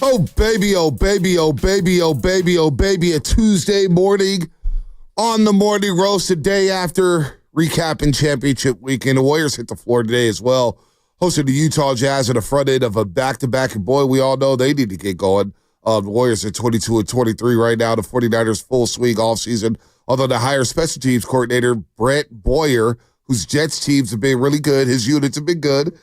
Oh, baby, oh, baby, oh, baby, oh, baby, oh, baby. A Tuesday morning on the morning roast, the day after recapping championship weekend. The Warriors hit the floor today as well, hosting the Utah Jazz at the front end of a back-to-back. And boy, we all know they need to get going. The Warriors are 22-23 right now. The 49ers full swing offseason. Although the higher special teams coordinator, Brett Boyer, whose Jets teams have been really good, his units have been good.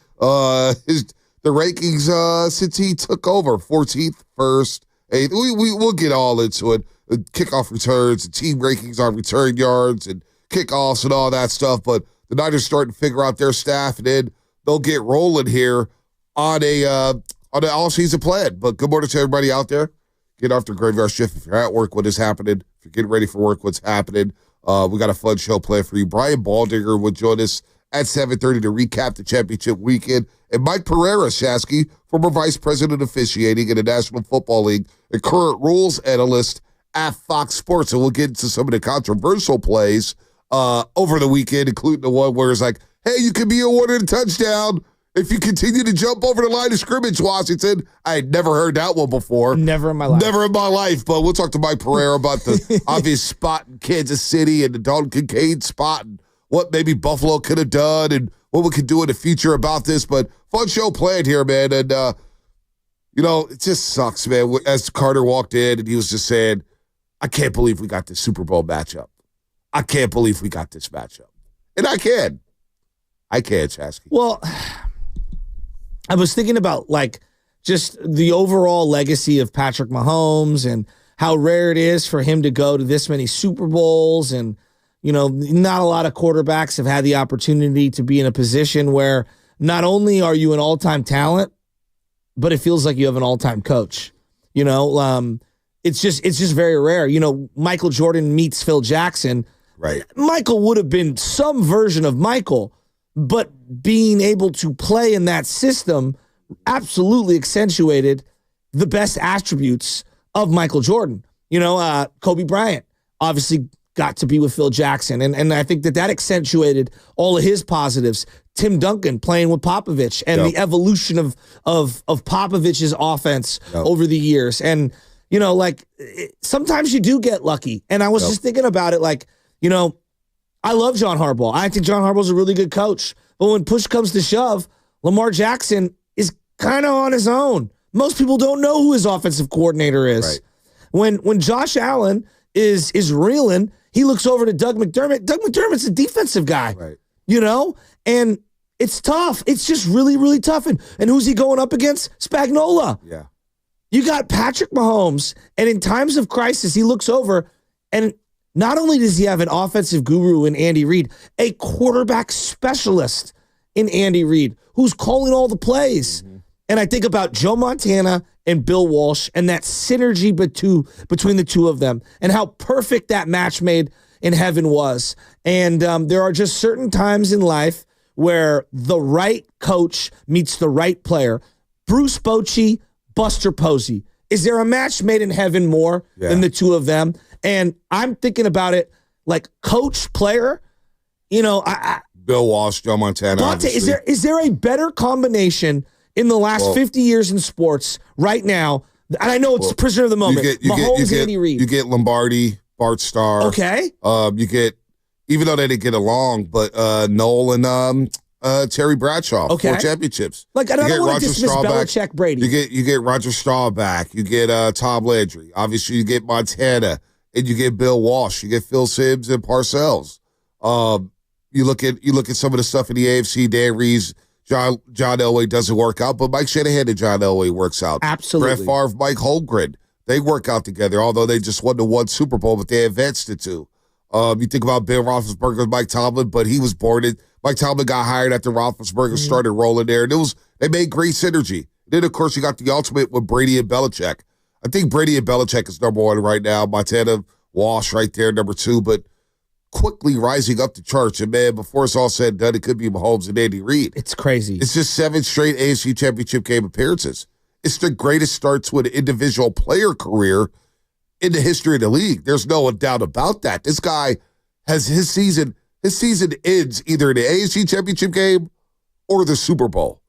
The rankings since he took over, 14th, 1st, 8th. We'll get all into it. Kickoff returns, the team rankings on return yards and kickoffs and all that stuff. But the Niners starting to figure out their staff, and then they'll get rolling here on an all-season plan. But good morning to everybody out there. Get off the graveyard shift. If you're at work, what is happening? If you're getting ready for work, what's happening? We got a fun show planned for you. Brian Baldinger will join us at 7:30 to recap the championship weekend. And Mike Pereira, Shasky, former vice president officiating in the National Football League and current rules analyst at Fox Sports. And we'll get into some of the controversial plays over the weekend, including the one where it's like, hey, you can be awarded a touchdown if you continue to jump over the line of scrimmage, Washington. I had never heard that one before. Never in my life. Never in my life. But we'll talk to Mike Pereira about the obvious spot in Kansas City and the Dalton Kincaid spot and what maybe Buffalo could have done and what we could do in the future about this. But fun show planned here, man. And, it just sucks, man. As Carter walked in and he was just saying, I can't believe we got this Super Bowl matchup. I can't believe we got this matchup. And I can, Chasky. Well, I was thinking about, just the overall legacy of Patrick Mahomes and how rare it is for him to go to this many Super Bowls. And, not a lot of quarterbacks have had the opportunity to be in a position where not only are you an all-time talent, but it feels like you have an all-time coach. It's just very rare. Michael Jordan meets Phil Jackson. Right. Michael would have been some version of Michael, but being able to play in that system absolutely accentuated the best attributes of Michael Jordan. Kobe Bryant obviously got to be with Phil Jackson, and I think that accentuated all of his positives. Tim Duncan playing with Popovich and the evolution of Popovich's offense over the years. And, sometimes you do get lucky. And I was just thinking about it I love John Harbaugh. I think John Harbaugh's a really good coach. But when push comes to shove, Lamar Jackson is kind of on his own. Most people don't know who his offensive coordinator is. Right. When Josh Allen is reeling, he looks over to Doug McDermott. Doug McDermott's a defensive guy. Right. And it's tough. It's just really, really tough. And who's he going up against? Spagnuolo. Yeah. You got Patrick Mahomes, and in times of crisis, he looks over, and not only does he have an offensive guru in Andy Reid, a quarterback specialist in Andy Reid, who's calling all the plays. Mm-hmm. And I think about Joe Montana and Bill Walsh and that synergy between the two of them and how perfect that match made in heaven was. And there are just certain times in life where the right coach meets the right player. Bruce Bochy, Buster Posey. Is there a match made in heaven more than the two of them? And I'm thinking about it like coach, player, Bill Walsh, Joe Montana. Is there a better combination in the last 50 years in sports right now? And I know it's prisoner of the moment. Mahomes, Andy Reid. You get Lombardi, Bart Starr. Okay. You get, even though they didn't get along, but Noel and Terry Bradshaw, 4 championships. I don't want to dismiss Belichick, Brady. You get Roger Staubach. You get Tom Landry. Obviously, you get Montana, and you get Bill Walsh. You get Phil Simms and Parcells. You look at some of the stuff in the AFC. Dan Reeves, John Elway doesn't work out, but Mike Shanahan and John Elway works out. Absolutely. Brett Favre, Mike Holmgren, they work out together. Although they just won the one Super Bowl, but they advanced the two. You think about Ben Roethlisberger and Mike Tomlin, but he was born in. Mike Tomlin got hired after Roethlisberger started rolling there, and they made great synergy. Then, of course, you got the ultimate with Brady and Belichick. I think Brady and Belichick is number 1 right now. Montana, Walsh right there, number 2, but quickly rising up the charts. And, man, before it's all said and done, it could be Mahomes and Andy Reid. It's crazy. It's just 7 straight AFC Championship game appearances. It's the greatest start to an individual player career in the history of the league. There's no doubt about that. This guy has his season ends either in the AFC Championship game or the Super Bowl.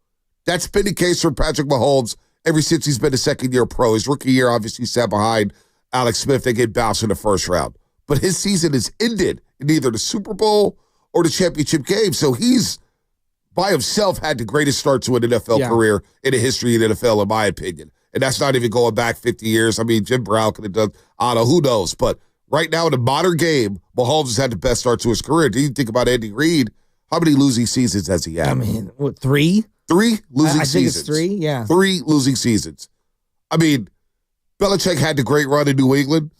That's been the case for Patrick Mahomes ever since he's been a second-year pro. His rookie year, obviously, sat behind Alex Smith. They get bounced in the first round. But his season is ended in either the Super Bowl or the championship game. So he's, by himself, had the greatest start to an NFL career in the history of the NFL, in my opinion. And that's not even going back 50 years. I mean, Jim Brown could have done, I don't know, who knows. But right now in the modern game, Mahomes has had the best start to his career. Do you think about Andy Reid? How many losing seasons has he had? I mean, what, 3? 3 losing seasons. I think it's 3, yeah. 3 losing seasons. I mean, Belichick had the great run in New England.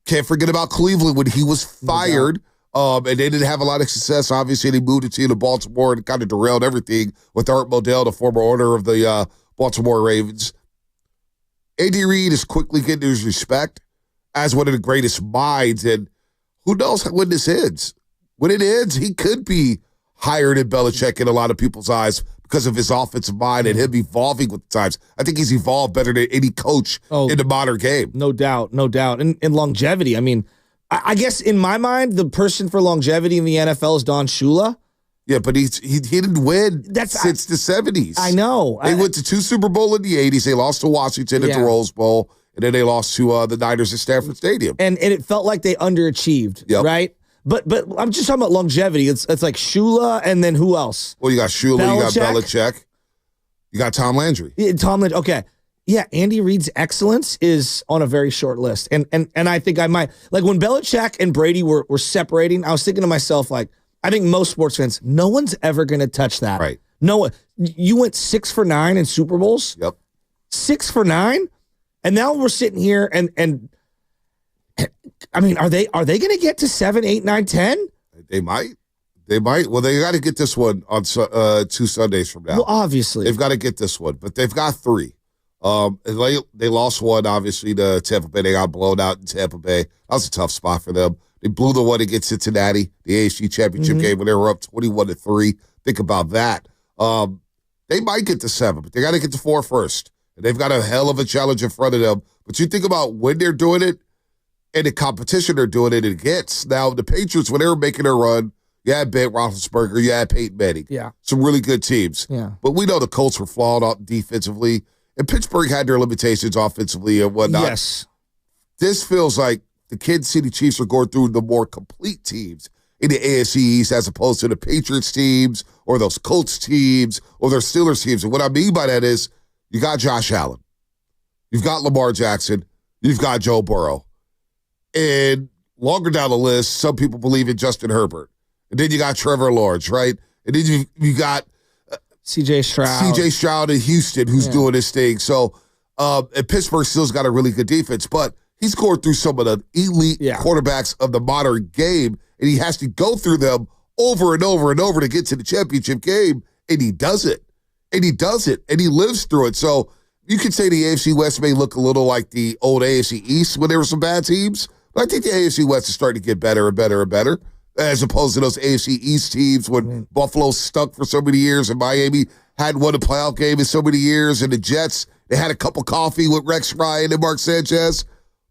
Can't forget about Cleveland when he was fired. And they didn't have a lot of success. Obviously, they moved to Baltimore and kind of derailed everything with Art Modell, the former owner of the Baltimore Ravens. Andy Reid is quickly getting his respect as one of the greatest minds. And who knows when this ends? When it ends, he could be higher than Belichick in a lot of people's eyes because of his offensive mind and him evolving with the times. I think he's evolved better than any coach in the modern game. No doubt, no doubt. And longevity, I mean, I guess in my mind, the person for longevity in the NFL is Don Shula. Yeah, but he didn't win since the 70s. I know. They went to 2 Super Bowl in the 80s. They lost to Washington at the Rose Bowl, and then they lost to the Niners at Stanford Stadium. And it felt like they underachieved, right? But I'm just talking about longevity. It's like Shula, and then who else? Well, you got Shula, you got Belichick, you got Tom Landry. Tom Landry, okay. Yeah, Andy Reid's excellence is on a very short list. And I think I might, like when Belichick and Brady were separating, I was thinking to myself, like, I think most sports fans, no one's ever going to touch that. Right. No one. You went 6 for 9 in Super Bowls. Yep. 6 for 9? And now we're sitting here and I mean, are they going to get to 7, 8, 9, 10? They might. Well, they got to get this one on 2 Sundays from now. Well, obviously. They've got to get this one, but they've got 3. They lost one, obviously, to Tampa Bay. They got blown out in Tampa Bay. That was a tough spot for them. They blew the one against Cincinnati, the AFC Championship game, when they were up 21-3. Think about that. They might get to 7, but they got to get to 4 first. And they've got a hell of a challenge in front of them. But you think about when they're doing it and the competition they're doing it against. Now, the Patriots, when they were making their run, you had Ben Roethlisberger, you had Peyton Manning. Yeah. Some really good teams. Yeah. But we know the Colts were flawed up defensively. And Pittsburgh had their limitations offensively and whatnot. Yes. This feels like the Kansas City Chiefs are going through the more complete teams in the AFC East as opposed to the Patriots teams or those Colts teams or their Steelers teams. And what I mean by that is you got Josh Allen. You've got Lamar Jackson. You've got Joe Burrow. And longer down the list, some people believe in Justin Herbert. And then you got Trevor Lawrence, right? And then you got C.J. Stroud in Houston, who's doing his thing. So, and Pittsburgh still's got a really good defense, but he's going through some of the elite quarterbacks of the modern game, and he has to go through them over and over and over to get to the championship game, and he does it. And he does it, and he lives through it. So you could say the AFC West may look a little like the old AFC East when there were some bad teams, but I think the AFC West is starting to get better and better and better, as opposed to those AFC East teams when Buffalo stunk for so many years and Miami hadn't won a playoff game in so many years, and the Jets, they had a cup of coffee with Rex Ryan and Mark Sanchez.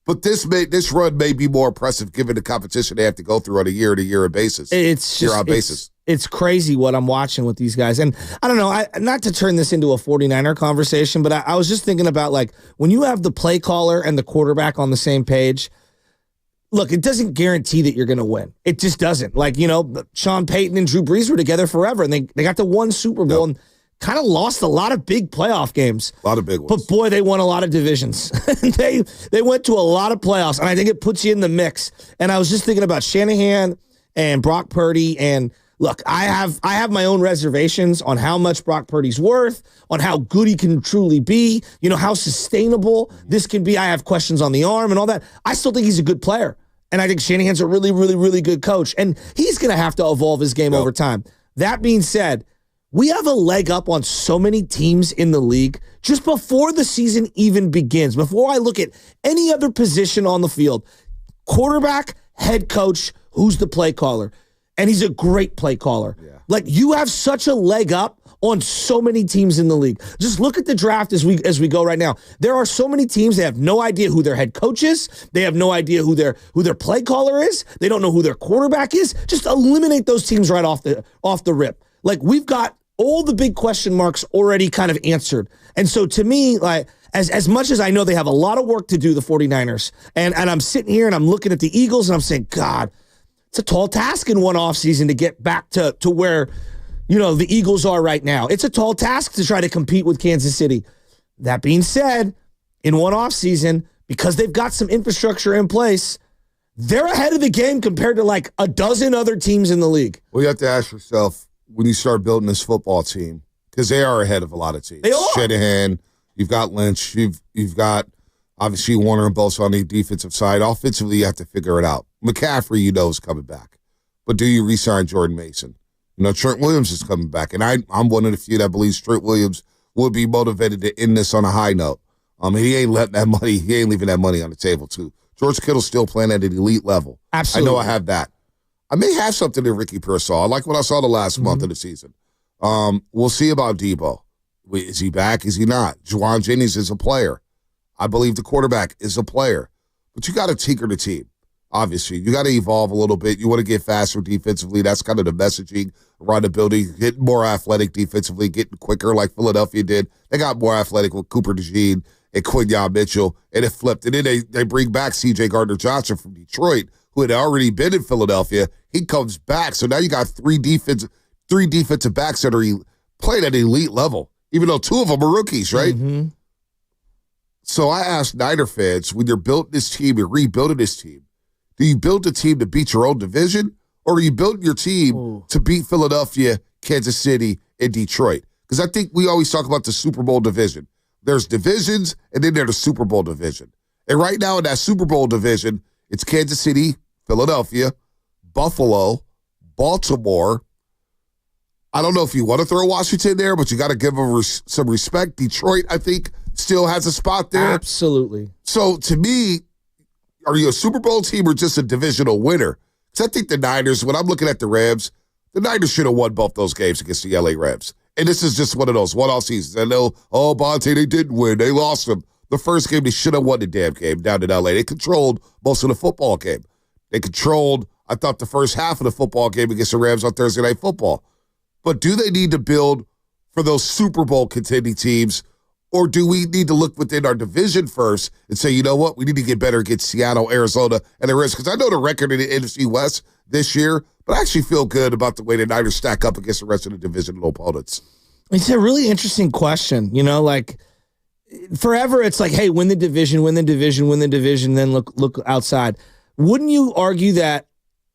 But this run may be more impressive given the competition they have to go through on a year-to-year basis. It's crazy what I'm watching with these guys. And I don't know, not to turn this into a 49er conversation, but I was just thinking about, like, when you have the play caller and the quarterback on the same page, look, it doesn't guarantee that you're going to win. It just doesn't. Like, you know, Sean Payton and Drew Brees were together forever, and they got to 1 Super Bowl and kind of lost a lot of big playoff games. A lot of big ones. But, boy, they won a lot of divisions. They went to a lot of playoffs, and I think it puts you in the mix. And I was just thinking about Shanahan and Brock Purdy, and look, I have my own reservations on how much Brock Purdy's worth, on how good he can truly be, you know, how sustainable this can be. I have questions on the arm and all that. I still think he's a good player. And I think Shanahan's a really, really, really good coach. And he's going to have to evolve his game over time. That being said, we have a leg up on so many teams in the league just before the season even begins, before I look at any other position on the field. Quarterback, head coach, who's the play caller? And he's a great play caller. Yeah. Like, you have such a leg up on so many teams in the league. Just look at the draft as we go right now. There are so many teams, they have no idea who their head coach is. They have no idea who their play caller is. They don't know who their quarterback is. Just eliminate those teams right off the rip. Like, we've got all the big question marks already kind of answered. And so to me, like, as much as I know they have a lot of work to do, the 49ers, and I'm sitting here and I'm looking at the Eagles and I'm saying, God, it's a tall task in one offseason to get back to where, the Eagles are right now. It's a tall task to try to compete with Kansas City. That being said, in one offseason, because they've got some infrastructure in place, they're ahead of the game compared to like a dozen other teams in the league. Well, you have to ask yourself when you start building this football team, because they are ahead of a lot of teams. They are. Shanahan, you've got Lynch, you've got obviously Warner and Bosa on the defensive side. Offensively, you have to figure it out. McCaffrey, is coming back. But do you re-sign Jordan Mason? Trent Williams is coming back. And I'm one of the few that believes Trent Williams would be motivated to end this on a high note. He ain't leaving that money on the table, too. George Kittle's still playing at an elite level. Absolutely. I know I have that. I may have something in Ricky Pearsall. I like what I saw the last month of the season. We'll see about Debo. Is he back? Is he not? Juwan Jennings is a player. I believe the quarterback is a player. But you got to tinker the team, obviously. You got to evolve a little bit. You want to get faster defensively. That's kind of the messaging around the building. Get more athletic defensively, getting quicker like Philadelphia did. They got more athletic with Cooper DeJean and Quinyon Mitchell, and it flipped. And then they bring back C.J. Gardner-Johnson from Detroit, who had already been in Philadelphia. He comes back. So now you got three defensive backs that are playing at an elite level, even though two of them are rookies, right? Mm-hmm. So I asked Niner fans, when you're building this team and rebuilding this team, do you build a team to beat your own division, or are you building your team to beat Philadelphia, Kansas City, and Detroit? Because I think we always talk about the Super Bowl division. There's divisions, and then there's the Super Bowl division. And right now in that Super Bowl division, it's Kansas City, Philadelphia, Buffalo, Baltimore. I don't know if you want to throw Washington there, but you got to give them some respect. Detroit, I think, still has a spot there. Absolutely. So to me, are you a Super Bowl team or just a divisional winner? Because I think the Niners, when I'm looking at the Rams, the Niners should have won both those games against the LA Rams. And this is just one of those one-off seasons. I know, Bonte, they didn't win. They lost them. The first game, they should have won the damn game down in LA. They controlled most of the football game. They controlled, I thought, the first half of the football game against the Rams on Thursday Night Football. But do they need to build for those Super Bowl contending teams, or do we need to look within our division first and say, you know what, we need to get better against Seattle, Arizona, and the rest? Because I know the record in the NFC West this year, but I actually feel good about the way the Niners stack up against the rest of the divisional opponents. It's a really interesting question. Forever it's like, hey, win the division, then look outside. Wouldn't you argue that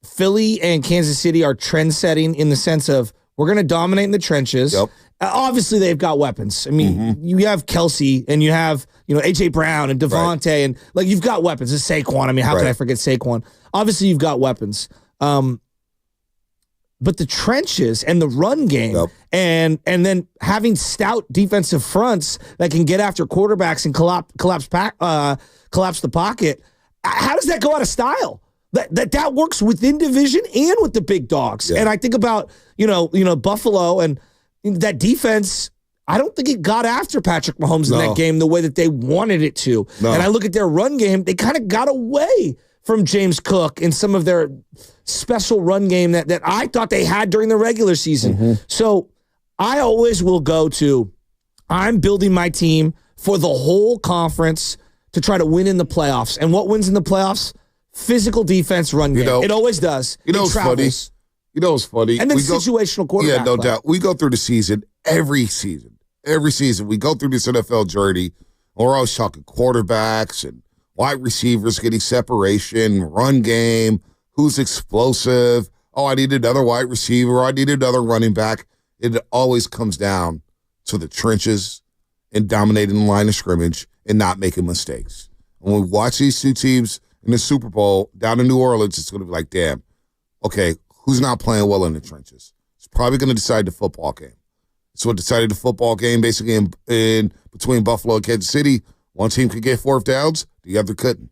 Philly and Kansas City are trend-setting in the sense of we're going to dominate in the trenches? Yep. Obviously, they've got weapons. I mean, you have Kelsey and you have, A.J. Brown and Devontae, right, and like you've got weapons. It's Saquon. I mean, how can I forget Saquon? Obviously, you've got weapons. But the trenches and the run game, yep, and then having stout defensive fronts that can get after quarterbacks and collapse the pocket, how does that go out of style? That works within division and with the big dogs. Yeah. And I think about Buffalo and that defense. I don't think it got after Patrick Mahomes in that game the way that they wanted it to. No. And I look at their run game; they kind of got away from James Cook and some of their special run game that I thought they had during the regular season. Mm-hmm. So I always will go to, I'm building my team for the whole conference to try to win in the playoffs. And what wins in the playoffs? Physical defense, run game. It always does. It's funny. It's funny. And then situational quarterback. Yeah, no doubt. We go through the season, every season, we go through this NFL journey. We're always talking quarterbacks and wide receivers getting separation, run game, who's explosive. Oh, I need another wide receiver. I need another running back. It always comes down to the trenches and dominating the line of scrimmage and not making mistakes. When we watch these two teams in the Super Bowl down in New Orleans, it's going to be like, damn, okay, who's not playing well in the trenches? It's probably going to decide the football game. So it decided the football game basically in between Buffalo and Kansas City. One team could get fourth downs, the other couldn't.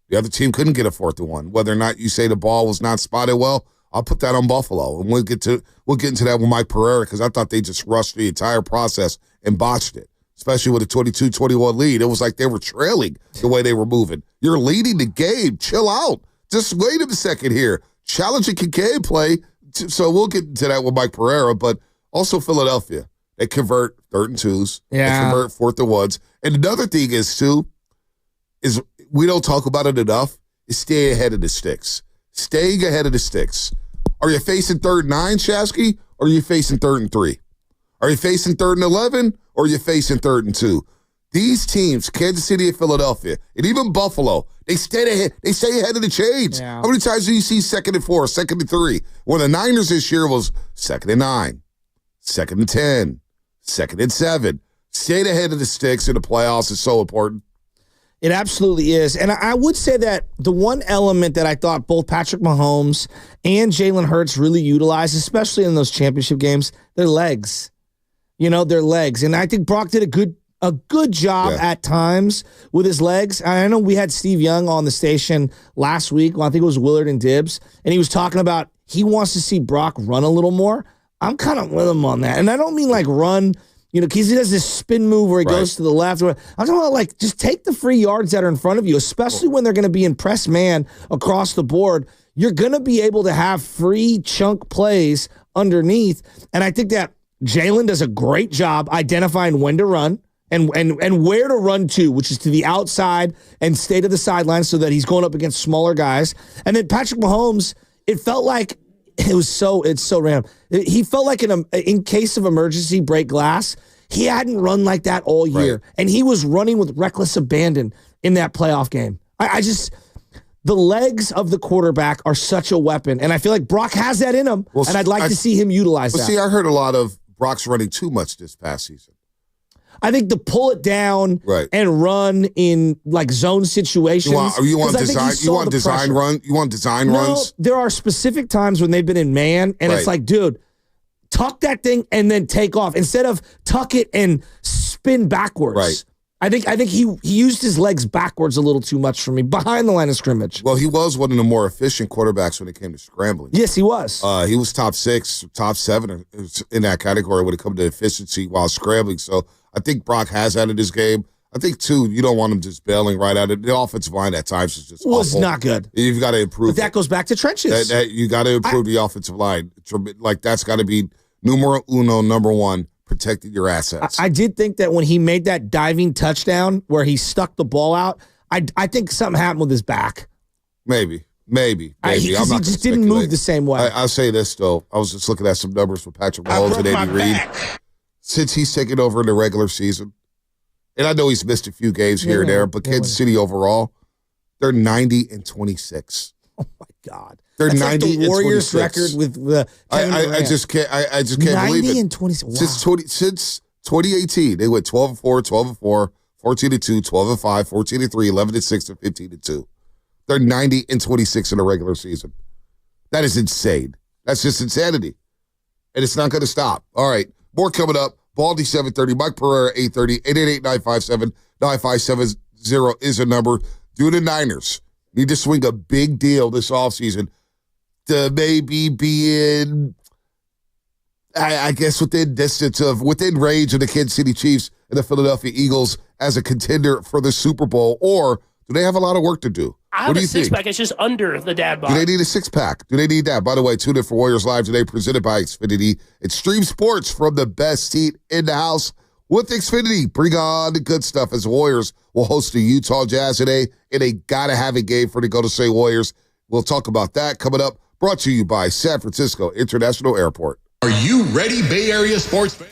The other team couldn't get a 4th-and-1. Whether or not you say the ball was not spotted well, I'll put that on Buffalo. And we'll get into that with Mike Pereira because I thought they just rushed the entire process and botched it, especially with a 22-21 lead. It was like they were trailing the way they were moving. You're leading the game. Chill out. Just wait a second here. Challenging can game play. So we'll get into that with Mike Pereira. But Also, Philadelphia. They convert 3rd and 2s. Yeah. They convert 4th and 1s. And another thing is, too, is we don't talk about it enough, is stay ahead of the sticks. Staying ahead of the sticks. Are you facing 3rd and 9, Shasky, or are you facing 3rd and 3? Are you facing 3rd and 11, or are you facing 3rd and 2? These teams, Kansas City and Philadelphia, and even Buffalo, they stay ahead. They stay ahead of the chains. Yeah. How many times do you see 2nd and 4, 2nd and 3? When the Niners this year was 2nd and 9, 2nd and 10, 2nd and 7. Staying ahead of the sticks in the playoffs is so important. It absolutely is. And I would say that the one element that I thought both Patrick Mahomes and Jalen Hurts really utilized, especially in those championship games, their legs. Their legs. And I think Brock did a good job at times with his legs. I know we had Steve Young on the station last week. Well, I think it was Willard and Dibbs. And he was talking about he wants to see Brock run a little more. I'm kind of with him on that. And I don't mean like run, because he does this spin move where he goes to the left. I'm talking about like just take the free yards that are in front of you, especially when they're going to be in press man across the board. You're going to be able to have free chunk plays underneath. And I think that Jalen does a great job identifying when to run and where to run to, which is to the outside and stay to the sideline so that he's going up against smaller guys. And then Patrick Mahomes, it felt like it's so random. He felt like in case of emergency break glass, he hadn't run like that all year. Right. And he was running with reckless abandon in that playoff game. The legs of the quarterback are such a weapon. And I feel like Brock has that in him. Well, and I'd like to see him utilize that. See, I heard a lot of Brock's running too much this past season. I think to pull it down and run in like zone situations. You want design runs? There are specific times when they've been in man, and it's like, dude, tuck that thing and then take off instead of tuck it and spin backwards. Right. I think he used his legs backwards a little too much for me behind the line of scrimmage. Well, he was one of the more efficient quarterbacks when it came to scrambling. Yes, he was. He was top 6, top 7 in that category when it comes to efficiency while scrambling. So I think Brock has that in his game. I think, too, you don't want him just bailing right at it. The offensive line at times is just was not good. You've got to improve. But that goes back to trenches. You got to improve the offensive line. Like, that's got to be numero uno, number one, protecting your assets. I did think that when he made that diving touchdown where he stuck the ball out, I think something happened with his back. Maybe. He just didn't move the same way. I'll say this, though. I was just looking at some numbers with Patrick Mahomes and Andy Reid. Since he's taken over in the regular season, and I know he's missed a few games here and there, but Kansas City overall, they're 90-26. Oh my God, they're that's 90 like the Warriors and 26. record with I just can't believe it. 90-26. Wow. Since 2018, they went 12-4, 12-4, 14-2, 12-5, 14-3, 11-6, and 15-2. They're 90-26 in the regular season. That is insane. That's just insanity, and it's not going to stop. All right. More coming up. Baldy 7:30, Mike Pereira 8:30, 888-957-9570 is a number. Do the Niners need to swing a big deal this offseason to maybe be in, I guess, within range of the Kansas City Chiefs and the Philadelphia Eagles as a contender for the Super Bowl, or do they have a lot of work to do? I have a six-pack. It's just under the dad bod. Do they need a six-pack? Do they need that? By the way, tune in for Warriors Live today, presented by Xfinity. Extreme sports from the best seat in the house with Xfinity. Bring on the good stuff as the Warriors will host the Utah Jazz today in a gotta-have-it game for the Golden State Warriors. We'll talk about that coming up. Brought to you by San Francisco International Airport. Are you ready, Bay Area sports fans?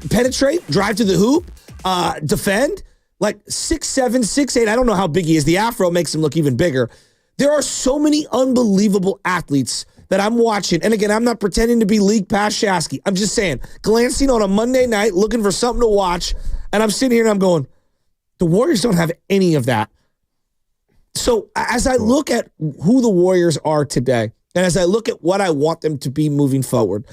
penetrate, drive to the hoop, defend. Like 6'7", 6'8". I don't know how big he is. The afro makes him look even bigger. There are so many unbelievable athletes that I'm watching. And again, I'm not pretending to be League Pass Shasky. I'm just saying, glancing on a Monday night, looking for something to watch, and I'm sitting here and I'm going, the Warriors don't have any of that. So as I look at who the Warriors are today, and as I look at what I want them to be moving forward,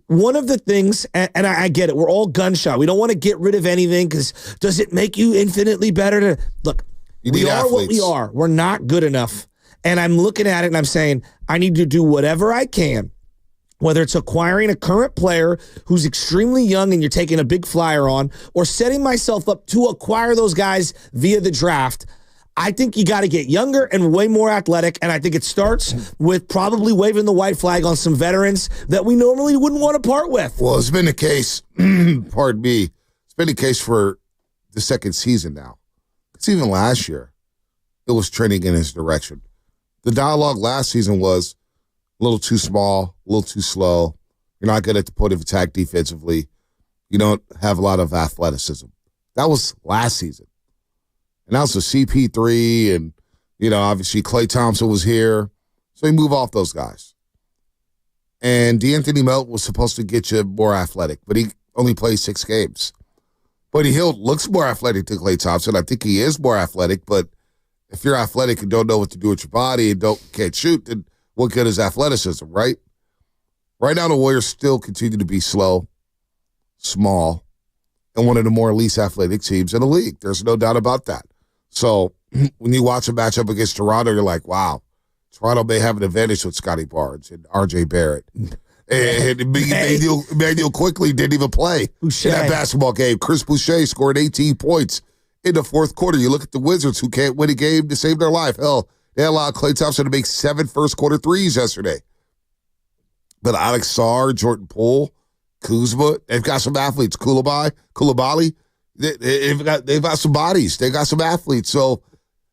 one of the things, and I get it, we're all gun shy. We don't want to get rid of anything because does it make you infinitely better? Look, we are what we are. We're not good enough. And I'm looking at it and I'm saying, I need to do whatever I can, whether it's acquiring a current player who's extremely young and you're taking a big flyer on, or setting myself up to acquire those guys via the draft. I think you got to get younger and way more athletic, and I think it starts with probably waving the white flag on some veterans that we normally wouldn't want to part with. Well, it's been the case, pardon me, it's been the case for the second season now. It's even last year, it was trending in his direction. The dialogue last season was a little too small, a little too slow. You're not good at the point of attack defensively. You don't have a lot of athleticism. That was last season. And that was with CP3 and, obviously Klay Thompson was here. So you move off those guys. And DeAnthony Melton was supposed to get you more athletic, but he only played 6 games. Buddy Hield looks more athletic than Klay Thompson. I think he is more athletic, but if you're athletic and don't know what to do with your body and can't shoot, then what good is athleticism, right? Right now, the Warriors still continue to be slow, small, and one of the more least athletic teams in the league. There's no doubt about that. So when you watch a matchup against Toronto, you're like, wow, Toronto may have an advantage with Scotty Barnes and R.J. Barrett. And Emmanuel quickly didn't even play in that basketball game. Chris Boucher scored 18 points in the fourth quarter. You look at the Wizards, who can't win a game to save their life. Hell, they allowed Klay Thompson to make 7 first-quarter threes yesterday. But Alex Sarr, Jordan Poole, Kuzma, they've got some athletes. Coulibaly, they've got some bodies. They got some athletes. So,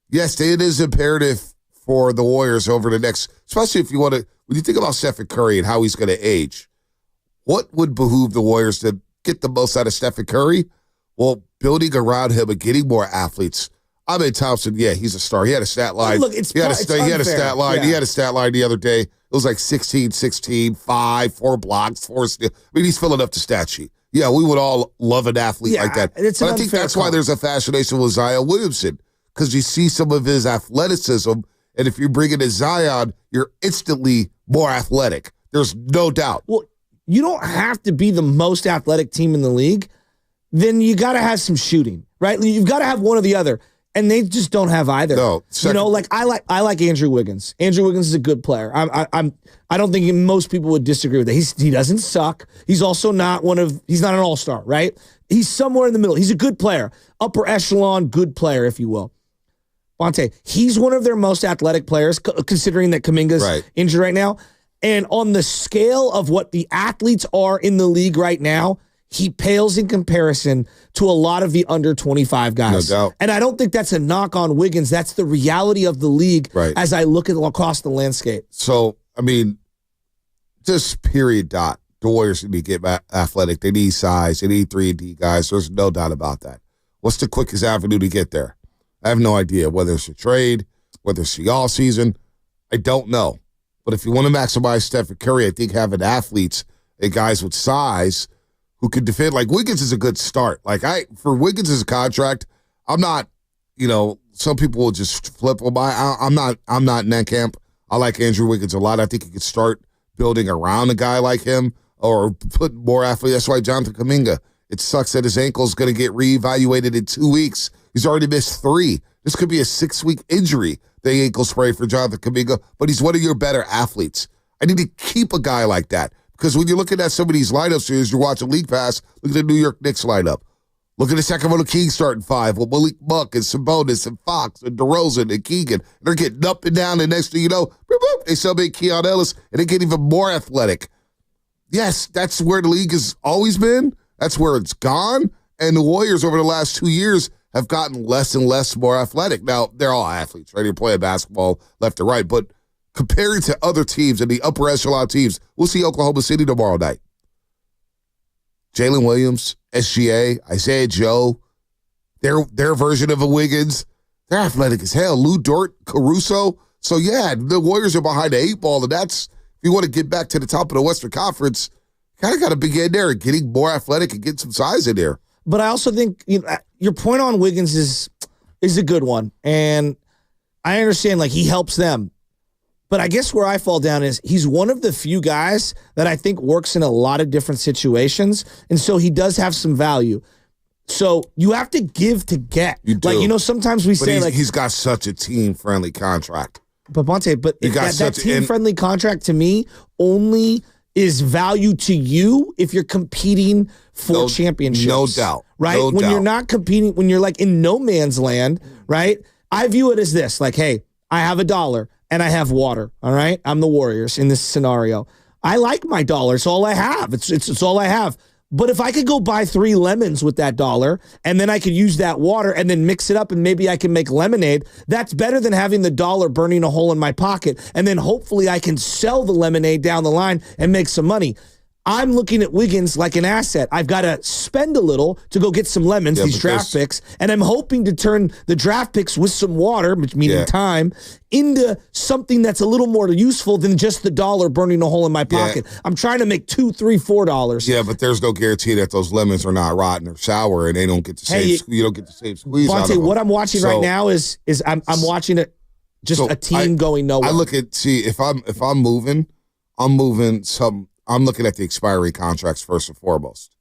yes, it is imperative for the Warriors over the next, especially if you want to, when you think about Stephen Curry and how he's going to age, what would behoove the Warriors to get the most out of Stephen Curry? Well, building around him and getting more athletes. I mean, Thompson, yeah, he's a star. He had a stat line. Look, he had a stat line. Yeah. He had a stat line the other day. It was like 16, 5, 4 blocks, 4 steals. I mean, he's filling up the stat sheet. Yeah, we would all love an athlete like that. But I think that's why there's a fascination with Zion Williamson, because you see some of his athleticism, and if you bring in a Zion, you're instantly more athletic. There's no doubt. Well, you don't have to be the most athletic team in the league. Then you got to have some shooting, right? You've got to have one or the other. And they just don't have either. No, I like Andrew Wiggins. Andrew Wiggins is a good player. I don't think most people would disagree with that. He doesn't suck. He's also not he's not an all-star, right? He's somewhere in the middle. He's a good player. Upper echelon, good player, if you will. Bonte, he's one of their most athletic players, considering that Kuminga's injured right now. And on the scale of what the athletes are in the league right now, he pales in comparison to a lot of the under 25 guys. No doubt. And I don't think that's a knock on Wiggins. That's the reality of the league as I look at across the landscape. So, I mean, just period dot. The Warriors need to get athletic. They need size. They need 3-and-D guys. There's no doubt about that. What's the quickest avenue to get there? I have no idea. Whether it's a trade, whether it's the all-season, I don't know. But if you want to maximize Stephen Curry, I think having athletes and guys with size who could defend, like Wiggins is a good start. For Wiggins' contract, I'm not, some people will just flip them by. I'm not in that camp. I like Andrew Wiggins a lot. I think he could start building around a guy like him or put more athletes. That's why Jonathan Kuminga, it sucks that his ankle is going to get reevaluated in 2 weeks. He's already missed 3. This could be a 6-week injury, the ankle sprain for Jonathan Kuminga, but he's one of your better athletes. I need to keep a guy like that. Because when you're looking at some of these lineups series, you're watching League Pass, look at the New York Knicks lineup. Look at the Sacramento Kings starting 5 with Malik Monk and Sabonis and Fox and DeRozan and Keegan. They're getting up and down, and next thing you know, boop, boop, they celebrate Keon Ellis, and they get even more athletic. Yes, that's where the league has always been. That's where it's gone. And the Warriors over the last 2 years have gotten less and less more athletic. Now, they're all athletes, right? They're playing basketball left to right, but comparing to other teams and the upper echelon teams, we'll see Oklahoma City tomorrow night. Jalen Williams, SGA, Isaiah Joe, their version of a Wiggins. They're athletic as hell. Lou Dort, Caruso. So, yeah, the Warriors are behind the 8 ball, and that's, if you want to get back to the top of the Western Conference, kind of got to begin there and getting more athletic and get some size in there. But I also think your point on Wiggins is a good one. And I understand, like, he helps them. But I guess where I fall down is he's one of the few guys that I think works in a lot of different situations. And so he does have some value. So you have to give to get. You do. Like, sometimes we say, like, he's got such a team-friendly contract. But Monte, that team-friendly contract to me only is value to you if you're competing for championships. No doubt. Right? No when doubt. you're not competing, when you're like in no man's land, right? I view it as this, like, hey, I have $1 and I have water, all right? I'm the Warriors in this scenario. I like my $1. It's all I have. It's all I have. But if I could go buy 3 lemons with that $1 and then I could use that water and then mix it up and maybe I can make lemonade, that's better than having the $1 burning a hole in my pocket. And then hopefully I can sell the lemonade down the line and make some money. I'm looking at Wiggins like an asset. I've got to spend a little to go get some lemons, these draft picks, and I'm hoping to turn the draft picks with some water, which meaning time, into something that's a little more useful than just the $1 burning a hole in my pocket. I'm trying to make $2, $3, $4. Yeah, but there's no guarantee that those lemons are not rotten or sour, and they don't get the same. You don't get the same squeeze out of them. What I'm watching right now is I'm watching a team going nowhere. I look at if I'm moving, I'm moving some. I'm looking at the expiring contracts first and foremost.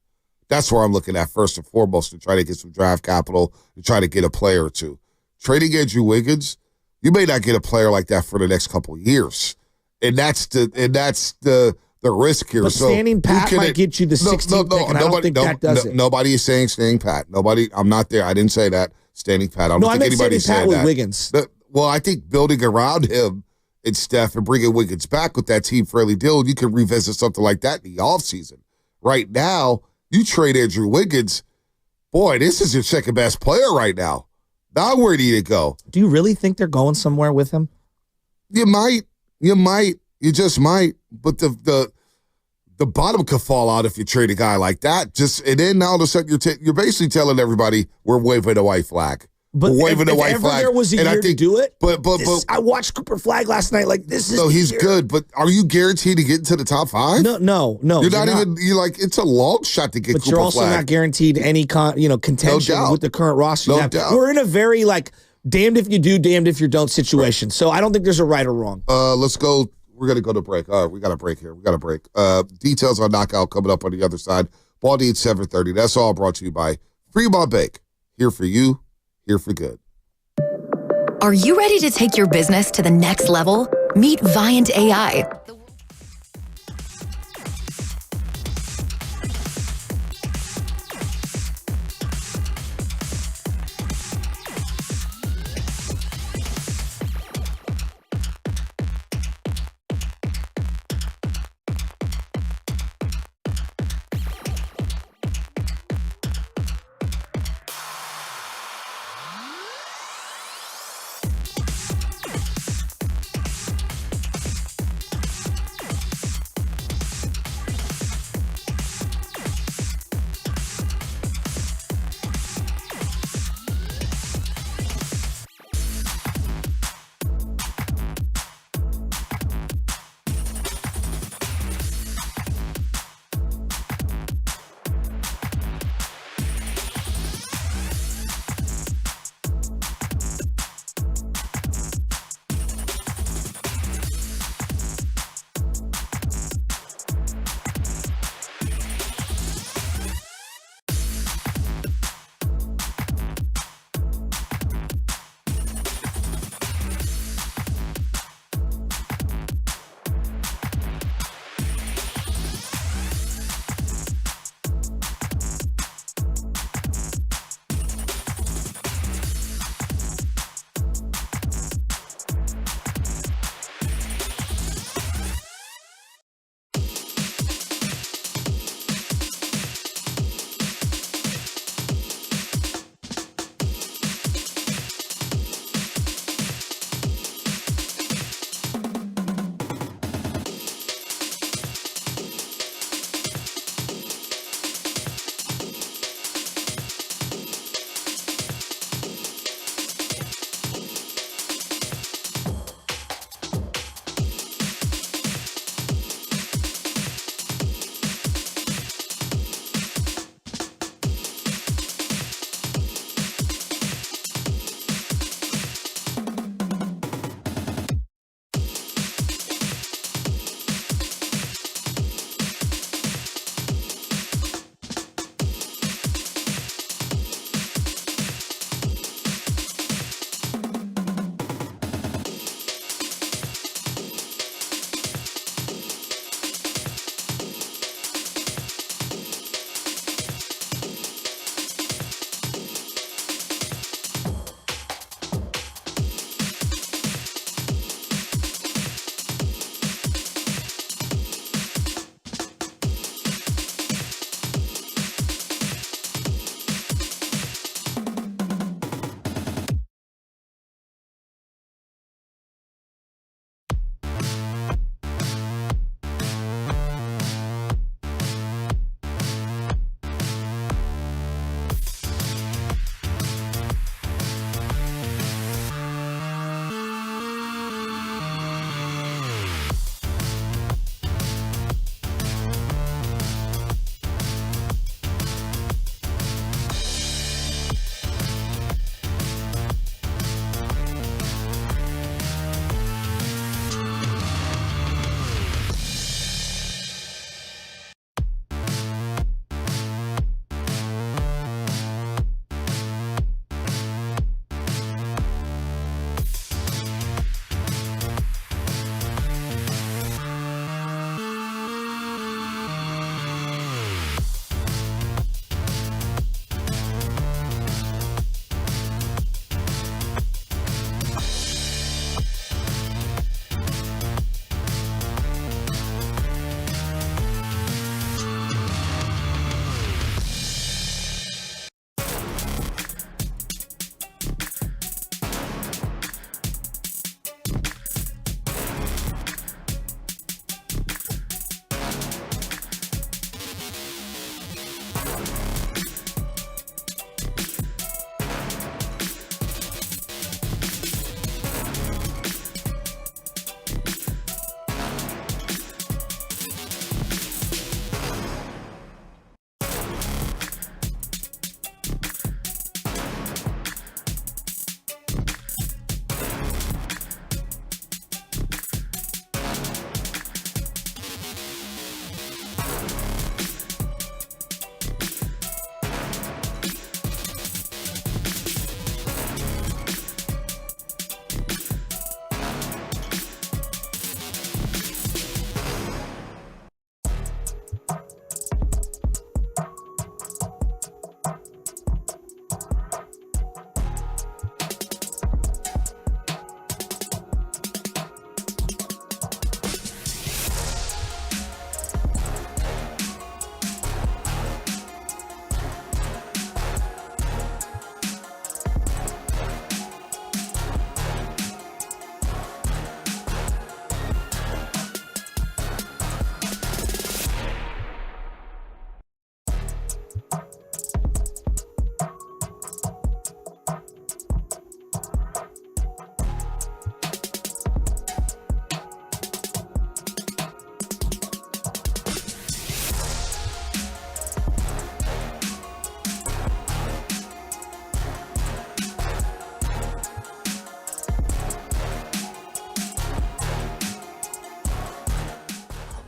That's where I'm looking at first and foremost to try to get some draft capital, to try to get a player or two. Trading Andrew Wiggins, you may not get a player like that for the next couple of years. And that's the risk here. But standing pat might get you the 16th pick, and I don't think that does it. Nobody is saying standing pat. I'm not there. I didn't say that. Standing pat. I don't think anybody's saying that. Wiggins. Well, I think building around him and Steph and bringing Wiggins back with that team-friendly deal, you can revisit something like that in the offseason. Right now, you trade Andrew Wiggins, boy, this is your second-best player right now. Now where do you go? Do you really think they're going somewhere with him? You might. You just might. But the bottom could fall out if you trade a guy like that. And then all of a sudden you're basically telling everybody we're waving a white flag. But if ever there was a year to do it, but I watched Cooper Flag last night. Like, this is no, he's good. But are you guaranteed to get into the top 5? No. You're not even. You're like, it's a long shot to get. But Cooper you're also Flag. not guaranteed any contention with the current roster. No doubt. We're in a very damned if you do, damned if you don't situation. Right. So I don't think there's a right or wrong. Let's go. We're gonna go to break. All right, we got a break here. Details on Knockout coming up on the other side. Baldy at 7:30. That's all brought to you by Fremont Bake. Here for you. Here for good. Are you ready to take your business to the next level? Meet Viant AI.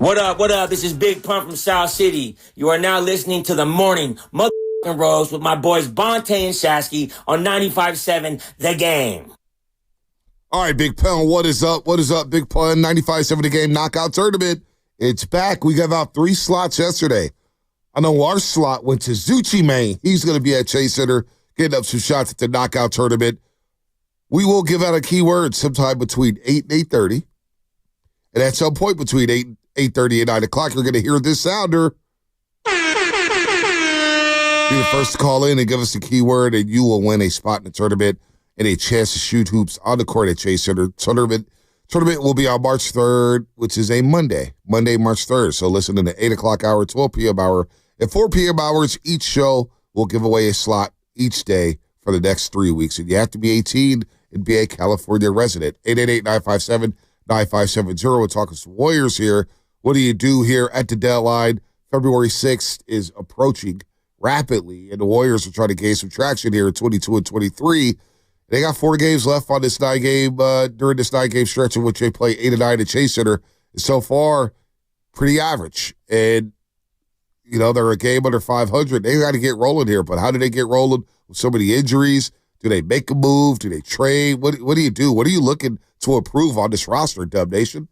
What up? What up? This is Big Pun from South City. You are now listening to the morning motherfucking roast with my boys Bonte and Shasky on 95.7 The Game. All right, Big Pun, what is up? What is up, Big Pun? 95.7 The Game Knockout Tournament. It's back. We gave out 3 slots yesterday. I know our slot went to Zucci Main. He's going to be at Chase Center getting up some shots at the Knockout Tournament. We will give out a keyword sometime between 8 and 8:30. And at some point between 8:30 and 9 o'clock, you're going to hear this sounder. Be the first to call in and give us the keyword, and you will win a spot in the tournament and a chance to shoot hoops on the court at Chase Center. Tournament will be on March 3rd, which is a Monday, March 3rd. So listen to the 8 o'clock hour, 12 p.m. hour, and 4 p.m. hours. Each show will give away a slot each day for the next 3 weeks. And you have to be 18 and be a California resident. 888-957-9570. We're talking some Warriors here. What do you do here at the deadline? February 6th is approaching rapidly, and the Warriors are trying to gain some traction here at 22 and 23. They got 4 games left on this 9-game during this 9-game stretch in which they play 8 and 9 at Chase Center. And so far, pretty average. And, you know, they're a game under 500. They got to get rolling here. But how do they get rolling with so many injuries? Do they make a move? Do they trade? What do you do? What are you looking to improve on this roster, Dub Nation?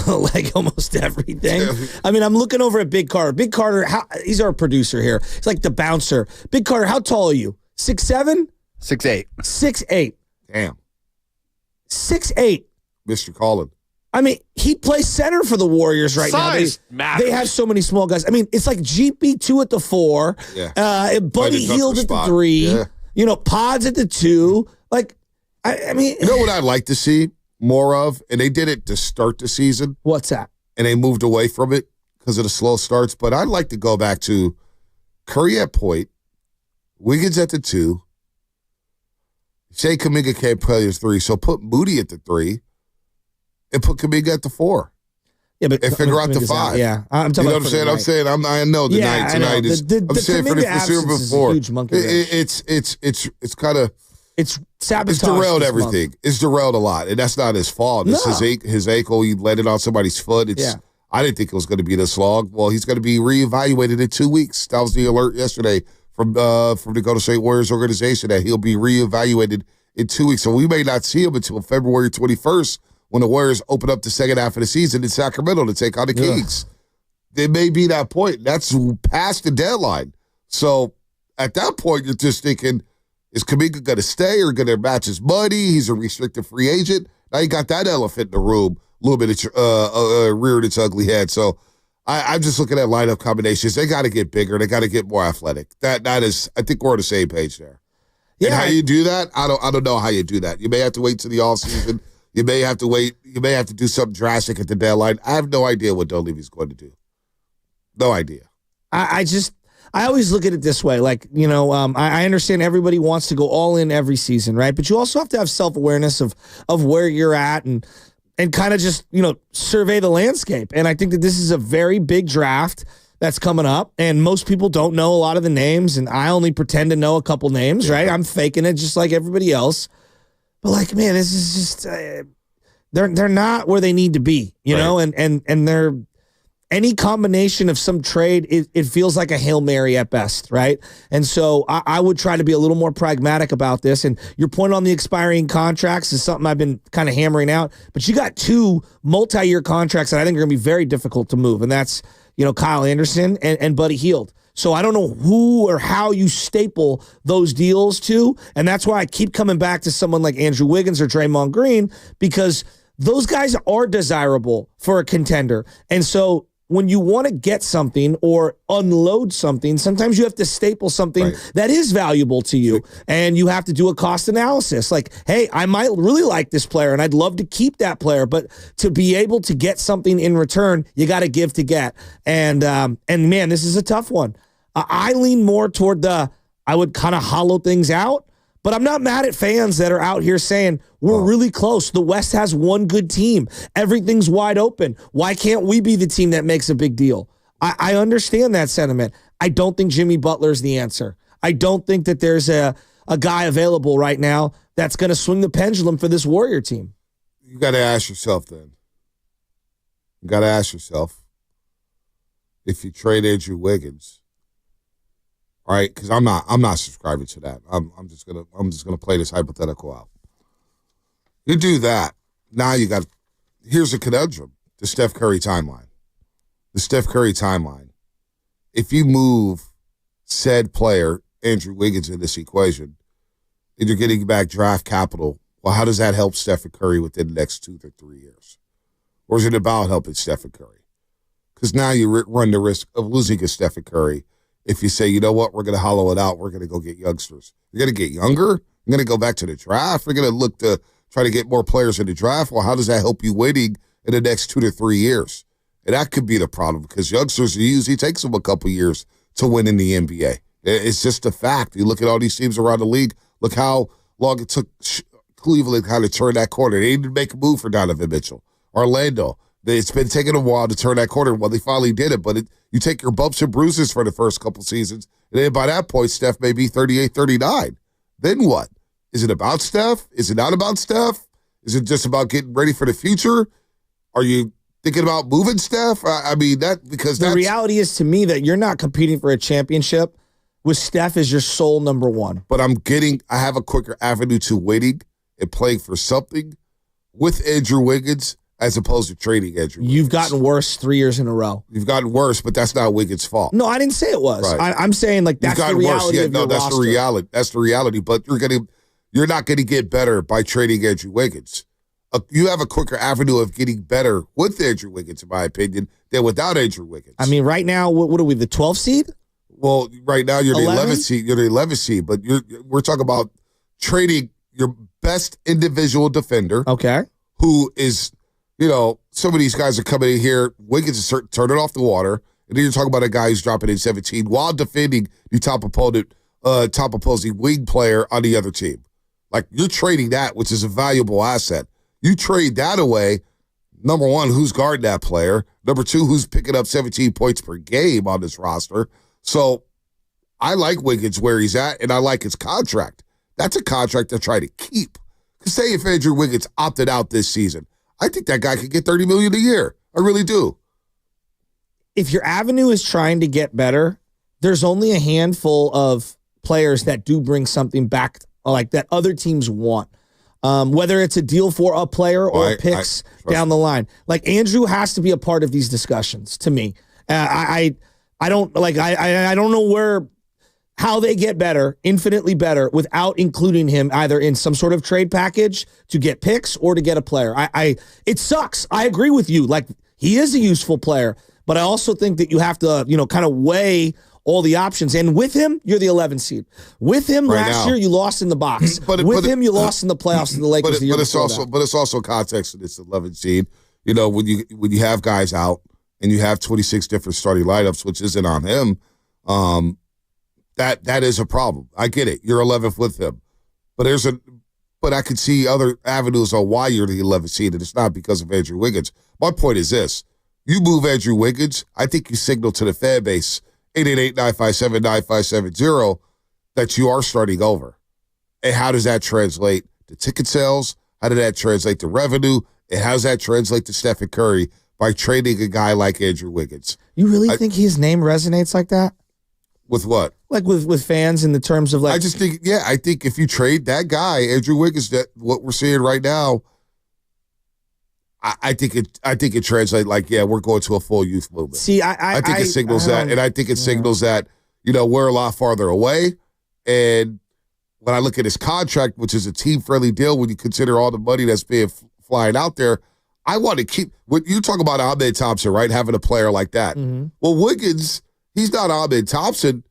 Like almost everything. I mean, I'm looking over at Big Carter. Big Carter, he's our producer here. He's like the bouncer. Big Carter, how tall are you? 6'7"? 6'8". 6'8". Damn. 6'8". Mr. Collin. I mean, he plays center for the Warriors right Size now. matters. They have so many small guys. I mean, it's like GP2 at the 4, Buddy Hield at the 3, you know, Pods at the 2. Like, I mean. You know what I'd like to see more of? And they did it to start the season. What's that? And they moved away from it because of the slow starts. But I'd like to go back to Curry at point, Wiggins at the 2. Say Kuminga can't play his 3, so put Moody at the 3 and put Kuminga at the 4. Yeah, but and figure out the 5. Yeah, I'm talking. You know what I'm saying? I'm saying I know the night tonight is. I'm saying for the foreseeable before. It's kind of. It's sabotage. It's derailed everything. It's derailed a lot, and that's not his fault. It's his ankle. He landed on somebody's foot. I didn't think it was going to be this long. Well, he's going to be reevaluated in 2 weeks. That was the alert yesterday from the Golden State Warriors organization that he'll be reevaluated in 2 weeks. So we may not see him until February 21st when the Warriors open up the second half of the season in Sacramento to take on the Kings. There may be that point. That's past the deadline. So at that point, you're just thinking, is Kuminga going to stay or going to match his money? He's a restricted free agent. Now you got that elephant in the room, a little bit reared its ugly head. So I'm just looking at lineup combinations. They got to get bigger. They got to get more athletic. That is, I think we're on the same page there. Yeah. And how you do that? I don't know how you do that. You may have to wait till the offseason. You may have to wait. You may have to do something drastic at the deadline. I have no idea what Dunleavy's going to do. No idea. I always look at it this way. Like, you know, I understand everybody wants to go all in every season, right? But you also have to have self-awareness of where you're at and kind of just, you know, survey the landscape. And I think that this is a very big draft that's coming up, and most people don't know a lot of the names, and I only pretend to know a couple names, right? I'm faking it just like everybody else. But, like, man, this is just they're not where they need to be, you know? And they're any combination of some trade, it feels like a Hail Mary at best, right? And so I would try to be a little more pragmatic about this. And your point on the expiring contracts is something I've been kind of hammering out. But you got 2 multi-year contracts that I think are going to be very difficult to move. And that's, you know, Kyle Anderson and Buddy Hield. So I don't know who or how you staple those deals to. And that's why I keep coming back to someone like Andrew Wiggins or Draymond Green, because those guys are desirable for a contender. And so when you want to get something or unload something, sometimes you have to staple something that is valuable to you, and you have to do a cost analysis. Like, hey, I might really like this player, and I'd love to keep that player, but to be able to get something in return, you got to give to get. And man, this is a tough one. I lean more toward I would kind of hollow things out. But I'm not mad at fans that are out here saying, we're really close. The West has one good team. Everything's wide open. Why can't we be the team that makes a big deal? I understand that sentiment. I don't think Jimmy Butler's the answer. I don't think that there's a guy available right now that's going to swing the pendulum for this Warrior team. You got to ask yourself then, You got to ask yourself, if you trade Andrew Wiggins, all right? Because I'm not subscribing to that. I'm just gonna play this hypothetical out. You do that. Now here's a conundrum: the Steph Curry timeline. The Steph Curry timeline. If you move said player Andrew Wiggins in this equation, and you're getting back draft capital, well, how does that help Stephen Curry within the next 2 to 3 years? Or is it about helping Stephen Curry? Because now you run the risk of losing a Stephen Curry if you say, you know what, we're going to hollow it out. We're going to go get youngsters. You're going to get younger? You're going to go back to the draft? We're going to look to try to get more players in the draft? Well, how does that help you winning in the next 2 to 3 years? And that could be the problem because youngsters, it usually takes them a couple years to win in the NBA. It's just a fact. You look at all these teams around the league. Look how long it took Cleveland kind of turn that corner. They didn't make a move for Donovan Mitchell. Orlando, it's been taking a while to turn that corner. Well, they finally did it, but you take your bumps and bruises for the first couple seasons, and then by that point, Steph may be 38, 39. Then what? Is it about Steph? Is it not about Steph? Is it just about getting ready for the future? Are you thinking about moving Steph? The reality is to me that you're not competing for a championship with Steph as your sole number one. But I have a quicker avenue to winning and playing for something with Andrew Wiggins as opposed to trading Andrew Wiggins. You've gotten worse 3 years in a row. You've gotten worse, but that's not Wiggins' fault. No, I didn't say it was. Right. I'm saying like that's the reality of your that's roster. the reality. That's the reality. But you're not going to get better by trading Andrew Wiggins. You have a quicker avenue of getting better with Andrew Wiggins, in my opinion, than without Andrew Wiggins. I mean, right now, what are we, the 12th seed? Well, right now you're 11? the 11th seed. You're the 11th seed, but we're talking about trading your best individual defender. Okay. Who is, some of these guys are coming in here. Wiggins is turning off the water, and then you're talking about a guy who's dropping in 17 while defending the top opposing wing player on the other team. Like you're trading that, which is a valuable asset. You trade that away. Number one, who's guarding that player? Number two, who's picking up 17 points per game on this roster? So I like Wiggins where he's at, and I like his contract. That's a contract to try to keep. Because say if Andrew Wiggins opted out this season, I think that guy could get $30 million a year. I really do. If your avenue is trying to get better, there's only a handful of players that do bring something back like that other teams want. Whether it's a deal for a player or picks down the line. Like Andrew has to be a part of these discussions to me. I don't know how they get better, infinitely better, without including him either in some sort of trade package to get picks or to get a player. It sucks. I agree with you. Like he is a useful player, but I also think that you have to, kind of weigh all the options. And with him, you're the 11th seed. With him last year, you lost in the box. With him, you lost in the playoffs to the Lakers. But it's also context to this 11th seed. When you have guys out and you have 26 different starting lineups, which isn't on him, that is a problem. I get it. You're 11th with him, but I could see other avenues on why you're the 11th seed, and it's not because of Andrew Wiggins. My point is this: you move Andrew Wiggins, I think you signal to the fan base 888-957-9570 that you are starting over. And how does that translate to ticket sales? How does that translate to revenue? And how does that translate to Stephen Curry by trading a guy like Andrew Wiggins? You really think his name resonates like that? With what? Like with fans in the terms of like... I think if you trade that guy, Andrew Wiggins, that what we're seeing right now, I think it translates like, we're going to a full youth movement. See, I think it signals that, and I think it signals that, we're a lot farther away. And when I look at his contract, which is a team-friendly deal, when you consider all the money that's being flying out there, I want to keep. When you talk about Ahmed Thompson, right, having a player like that. Mm-hmm. Well, Wiggins, he's not Ahmed Thompson,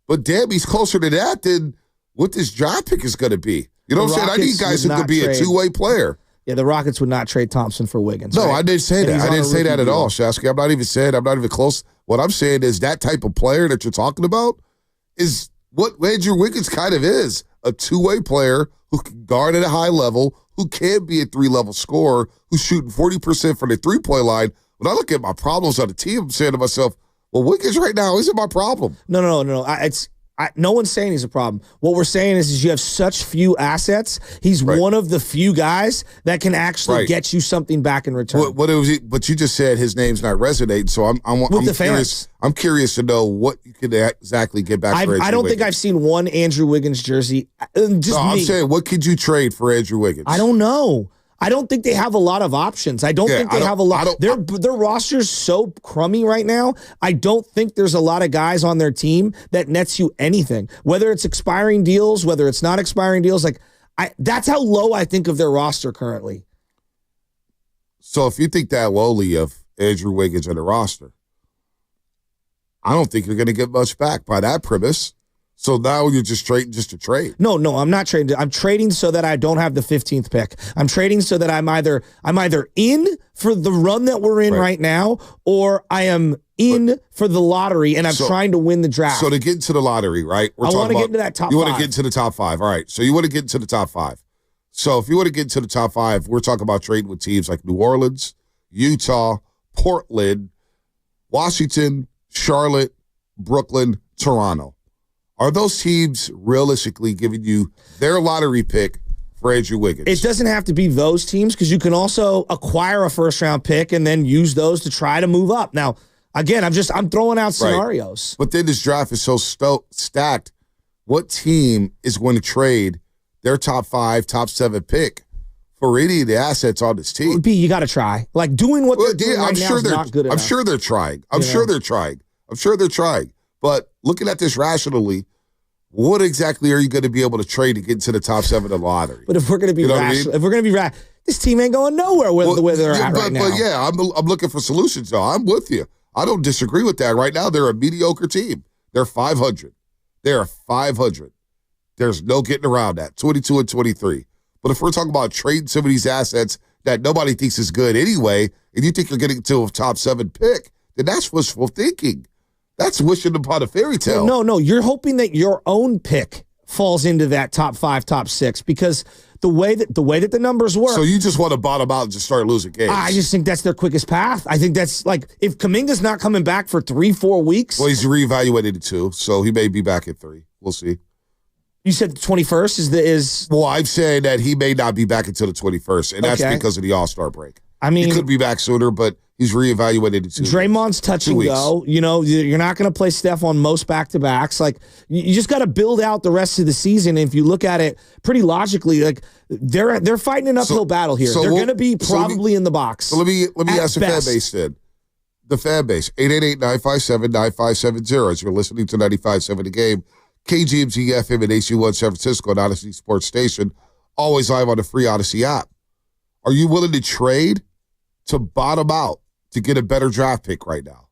but damn, he's closer to that than what this draft pick is going to be. You know what I'm saying? I need guys who can be a two-way player. Yeah, the Rockets would not trade Thompson for Wiggins. No, right? I didn't say that. I didn't say that at all, Shasky. I'm not even close. What I'm saying is that type of player that you're talking about is what Andrew Wiggins kind of is, a two-way player who can guard at a high level, who can be a three-level scorer, who's shooting 40% from the three-point line. When I look at my problems on the team, I'm saying to myself, well, Wiggins right now isn't my problem. No. No one's saying he's a problem. What we're saying is you have such few assets. He's one of the few guys that can actually get you something back in return. But you just said his name's not resonating, so I'm the curious. fans. I'm curious to know what you could exactly get back for Andrew I don't Wiggins. think I've seen one Andrew Wiggins jersey. I'm saying, what could you trade for Andrew Wiggins? I don't know. I don't think they have a lot of options. I don't think they have a lot. Their roster's so crummy right now. I don't think there's a lot of guys on their team that nets you anything. Whether it's expiring deals, whether it's not expiring deals, that's how low I think of their roster currently. So if you think that lowly of Andrew Wiggins on the roster, I don't think you're going to get much back by that premise. So now you're just trading just to trade. No, I'm not trading. I'm trading so that I don't have the 15th pick. I'm trading so that I'm either in for the run that we're in right now, or I am in for the lottery and I'm trying to win the draft. So to get into the lottery, right? I want to get into that top 5. You want to get into the top 5. All right. So you want to get into the top 5. So if you want to get into the top 5, we're talking about trading with teams like New Orleans, Utah, Portland, Washington, Charlotte, Brooklyn, Toronto. Are those teams realistically giving you their lottery pick for Andrew Wiggins? It doesn't have to be those teams because you can also acquire a first-round pick and then use those to try to move up. Now, again, I'm throwing out scenarios. Right. But then this draft is so stacked. What team is going to trade their top 5, top 7 pick for any of the assets on this team? You got to try. Doing what they're doing right now is not good enough. I'm sure they're trying. I'm sure they're trying. But looking at this rationally, what exactly are you going to be able to trade to get into the top 7 of the lottery? But if we're going to be rational, this team ain't going nowhere with the way they're at right now. But yeah, I'm looking for solutions, though. I'm with you. I don't disagree with that. Right now, they're a mediocre team. They're 500. They're 500. There's no getting around that. 22 and 23. But if we're talking about trading some of these assets that nobody thinks is good anyway, and you think you're getting to a top 7 pick, then that's wishful thinking. That's wishing upon a fairy tale. No. You're hoping that your own pick falls into that top 5, top 6 because the way that the numbers work. So you just want to bottom out and just start losing games. I just think that's their quickest path. I think that's if Kuminga's not coming back for 3-4 weeks. Well, he's reevaluated at 2, so he may be back at 3. We'll see. You said the 21st is. Well, I'm saying that he may not be back until the 21st, and that's because of the All-Star break. I mean, he could be back sooner, but he's reevaluated at 2. Draymond's touch and go. You're not going to play Steph on most back-to-backs. You just got to build out the rest of the season. And if you look at it pretty logically, they're fighting an uphill battle here. They're going to be probably in the box. So let me ask the fan base then. The fan base, 888-957-9570. As you're listening to 95.7 The Game, KGMZ FM and AC1 San Francisco, an Odyssey Sports Station, always live on the free Odyssey app. Are you willing to trade to bottom out to get a better draft pick right now?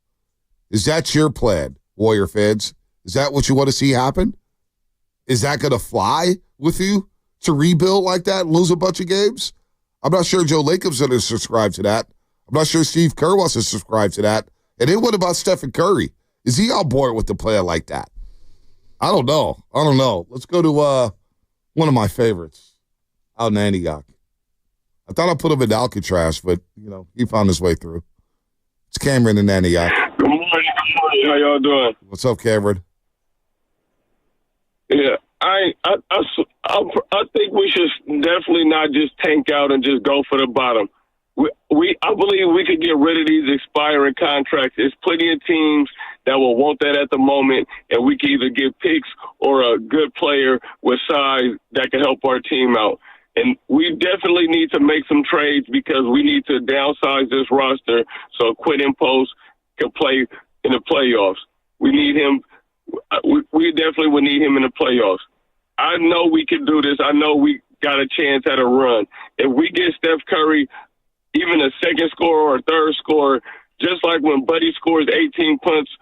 Is that your plan, Warrior fans? Is that what you want to see happen? Is that going to fly with you to rebuild like that and lose a bunch of games? I'm not sure Joe Lacob's going to subscribe to that. I'm not sure Steve Kerr wants to subscribe to that. And then what about Stephen Curry? Is he on board with the plan like that? I don't know. Let's go to one of my favorites out in Antioch. I thought I put him in Alcatraz, but, he found his way through. It's Cameron in Antioch. Good morning. How y'all doing? What's up, Cameron? Yeah, I think we should definitely not just tank out and just go for the bottom. I believe we could get rid of these expiring contracts. There's plenty of teams that will want that at the moment, and we can either get picks or a good player with size that can help our team out. And we definitely need to make some trades because we need to downsize this roster so Quentin Post can play in the playoffs. We need him. We definitely would need him in the playoffs. I know we can do this. I know we got a chance at a run. If we get Steph Curry, even a second scorer or a third scorer, just like when Buddy scores 18 points,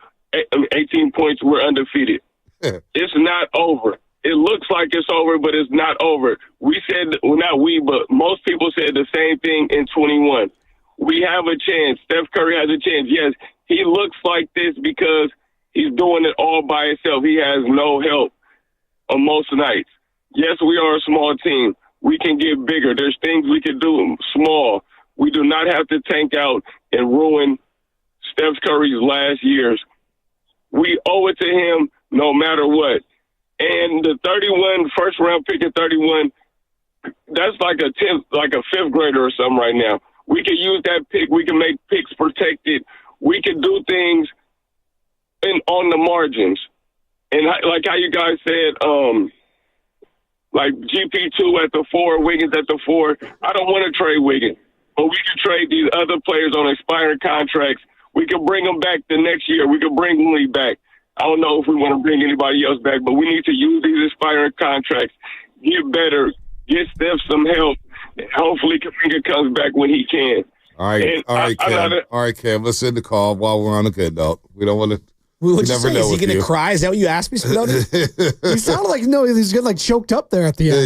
we're undefeated. It's not over. It looks like it's over, but it's not over. We said, well, not we, but most people said the same thing in 21. We have a chance. Steph Curry has a chance. Yes, he looks like this because he's doing it all by himself. He has no help on most nights. Yes, we are a small team. We can get bigger. There's things we can do small. We do not have to tank out and ruin Steph Curry's last years. We owe it to him no matter what. And the 31 first round pick at 31, that's like a 5th grader or something right now. We could use that pick. We can make picks protected. We could do things on the margins. And like how you guys said, like GP2 at the 4, Wiggins at the 4. I don't want to trade Wiggins, but we can trade these other players on expiring contracts. We can bring them back the next year. We can bring Lee back. I don't know if we want to bring anybody else back, but we need to use these expiring contracts, get better, get Steph some help. Hopefully Kuminga comes back when he can. All right, Cam. Let's end the call while we're on a good note. We don't want to. We never know. Is he going to cry? Is that what you asked me, Spinoza? Yeah, he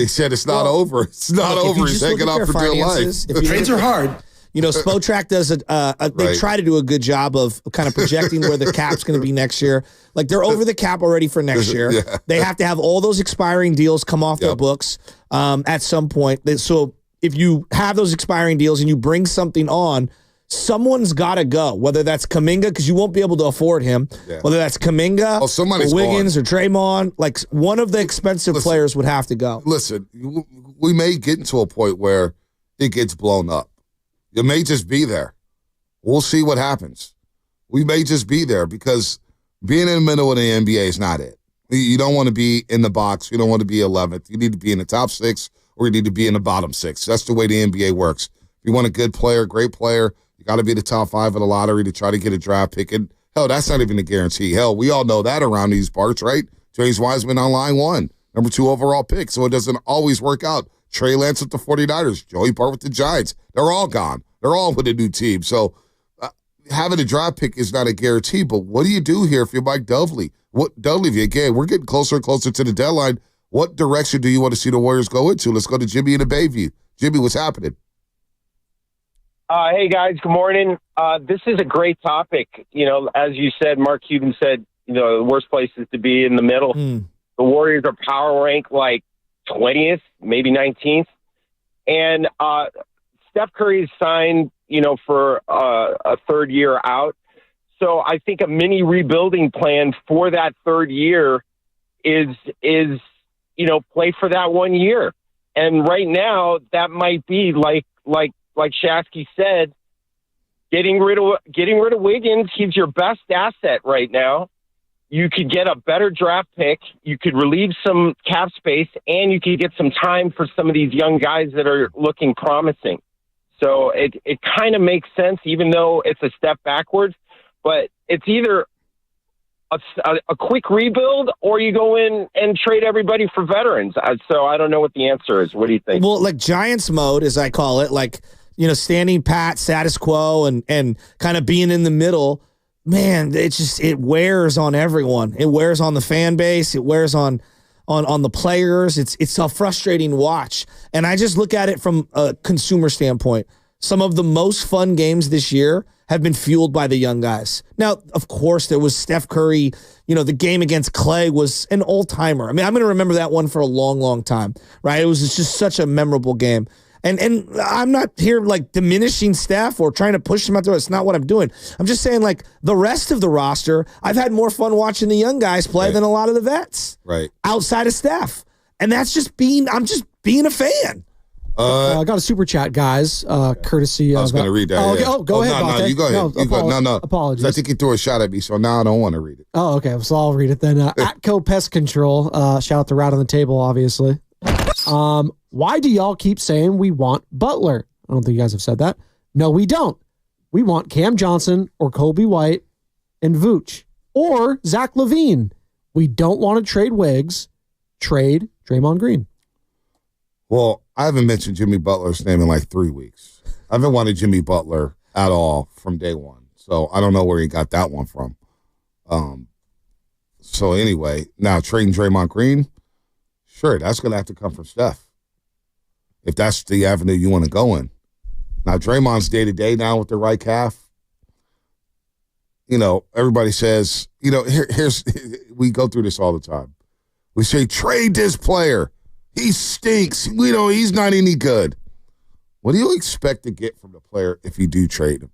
said it's not over. It's not over. He's hanging out for dear life. The trades are hard. Spotrac does they try to do a good job of kind of projecting where the cap's going to be next year. Like they're over the cap already for next year. Yeah. They have to have all those expiring deals come off their books at some point. So if you have those expiring deals and you bring something on, someone's got to go, whether that's Kuminga, because you won't be able to afford him, whether that's Kuminga or Wiggins or Draymond, like one of the expensive players would have to go. Listen, we may get into a point where it gets blown up. It may just be there. We'll see what happens. We may just be there because being in the middle of the NBA is not it. You don't want to be in the box. You don't want to be 11th. You need to be in the top 6 or you need to be in the bottom 6. That's the way the NBA works. If you want a good player, great player, you got to be the top 5 of the lottery to try to get a draft pick. And hell, that's not even a guarantee. Hell, we all know that around these parts, right? James Wiseman on line 1, number 2 overall pick. So it doesn't always work out. Trey Lance with the 49ers, Joey Bart with the Giants. They're all gone. They're all with a new team. So having a draft pick is not a guarantee, but what do you do here if you're Mike Dudley? Again, we're getting closer and closer to the deadline. What direction do you want to see the Warriors go into? Let's go to Jimmy in the Bayview. Jimmy, what's happening? Hey, guys. Good morning. This is a great topic. As you said, Mark Cuban said, the worst place is to be in the middle. The Warriors are power ranked like 20th, maybe 19th. And Steph Curry is signed, for a third year out. So I think a mini rebuilding plan for that third year is play for that 1 year. And right now that might be like Shasky said, getting rid of Wiggins. He's your best asset right now. You could get a better draft pick. You could relieve some cap space, and you could get some time for some of these young guys that are looking promising. So it kind of makes sense, even though it's a step backwards. But it's either a quick rebuild or you go in and trade everybody for veterans. So I don't know what the answer is. What do you think? Well, like Giants mode, as I call it, like, standing pat, status quo, and kind of being in the middle, man, it wears on everyone. It wears on the fan base. It wears on the players. It's a frustrating watch. And I just look at it from a consumer standpoint. Some of the most fun games this year have been fueled by the young guys. Now, of course, there was Steph Curry. The game against Clay was an old-timer. I mean, I'm going to remember that one for a long, long time, right? It was just such a memorable game. And I'm not here like diminishing Steph or trying to push him out there. It's not what I'm doing. I'm just saying, like, the rest of the roster, I've had more fun watching the young guys play than a lot of the vets. Right. Outside of Steph. And that's I'm just being a fan. I got a super chat, guys, courtesy of... I was going to read that. Go ahead, No, you go ahead. No. Apologies. I think you threw a shot at me, so now I don't want to read it. Oh, okay. So I'll read it then. Atco Pest Control, shout out to Rat on the Table, obviously. Why do y'all keep saying we want Butler? I don't think you guys have said that. No, we don't. We want Cam Johnson or Kobe White and Vooch or Zach LaVine. We don't want to trade Wiggs. Trade Draymond Green. Well, I haven't mentioned Jimmy Butler's name in like 3 weeks. I haven't wanted Jimmy Butler at all from day one. So I don't know where he got that one from. So anyway, now trading Draymond Green, sure, that's going to have to come from Steph. If that's the avenue you want to go in. Now, Draymond's day-to-day now with the right calf. Everybody says, we go through this all the time. We say, trade this player. He stinks. He's not any good. What do you expect to get from the player if you do trade him?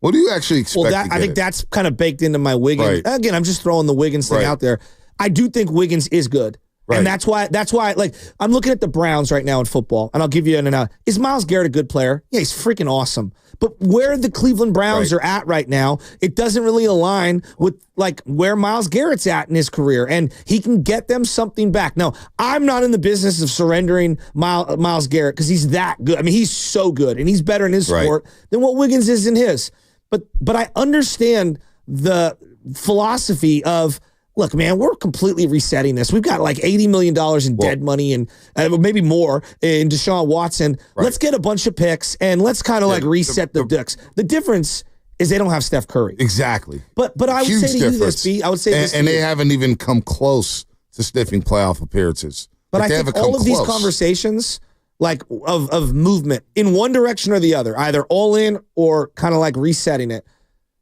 What do you actually expect to get? I think that's kind of baked into my Wiggins. Right. Again, I'm just throwing the Wiggins thing out there. I do think Wiggins is good. Right. And that's why, like, I'm looking at the Browns right now in football, and I'll give you is Myles Garrett a good player? Yeah, he's freaking awesome. But where the Cleveland Browns are at right now, it doesn't really align with, like, where Myles Garrett's at in his career, and he can get them something back. Now, I'm not in the business of surrendering Myles Garrett because he's that good. I mean, he's so good, and he's better in his sport than what Wiggins is in his. But I understand the philosophy of, look, man, we're completely resetting this. We've got like $80 million in dead money and maybe more in Deshaun Watson. Right. Let's get a bunch of picks and let's kind of like reset the Ducks. The difference is they don't have Steph Curry. Exactly. But I would say to you this, B. I would say this. And they haven't even come close to sniffing playoff appearances. But I think all of these conversations, like of movement in one direction or the other, either all in or kind of like resetting it,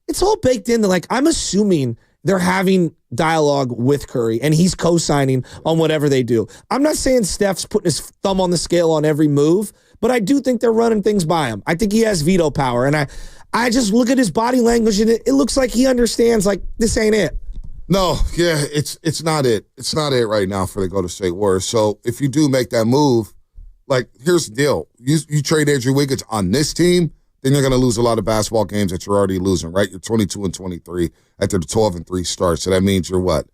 it's all baked into, like, I'm assuming they're having dialogue with Curry, and he's co-signing on whatever they do. I'm not saying Steph's putting his thumb on the scale on every move, but I do think they're running things by him. I think he has veto power, and I just look at his body language, and it looks like he understands, like, this ain't it. No, yeah, it's not it. It's not it right now for the Golden State Warriors. So if you do make that move, like, here's the deal. You trade Andrew Wiggins on this team, then you're going to lose a lot of basketball games that you're already losing, right? You're 22-23 after the 12-3 start. So that means you're what?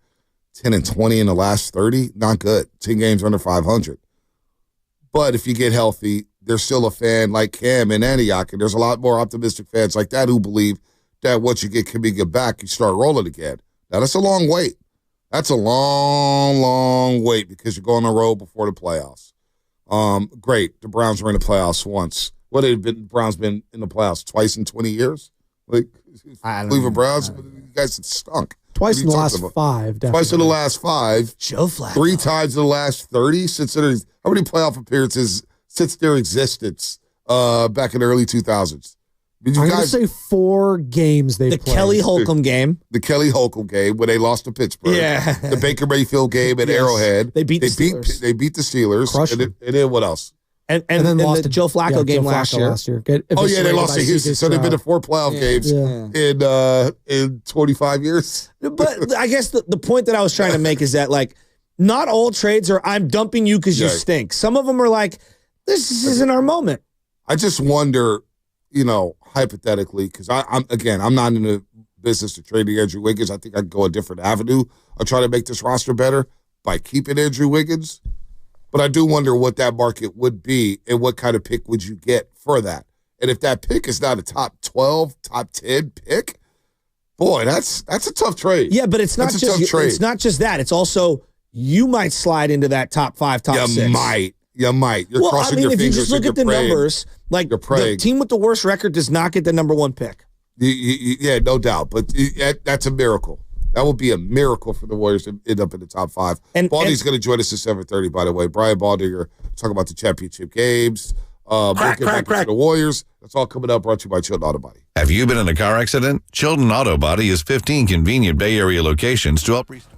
10-20 in the last 30? Not good. 10 games under 500. But if you get healthy, there's still a fan like Cam in Antioch, and there's a lot more optimistic fans like that who believe that what you get can be get back, you start rolling again. Now, that's a long wait. That's a long, long wait because you're going on the road before the playoffs. Great. The Browns were in the playoffs once. What have the Browns been in the playoffs twice in 20 years? Like, Cleveland Browns, you guys stunk. Twice in the last 5, definitely. Twice in the last 5. Joe Flacco. 3 times in the last 30. How many playoff appearances since their existence back in the early 2000s? I'm going to say 4 games they played. The Kelly Holcomb game. The Kelly Holcomb game when they lost to Pittsburgh. Yeah. The Baker Mayfield game at Arrowhead. They beat the Steelers. They beat the Steelers. Crushed and then what else? And then lost the Joe Flacco game last year. They lost to Houston. So they've been to 4 playoff games in 25 years. But I guess the point that I was trying to make is that, like, not all trades are I'm dumping you because you stink. Some of them are like, this isn't our moment. I just wonder, hypothetically, because I'm not in the business of trading Andrew Wiggins. I think I'd go a different avenue. I'll try to make this roster better by keeping Andrew Wiggins. But I do wonder what that market would be and what kind of pick would you get for that. And if that pick is not a top 12, top 10 pick, boy, that's a tough trade. Yeah, but it's not just that. It's also you might slide into that top 5, top 6. You might. You're crossing your fingers. If you just look at the numbers, like the team with the worst record does not get the number 1 pick. Yeah, no doubt. But that's a miracle. That would be a miracle for the Warriors to end up in the top 5. And Baldy's going to join us at 7:30, by the way. Brian Baldinger talking about the championship games. Back to the Warriors. That's all coming up, brought to you by Chilton Auto Body. Have you been in a car accident? Chilton Auto Body has 15 convenient Bay Area locations to help restore.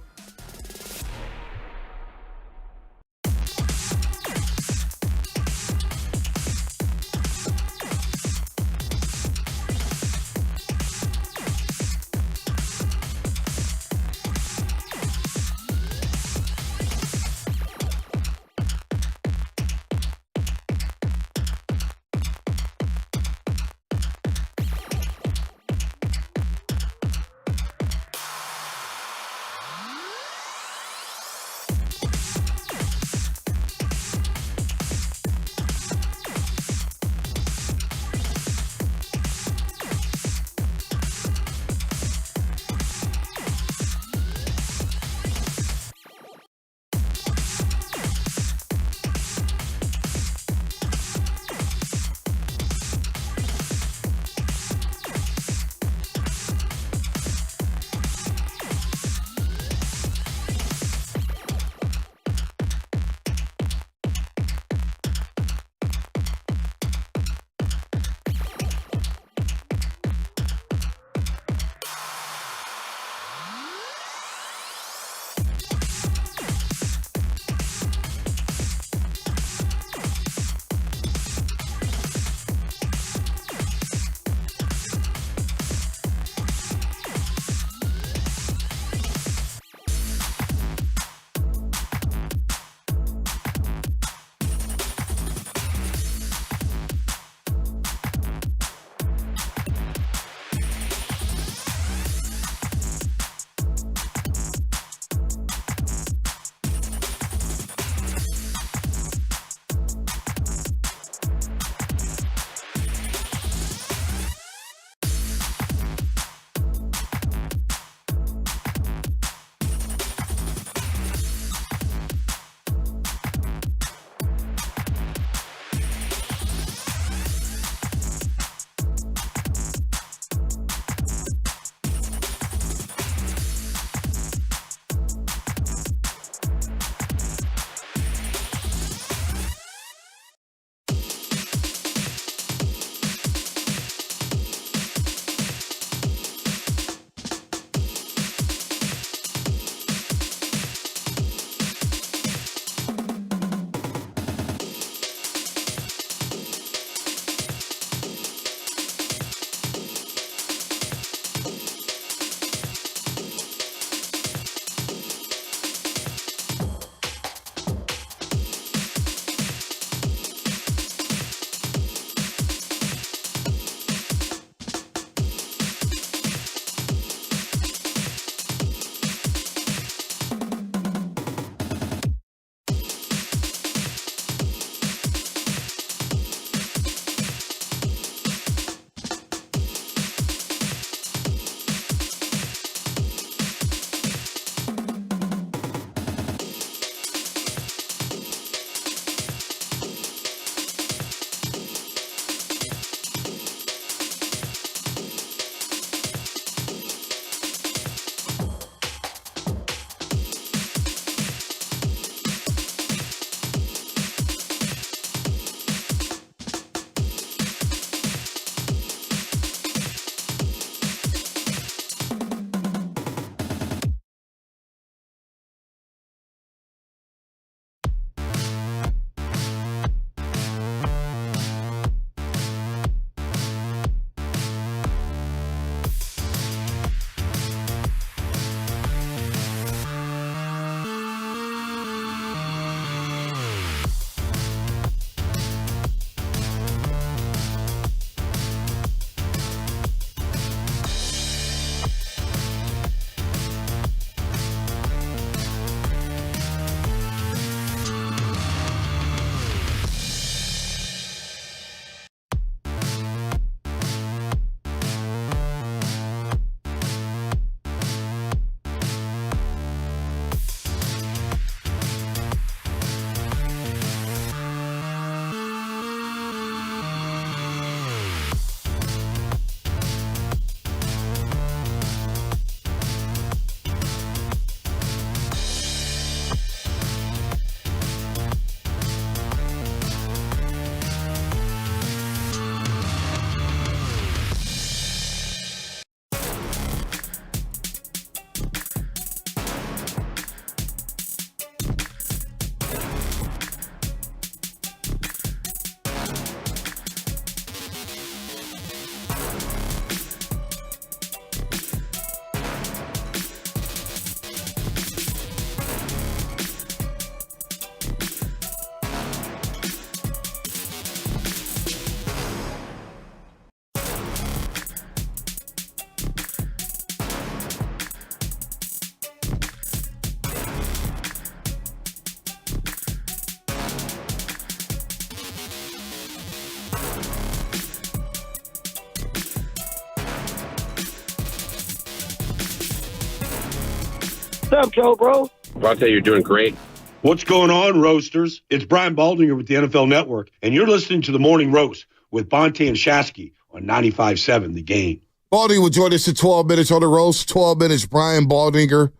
What's up, Joe, bro? Vontae, you're doing great. What's going on, Roasters? It's Brian Baldinger with the NFL Network, and you're listening to The Morning Roast with Bonte and Shasky on 95.7 The Game. Baldinger will join us in 12 minutes on the roast. 12 minutes, Brian Baldinger.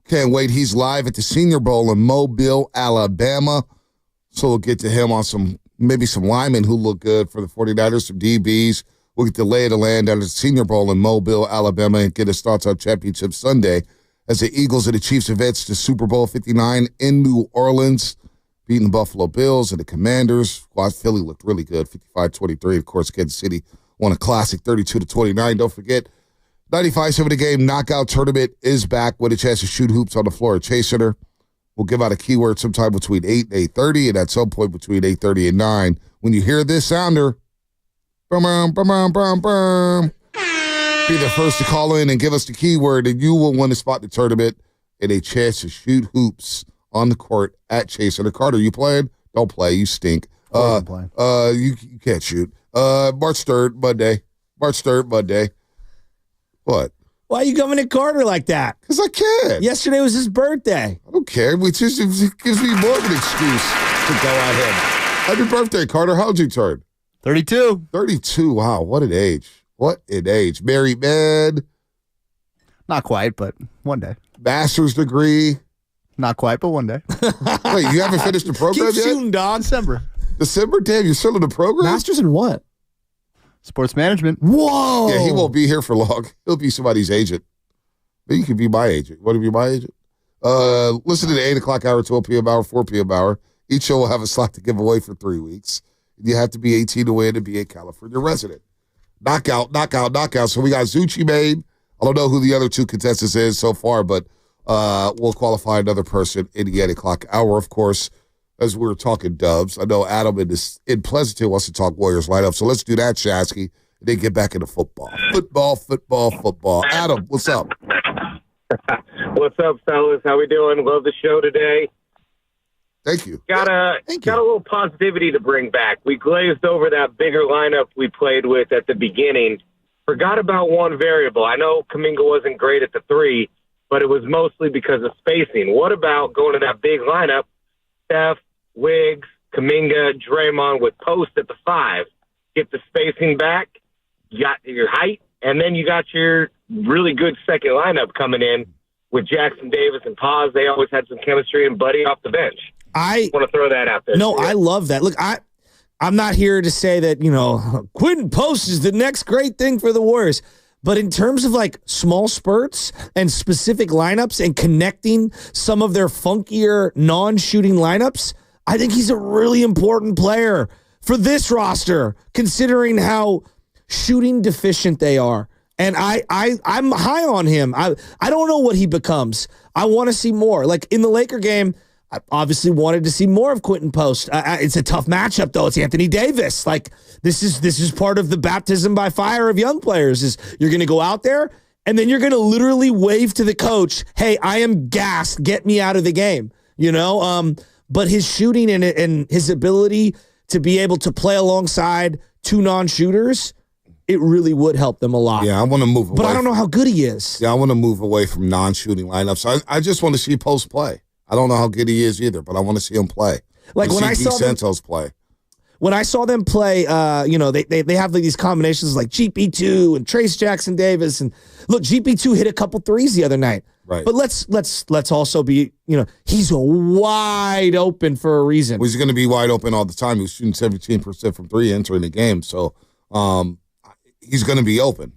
Can't wait. He's live at the Senior Bowl in Mobile, Alabama. So we'll get to him on maybe some linemen who look good for the 49ers, some DBs. We'll get the lay of the land at the Senior Bowl in Mobile, Alabama, and get his thoughts on Championship Sunday as the Eagles and the Chiefs advance to Super Bowl 59 in New Orleans, beating the Buffalo Bills and the Commanders. Philly looked really good, 55-23. Of course, Kansas City won a classic 32-29. Don't forget, 95.7 The Game knockout tournament is back with a chance to shoot hoops on the floor at Chase Center. We'll give out a keyword sometime between 8 and 8:30, and at some point between 8:30 and 9. When you hear this sounder, be the first to call in and give us the keyword, and you will win a spot in the tournament and a chance to shoot hoops on the court at Chase Center. Carter, you playing? Don't play. You stink. You can't shoot. March 3rd, Monday. March 3rd, Monday. What? Why are you coming at Carter like that? Because I can. Yesterday was his birthday. I don't care. It gives me more of an excuse to go at him. Happy birthday, Carter. How'd you turn? 32. 32. Wow, what an age. What an age. Married man. Not quite, but one day. Master's degree. Not quite, but one day. Wait, you haven't finished the program Keep yet? shooting, dog. December. Damn, you're still in the program? Masters in what? Sports management. Whoa. Yeah, he won't be here for long. He'll be somebody's agent. Maybe you could be my agent. Want to be my agent? Listen to the 8 o'clock hour, 12 p.m. hour, 4 p.m. hour. Each show will have a slot to give away for 3 weeks. You have to be 18 to win and be a California resident. Knockout. So we got Zucci Mane. I don't know who the other two contestants is so far, but we'll qualify another person in the 8 o'clock hour, of course, as we were talking Dubs. I know Adam in Pleasanton wants to talk Warriors lineup, so let's do that, Shasky, and then get back into football. Football. Adam, what's up? What's up, fellas? How we doing? Love the show today. Thank you. Got a little positivity to bring back. We glazed over that bigger lineup we played with at the beginning. Forgot about one variable. I know Kuminga wasn't great at the 3, but it was mostly because of spacing. What about going to that big lineup, Steph, Wiggs, Kuminga, Draymond with post at the 5? Get the spacing back, you got your height, and then you got your really good second lineup coming in with Jackson Davis and Paz. They always had some chemistry, and Buddy off the bench. I want to throw that out there. No, I love that. Look, I'm not here to say that, Quentin Post is the next great thing for the Warriors. But in terms of like small spurts and specific lineups and connecting some of their funkier non-shooting lineups, I think he's a really important player for this roster, considering how shooting deficient they are. And I'm high on him. I don't know what he becomes. I want to see more. Like in the Laker game, I obviously wanted to see more of Quentin Post. It's a tough matchup, though. It's Anthony Davis. Like this is part of the baptism by fire of young players. Is you're going to go out there and then you're going to literally wave to the coach, "Hey, I am gassed. Get me out of the game." But his shooting and his ability to be able to play alongside two non-shooters, it really would help them a lot. Yeah, I want to move away. But I don't know how good he is. Yeah, I want to move away from non-shooting lineups. I just want to see Post play. I don't know how good he is either, but I want to see him play. Like when I saw Santos play. When I saw them play, they have like these combinations like GP2 and Trace Jackson Davis, and look, GP2 hit a couple threes the other night. Right. But let's also be, he's wide open for a reason. Well, he's going to be wide open all the time. He was shooting 17% from 3 entering the game, so he's going to be open.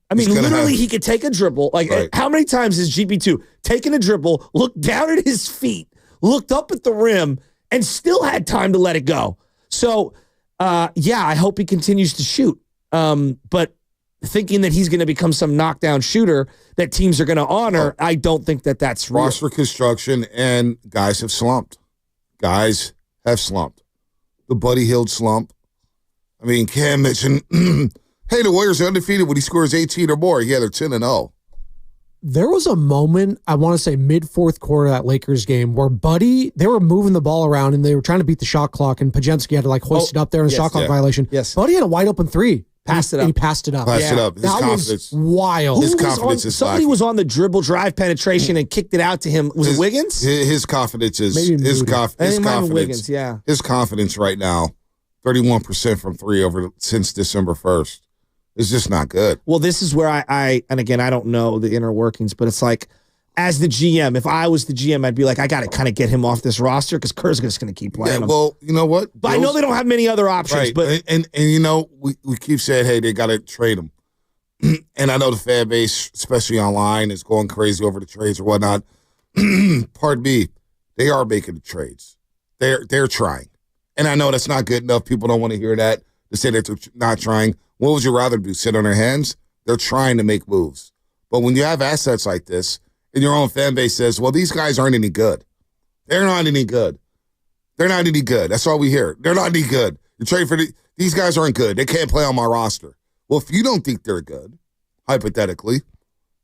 I mean, literally, he could take a dribble. Like, right. How many times has GP2 taken a dribble, looked down at his feet, looked up at the rim, and still had time to let it go? So, I hope he continues to shoot. But thinking that he's going to become some knockdown shooter that teams are going to honor, I don't think that that's real. Roster construction, and guys have slumped. The Buddy Hield slump. I mean, Cam mentioned... Hey, the Warriors are undefeated when he scores 18 or more. Yeah, they're 10-0. There was a moment, I want to say mid-fourth quarter of that Lakers game, where Buddy, they were moving the ball around and they were trying to beat the shot clock, and Pajensky had to hoist it up there in a shot clock violation. Yes. Buddy had a wide open 3. Passed it up. He passed it up. Passed it up. His That confidence. was wild. His confidence is somebody lacking. was on the dribble drive penetration and kicked it out to him. Was it Wiggins? His confidence is Maybe his Moody. confidence. Wiggins, yeah. His confidence right now, 31% from three since December 1st. It's just not good. Well, this is where I and again, I don't know the inner workings, but it's like, as the GM, if I was the GM, I'd be like, I got to kind of get him off this roster because Kerr's just going to keep playing him. Well, you know what? But I know they don't have many other options. Right. But and you know, we keep saying, hey, they got to trade him. And I know the fan base, especially online, is going crazy over the trades or whatnot. Pardon me, they are making the trades. They're trying. And I know that's not good enough. People don't want to hear that. They say that they're not trying. What would you rather do, sit on their hands? They're trying to make moves. But when you have assets like this, and your own fan base says, well, these guys aren't any good. They're not any good. They're not any good. That's all we hear. They're not any good. You trade for these guys aren't good. They can't play on my roster. Well, if you don't think they're good, hypothetically,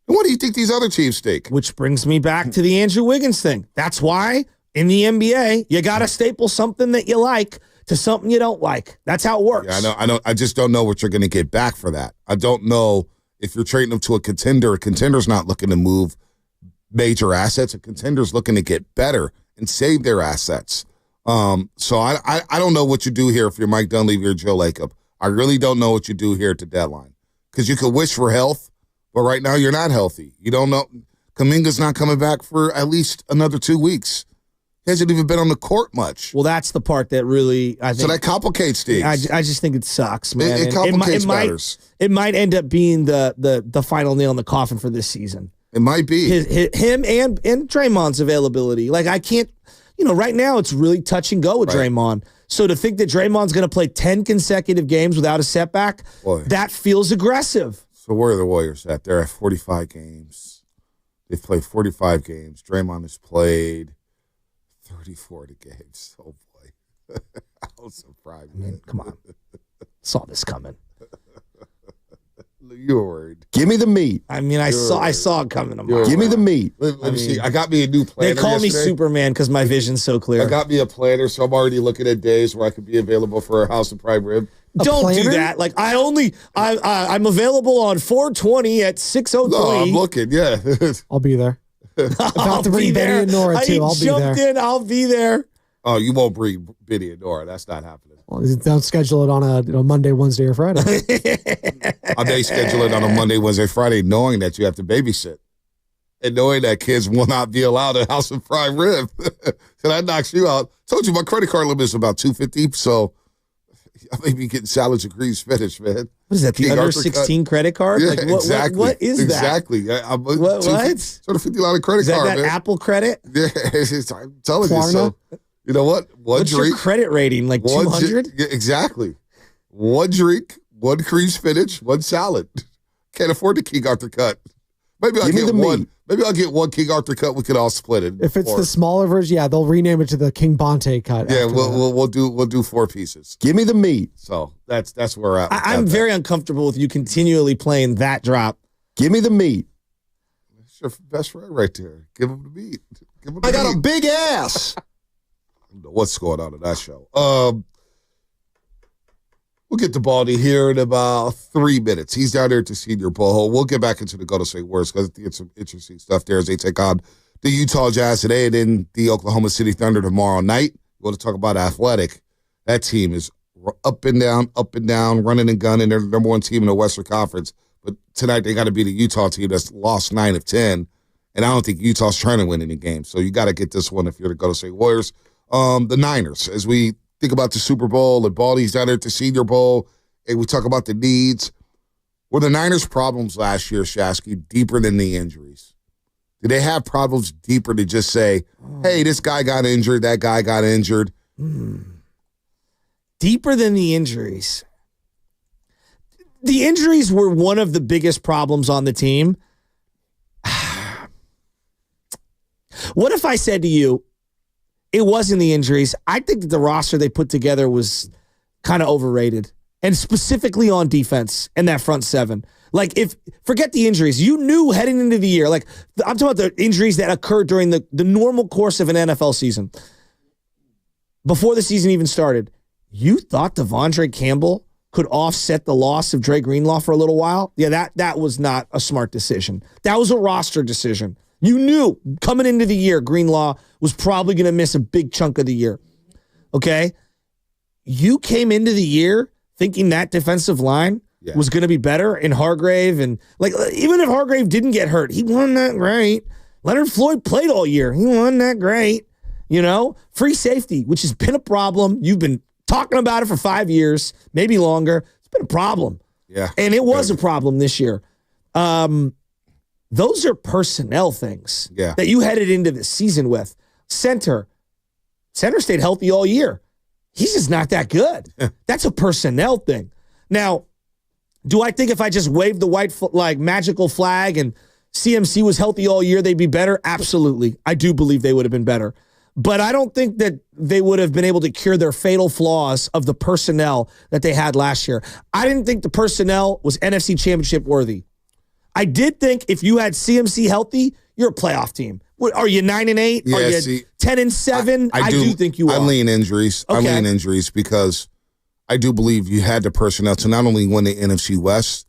then what do you think these other teams think? Which brings me back to the Andrew Wiggins thing. That's why in the NBA, you got to staple something that you like to something you don't like. That's how it works. Yeah, I know. I just don't know what you're going to get back for that. I don't know if you're trading them to a contender. A contender's not looking to move major assets. A contender's looking to get better and save their assets. So I don't know what you do here if you're Mike Dunleavy or Joe Lacob. I really don't know what you do here at the deadline because you could wish for health, but right now you're not healthy. You don't know. Kuminga's not coming back for at least another 2 weeks. He hasn't even been on the court much. Well, that's the part that really I think. So that complicates things. I just think it sucks, man. It complicates matters. It might end up being the final nail in the coffin for this season. It might be him and Draymond's availability. Like I can't, right now it's really touch and go with Draymond. So to think that Draymond's going to play 10 consecutive games without a setback, that feels aggressive. So where are the Warriors at? They're at 45 games. They've played 45 games. Draymond has played 34 games. Oh boy, I was surprised. Man, come on, saw this coming. You were worried. Give me the meat. I mean, I saw it coming tomorrow. Give me the meat. Let me see. I got me a new planner. They call me yesterday. Superman because my vision's so clear. I got me a planner, so I'm already looking at days where I could be available for a House of Prime Rib. Don't do that. Like I'm available on 420 at 6:03. No, I'm looking. Yeah, I'll be there. About to bring Benny and Nora too. I'll be there. I'll be there. Oh, you won't bring Benny and Nora. That's not happening. Well, don't schedule it on a Monday, Wednesday, or Friday. They schedule it on a Monday, Wednesday, Friday, knowing that you have to babysit and knowing that kids will not be allowed a House of Prime Rib. So that knocks you out. Told you my credit card limit is about $250, so I may be getting salads and greens finished, man. What is that? The under 16 credit card? Yeah, like, exactly. What is that? Exactly. What? Sort of $50 credit is that card, that man. Apple credit? Yeah, I'm telling you. So, you know what? What's drink, your credit rating? Like 200? Yeah, exactly. One drink, one cream spinach, one salad. Can't afford the King Arthur cut. Maybe I'll get one. Maybe I'll get one King Arthur cut. We could all split it. If it's the smaller version, yeah, they'll rename it to the King Bonte cut. Yeah, we'll do 4 pieces. Give me the meat. So that's where we're at. I'm very uncomfortable with you continually playing that drop. Give me the meat. That's your best friend right there. Give him the meat. Give him the I got meat. a big ass. I don't know what's going on in that show. We'll get to Baldy here in about 3 minutes. He's down there at the Senior Bowl. We'll get back into the Golden State Warriors because I think it's some interesting stuff there as they take on the Utah Jazz today and then the Oklahoma City Thunder tomorrow night. We're going to talk about Athletic. That team is up and down, running and gunning. They're the number one team in the Western Conference. But tonight they got to be the Utah team that's lost 9 of 10. And I don't think Utah's trying to win any games. So you got to get this one if you're the Golden State Warriors. The Niners, as we think about the Super Bowl and Baldy's down there at the Senior Bowl, and we talk about the needs. Were the Niners' problems last year, Shasky, deeper than the injuries? Did they have problems deeper to just say, hey, this guy got injured, that guy got injured? Deeper than the injuries. The injuries were one of the biggest problems on the team. What if I said to you, it wasn't the injuries? I think that the roster they put together was kind of overrated, and specifically on defense and that front seven. Like, forget the injuries. You knew heading into the year, like, I'm talking about the injuries that occurred during the normal course of an NFL season. Before the season even started, you thought Devondre Campbell could offset the loss of Dre Greenlaw for a little while, yeah, that was not a smart decision. That was a roster decision. You knew coming into the year, Greenlaw was probably going to miss a big chunk of the year. Okay? You came into the year thinking that defensive line was going to be better in Hargrave. And like, even if Hargrave didn't get hurt, he won that great. Leonard Floyd played all year. He won that great. You know, free safety, which has been a problem. You've been talking about it for 5 years, maybe longer. It's been a problem. Yeah. And it was a problem this year. Those are personnel things that you headed into the season with. Center stayed healthy all year. He's just not that good. That's a personnel thing. Now, do I think if I just waved the white magical flag and CMC was healthy all year, they'd be better? Absolutely. I do believe they would have been better. But I don't think that they would have been able to cure their fatal flaws of the personnel that they had last year. I didn't think the personnel was NFC Championship worthy. I did think if you had CMC healthy, you're a playoff team. Are you 9-8? Yeah, are you 10-7? I do think you are. I lean injuries. Okay. I lean injuries because I do believe you had the personnel to not only win the NFC West,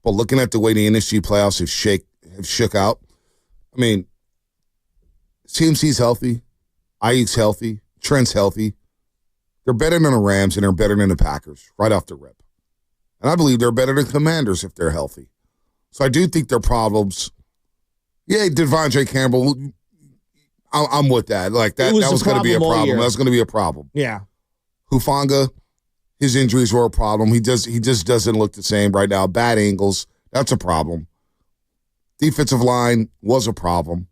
but looking at the way the NFC playoffs have shook out. I mean, CMC's healthy. Ayuk's healthy. Trent's healthy. They're better than the Rams, and they're better than the Packers right off the rip. And I believe they're better than Commanders if they're healthy. So I do think their problems. Yeah, Devondre Campbell, I'm with that. Like that was going to be a problem. That was going to be a problem. Yeah. Hufanga, his injuries were a problem. He just doesn't look the same right now. Bad angles, that's a problem. Defensive line was a problem.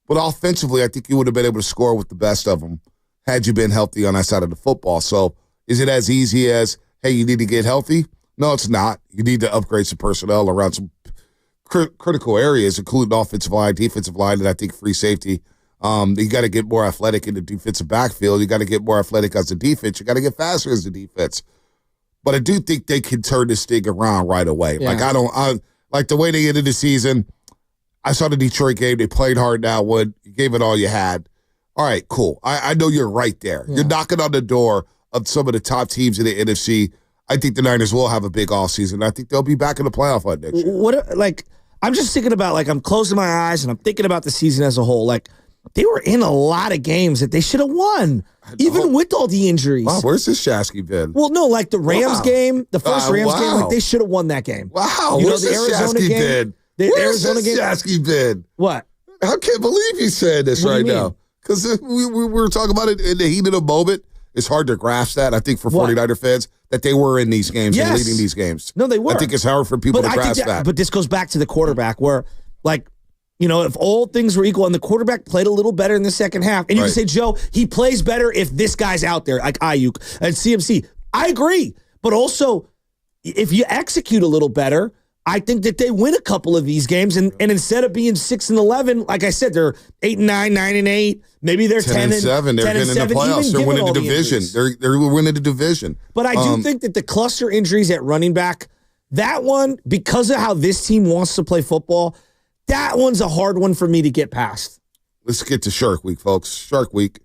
But offensively, I think you would have been able to score with the best of them had you been healthy on that side of the football. So is it as easy as, hey, you need to get healthy? No, it's not. You need to upgrade some personnel around some critical areas, including offensive line, defensive line, and I think free safety. You got to get more athletic in the defensive backfield. You got to get more athletic as a defense. You got to get faster as a defense. But I do think they can turn this thing around right away. Yeah. Like like the way they ended the season. I saw the Detroit game. They played hard now. You gave it all you had. All right, cool. I know you're right there. Yeah. You're knocking on the door of some of the top teams in the NFC. I think the Niners will have a big offseason. I think they'll be back in the playoff hunt next year. I'm just thinking about, I'm closing my eyes and I'm thinking about the season as a whole. They were in a lot of games that they should have won, even with all the injuries. Wow, where's this Shasky been? Well, no, the Rams game, the first Rams game, they should have won that game. Wow, where's this Shasky been? Where's this Shasky been? What? I can't believe you said this right now. Because we were talking about it in the heat of the moment. It's hard to grasp that, I think, for 49er fans, that they were in these games and leading these games. No, they were. I think it's hard for people to grasp that. But this goes back to the quarterback where, if all things were equal and the quarterback played a little better in the second half, and you can say, Joe, he plays better if this guy's out there, like Ayuk and CMC. I agree. But also, if you execute a little better, I think that they win a couple of these games, and instead of being 6-11, like I said, they're 8-9, 9-8. Maybe they're 10-7. They're getting in the playoffs. They're winning the division. They're winning the division. But I do think that the cluster injuries at running back, that one, because of how this team wants to play football, that one's a hard one for me to get past. Let's get to Shark Week, folks. Shark Week.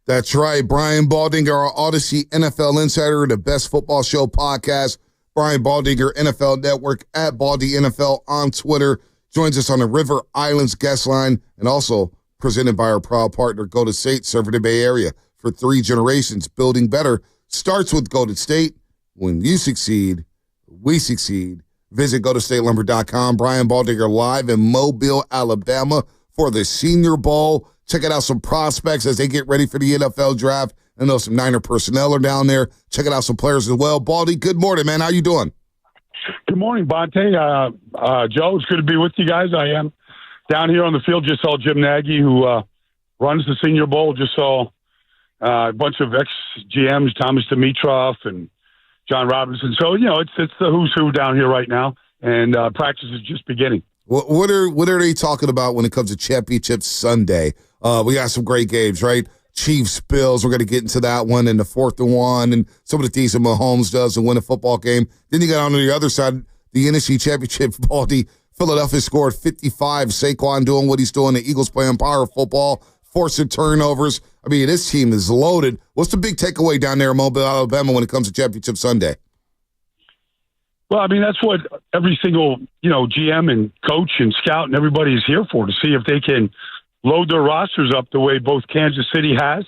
That's right. Brian Baldinger, our Odyssey NFL Insider, the Best Football Show podcast. Brian Baldinger, NFL Network, at Baldy NFL on Twitter. Joins us on the River Islands guest line, and also presented by our proud partner, Golden State, serving the Bay Area for 3 generations. Building better starts with Golden State. When you succeed, we succeed. Visit GoldenStateLumber.com. Brian Baldinger live in Mobile, Alabama for the Senior Bowl. Checking out some prospects as they get ready for the NFL draft. I know some Niner personnel are down there. Checking out some players as well. Baldy, good morning, man. How you doing? Good morning, Bonte. Joe, it's good to be with you guys. I am down here on the field. Just saw Jim Nagy, who runs the Senior Bowl. Just saw a bunch of ex-GMs, Thomas Dimitroff and John Robinson. So, it's the who's who down here right now, and practice is just beginning. What are they talking about when it comes to Championship Sunday? We got some great games, right? Chiefs, Bills, we're going to get into that one, and the 4th and 1, and some of the things that Mahomes does and win a football game. Then you got on the other side, the NFC Championship, Baldy. Philadelphia scored 55. Saquon doing what he's doing. The Eagles playing power football, forcing turnovers. I mean, this team is loaded. What's the big takeaway down there in Mobile, Alabama when it comes to Championship Sunday? Well, I mean, that's what every single, GM and coach and scout and everybody is here for, to see if they can load their rosters up the way both Kansas City has,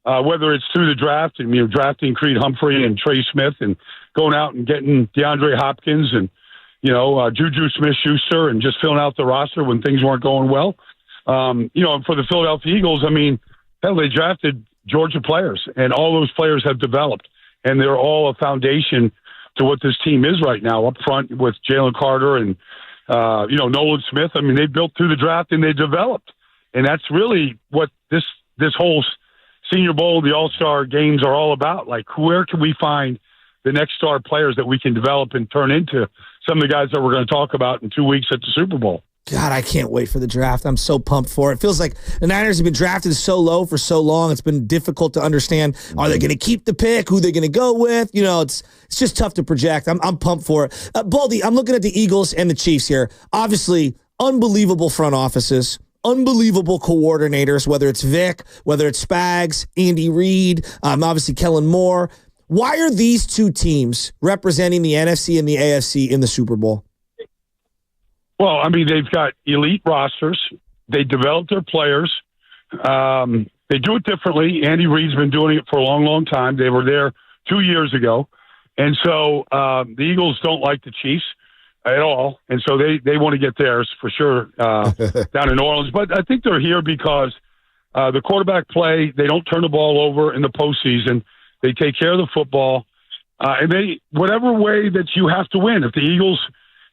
whether it's through the draft and, drafting Creed Humphrey and Trey Smith and going out and getting DeAndre Hopkins and, Juju Smith-Schuster and just filling out the roster when things weren't going well. And for the Philadelphia Eagles, I mean, hell, they drafted Georgia players, and all those players have developed, and they're all a foundation to what this team is right now up front with Jalen Carter and, Nolan Smith. I mean, they built through the draft and they developed. And that's really what this whole Senior Bowl, the All-Star games are all about. Like, where can we find the next star players that we can develop and turn into some of the guys that we're going to talk about in 2 weeks at the Super Bowl? God, I can't wait for the draft. I'm so pumped for it. It feels like the Niners have been drafted so low for so long. It's been difficult to understand. Are they going to keep the pick? Who they're going to go with? It's just tough to project. I'm pumped for it. Baldy, I'm looking at the Eagles and the Chiefs here. Obviously, unbelievable front offices, unbelievable coordinators, whether it's Vic, whether it's Spags, Andy Reid, obviously Kellen Moore. Why are these two teams representing the NFC and the AFC in the Super Bowl? Well, I mean, they've got elite rosters. They develop their players. They do it differently. Andy Reid's been doing it for a long, long time. They were there 2 years ago. And so the Eagles don't like the Chiefs at all. And so they want to get theirs for sure down in New Orleans. But I think they're here because the quarterback play, they don't turn the ball over in the postseason. They take care of the football. And whatever way that you have to win, if the Eagles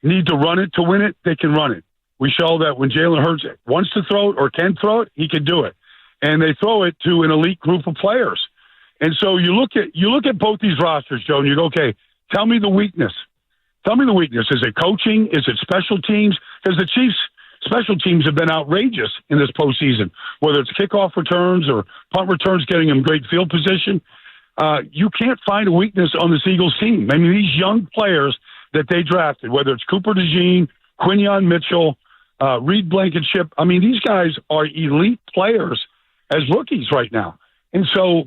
need to run it to win it, they can run it. We show that when Jalen Hurts wants to throw it or can throw it, he can do it. And they throw it to an elite group of players. And so you look at both these rosters, Joe, and you go, okay, tell me the weakness. Tell me the weakness. Is it coaching? Is it special teams? Because the Chiefs' special teams have been outrageous in this postseason, whether it's kickoff returns or punt returns, getting them great field position. You can't find a weakness on this Eagles team. I mean, these young players that they drafted, whether it's Cooper DeJean, Quinyon Mitchell, Reid Blankenship. I mean, these guys are elite players as rookies right now. And so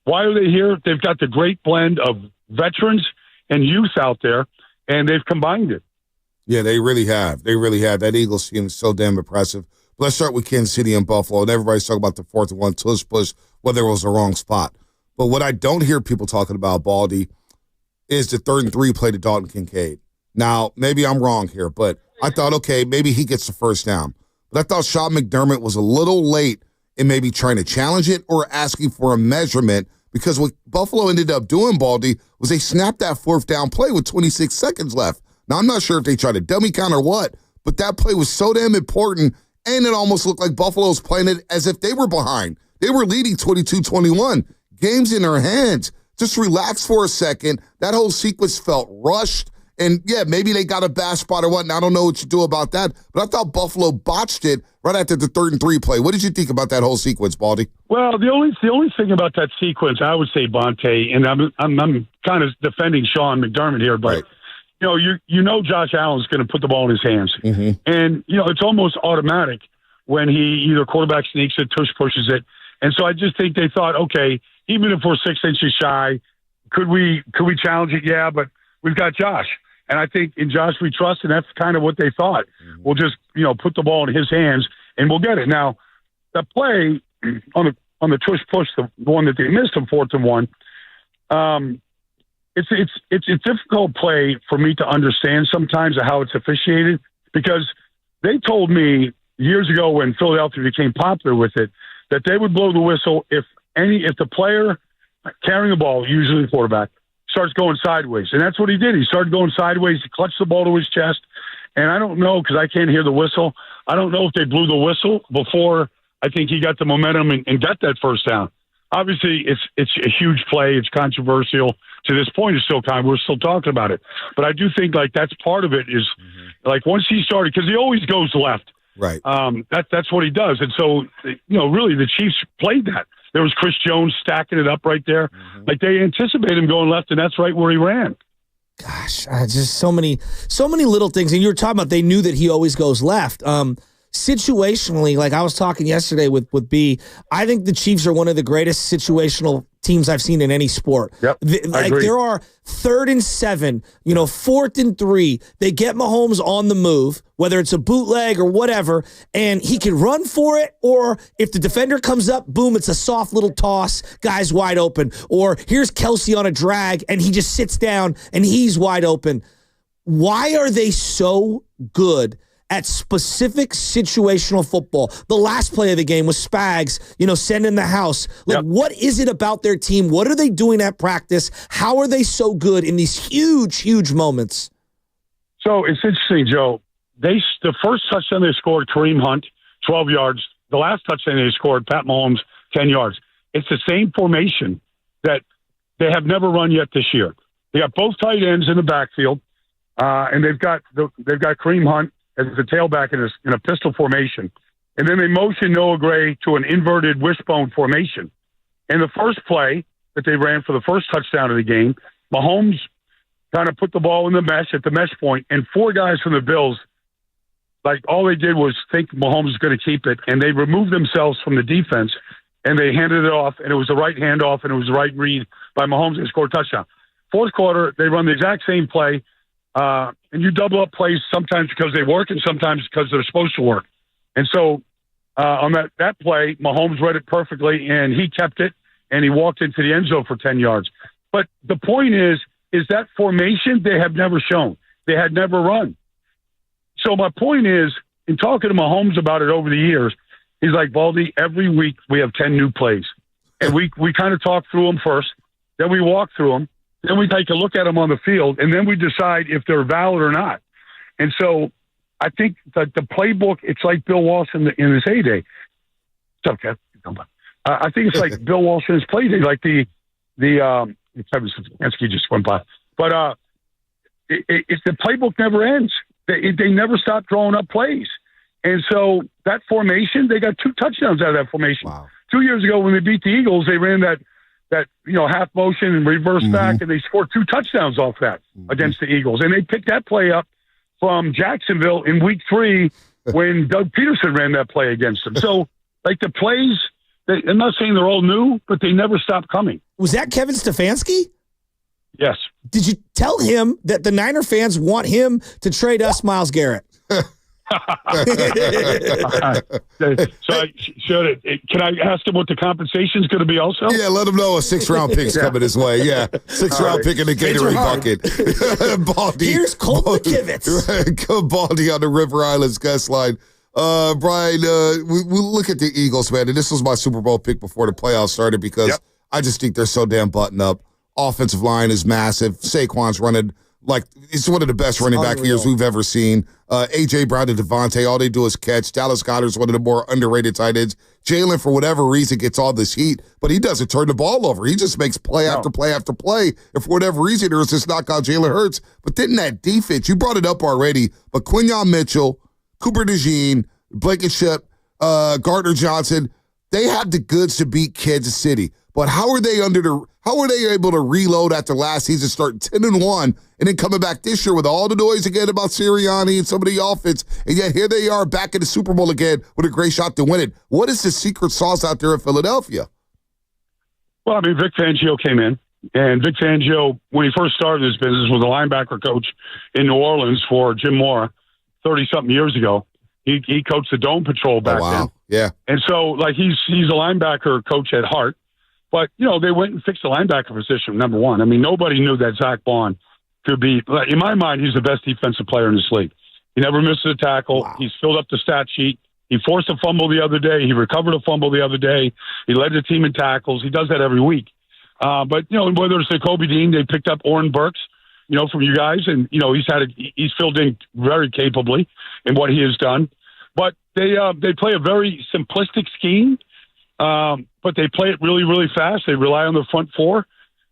why are they here? They've got the great blend of veterans and youth out there, and they've combined it. Yeah, they really have. They really have. That Eagles team is so damn impressive. But let's start with Kansas City and Buffalo. And everybody's talking about the 4th and 1 tush push, whether it was the wrong spot. But what I don't hear people talking about, Baldy, is the 3rd and 3 play to Dalton Kincaid. Now, maybe I'm wrong here, but I thought, okay, maybe he gets the first down. But I thought Sean McDermott was a little late in maybe trying to challenge it or asking for a measurement, because what Buffalo ended up doing, Baldy, was they snapped that 4th down play with 26 seconds left. Now, I'm not sure if they tried to dummy count or what, but that play was so damn important, and it almost looked like Buffalo was playing it as if they were behind. They were leading 22-21. Game's in their hands. Just relax for a second. That whole sequence felt rushed. And, yeah, maybe they got a bad spot or what, and I don't know what you do about that. But I thought Buffalo botched it right after the 3rd and 3 play. What did you think about that whole sequence, Baldy? Well, the only thing about that sequence, I would say, Bonte, and I'm kind of defending Sean McDermott here, but, right. you know Josh Allen's going to put the ball in his hands. Mm-hmm. And, it's almost automatic when he either quarterback sneaks it, tush pushes it. And so I just think they thought, okay, even if we're 6 inches shy, could we challenge it? Yeah, but we've got Josh. And I think in Josh we trust, and that's kind of what they thought. Mm-hmm. We'll just, put the ball in his hands and we'll get it. Now, the play on the tush push, the one that they missed on 4th and 1, it's a difficult play for me to understand sometimes of how it's officiated, because they told me years ago when Philadelphia became popular with it that they would blow the whistle if the player carrying the ball, usually the quarterback, starts going sideways. And that's what he did. He started going sideways. He clutched the ball to his chest. And I don't know, because I can't hear the whistle, I don't know if they blew the whistle before I think he got the momentum and got that first down. Obviously, it's a huge play. It's controversial. to this point is still we're still talking about it. But I do think like that's part of it is like once he started, because he always goes left. Right. That's what he does. And so, really the Chiefs played that. There was Chris Jones stacking it up right there. Like they anticipated him going left, and that's right where he ran. Gosh, just so many little things. And you were talking about they knew that he always goes left. Situationally, like I was talking yesterday with B, I think the Chiefs are one of the greatest situational teams I've seen in any sport. Yep, I agree. There are 3rd and 7, 4th and 3. They get Mahomes on the move, whether it's a bootleg or whatever, and he can run for it, or if the defender comes up, boom, it's a soft little toss, guy's wide open. Or here's Kelsey on a drag, and he just sits down, and he's wide open. Why are they so good at specific situational football? The last play of the game was Spags, sending the house. Like, What is it about their team? What are they doing at practice? How are they so good in these huge, huge moments? So it's interesting, Joe. The first touchdown they scored, Kareem Hunt, 12 yards. The last touchdown they scored, Pat Mahomes, 10 yards. It's the same formation that they have never run yet this year. They got both tight ends in the backfield, and they've got Kareem Hunt as a tailback in a pistol formation. And then they motion Noah Gray to an inverted wishbone formation. And the first play that they ran for the first touchdown of the game, Mahomes kind of put the ball in the mesh at the mesh point, and 4 guys from the Bills, like all they did was think Mahomes was going to keep it, and they removed themselves from the defense, and they handed it off, and it was the right handoff, and it was the right read by Mahomes, and scored a touchdown. Fourth quarter, they run the exact same play, and you double up plays sometimes because they work and sometimes because they're supposed to work. And so on that play, Mahomes read it perfectly, and he kept it, and he walked into the end zone for 10 yards. But the point is that formation they have never shown. They had never run. So my point is, in talking to Mahomes about it over the years, he's like, Baldy, every week we have 10 new plays. And we kind of talk through them first, then we walk through them, then we take a look at them on the field, and then we decide if they're valid or not. And so I think that the playbook, it's like Bill Walsh in his heyday. What's up, Kev? I think it's like Bill Walsh in his play day, like the Kevin Stefanski just went by. But it's the playbook never ends. They never stop drawing up plays. And so that formation, they got 2 touchdowns out of that formation. Wow. 2 years ago when they beat the Eagles, they ran that half motion and reverse back, and they scored 2 touchdowns off that against the Eagles. And they picked that play up from Jacksonville in week 3 when Doug Peterson ran that play against them. So, like the plays, I'm not saying they're all new, but they never stop coming. Was that Kevin Stefanski? Yes. Did you tell him that the Niner fans want him to trade us Myles Garrett? So can I ask him what the compensation is going to be also? Yeah, let him know a 6th-round pick's coming his way. Yeah, 6th-round pick in the Gatorade bucket. Baldy. Here's Colt McKivitz. Baldy on the River Islands guest line. Brian, we look at the Eagles, man, and this was my Super Bowl pick before the playoffs started because I just think they're so damn buttoned up. Offensive line is massive. Saquon's running like it's one of the best running back years we've ever seen. A.J. Brown and Devontae, all they do is catch. Dallas Goedert's one of the more underrated tight ends. Jalen, for whatever reason, gets all this heat, but he doesn't turn the ball over. He just makes play after play after play. And for whatever reason, there was this knockout Jalen Hurts. But then that defense, you brought it up already, but Quinyon Mitchell, Cooper DeJean, Blankenship, Gardner Johnson, they have the goods to beat Kansas City. But how are they able to reload after last season, starting 10-1, and then coming back this year with all the noise again about Sirianni and some of the offense, and yet here they are back in the Super Bowl again with a great shot to win it. What is the secret sauce out there in Philadelphia? Well, I mean, Vic Fangio came in, and Vic Fangio, when he first started his business, was a linebacker coach in New Orleans for Jim Mora 30-something years ago. He coached the Dome Patrol back then. Yeah. And so, like, he's a linebacker coach at heart. But, they went and fixed the linebacker position, number one. I mean, nobody knew that Zach Bond could be, in my mind, he's the best defensive player in this league. He never misses a tackle. Wow. He's filled up the stat sheet. He forced a fumble the other day. He recovered a fumble the other day. He led the team in tackles. He does that every week. But, whether it's the Kobe Dean, they picked up Oren Burks, from you guys. And, he's filled in very capably in what he has done. But they play a very simplistic scheme. But they play it really, really fast. They rely on the front four.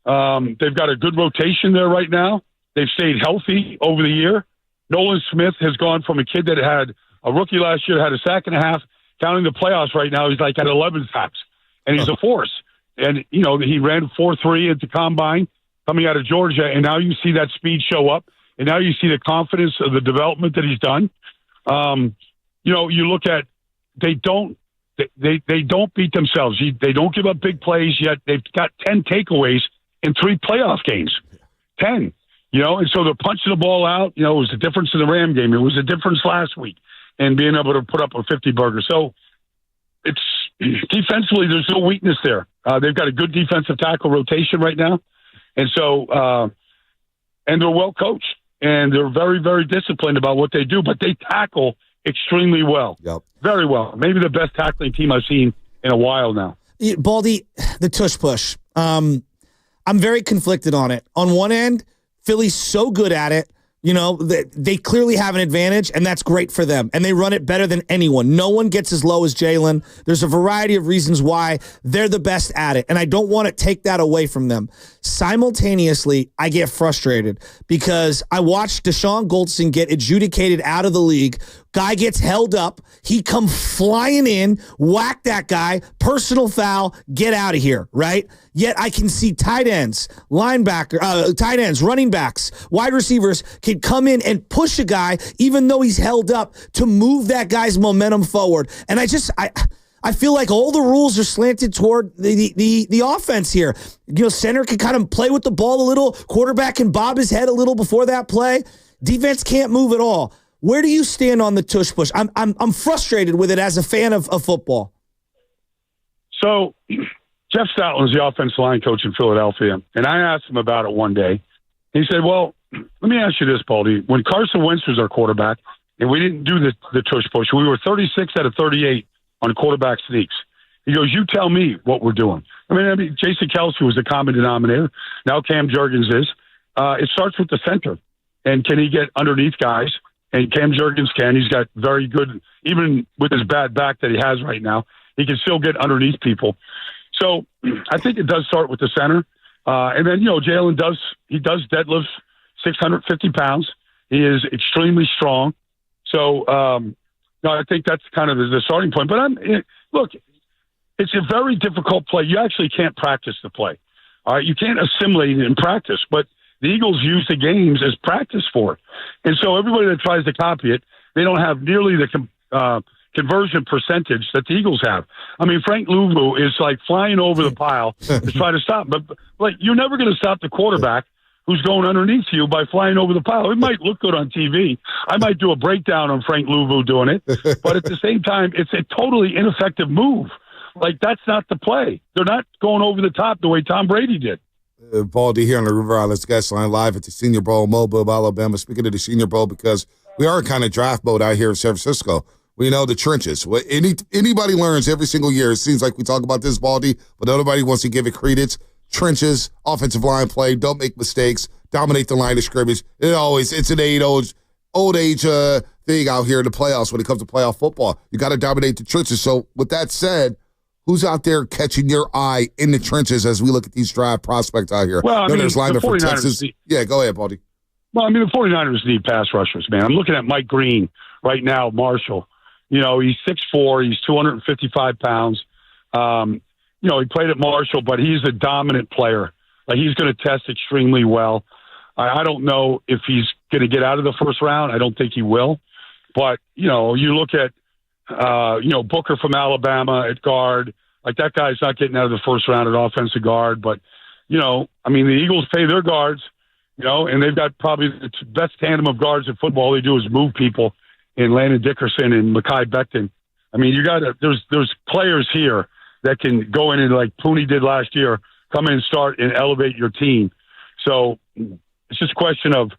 They've got a good rotation there right now. They've stayed healthy over the year. Nolan Smith has gone from a kid that had a rookie last year, had a sack and a half, counting the playoffs right now. He's like at 11 sacks, and he's a force. And, he ran 4.3 at the combine coming out of Georgia, and now you see that speed show up, and now you see the confidence of the development that he's done. You look at they don't beat themselves. They don't give up big plays, yet they've got 10 takeaways in 3 playoff games. 10. And so they're punching the ball out. It was a difference in the Ram game. It was a difference last week, and being able to put up a 50-burger. So it's defensively, there's no weakness there. They've got a good defensive tackle rotation right now. And so, and they're well coached, and they're very, very disciplined about what they do, but they tackle extremely well. Yep. Very well. Maybe the best tackling team I've seen in a while now. Baldy, the tush push. I'm very conflicted on it. On one end, Philly's so good at it. They clearly have an advantage, and that's great for them. And they run it better than anyone. No one gets as low as Jalen. There's a variety of reasons why they're the best at it, and I don't want to take that away from them. Simultaneously, I get frustrated because I watched Deshaun Goldson get adjudicated out of the league. Guy gets held up. He come flying in, whack that guy, personal foul, get out of here, right? Yet I can see tight ends, running backs, wide receivers can come in and push a guy even though he's held up to move that guy's momentum forward. And I feel like all the rules are slanted toward the offense here. Center can kind of play with the ball a little. Quarterback can bob his head a little before that play. Defense can't move at all. Where do you stand on the tush push? I'm frustrated with it as a fan of football. So Jeff Stoutland's the offensive line coach in Philadelphia, and I asked him about it one day. He said, well, let me ask you this, Baldy. When Carson Wentz was our quarterback, and we didn't do the tush push, we were 36 out of 38 on quarterback sneaks. He goes, you tell me what we're doing. I mean, Jason Kelce was the common denominator. Now Cam Jurgens is. It starts with the center. And can he get underneath guys? And Cam Jurgens can. He's got very good, even with his bad back that he has right now, he can still get underneath people. So I think it does start with the center. And then, Jalen does deadlifts 650 pounds. He is extremely strong. So, I think that's kind of the starting point. But look, it's a very difficult play. You actually can't practice the play. All right, you can't assimilate it in practice, but the Eagles use the games as practice for it. And so everybody that tries to copy it, they don't have nearly the conversion percentage that the Eagles have. I mean, Frank Louvu is like flying over the pile to try to stop. But you're never going to stop the quarterback who's going underneath you by flying over the pile. It might look good on TV. I might do a breakdown on Frank Louvu doing it. But at the same time, it's a totally ineffective move. That's not the play. They're not going over the top the way Tom Brady did. Baldy here on the River Islands guest line live at the Senior Bowl, Mobile, Alabama. Speaking of the Senior Bowl, because we are kind of draft mode out here in San Francisco. We know the trenches. Anybody learns every single year. It seems like we talk about this, Baldy, but nobody wants to give it credence. Trenches, offensive line play, don't make mistakes, dominate the line of scrimmage. It's an old age thing out here in the playoffs when it comes to playoff football. You got to dominate the trenches. So with that said, who's out there catching your eye in the trenches as we look at these draft prospects out here? Well, there's linemen from Texas. Yeah, go ahead, Baldy. Well, the 49ers need pass rushers, man. I'm looking at Mike Green right now, Marshall. He's 6'4", he's 255 pounds. He played at Marshall, but he's a dominant player. He's going to test extremely well. I don't know if he's going to get out of the first round. I don't think he will. But, you look at, Booker from Alabama at guard. That guy's not getting out of the first round at offensive guard. But, the Eagles pay their guards, and they've got probably the best tandem of guards in football. All they do is move people in Landon Dickerson and Mekhi Becton. There's players here that can go in and like Pooney did last year, come in and start and elevate your team. So it's just a question of,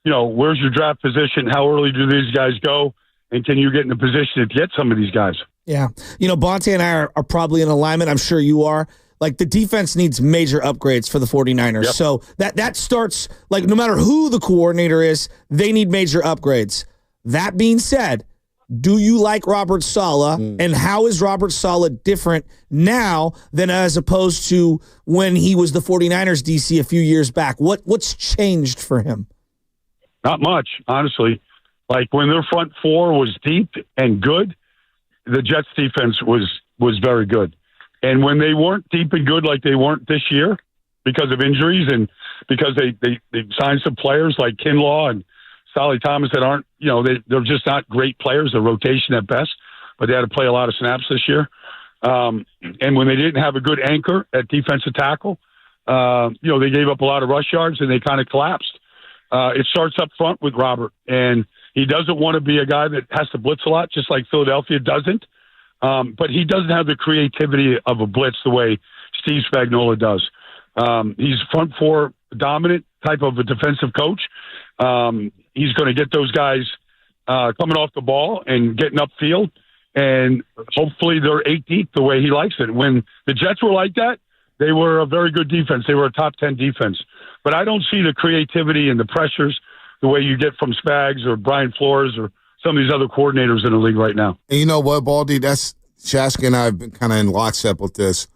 where's your draft position? How early do these guys go? And can you get in a position to get some of these guys? Yeah. Bonte and I are probably in alignment. I'm sure you are. The defense needs major upgrades for the 49ers. Yep. So that starts, no matter who the coordinator is, they need major upgrades. That being said, Do you like Robert Saleh, and how is Robert Saleh different now than as opposed to when he was the 49ers DC a few years back? What's changed for him? Not much, honestly. Like when their front four was deep and good, the Jets defense was very good. And when they weren't deep and good like they weren't this year because of injuries and because they signed some players like Kinlaw and Solly Thomas that aren't, they're just not great players. They're rotation at best, but they had to play a lot of snaps this year. And when they didn't have a good anchor at defensive tackle, they gave up a lot of rush yards and they kind of collapsed. It starts up front with Robert, and he doesn't want to be a guy that has to blitz a lot, just like Philadelphia doesn't. But he doesn't have the creativity of a blitz the way Steve Spagnuolo does. He's front four dominant type of a defensive coach. He's going to get those guys coming off the ball and getting upfield, and hopefully they're 8 deep the way he likes it. When the Jets were like that, they were a very good defense. They were a top 10 defense. But I don't see the creativity and the pressures the way you get from Spags or Brian Flores or some of these other coordinators in the league right now. And you know what, Baldy? That's Shasky and I have been kind of in lockstep with this.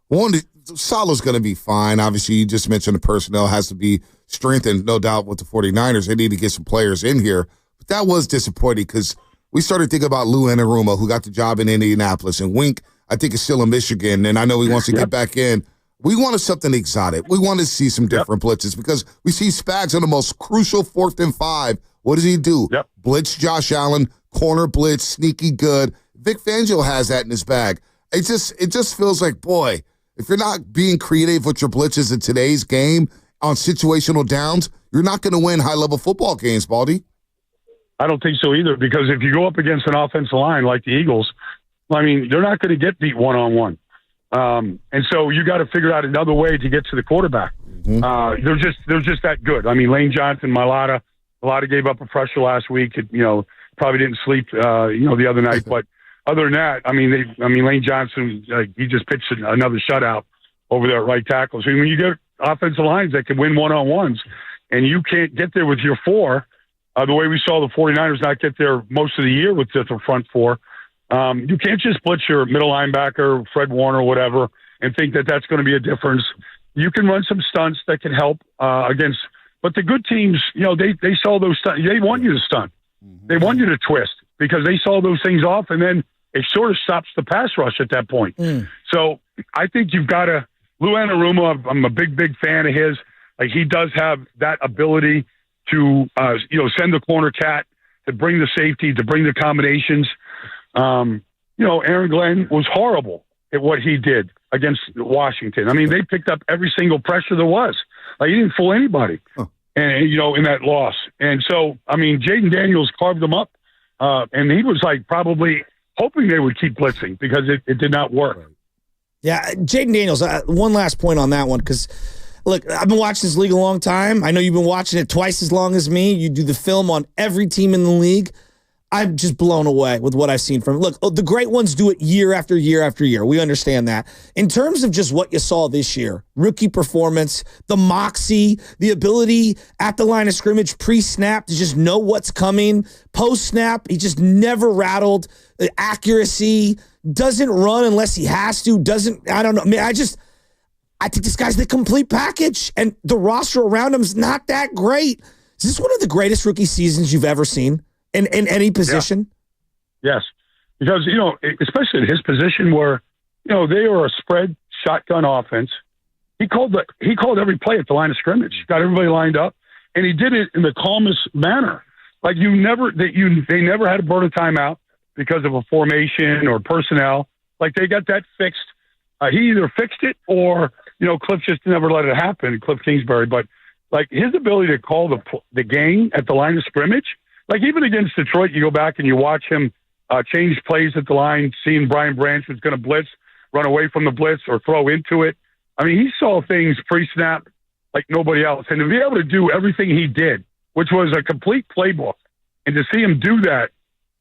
One, Saleh's going to be fine. Obviously, you just mentioned the personnel has to be strengthened, no doubt, with the 49ers. They need to get some players in here. But that was disappointing because we started thinking about Lou Anarumo, who got the job in Indianapolis, and Wink, I think, is still in Michigan, and I know he wants to get back in. We wanted something exotic. We wanted to see some different blitzes because we see Spags on the most crucial 4th and 5. What does he do? Blitz Josh Allen, corner blitz, sneaky good. Vic Fangio has that in his bag. It just feels like, boy, if you're not being creative with your blitzes in today's game on situational downs, you're not going to win high-level football games, Baldy. I don't think so either, because if you go up against an offensive line like the Eagles, I mean, they're not going to get beat one-on-one. And so you got to figure out another way to get to the quarterback. They're just that good. I mean, Lane Johnson, Mailata gave up a pressure last week. Probably didn't sleep, the other night. But other than that, Lane Johnson, he just pitched another shutout over there at right tackle. So when you get offensive lines that can win one-on-ones and you can't get there with your four, the way we saw the 49ers not get there most of the year with the front four, you can't just blitz your middle linebacker, Fred Warner, whatever, and think that that's going to be a difference. You can run some stunts that can help against, but the good teams, they saw those stunts. They want you to stunt. They want you to twist because they saw those things off, and then it sort of stops the pass rush at that point. So I think you've got to, Lou Anarumo, I'm a big fan of his. Like, he does have that ability to, send the corner cat, to bring the safety, to bring the combinations. Aaron Glenn was horrible at what he did against Washington. I mean, they picked up every single pressure there was. Like, he didn't fool anybody, and in that loss. And so, I mean, Jaden Daniels carved them up, and he was like probably hoping they would keep blitzing because it did not work. Yeah, Jaden Daniels, one last point on that one, because, look, I've been watching this league a long time. I know you've been watching it twice as long as me. You do the film on every team in the league. I'm just blown away with what I've seen from it. Look, the great ones do it year after year after year. We understand that. In terms of just what you saw this year, rookie performance, the moxie, the ability at the line of scrimmage pre-snap to just know what's coming, post-snap, he just never rattled, the accuracy, doesn't run unless he has to, I don't know. I mean, I think this guy's the complete package, and the roster around him is not that great. Is this one of the greatest rookie seasons you've ever seen? In any position? Yeah. Yes. Because, especially in his position where, they were a spread shotgun offense. He called every play at the line of scrimmage, got everybody lined up, and he did it in the calmest manner. Like, they never had to burn a timeout because of a formation or personnel. Like, they got that fixed. He either fixed it or, Cliff just never let it happen, Cliff Kingsbury. But, like, his ability to call the game at the line of scrimmage, like, even against Detroit, you go back and you watch him change plays at the line, seeing Brian Branch was going to blitz, run away from the blitz, or throw into it. I mean, he saw things pre-snap like nobody else. And to be able to do everything he did, which was a complete playbook, and to see him do that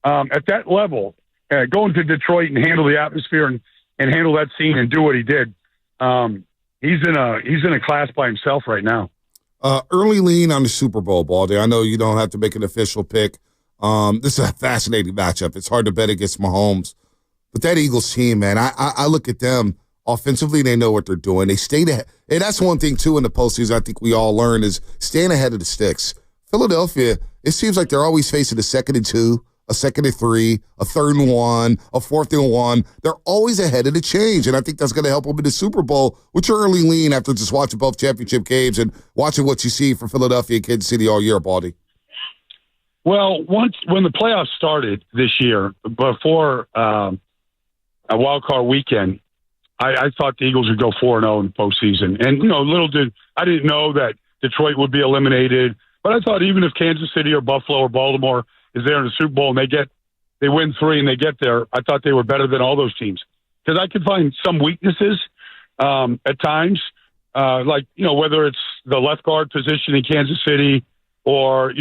at that level, going to Detroit and handle the atmosphere and handle that scene and do what he did, he's in a class by himself right now. Early lean on the Super Bowl, Baldy. I know you don't have to make an official pick. This is a fascinating matchup. It's hard to bet against Mahomes. But that Eagles team, man, I look at them offensively, they know what they're doing. They stayed ahead. And that's one thing, too, in the postseason I think we all learn is staying ahead of the sticks. Philadelphia, it seems like they're always facing a 2nd and 2, a 2nd and 3, a 3rd and 1, a 4th and 1. They're always ahead of the change, and I think that's going to help them in the Super Bowl. What's your early lean after just watching both championship games and watching what you see from Philadelphia and Kansas City all year, Baldy? Well, when the playoffs started this year, before a wild card weekend, I thought the Eagles would go 4-0 in the postseason. And, I didn't know that Detroit would be eliminated. But I thought even if Kansas City or Buffalo or Baltimore is there in the Super Bowl and they win 3 and they get there, I thought they were better than all those teams. Because I could find some weaknesses at times, whether it's the left guard position in Kansas City or,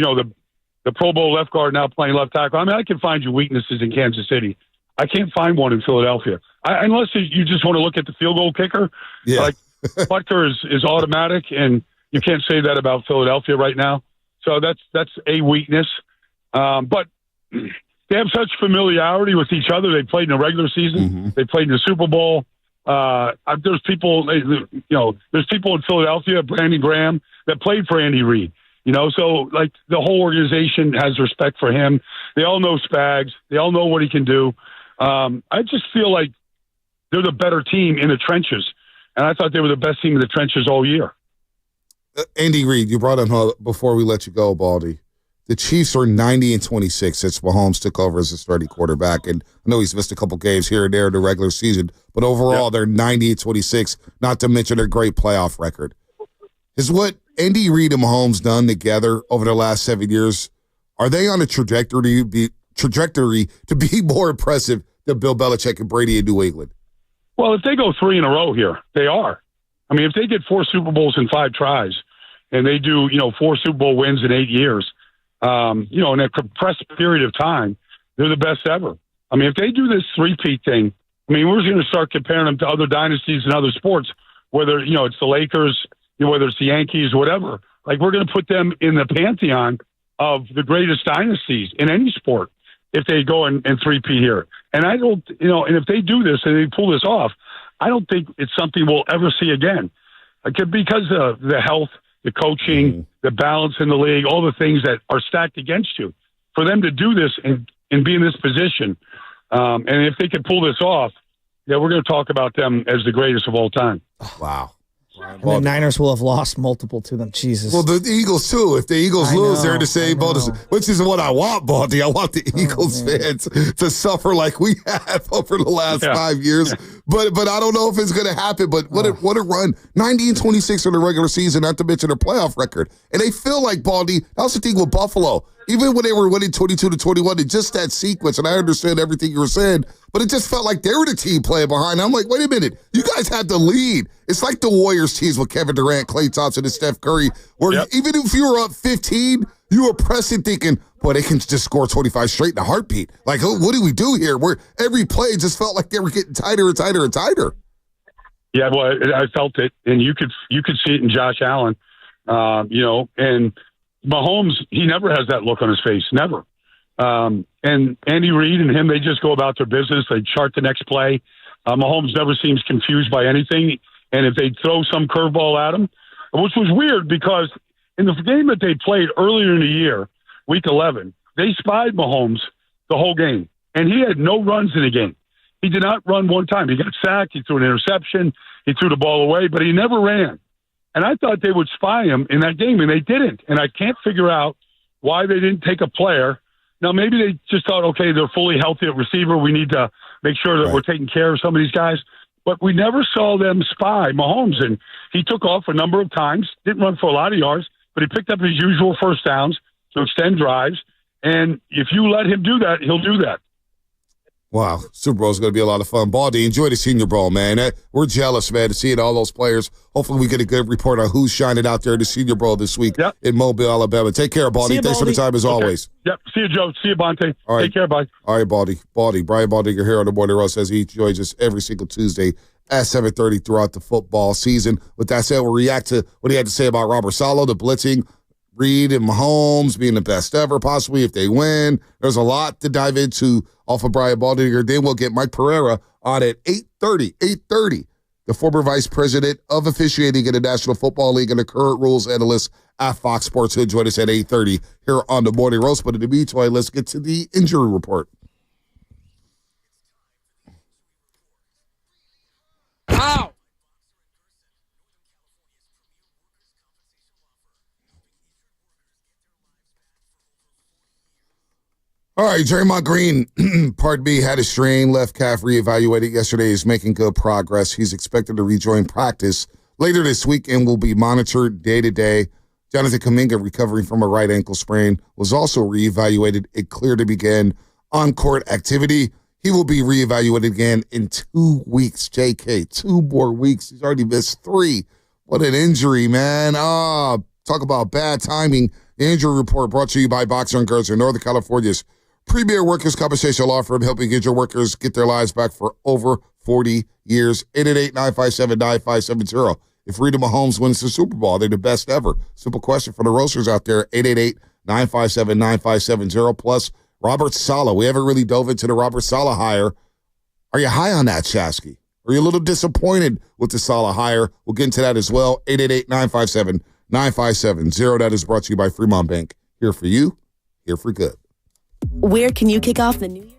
the Pro Bowl left guard now playing left tackle. I mean, I can find you weaknesses in Kansas City. I can't find one in Philadelphia. Unless you just want to look at the field goal kicker. Yeah. Like Butker is automatic, and you can't say that about Philadelphia right now. So that's a weakness. But they have such familiarity with each other. They played in the regular season. Mm-hmm. They played in the Super Bowl. There's people, there's people in Philadelphia, Brandon Graham, that played for Andy Reid. So like the whole organization has respect for him. They all know Spags. They all know what he can do. I just feel like they're the better team in the trenches. And I thought they were the best team in the trenches all year. Andy Reid, you brought him up before we let you go, Baldy. The Chiefs are 90-26 since Mahomes took over as a starting quarterback. And I know he's missed a couple games here and there in the regular season, but overall they're 90-26, not to mention their great playoff record. Is what Andy Reid and Mahomes done together over the last 7 years, are they on a trajectory to be more impressive than Bill Belichick and Brady in New England? Well, if they go 3 in a row here, they are. I mean, if they get 4 Super Bowls in 5 tries and they do, 4 Super Bowl wins in 8 years, in a compressed period of time, they're the best ever. I mean, if they do this three-peat thing, I mean, we're going to start comparing them to other dynasties and other sports, whether, it's the Lakers, whether it's the Yankees, whatever. Like, we're going to put them in the pantheon of the greatest dynasties in any sport if they go and three-peat here. And I don't, and if they do this and they pull this off, I don't think it's something we'll ever see again. Because of the health, the coaching, the balance in the league, all the things that are stacked against you. For them to do this and be in this position, and if they can pull this off, we're going to talk about them as the greatest of all time. Wow. And the Niners will have lost multiple to them. Jesus. Well, the Eagles, too. If the Eagles lose, they're in the same boat, which is what I want, Baldy. I want the Eagles fans to suffer like we have over the last 5 years. But I don't know if it's going to happen. But what a run. 90-26 in the regular season, not to mention their playoff record. And they feel like, Baldy, that was the thing with Buffalo. Even when they were winning 22-21, and just that sequence, and I understand everything you were saying, but it just felt like they were the team playing behind. I'm like, wait a minute, you guys had the lead. It's like the Warriors teams with Kevin Durant, Klay Thompson, and Steph Curry, where even if you were up 15, you were pressing thinking, boy, they can just score 25 straight in a heartbeat. Like, what do we do here? Where every play just felt like they were getting tighter and tighter and tighter. Yeah, well, I felt it, and you could see it in Josh Allen, and Mahomes, he never has that look on his face, never. And Andy Reid and him, they just go about their business. They chart the next play. Mahomes never seems confused by anything. And if they throw some curveball at him, which was weird because in the game that they played earlier in the year, week 11, they spied Mahomes the whole game. And he had no runs in the game. He did not run one time. He got sacked. He threw an interception. He threw the ball away, but he never ran. And I thought they would spy him in that game, and they didn't. And I can't figure out why they didn't take a player. Now, maybe they just thought, okay, they're fully healthy at receiver. We need to make sure that we're taking care of some of these guys. But we never saw them spy Mahomes. And he took off a number of times, didn't run for a lot of yards, but he picked up his usual first downs to extend drives. And if you let him do that, he'll do that. Wow, Super Bowl is going to be a lot of fun. Baldy, enjoy the Senior Bowl, man. We're jealous, man, to seeing all those players. Hopefully we get a good report on who's shining out there in the Senior Bowl this week in Mobile, Alabama. Take care, Baldy. Thanks for the time as always. Yep. See you, Joe. See you, Bonte. All right. Take care, bye. All right, Baldy. Brian Baldinger here on the Morning Roast says he joins us every single Tuesday at 7:30 throughout the football season. With that said, we'll react to what he had to say about Robert Saleh, the blitzing, Reid and Mahomes being the best ever, possibly if they win. There's a lot to dive into off of Brian Baldinger. Then we'll get Mike Pereira on at 8:30. The former vice president of officiating in the National Football League and the current rules analyst at Fox Sports. He'll join us at 8:30 here on the Morning Roast. But in the meantime, let's get to the injury report. Ow! All right, Draymond Green, pardon me, had a strain, left calf reevaluated yesterday. He's making good progress. He's expected to rejoin practice later this week and will be monitored day to day. Jonathan Kuminga, recovering from a right ankle sprain, was also reevaluated. It cleared to begin on-court activity. He will be reevaluated again in 2 weeks, JK. 2 more weeks. He's already missed 3. What an injury, man. Talk about bad timing. The injury report brought to you by Boxer and Gertzer, Northern California's premier workers' compensation law firm, helping injured workers get their lives back for over 40 years. 888-957-9570. If Reid and Mahomes wins the Super Bowl, they're the best ever. Simple question for the roasters out there, 888-957-9570. Plus, Robert Saleh. We haven't really dove into the Robert Saleh hire. Are you high on that, Shasky? Are you a little disappointed with the Saleh hire? We'll get into that as well. 888-957-9570. That is brought to you by Fremont Bank. Here for you, here for good. Where can you kick off the new year?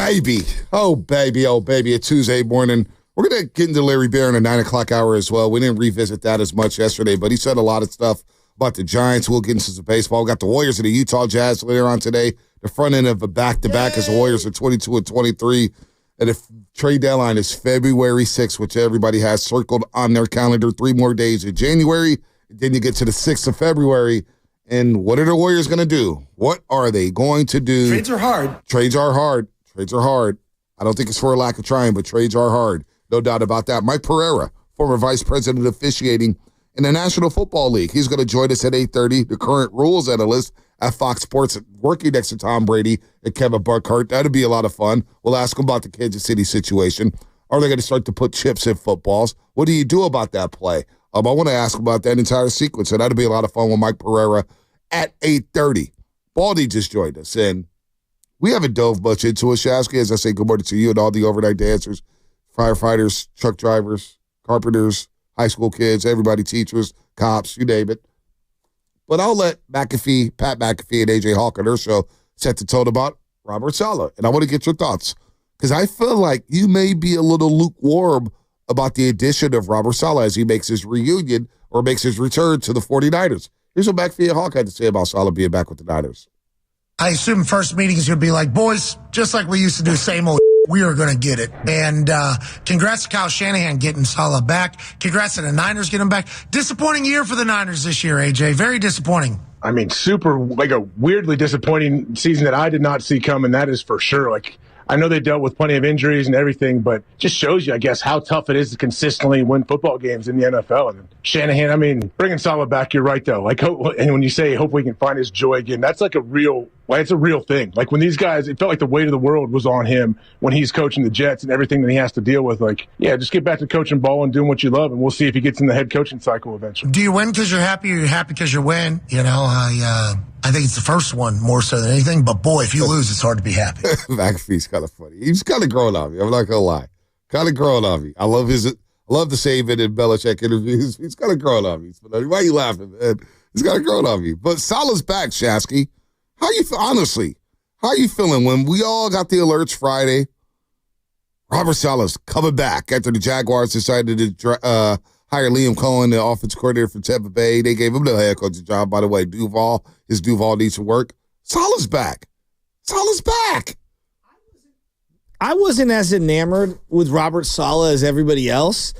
baby. Oh, baby. Oh, baby. A Tuesday morning. We're going to get into Larry Bear in the 9 o'clock hour as well. We didn't revisit that as much yesterday, but he said a lot of stuff about the Giants. We'll get into some baseball. We got the Warriors and the Utah Jazz later on today. The front end of a back-to-back as the Warriors are 22-23. And the trade deadline is February 6th, which everybody has circled on their calendar. 3 more days in January. Then you get to the 6th of February. And what are the Warriors going to do? What are they going to do? Trades are hard. Trades are hard. Trades are hard. I don't think it's for a lack of trying, but trades are hard. No doubt about that. Mike Pereira, former vice president of officiating in the National Football League. He's going to join us at 8:30, the current rules analyst at Fox Sports, working next to Tom Brady and Kevin Burkhardt. That'll be a lot of fun. We'll ask him about the Kansas City situation. Are they going to start to put chips in footballs? What do you do about that play? I want to ask about that entire sequence, and that'll be a lot of fun with Mike Pereira at 8:30. Baldy just joined us, and we haven't dove much into it, Shasky. As I say, good morning to you and all the overnight dancers, firefighters, truck drivers, carpenters, high school kids, everybody, teachers, cops, you name it. But I'll let Pat McAfee, and AJ Hawk on their show set the tone about Robert Saleh. And I want to get your thoughts, because I feel like you may be a little lukewarm about the addition of Robert Saleh as he makes his reunion or makes his return to the 49ers. Here's what McAfee and Hawk had to say about Saleh being back with the Niners. I assume first meeting is going to be like, boys, just like we used to do, same old, we are going to get it. And congrats to Kyle Shanahan getting Saleh back. Congrats to the Niners getting him back. Disappointing year for the Niners this year, AJ. Very disappointing. I mean, like a weirdly disappointing season that I did not see coming. That is for sure. Like, I know they dealt with plenty of injuries and everything, but just shows you, I guess, how tough it is to consistently win football games in the NFL. And Shanahan, I mean, bringing Saleh back, you're right, though. Like, and when you say, hope we can find his joy again, that's like it's a real thing. Like, when these guys, it felt like the weight of the world was on him when he's coaching the Jets and everything that he has to deal with. Like, yeah, just get back to coaching ball and doing what you love, and we'll see if he gets in the head coaching cycle eventually. Do you win because you're happy, or you're happy because you win? You know, I think it's the first one more so than anything. But, boy, if you lose, it's hard to be happy. McAfee's kind of funny. He's kind of growing on me. I'm not going to lie. Kind of growing on me. I love the Saban and Belichick interviews. He's kind of growing on me. Why are you laughing, man? He's kind of growing on me. But Saleh's back, Shasky. Honestly, how are you feeling when we all got the alerts Friday? Robert Saleh's coming back after the Jaguars decided to hire Liam Cohen, the offensive coordinator for Tampa Bay. They gave him the head coaching job, by the way. Duval needs to work. Saleh's back. Saleh's back. I wasn't as enamored with Robert Saleh as everybody else.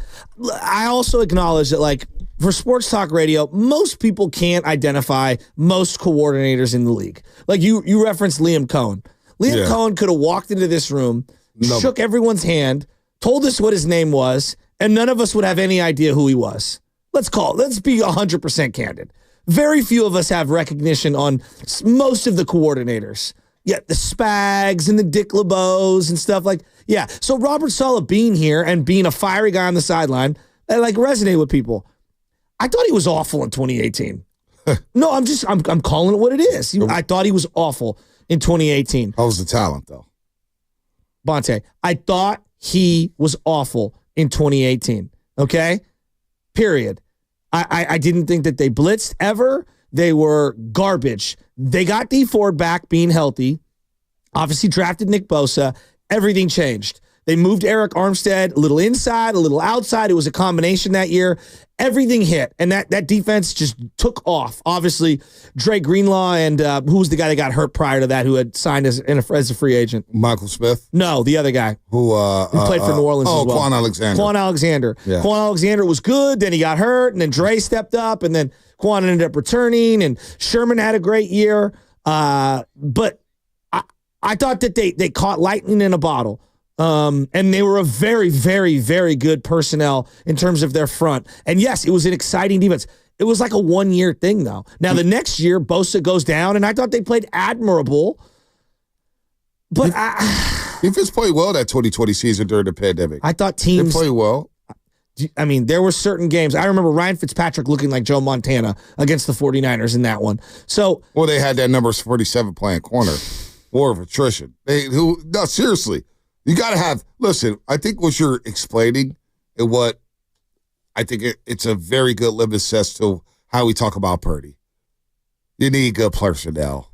I also acknowledge that, like, for sports talk radio, most people can't identify most coordinators in the league. Like, you referenced Liam Cohen. Liam Cohen could have walked into this room, shook everyone's hand, told us what his name was, and none of us would have any idea who he was. Let's be 100% candid. Very few of us have recognition on most of the coordinators. Yeah, the Spags and the Dick LeBeaus and stuff like, yeah. So Robert Saleh being here and being a fiery guy on the sideline, that like resonate with people. I thought he was awful in 2018. No, I'm calling it what it is. I thought he was awful in 2018. How was the talent, though? Bonte, I thought he was awful in 2018. Okay? Period. I didn't think that they blitzed ever. They were garbage. They got Dee Ford back being healthy. Obviously drafted Nick Bosa. Everything changed. They moved Eric Armstead a little inside, a little outside. It was a combination that year. Everything hit, and that defense just took off. Obviously, Dre Greenlaw and who was the guy that got hurt prior to that who had signed as a free agent? Michael Smith? No, the other guy. Who played for New Orleans as well. Quan Alexander. Quan Alexander. Yeah. Quan Alexander was good, then he got hurt, and then Dre stepped up, and then Quan ended up returning, and Sherman had a great year. But I thought that they caught lightning in a bottle. And they were a very, very, very good personnel in terms of their front. And yes, it was an exciting defense. It was like a 1-year thing, though. Now, the next year, Bosa goes down, and I thought they played admirable. But defense played well that 2020 season during the pandemic. I thought teams they played well. I mean, there were certain games. I remember Ryan Fitzpatrick looking like Joe Montana against the 49ers in that one. So, well, they had that number 47 playing corner. War of attrition. No, seriously. You got to have, listen, I think what you're explaining and what I think it's a very good litmus test to how we talk about Purdy. You need good personnel.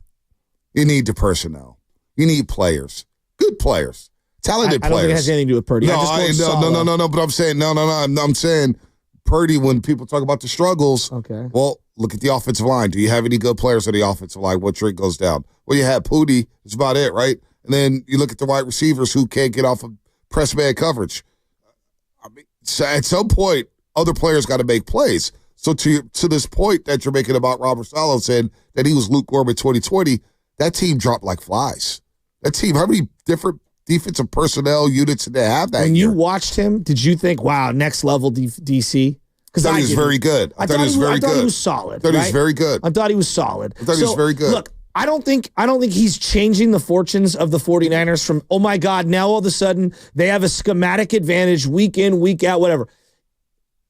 You need the personnel. You need players. good players, talented I don't players. think it has anything to do with Purdy. No, but I'm saying no. I'm saying Purdy. When people talk about the struggles, okay. Well, look at the offensive line. Do you have any good players on the offensive line? What trait goes down? Well, you have Purdy. That's about it, right? And then you look at the wide receivers who can't get off of press man coverage. I mean, so at some point, other players got to make plays. So to this point that you're making about Robert Saleh saying that he was lukewarm in 2020, that team dropped like flies. That team, how many different defensive personnel units did they have that When year? you watched him, did you think, wow, next level DC? I thought he was very good. I thought he was very good. I thought he was solid. I thought he was very good. I thought he was solid. I thought he was very good. Look, I don't think he's changing the fortunes of the 49ers from, oh my God, now all of a sudden they have a schematic advantage week in, week out, whatever.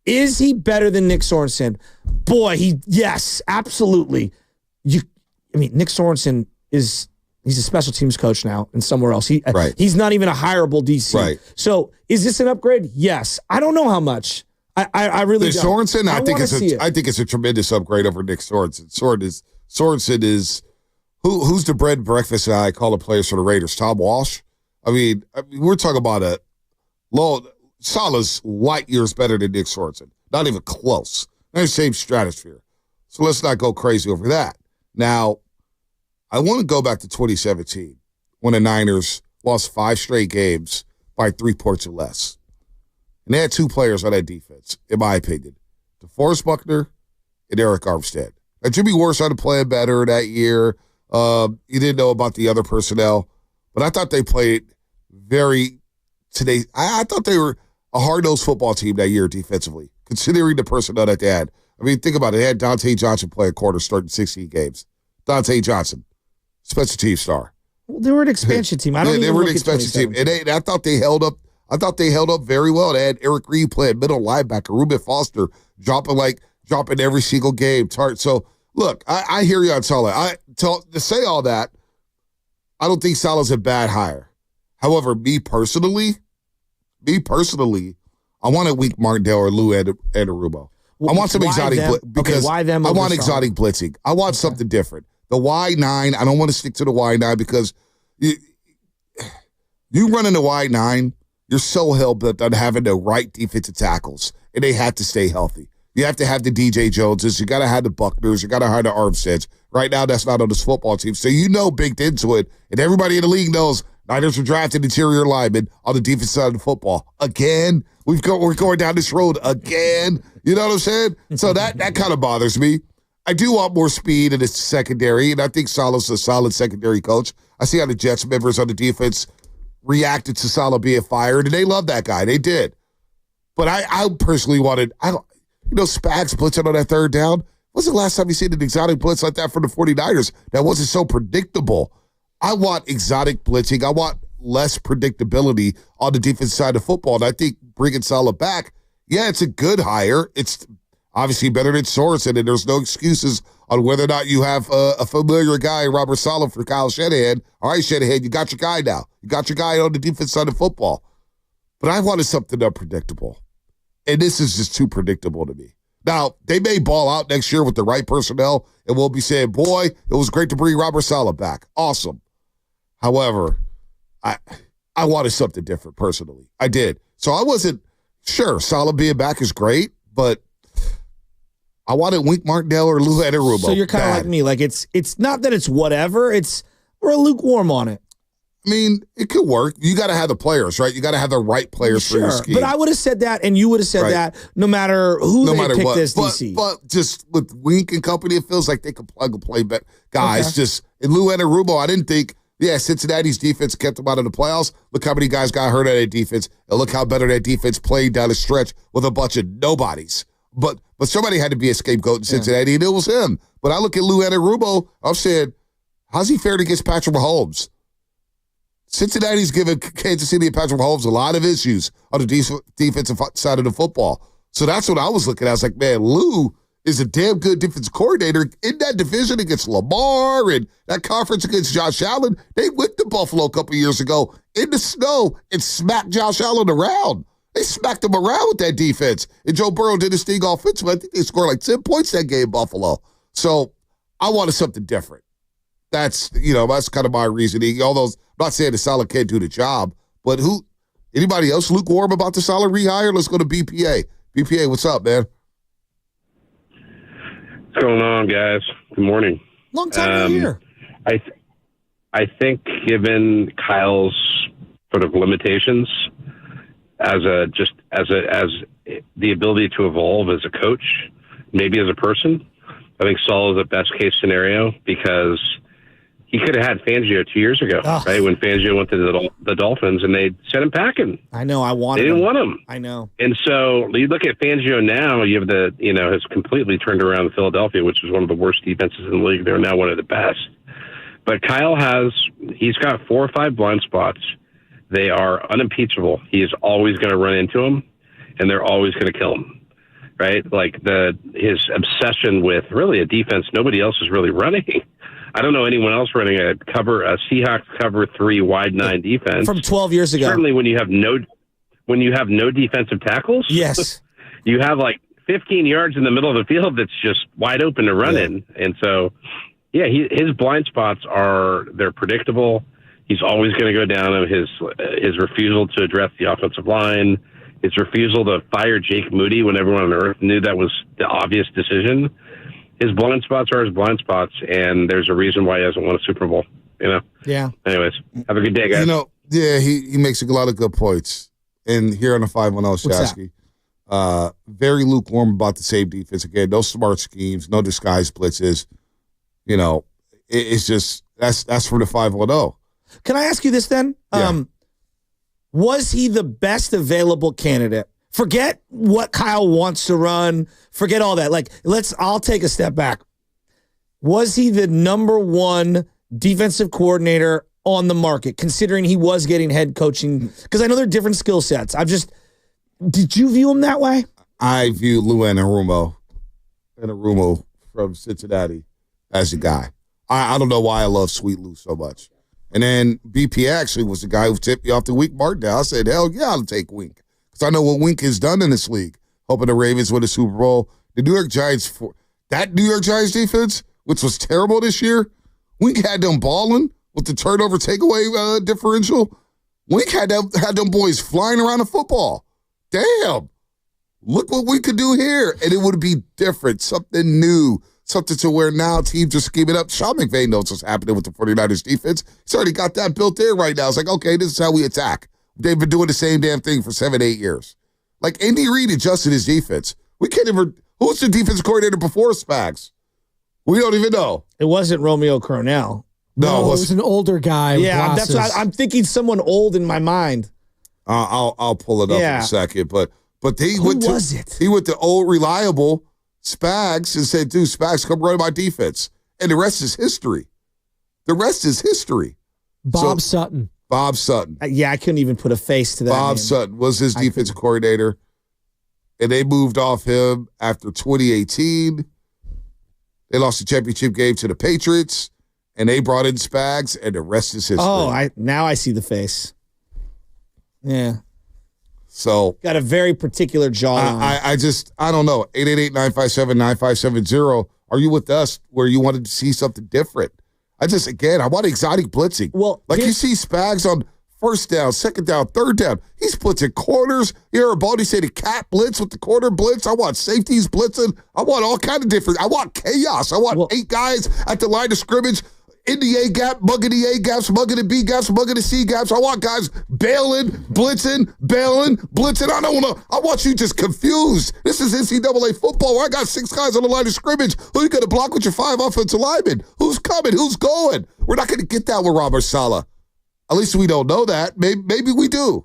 Is he better than Nick Sorensen? Boy, yes, absolutely. Nick Sorensen he's a special teams coach now and somewhere else. He's not even a hireable DC. Right. So is this an upgrade? Yes. I don't know how much. I really don't. Sorensen, I think it's a tremendous upgrade over Nick Sorensen. Sorensen is who's the bread and breakfast guy calling players for the Raiders? Tom Walsh? I mean, we're talking about Saleh's light years better than Nick Sorensen. Not even close. They're the same stratosphere. So let's not go crazy over that. Now, I want to go back to 2017 when the Niners lost 5 straight games by 3 points or less. And they had 2 players on that defense, in my opinion. DeForest Buckner and Eric Armstead. Now, Jimmy Ward started playing better that year. You didn't know about the other personnel. But I thought they played I thought they were a hard-nosed football team that year defensively, considering the personnel that they had. I mean, think about it. They had Dante Johnson playing quarter starting 16 games. Dante Johnson, special team star. Well, they were an expansion team. They were an expansion team. And I thought they held up. I thought they held up very well. They had Eric Reid playing middle linebacker, Reuben Foster dropping every single game. So, look, I hear you on Saleh. To say all that, I don't think Saleh's a bad hire. However, me personally, I want a Wink Martindale or Lou Anarumo. I want some exotic because why them I want over exotic blitzing. I want something different. The Y9, I don't want to stick to the Y9 because you run in the Y9, you're so hell-bent on having the right defensive tackles, and they have to stay healthy. You have to have the DJ Joneses. You got to have the Buckners. You got to have the Armsteads. Right now, that's not on this football team. So baked into it, and everybody in the league knows Niners are drafting interior linemen on the defensive side of the football. Again, we're going down this road again. You know what I'm saying? So that kind of bothers me. I do want more speed in the secondary, and I think Saleh's a solid secondary coach. I see how the Jets members on the defense reacted to Saleh being fired, and they love that guy. They did. But I personally wanted, Spags blitzing on that third down. When's the last time you seen an exotic blitz like that from the 49ers that wasn't so predictable? I want exotic blitzing. I want less predictability on the defensive side of football. And I think bringing Saleh back, it's a good hire. It's obviously better than Sorensen, and there's no excuses on whether or not you have a familiar guy, Robert Saleh, for Kyle Shanahan. All right, Shanahan, you got your guy now. You got your guy on the defensive side of football. But I wanted something unpredictable. And this is just too predictable to me. Now, they may ball out next year with the right personnel, and we'll be saying, boy, it was great to bring Robert Saleh back. Awesome. However, I wanted something different personally. I did. So I wasn't sure. Saleh being back is great, but I wanted Wink Martindale or Lou Anarumo. So you're kind of like me. Like it's not that it's whatever. We're lukewarm on it. I mean, it could work. You got to have the players, right? You got to have the right players for your scheme. But I would have said that, and you would have said that no matter who they picked this DC. But just with Wink and company, it feels like they could plug and play guys. Just in Lou Anarumo, I didn't think, Cincinnati's defense kept them out of the playoffs. Look how many guys got hurt at that defense, and look how better that defense played down the stretch with a bunch of nobodies. But somebody had to be a scapegoat in Cincinnati, and it was him. But I look at Lou Anarumo, I'm saying, how's he fared against Patrick Mahomes? Cincinnati's given Kansas City and Patrick Mahomes a lot of issues on the defensive side of the football. So that's what I was looking at. I was like, man, Lou is a damn good defensive coordinator in that division against Lamar and that conference against Josh Allen. They went to Buffalo a couple years ago in the snow and smacked Josh Allen around. They smacked him around with that defense. And Joe Burrow did his thing offensively. I think they scored like 10 points that game, Buffalo. So I wanted something different. That's kind of my reasoning. All those not saying that Saleh can't do the job, but anybody else lukewarm about the Saleh rehire? Let's go to BPA. BPA, what's up, man? What's going on, guys? Good morning. Long time no hear. I think given Kyle's sort of limitations as the ability to evolve as a coach, maybe as a person, I think Saul is the best case scenario because he could have had Fangio 2 years ago, right? When Fangio went to the Dolphins and they sent him packing. I know. They didn't want him. I know. And so you look at Fangio now, you have has completely turned around Philadelphia, which is one of the worst defenses in the league. They're now one of the best. But Kyle he's got 4 or 5 blind spots. They are unimpeachable. He is always going to run into them, and they're always going to kill him, right? Like his obsession with really a defense nobody else is really running. I don't know anyone else running a Seahawks cover 3 wide 9 defense from 12 years ago. Certainly, when you have no defensive tackles, yes, you have like 15 yards in the middle of the field that's just wide open to run in, and so. Yeah, his blind spots they're predictable. He's always going to go down on his refusal to address the offensive line, his refusal to fire Jake Moody when everyone on earth knew that was the obvious decision. His blind spots are his blind spots, and there's a reason why he hasn't won a Super Bowl. Yeah. Anyways, have a good day, guys. Yeah, he makes a lot of good points. And here on the 510 Shasky, very lukewarm about the same defense. Again, no smart schemes, no disguise blitzes. It's just that's for the 510. Can I ask you this then? Yeah. Was he the best available candidate? Forget what Kyle wants to run. Forget all that. I'll take a step back. Was he the number 1 defensive coordinator on the market, considering he was getting head coaching? Because I know they're different skill sets. Did you view him that way? I view Lou Anarumo from Cincinnati as a guy. I don't know why I love Sweet Lou so much. And then BP actually was the guy who tipped me off the Wink Martindale. I said, hell yeah, I'll take Wink. Because I know what Wink has done in this league. Hoping the Ravens win a Super Bowl. The New York Giants, that New York Giants defense, which was terrible this year, Wink had them balling with the turnover takeaway differential. Wink had them boys flying around the football. Damn. Look what we could do here. And it would be different, something new. Something to where now teams are scheming up. Sean McVay knows what's happening with the 49ers defense. He's already got that built in right now. It's like, okay, this is how we attack. They've been doing the same damn thing for 7-8 years. Like, Andy Reid adjusted his defense. We can't even – who's the defensive coordinator before Spags? We don't even know. It wasn't Romeo Crennel. No, it was an older guy. Yeah, that's what I'm thinking. Someone old in my mind. I'll pull it up in a second. But Who was it? He went to old reliable – Spags and said, dude, Spags, come run my defense. And the rest is history. Bob Sutton. Yeah, I couldn't even put a face to that. Bob Sutton was his defensive coordinator. And they moved off him after 2018. They lost the championship game to the Patriots. And they brought in Spags, and the rest is history. Oh, now I see the face. Yeah. So got a very particular jawline. I don't know. 888-957-9570. Are you with us where you wanted to see something different? I want exotic blitzing. Well, you see Spags on first down, second down, third down. He's blitzing corners. You heard Baldy say the cat blitz with the corner blitz. I want safeties blitzing. I want all kind of different. I want chaos. I want 8 guys at the line of scrimmage. In the A gap, mugging the A gaps, mugging the B gaps, mugging the C gaps. I want guys bailing, blitzing. I want you just confused. This is NCAA football where I got 6 guys on the line of scrimmage. Who are you going to block with your 5 offensive linemen? Who's coming? Who's going? We're not going to get that with Robert Saleh. At least we don't know that. Maybe we do.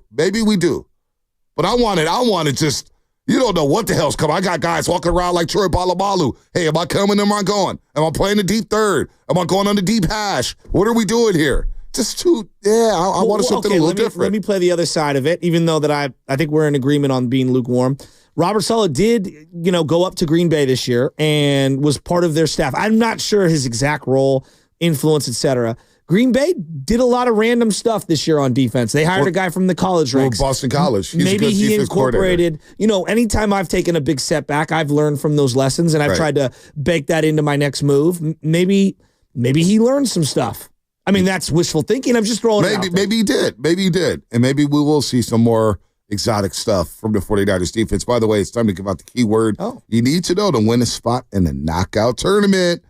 But I want it just, you don't know what the hell's coming. I got guys walking around like Troy Polamalu. Hey, am I coming? Am I going? Am I playing the deep third? Am I going on the deep hash? What are we doing here? I wanted something a little different. Let me play the other side of it, even though that I think we're in agreement on being lukewarm. Robert Saleh did, go up to Green Bay this year and was part of their staff. I'm not sure his exact role, influence, etc. Green Bay did a lot of random stuff this year on defense. They hired a guy from the college ranks. Boston College. He's Maybe he incorporated, anytime I've taken a big setback, I've learned from those lessons, and I've tried to bake that into my next move. Maybe he learned some stuff. I mean, that's wishful thinking. I'm just throwing it out there. Maybe he did. Maybe he did. And maybe we will see some more exotic stuff from the 49ers defense. By the way, it's time to give out the keyword you need to know to win a spot in the knockout tournament.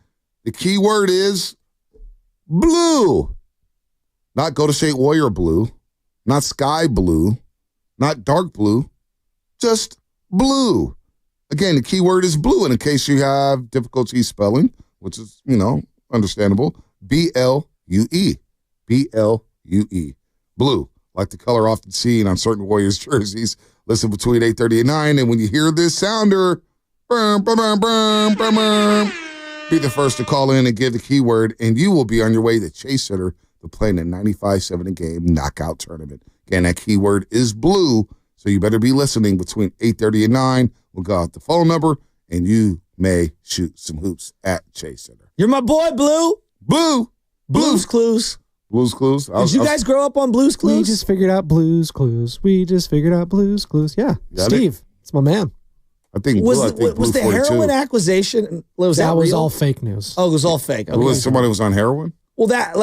The keyword is blue. Not Golden State Warrior blue, not sky blue, not dark blue, just blue. Again, the keyword is blue. And in case you have difficulty spelling, which is, understandable, B-L-U-E. B-L-U-E. Blue, like the color often seen on certain Warriors jerseys. Listen between 8:30 and 9, and when you hear this sounder, be the first to call in and give the keyword, and you will be on your way to Chase Center to play in the 95-7 game knockout tournament. Again, that keyword is blue, so you better be listening between 8:30 and 9. We'll go out the phone number, and you may shoot some hoops at Chase Center. You're my boy, Blue. Blue. Blues Clues. Blues Clues. Did you guys grow up on Blues Clues? We just figured out Blues Clues. Yeah. Steve, it's my man. I think was the heroin accusation? That was all fake news. Oh, it was all fake. Okay. Was somebody was on heroin? Well, that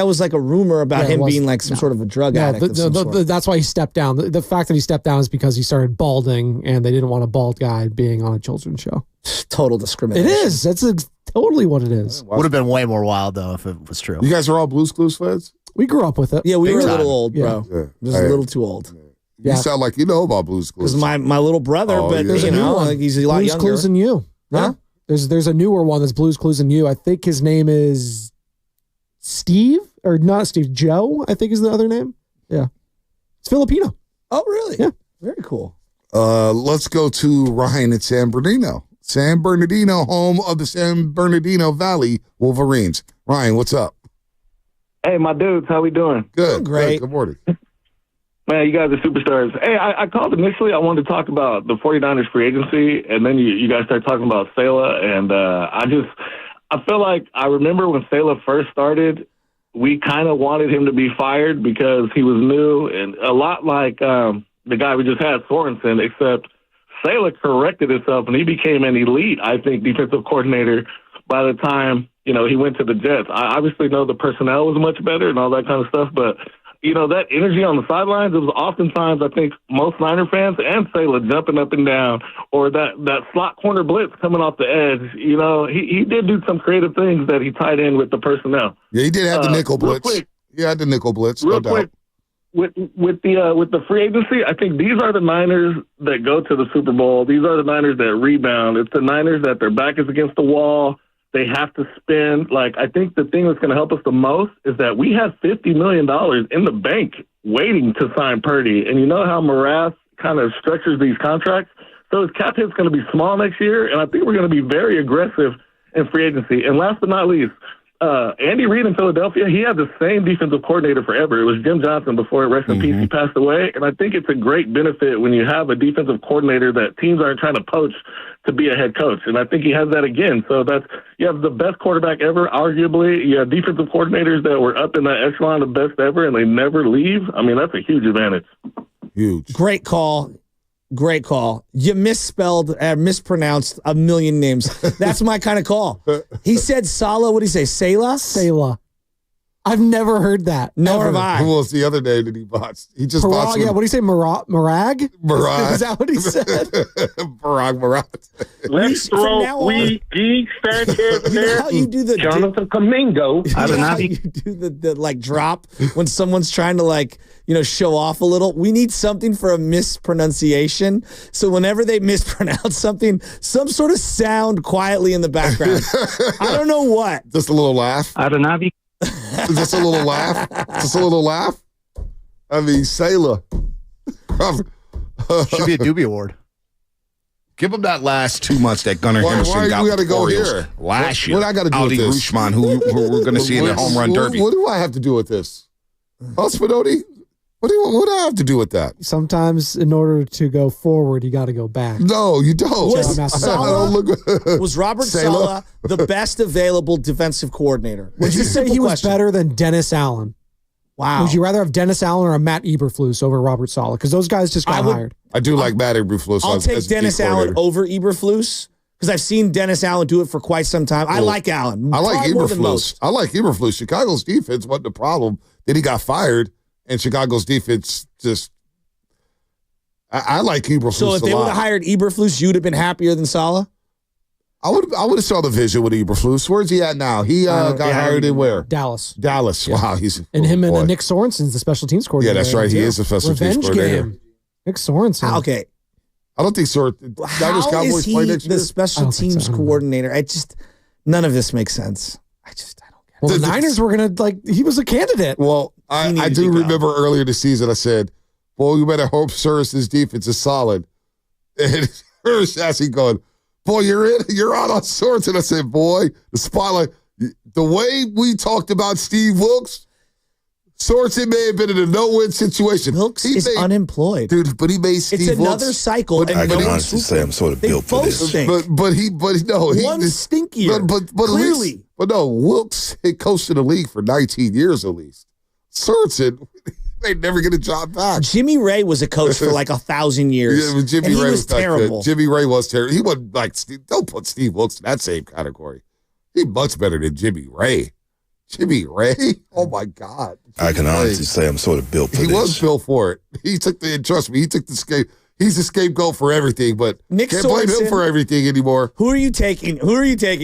was like a rumor about him being like some sort of a drug addict. That's why he stepped down. The fact that he stepped down is because he started balding, and they didn't want a bald guy being on a children's show. Total discrimination. It is. That's totally what it is. Would have been way more wild though if it was true. You guys are all Blues Clues fans? We grew up with it. Yeah, we were a little old, bro. Yeah. Just a little too old. You sound like you know about Blues Clues. This is my little brother, but there's a new one. he's a lot Blues younger. Clues and You. Huh? There's a newer one that's Blues Clues and You. I think his name is Steve, or not Steve, Joe, I think is the other name. Yeah. It's Filipino. Oh, really? Yeah. Very cool. Let's go to Ryan at San Bernardino. San Bernardino, home of the San Bernardino Valley Wolverines. Ryan, what's up? Hey, my dudes, how we doing? Good. Great. Good morning. Man, you guys are superstars. Hey, I called initially. I wanted to talk about the 49ers free agency, and then you guys started talking about Salah, and I feel like I remember when Salah first started, we kind of wanted him to be fired because he was new, and a lot like the guy we just had, Sorensen, except Salah corrected himself, and he became an elite, I think, defensive coordinator by the time, he went to the Jets. I obviously know the personnel was much better and all that kind of stuff, but, that energy on the sidelines, it was oftentimes, I think, most Niner fans and Salah jumping up and down, or that slot corner blitz coming off the edge. He did do some creative things that he tied in with the personnel. Yeah, he did have the nickel blitz. Quick, he had the nickel blitz, real no quick. doubt. With the free agency, I think these are the Niners that go to the Super Bowl. These are the Niners that rebound. It's the Niners that their back is against the wall. They have to spend. I think the thing that's going to help us the most is that we have $50 million in the bank waiting to sign Purdy. And you know how Morath kind of structures these contracts? So his cap hit's going to be small next year, and I think we're going to be very aggressive in free agency. And last but not least, Andy Reid in Philadelphia, he had the same defensive coordinator forever. It was Jim Johnson before, rest in peace, he passed away. And I think it's a great benefit when you have a defensive coordinator that teams aren't trying to poach to be a head coach. And I think he has that again. So you have the best quarterback ever, arguably. You have defensive coordinators that were up in that echelon of best ever, and they never leave. I mean, that's a huge advantage. Huge. Great call. Great call. You mispronounced a million names. That's my kind of call. He said Salah. What did he say? Salah? Salah. I've never heard that. Nor have I. What was the other name that he botched? He just botched. Yeah, what did he say? Marag? Marag. Is that what he said? Marag. Let's throw Luigi Sanchez in there. How you do the Jonathan Kamingo. How you do the drop when someone's trying to show off a little. We need something for a mispronunciation. So whenever they mispronounce something, some sort of sound quietly in the background. I don't know what. Just a little laugh. Adonavi. Just a little laugh. Just a little laugh. I mean, Salah. Should be a Doobie Award. Give him that last 2 months that Gunnar Henderson got we gotta with go Orioles here? last year. What I got to do Ali with this? Rushman, who we're going to see in the home run derby. What do I have to do with this? Spinoti? What do I have to do with that? Sometimes in order to go forward, you got to go back. No, you don't. Was Robert Saleh the best available defensive coordinator? Would you say he was better than Dennis Allen? Wow. Would you rather have Dennis Allen or a Matt Eberflus over Robert Saleh? Because those guys just got hired. I do like Matt Eberflus. I'll take Dennis Allen over Eberflus because I've seen Dennis Allen do it for quite some time. I like Allen. I like Far more than Eberflus. most. I like Eberflus. Chicago's defense wasn't the problem. Then he got fired, and Chicago's defense just. I like Eberflus. So if they would have hired Eberflus, you'd have been happier than Saleh? I would have saw the vision with Eberflus. Where's he at now? He got hired in where? Dallas. Dallas. Yeah. Wow, he's and him and Nick Sorensen's the special teams coordinator. Yeah, that's right. He is the special teams coordinator. Game. Nick Sorensen. Okay. I don't think Sorensen. How is he the special teams coordinator? None of this makes sense. I don't get it. Well, the Niners were going to, he was a candidate. Well, I do remember earlier this season I said, boy, you better hope Sorensen's defense is solid. And Shasky going, boy, you're out on Sorensen. I said, boy, the spotlight, the way we talked about Steve Wilks, Sorensen may have been in a no-win situation. Wilks is unemployed. Dude, but he made Steve Wilks. It's another cycle. I can honestly say I'm sort of built for this. Stink. But no. One's stinkier. But clearly. But no, Wilks had coached in the league for 19 years at least. Sorensen, they never get a job back. Jimmy Ray was a coach for like 1,000 years. Yeah, but Jimmy Ray was terrible. Jimmy Ray was terrible. He wasn't like don't put Steve Wilks in that same category. He's much better than Jimmy Ray. Jimmy Ray? Oh my God. I can honestly say I'm sort of built for this. He was built for it. Trust me, he took the scape. He's the scapegoat for everything, but Nick can't blame him for everything anymore. Who are you taking,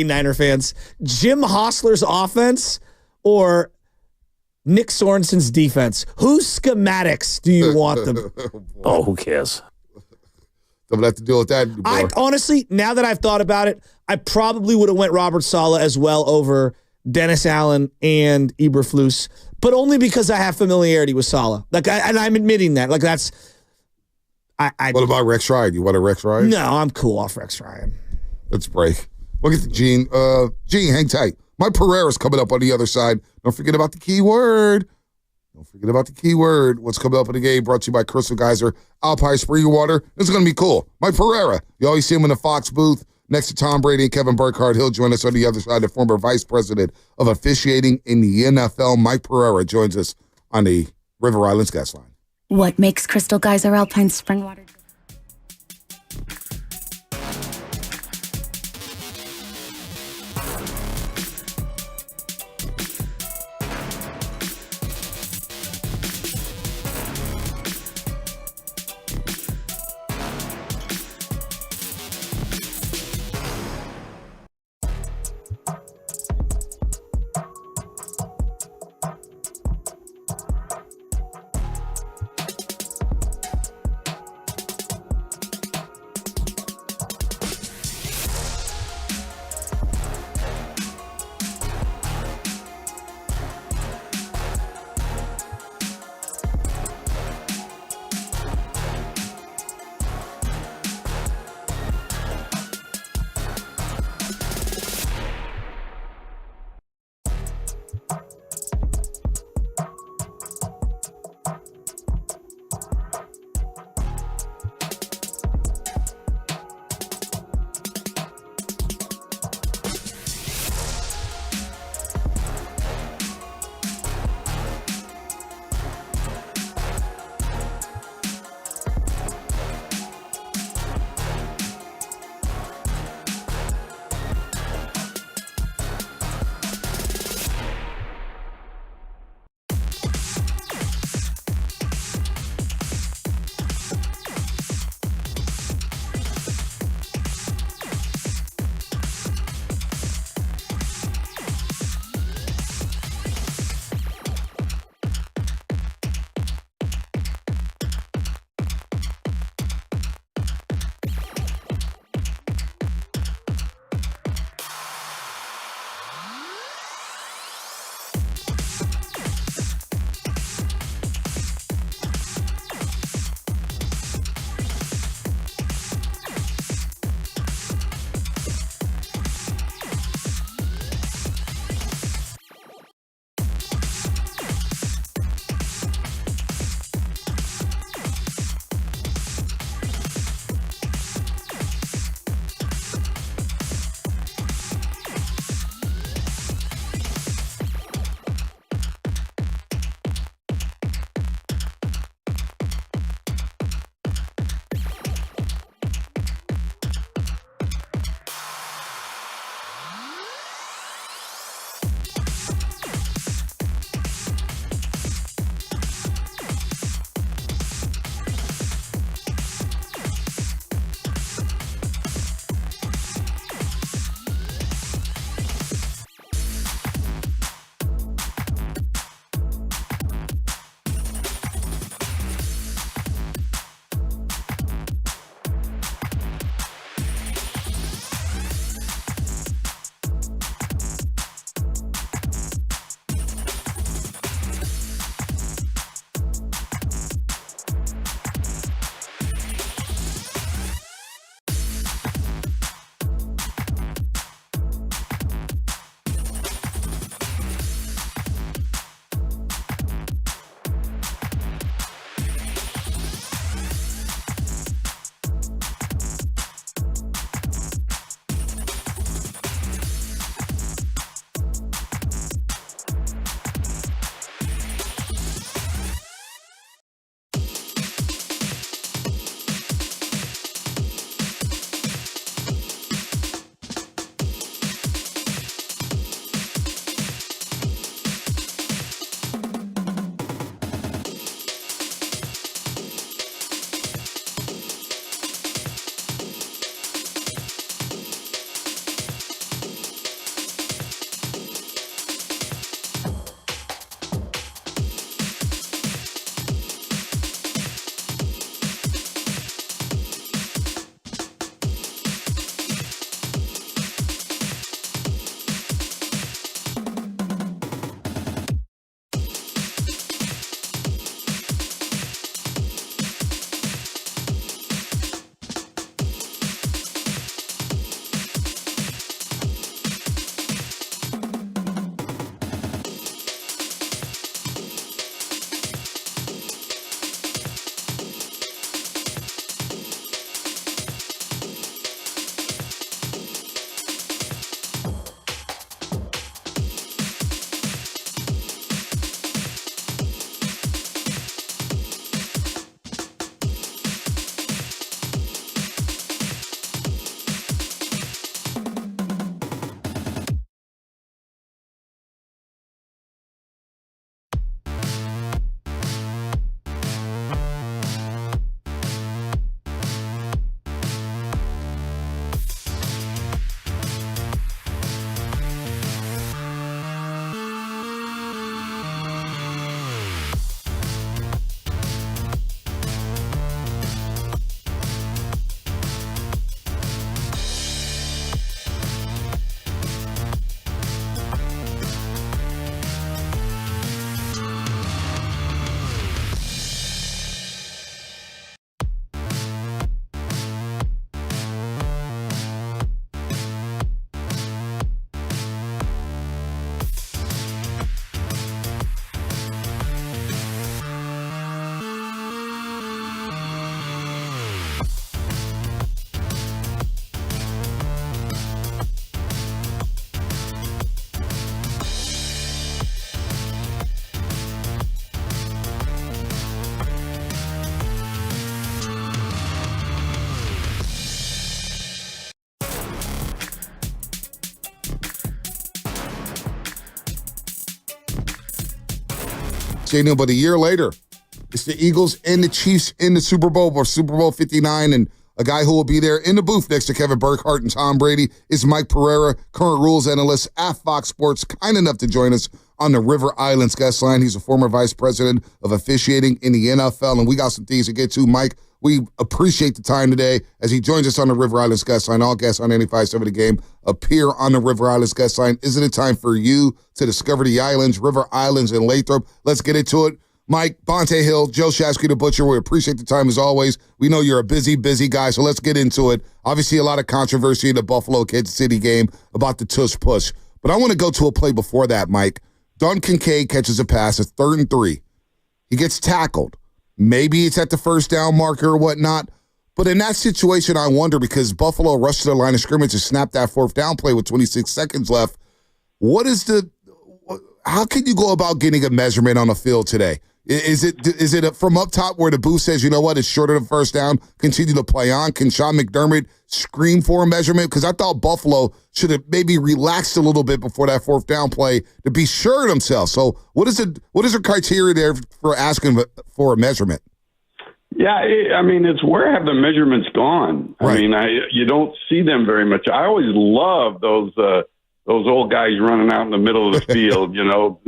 Niner fans? Jim Hostler's offense or Nick Sorensen's defense? Whose schematics do you want them? Oh, who cares? Don't have to deal with that anymore. Honestly, now that I've thought about it, I probably would have went Robert Saleh as well over Dennis Allen and Eberflus, but only because I have familiarity with Saleh. And I'm admitting that. Like that's. What about Rex Ryan? You want a Rex Ryan? No, I'm cool off Rex Ryan. Let's break. We'll get to Gene. Gene, hang tight. Mike Pereira's coming up on the other side. Don't forget about the keyword. What's coming up in the game brought to you by Crystal Geyser, Alpine Spring Water. This is going to be cool. Mike Pereira. You always see him in the Fox booth next to Tom Brady and Kevin Burkhardt. He'll join us on the other side. The former vice president of officiating in the NFL, Mike Pereira, joins us on the River Islands guest line. What makes Crystal Geyser Alpine Spring Water? Daniel, but a year later, it's the Eagles and the Chiefs in the Super Bowl, or Super Bowl 59, and a guy who will be there in the booth next to Kevin Burkhardt and Tom Brady is Mike Pereira, current rules analyst at Fox Sports, kind enough to join us on the River Islands guest line. He's a former vice president of officiating in the NFL, and we got some things to get to. Mike, we appreciate the time today as he joins us on the River Islands guest line. All guests on 95.7 The Game appear on the River Islands guest line. Isn't it time for you to discover the islands, River Islands, and Lathrop? Let's get into it. Mike, Bonte Hill, Joe Shasky the Butcher, we appreciate the time as always. We know you're a busy guy, so let's get into it. Obviously, a lot of controversy in the Buffalo-Kansas City game about the tush-push. But I want to go to a play before that, Mike. Don Kincaid catches a pass at 3rd and 3. He gets tackled. Maybe it's at the first down marker or whatnot. But in that situation, I wonder, because Buffalo rushed to the line of scrimmage and snapped that 4th down play with 26 seconds left. How can you go about getting a measurement on the field today? Is it from up top where the booth says, you know what, it's short of the first down, continue to play on? Can Sean McDermott scream for a measurement? Because I thought Buffalo should have maybe relaxed a little bit before that 4th down play to be sure of themselves. So what is the criteria there for asking for a measurement? Yeah, I mean, it's where have the measurements gone? Right. I mean, you don't see them very much. I always love those old guys running out in the middle of the field, you know,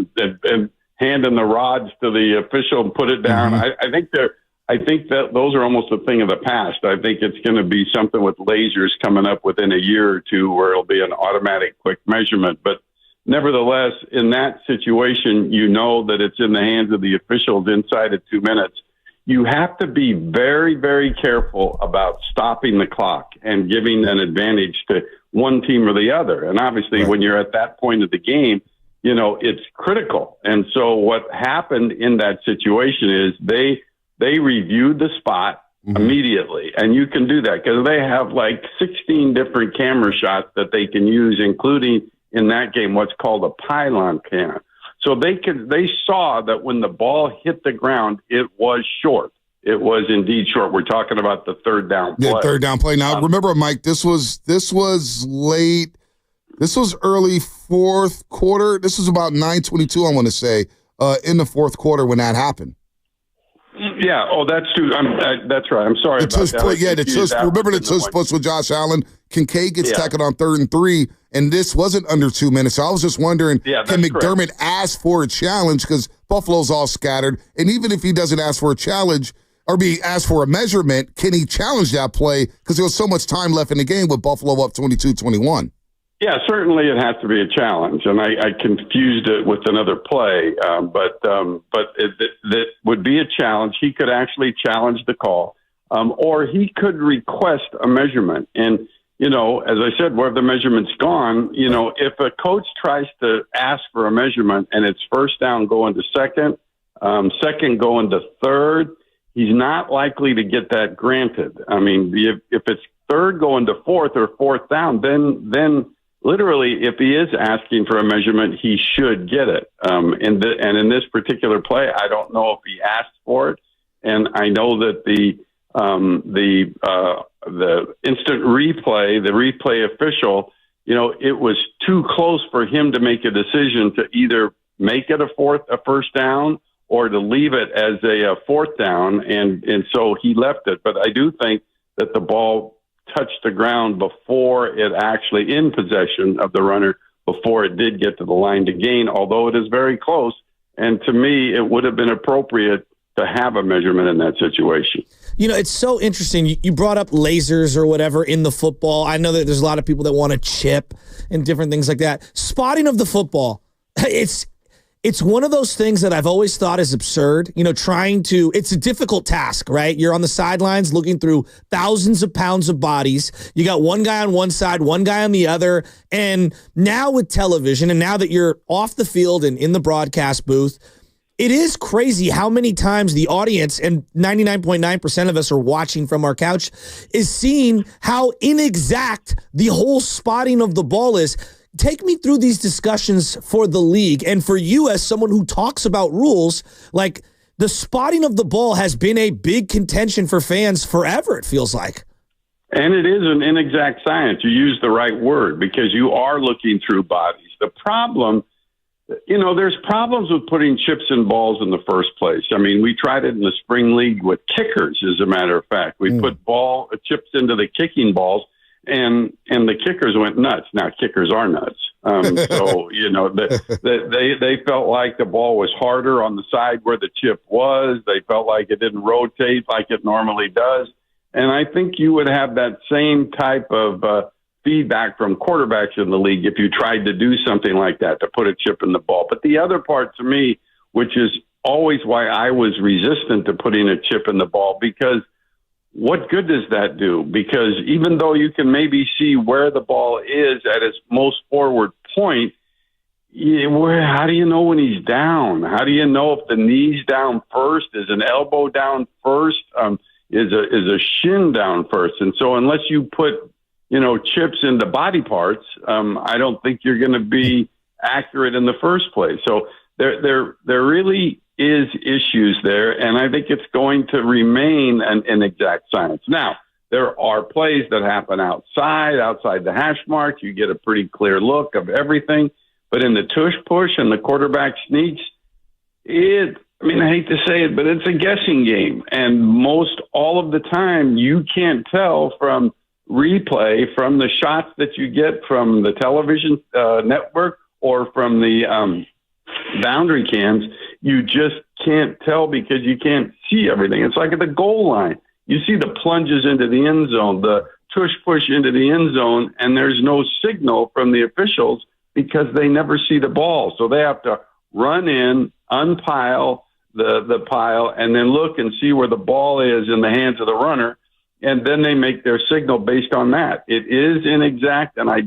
and handing the rods to the official and put it down. Mm-hmm. I think that those are almost a thing of the past. I think it's going to be something with lasers coming up within a year or two where it'll be an automatic quick measurement. But nevertheless, in that situation, you know that it's in the hands of the officials inside of 2 minutes. You have to be very, very careful about stopping the clock and giving an advantage to one team or the other. And obviously, when you're at that point of the game, you know, it's critical. And so what happened in that situation is they reviewed the spot immediately. And you can do that because they have like 16 different camera shots that they can use, including in that game what's called a pylon cam. So they saw that when the ball hit the ground, it was short. It was indeed short. We're talking about the 3rd down play. Yeah, 3rd down play. Now, remember, Mike, this was late. This was early 4th quarter. This was about 9:22, I want to say, in the 4th quarter when that happened. Yeah. Oh, that's true. That's right. I'm sorry about that. Remember the tush push with Josh Allen? Kincaid gets tackled on 3rd and 3, and this wasn't under 2 minutes. So I was just wondering, can McDermott ask for a challenge? Because Buffalo's all scattered. And even if he doesn't ask for a challenge or be asked for a measurement, can he challenge that play? Because there was so much time left in the game with Buffalo up 22-21. Yeah, certainly it has to be a challenge, and I confused it with another play, but that would be a challenge. He could actually challenge the call, or he could request a measurement. And, you know, as I said, where have the measurements gone? You know, if a coach tries to ask for a measurement and it's 1st down going to 2nd, 2nd going to 3rd, he's not likely to get that granted. I mean, if it's 3rd going to 4th or 4th down, then literally, if he is asking for a measurement, he should get it. And in this particular play, I don't know if he asked for it. And I know that the instant replay, the replay official, you know, it was too close for him to make a decision to either make it a 1st down or to leave it as a 4th down. And so he left it. But I do think that the ball touched the ground before it actually in possession of the runner, before it did get to the line to gain, although it is very close. And to me, it would have been appropriate to have a measurement in that situation. You know, it's so interesting. You brought up lasers or whatever in the football. I know that there's a lot of people that want to chip and different things like that. Spotting of the football, it's one of those things that I've always thought is absurd. You know, it's a difficult task, right? You're on the sidelines looking through thousands of pounds of bodies. You got one guy on one side, one guy on the other. And now with television, and now that you're off the field and in the broadcast booth, it is crazy how many times the audience, and 99.9% of us are watching from our couch, is seeing how inexact the whole spotting of the ball is. Take me through these discussions for the league, and for you as someone who talks about rules, like the spotting of the ball has been a big contention for fans forever, it feels like. And it is an inexact science. You use the right word because you are looking through bodies. The problem there's problems with putting chips in balls in the first place. I mean, we tried it in the spring league with kickers, as a matter of fact. We put chips into the kicking balls, and the kickers went nuts. Now, kickers are nuts. So, they felt like the ball was harder on the side where the chip was. They felt like it didn't rotate like it normally does. And I think you would have that same type of feedback from quarterbacks in the league if you tried to do something like that, to put a chip in the ball. But the other part to me, which is always why I was resistant to putting a chip in the ball, because what good does that do? Because even though you can maybe see where the ball is at its most forward point, how do you know when he's down? How do you know if the knee's down first? Is an elbow down first? Is a shin down first? And so unless you put chips into body parts, I don't think you're going to be accurate in the first place. So there really is issues there, and I think it's going to remain an exact science. Now, there are plays that happen outside the hash marks. You get a pretty clear look of everything. But in the tush push and the quarterback sneaks, I hate to say it, but it's a guessing game. And most all of the time, you can't tell from replay, from the shots that you get from the television network or from the boundary cams. You just can't tell because you can't see everything. It's like at the goal line. You see the plunges into the end zone, the tush push into the end zone, and there's no signal from the officials because they never see the ball. So they have to run in, unpile the pile, and then look and see where the ball is in the hands of the runner. And then they make their signal based on that. It is inexact, and I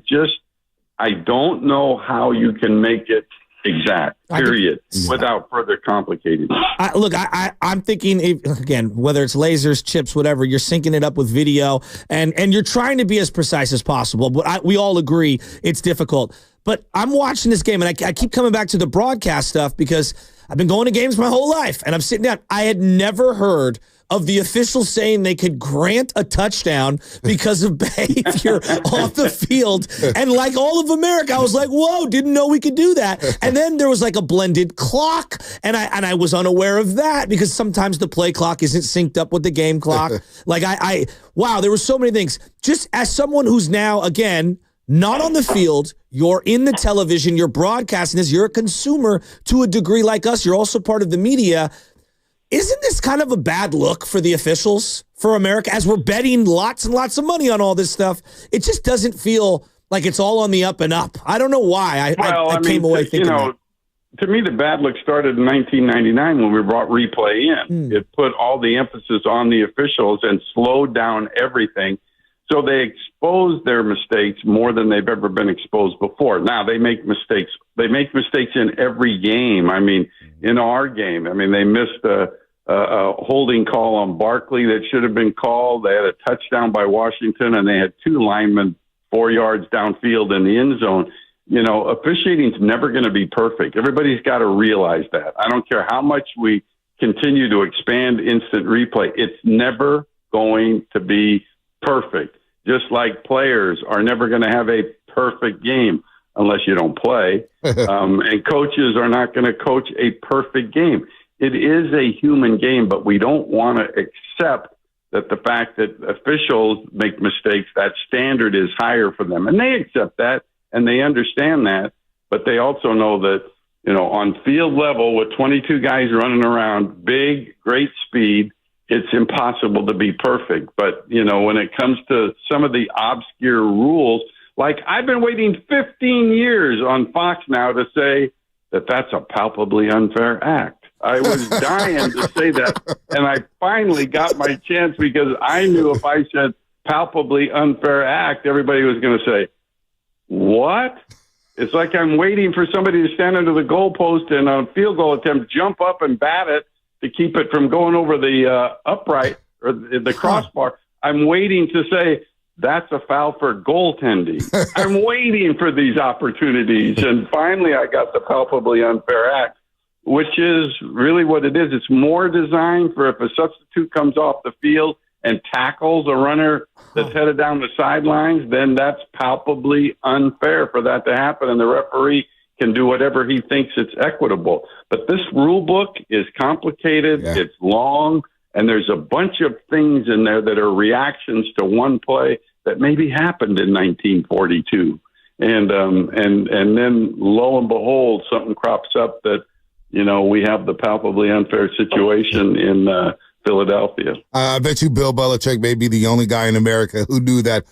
don't know how you can make it exact, period, without further complicating it. I'm thinking, again, whether it's lasers, chips, whatever, you're syncing it up with video, and you're trying to be as precise as possible. But we all agree it's difficult. But I'm watching this game, and I keep coming back to the broadcast stuff because I've been going to games my whole life, and I'm sitting down. I had never heard of the officials saying they could grant a touchdown because of behavior off the field. And like all of America, I was like, whoa, didn't know we could do that. And then there was like a blended clock, and I was unaware of that because sometimes the play clock isn't synced up with the game clock. Wow, there were so many things. Just as someone who's now, again, not on the field, you're in the television, you're broadcasting this, you're a consumer to a degree like us, you're also part of the media. Isn't this kind of a bad look for the officials, for America, as we're betting lots and lots of money on all this stuff? It just doesn't feel like it's all on the up and up. I don't know why. I came away thinking that. To me, the bad look started in 1999 when we brought replay in. It put all the emphasis on the officials and slowed down everything. So they exposed their mistakes more than they've ever been exposed before. Now, they make mistakes. They make mistakes in every game. I mean, in our game, they missed a holding call on Barkley that should have been called. They had a touchdown by Washington, and they had two linemen 4 yards downfield in the end zone. Officiating's never going to be perfect. Everybody's got to realize that. I don't care how much we continue to expand instant replay. It's never going to be perfect. Just like players are never going to have a perfect game unless you don't play. And coaches are not going to coach a perfect game. It is a human game, but we don't want to accept that the fact that officials make mistakes, that standard is higher for them. And they accept that and they understand that, but they also know that, on field level with 22 guys running around, big, great speed, it's impossible to be perfect. But, when it comes to some of the obscure rules, like I've been waiting 15 years on Fox now to say that that's a palpably unfair act. I was dying to say that, and I finally got my chance because I knew if I said palpably unfair act, everybody was going to say, what? It's like I'm waiting for somebody to stand under the goalpost and on a field goal attempt, jump up and bat it to keep it from going over the upright or the crossbar. I'm waiting to say that's a foul for goaltending. I'm waiting for these opportunities. And finally, I got the palpably unfair act, which is really what it is. It's more designed for if a substitute comes off the field and tackles a runner that's headed down the sidelines, then that's palpably unfair for that to happen. And the referee can do whatever he thinks it's equitable. But this rule book is complicated. Yeah. It's long, and there's a bunch of things in there that are reactions to one play that maybe happened in 1942. And then lo and behold, something crops up that, we have the palpably unfair situation in Philadelphia. I bet you Bill Belichick may be the only guy in America who knew that,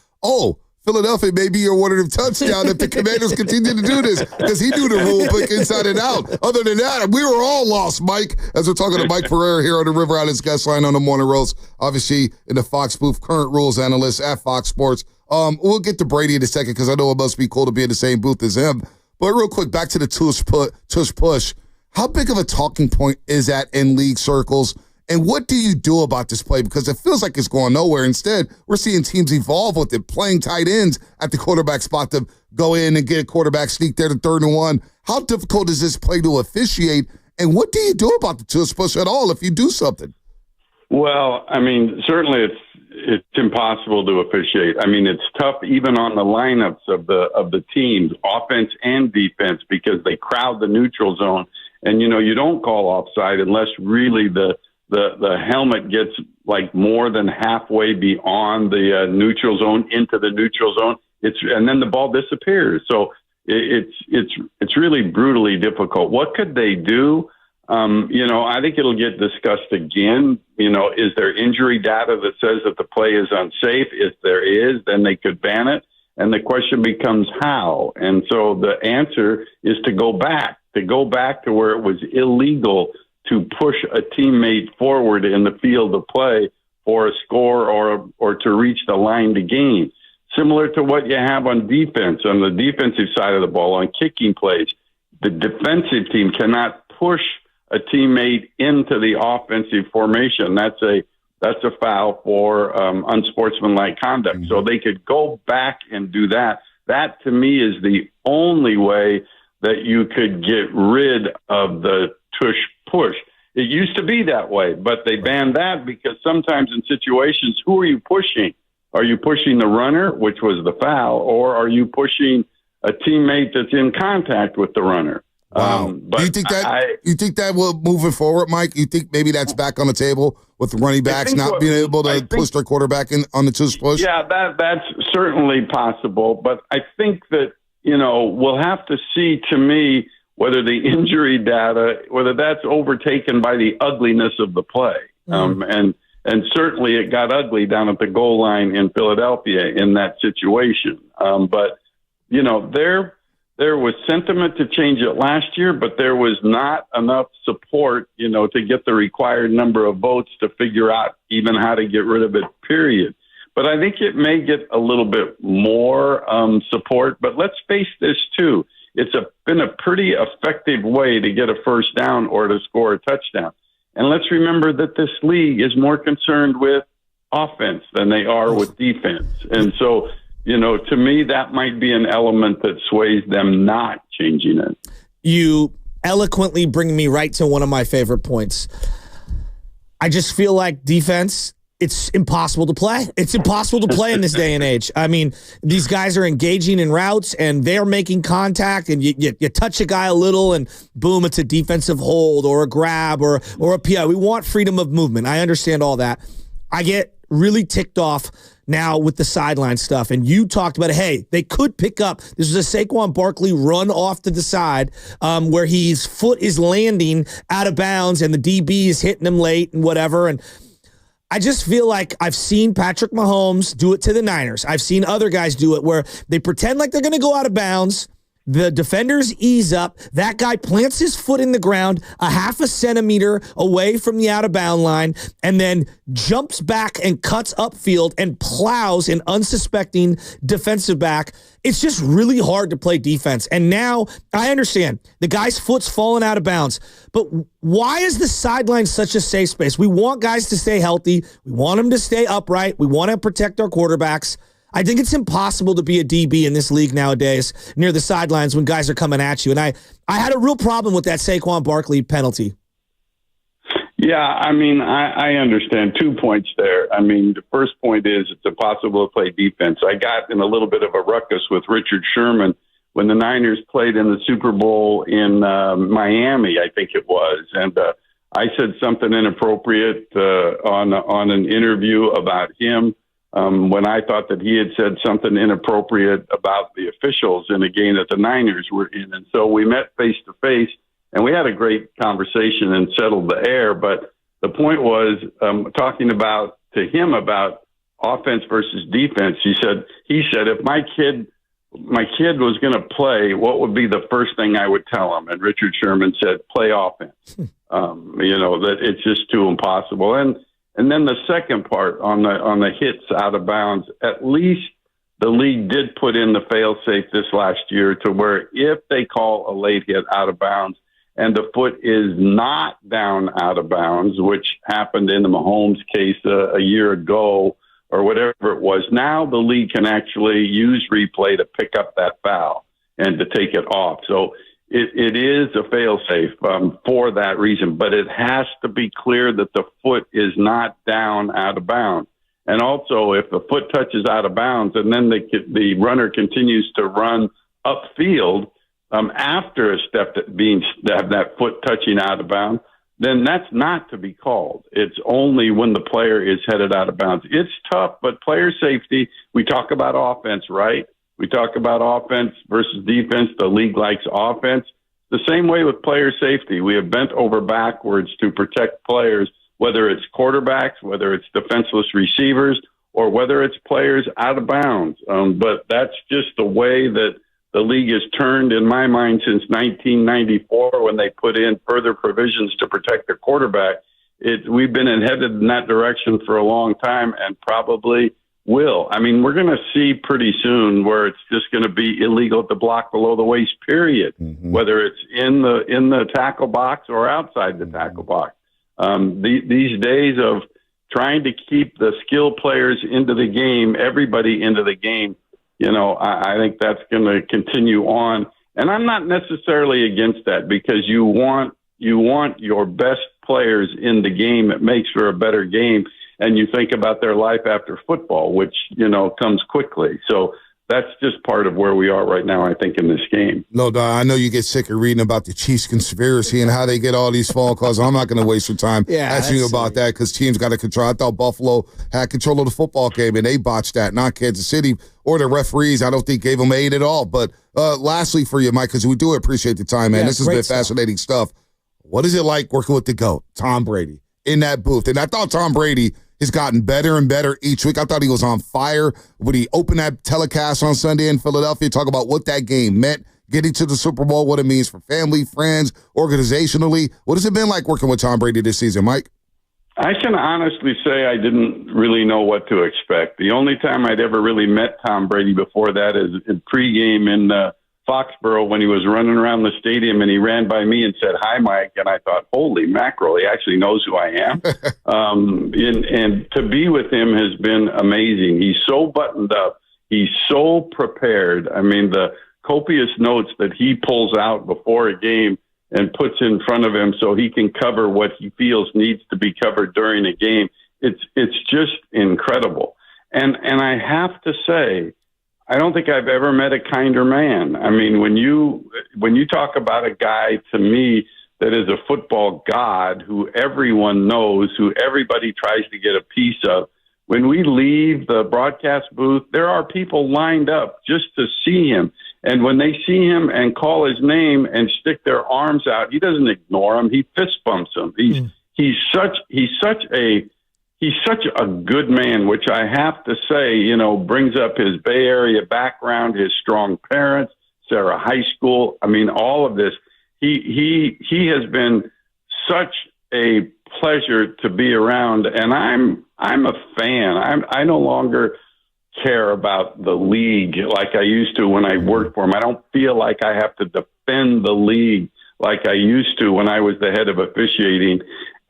Philadelphia may be awarded a touchdown if the Commanders continue to do this, because he knew the rule book inside and out. Other than that, we were all lost, Mike, as we're talking to Mike Pereira here on the River Islands guest line on the Morning Roast, obviously in the Fox booth, current rules analyst at Fox Sports. We'll get to Brady in a second because I know it must be cool to be in the same booth as him. But real quick, back to the tush push. How big of a talking point is that in league circles? And what do you do about this play? Because it feels like it's going nowhere. Instead, we're seeing teams evolve with it, playing tight ends at the quarterback spot to go in and get a quarterback sneak there to 3rd and 1. How difficult is this play to officiate? And what do you do about the tush push at all if you do something? Well, certainly it's impossible to officiate. It's tough even on the lineups of the teams, offense and defense, because they crowd the neutral zone. And, you don't call offside unless really the helmet gets like more than halfway beyond the neutral zone into the neutral zone. And then the ball disappears. So it's really brutally difficult. What could they do? I think it'll get discussed again. Is there injury data that says that the play is unsafe? If there is, then they could ban it. And the question becomes how. And so the answer is to go back to where it was illegal to push a teammate forward in the field of play for a score or to reach the line to gain. Similar to what you have on defense, on the defensive side of the ball, on kicking plays. The defensive team cannot push a teammate into the offensive formation. That's a foul for unsportsmanlike conduct. Mm-hmm. So they could go back and do that. That, to me, is the only way that you could get rid of the tush push. It used to be that way, but they banned that because sometimes in situations, who are you pushing? Are you pushing the runner, which was the foul, or are you pushing a teammate that's in contact with the runner? Wow. Do you think that will moving forward, Mike? You think maybe that's back on the table with the running backs not being able to push their quarterback in on the tush push? Yeah, that's certainly possible, but I think that we'll have to see, to me, whether the injury data, whether that's overtaken by the ugliness of the play. And certainly it got ugly down at the goal line in Philadelphia in that situation. But there was sentiment to change it last year, but there was not enough support, to get the required number of votes to figure out even how to get rid of it, period. But I think it may get a little bit more support. But let's face this, too. It's been a pretty effective way to get a first down or to score a touchdown. And let's remember that this league is more concerned with offense than they are with defense. And so, to me, that might be an element that sways them not changing it. You eloquently bring me right to one of my favorite points. I just feel like defense, it's impossible to play. It's impossible to play in this day and age. These guys are engaging in routes and they're making contact, and you touch a guy a little and boom, it's a defensive hold or a grab or a PI. We want freedom of movement. I understand all that. I get really ticked off now with the sideline stuff. And you talked about it. Hey, they could pick up. This was a Saquon Barkley run off to the side where his foot is landing out of bounds and the DB is hitting him late and whatever. And I just feel like I've seen Patrick Mahomes do it to the Niners. I've seen other guys do it where they pretend like they're going to go out of bounds. The defenders ease up. That guy plants his foot in the ground a half a centimeter away from the out-of-bound line and then jumps back and cuts upfield and plows an unsuspecting defensive back. It's just really hard to play defense. And now I understand the guy's foot's falling out of bounds. But why is the sideline such a safe space? We want guys to stay healthy. We want them to stay upright. We want to protect our quarterbacks. I think it's impossible to be a DB in this league nowadays near the sidelines when guys are coming at you. And I had a real problem with that Saquon Barkley penalty. Yeah, I understand 2 points there. The first point is it's impossible to play defense. I got in a little bit of a ruckus with Richard Sherman when the Niners played in the Super Bowl in Miami, I think it was. And I said something inappropriate on an interview about him when I thought that he had said something inappropriate about the officials in a game that the Niners were in. And so we met face to face, and we had a great conversation and settled the air. But the point was talking to him about offense versus defense. He said, if my kid was going to play, what would be the first thing I would tell him? And Richard Sherman said, play offense. That it's just too impossible. And then the second part on the hits out of bounds, at least the league did put in the fail-safe this last year to where if they call a late hit out of bounds and the foot is not down out of bounds, which happened in the Mahomes case a year ago or whatever it was, now the league can actually use replay to pick up that foul and to take it off. So it is a fail-safe for that reason, but it has to be clear that the foot is not down out of bounds. And also, if the foot touches out of bounds and then the runner continues to run upfield after a step that foot touching out of bounds, then that's not to be called. It's only when the player is headed out of bounds. It's tough, but player safety, we talk about offense, right? We talk about offense versus defense. The league likes offense. The same way with player safety. We have bent over backwards to protect players, whether it's quarterbacks, whether it's defenseless receivers, or whether it's players out of bounds. But that's just the way that the league has turned, in my mind, since 1994 when they put in further provisions to protect the quarterback. We've been headed in that direction for a long time and probably will. I mean, we're going to see pretty soon where it's just going to be illegal to block below the waist, period, whether it's in the tackle box or outside the tackle box. These days of trying to keep the skilled players into the game, everybody into the game, I think that's going to continue on. And I'm not necessarily against that because you want your best players in the game. It makes for a better game. And you think about their life after football, which, comes quickly. So that's just part of where we are right now, I think, in this game. No, I know you get sick of reading about the Chiefs conspiracy and how they get all these phone calls. I'm not going to waste your time asking you about that because teams got to control. I thought Buffalo had control of the football game, and they botched that, not Kansas City or the referees. I don't think gave them aid at all. But lastly for you, Mike, because we do appreciate the time, man. This has been fascinating stuff. What is it like working with the GOAT, Tom Brady, in that booth? And I thought Tom Brady has gotten better and better each week. I thought he was on fire when he opened that telecast on Sunday in Philadelphia, talk about what that game meant, getting to the Super Bowl, what it means for family, friends, organizationally. What has it been like working with Tom Brady this season, Mike? I can honestly say I didn't really know what to expect. The only time I'd ever really met Tom Brady before that is in pregame in Foxborough when he was running around the stadium and he ran by me and said, "Hi, Mike." And I thought, holy mackerel, he actually knows who I am. And to be with him has been amazing. He's so buttoned up. He's so prepared. I mean, the copious notes that he pulls out before a game and puts in front of him so he can cover what he feels needs to be covered during a game. It's just incredible. And I have to say, I don't think I've ever met a kinder man. I mean, when you talk about a guy, to me, that is a football god who everyone knows, who everybody tries to get a piece of, when we leave the broadcast booth, there are people lined up just to see him. And when they see him and call his name and stick their arms out, he doesn't ignore them. He fist bumps them. He's such a good man, which I have to say, brings up his Bay Area background, his strong parents, Sarah High School. I mean, all of this. He has been such a pleasure to be around, and I'm a fan. I no longer care about the league like I used to when I worked for him. I don't feel like I have to defend the league like I used to when I was the head of officiating,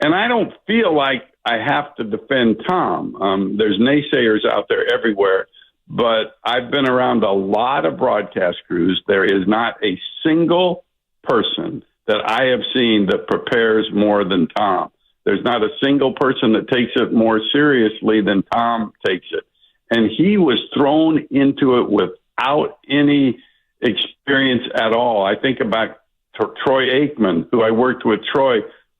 and I don't feel like I have to defend Tom. There's naysayers out there everywhere, but I've been around a lot of broadcast crews. There is not a single person that I have seen that prepares more than Tom. There's not a single person that takes it more seriously than Tom takes it. And he was thrown into it without any experience at all. I think about Troy Aikman, who I worked with,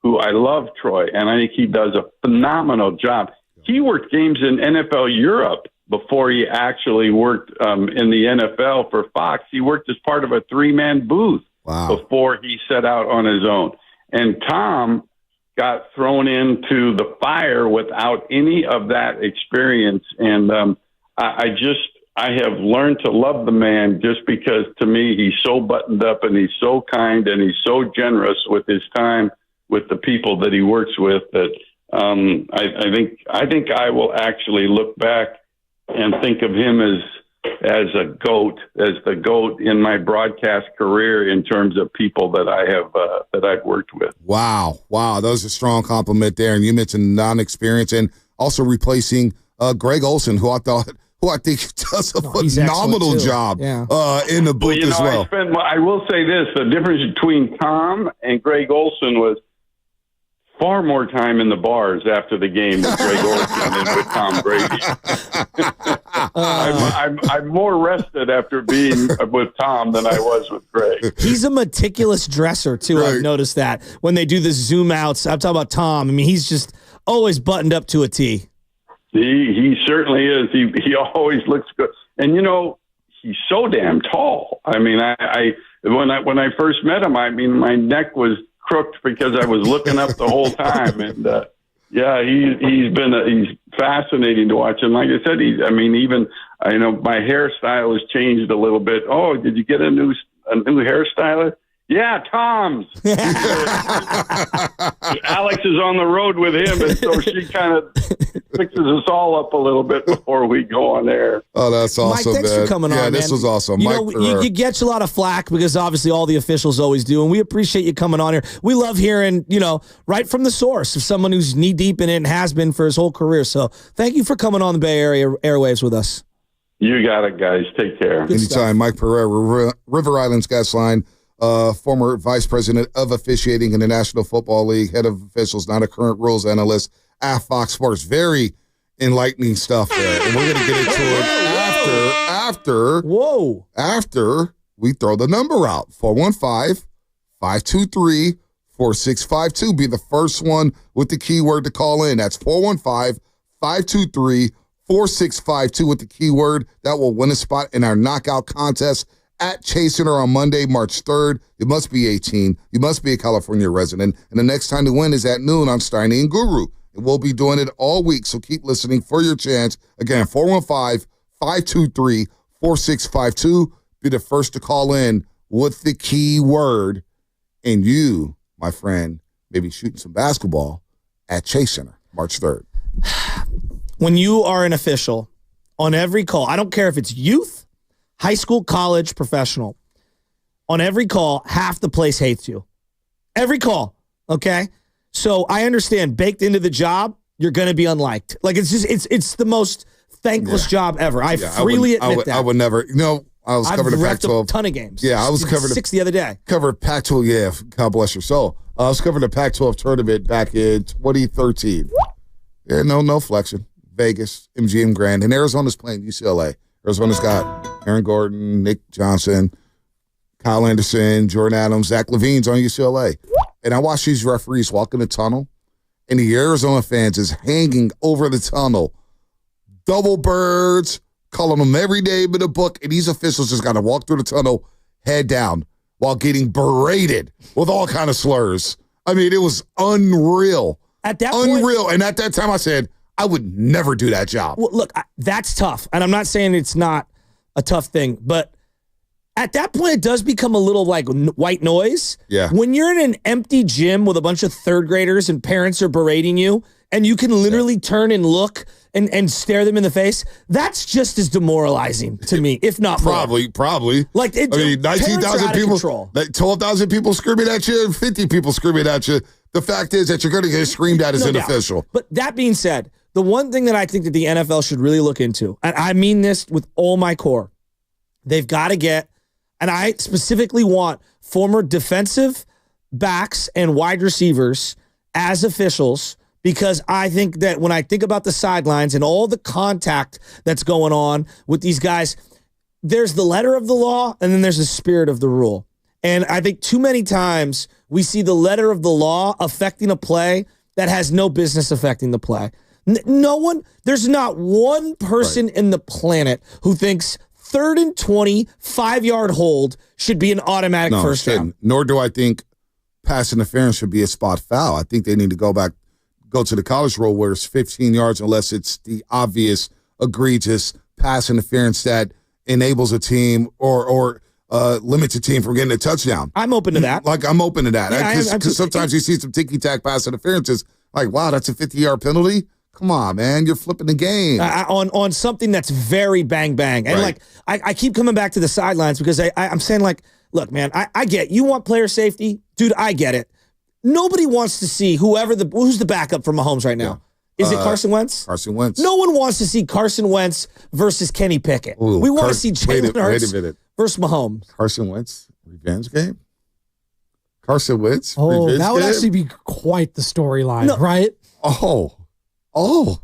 who I love Troy, and I think he does a phenomenal job. He worked games in NFL Europe before he actually worked in the NFL for Fox. He worked as part of a 3-man booth before he set out on his own. And Tom got thrown into the fire without any of that experience. And I have learned to love the man just because, to me, he's so buttoned up and he's so kind and he's so generous with his time with the people that he works with that I think I will actually look back and think of him as the GOAT in my broadcast career in terms of people that I've worked with. Wow, that was a strong compliment there. And you mentioned non-experience and also replacing Greg Olsen, who I think does a phenomenal job in the booth as well. I will say this: the difference between Tom and Greg Olsen was far more time in the bars after the game with Greg Olsen than with Tom Brady. I'm more rested after being with Tom than I was with Greg. He's a meticulous dresser, too. Right. I've noticed that. When they do the zoom outs, I'm talking about Tom. I mean, he's just always buttoned up to a T. He certainly is. He always looks good. And, he's so damn tall. I mean, when I first met him, I mean, my neck was crooked because I was looking up the whole time. And he's fascinating to watch. And like I said, my hairstyle has changed a little bit. Oh, did you get a new hairstylist? Yeah, Tom's. Alex is on the road with him, and so she kind of fixes us all up a little bit before we go on air. Oh, that's awesome, Mike, thanks for coming on, Yeah, this was awesome. You get a lot of flack because obviously all the officials always do, and we appreciate you coming on here. We love hearing, right from the source of someone who's knee-deep in it and has been for his whole career. So thank you for coming on the Bay Area airwaves with us. You got it, guys. Take care. Anytime. Mike Pereira, River Islands Gas Line. Former vice president of officiating in the National Football League, head of officials, not a current rules analyst at Fox Sports. Very enlightening stuff there. And we're going to get into it after we throw the number out. 415-523-4652. Be the first one with the keyword to call in. That's 415-523-4652 with the keyword. That will win a spot in our knockout contest at Chase Center on Monday, March 3rd. You must be 18. You must be a California resident. And the next time to win is at noon on Steiny and Guru. And we'll be doing it all week, so keep listening for your chance. Again, 415-523-4652. Be the first to call in with the key word. And you, my friend, may be shooting some basketball at Chase Center, March 3rd. When you are an official, on every call, I don't care if it's youth, high school, college, professional. On every call, half the place hates you. Every call, okay? So I understand, baked into the job, you're going to be unliked. Like, it's the most thankless job ever. I freely admit that. I would never, I was covering the Pac-12. A ton of games. Yeah, I was covering 6 the other day. Covered Pac-12, yeah, God bless your soul. I was covering the Pac-12 tournament back in 2013. Yeah, no flexion. Vegas, MGM Grand, and Arizona's playing UCLA. Arizona's got Aaron Gordon, Nick Johnson, Kyle Anderson, Jordan Adams, Zach LaVine's on UCLA. And I watch these referees walk in the tunnel, and the Arizona fans is hanging over the tunnel. Double birds, calling them every name in the book, and these officials just got to walk through the tunnel, head down, while getting berated with all kind of slurs. I mean, it was unreal. At that unreal. And at that time, I said, I would never do that job. Well, look, that's tough. And I'm not saying it's not a tough thing, but at that point, it does become a little like white noise. Yeah. When you're in an empty gym with a bunch of third graders and parents are berating you, and you can literally turn and look and stare them in the face, that's just as demoralizing to me, if not more. Probably. Like, 19,000 people, 12,000 people screaming at you, and 50 people screaming at you. The fact is that you're going to get screamed at as an official. But that being said, the one thing that I think that the NFL should really look into, and I mean this with all my core, they've got to get, and I specifically want former defensive backs and wide receivers as officials, because I think that when I think about the sidelines and all the contact that's going on with these guys, there's the letter of the law and then there's the spirit of the rule. And I think too many times we see the letter of the law affecting a play that has no business affecting the play. There's not one person in the planet who thinks 3rd and 20, 5-yard hold should be an automatic first down. Nor do I think pass interference should be a spot foul. I think they need to go to the college rule where it's 15 yards unless it's the obvious, egregious pass interference that enables a team or limits a team from getting a touchdown. I'm open to that. I'm open to that. Yeah, Because sometimes you see some ticky-tack pass interferences, like, wow, that's a 50-yard penalty? Come on, man. You're flipping the game. On something that's very bang-bang. And, I keep coming back to the sidelines because I'm saying, look, man, I get you want player safety. Dude, I get it. Nobody wants to see who's the backup for Mahomes right now. Is it Carson Wentz? Carson Wentz. No one wants to see Carson Wentz versus Kenny Pickett. Ooh, we want to see Jalen Hurts wait a minute. versus Mahomes. Carson Wentz, revenge game? Carson Wentz, Oh, revenge that would game? actually be quite the storyline, right? Oh,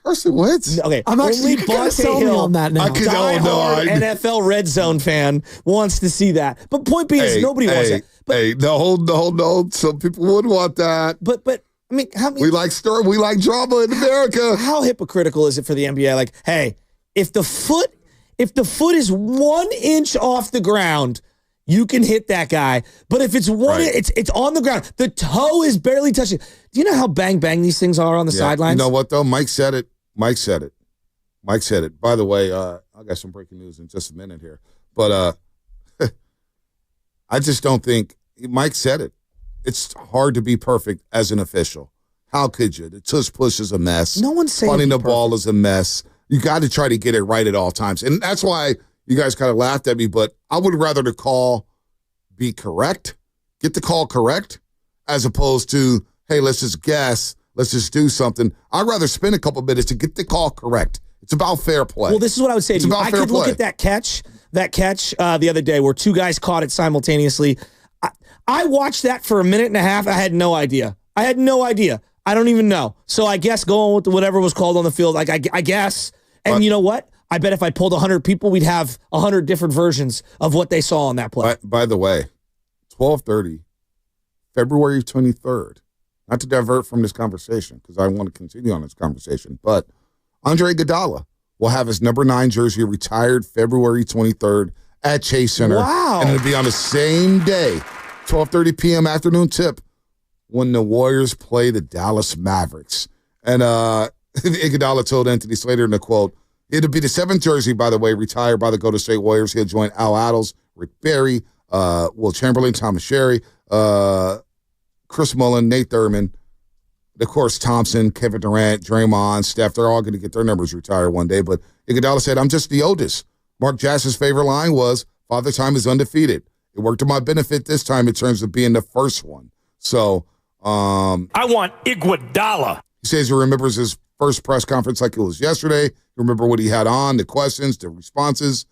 Carson Wentz. Okay, I'm actually only kind of Bonte selling Hill, on that now. diehard NFL Red Zone fan wants to see that. But point being is nobody wants that. But, no. Some people would want that. But I mean, we like drama in America. How hypocritical is it for the NBA? Like, hey, if the foot is 1 inch off the ground, you can hit that guy. But if it's it's on the ground. The toe is barely touching. Do you know how bang these things are on the sidelines? You know what though? Mike said it. By the way, I got some breaking news in just a minute here. But I just don't think Mike said it. It's hard to be perfect as an official. How could you? The tush push is a mess. No one's saying punting the ball is a mess. You got to try to get it right at all times. And that's why you guys kind of laughed at me, but I would rather the call be correct, get the call correct, as opposed to, hey, let's just guess, let's just do something. I'd rather spend a couple minutes to get the call correct. It's about fair play. Well, this is what I would say to you. I could look at that catch the other day where two guys caught it simultaneously. I watched that for a minute and a half. I had no idea. I don't even know. So I guess going with whatever was called on the field, I guess. And you know what? I bet if I pulled 100 people, we'd have 100 different versions of what they saw on that play. By the way, 12:30, February 23rd. Not to divert from this conversation because I want to continue on this conversation, but Andre Iguodala will have his number 9 jersey retired February 23rd at Chase Center. Wow. And it'll be on the same day, 12:30 p.m. afternoon tip, when the Warriors play the Dallas Mavericks. And Iguodala told Anthony Slater in a quote, it'll be the 7th jersey, by the way, retired by the Golden State Warriors. He'll join Al Attles, Rick Barry, Will Chamberlain, Thomas Sherry, Chris Mullin, Nate Thurman, of course, Thompson, Kevin Durant, Draymond, Steph. They're all going to get their numbers retired one day. But Iguodala said, I'm just the oldest. Mark Jackson's favorite line was, Father Time is undefeated. It worked to my benefit this time in terms of being the first one. So I want Iguodala. He says he remembers his first press conference like it was yesterday. Remember what he had on, the questions, the responses.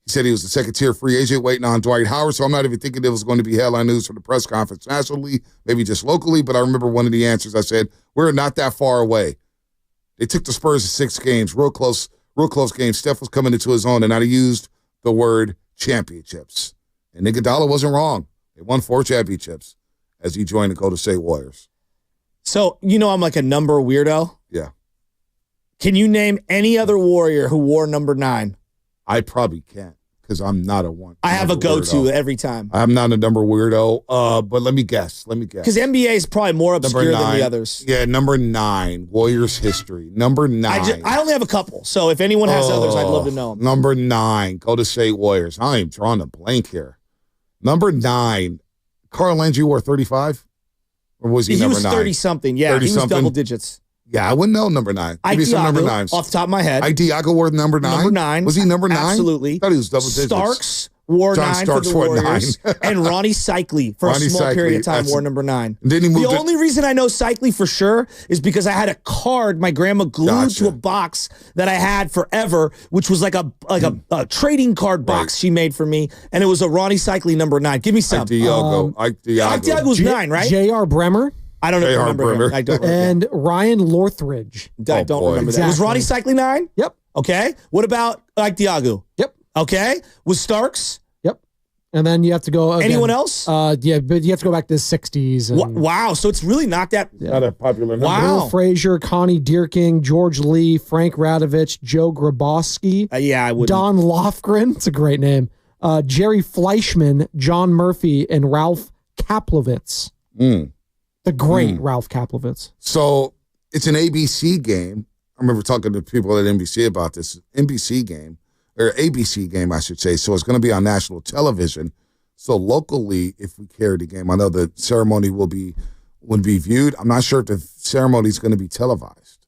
He said he was the second-tier free agent waiting on Dwight Howard, so I'm not even thinking it was going to be headline news for the press conference nationally, maybe just locally, but I remember one of the answers I said, we're not that far away. They took the Spurs to 6 games, real close games. Steph was coming into his own, and I used the word championships. And Iguodala wasn't wrong. They won 4 championships as he joined the Golden State Warriors. So, I'm like a number weirdo? Yeah. Can you name any other Warrior who wore number 9? I probably can't because I'm not a one. I have a go-to every time. I'm not a number weirdo, but let me guess. Because NBA is probably more obscure than the others. Yeah, number 9, Warriors history. Number 9. I only have a couple, so if anyone has others, I'd love to know them. Number 9, Golden State Warriors. I am drawing a blank here. Number 9, Carl Landry wore 35? Or was he number 9? He was 30-something. Yeah, he was double digits. Yeah, I wouldn't know number 9. Give me some number 9s. Off the top of my head. Diago wore number 9? Number 9. Was he number 9? Absolutely. I thought he was double digits. Starks wore John 9 Starks for the wore Warriors. 9. And Ronnie Cycli, for Ronnie a small period of Cycli, time, wore number 9. Then he moved the only reason I know Cycli for sure is because I had a card my grandma glued to a box that I had forever, which was like a trading card box she made for me, and it was a Ronnie Cycli number 9. Give me some. Ike Diago was 9, right? J.R. Bremer. I don't remember him. I don't remember. And Ryan Lorthridge. I don't remember that. Was Ronnie Cycli 9? Yep. Okay. What about Ike Diago? Yep. Okay? With Starks? Yep. And then you have to go again. Anyone else? Yeah, but you have to go back to the 60s. And, Wow. So it's really not that... Not a popular number. Wow. Bill Frazier, Connie Deerking, George Lee, Frank Radovich, Joe Grabowski. Yeah, I would. Don Lofgren. It's a great name. Jerry Fleischman, John Murphy, and Ralph Kaplowitz. The great Ralph Kaplowitz. So it's an ABC game. I remember talking to people at NBC about this. NBC game, or ABC game, I should say. So it's going to be on national television. So locally, if we carry the game, I know the ceremony would be viewed. I'm not sure if the ceremony is going to be televised.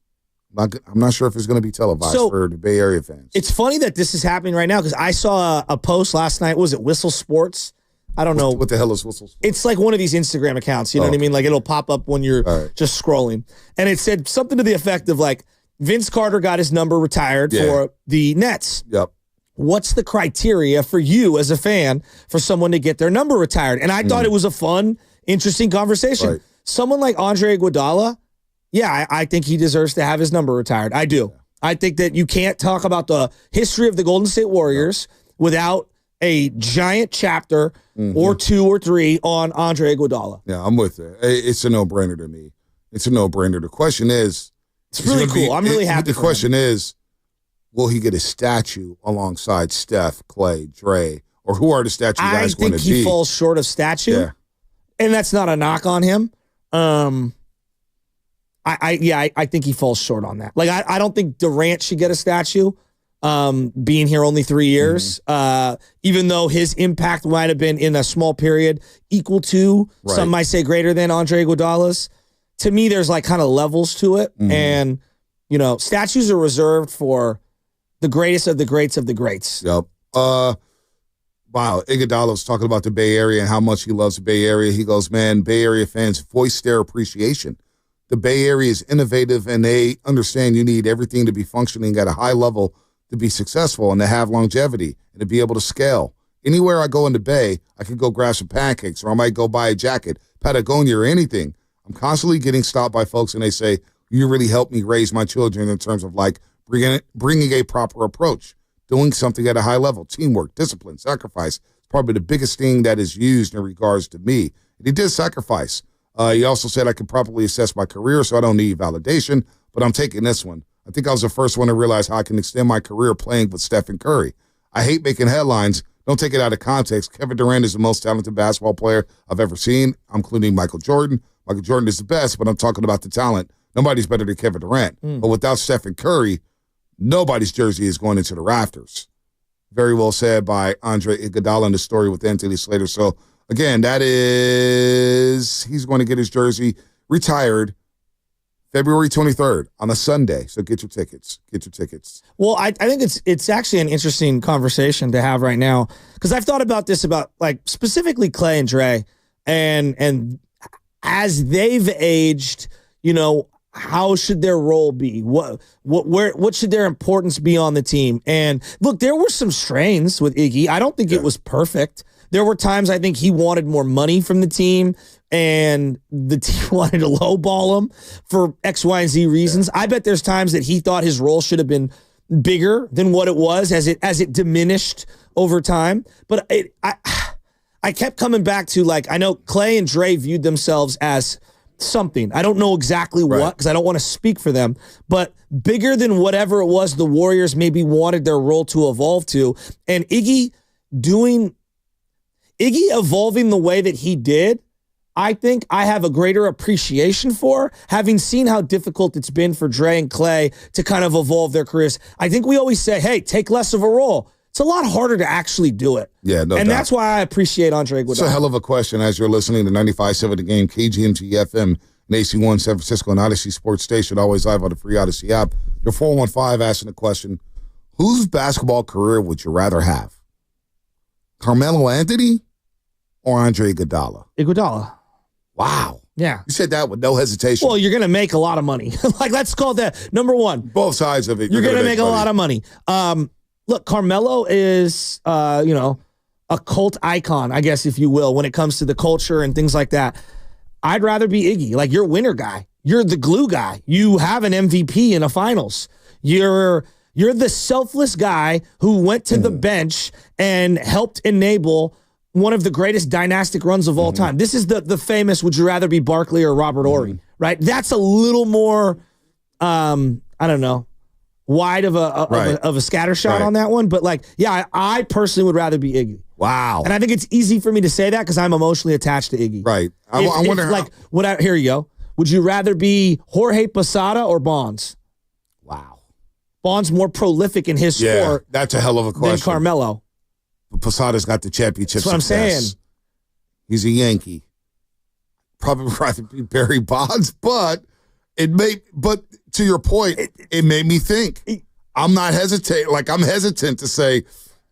I'm not sure if it's going to be televised for the Bay Area fans. It's funny that this is happening right now because I saw a post last night. Was it Whistle Sports? I don't know. What the hell is Whistle Sports? It's like one of these Instagram accounts. You know what I mean? Like it'll pop up when you're just scrolling. And it said something to the effect of like, Vince Carter got his number retired for the Nets. Yep. What's the criteria for you as a fan for someone to get their number retired? And I thought it was a fun, interesting conversation. Right. Someone like Andre Iguodala, I think he deserves to have his number retired. I do. I think that you can't talk about the history of the Golden State Warriors without a giant chapter or 2 or 3 on Andre Iguodala. Yeah, I'm with you. It's a no-brainer to me. It's a no-brainer. The question is... It's really cool. I'm really happy. The question is, will he get a statue alongside Steph, Clay, Dre, or who are the statue guys going to be? I think he falls short of statue. Yeah. And that's not a knock on him. I think he falls short on that. Like, I don't think Durant should get a statue, being here only 3 years, even though his impact might have been in a small period equal to, some might say greater than Andre Iguodala's. To me, there's like kind of levels to it. And, you know, statues are reserved for the greatest of the greats of the greats. Yep. Wow. Iguodala's talking about the Bay Area and how much he loves the Bay Area. He goes, man, Bay Area fans voice their appreciation. The Bay Area is innovative and they understand you need everything to be functioning at a high level to be successful and to have longevity and to be able to scale. Anywhere I go in the Bay, I can go grab some pancakes or I might go buy a jacket, Patagonia or anything. I'm constantly getting stopped by folks and they say, you really helped me raise my children in terms of like bringing a proper approach, doing something at a high level, teamwork, discipline, sacrifice. It's probably the biggest thing that is used in regards to me. And he did sacrifice. He also said I could properly assess my career, so I don't need validation, but I'm taking this one. I think I was the first one to realize how I can extend my career playing with Stephen Curry. I hate making headlines. Don't take it out of context. Kevin Durant is the most talented basketball player I've ever seen, including Michael Jordan. Michael Jordan is the best, but I'm talking about the talent. Nobody's better than Kevin Durant. But without Stephen Curry, nobody's jersey is going into the rafters. Very well said by Andre Iguodala in the story with Anthony Slater. So, again, he's going to get his jersey retired February 23rd on a Sunday. So get your tickets. Get your tickets. Well, I think it's actually an interesting conversation to have right now because I've thought about this about like specifically Clay and Dre and as they've aged, you know, how should their role be? What should their importance be on the team? And look, there were some strains with Iggy. I don't think it was perfect. There were times I think he wanted more money from the team and the team wanted to lowball him for X, Y, and Z reasons. I bet there's times that he thought his role should have been bigger than what it was as it diminished over time. But I kept coming back to, like, I know Clay and Dre viewed themselves as something. I don't know exactly what because I don't want to speak for them, but bigger than whatever it was the Warriors maybe wanted their role to evolve to. And Iggy evolving the way that he did, I think I have a greater appreciation for, having seen how difficult it's been for Dre and Clay to kind of evolve their careers. I think we always say, hey, take less of a role. It's a lot harder to actually do it. Yeah, no doubt. And that's why I appreciate Andre Iguodala. It's a hell of a question as you're listening to 95.7 The Game, KGMG FM, and AC1 San Francisco and Odyssey Sports Station, always live on the free Odyssey app. Your 415 asking the question, whose basketball career would you rather have? Carmelo Anthony or Andre Iguodala? Iguodala. Wow. Yeah. You said that with no hesitation. Well, you're going to make a lot of money. Like, let's call that number one. Both sides of it. You're going to make a lot of money. Look, Carmelo is, a cult icon, I guess, if you will, when it comes to the culture and things like that. I'd rather be Iggy. Like, you're a winner guy. You're the glue guy. You have an MVP in a finals. You're You're the selfless guy who went to the bench and helped enable one of the greatest dynastic runs of all time. This is the famous would you rather be Barkley or Robert Horry, right? That's a little more, I don't know, wide of a scatter shot on that one. But like, yeah, I personally would rather be Iggy. Wow. And I think it's easy for me to say that because I'm emotionally attached to Iggy. Right. I wonder here you go. Would you rather be Jorge Posada or Bonds? Wow. Bonds more prolific in his sport. That's a hell of a question. Than Carmelo. Posada's got the championship. That's what I'm saying. He's a Yankee. Probably rather be Barry Bonds, but to your point, it made me think. I'm not hesitant. Like I'm hesitant to say,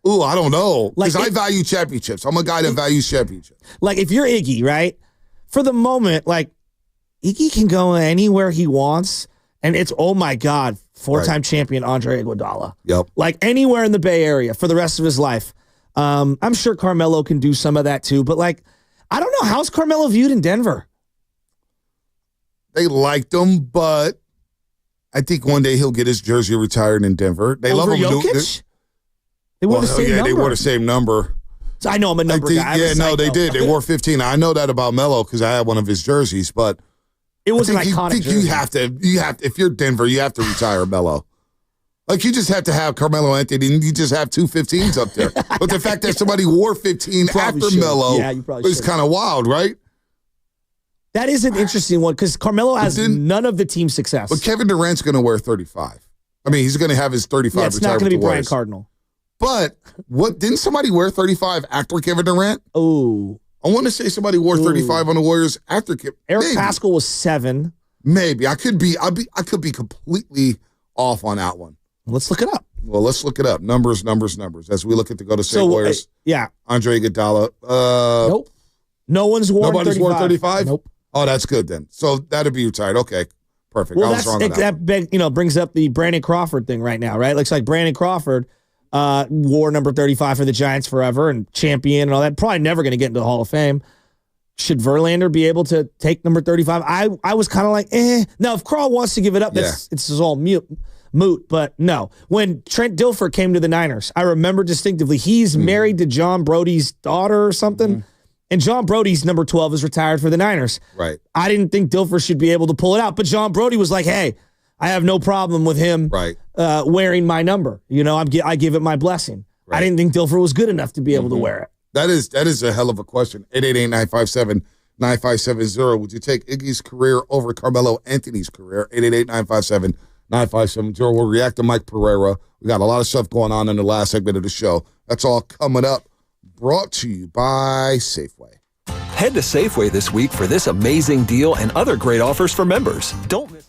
ooh, I don't know. Because I value championships. I'm a guy that values championships. Like if you're Iggy, right? For the moment, like Iggy can go anywhere he wants, and it's, oh my God, four-time champion Andre Iguodala. Yep. Like anywhere in the Bay Area for the rest of his life. I'm sure Carmelo can do some of that too, but like, I don't know. How's Carmelo viewed in Denver? They liked him, but I think one day he'll get his jersey retired in Denver. They love him. Jokic? They wore the same number. They wore the same number. So I know I'm a number guy. They did. They wore 15. I know that about Melo because I had one of his jerseys, but it was an iconic jersey. You have to, if you're Denver, you have to retire Melo. Like, you just have to have Carmelo Anthony, and you just have two 15s up there. But the fact that somebody wore 15 after Melo is kind of wild, right? That is an interesting one because Carmelo has none of the team success. But Kevin Durant's going to wear 35. I mean, he's going to have his 35 it's not going to be Brian Cardinal. But didn't somebody wear 35 after Kevin Durant? Oh. I want to say somebody wore 35 on the Warriors after Kevin. Eric Pascal was 7. Maybe. I could be completely off on that one. Let's look it up. Well, let's look it up. Numbers. As we look at the Golden State Warriors. Andre Iguodala. Nope. No one's worn 35. Nobody's worn 35? Nope. Oh, that's good then. So that'd be retired. Okay. Perfect. Well, I was wrong on that brings up the Brandon Crawford thing right now, right? Looks like Brandon Crawford wore number 35 for the Giants forever and champion and all that. Probably never going to get into the Hall of Fame. Should Verlander be able to take number 35? I was kind of like, Now, if Crawl wants to give it up, it's all moot. But no. When Trent Dilfer came to the Niners, I remember distinctively, he's married to John Brody's daughter or something. And John Brody's number 12 is retired for the Niners. Right. I didn't think Dilfer should be able to pull it out. But John Brody was like, hey, I have no problem with him wearing my number. You know, I give it my blessing. Right. I didn't think Dilfer was good enough to be able to wear it. That is a hell of a question. 888-957-9570. Would you take Iggy's career over Carmelo Anthony's career? 888-957-9570. We'll react to Mike Pereira. We got a lot of stuff going on in the last segment of the show. That's all coming up. Brought to you by Safeway. Head to Safeway this week for this amazing deal and other great offers for members. Don't miss.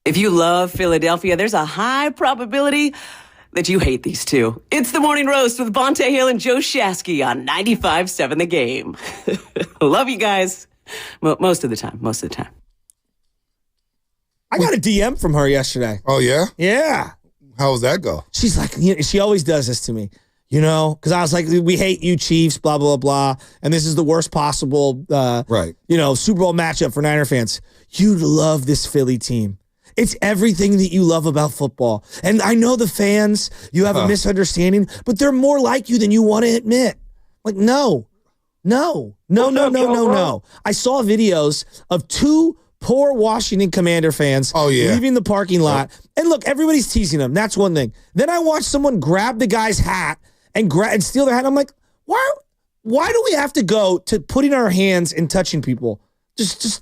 If you love Philadelphia, there's a high probability that you hate these two. It's the Morning Roast with Bonte Hill and Joe Shasky on 95.7 The Game. Love you guys. Most of the time. I got a DM from her yesterday. Oh, yeah? Yeah. How does that go? She's like, she always does this to me, because I was like, we hate you Chiefs, blah, blah, blah. And this is the worst possible, Super Bowl matchup for Niner fans. You love this Philly team. It's everything that you love about football. And I know the fans, you have a misunderstanding, but they're more like you than you want to admit. Like, no. I saw videos of two poor Washington Commander fans leaving the parking lot. Yep. And look, everybody's teasing them. That's one thing. Then I watched someone grab the guy's hat and steal their hat. I'm like, why do we have to go to putting our hands and touching people? Just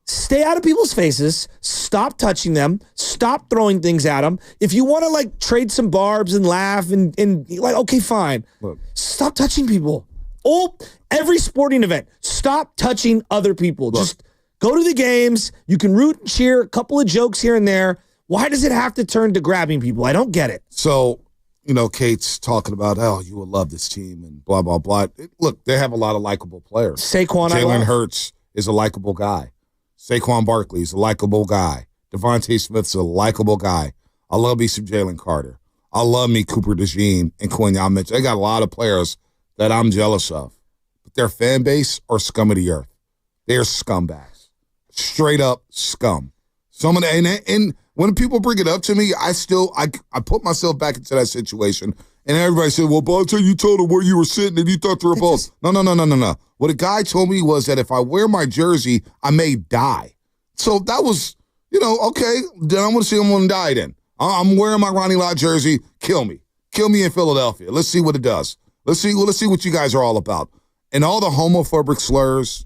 stay out of people's faces. Stop touching them. Stop throwing things at them. If you want to trade some barbs and laugh and okay, fine. Look. Stop touching people. Every sporting event, stop touching other people. Look. Just go to the games. You can root and cheer, a couple of jokes here and there. Why does it have to turn to grabbing people? I don't get it. So, Kate's talking about, you will love this team and blah, blah, blah. Look, they have a lot of likable players. Jalen Hurts is a likable guy. Saquon Barkley is a likable guy. Devontae Smith's a likable guy. I love me some Jalen Carter. I love me Cooper DeJean and Quinn Mitchell. They got a lot of players that I'm jealous of. But their fan base are scum of the earth. They're scumbags. Straight up scum. And when people bring it up to me, I put myself back into that situation. And everybody said, well, Bonte, you told them where you were sitting and you thought they were both. No. What a guy told me was that if I wear my jersey, I may die. So that was, okay, then I'm going to see him when die then. I'm wearing my Ronnie Lott jersey. Kill me. Kill me in Philadelphia. Let's see what it does. Let's see what you guys are all about. And all the homophobic slurs,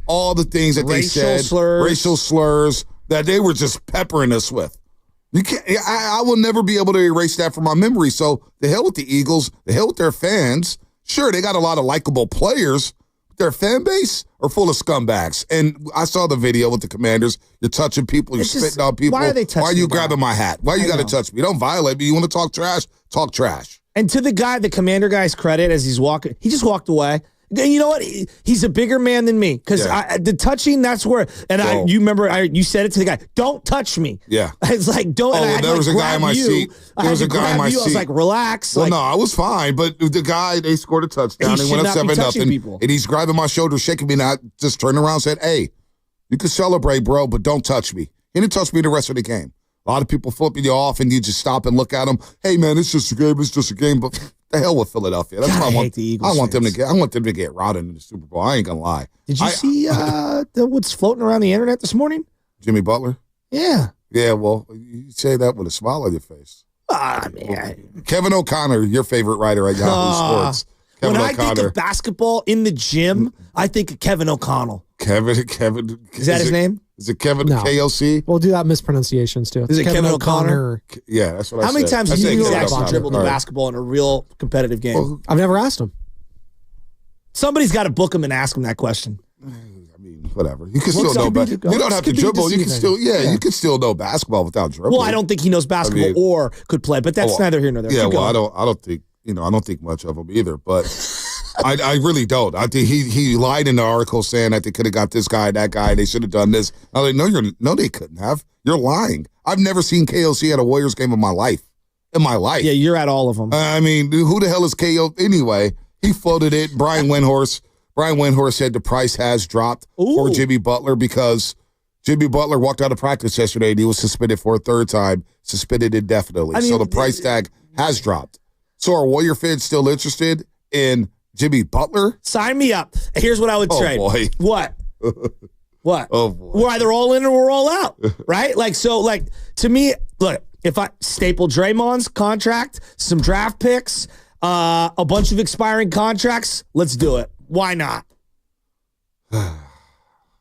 all the things that they said, racial slurs, that they were just peppering us with. You can't. I will never be able to erase that from my memory. So the hell with the Eagles, the hell with their fans. Sure, they got a lot of likable players, but their fan base are full of scumbags. And I saw the video with the Commanders. You're touching people. You're spitting on people. Why are they touching? Why are you grabbing my hat? Why you got to touch me? Don't violate me. You want to talk trash? Talk trash. And to the Commander guy's credit, as he's walking, he just walked away. And you know what? He's a bigger man than me because the touching, that's where. And you remember, you said it to the guy, don't touch me. Yeah. It's like, don't. There was a guy in my seat. There was a guy in my seat. I was like, relax. Well, no, I was fine. But the guy, they scored a touchdown. They went up 7-0. And he's grabbing my shoulder, shaking me, and I just turned around and said, hey, you can celebrate, bro, but don't touch me. He didn't touch me the rest of the game. A lot of people flipping you off, and you just stop and look at them. Hey, man, it's just a game. It's just a game. But the hell with Philadelphia. That's what I want. The Eagles I want them to get routed in the Super Bowl. I ain't gonna lie. Did you see what's floating around the internet this morning? Jimmy Butler. Yeah. Yeah. Well, you say that with a smile on your face. Man. Kevin O'Connor, your favorite writer at Yahoo Sports. Kevin when O'Connor. I think of basketball in the gym, I think of Kevin O'Connell. Kevin. Is that his name? Is it Kevin No. KOC? We'll do that mispronunciations too. Is it Kevin O'Connor? Yeah, that's what I said. How many times have you actually dribbled the All right. basketball in a real competitive game? Well, I've never asked him. Somebody's got to book him and ask him that question. I mean, whatever. You can still know basketball. You don't have to dribble. You can still, you can still know basketball without dribbling. Well, I don't think he knows basketball or could play, but that's neither here nor there. Yeah, Keep well, going. I don't think I don't think much of him either. But I really don't. I think he lied in the article saying that they could have got this guy, that guy. They should have done this. I was like, no, they couldn't have. You're lying. I've never seen KOC at a Warriors game in my life. Yeah, you're at all of them. I mean, who the hell is KO anyway? He floated it. Brian Windhorst said the price has dropped for Jimmy Butler because Jimmy Butler walked out of practice yesterday and he was suspended for a third time, suspended indefinitely. So the price tag has dropped. So are Warrior fans still interested in Jimmy Butler? Sign me up. Here's what I would trade. Oh, boy. What? What? Oh, boy. We're either all in or we're all out, right? To me, look, if I staple Draymond's contract, some draft picks, a bunch of expiring contracts, let's do it. Why not?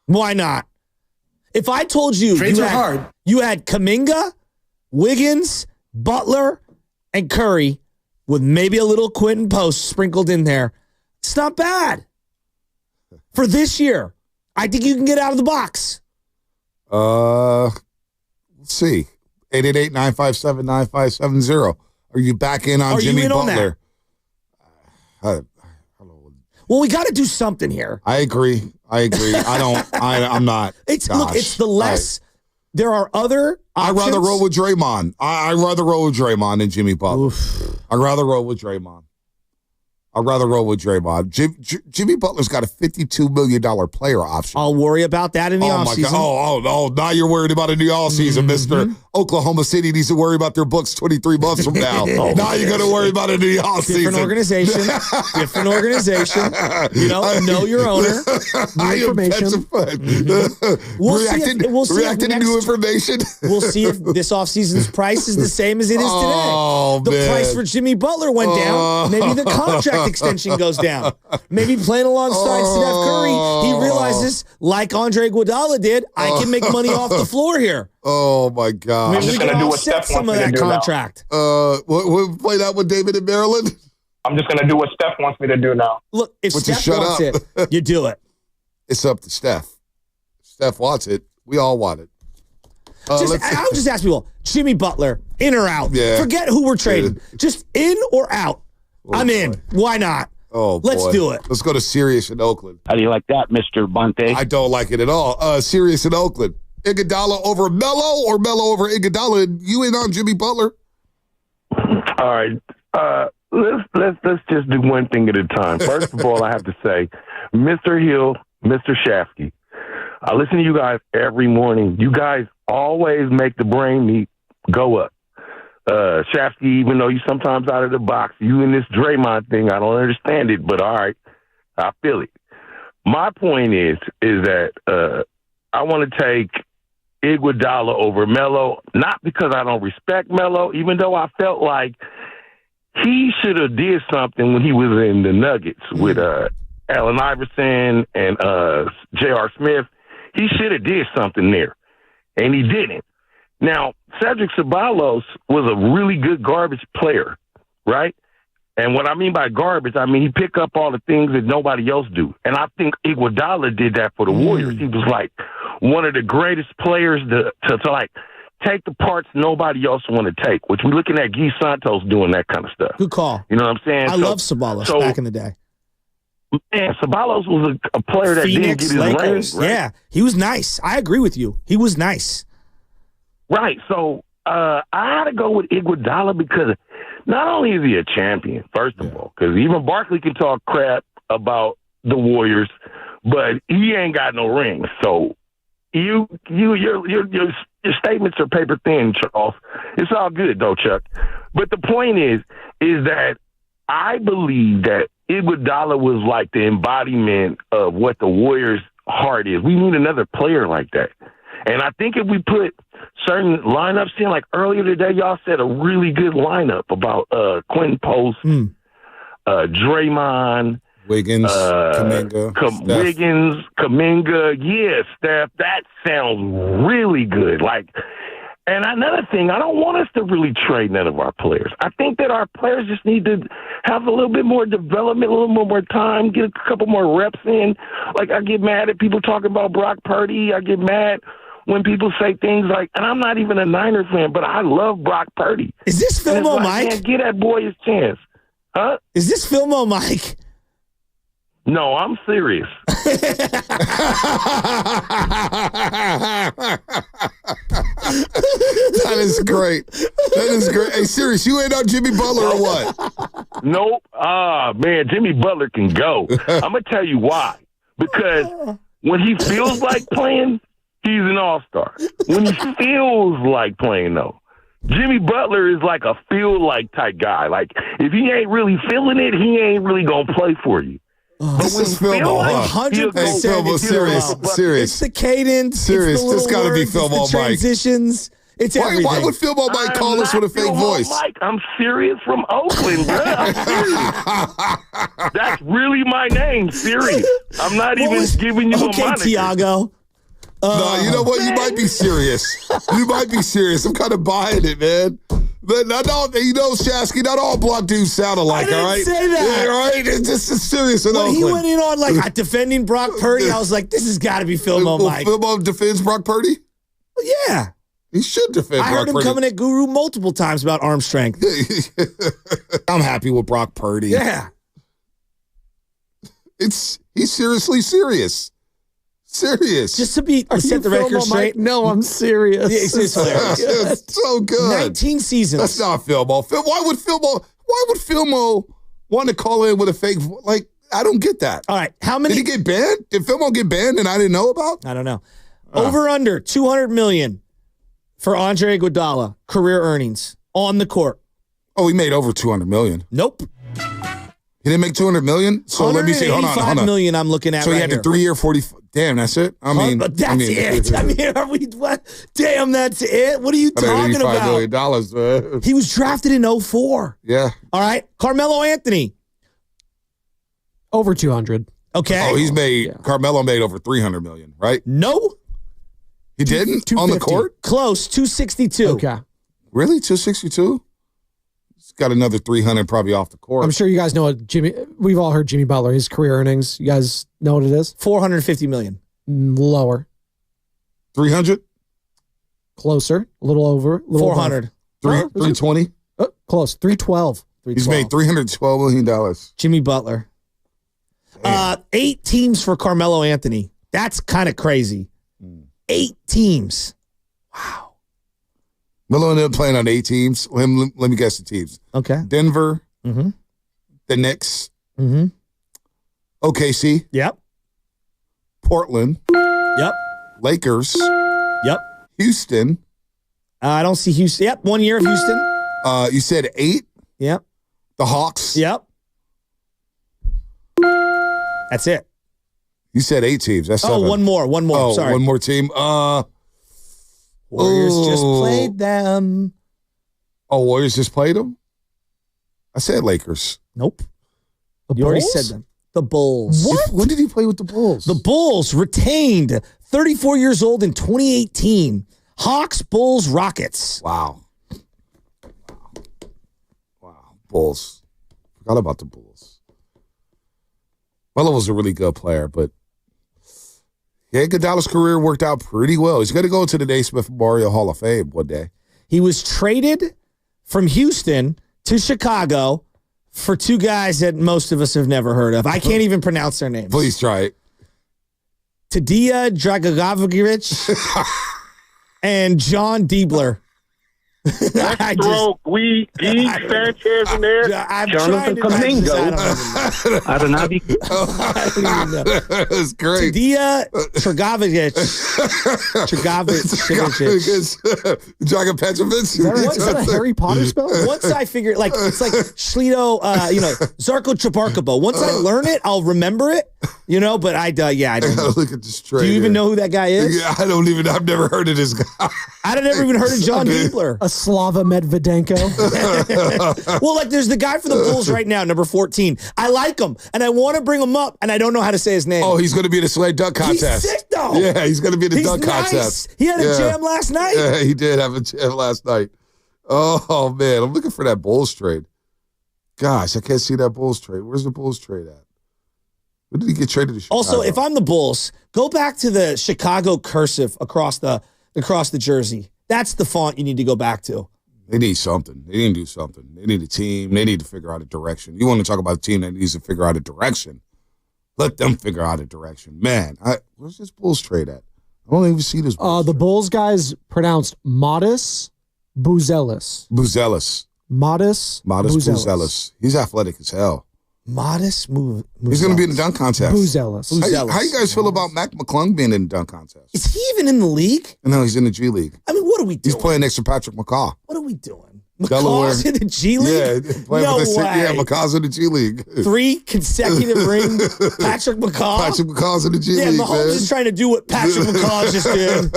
Why not? If I told you Trades are hard. You had Kuminga, Wiggins, Butler, and Curry with maybe a little Quentin Post sprinkled in there, it's not bad. For this year, I think you can get out of the box. Let's see. 888-957-9570. Are you back in on Jimmy Butler? Well, we got to do something here. I agree. I'm not. It's the less. There are other options. I'd rather roll with Draymond. I'd rather roll with Draymond than Jimmy Butler. I'd rather roll with Draymond. Jimmy Butler's got a $52 million player option. I'll worry about that in the offseason. Oh, now you're worried about it in the offseason, mister. Oklahoma City needs to worry about their books 23 months from now. Now you're going to worry about it in the offseason. Different organization. Know your owner. New information. Reacting to new information. We'll see if this offseason's price is the same as it is today. The price for Jimmy Butler went down. Maybe the contract extension goes down. Maybe playing alongside Steph Curry, he realizes, like Andre Iguodala did, I can make money off the floor here. Oh, my God. Maybe we can offset some of that contract. We'll play that with David in Maryland. I'm just going to do what Steph wants me to do now. Look, if Steph wants it, you do it. It's up to Steph. Steph wants it. We all want it. I would just ask people, Jimmy Butler, in or out? Yeah. Forget who we're trading. Just in or out? I'm in. Why not? Oh, let's do it. Let's go to Sirius in Oakland. How do you like that, Mr. Bonte? I don't like it at all. Sirius in Oakland. Iguodala over Melo or Melo over Iguodala? You in on Jimmy Butler? All right. Let's just do one thing at a time. First of all, I have to say, Mr. Hill, Mr. Shafsky, I listen to you guys every morning. You guys always make the brain meat go up. Shafsky, even though you sometimes out of the box, you in this Draymond thing, I don't understand it, but all right, I feel it. My point is that I want to take Iguodala over Melo, not because I don't respect Melo, even though I felt like he should have did something when he was in the Nuggets with Allen Iverson and J.R. Smith. He should have did something there, and he didn't. Now, Cedric Ceballos was a really good garbage player, right? And what I mean by garbage, I mean he picked up all the things that nobody else do. And I think Iguodala did that for the Warriors. He was like one of the greatest players to like take the parts nobody else want to take, which we're looking at Guy Santos doing that kind of stuff. Good call. You know what I'm saying? I love Ceballos back in the day. Man, Ceballos was a player that didn't get his Lakers, ring. Right? Yeah, he was nice. I agree with you. He was nice. Right. So I had to go with Iguodala because not only is he a champion, first of all, because even Barkley can talk crap about the Warriors, but he ain't got no rings. So your statements are paper thin, Charles. It's all good though, Chuck. But the point is that I believe that Iguodala was like the embodiment of what the Warriors' heart is. We need another player like that. And I think if we put certain lineups in, like earlier today, y'all said a really good lineup about Quentin Post, Draymond, Wiggins, Kuminga. Yes, Steph, that sounds really good. And another thing, I don't want us to really trade none of our players. I think that our players just need to have a little bit more development, a little more time, get a couple more reps in. Like, I get mad at people talking about Brock Purdy. I get mad when people say things like, and I'm not even a Niner fan, but I love Brock Purdy. Is this Filmo Mike? Man, get that boy his chance. Huh? Is this Filmo Mike? No, I'm serious. That is great. Hey, serious, you ain't on Jimmy Butler or what? Nope. Man, Jimmy Butler can go. I'm going to tell you why. Because when he feels like playing, he's an all-star. When he feels like playing, though, Jimmy Butler is like a feel-like type guy. Like, if he ain't really feeling it, he ain't really going to play for you. This is Filmo. 100%. Filmo, serious. It's the cadence. Serious. It's the This got to be Filmo Mike. Transitions. It's everything. Why would Filmo Mike call us with a fake voice? Mike, I'm serious from Oakland, bro. I'm serious. That's really my name, serious. I'm not even giving you a moniker. Okay, Tiago. No, you know what? You might be serious. I'm kind of buying it, man. But Shasky, not all block dudes sound alike, all right? I didn't say that. Yeah, all right? It's just serious. When he went in on, defending Brock Purdy, I was like, this has got to be Filmo Mike. Filmo defends Brock Purdy? Well, yeah. He should defend I Brock heard him Purdy. coming at Guru multiple times about arm strength. I'm happy with Brock Purdy. Yeah. He's seriously serious. Serious. Just to set the record straight. No, I'm serious. Yeah, it's hilarious. It's so good. 19 seasons. That's not Filmo. Why would Filmo want to call in with a fake? Like, I don't get that. All right. How many? Did he get banned? Did Filmo get banned and I didn't know about? I don't know. Over under $200 million for Andre Iguodala career earnings on the court. Oh, he made over $200 million. Nope. He didn't make $200 million. So let me see. Hold on. $185 million I'm looking at. So he right had the 3 year 40. Damn, that's it. I mean, that's it. I mean, are we? What? Damn, that's it. What are you talking about? $85 million, man. He was drafted in 2004. Yeah. All right. Carmelo Anthony. Over 200. Okay. Oh, he's made. Carmelo made over $300 million, right? No. He didn't on the court. Close. 262. Okay. Really, 262. He's got another 300 probably off the court. I'm sure you guys know what we've all heard Jimmy Butler, his career earnings. You guys know what it is? $450 million. Lower. 300. Closer. A little over. 400. 320. Close. 312. He's made $312 million. Jimmy Butler. 8 teams for Carmelo Anthony. That's kind of crazy. 8 teams. Wow. Melo ended up playing on 8 teams. Let me guess the teams. Okay. Denver. Mm-hmm. The Knicks. Mm-hmm. OKC. Yep. Portland. Yep. Lakers. Yep. Houston. I don't see Houston. Yep. 1 year of Houston. You said 8. Yep. The Hawks. Yep. That's it. You said 8 teams. That's 7. One more. Oh, Sorry. one more team. Warriors just played them. Oh, Warriors just played them? I said Lakers. Nope. The You already Bulls? said them. The Bulls. What? When did he play with the Bulls? The Bulls retained 34 years old in 2018. Hawks, Bulls, Rockets. Wow. Bulls. Forgot about the Bulls. Melo was a really good player, but Iguodala's career worked out pretty well. He's going to go to the Naismith Memorial Hall of Fame one day. He was traded from Houston to Chicago for 2 guys that most of us have never heard of. I can't even pronounce their names. Please try it. Tadija Dragovic and John Diebler. Let's throw Guy Sanchez in there. Jonathan Kamingo. I don't know. That's great. Tadia Dragovic. Dragon Petrovic. Is that a Harry Potter spell? Once I figure, it's like Shlito, Zarko Chabarkabo. Once I learn it, I'll remember it, but I don't know. Look at this trade. Do you even here. know who that guy is? Yeah, I've never heard of this guy. I've never even heard of John Diebler. A Slava Medvedenko. Well, there's the guy for the Bulls right now, number 14. I like him, and I want to bring him up, and I don't know how to say his name. Oh, he's going to be in the sled dunk contest. He's sick, though. Yeah, he's going to be in the dunk nice. contest. He had a jam last night. Yeah, he did have a jam last night. Oh, man. I'm looking for that Bulls trade. Gosh, I can't see that Bulls trade. Where's the Bulls trade at? When did he get traded to Chicago? Also, if I'm the Bulls, go back to the Chicago cursive across the jersey. That's the font you need to go back to. They need something. They need to do something. They need a team. They need to figure out a direction. You want to talk about a team that needs to figure out a direction? Let them figure out a direction. Man, where's this Bulls trade at? I don't even see this Bulls The trade. Bulls guys pronounced Modest Buzelis. Modest Buzelis. He's athletic as hell. Modest move. He's going to be in the dunk contest. Buzelis. How you guys feel about Mac McClung being in the dunk contest? Is he even in the league? No, he's in the G League. I mean, what are we doing? He's playing next to Patrick McCaw. What are we doing? Delaware. McCaw's in the G League? Yeah, playing no with the, way. yeah, McCaw's in the G League. 3 consecutive ring. Patrick McCaw. Patrick McCaw's in the G Yeah, League. Mahomes is trying to do what Patrick McCaw just did.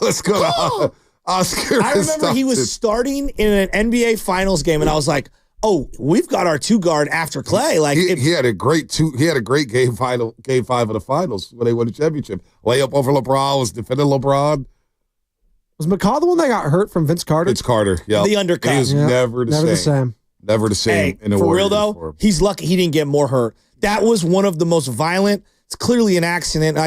Let's go to Oscar. I remember he was starting in an NBA Finals game, and I was like, "Oh, we've got our 2-guard after Clay." Like he had a great game 5 of the finals when they won the championship. Layup over LeBron, was defending LeBron. Was McCaw the one that got hurt from Vince Carter? Vince Carter, yeah. The undercut. He was never the same. Never the same. Hey, for real though, he's lucky he didn't get more hurt. That was one of the most violent. It's clearly an accident.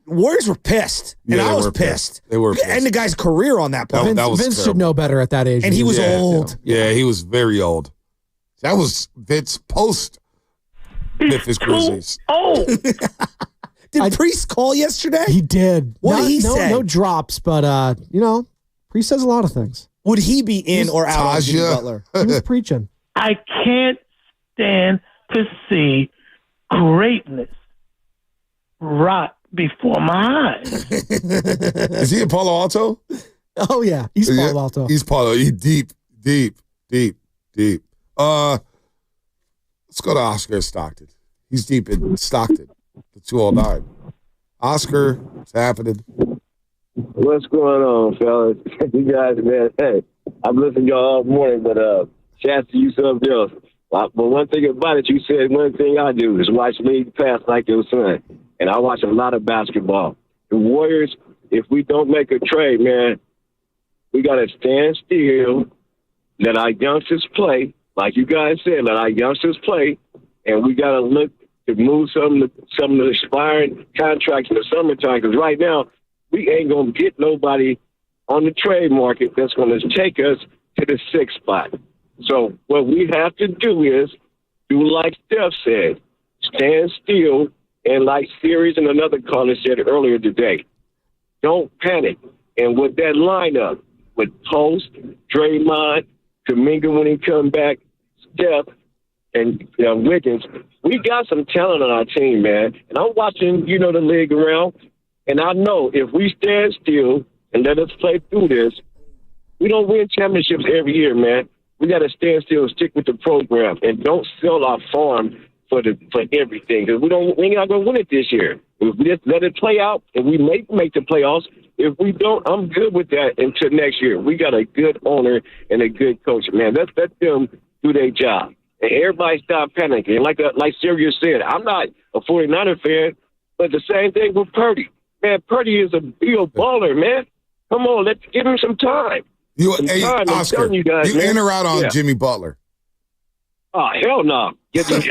Warriors were pissed, and I was pissed. They were pissed. End the guy's career on that play. Vince should know better at that age. And he was old. Yeah, he was very old. That was Vince post Memphis Grizzlies. Oh, did Priest call yesterday? He did. What did he say? No drops, but Priest says a lot of things. Would he be in or out on Jimmy Butler? He was preaching. I can't stand to see greatness rot before my eyes. Is he a Palo Alto? Oh, yeah. He's Palo Alto. He's Palo. He's deep. Let's go to Oscar Stockton. He's deep in Stockton, the 209. Oscar, what's happening? What's going on, fellas? You guys, man, hey, I've listened to y'all all morning, but shouts to you something else. But one thing about it, you said one thing I do is watch league pass like your son. And I watch a lot of basketball. The Warriors, if we don't make a trade, man, we got to stand still, let our youngsters play, like you guys said, let our youngsters play, and we got to look to move some of the expiring contracts in the summertime, because right now we ain't going to get nobody on the trade market that's going to take us to the 6th spot. So what we have to do is do like Steph said, stand still, and like Sirius and another caller said earlier today, don't panic. And with that lineup, with Post, Draymond, Kuminga when he come back, Steph, and Wiggins, we got some talent on our team, man. And I'm watching, the league around, and I know if we stand still and let us play through this, we don't win championships every year, man. We got to stand still and stick with the program and don't sell our farm for everything, because we're not going to win it this year. If we just let it play out and we make the playoffs, if we don't, I'm good with that until next year. We got a good owner and a good coach, man. Let them do their job. And everybody stop panicking. And like Sirius said, I'm not a 49er fan, but the same thing with Purdy. Man, Purdy is a real baller, man. Come on, let's give him some time. Oscar, you guys, you man. in or out on Jimmy Butler? Oh, hell no.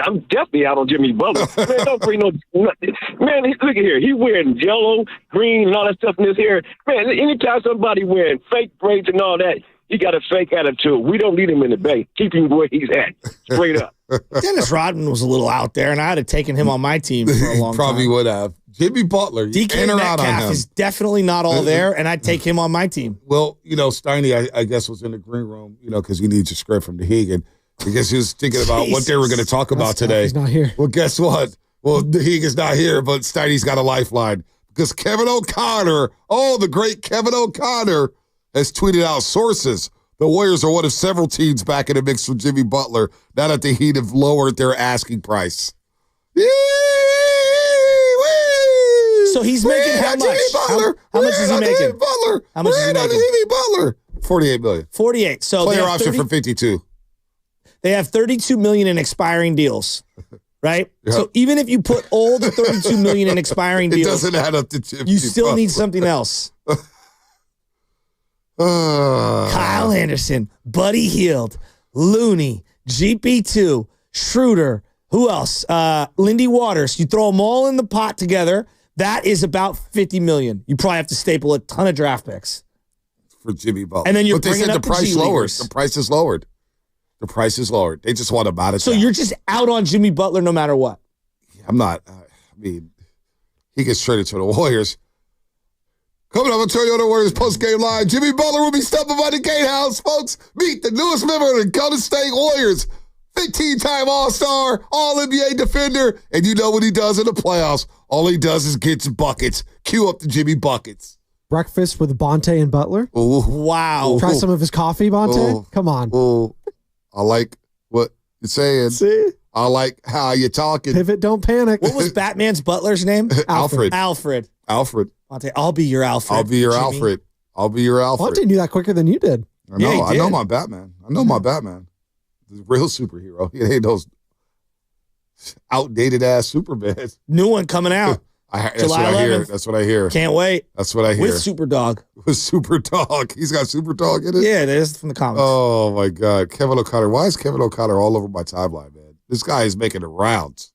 I'm definitely out on Jimmy Butler. Man, don't bring no... Man, look at here. He wearing yellow, green, and all that stuff in his hair. Man, anytime somebody wearing fake braids and all that, he got a fake attitude. We don't need him in the Bay. Keep him where he's at. Straight up. Dennis Rodman was a little out there, and I had taken him on my team for a long time. Probably would have. Jimmy Butler, DK in or out on Metcalf him? is definitely not all there, and I'd take him on my team. Well, Steiny, I guess, was in the green room, because he needs a script from Dehegan. I guess he was thinking about what they were going to talk about today. He's not here. Well, guess what? Well, Dehegan's not here, but Steiny's got a lifeline. Because Kevin O'Connor, the great Kevin O'Connor, has tweeted out sources. The Warriors are one of several teams back in the mix for Jimmy Butler now that the Heat have lowered their asking price. So he's making how much? How much is he making? Butler. How much is he making? Jimmy Butler. $48 million. 48. So player option for 52. They have $32 million in expiring deals, right? Yep. So even if you put all the $32 million in expiring deals, it doesn't add up to Jimmy You still Butler. need something else. Kyle Anderson, Buddy Hield, Looney, GP2, Schroeder. Who else? Lindy Waters. You throw them all in the pot together. That is about $50 million. You probably have to staple a ton of draft picks for Jimmy Butler. And then you're but they said the price lowered. The price is lowered. The price is lowered. They just want him out of So town. you're just out on Jimmy Butler no matter what. I'm not. He gets traded to the Warriors. Coming up, I'll tell you on the Warriors post-game line. Jimmy Butler will be stopping by the Gatehouse, folks. Meet the newest member of the Golden State Warriors. 15-time All-Star, All-NBA defender, and you know what he does in the playoffs. All he does is gets buckets. Cue up the Jimmy Buckets. Breakfast with Bonte and Butler. Ooh. Wow. Try some of his coffee, Bonte. Come on. Ooh. I like what you're saying. See? I like how you're talking. Pivot, don't panic. What was Batman's butler's name? Alfred. Alfred. Bonte, I'll be your Alfred. I'll be your Jimmy. Alfred. I'll be your Alfred. Bonte knew that quicker than you did. I know. Yeah, I know my Batman. The real superhero. It ain't those outdated ass Superman. New one coming out. That's July what 11th. I hear. That's what I hear. Can't wait. That's what I hear. With Superdog. With Superdog. He's got Superdog in it? Yeah, it is from the comics. Oh, my God. Kevin O'Connor. Why is Kevin O'Connor all over my timeline, man? This guy is making the rounds.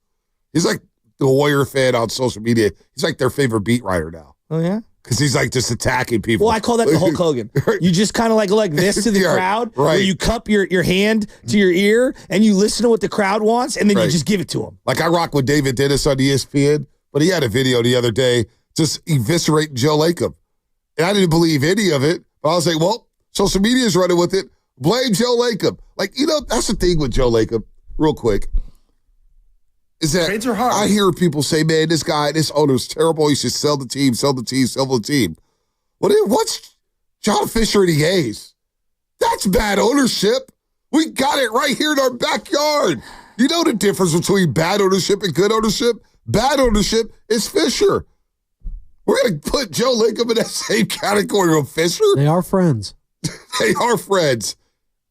He's like the Warrior fan on social media. He's like their favorite beat writer now. Oh, yeah? Because he's like just attacking people. Well, I call that the Hulk Hogan. You just kind of like this to the crowd, where you cup your hand to your ear and you listen to what the crowd wants, and then you just give it to them. Like I rock with David Dennis on ESPN, but he had a video the other day just eviscerating Joe Lacob. And I didn't believe any of it, but I was like, well, social media is running with it. Blame Joe Lacob. Like, that's the thing with Joe Lacob, real quick, is that trades are hard. I hear people say, man, this owner's terrible. He should sell the team, sell the team, sell the team. What's John Fisher and the A's? That's bad ownership. We got it right here in our backyard. You know the difference between bad ownership and good ownership? Bad ownership is Fisher. We're going to put Joe Lacob in that same category of Fisher? They are friends. They are friends.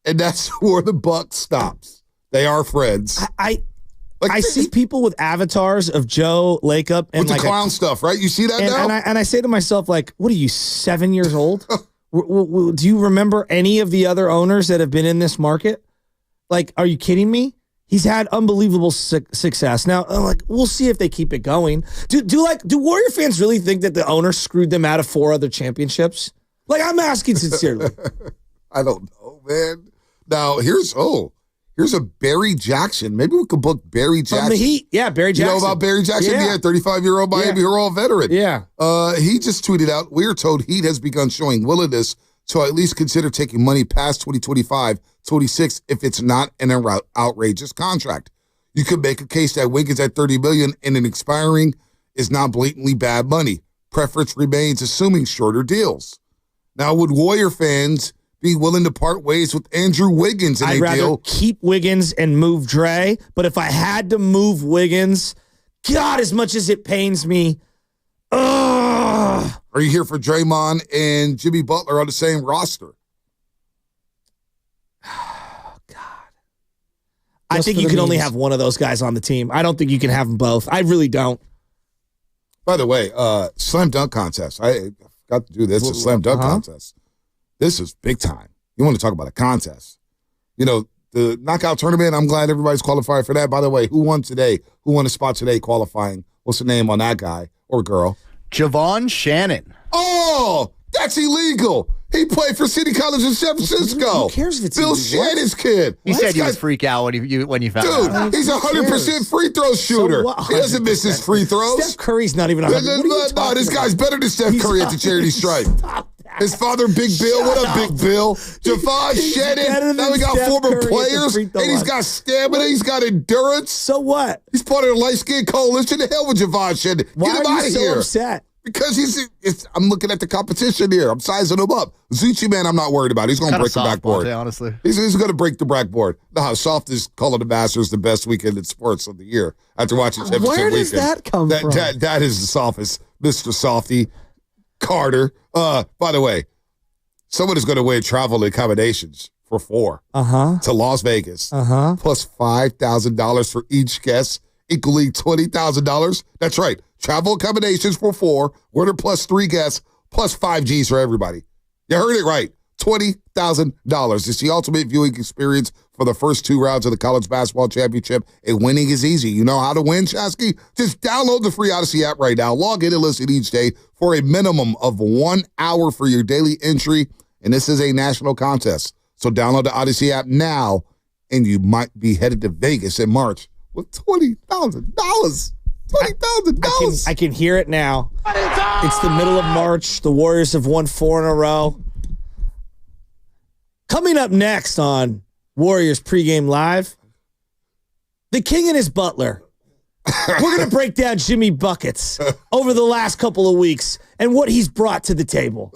And that's where the buck stops. They are friends. I see people with avatars of Joe Lacob and with the clown stuff, right? You see that now? And I say to myself, like, what are you, 7 years old? Do you remember any of the other owners that have been in this market? Like, are you kidding me? He's had unbelievable success. Now, we'll see if they keep it going. Do Warrior fans really think that the owner screwed them out of 4 other championships? Like, I'm asking sincerely. I don't know, man. Now, here's a Barry Jackson. Maybe we could book Barry Jackson. From the Heat. Yeah, Barry Jackson. You know about Barry Jackson? Yeah, 35-year-old Miami Herald veteran. Yeah. He just tweeted out, we are told Heat has begun showing willingness to at least consider taking money past 2025-26 if it's not an outrageous contract. You could make a case that Wiggins at $30 million and an expiring is not blatantly bad money. Preference remains assuming shorter deals. Now, would Warrior fans be willing to part ways with Andrew Wiggins in I'd a rather deal? keep Wiggins and move Dre, but if I had to move Wiggins, God, as much as it pains me, ugh. Are you here for Draymond and Jimmy Butler on the same roster? I think you can only have one of those guys on the team. I don't think you can have them both. I really don't. By the way, slam dunk contest. I got to do this. A slam dunk contest. This is big time. You want to talk about a contest. The knockout tournament, I'm glad everybody's qualified for that. By the way, who won today? Who won a spot today qualifying? What's the name on that guy or girl? Javon Shannon. Oh, that's illegal. He played for City College in San Francisco. Who cares if it's Bill illegal? Shannon's kid. He said you would freak out when you found out. Dude, he's a 100% free throw shooter. He doesn't miss his free throws. Steph Curry's not even 100. No, this guy's better than Steph Curry at the charity stripe. His father, Big Bill. What up, Big Bill? Javon Shannon. Now we got former players, and he's got stamina. He's got endurance. So what? He's part of the light skin coalition. The hell with Javon Shannon. Why Get him are out you of so here. upset? Because I'm looking at the competition here. I'm sizing him up. Zucci, man, I'm not worried about. He's going to break the backboard. Honestly, he's going to break the backboard. Know how soft is calling the Masters the best weekend in sports of the year after watching championship Where does weekend. that come from? That is the softest, Mr. Softy Carter. By the way, someone is going to win travel accommodations for 4 to Las Vegas, plus $5,000 for each guest, equaling $20,000. That's right. Travel accommodations for 4, winner plus 3 guests, plus 5 G's for everybody. You heard it right. $20,000. It's the ultimate viewing experience for the first 2 rounds of the college basketball championship, and winning is easy. You know how to win, Chasky? Just download the free Odyssey app right now. Log in and listen each day for a minimum of 1 hour for your daily entry, and this is a national contest. So download the Odyssey app now, and you might be headed to Vegas in March with $20,000. $20,000. I can hear it now. It's the middle of March. The Warriors have won 4 in a row. Coming up next on Warriors Pregame Live, the King and his butler. We're going to break down Jimmy Buckets over the last couple of weeks and what he's brought to the table.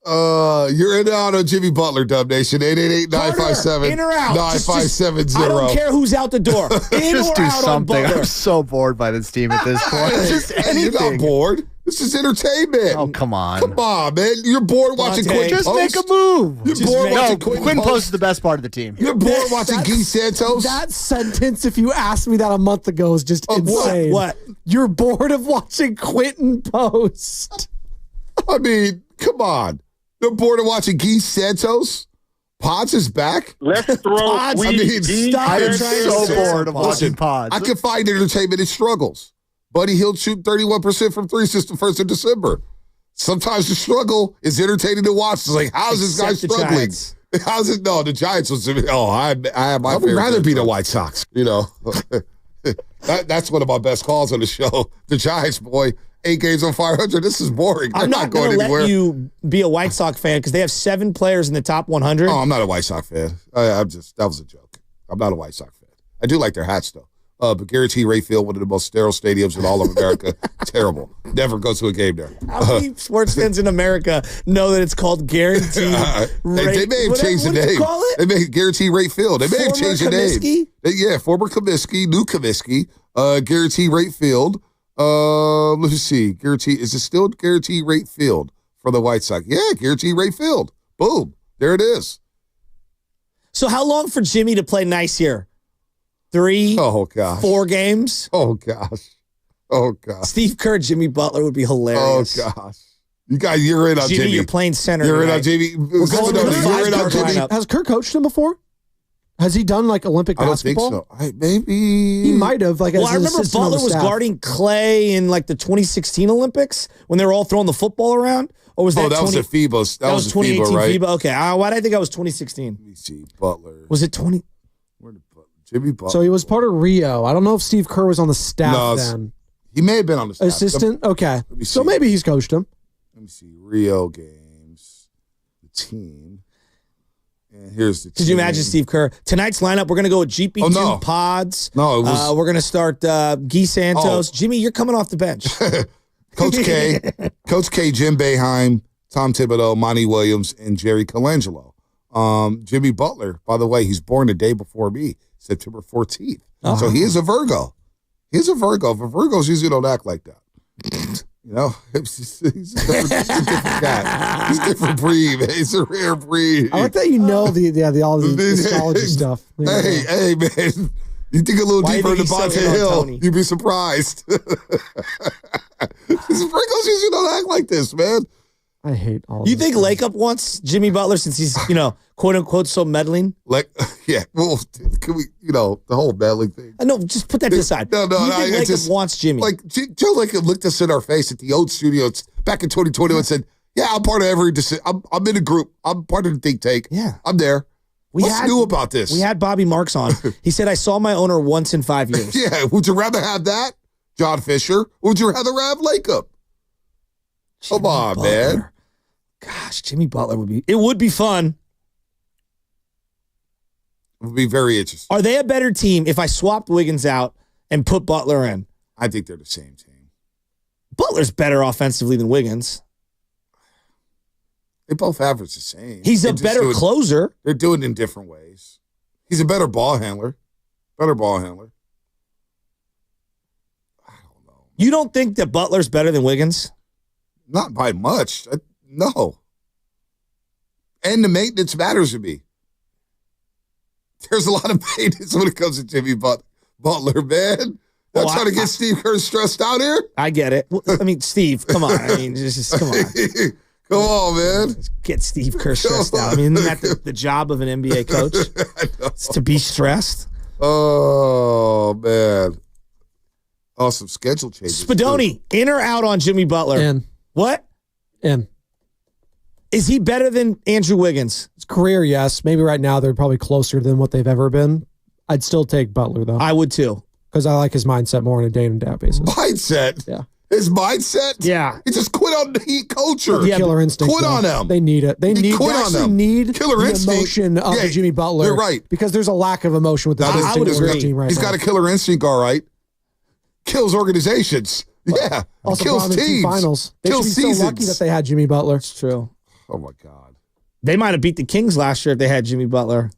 You're in and out on Jimmy Butler, Dub Nation. 888-957-9570. In or out. I don't care who's out the door. In Just or do out something. on Butler. I'm so bored by this team at this point. Just anything. You're not bored. This is entertainment. Oh, come on. Come on, man. You're bored watching Quinn Just Post? make a move. You're bored watching Quinn Post is the best part of the team. You're bored watching Guy Santos? That sentence, if you asked me that a month ago, is just insane. What? You're bored of watching Quentin Post. I mean, come on. You're bored of watching Guy Santos Pods is back? Let's throw Pods, we I mean, defense. stop I am trying to so say bored of Pods. watching pods. I can find entertainment in struggles. Buddy Hield shoot 31% from three since the 1st of December. Sometimes the struggle is entertaining to watch. It's like, how's this guy Except the struggling? Giants. How's it? No, the Giants was. Oh, I have my. I would favorite rather be the team. White Sox. You know, that's one of my best calls on the show. The Giants, boy, 8 games on 500. This is boring. They're I'm not going going to anywhere. let you be a White Sox fan because they have 7 players in the top 100. Oh, I'm not a White Sox fan. That was a joke. I'm not a White Sox fan. I do like their hats though. But guarantee Ray Field, one of the most sterile stadiums in all of America. Terrible. Never go to a game there. How many sports fans in America know that it's called Guaranteed They may have changed the name. They may Guarantee Rate Field. They may have changed the name. Yeah, former Comiskey, new Comiskey, Guarantee Rate Field. Let's see. Guarantee, is it still Guarantee Rate Field for the White Sox? Yeah, Guarantee Rate Field. Boom. There it is. So how long for Jimmy to play nice here? 3, oh gosh, 4 games? Oh gosh. Oh gosh. Steve Kerr, Jimmy Butler would be hilarious. Oh gosh. You're in on Jimmy. You're playing center. You're in tonight. on Jimmy. We're going to the You're in on Jimmy. Has Kerr coached him before? Has he done like Olympic I don't basketball? think so. Maybe He might have. Like, Well, as I an remember assistant on Butler the was staff. guarding Clay in like the 2016 Olympics when they were all throwing the football around. Or was that? that was a FIBA. That was a 2018 FIBA, right? FIBA. Okay, why did I think I was 2016? Let me see. Butler. Was it 20? Jimmy Butler. So he was part of Rio. I don't know if Steve Kerr was on the staff then. He may have been on the staff. Assistant? Okay. me So see. maybe he's coached him. Let me see. Rio games. The team. And here's the team. Could you imagine Steve Kerr? Tonight's lineup, we're going to go with GP2 Oh, no. Pods. No, it was- we're going to start Guy Santos. Jimmy, you're coming off the bench. Coach K, Jim Boeheim, Tom Thibodeau, Monty Williams, and Jerry Colangelo. Jimmy Butler, by the way, he's born the day before me, September 14th. Oh. So he is a Virgo. He's a Virgo. But Virgos usually don't act like that. You know, he's a different guy. He's a different breed, man. He's a rare breed. I like that you know all the astrology stuff. Hey, man. You think a little Why deeper you into think he's so Bonte in on Hill, Tony? you'd be surprised. Virgos usually don't act like this, man. I hate all of You this think stuff. Lakeup wants Jimmy Butler since he's, quote unquote, so meddling? Like, yeah, well, can we, the whole meddling thing. No, just put that to the side. No, Do you no, think I Lakeup just wants Jimmy? Like, Joe Lakeup looked us in our face at the old studios back in 2020 and said, yeah, I'm part of every decision. I'm in a group. I'm part of the think tank. Yeah. I'm there. What's new about this? We had Bobby Marks on. He said, I saw my owner once in 5 years. Yeah, would you rather have that, John Fisher? Or would you rather have Lakeup? Come on, Butler. man. Gosh, Jimmy Butler would be fun. It would be very interesting. Are they a better team if I swapped Wiggins out and put Butler in? I think they're the same team. Butler's better offensively than Wiggins. They both average the same. He's They a just better do it- closer. They're doing it in different ways. He's a better ball handler. Better ball handler. You don't think that Butler's better than Wiggins? Not by much. No. And the maintenance matters to me. There's a lot of maintenance when it comes to Jimmy Butler, man. Not trying to get Steve Kerr stressed out here. I get it. Well, I mean, Steve, come on. I mean, just come on. Come on, man. Get Steve Kerr stressed out. I mean, isn't that the job of an NBA coach? It's to be stressed. Oh, man. Oh, some schedule changes. Spadoni, in or out on Jimmy Butler? In. What? In. Is he better than Andrew Wiggins? His career, yes. Maybe right now they're probably closer than what they've ever been. I'd still take Butler, though. I would, too. Because I like his mindset more on a day-in-day basis. Mindset? Yeah. His mindset? Yeah. He just quit on the Heat culture. Yeah, killer instinct. Quit though. on him. They need it. They quit on actually them. need Killer the instinct. emotion of Yeah, the Jimmy Butler. you're right. Because there's a lack of emotion with the I would agree. team right He's now. got a killer instinct, all right. Kills organizations. Yeah. Also kills brought them to teams. finals. They Kills should be seasons. so lucky that they had Jimmy Butler. It's true. Oh, my God. They might have beat the Kings last year if they had Jimmy Butler.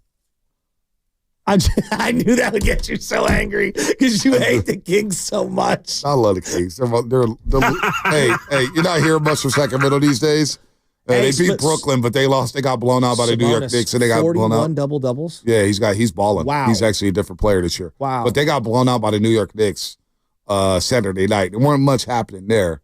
I knew that would get you so angry because you hate the Kings so much. I love the Kings. Hey, you're not hearing much from Sacramento these days. They beat Brooklyn, but they lost. They got blown out by the New York Knicks, and they got blown 41 out. double-doubles? Yeah, he's balling. Wow. He's actually a different player this year. Wow. But they got blown out by the New York Knicks Saturday night. There weren't much happening there.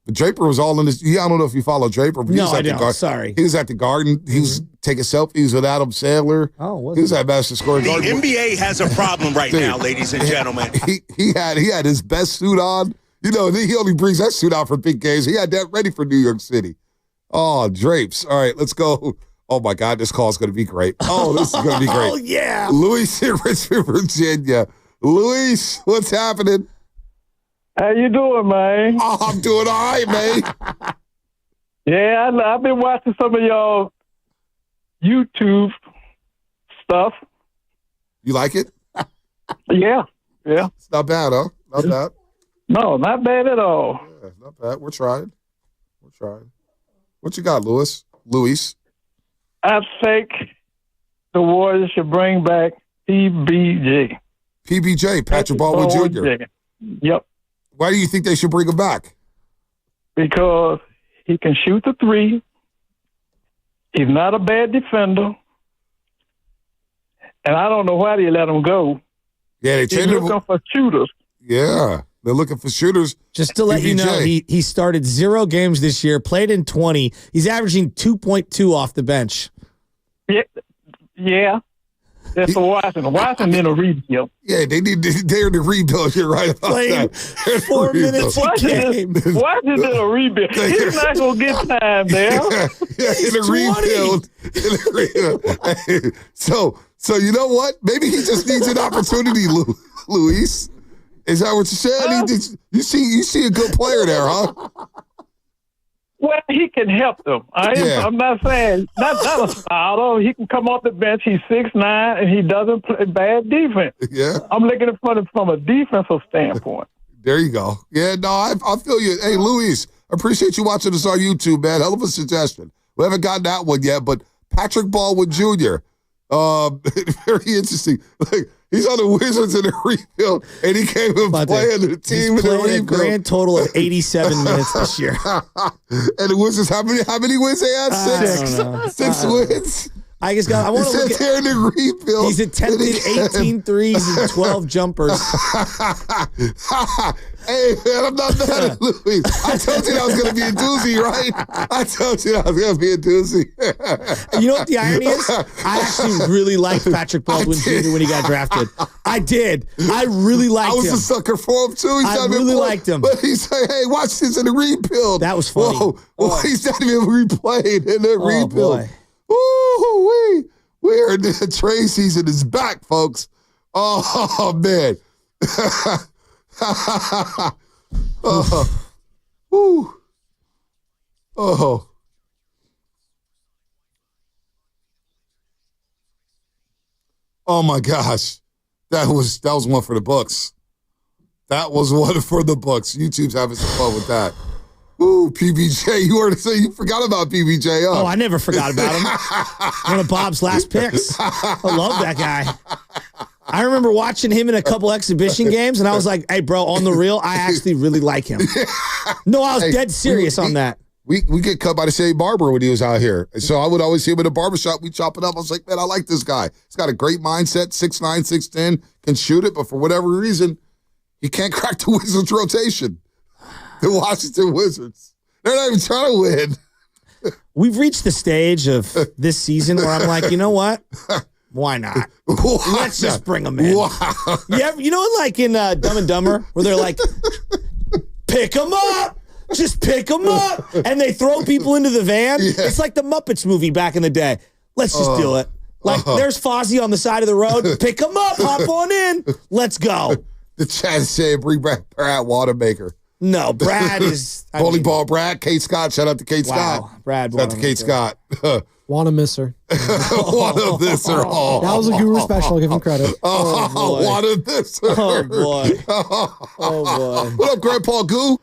But Draper was all in his. I don't know if you follow Draper, but he No, was I at the don't. Garden. Sorry. He was at the Garden. He was taking selfies with Adam Sandler. Oh, he was at Madison Square The Garden. NBA has a problem right now, ladies and gentlemen. He had his best suit on. You know, he only brings that suit out for big games. He had that ready for New York City. Oh, drapes. All right, let's go. Oh, my God, this call is going to be great. Oh, this is going to be great. Oh, yeah. Luis in Richmond, Virginia. Luis, what's happening? How you doing, man? Oh, I'm doing all right, man. Yeah, I've been watching some of y'all YouTube stuff. You like it? Yeah. It's not bad, huh? Not bad. No, not bad at all. Yeah, not bad. We're trying. What you got, Luis? I think the Warriors should bring back PBJ. PBJ, Patrick Baldwin Jr. Yep. Why do you think they should bring him back? Because he can shoot the three. He's not a bad defender. And I don't know why they let him go. Yeah, they He's traded him. looking for shooters. Yeah, they're looking for shooters. Just to let you know, he started 0 games this year, played in 20. He's averaging 2.2 off the bench. Yeah. That's for Washington. Washington in a rebuild. Yeah, they're in the rebuild. You're right about that. 4 minutes a game. Washington in a rebuild. He's not going to get time there. In a rebuild. So you know what? Maybe he just needs an opportunity, Luis. Is that what you're saying? You see a good player there, huh? Well, he can help them. I'm not saying not a starter. He can come off the bench. He's 6'9", and he doesn't play bad defense. Yeah, I'm looking at it from a defensive standpoint. There you go. Yeah, no, I feel you. Hey, Luis, appreciate you watching us on YouTube, man. Hell of a suggestion. We haven't gotten that one yet, but Patrick Baldwin Jr. Very interesting. Like, he's on the Wizards in the rebuild, and he came and playing the team in the rebuild. A grand total of 87 minutes this year. And the Wizards, how many wins they had? Six wins. I want to look at here in the rebuild. He's attempted 18 threes and 12 jumpers. Hey, man, I'm not mad at Luis. I told you that was going to be a doozy, right? I told you that was going to be a doozy. You know what the irony is? I actually really liked Patrick Baldwin Jr. when he got drafted. I did. I really liked him. I was a sucker for him, too. I really liked him. But he's like, hey, watch this in the rebuild. That was funny. Whoa, he's not even replayed in the rebuild. Boy. Ooh, we're in the trade season is back, folks. Oh, man. Oh. Oh my gosh. That was one for the books. That was one for the books. YouTube's having some fun with that. Ooh, PBJ. You forgot about PBJ, huh? Oh, I never forgot about him. One of Bob's last picks. I love that guy. I remember watching him in a couple exhibition games, and I was like, hey, bro, on the real, I actually really like him. No, I was dead serious on that. We get cut by the same barber when he was out here. So I would always see him in the barbershop. We chop it up. I was like, man, I like this guy. He's got a great mindset, 6'9", 6'10", can shoot it, but for whatever reason, he can't crack the Wizards rotation. The Washington Wizards. They're not even trying to win. We've reached the stage of this season where I'm like, you know what? Why not? Let's just bring them in. Wow. Yeah, you know, like in Dumb and Dumber, where they're like, pick them up. Just pick them up. And they throw people into the van. Yeah. It's like the Muppets movie back in the day. Let's just do it. Like, there's Fozzie on the side of the road. Pick them up. Hop on in. Let's go. The chat is saying bring back Brad Wanamaker. No, Brad is... Volleyball Brad, Kate Scott. Shout out to Kate Scott. Brad Shout out to Kate Scott. Want to miss her. Want to miss her. Oh. That was a Guru special. I'll give him credit. Want to miss her. Oh, boy. Oh, boy. What up, Grandpa Goo?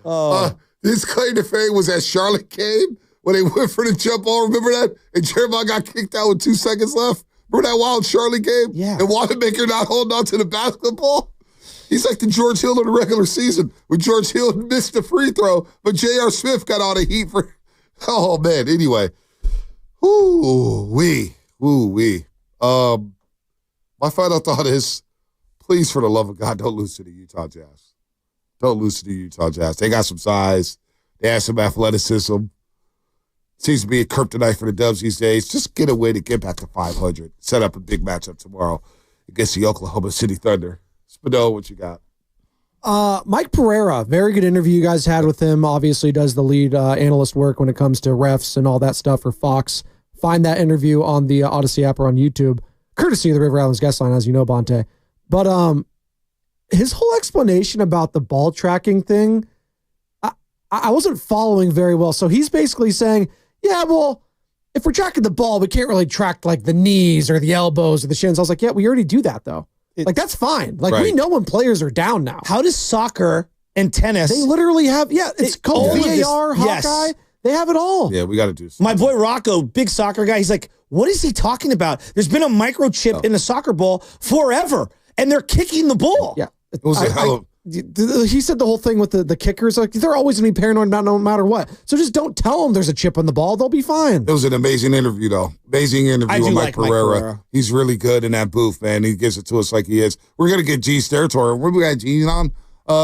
His claim to fame was at Charlotte game when they went for the jump ball. Remember that? And Jeremiah got kicked out with 2 seconds left. Remember that wild Charlotte game? Yeah. And Wanamaker not holding on to the basketball? He's like the George Hill of the regular season when George Hill missed the free throw, but J.R. Smith got all the heat for... Oh, man. Anyway. Ooh-wee. Ooh-wee. My final thought is, please, for the love of God, don't lose to the Utah Jazz. Don't lose to the Utah Jazz. They got some size. They have some athleticism. Seems to be a kryptonite for the Dubs these days. Just get a way to get back to 500. Set up a big matchup tomorrow against the Oklahoma City Thunder. Spino, what you got? Mike Pereira, very good interview you guys had with him. Obviously does the lead analyst work when it comes to refs and all that stuff for Fox. Find that interview on the Odyssey app or on YouTube, courtesy of the River Islands guest line, as you know, Bonte. But his whole explanation about the ball tracking thing, I wasn't following very well. So he's basically saying, yeah, well, if we're tracking the ball, we can't really track like the knees or the elbows or the shins. I was like, yeah, we already do that though. Like, that's fine. Like, we know when players are down now. How does soccer and tennis? They literally have, it's called VAR, Hawkeye. Yes. They have it all. Yeah, we got to do something. My boy Rocco, big soccer guy, he's like, what is he talking about? There's been a microchip in the soccer ball forever, and they're kicking the ball. Yeah. It was a hell of... He said the whole thing with the kickers, like, they're always going to be paranoid no matter what. So just don't tell them there's a chip on the ball. They'll be fine. It was an amazing interview, though. Amazing interview with Mike Pereira. He's really good in that booth, man. He gives it to us like he is. We're going to get G's territory. We had G's on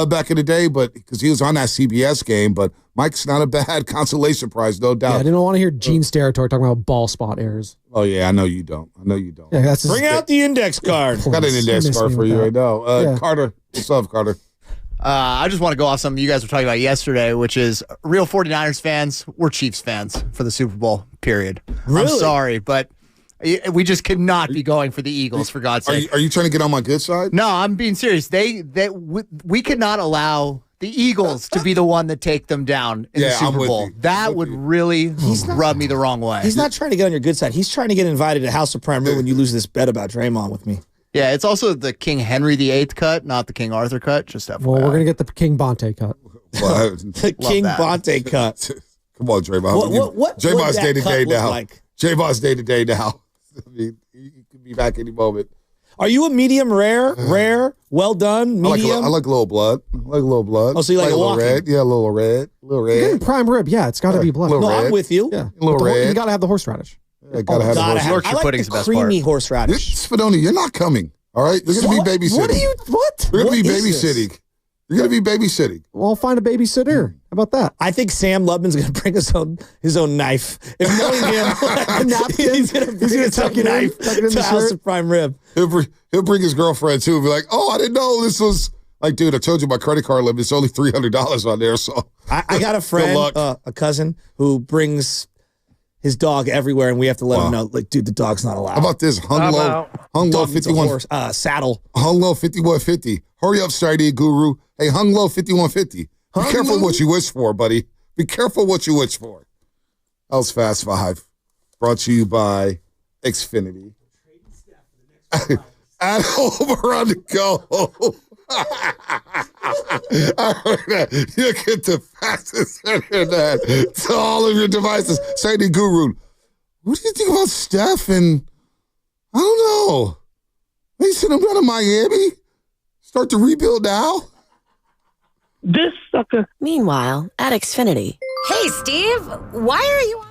back in the day, but because he was on that CBS game, but Mike's not a bad consolation prize, no doubt. Yeah, I didn't want to hear Gene's territory talking about ball spot errors. Oh, yeah, I know you don't. Yeah, that's Bring out the index card. Got an index card for you right now. Carter, what's up, Carter? I just want to go off something you guys were talking about yesterday, which is real 49ers fans, we're Chiefs fans for the Super Bowl, period. Really? I'm sorry, but we just cannot be going for the Eagles, for God's sake. Are you trying to get on my good side? No, I'm being serious. We could not allow the Eagles to be the one that take them down in the Super Bowl. That would really rub me the wrong way. He's not trying to get on your good side. He's trying to get invited to House of Prime Rib when you lose this bet about Draymond with me. Yeah, it's also the King Henry VIII cut, not the King Arthur cut. Just FYI. Well, we're going to get the King Bonte cut. The King Bonte cut. Come on, Draymond. What Draymond's day to day now. Like? Draymond's day to day now. I mean, he could be back any moment. Are you a medium rare, well done, medium? I like a little blood. Oh, so you like a little red? Yeah, a little red. You're getting prime rib. Yeah, it's got to be blood. No, I'm with you. Yeah, a little red. You got to have the horseradish. Yeah, gotta have the horseradish. Yorkshire pudding's the best part. Creamy horseradish. Spadoni, you're not coming. All right, you're going to be babysitting. What? You're going to be babysitting. You're going to be babysitting. Well, I'll find a babysitter. How about that? I think Sam Lubman's going to bring his own knife. If knowing him, he's going to bring his own knife to House of Prime Rib. He'll bring his girlfriend too and be like, "Oh, I didn't know this was like, dude. I told you my credit card limit is only $300 on there." So I got a friend, a cousin, who brings his dog everywhere, and we have to let him know, like, dude, the dog's not allowed. How about this? Hung low 51 saddle. Hung low 5150. Hurry up, Stardy Guru. Hey, hung low 5150. Be careful what you wish for, buddy. Be careful what you wish for. That was Fast Five, brought to you by Xfinity. At home or on the go. I heard that. You get the fastest internet to all of your devices. Sadie Guru, what do you think about Steph? And I don't know. They sent him down to Miami. Start to rebuild now. This sucker. Meanwhile, at Xfinity. Hey, Steve, why are you on?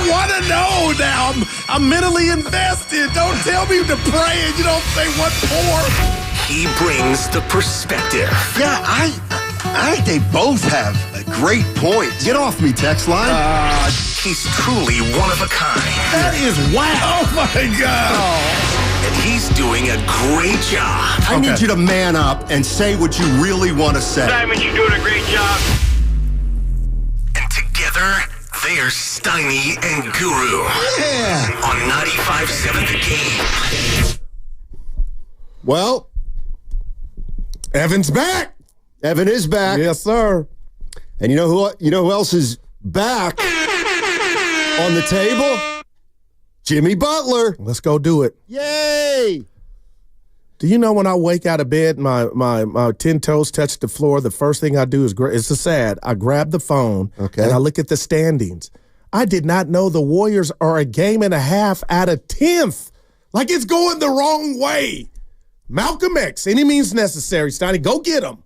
I want to know now. I'm mentally invested. Don't tell me to pray and you don't say what for. He brings the perspective. Yeah, I think they both have a great point. Get off me, text line. He's truly one of a kind. That is wow. Oh, my God. Oh. And he's doing a great job. I need you to man up and say what you really want to say. Simon, you're doing a great job. And together, they're Steiny and Guru. Yeah. On 95.7 The Game. Well, Evan's back. Evan is back. Yes, sir. And you know who else is back on the table? Jimmy Butler. Let's go do it. Yay! Do you know when I wake out of bed, my 10 toes touch the floor, the first thing I do is, it's so sad, I grab the phone and I look at the standings. I did not know the Warriors are a game and a half out of 10th. Like it's going the wrong way. Malcolm X, any means necessary. Steiny, go get him.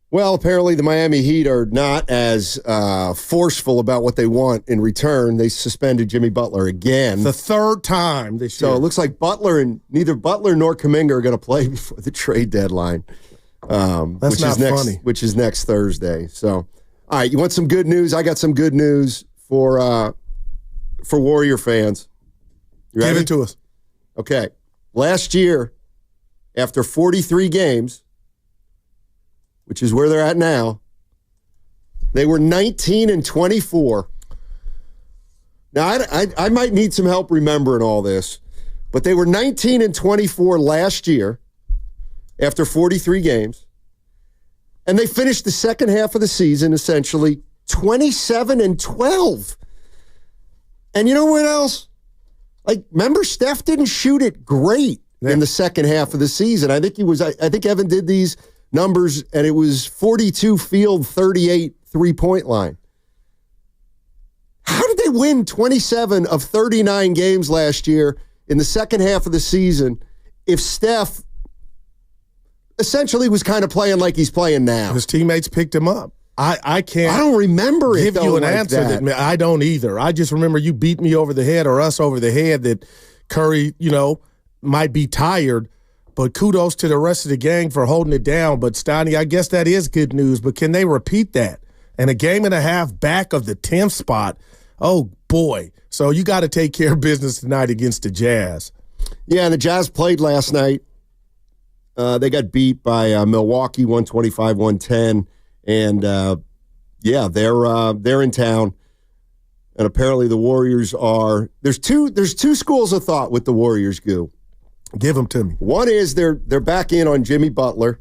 Well, apparently the Miami Heat are not as forceful about what they want in return. They suspended Jimmy Butler again. The third time this year. So it looks like neither Butler nor Kuminga are going to play before the trade deadline. That's not funny. Which is next Thursday. So, all right, you want some good news? I got some good news for Warrior fans. You ready? Give it to us. Okay. Last year, after 43 games, which is where they're at now, they were 19-24. Now, I might need some help remembering all this, but they were 19-24 last year after 43 games, and they finished the second half of the season essentially 27-12. And you know what else? Like, remember, Steph didn't shoot it great in the second half of the season. I think Evan did these numbers, and it was 42 field, 38 three-point line. How did they win 27 of 39 games last year in the second half of the season if Steph essentially was kind of playing like he's playing now? His teammates picked him up. I can't. I don't remember give you an answer that I don't either. I just remember you beat me over the head or us over the head that Curry, might be tired. But kudos to the rest of the gang for holding it down. But, Steiny, I guess that is good news. But can they repeat that? And a game and a half back of the 10th spot, oh, boy. So you got to take care of business tonight against the Jazz. Yeah, and the Jazz played last night. They got beat by Milwaukee 125-110. And, they're in town. And apparently the Warriors are – there's two schools of thought with the Warriors, Goo. Give them to me. One is they're back in on Jimmy Butler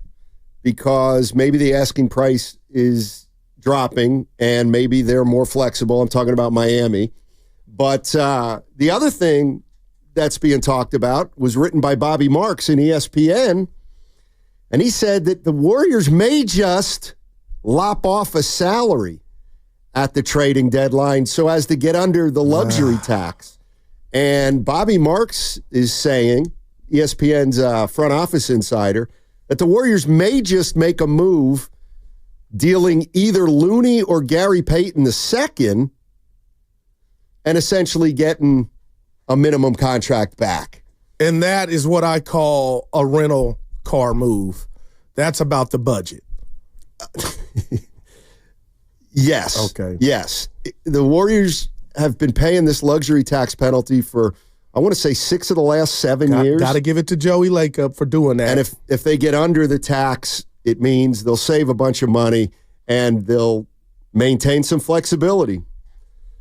because maybe the asking price is dropping and maybe they're more flexible. I'm talking about Miami. But the other thing that's being talked about was written by Bobby Marks in ESPN, and he said that the Warriors may just lop off a salary at the trading deadline so as to get under the luxury tax. And Bobby Marks is saying, ESPN's front office insider, that the Warriors may just make a move dealing either Looney or Gary Payton II and essentially getting a minimum contract back. And that is what I call a rental car move. That's about the budget. Yes. Okay. Yes. The Warriors have been paying this luxury tax penalty for, I want to say, 6 of the last 7 years. Got to give it to Joey Lakeup for doing that. And if they get under the tax, it means they'll save a bunch of money and they'll maintain some flexibility.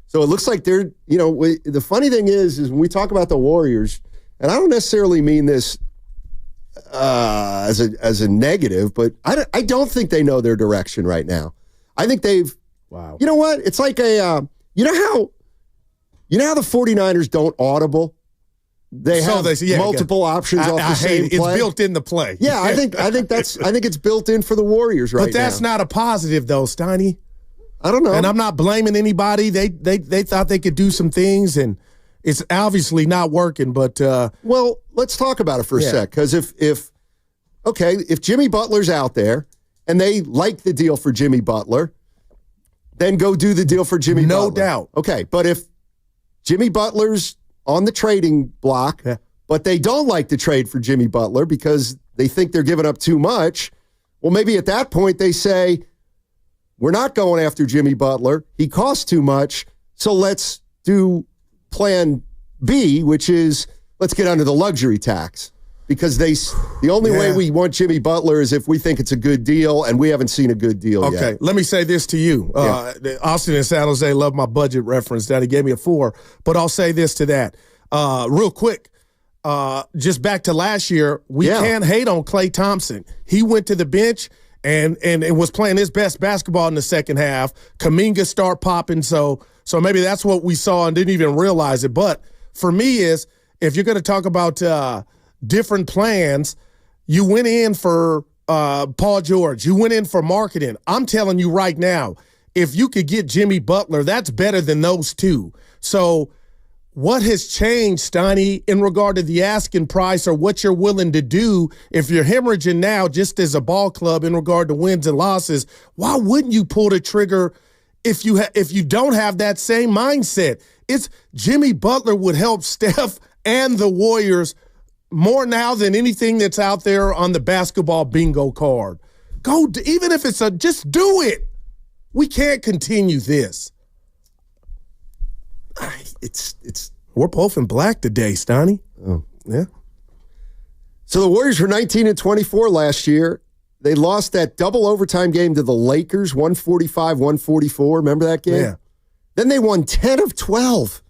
So it looks like they're, the funny thing is when we talk about the Warriors, and I don't necessarily mean this as a negative, but I don't think they know their direction right now. I think they've, wow. You know what? It's like you know how the 49ers don't audible? They have multiple options off the same play. It's built in the play. Yeah, I think it's built in for the Warriors right now. But that's not a positive though, Steiny. I don't know. And I'm not blaming anybody. They thought they could do some things and it's obviously not working, but well, let's talk about it for a sec, because if Jimmy Butler's out there and they like the deal for Jimmy Butler, then go do the deal for Jimmy Butler. No doubt. Okay, but if Jimmy Butler's on the trading block, but they don't like to trade for Jimmy Butler because they think they're giving up too much. Well, maybe at that point they say, we're not going after Jimmy Butler. He costs too much, so let's do plan B, which is let's get under the luxury tax. Because the only way we want Jimmy Butler is if we think it's a good deal, and we haven't seen a good deal yet. Okay, let me say this to you. Austin and San Jose love my budget reference that he gave me a 4, but I'll say this to that. Real quick, just back to last year, we can't hate on Klay Thompson. He went to the bench and was playing his best basketball in the second half. Kuminga start popping, so maybe that's what we saw and didn't even realize it. But for me is, if you're going to talk about different plans, you went in for Paul George. You went in for marketing. I'm telling you right now, if you could get Jimmy Butler, that's better than those two. So what has changed, Steiny, in regard to the asking price or what you're willing to do if you're hemorrhaging now just as a ball club in regard to wins and losses? Why wouldn't you pull the trigger if you don't have that same mindset? It's Jimmy Butler would help Steph and the Warriors more now than anything that's out there on the basketball bingo card. Even if it's just do it. We can't continue this. We're both in black today, Stoney. Oh, yeah. So the Warriors were 19-24 last year. They lost that double overtime game to the Lakers, 145-144. Remember that game? Yeah. Then they won 10 of 12.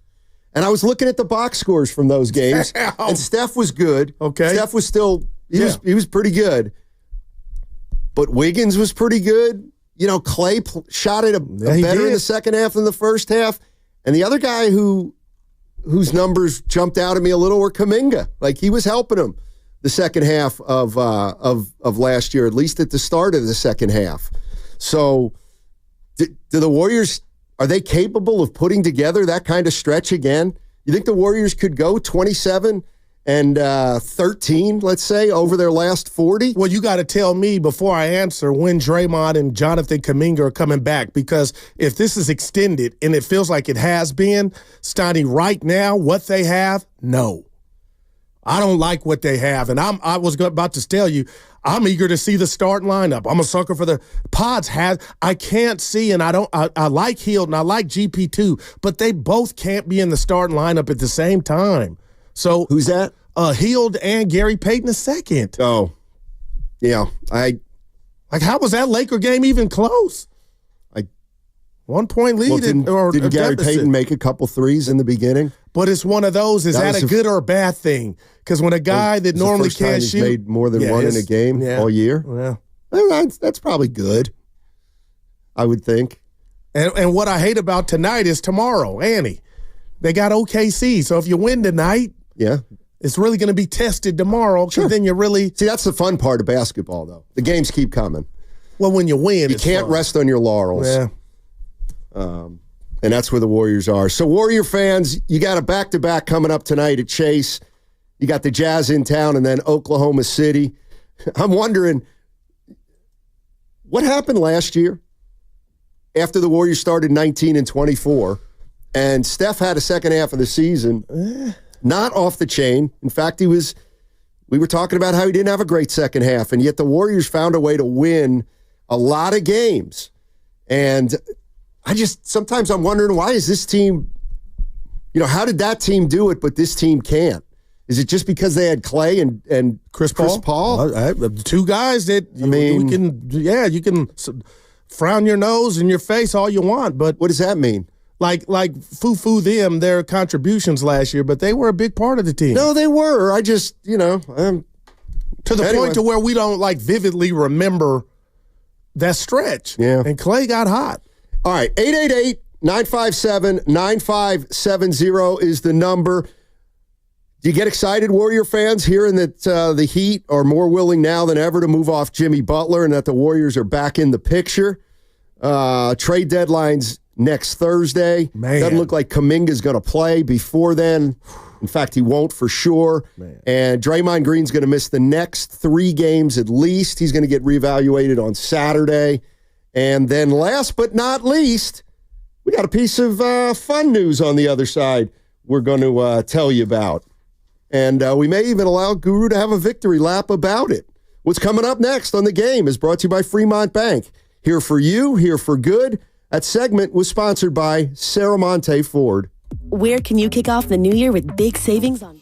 And I was looking at the box scores from those games, and Steph was good. Okay. Steph was still, he was pretty good. But Wiggins was pretty good. You know, Klay shot it better in the second half than the first half. And the other guy whose numbers jumped out at me a little were Kuminga. Like, he was helping him the second half of last year, at least at the start of the second half. So do the Warriors... Are they capable of putting together that kind of stretch again? You think the Warriors could go 27 and 13, let's say, over their last 40? Well, you got to tell me before I answer when Draymond and Jonathan Kuminga are coming back, because if this is extended and it feels like it has been, Stoney, right now, what they have, no. I don't like what they have, and I was about to tell you, I'm eager to see the starting lineup. I'm a sucker for the pods. I can't see, and I like Hield and I like GP2, but they both can't be in the starting lineup at the same time. So who's that? Hield and Gary Payton II. Oh, yeah. How was that Laker game even close? 1 point lead. Well, didn't Gary Payton make a couple threes in the beginning? But it's one of those. Is that a good or a bad thing? Because when a guy that normally can't shoot, made more than one in a game all year. Yeah, that's probably good. I would think. And what I hate about tonight is tomorrow, Annie. They got OKC, so if you win tonight, it's really going to be tested tomorrow. Sure. Then you really see that's the fun part of basketball, though. The games keep coming. Well, when you win, you can't rest on your laurels. Yeah. And that's where the Warriors are. So, Warrior fans, you got a back-to-back coming up tonight at Chase. You got the Jazz in town and then Oklahoma City. I'm wondering, what happened last year after the Warriors started 19-24, and Steph had a second half of the season not off the chain. In fact, we were talking about how he didn't have a great second half, and yet the Warriors found a way to win a lot of games. And sometimes I'm wondering, why is this team, how did that team do it, but this team can't? Is it just because they had Klay and Chris Paul? The two guys that, you can frown your nose and your face all you want, but what does that mean? Like foo-foo them, their contributions last year, but they were a big part of the team. No, they were. I just, to the point to where we don't vividly remember that stretch. Yeah. And Klay got hot. All right, 888-957-9570 is the number. Do you get excited, Warrior fans, hearing that the Heat are more willing now than ever to move off Jimmy Butler and that the Warriors are back in the picture? Trade deadline's next Thursday. Man. Doesn't look like Kuminga's going to play before then. In fact, he won't for sure. Man. And Draymond Green's going to miss the next 3 games at least. He's going to get reevaluated on Saturday. And then last but not least, we got a piece of fun news on the other side. we're going to tell you about. And we may even allow Guru to have a victory lap about it. What's coming up next on The Game is brought to you by Fremont Bank. Here for you, here for good. That segment was sponsored by Saramonte Ford. Where can you kick off the new year with big savings on?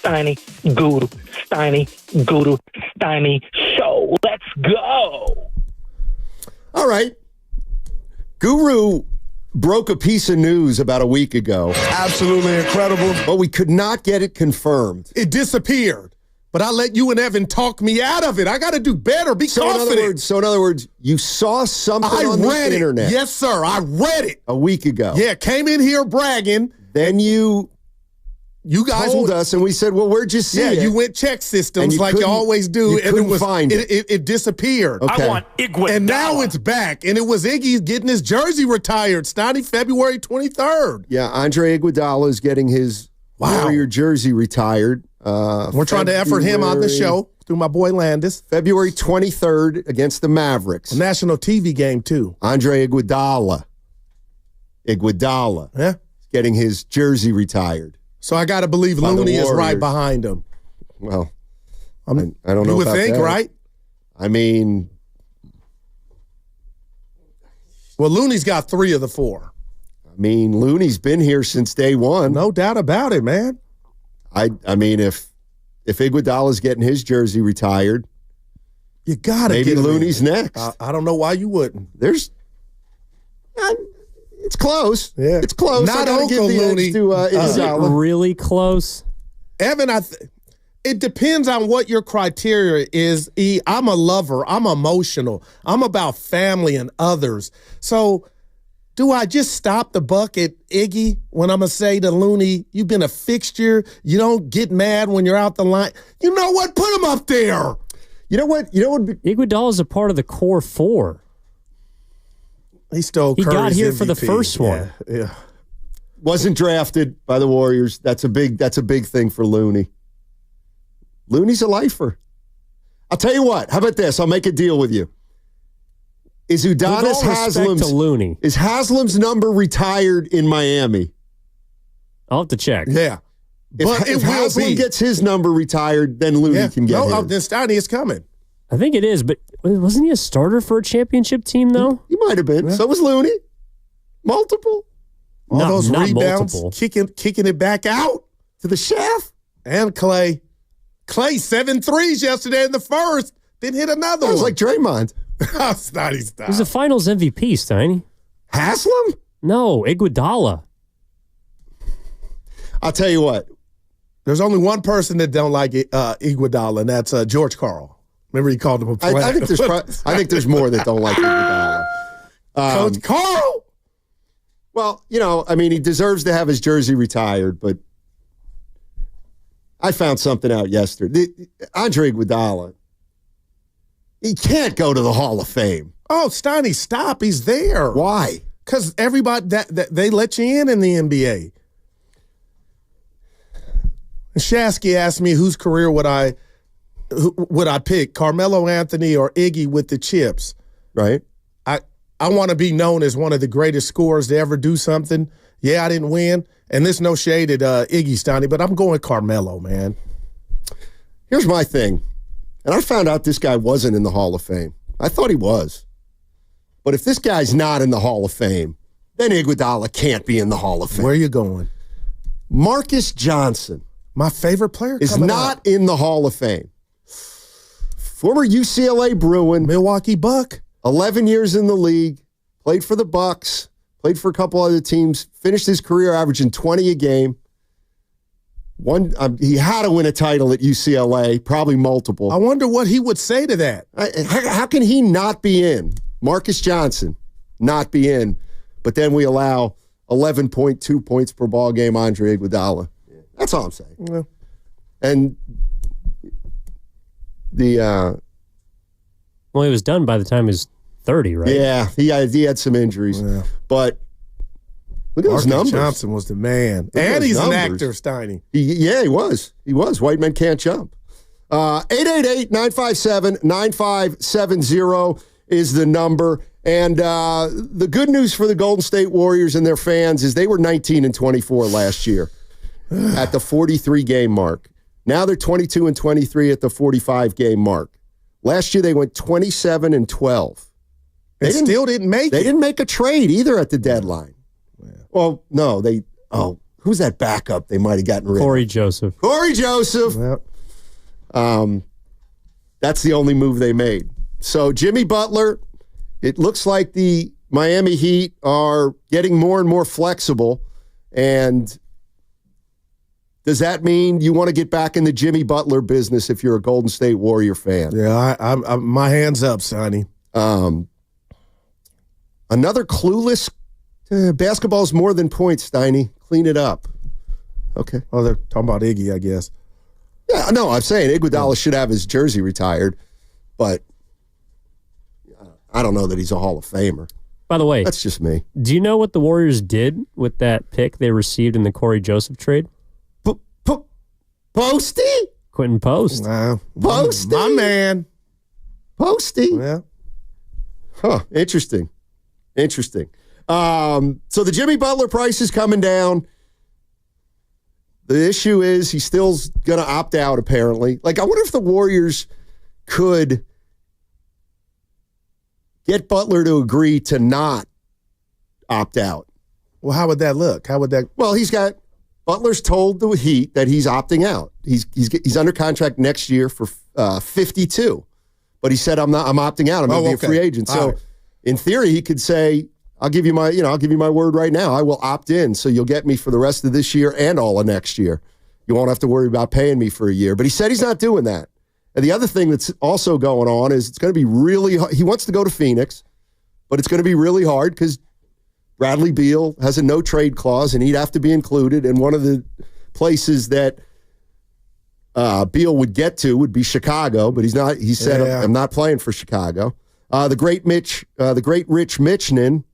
Steiny, Guru, Steiny, Guru, Steiny show. Let's go. All right. Guru broke a piece of news about a week ago. Absolutely incredible. But we could not get it confirmed. It disappeared. But I let you and Evan talk me out of it. I got to do better. Be confident. In other words, you saw something on the internet. Yes, sir. I read it. A week ago. Yeah, came in here bragging. Then you guys told us, and we said, well, where'd you see it? Yeah, you went check systems like you always do. And couldn't find it. It disappeared. Okay. I want Iguodala. And now it's back. And it was Iggy getting his jersey retired, starting February 23rd. Yeah, Andre Iguodala is getting his Warrior jersey retired. We're trying to effort him on the show through my boy Landis. February 23rd against the Mavericks. A national TV game, too. Andre Iguodala. Yeah. Getting his jersey retired. So I got to believe Looney is right behind him. Well, I don't know you would about think, that. right? I mean. Well, Looney's got 3 of the 4. I mean, Looney's been here since day one. No doubt about it, man. I mean, if Iguodala's getting his jersey retired, you got to maybe Looney's next. I don't know why you wouldn't. It's close. Yeah, it's close. Not Uncle Looney. Is it really close? Evan, it depends on what your criteria is. I'm a lover. I'm emotional. I'm about family and others. So do I just stop the buck at Iggy when I'm going to say to Looney, you've been a fixture. You don't get mad when you're out the line. You know what? Put him up there. You know what? Iguodala is a part of the core 4. He got here MVP. for the first one. Yeah. Wasn't drafted by the Warriors. That's a big thing for Looney. Looney's a lifer. I'll tell you what. How about this? I'll make a deal with you. Is Udonis Haslam's number retired in Miami? I'll have to check. Yeah. If Haslam gets his number retired, then Looney can get his. Then Steiny is coming. I think it is, but wasn't he a starter for a championship team, though? He might have been. Yeah. So was Looney. Multiple. All those rebounds, multiple. kicking it back out to the shaft. And Clay. Clay, 7 threes yesterday in the first. Didn't hit another one. It was like Draymond. Steiny, stop. He's a finals MVP, Steiny. Haslam? No, Iguodala. I'll tell you what. There's only one person that don't like Iguodala, and that's George Karl. Remember he called him a player. I think there's more that don't like Iguodala. Coach Karl. Well, he deserves to have his jersey retired, but I found something out yesterday. Andre Iguodala, he can't go to the Hall of Fame. Oh, Steiny, stop. He's there. Why? Because everybody, that they let you in the NBA. And Shasky asked me whose career would I pick, Carmelo Anthony or Iggy with the chips? Right. I want to be known as one of the greatest scorers to ever do something. Yeah, I didn't win. And there's no shade at Iggy, Steiny, but I'm going Carmelo, man. Here's my thing. And I found out this guy wasn't in the Hall of Fame. I thought he was. But if this guy's not in the Hall of Fame, then Iguodala can't be in the Hall of Fame. Where are you going? Marcus Johnson. My favorite player is not in the Hall of Fame. Former UCLA Bruin. Milwaukee Buck. 11 years in the league. Played for the Bucks. Played for a couple other teams. Finished his career averaging 20 a game. He had to win a title at UCLA, probably multiple. I wonder what he would say to that. How can he not be in? Marcus Johnson not be in. But then we allow 11.2 points per ball game Andre Iguodala. That's all I'm saying. Yeah. And well, he was done by the time he was 30, right? Yeah, he had some injuries. Yeah. But look at those numbers. Johnson was the man. And he's an actor, Steiny. He was. He was. White men can't jump. 888-957-9570 is the number. And the good news for the Golden State Warriors and their fans is they were 19-24 last year at the 43-game mark. Now they're 22-23 at the 45-game mark. Last year they went 27-12. They still didn't make it. They didn't make a trade either at the deadline. Yeah. Well, no, who's that backup they might have gotten rid of? Corey Joseph. Corey Joseph. Yep. That's the only move they made. So Jimmy Butler, it looks like the Miami Heat are getting more and more flexible. And does that mean you want to get back in the Jimmy Butler business if you're a Golden State Warrior fan? Yeah, I my hands up, Sonny. Another clueless basketball's more than points, Steiny. Clean it up. Okay. Oh, they're talking about Iggy, I guess. Yeah, no, I'm saying Iguodala should have his jersey retired, but I don't know that he's a Hall of Famer. By the way, that's just me. Do you know what the Warriors did with that pick they received in the Corey Joseph trade? Posty? Quentin Post. Posty? My man. Posty? Yeah. Huh. Interesting. So the Jimmy Butler price is coming down. The issue is he's still going to opt out, apparently. Like, I wonder if the Warriors could get Butler to agree to not opt out. Well, how would that look? Well, Butler's told the Heat that he's opting out. He's under contract next year for $52, but he said I'm opting out. I'm going to be a free agent. So, in theory, he could say, I'll give you my word right now. I will opt in, so you'll get me for the rest of this year and all of next year. You won't have to worry about paying me for a year. But he said he's not doing that. And the other thing that's also going on is it's going to be really hard. He wants to go to Phoenix, but it's going to be really hard because Bradley Beal has a no-trade clause, and he'd have to be included. And one of the places that Beal would get to would be Chicago, but he's not. He said, I'm not playing for Chicago. The great Rich Michnin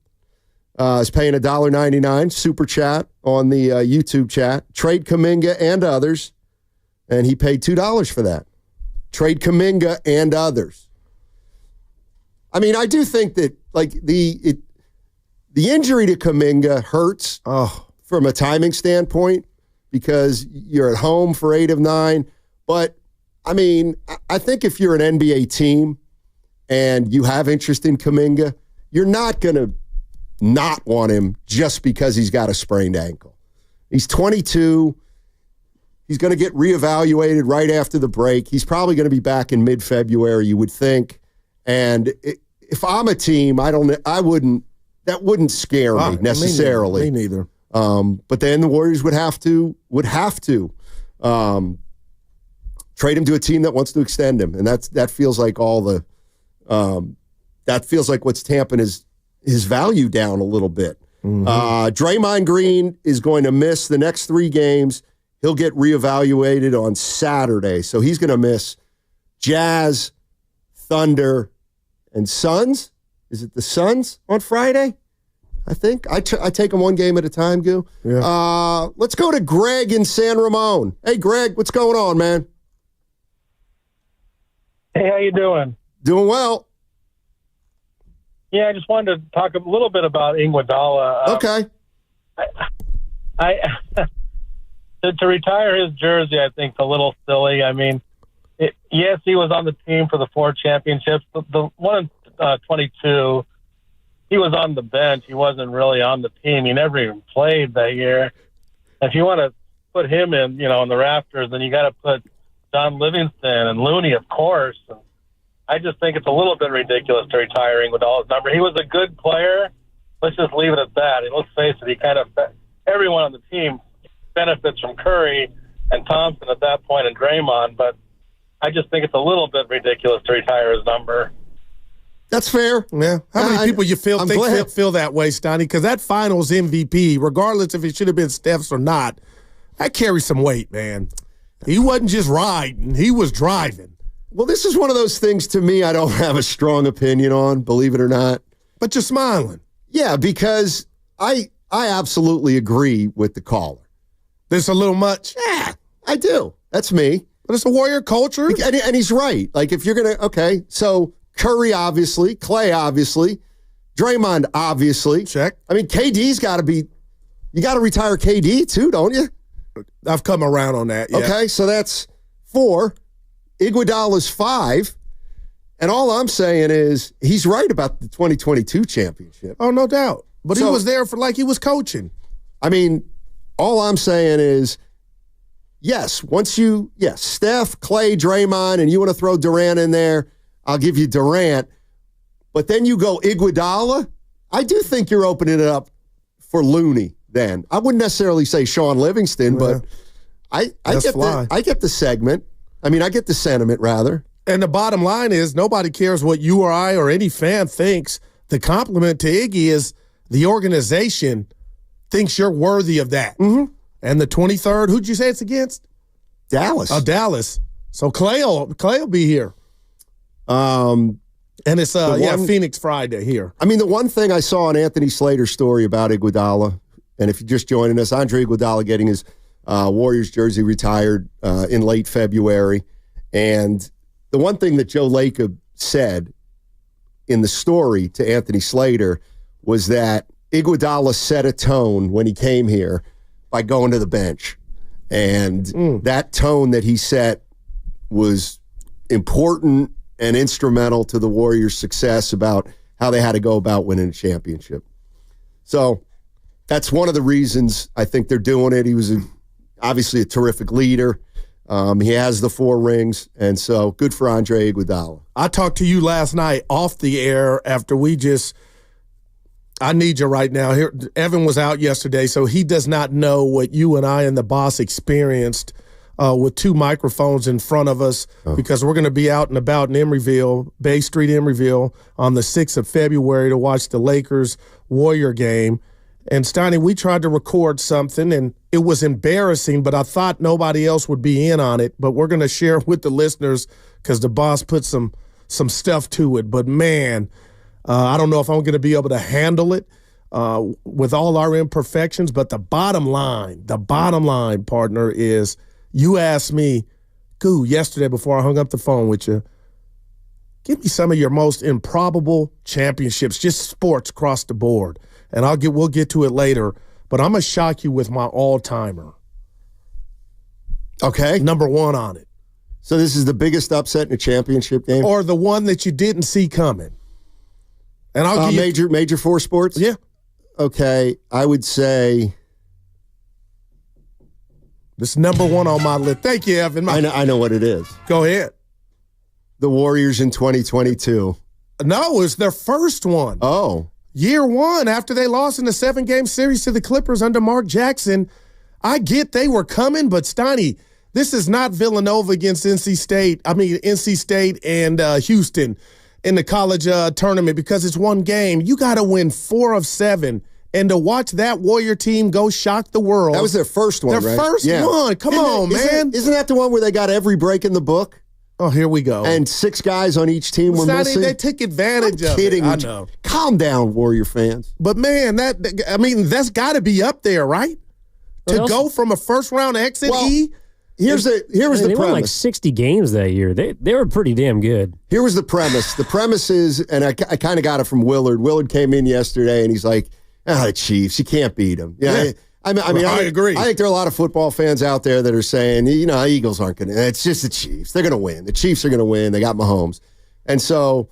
is paying $1.99 super chat on the YouTube chat. Trade Kuminga and others, and he paid $2 for that. Trade Kuminga and others. I mean, I do think that like the injury to Kuminga hurts from a timing standpoint because you're at home for 8 of 9. But I mean, I think if you're an NBA team and you have interest in Kuminga, you're not going to not want him just because he's got a sprained ankle. He's 22. He's going to get reevaluated right after the break. He's probably going to be back in mid-February, you would think. And if I'm a team, that wouldn't scare me necessarily. Me neither. But then the Warriors would have to trade him to a team that wants to extend him, and that feels like that feels like what's tamping his value down a little bit. Mm-hmm. Draymond Green is going to miss the next 3 games. He'll get reevaluated on Saturday, so he's going to miss Jazz, Thunder, and Suns. Is it the Suns on Friday? I think. I take them one game at a time, Goo. Yeah. Let's go to Greg in San Ramon. Hey, Greg, what's going on, man? Hey, how you doing? Doing well. Yeah, I just wanted to talk a little bit about Iguodala. Okay. To retire his jersey, I think, is a little silly. I mean, yes, he was on the team for the 4 championships. The one in 22, he was on the bench. He wasn't really on the team. He never even played that year. If you want to put him in, in the rafters, then you got to put Don Livingston and Looney, of course. And I just think it's a little bit ridiculous to retire Iguodala's number. He was a good player. Let's just leave it at that. And let's face it, everyone on the team benefits from Curry and Thompson at that point and Draymond, but I just think it's a little bit ridiculous to retire his number. That's fair. Yeah. How many people you feel that way, Stoney? Because that finals MVP, regardless if it should have been Steph's or not, that carries some weight, man. He wasn't just riding, he was driving. Well, this is one of those things to me I don't have a strong opinion on, believe it or not. But you're smiling. Yeah, because I absolutely agree with the caller. There's a little much? Yeah, I do. That's me. But it's a Warrior culture. And he's right. Like, if you're going to, okay, so Curry, obviously, Clay, obviously, Draymond, obviously. Check. I mean, KD's got to be, you got to retire KD too, don't you? I've come around on that, yeah. Okay, so that's 4. Iguodala's 5. And all I'm saying is he's right about the 2022 championship. Oh, no doubt. But he was there for like he was coaching. I mean, All I'm saying is, yes, Steph, Clay, Draymond, and you want to throw Durant in there, I'll give you Durant. But then you go Iguodala, I do think you're opening it up for Looney then. I wouldn't necessarily say Sean Livingston, but I get the segment. I mean, I get the sentiment, rather. And the bottom line is nobody cares what you or I or any fan thinks. The compliment to Iggy is the organization thinks you're worthy of that. Mm-hmm. And the 23rd, who'd you say it's against? Dallas. Oh, Dallas. So Clay will be here. And it's Phoenix Friday here. I mean, the one thing I saw on Anthony Slater's story about Iguodala, and if you're just joining us, Andre Iguodala getting his Warriors jersey retired in late February. And the one thing that Joe Lacob said in the story to Anthony Slater was that Iguodala set a tone when he came here by going to the bench. And that tone that he set was important and instrumental to the Warriors' success about how they had to go about winning a championship. So that's one of the reasons I think they're doing it. He was obviously a terrific leader. He has the 4 rings, and so good for Andre Iguodala. I talked to you last night off the air after I need you right now. Here, Evan was out yesterday, so he does not know what you and I and the boss experienced with 2 microphones in front of us because we're going to be out and about in Emeryville, Bay Street, Emeryville, on the 6th of February to watch the Lakers-Warrior game. And, Steiny, we tried to record something, and it was embarrassing, but I thought nobody else would be in on it. But we're going to share it with the listeners because the boss put some stuff to it. But, man, I don't know if I'm going to be able to handle it with all our imperfections. But the bottom line, partner, is you asked me, Goo, yesterday before I hung up the phone with you, give me some of your most improbable championships, just sports across the board. And we'll get to it later, but I'm going to shock you with my all-timer. Okay. Number 1 on it. So this is the biggest upset in a championship game? Or the one that you didn't see coming. And I'll give you major 4 sports? Yeah. Okay, I would say this is number 1 on my list. Thank you, Evan. I know what it is. Go ahead. The Warriors in 2022. No, it's their first one. Oh. Year 1 after they lost in the 7-game series to the Clippers under Mark Jackson. I get they were coming, but Steiny, this is not Villanova against NC State and Houston in the college tournament because it's 1 game. You got to win 4 of 7. And to watch that Warrior team go shock the world. That was their first one, right? Their first one. Come on, man. Isn't that the one where they got every break in the book? Oh, here we go. And 6 guys on each team were missing. They took advantage of kidding. it. I know. Calm down, Warrior fans. But, man, that's got to be up there, right? To go from a first-round exit, Here was the premise. They won like 60 games that year. They were pretty damn good. Here was the premise. The premise is, and I kind of got it from Willard. Willard came in yesterday, and he's like, the Chiefs, you can't beat them. Yeah. I agree. I think there are a lot of football fans out there that are saying, Eagles aren't going to. It's just the Chiefs. They're going to win. The Chiefs are going to win. They got Mahomes. And so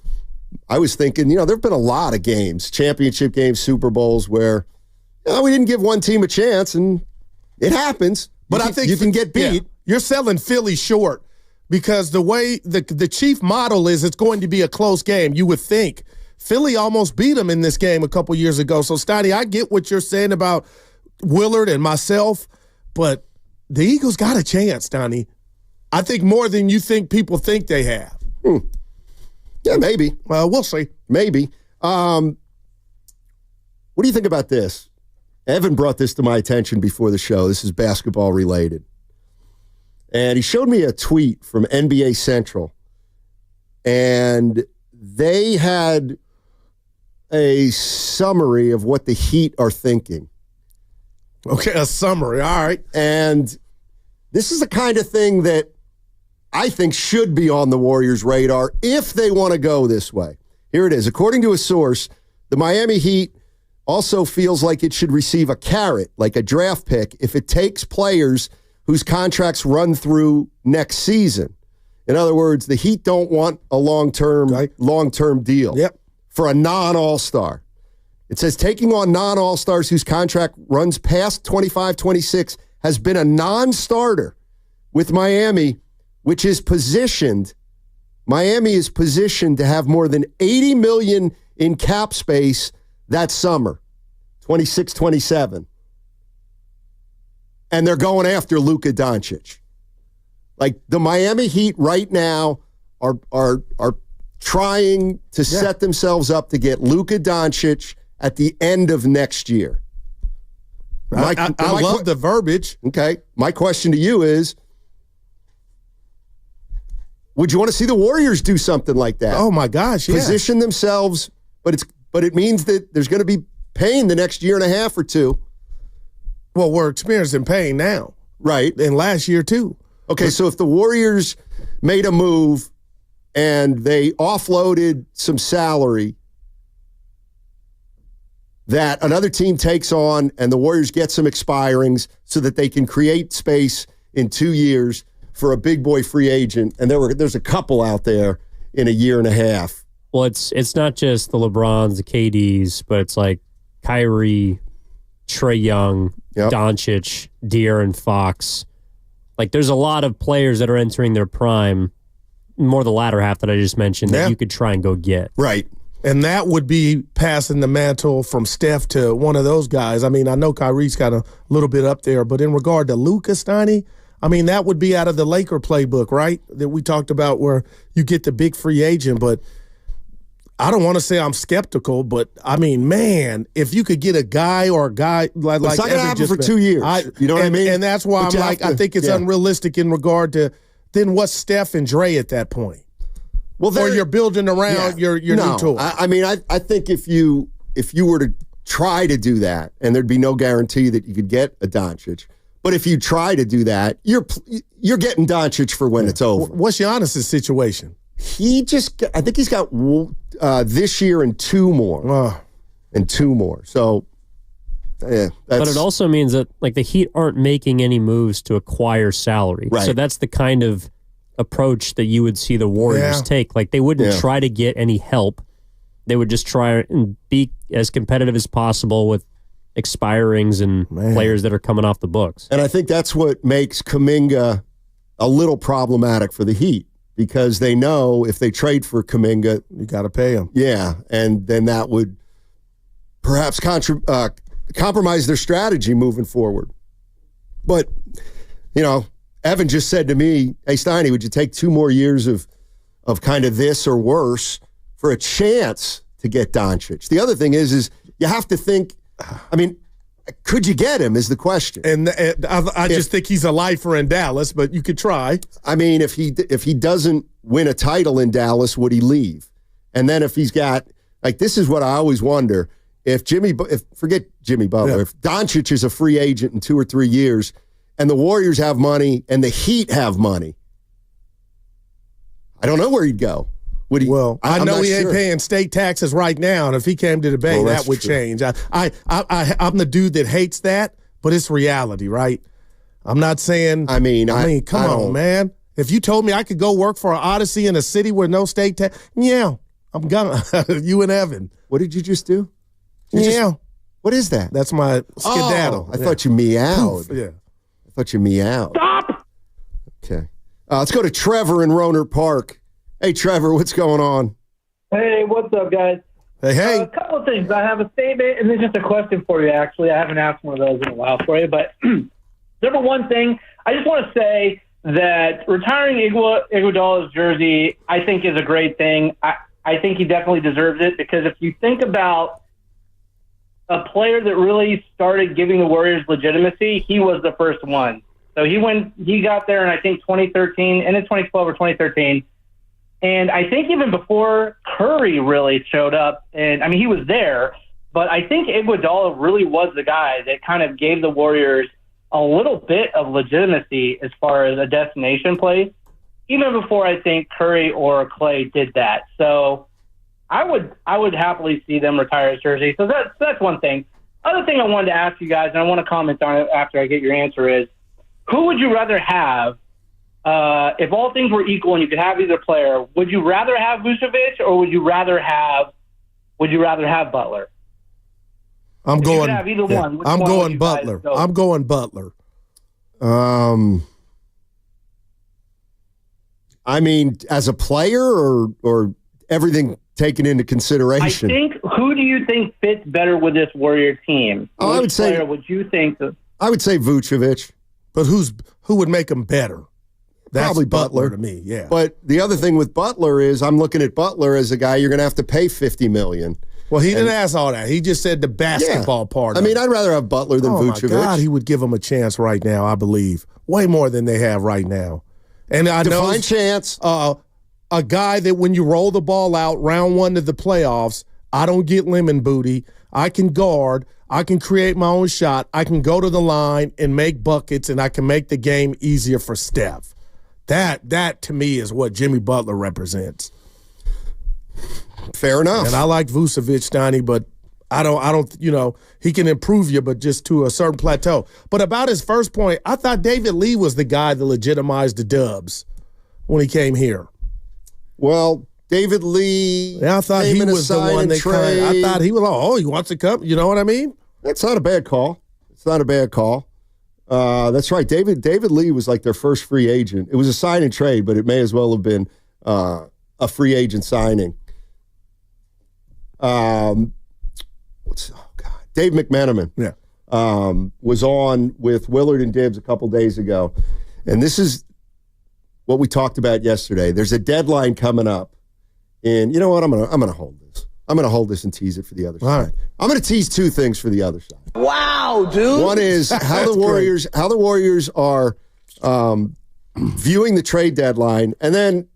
I was thinking, there have been a lot of games, championship games, Super Bowls, where we didn't give one team a chance, and it happens. But I think you can get beat. Yeah, you're selling Philly short because the way the chief model is it's going to be a close game, you would think. Philly almost beat them in this game a couple years ago. So, Steiny, I get what you're saying about Willard and myself, but the Eagles got a chance, Donnie. I think more than you think people think they have. Yeah, maybe. Well, we'll see. Maybe. What do you think about this? Evan brought this to my attention before the show. This is basketball related. And he showed me a tweet from NBA Central. And they had a summary of what the Heat are thinking. Okay, a summary. All right. And this is the kind of thing that I think should be on the Warriors' radar if they want to go this way. Here it is. According to a source, the Miami Heat also feels like it should receive a carrot, like a draft pick, if it takes players whose contracts run through next season. In other words, the Heat don't want a long-term deal for a non-all-star. It says taking on non-All-Stars whose contract runs past 25-26 has been a non-starter with Miami, which is positioned. Miami is positioned to have more than $80 million in cap space that summer, 26-27. And they're going after Luka Doncic. Like the Miami Heat right now are trying to set themselves up to get Luka Doncic at the end of next year. I love the verbiage. Okay. My question to you is, would you want to see the Warriors do something like that? Oh, my gosh, yeah. Position themselves, but it means that there's going to be pain the next year and a half or two. Well, we're experiencing pain now. Right. And last year, too. Okay, so if the Warriors made a move and they offloaded some salary that another team takes on and the Warriors get some expirings so that they can create space in 2 years for a big boy free agent, and there's a couple out there in a year and a half. Well, it's not just the LeBrons, the KDs, but it's like Kyrie, Trae Young, Doncic, De'Aaron Fox. Like there's a lot of players that are entering their prime, more the latter half that I just mentioned, that you could try and go get. Right. And that would be passing the mantle from Steph to one of those guys. I mean, I know Kyrie's got a little bit up there, but in regard to Luka, Steiny, I mean, that would be out of the Laker playbook, right? That we talked about where you get the big free agent. But I don't want to say I'm skeptical, but I mean, man, if you could get a guy like it's not going to happen for 2 years. You know what I mean? And that's why I'm like, I think it's unrealistic in regard to then what's Steph and Dre at that point. Well, or you're building around your new tool. I mean, I think if you were to try to do that, and there'd be no guarantee that you could get a Doncic, but if you try to do that, you're getting Doncic for when it's over. What's Giannis' situation? I think he's got this year and two more. So, yeah. But it also means that like the Heat aren't making any moves to acquire salary. Right. So that's the kind of approach that you would see the Warriors take. Like they wouldn't try to get any help. They would just try and be as competitive as possible with expirings and players that are coming off the books. And I think that's what makes Kuminga a little problematic for the Heat, because they know if they trade for Kuminga, you got to pay him. Yeah, and then that would perhaps compromise their strategy moving forward. But, you know, Evan just said to me, hey, Steiny, would you take 2 more years of kind of this or worse for a chance to get Doncic? The other thing is you have to think, I mean, could you get him is the question. And I just think he's a lifer in Dallas, but you could try. I mean, if he doesn't win a title in Dallas, would he leave? And then if he's got, like, this is what I always wonder, forget Jimmy Butler, if Doncic is a free agent in 2 or 3 years, and the Warriors have money, and the Heat have money, I don't know where he'd go. Would he? Well, I know he ain't paying state taxes right now, and if he came to the Bay, that would change. I'm the dude that hates that, but it's reality, right? I'm not saying. I mean, come on, man. If you told me I could go work for an Odyssey in a city with no state tax, I'm gonna. You and Evan. What did you just do? What is that? That's my skedaddle. I thought you meowed. Yeah. I thought you meowed. Stop! Okay. Let's go to Trevor in Roner Park. Hey, Trevor, what's going on? Hey, what's up, guys? Hey. A couple of things. I have a statement and then just a question for you, actually. I haven't asked one of those in a while for you. But number one thing, I just want to say that retiring Iguodala's jersey, I think, is a great thing. I think he definitely deserves it, because if you think about a player that really started giving the Warriors legitimacy, he was the first one. So he got there in, I think, 2013, and in 2012 or 2013. And I think even before Curry really showed up, and I mean, he was there, but I think Iguodala really was the guy that kind of gave the Warriors a little bit of legitimacy as far as a destination place, even before I think Curry or Clay did that. So I would happily see them retire his jersey. So that's one thing. Other thing I wanted to ask you guys, and I want to comment on it after I get your answer, is who would you rather have? If all things were equal and you could have either player, would you rather have Vucevic or would you rather have Butler? I'm If you could have either yeah, one. Which I'm one would going you guys Butler. go? I'm going Butler. I mean, as a player or everything taken into I consideration? think. Who do you think fits better with this Warrior team? Oh, I Which would say- player would you think? I would say Vucevic. But who would make him better? That's Probably Butler Butler to me, yeah. But the other thing with Butler is I'm looking at Butler as a guy you're going to have to pay $50 million. Well, he didn't ask all that. He just said the basketball part. I of mean, it. I'd rather have Butler than Oh Vucevic. my God, he would give him a chance right now. I believe way more than they have right now. And I know Define chance. A guy that when you roll the ball out round one of the playoffs, I don't get lemon booty. I can guard. I can create my own shot. I can go to the line and make buckets, and I can make the game easier for Steph. That to me is what Jimmy Butler represents. Fair enough. And I like Vucevic, Steiny, but I don't, he can improve you, but just to a certain plateau. But about his first point, I thought David Lee was the guy that legitimized the Dubs when he came here. Well, David Lee. Yeah, I thought he was the one that I thought he was, he wants to come. You know what I mean? That's not a bad call. It's not a bad call. That's right. David Lee was like their first free agent. It was a sign and trade, but it may as well have been a free agent signing. Dave McMenamin. Yeah. Was on with Willard and Dibbs a couple days ago. And this is what we talked about yesterday. There's a deadline coming up. And you know what? I'm gonna hold this. I'm gonna hold this and tease it for the other side. All right. I'm gonna tease two things for the other side. Wow, dude. One is how the Warriors are viewing the trade deadline, and then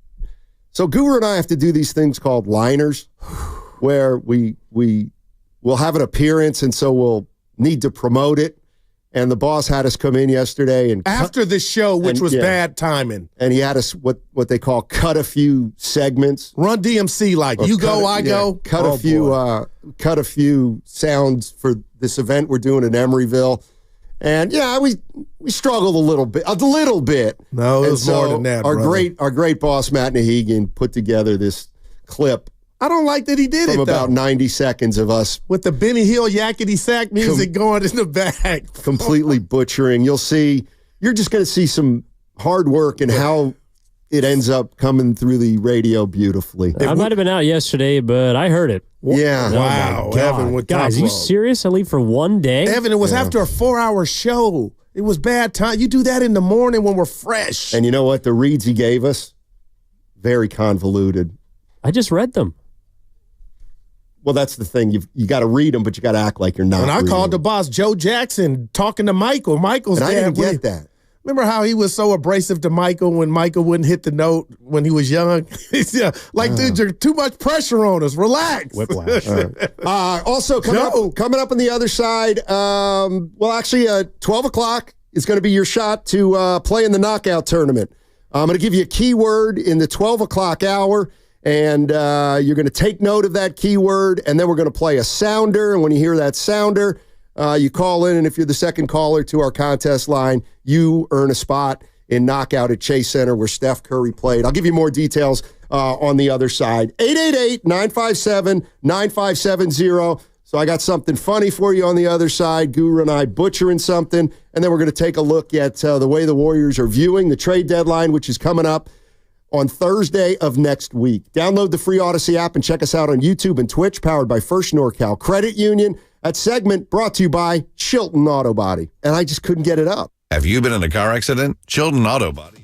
so Guru and I have to do these things called liners, where we will have an appearance, and so we'll need to promote it. And the boss had us come in yesterday and after the show, which was bad timing, and he had us what they call cut a few segments. Run DMC like you go, I go. Cut a few sounds for this event we're doing in Emeryville, and we struggled a little bit. No, it was more than that. Our brother. great boss Matt Nahegan put together this clip. I don't like that he did from it about though. 90 seconds of us With the Benny Hill yakety sack music going in the back. completely butchering. You'll see. You're just going to see some hard work and how it ends up coming through the radio beautifully. I might have been out yesterday, but I heard it. Yeah. Oh, Wow, my God. Evan with Guys, top are you row. serious? I leave for one day? Evan, it was after a 4-hour show. It was bad time. You do that in the morning when we're fresh. And you know what? The reads he gave us, very convoluted. I just read them. Well, that's the thing. You got to read them, but you got to act like you're not. When I reading called the them. boss, Joe Jackson, talking to Michael. Michael's And I dad. didn't get that. Remember how he was so abrasive to Michael when Michael wouldn't hit the note when he was young? Dude, you're too much pressure on us. Relax. Whiplash. Also, coming up on the other side, 12 o'clock is going to be your shot to play in the knockout tournament. I'm going to give you a keyword in the 12 o'clock hour, and you're going to take note of that keyword, and then we're going to play a sounder. And when you hear that sounder, you call in, and if you're the second caller to our contest line, you earn a spot in Knockout at Chase Center where Steph Curry played. I'll give you more details on the other side. 888-957-9570. So I got something funny for you on the other side. Guru and I butchering something, and then we're going to take a look at the way the Warriors are viewing the trade deadline, which is coming up on Thursday of next week. Download the free Odyssey app and check us out on YouTube and Twitch, powered by First NorCal Credit Union. That segment brought to you by Chilton Auto Body. And I just couldn't get it up. Have you been in a car accident? Chilton Auto Body.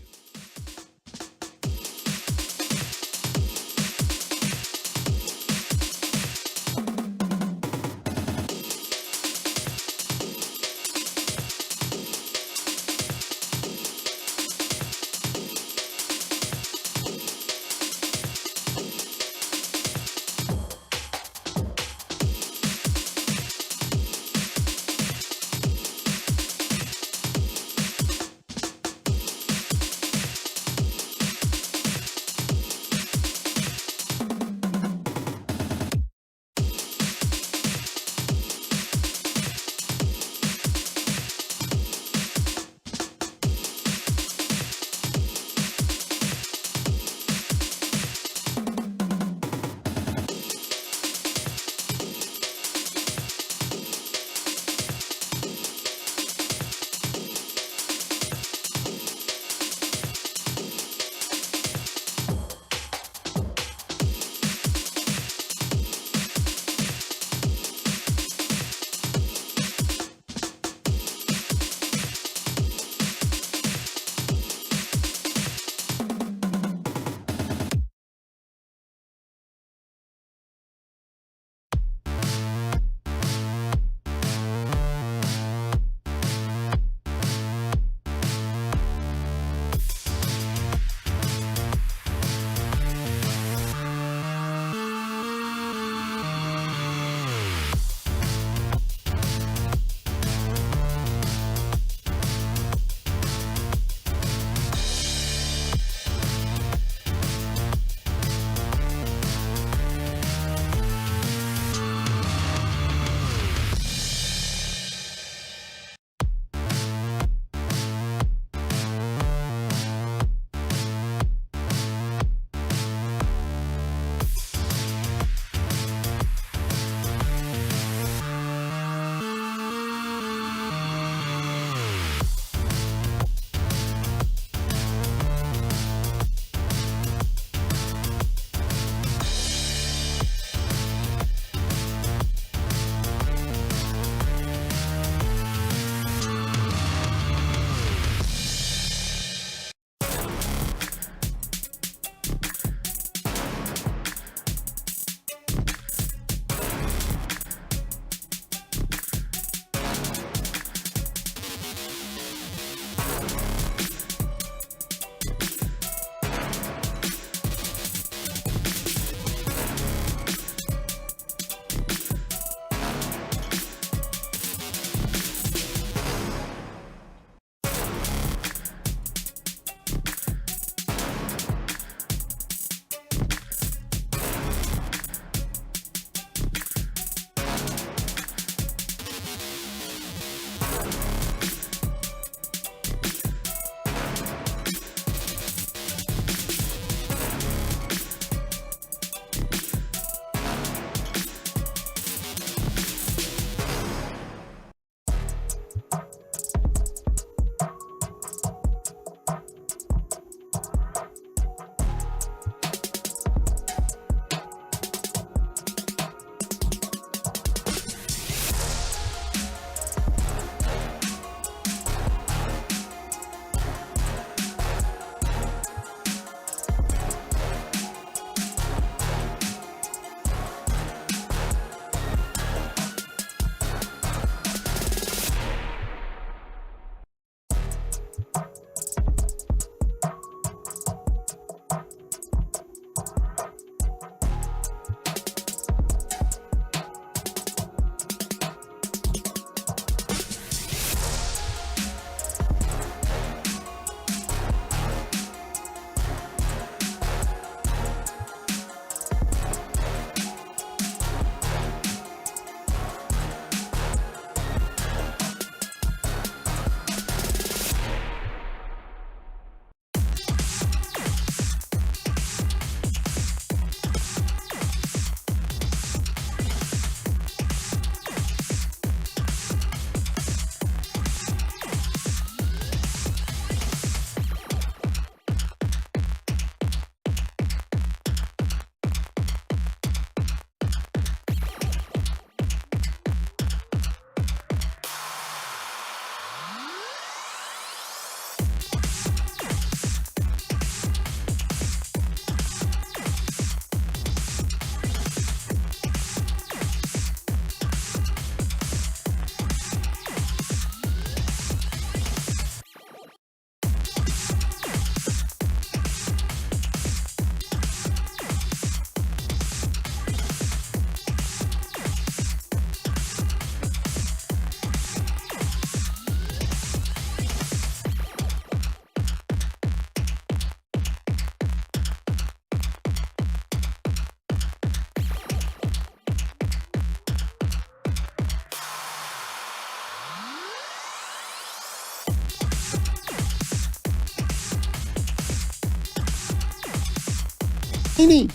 Steiny,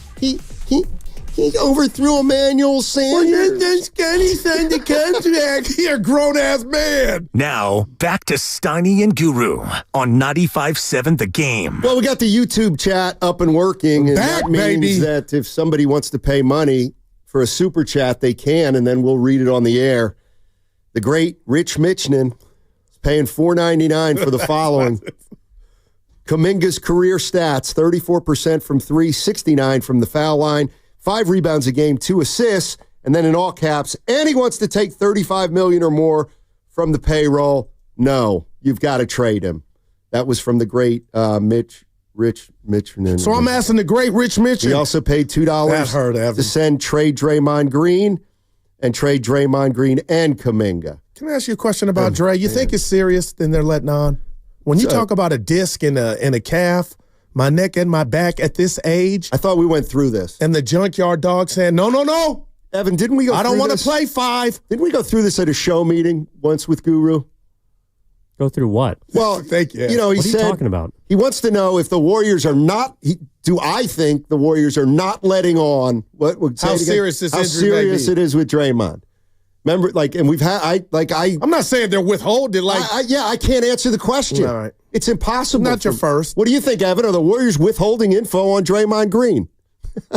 he overthrew Emmanuel Sanders. Then Steiny signed the contract. You're a grown-ass man. Now, back to Steiny and Guru on 95.7 The Game. Well, we got the YouTube chat up and working. And Back, that means baby. that if somebody wants to pay money for a super chat, they can, and then we'll read it on the air. The great Rich Michnin is paying $4.99 for the following. Kuminga's career stats, 34% from 3, 69 from the foul line, 5 rebounds a game, 2 assists, and then in all caps, and he wants to take $35 million or more from the payroll. No, you've got to trade him. That was from the great Rich Michnin. So I'm asking the great Rich Michnin. He also paid $2 to send trade Draymond Green and trade Draymond Green and Kuminga. Can I ask you a question about Dre? You think it's serious than they're letting on? When you talk about a disc and a calf, my neck and my back at this age. I thought we went through this. And the junkyard dog saying, no. Evan, didn't we go through this? I don't want to play 5. Didn't we go through this at a show meeting once with Guru? Go through what? Well, thank you. He what said, are you talking about? He wants to know if the Warriors are not, I think the Warriors are not letting on, how serious this injury may be. it is with Draymond. Remember, and we've had, I'm not saying they're withholding, I can't answer the question. All right. It's impossible. Not your first. What do you think, Evan? Are the Warriors withholding info on Draymond Green?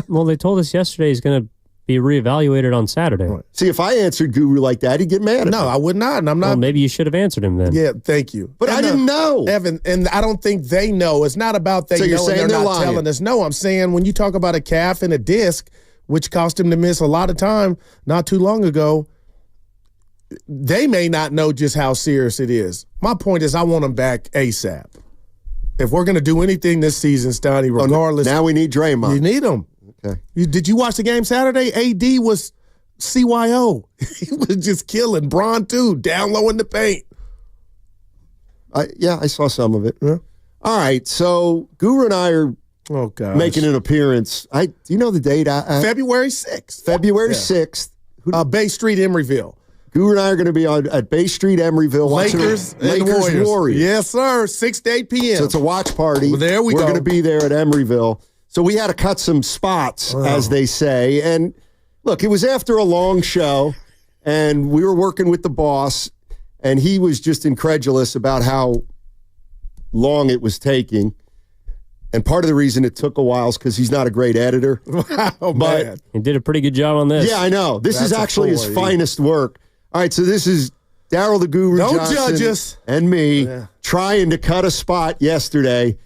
Well, they told us yesterday he's going to be reevaluated on Saturday. Right. See, if I answered Guru like that, he'd get mad at me. No, I would not, and I'm not. Well, maybe you should have answered him then. Yeah, thank you. But I didn't know. Evan, and I don't think they know. It's not about they So you're know saying and they're they're not lying. telling us. No, I'm saying when you talk about a calf and a disc, which cost him to miss a lot of time not too long ago, they may not know just how serious it is. My point is I want him back ASAP. If we're going to do anything this season, Steiny, regardless. Now we need Draymond. You need him. Okay. Did you watch the game Saturday? AD was CYO. He was just killing. Bron, too, down low in the paint. I saw some of it. Yeah. All right, so Guru and I are making an appearance. Do you know the date? February 6th. February 6th. Bay Street, Emeryville. Guru and I are going to be at Bay Street, Emeryville. Lakers Warriors. Yes, sir. 6 to 8 p.m. So it's a watch party. Well, there we go. We're going to be there at Emeryville. So we had to cut some spots, as they say. And look, it was after a long show, and we were working with the boss, and he was just incredulous about how long it was taking. And part of the reason it took a while is because he's not a great editor. Man. He did a pretty good job on this. Yeah, I know. This is actually his finest work. All right, so this is Daryl the Guru Johnson judge us. And me trying to cut a spot yesterday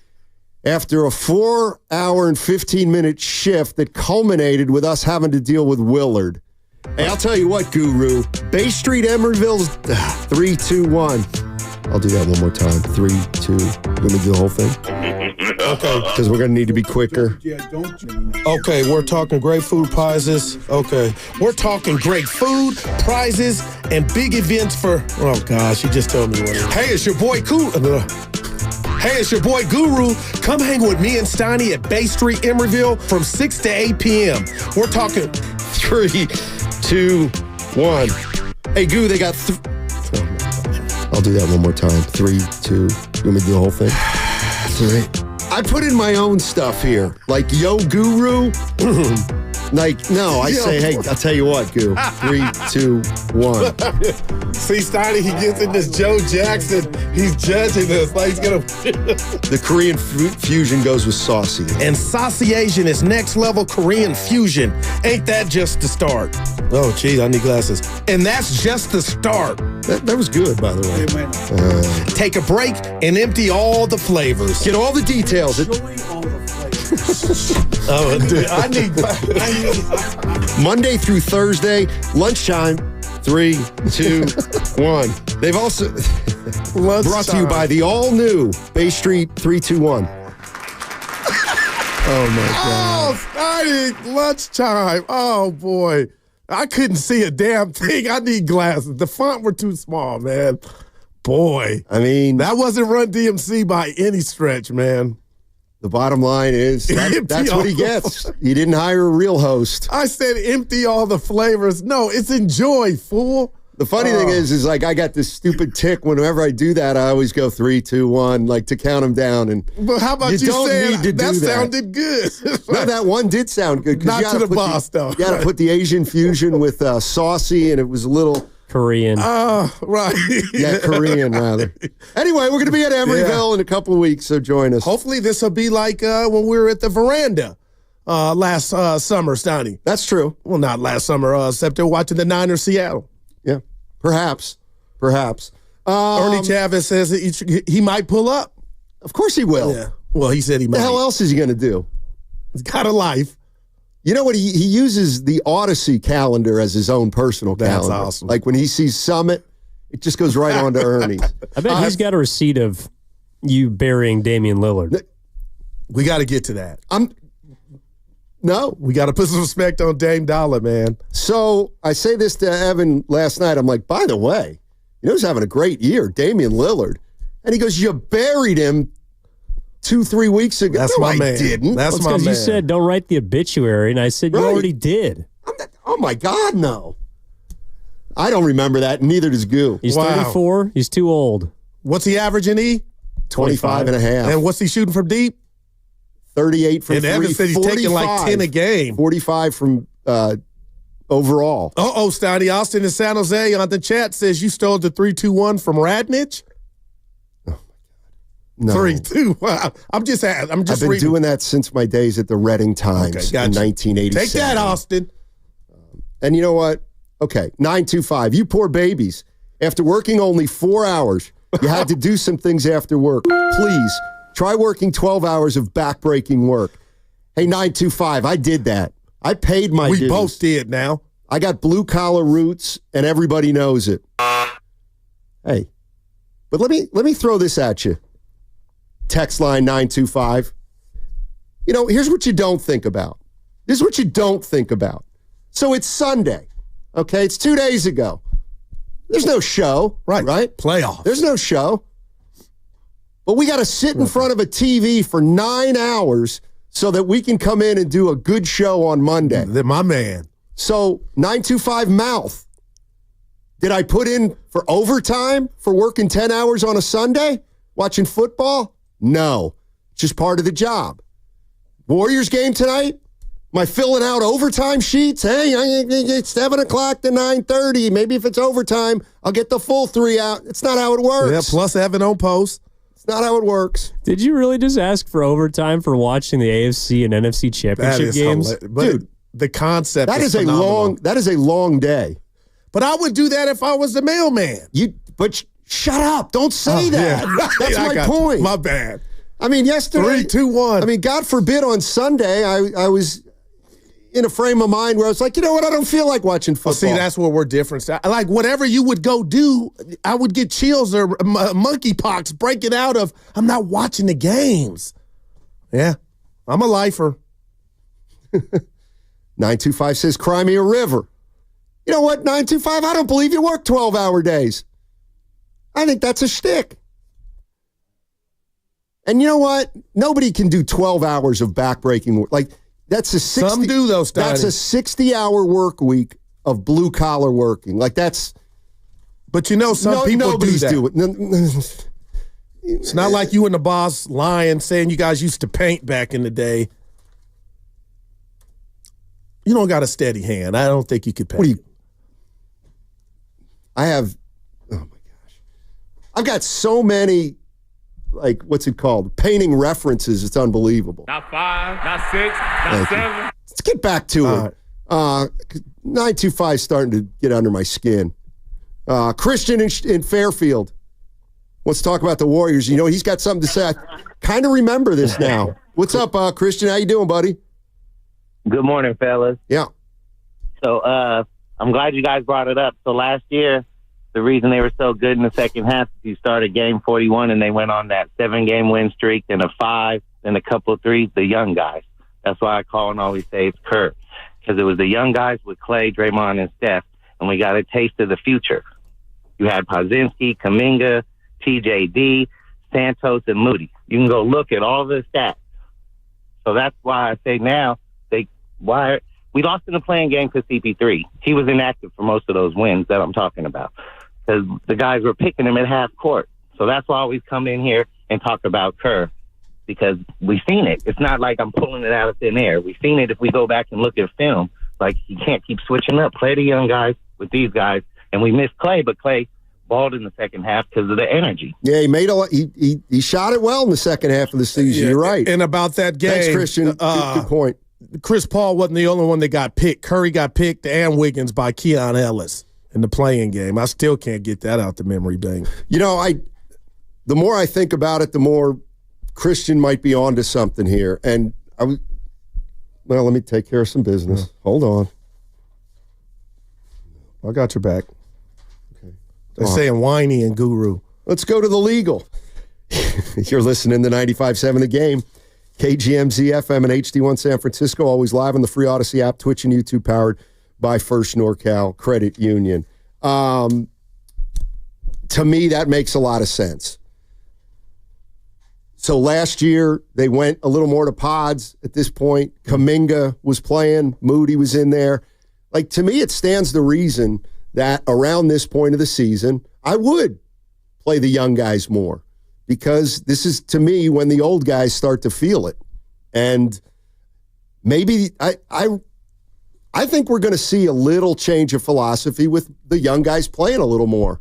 after a 4-hour and 15-minute shift that culminated with us having to deal with Willard. Hey, I'll tell you what, Guru. Bay Street, Emeryville's 3, 2, 1. I'll do that one more time. 3, 2. You want me to do the whole thing? Okay. Because we're going to need to be quicker. Okay, we're talking great food prizes. Okay. We're talking great food, prizes, and big events for... Oh, gosh, you just told me what it is. Hey, it's your boy Hey, it's your boy Guru. Come hang with me and Steiny at Bay Street, Emeryville from 6 to 8 p.m. We're talking... 3, 2, 1. Hey, Goo, they got... I'll do that one more time. 3, 2. You want me to do the whole thing? 3. I put in my own stuff here. Like, yo, Guru. I say, hey, I'll tell you what, Goo. 3, 2, 1. See, Steiny, he gets in this Joe Jackson. He's judging us like he's going to... The Korean fusion goes with saucy. And saucy Asian is next level Korean fusion. Ain't that just the start? Oh, geez, I need glasses. And that's just the start. That was good, by the way. Take a break and empty all the flavors. Get all the details. I need Monday through Thursday, lunchtime, 3, 2, 1. They've also brought to you by the all-new Bay Street 321. Oh, my God. Oh, Steiny, lunchtime. Oh, boy. I couldn't see a damn thing. I need glasses. The font were too small, man. Boy. I mean, that wasn't Run DMC by any stretch, man. The bottom line is that's what he gets. He didn't hire a real host. I said empty all the flavors. No, it's enjoy, fool. The funny thing is like I got this stupid tick. Whenever I do that, I always go 3, 2, 1, like to count them down. And Well, how about you saying that sounded good? No, that one did sound good. Not to the boss, though. You got to put the Asian fusion with saucy, and it was a little Korean. Oh, right. Yeah, Korean, rather. Anyway, we're going to be at Emeryville in a couple of weeks, so join us. Hopefully this will be like when we were at the veranda last summer, Stoney. That's true. Well, not last summer, except they're watching the Niners Seattle. Yeah, perhaps. Ernie Chavez says that he might pull up. Of course he will. Yeah. Well, he said he might. What the hell else is he going to do? He's got a life. You know what? He uses the Odyssey calendar as his own personal calendar. That's awesome. Like when he sees Summit, it just goes right on to Ernie's. I bet he's got a receipt of you burying Damian Lillard. We got to get to that. No. We got to put some respect on Dame Dollar, man. So I say this to Evan last night. I'm like, by the way, you know who's having a great year? Damian Lillard. And he goes, you buried him 2-3 weeks ago. That's my man. I didn't. That's my man. Because you said don't write the obituary, and I said you already did. Oh, my God, no. I don't remember that, neither does Goo. He's 34. He's too old. What's he averaging, E? 25 and a half. And what's he shooting from deep? 38 from and three. Evan said he's taking like 10 a game. 45 from overall. Stoney. Austin in San Jose on the chat says you stole the 3-2-1 from Radnich. No. 3-2. Wow. I'm just I've been reading. doing that since my days at the Reading Times in 1987. Take that, Austin. And you know what? Okay, 925. You poor babies. After working only 4 hours, you had to do some things after work. Please, try working 12 hours of backbreaking work. Hey, 925, I did that. I paid my dues. We both did now. I got blue-collar roots, and everybody knows it. Hey, but let me throw this at you. Text line 925. You know, here's what you don't think about. This is what you don't think about. So it's Sunday, okay? It's 2 days ago. There's no show. Right? Playoff. There's no show. But we got to sit in front of a TV for 9 hours so that we can come in and do a good show on Monday. They're my man. So 925 mouth. Did I put in for overtime for working 10 hours on a Sunday? Watching football? No. It's just part of the job. Warriors game tonight? Am I filling out overtime sheets? Hey, it's 7 o'clock to 9:30. Maybe if it's overtime, I'll get the full 3 out. It's not how it works. Yeah, plus Evan on post. It's not how it works. Did you really just ask for overtime for watching the AFC and NFC championship games? Dude, the concept that is phenomenal. That is a long day. But I would do that if I was the mailman. But shut up. Don't say that. Yeah. That's my point. My bad. I mean, yesterday. 3-2-1. I mean, God forbid on Sunday, I was in a frame of mind where I was like, you know what? I don't feel like watching football. See, that's where we're different. Like, whatever you would go do, I would get chills or monkeypox breaking out of, I'm not watching the games. Yeah. I'm a lifer. 925 says, cry me a river. You know what, 925? I don't believe you work 12-hour days. I think that's a shtick. And you know what? Nobody can do 12 hours of backbreaking work. Like, that's a 60. Some do, though, Steiny. That's a 60-hour work week of blue-collar working. Like, that's... But you know, some people do that. It. It's not like you and the boss lying, saying you guys used to paint back in the day. You don't got a steady hand. I don't think you could paint. I have... Oh, my gosh. I've got so many... Like, what's it called? Painting references. It's unbelievable. Not 5, not 6, not 7. Let's get back to it. 925 is starting to get under my skin. Christian in Fairfield wants to talk about the Warriors. You know, he's got something to say. I kind of remember this now. What's up, Christian? How you doing, buddy? Good morning, fellas. Yeah. So I'm glad you guys brought it up. So last year, the reason they were so good in the second half is you started game 41 and they went on that 7-game win streak, then a 5, then a couple of 3s, the young guys. That's why I call and always say it's Kurt, because it was the young guys with Clay, Draymond, and Steph, and we got a taste of the future. You had Pozinski, Kuminga, TJD, Santos, and Moody. You can go look at all the stats. So that's why I say now, We lost in the playing game to CP3. He was inactive for most of those wins that I'm talking about because the guys were picking him at half court. So that's why I always come in here and talk about Kerr because we've seen it. It's not like I'm pulling it out of thin air. We've seen it if we go back and look at film. Like, you can't keep switching up. Play the young guys with these guys. And we missed Clay, but Clay balled in the second half because of the energy. Yeah, he made he shot it well in the second half of the season. You're right. And about that game, thanks, Christian. Good point. Chris Paul wasn't the only one that got picked. Curry got picked and Wiggins by Keon Ellis in the playing game. I still can't get that out the memory bank. You know, the more I think about it, the more Christian might be onto something here. And well, let me take care of some business. Yeah. Hold on. I got your back. Okay. They're saying whiny and guru. Let's go to the legal. You're listening to 95.7 The Game. KGMZ FM and HD1 San Francisco, always live on the free Odyssey app, Twitch and YouTube, powered by First NorCal Credit Union. To me, that makes a lot of sense. So last year, they went a little more to pods at this point. Kuminga was playing. Moody was in there. Like, to me, it stands to reason that around this point of the season, I would play the young guys more because this is, to me, when the old guys start to feel it. And maybe I think we're going to see a little change of philosophy with the young guys playing a little more.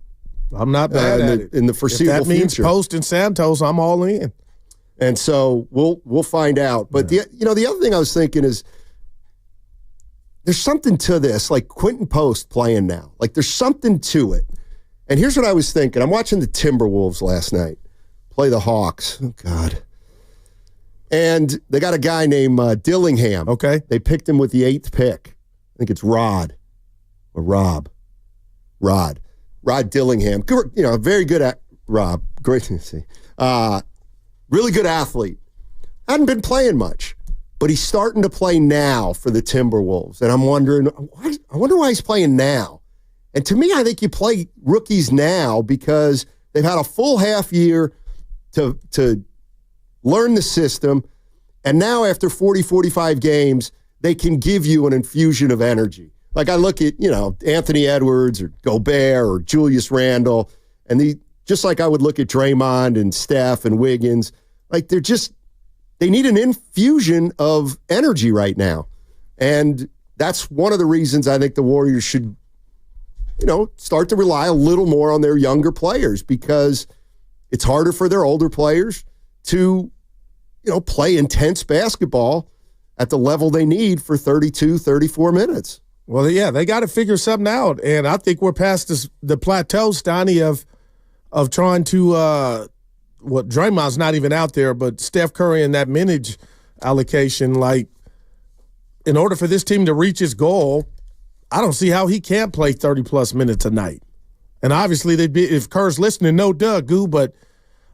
I'm not bad at it. In the foreseeable future. If that means Post and Santos, I'm all in. And so we'll find out. But the other thing I was thinking is there's something to this, like Quentin Post playing now. Like, there's something to it. And here's what I was thinking. I'm watching the Timberwolves last night play the Hawks. Oh, God. And they got a guy named Dillingham. Okay. They picked him with the 8th pick. I think it's Rod or Rob. Rod Dillingham. Very good at Rob. Great to see. Really good athlete. Hadn't been playing much, but he's starting to play now for the Timberwolves. And I'm wondering, I wonder why he's playing now. And to me, I think you play rookies now because they've had a full half year to learn the system. And now after 40, 45 games, they can give you an infusion of energy. Like, I look at, Anthony Edwards or Gobert or Julius Randle, and just like I would look at Draymond and Steph and Wiggins, like they need an infusion of energy right now. And that's one of the reasons I think the Warriors should, start to rely a little more on their younger players because it's harder for their older players to, play intense basketball at the level they need for 32, 34 minutes. Well, yeah, they got to figure something out. And I think we're past the plateau, Steiny, of trying to Draymond's not even out there, but Steph Curry and that minute allocation, like, in order for this team to reach its goal, I don't see how he can't play 30-plus minutes a night. And obviously, if Kerr's listening, no duh, Goo, but,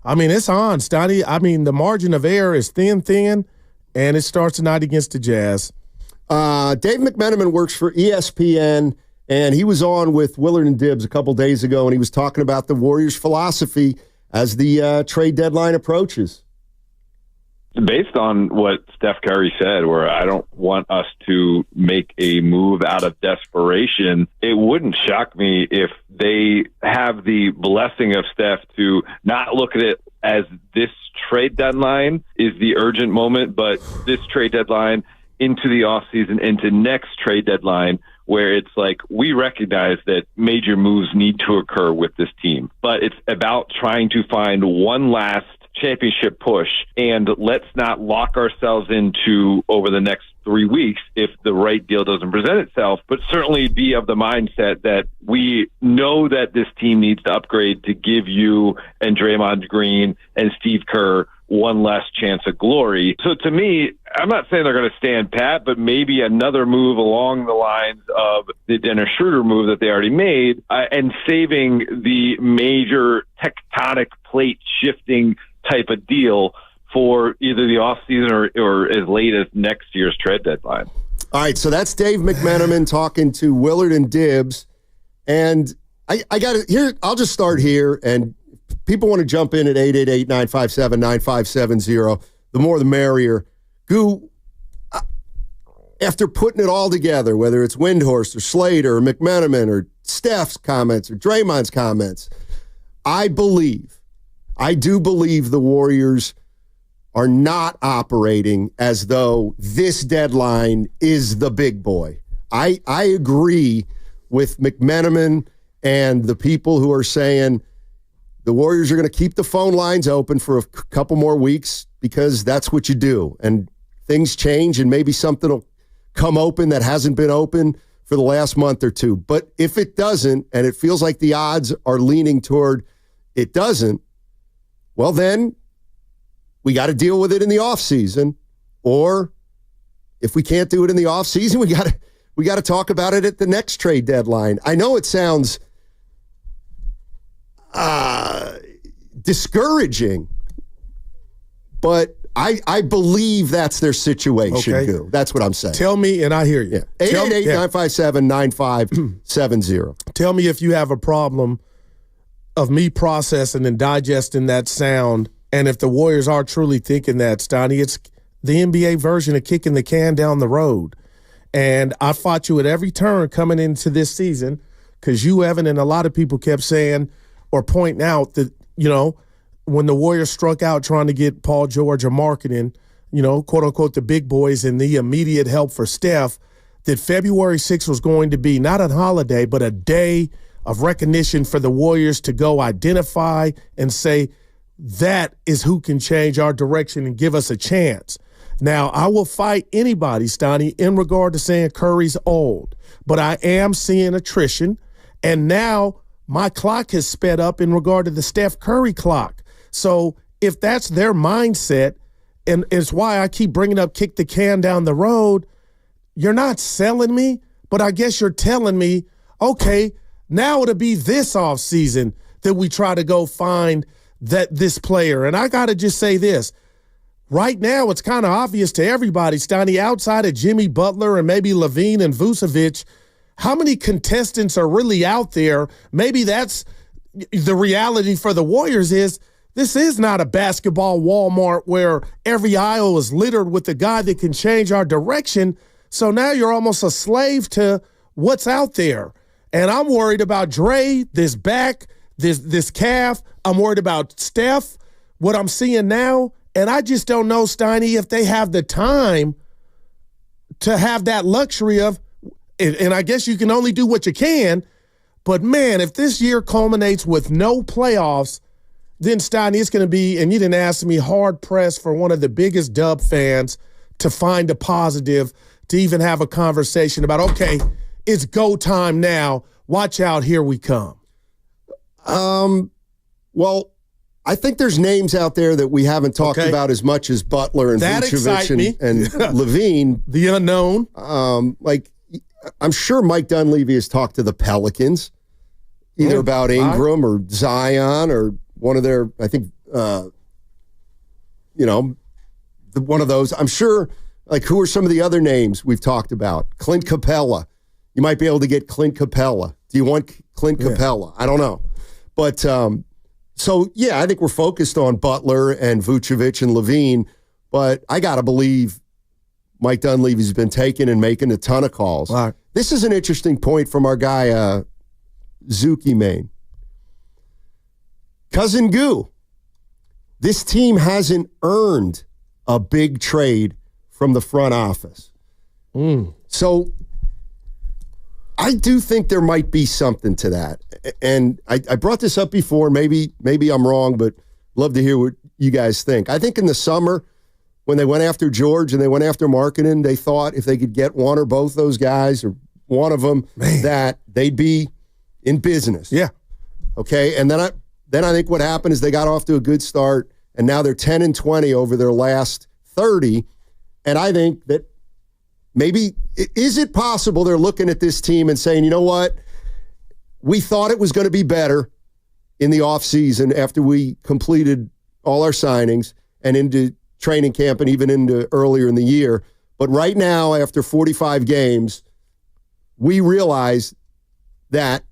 I mean, it's on, Steiny. I mean, the margin of error is thin, and it starts tonight against the Jazz. Dave McMenamin works for ESPN, and he was on with Willard and Dibbs a couple days ago, and he was talking about the Warriors' philosophy as the trade deadline approaches. Based on what Steph Curry said, where I don't want us to make a move out of desperation, it wouldn't shock me if they have the blessing of Steph to not look at it as this trade deadline is the urgent moment, but this trade deadline into the offseason, into next trade deadline, where it's like we recognize that major moves need to occur with this team. But it's about trying to find one last championship push, and let's not lock ourselves into over the next 3 weeks if the right deal doesn't present itself, but certainly be of the mindset that we know that this team needs to upgrade to give you and Draymond Green and Steve Kerr one last chance at glory. So to me, I'm not saying they're going to stand pat, but maybe another move along the lines of the Dennis Schroeder move that they already made, and saving the major tectonic plate shifting type of deal for either the offseason or as late as next year's trade deadline. All right, so that's Dave McMenamin talking to Willard and Dibbs. And I got it here. I'll just start here, and people want to jump in at 888-957-9570. The more the merrier. Goo, after putting it all together, whether it's Windhorst or Slater or McMenamin or Steph's comments or Draymond's comments, I do believe the Warriors are not operating as though this deadline is the big boy. I agree with McMenamin and the people who are saying the Warriors are going to keep the phone lines open for a couple more weeks because that's what you do. And things change and maybe something will come open that hasn't been open for the last month or two. But if it doesn't, and it feels like the odds are leaning toward it doesn't, well, then we got to deal with it in the offseason. Or if we can't do it in the offseason, we got to talk about it at the next trade deadline. I know it sounds discouraging, but I believe that's their situation, Okay. Goo. That's what I'm saying. Tell me, and I hear you. Yeah. 888-957-9570. Tell me if you have a problem of me processing and digesting that sound, and if the Warriors are truly thinking that, Stoney, it's the NBA version of kicking the can down the road. And I fought you at every turn coming into this season because you, Evan, and a lot of people kept saying or pointing out that, you know, when the Warriors struck out trying to get Paul George or marketing, you know, quote unquote, the big boys and the immediate help for Steph, that February 6th was going to be not a holiday, but a day of recognition for the Warriors to go identify and say, that is who can change our direction and give us a chance. Now, I will fight anybody, Stoney, in regard to saying Curry's old, but I am seeing attrition, and now my clock has sped up in regard to the Steph Curry clock. So if that's their mindset, and it's why I keep bringing up kick the can down the road, you're not selling me, but I guess you're telling me, okay, now it'll be this offseason that we try to go find this player. And I got to just say this. Right now, it's kind of obvious to everybody, Stoney, outside of Jimmy Butler and maybe Levine and Vucevic, how many contestants are really out there? Maybe that's the reality for the Warriors is this is not a basketball Walmart where every aisle is littered with the guy that can change our direction. So now you're almost a slave to what's out there. And I'm worried about Dre, this back, this calf. I'm worried about Steph, what I'm seeing now. And I just don't know, Steiny, if they have the time to have that luxury of, and I guess you can only do what you can, but man, if this year culminates with no playoffs, then Steiny, it's going to be, and you didn't ask me, hard-pressed for one of the biggest Dub fans to find a positive, to even have a conversation about, okay, it's go time now. Watch out, here we come. Well, I think there's names out there that we haven't talked about as much as Butler and Vucevic and Levine. The unknown. Like, I'm sure Mike Dunleavy has talked to the Pelicans, either about Ingram or Zion or one of their, I think, one of those. I'm sure, like, who are some of the other names we've talked about? Clint Capella. You might be able to get Clint Capella. Do you want Clint Capella? I don't know. But, so, yeah, I think we're focused on Butler and Vucevic and Levine, but I got to believe Mike Dunleavy's been taking and making a ton of calls. Right. This is an interesting point from our guy, Zuki Main. Cousin Goo, this team hasn't earned a big trade from the front office. So I do think there might be something to that. And I brought this up before. Maybe I'm wrong, but love to hear what you guys think. I think in the summer, when they went after George and they went after Markkanen, they thought if they could get one or both those guys or one of them, that they'd be in business. Yeah. Okay. And then I think what happened is they got off to a good start, and now they're 10-20 over their last 30. And I think that maybe, is it possible they're looking at this team and saying, you know what? We thought it was going to be better in the offseason after we completed all our signings and into training camp and even into earlier in the year. But right now, after 45 games, we realize that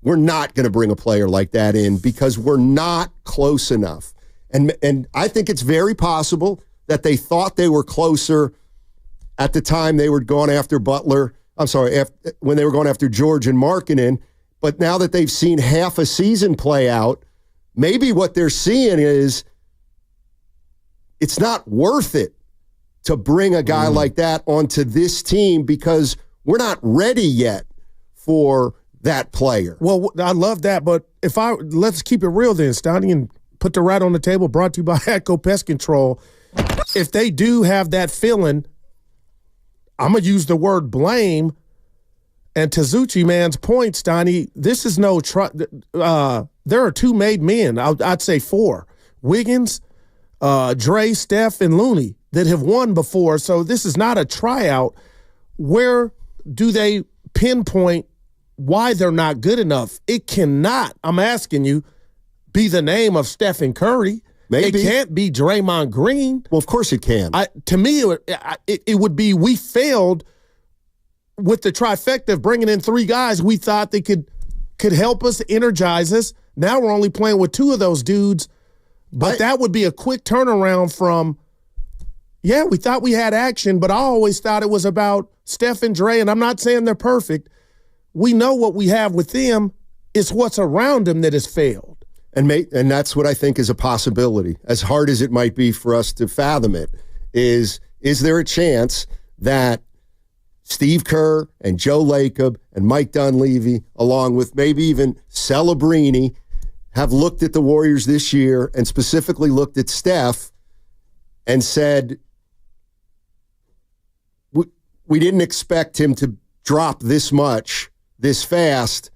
we're not going to bring a player like that in because we're not close enough. And I think it's very possible that they thought they were closer at the time they were going after Butler. I'm sorry, when they were going after George and Markkanen. But now that they've seen half a season play out, maybe what they're seeing is it's not worth it to bring a guy like that onto this team because we're not ready yet for that player. Well, I love that, but let's keep it real then, Stoney, and put the right on the table, brought to you by Atco Pest Control. If they do have that feeling, I'm going to use the word blame. And to Zucci Man's point, Stoney, this is no there are two made men. I'd say four. Wiggins, Dre, Steph, and Looney that have won before. So this is not a tryout. Where do they pinpoint why they're not good enough? It cannot, I'm asking you, be the name of Stephen Curry. Maybe. It can't be Draymond Green. Well, of course it can. To me, it would be we failed with the trifecta of bringing in three guys we thought they could help us, energize us. Now we're only playing with two of those dudes. But that would be a quick turnaround from, we thought we had action, but I always thought it was about Steph and Dre, and I'm not saying they're perfect. We know what we have with them. It's what's around them that has failed. And that's what I think is a possibility. As hard as it might be for us to fathom it, is there a chance that Steve Kerr and Joe Lacob and Mike Dunleavy, along with maybe even Celebrini, have looked at the Warriors this year and specifically looked at Steph and said, we didn't expect him to drop this much, this fast.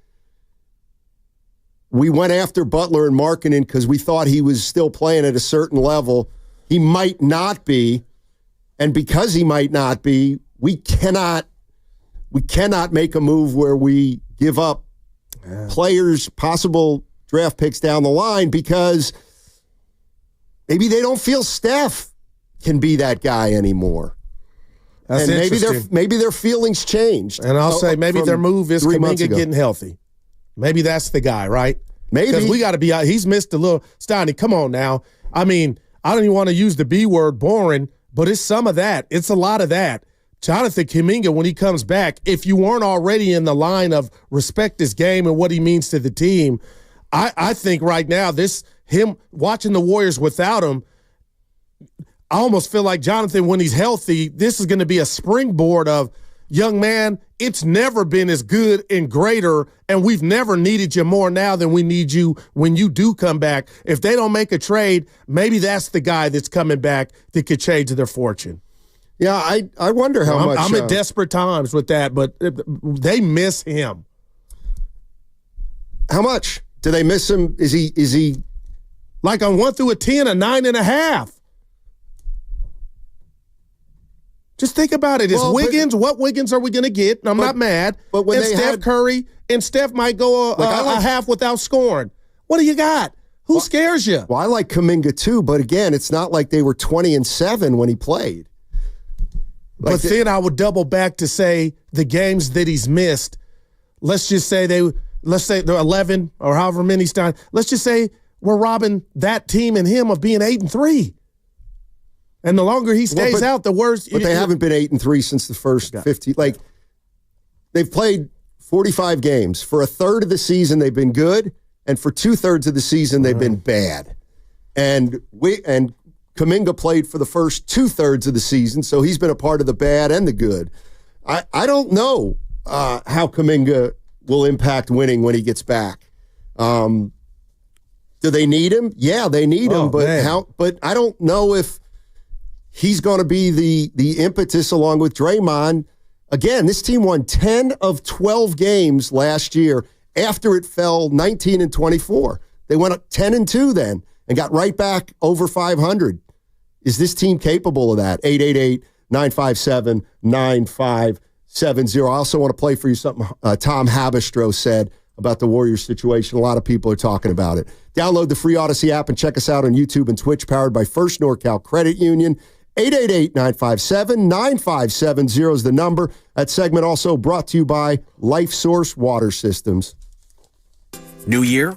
We went after Butler and Markkanen because we thought he was still playing at a certain level. He might not be. And because he might not be, we cannot make a move where we give up players, possible draft picks down the line because maybe they don't feel Steph can be that guy anymore. That's and maybe their feelings changed. And I'll say maybe their move is Kuminga getting healthy. Maybe that's the guy, right? Maybe. Because we got to be out. He's missed a little. Stoney, come on now. I mean, I don't even want to use the B word, boring, but it's some of that. It's a lot of that. Jonathan Kuminga, when he comes back, if you weren't already in the line of respect his game and what he means to the team, I think right now, him watching the Warriors without him, I almost feel like Jonathan, when he's healthy, this is going to be a springboard of, young man, it's never been as good and greater, and we've never needed you more now than we need you when you do come back. If they don't make a trade, maybe that's the guy that's coming back that could change their fortune. Yeah, I wonder how much. I'm at desperate times with that, but they miss him. How much do they miss him? Is he like on 1 through a 10, a 9.5? Just think about it. Wiggins. What Wiggins are we going to get? And I'm not mad. But when Steph Curry, and Steph might go a half without scoring. What do you got? Who scares you? Well, I like Kuminga too, but again, it's not like they were 20-7 when he played. But then I would double back to say the games that he's missed. Let's say they're 11 or however many times. Let's just say we're robbing that team and him of being 8-3. And the longer he stays out, the worse. But they haven't been 8-3 since the first 50. Like, they've played 45 games. For a third of the season, they've been good, and for 2/3 of the season, they've been bad. And Kuminga played for the first 2/3 of the season, so he's been a part of the bad and the good. I don't know how Kuminga will impact winning when he gets back. Do they need him? Yeah, they need him, but But I don't know if he's going to be the impetus along with Draymond. Again, this team won 10 of 12 games last year after it fell 19-24. They went up 10-2 then and got right back over 500. Is this team capable of that? 888-957-9570. I also want to play for you something Tom Habistro said about the Warriors situation. A lot of people are talking about it. Download the free Odyssey app and check us out on YouTube and Twitch, powered by First NorCal Credit Union. 888-957-9570 is the number. That segment also brought to you by Life Source Water Systems. New year?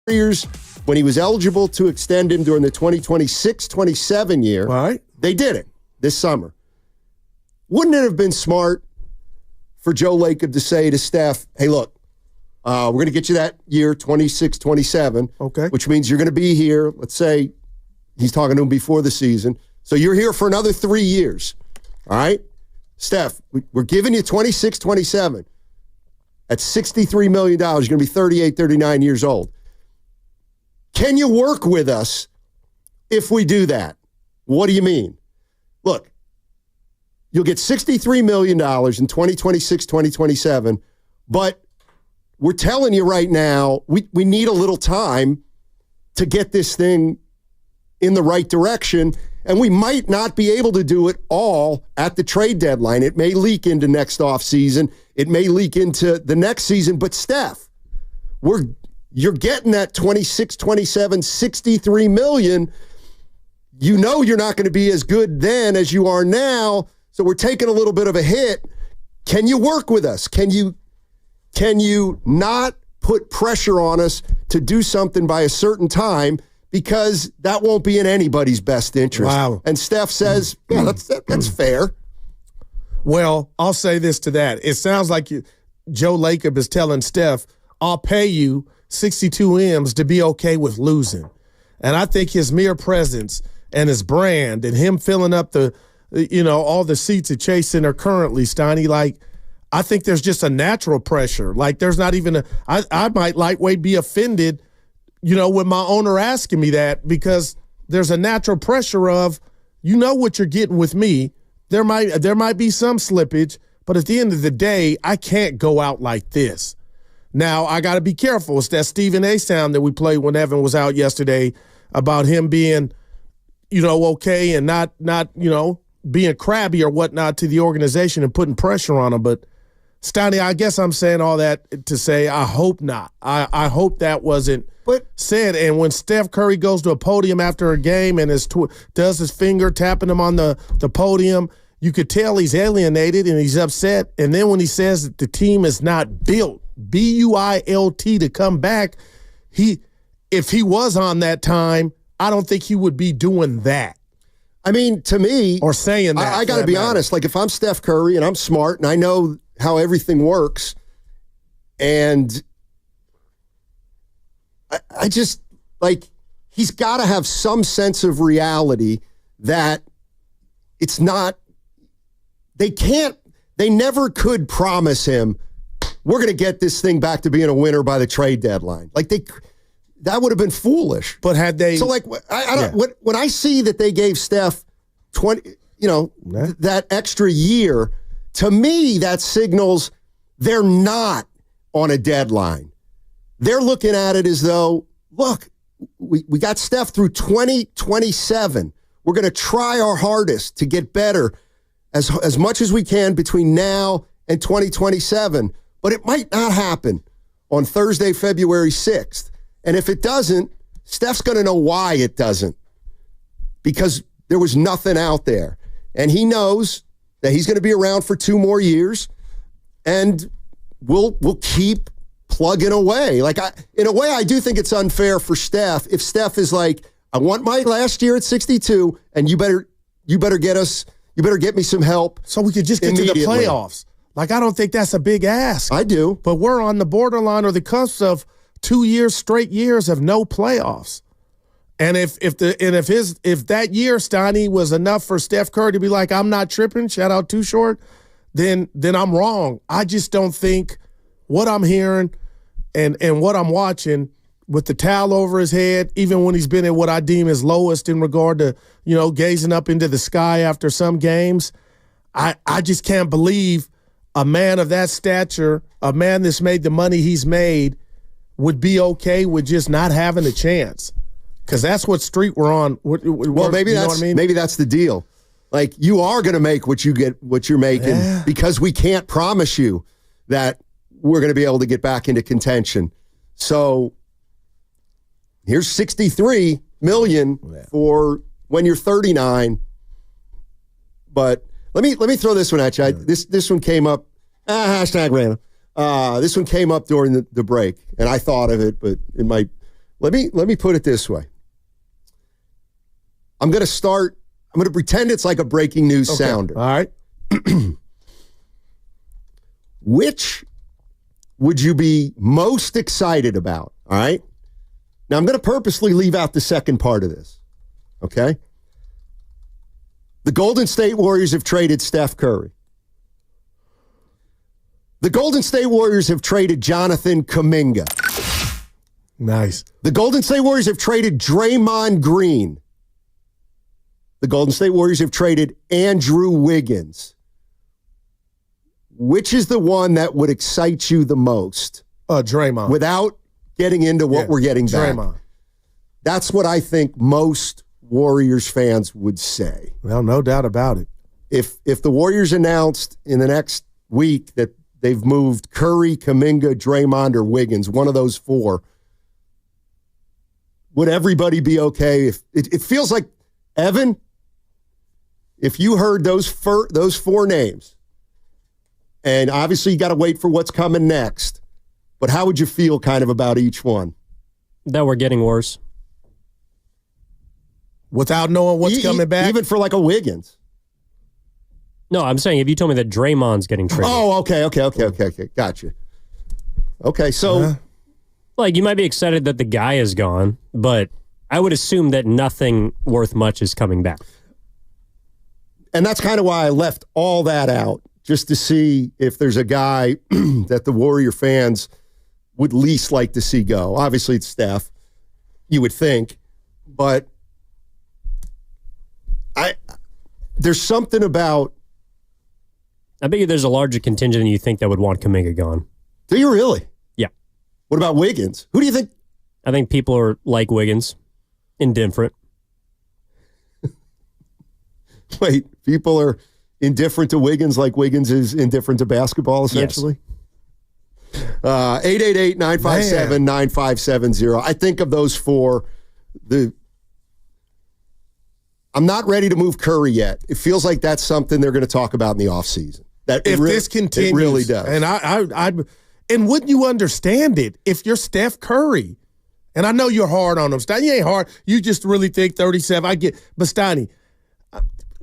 Warriors, when he was eligible to extend him during the 2026-27 year, right, they did it this summer. Wouldn't it have been smart for Joe Lacob to say to Steph, hey, look, we're going to get you that year, 26-27, okay, which means you're going to be here. Let's say he's talking to him before the season. So you're here for another 3 years, all right? Steph, we're giving you 26-27. At $63 million, you're going to be 38, 39 years old. Can you work with us if we do that? What do you mean? Look, you'll get $63 million in 2026, 2027, but we're telling you right now, we need a little time to get this thing in the right direction, and we might not be able to do it all at the trade deadline. It may leak into next offseason. It may leak into the next season, but Steph, you're getting that 26, 27, $63 million. You know you're not going to be as good then as you are now, so we're taking a little bit of a hit. Can you work with us? Can you not put pressure on us to do something by a certain time, because that won't be in anybody's best interest? Wow. And Steph says, yeah, that's fair. Well, I'll say this to that. It sounds like Joe Lacob is telling Steph, I'll pay you 62 M's to be okay with losing. And I think his mere presence and his brand and him filling up all the seats at Chase Center currently, Steiny, like, I think there's just a natural pressure. Like, there's not even I might lightweight be offended, with my owner asking me that, because there's a natural pressure of, what you're getting with me. There might be some slippage, but at the end of the day, I can't go out like this. Now, I got to be careful. It's that Stephen A. sound that we played when Evan was out yesterday about him being, okay and not being crabby or whatnot to the organization and putting pressure on him. But, Steiny, I guess I'm saying all that to say I hope not. I hope that wasn't said. And when Steph Curry goes to a podium after a game and does his finger tapping him on the podium, you could tell he's alienated and he's upset. And then when he says that the team is not built, BUILT, to come back, if he was on that time, I don't think he would be doing that. I mean, to me, or saying that. I got to be honest. Like, if I'm Steph Curry and I'm smart and I know how everything works, and I just, like, he's got to have some sense of reality that it's not, they never could promise him, we're going to get this thing back to being a winner by the trade deadline. Like, that would have been foolish. But had they, so, like, when I see that they gave Steph 20, that extra year, to me, that signals they're not on a deadline. They're looking at it as though, look, we got Steph through 2027. We're going to try our hardest to get better as much as we can between now and 2027. But it might not happen on Thursday, February 6th. And if it doesn't, Steph's going to know why it doesn't, because there was nothing out there. And he knows that he's going to be around for 2 more years, and we'll keep plugging away. Like, in a way, I do think it's unfair for Steph if Steph is like, I want my last year at 62, and you better get me some help. So we could just get to the playoffs. Like, I don't think that's a big ask. I do. But we're on the borderline or the cusp of 2 straight years of no playoffs. And if that year, Steiny, was enough for Steph Curry to be like, I'm not tripping, shout out Too Short, then I'm wrong. I just don't think what I'm hearing and what I'm watching with the towel over his head, even when he's been at what I deem his lowest in regard to, gazing up into the sky after some games, I just can't believe a man of that stature, a man that's made the money he's made, would be okay with just not having a chance. Because that's what street we're on. Well, maybe that's the deal. Like, you are going to make what you're making, because we can't promise you that we're going to be able to get back into contention. So here's $63 million for when you're 39. But let me throw this one at you. This one came up. # random. This one came up during the break, and I thought of it, but it might Let me put it this way. I'm going to pretend it's like a breaking news sounder. All right. Which would you be most excited about? All right. Now, I'm going to purposely leave out the second part of this. Okay. The Golden State Warriors have traded Steph Curry. The Golden State Warriors have traded Jonathan Kuminga. Nice. The Golden State Warriors have traded Draymond Green. The Golden State Warriors have traded Andrew Wiggins. Which is the one that would excite you the most? Draymond. Without getting into what we're getting back. Draymond. That's what I think most Warriors fans would say. Well, no doubt about it. If the Warriors announced in the next week that they've moved Curry, Kuminga, Draymond, or Wiggins, one of those four, would everybody be okay? If it feels like, Evan, if you heard those four names, and obviously you got to wait for what's coming next, but how would you feel kind of about each one? That we're getting worse. Without knowing what's coming back? Even for like a Wiggins. No, I'm saying if you told me that Draymond's getting traded. Oh, okay. Gotcha. Okay, so... Like, you might be excited that the guy is gone, but I would assume that nothing worth much is coming back. And that's kind of why I left all that out, just to see if there's a guy that the Warrior fans would least like to see go. Obviously, it's Steph, you would think, but there's something about... I bet you there's a larger contingent than you think that would want Kuminga gone. Do you really? Yeah. What about Wiggins? Who do you think? I think people are like Wiggins, indifferent. Wait, people are indifferent to Wiggins like Wiggins is indifferent to basketball, essentially? Yes. 888-957-9570. I think of those four. I'm not ready to move Curry yet. It feels like that's something they're going to talk about in the offseason. This continues, it really does. And and wouldn't you understand it if you're Steph Curry? And I know you're hard on him. Steiny, you ain't hard. You just really think 37. I get, but Steiny,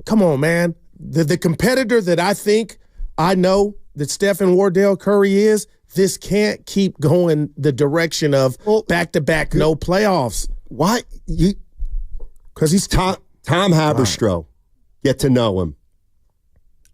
come on, man. The competitor that I think I know that Stephen Wardell Curry is, this can't keep going the direction of back-to-back no playoffs. Why? Because he's Tom Haberstroh. Get to know him.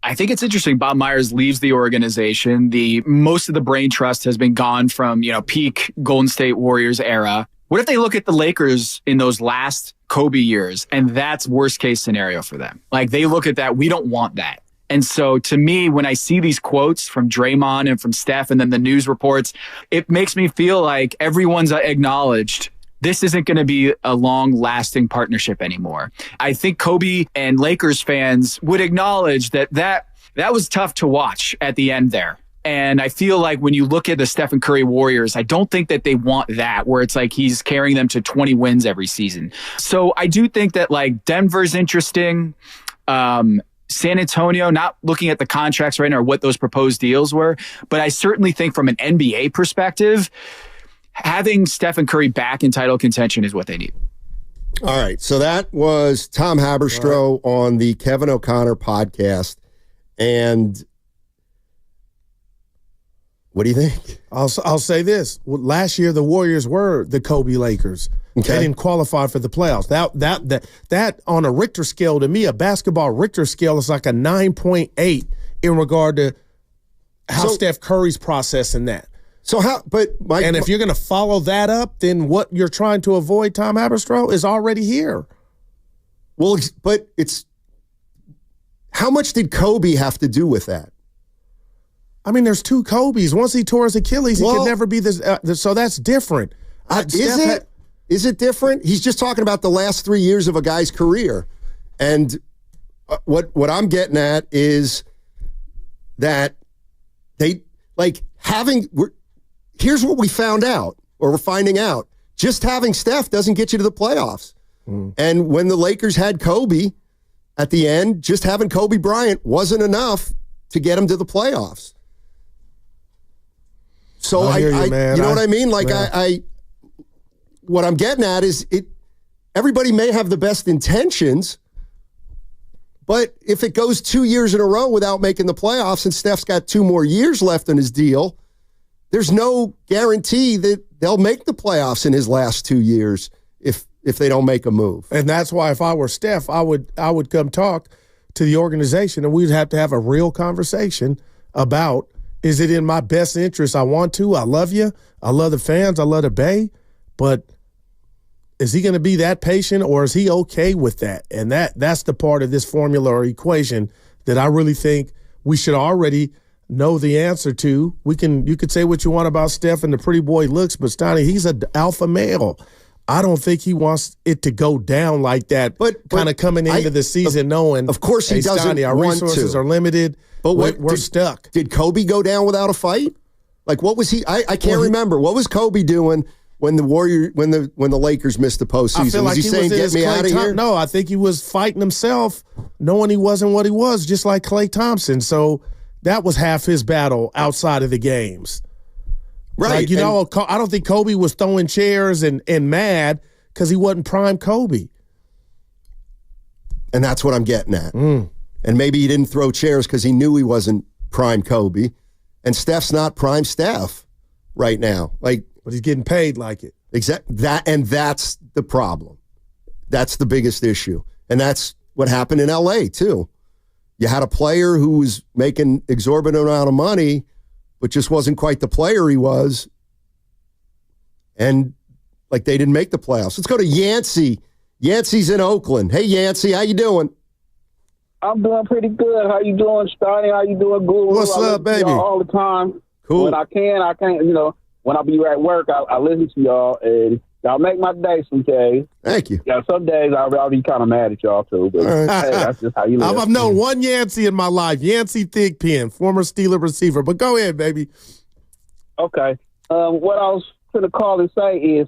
I think it's interesting. Bob Myers leaves the organization. Most of the brain trust has been gone from, peak Golden State Warriors era. What if they look at the Lakers in those last Kobe years, and that's worst case scenario for them? Like, they look at that. We don't want that. And so to me, when I see these quotes from Draymond and from Steph and then the news reports, it makes me feel like everyone's acknowledged this isn't going to be a long-lasting partnership anymore. I think Kobe and Lakers fans would acknowledge that was tough to watch at the end there. And I feel like when you look at the Stephen Curry Warriors, I don't think that they want that, where it's like he's carrying them to 20 wins every season. So I do think that, like, Denver's interesting. San Antonio, not looking at the contracts right now or what those proposed deals were, but I certainly think from an NBA perspective, having Stephen Curry back in title contention is what they need. All right. So that was Tom Haberstroh on the Kevin O'Connor podcast. And what do you think? I'll say this. Well, last year, the Warriors were the Kobe Lakers. Okay. They didn't qualify for the playoffs. That on a Richter scale, to me, a basketball Richter scale is like a 9.8 in regard to how Steph Curry's processing that. So how? But and if you're going to follow that up, then what you're trying to avoid, Tom Haberstroh, is already here. Well, but it's how much did Kobe have to do with that? I mean, there's two Kobes. Once he tore his Achilles, he could never be this. So that's different. Is it different? He's just talking about the last 3 years of a guy's career, and what I'm getting at is that they like having. Here's what we found out, or we're finding out. Just having Steph doesn't get you to the playoffs. And when the Lakers had Kobe at the end, just having Kobe Bryant wasn't enough to get him to the playoffs. So I hear you, man. You know what I mean? Like what I'm getting at is everybody may have the best intentions, but if it goes 2 years in a row without making the playoffs and Steph's got 2 more years left in his deal, there's no guarantee that they'll make the playoffs in his last 2 years if they don't make a move. And that's why if I were Steph, I would come talk to the organization and we'd have to have a real conversation about, is it in my best interest? I want to. I love you. I love the fans. I love the Bay. But is he going to be that patient or is he okay with that? And that's the part of this formula or equation that I really think we should already know the answer to. You could say what you want about Steph and the pretty boy looks, but Steiny, he's an alpha male. I don't think he wants it to go down like that. But kind of coming into the season knowing, of course, he doesn't. Steiny, our resources are limited. But we're stuck. Did Kobe go down without a fight? Like, what was he? I can't remember. What was Kobe doing when the Lakers missed the postseason? I feel like was he saying, "Get me out of here"? No, I think he was fighting himself, knowing he wasn't what he was, just like Klay Thompson. So that was half his battle outside of the games. Right. Like, I don't think Kobe was throwing chairs and mad because he wasn't prime Kobe. And that's what I'm getting at. And maybe he didn't throw chairs because he knew he wasn't prime Kobe. And Steph's not prime Steph right now. But he's getting paid like it. And that's the problem. That's the biggest issue. And that's what happened in L.A. too. You had a player who was making exorbitant amount of money, but just wasn't quite the player he was. And they didn't make the playoffs. Let's go to Yancey. Yancey's in Oakland. Hey, Yancey, how you doing? I'm doing pretty good. How you doing, Steiny? How you doing, Guru? What's up, baby? All the time. Cool. When I can't. When I be at work, I listen to y'all, and y'all make my day some days. Thank you. Yeah, some days I'll be kind of mad at y'all, too. But hey, that's just how you live. I've known one Yancey in my life, Yancey Thigpen, former Steeler receiver. But go ahead, baby. Okay. What I was going to call and say is,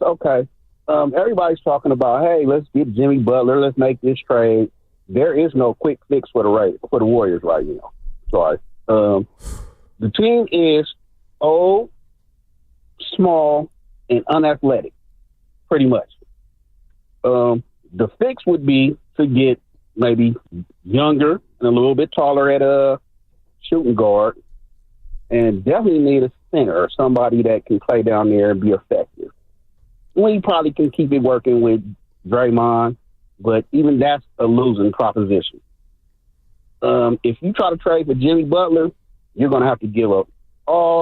everybody's talking about, hey, let's get Jimmy Butler. Let's make this trade. There is no quick fix for the Warriors right now. Sorry. The team is old, small, and unathletic, pretty much. The fix would be to get maybe younger and a little bit taller at a shooting guard, and definitely need a center or somebody that can play down there and be effective. We probably can keep it working with Draymond, but even that's a losing proposition. If you try to trade for Jimmy Butler, you're going to have to give up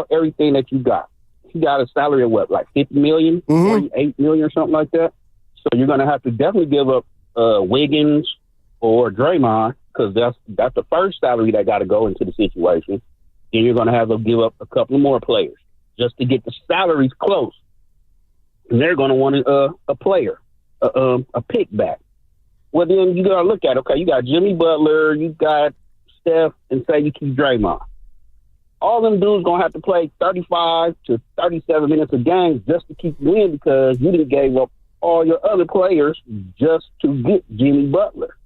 everything that you got. He got a salary of what, like $50 million, $48 million or something like that. So you're going to have to definitely give up Wiggins or Draymond, because that's the first salary that got to go into the situation. Then you're going to have to give up a couple more players just to get the salaries close. And they're going to want a player, a pick back. Well, then you got to look at, okay, you got Jimmy Butler, you got Steph, and say you keep Draymond. All them dudes going to have to play 35 to 37 minutes a game just to keep you in, because you didn't gave up all your other players just to get Jimmy Butler.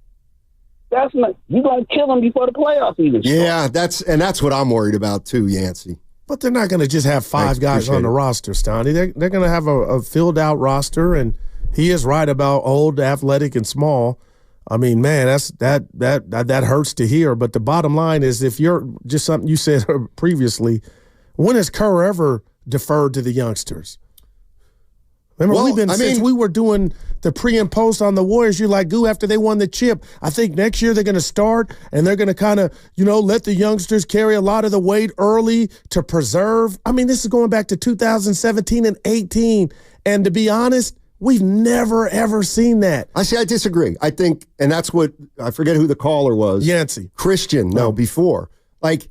That's not, you're going to kill them before the playoffs even start. Yeah, that's what I'm worried about too, Yancey. But they're not going to just have five guys on the roster, Stoney. They're going to have a filled-out roster, and he is right about old, athletic, and small. I mean, man, that hurts to hear. But the bottom line is, if you're just something you said previously, when has Kerr ever deferred to the youngsters? Remember, since we were doing the pre and post on the Warriors, you're like, Goo, after they won the chip, I think next year they're going to start and they're going to kind of, let the youngsters carry a lot of the weight early to preserve. I mean, this is going back to 2017 and 18. And to be honest, we've never, ever seen that. I disagree. I think, and that's what, I forget who the caller was. Yancey. Christian, before. Like,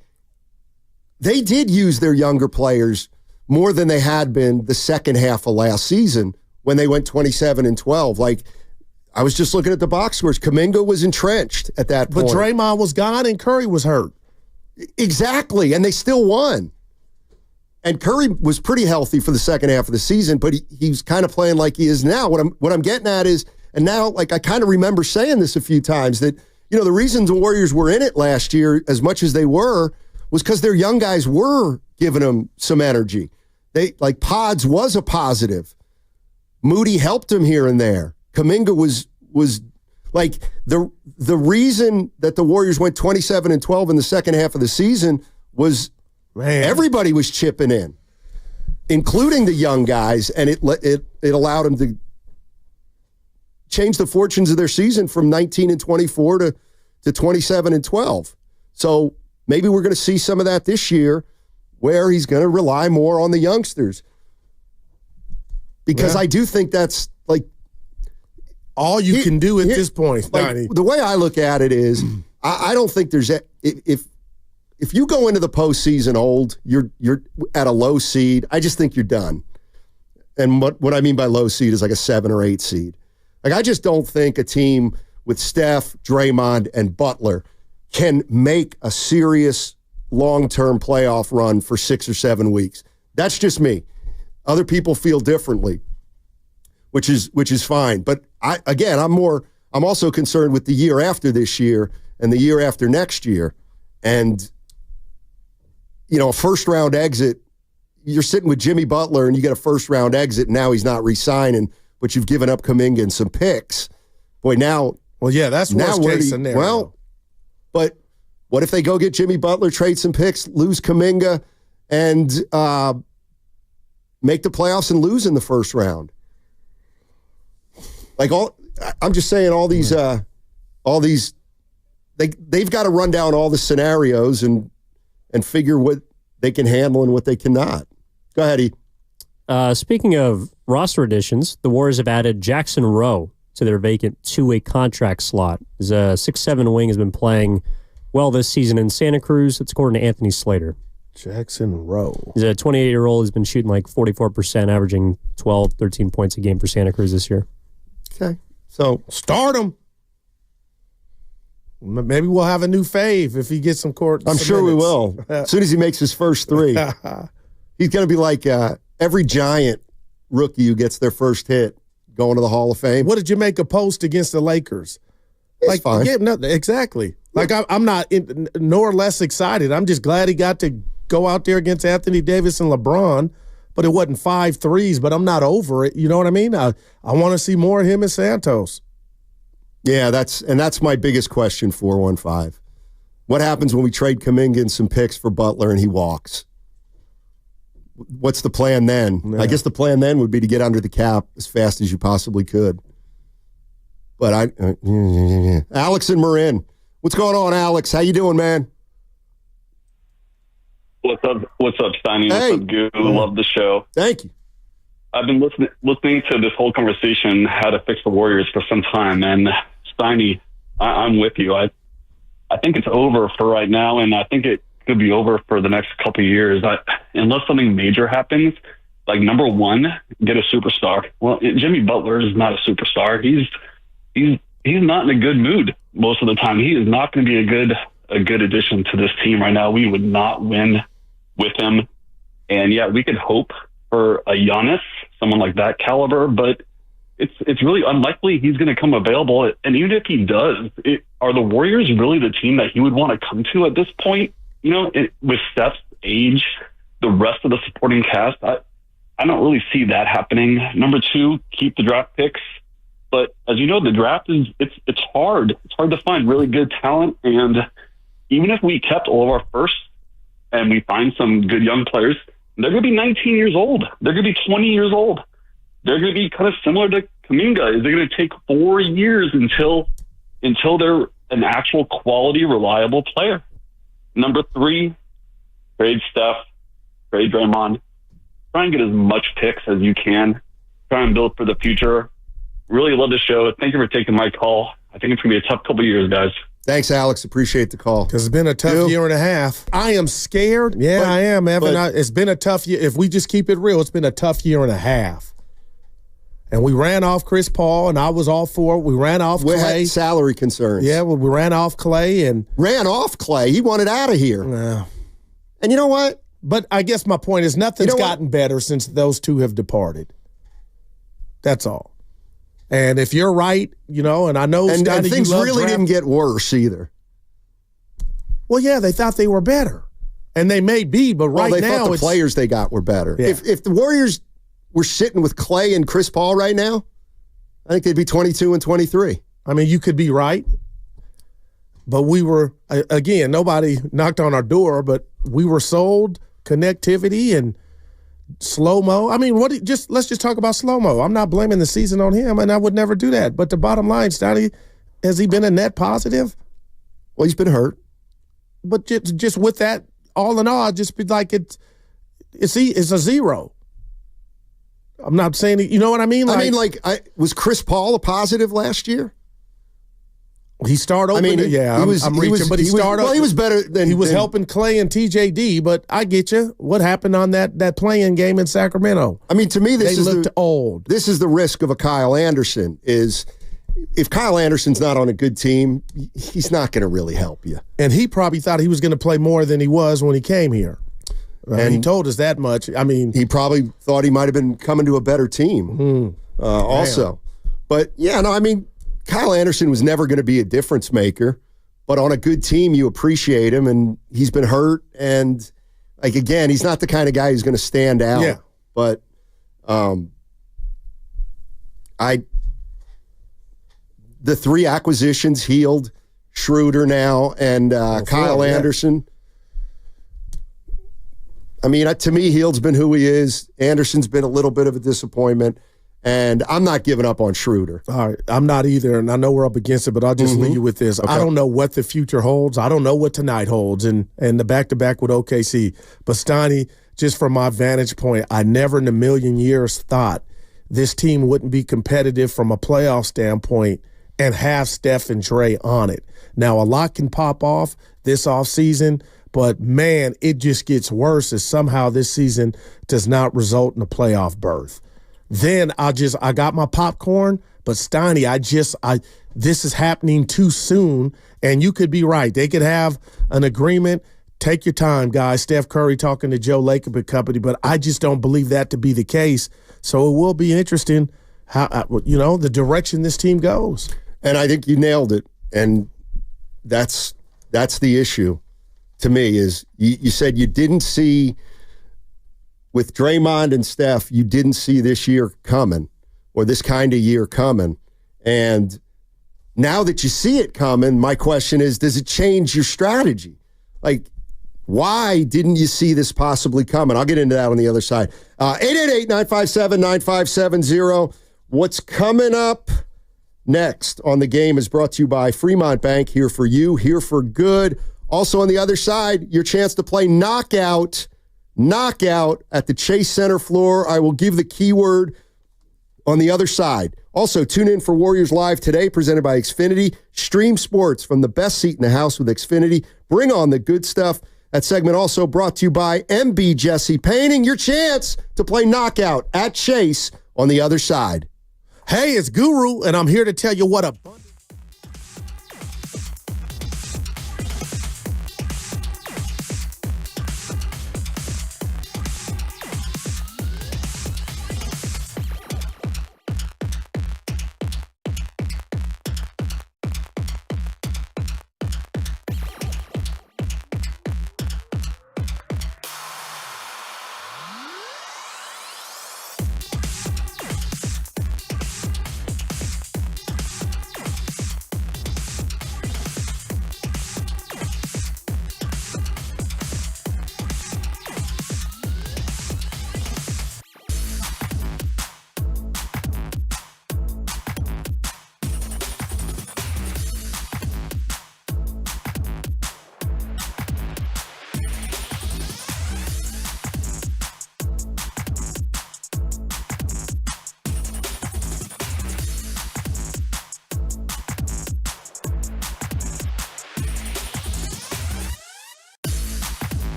they did use their younger players more than they had been the second half of last season when they went 27-12. Like, I was just looking at the box scores. Kuminga was entrenched at that point. But Draymond was gone and Curry was hurt. Exactly, and they still won. And Curry was pretty healthy for the second half of the season, but he's kind of playing like he is now. What I'm getting at is, and now, like, I kind of remember saying this a few times, that, the reasons the Warriors were in it last year as much as they were was because their young guys were giving them some energy. Pods was a positive. Moody helped him here and there. Kuminga was like the reason that the Warriors went 27-12 in the second half of the season was everybody was chipping in, including the young guys, and it allowed them to change the fortunes of their season from 19-24 to 27-12. So maybe we're going to see some of that this year, where he's going to rely more on the youngsters. Because I do think that's like all you can do at this point, Donnie. The way I look at it is, I don't think there's if you go into the postseason old, you're at a low seed. I just think you're done. And what I mean by low seed is like a 7 or 8 seed. Like, I just don't think a team with Steph, Draymond, and Butler can make a serious long-term playoff run for 6 or 7 weeks. That's just me. Other people feel differently, which is fine. But I'm also concerned with the year after this year and the year after next year. And, a first-round exit, you're sitting with Jimmy Butler and you get a first-round exit, and now he's not re-signing, but you've given up Kuminga and some picks. Boy, now... Well, yeah, that's worst-case scenario. Well, but what if they go get Jimmy Butler, trade some picks, lose Kuminga, and make the playoffs and lose in the first round? I'm just saying all these, they've got to run down all the scenarios and figure what they can handle and what they cannot. Go ahead, E. Speaking of roster additions, the Warriors have added Jackson Rowe to their vacant two-way contract slot. His 6'7" wing has been playing well this season in Santa Cruz. That's according to Anthony Slater. Jackson Rowe. He's a 28-year-old. He's been shooting like 44%, averaging 12, 13 points a game for Santa Cruz this year. Okay. So start him. Maybe we'll have a new fave if he gets some court. I'm sure we will. As soon as he makes his first 3. He's going to be like every Giant rookie who gets their first hit going to the Hall of Fame. What did you make a post against the Lakers? It's fine. Yeah, no, exactly. Like, I'm not nor less excited. I'm just glad he got to go out there against Anthony Davis and LeBron, but it wasn't 5 threes, but I'm not over it. You know what I mean? I want to see more of him and Santos. Yeah, that's my biggest question, 415. What happens when we trade Kuminga and some picks for Butler and he walks? What's the plan then? Yeah. I guess the plan then would be to get under the cap as fast as you possibly could. But Alex and Marin. What's going on, Alex? How you doing, man? What's up, Steiny? Hey. What's up, Goo? Love the show. Thank you. I've been listening to this whole conversation, how to fix the Warriors, for some time. And Steiny, I'm with you. I think it's over for right now, and I think it could be over for the next couple of years. Unless something major happens, like, number one, get a superstar. Well, Jimmy Butler is not a superstar. He's not in a good mood most of the time. He is not going to be a good addition to this team right now. We would not win with him. And yeah, we could hope for a Giannis, someone like that caliber, but it's really unlikely he's going to come available. And even if he does, are the Warriors really the team that he would want to come to at this point? With Steph's age, the rest of the supporting cast, I don't really see that happening. Number two, keep the draft picks. But as you know, the draft it's hard. It's hard to find really good talent. And even if we kept all of our firsts and we find some good young players, they're going to be 19 years old. They're going to be 20 years old. They're going to be kind of similar to Kuminga. They're going to take 4 years until they're an actual quality, reliable player. Number three, trade Steph, trade Draymond. Try and get as much picks as you can. Try and build for the future. Really love the show. Thank you for taking my call. I think it's going to be a tough couple of years, guys. Thanks, Alex. Appreciate the call. Because it's been a tough year and a half. I am scared. Yeah, I am, Evan. It's been a tough year. If we just keep it real, it's been a tough year and a half. And we ran off Chris Paul, and I was all for it. We ran off Clay. We had salary concerns. Yeah, well, we ran off Clay. Ran off Clay? He wanted out of here. Yeah. And you know what? But I guess my point is nothing's gotten better since those two have departed. That's all. And if you're right, and I know and things really didn't get worse either. Well, yeah, they thought they were better. And they may be, but right they now thought the players they got were better. Yeah. If the Warriors were sitting with Clay and Chris Paul right now, I think they'd be 22 and 23. I mean, you could be right. But we were, again, nobody knocked on our door, but we were sold connectivity and slow-mo. I mean, let's just talk about slow-mo. I'm not blaming the season on him, and I would never do that. But the bottom line, Stoney, has he been a net positive? Well, he's been hurt. But just with that, all in all, just be like it's a zero. I'm not saying, you know what I mean? Was Chris Paul a positive last year? He started opening. I'm reaching, but he started. Well, he was better than he was helping Clay and TJD. But I get you. What happened on that playing game in Sacramento? I mean, to me, they looked old. This is the risk of a Kyle Anderson. Is if Kyle Anderson's not on a good team, he's not going to really help you. And he probably thought he was going to play more than he was when he came here. And he told us that much. I mean, he probably thought he might have been coming to a better team. Also, but yeah, no, I mean. Kyle Anderson was never going to be a difference maker, but on a good team, you appreciate him, and he's been hurt. And, again, he's not the kind of guy who's going to stand out. Yeah. But the 3 acquisitions healed Schroeder now and Kyle Anderson. I mean, to me, Hield's been who he is. Anderson's been a little bit of a disappointment. And I'm not giving up on Schroeder. All right, I'm not either, and I know we're up against it, but I'll just leave you with this. Okay. I don't know what the future holds. I don't know what tonight holds, and the back-to-back with OKC. But, Stoney, just from my vantage point, I never in a million years thought this team wouldn't be competitive from a playoff standpoint and have Steph and Dre on it. Now, a lot can pop off this offseason, but, man, it just gets worse as somehow this season does not result in a playoff berth. Then I got my popcorn, but Stoney, this is happening too soon, and you could be right. They could have an agreement. Take your time, guys. Steph Curry talking to Joe Lacob and company, but I just don't believe that to be the case. So it will be interesting how, the direction this team goes. And I think you nailed it, and that's the issue to me is you said you didn't see – with Draymond and Steph, you didn't see this year coming or this kind of year coming. And now that you see it coming, my question is, does it change your strategy? Like, why didn't you see this possibly coming? I'll get into that on the other side. 888-957-9570. What's coming up next on the game is brought to you by Fremont Bank, here for you, here for good. Also on the other side, your chance to play Knockout at the Chase Center floor. I will give the keyword on the other side. Also, tune in for Warriors Live today, presented by Xfinity. Stream sports from the best seat in the house with Xfinity. Bring on the good stuff. That segment also brought to you by MB Jesse Painting. Your chance to play Knockout at Chase on the other side. Hey, it's Guru, and I'm here to tell you what a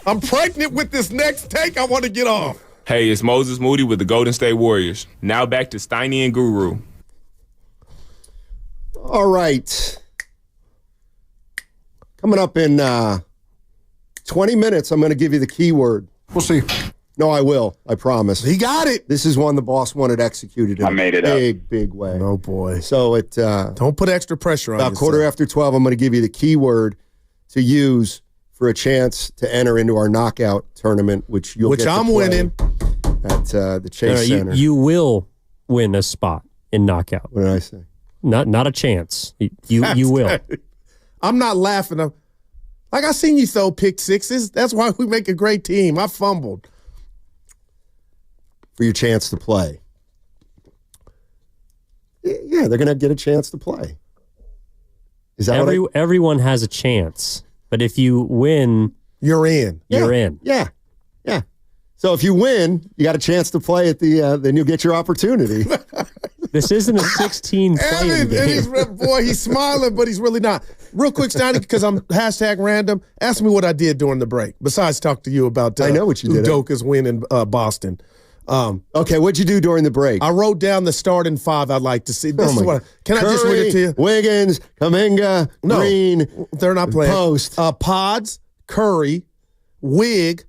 I'm pregnant with this next take I want to get off. Hey, it's Moses Moody with the Golden State Warriors. Now back to Steiny and Guru. All right. Coming up in 20 minutes, I'm going to give you the keyword. We'll see. No, I will. I promise. He got it. This is one the boss wanted executed in I made it a big way. Oh, boy. So it don't put extra pressure on about yourself. 12:15, I'm going to give you the keyword to use for a chance to enter into our knockout tournament, which you'll get to I'm play winning at the Chase Center. You will win a spot in knockout. What did I say? Not a chance. You will. I'm not laughing. Like, I seen you throw pick sixes. That's why we make a great team. I fumbled. For your chance to play. Yeah, they're going to get a chance to play. Is that everyone has a chance, but if you win, you're in. You're in. Yeah. So if you win, you got a chance to play at then you'll get your opportunity. This isn't a 16 playing game. Boy, he's smiling, but he's really not. Real quick, Steiny, because I'm #random. Ask me what I did during the break. Besides talk to you about I know what you did. Udoka's win in Boston. Okay, what'd you do during the break? I wrote down the starting five I'd like to see. This is what. Can I just read it to you? Wiggins, Kuminga, Green. They're not playing. Post. Pods, Curry, Wig,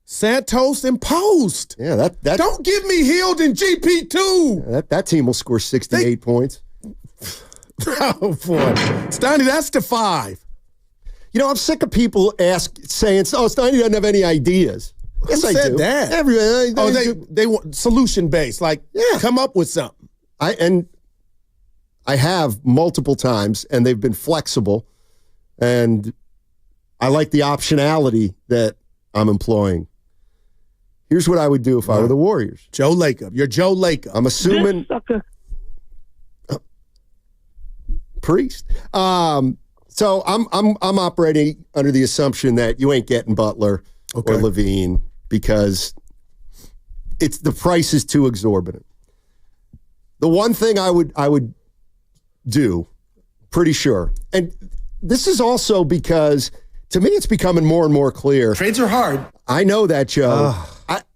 Santos, and Post. Yeah, that don't give me Hield and GP2. That team will score 68 points. Oh boy, Steiny, that's the five. You know, I'm sick of people saying, "Oh, Steiny doesn't have any ideas." Yes, Who I said do. that? They want solution based. Like, come up with something. I have multiple times, and they've been flexible, and I like the optionality that I'm employing. Here's what I would do if I were the Warriors. Joe Lacob. You're Joe Lacob. I'm assuming Priest. So I'm operating under the assumption that you ain't getting Butler or Levine because the price is too exorbitant. The one thing I would do, pretty sure, and this is also because to me it's becoming more and more clear. Trades are hard. I know that, Joe.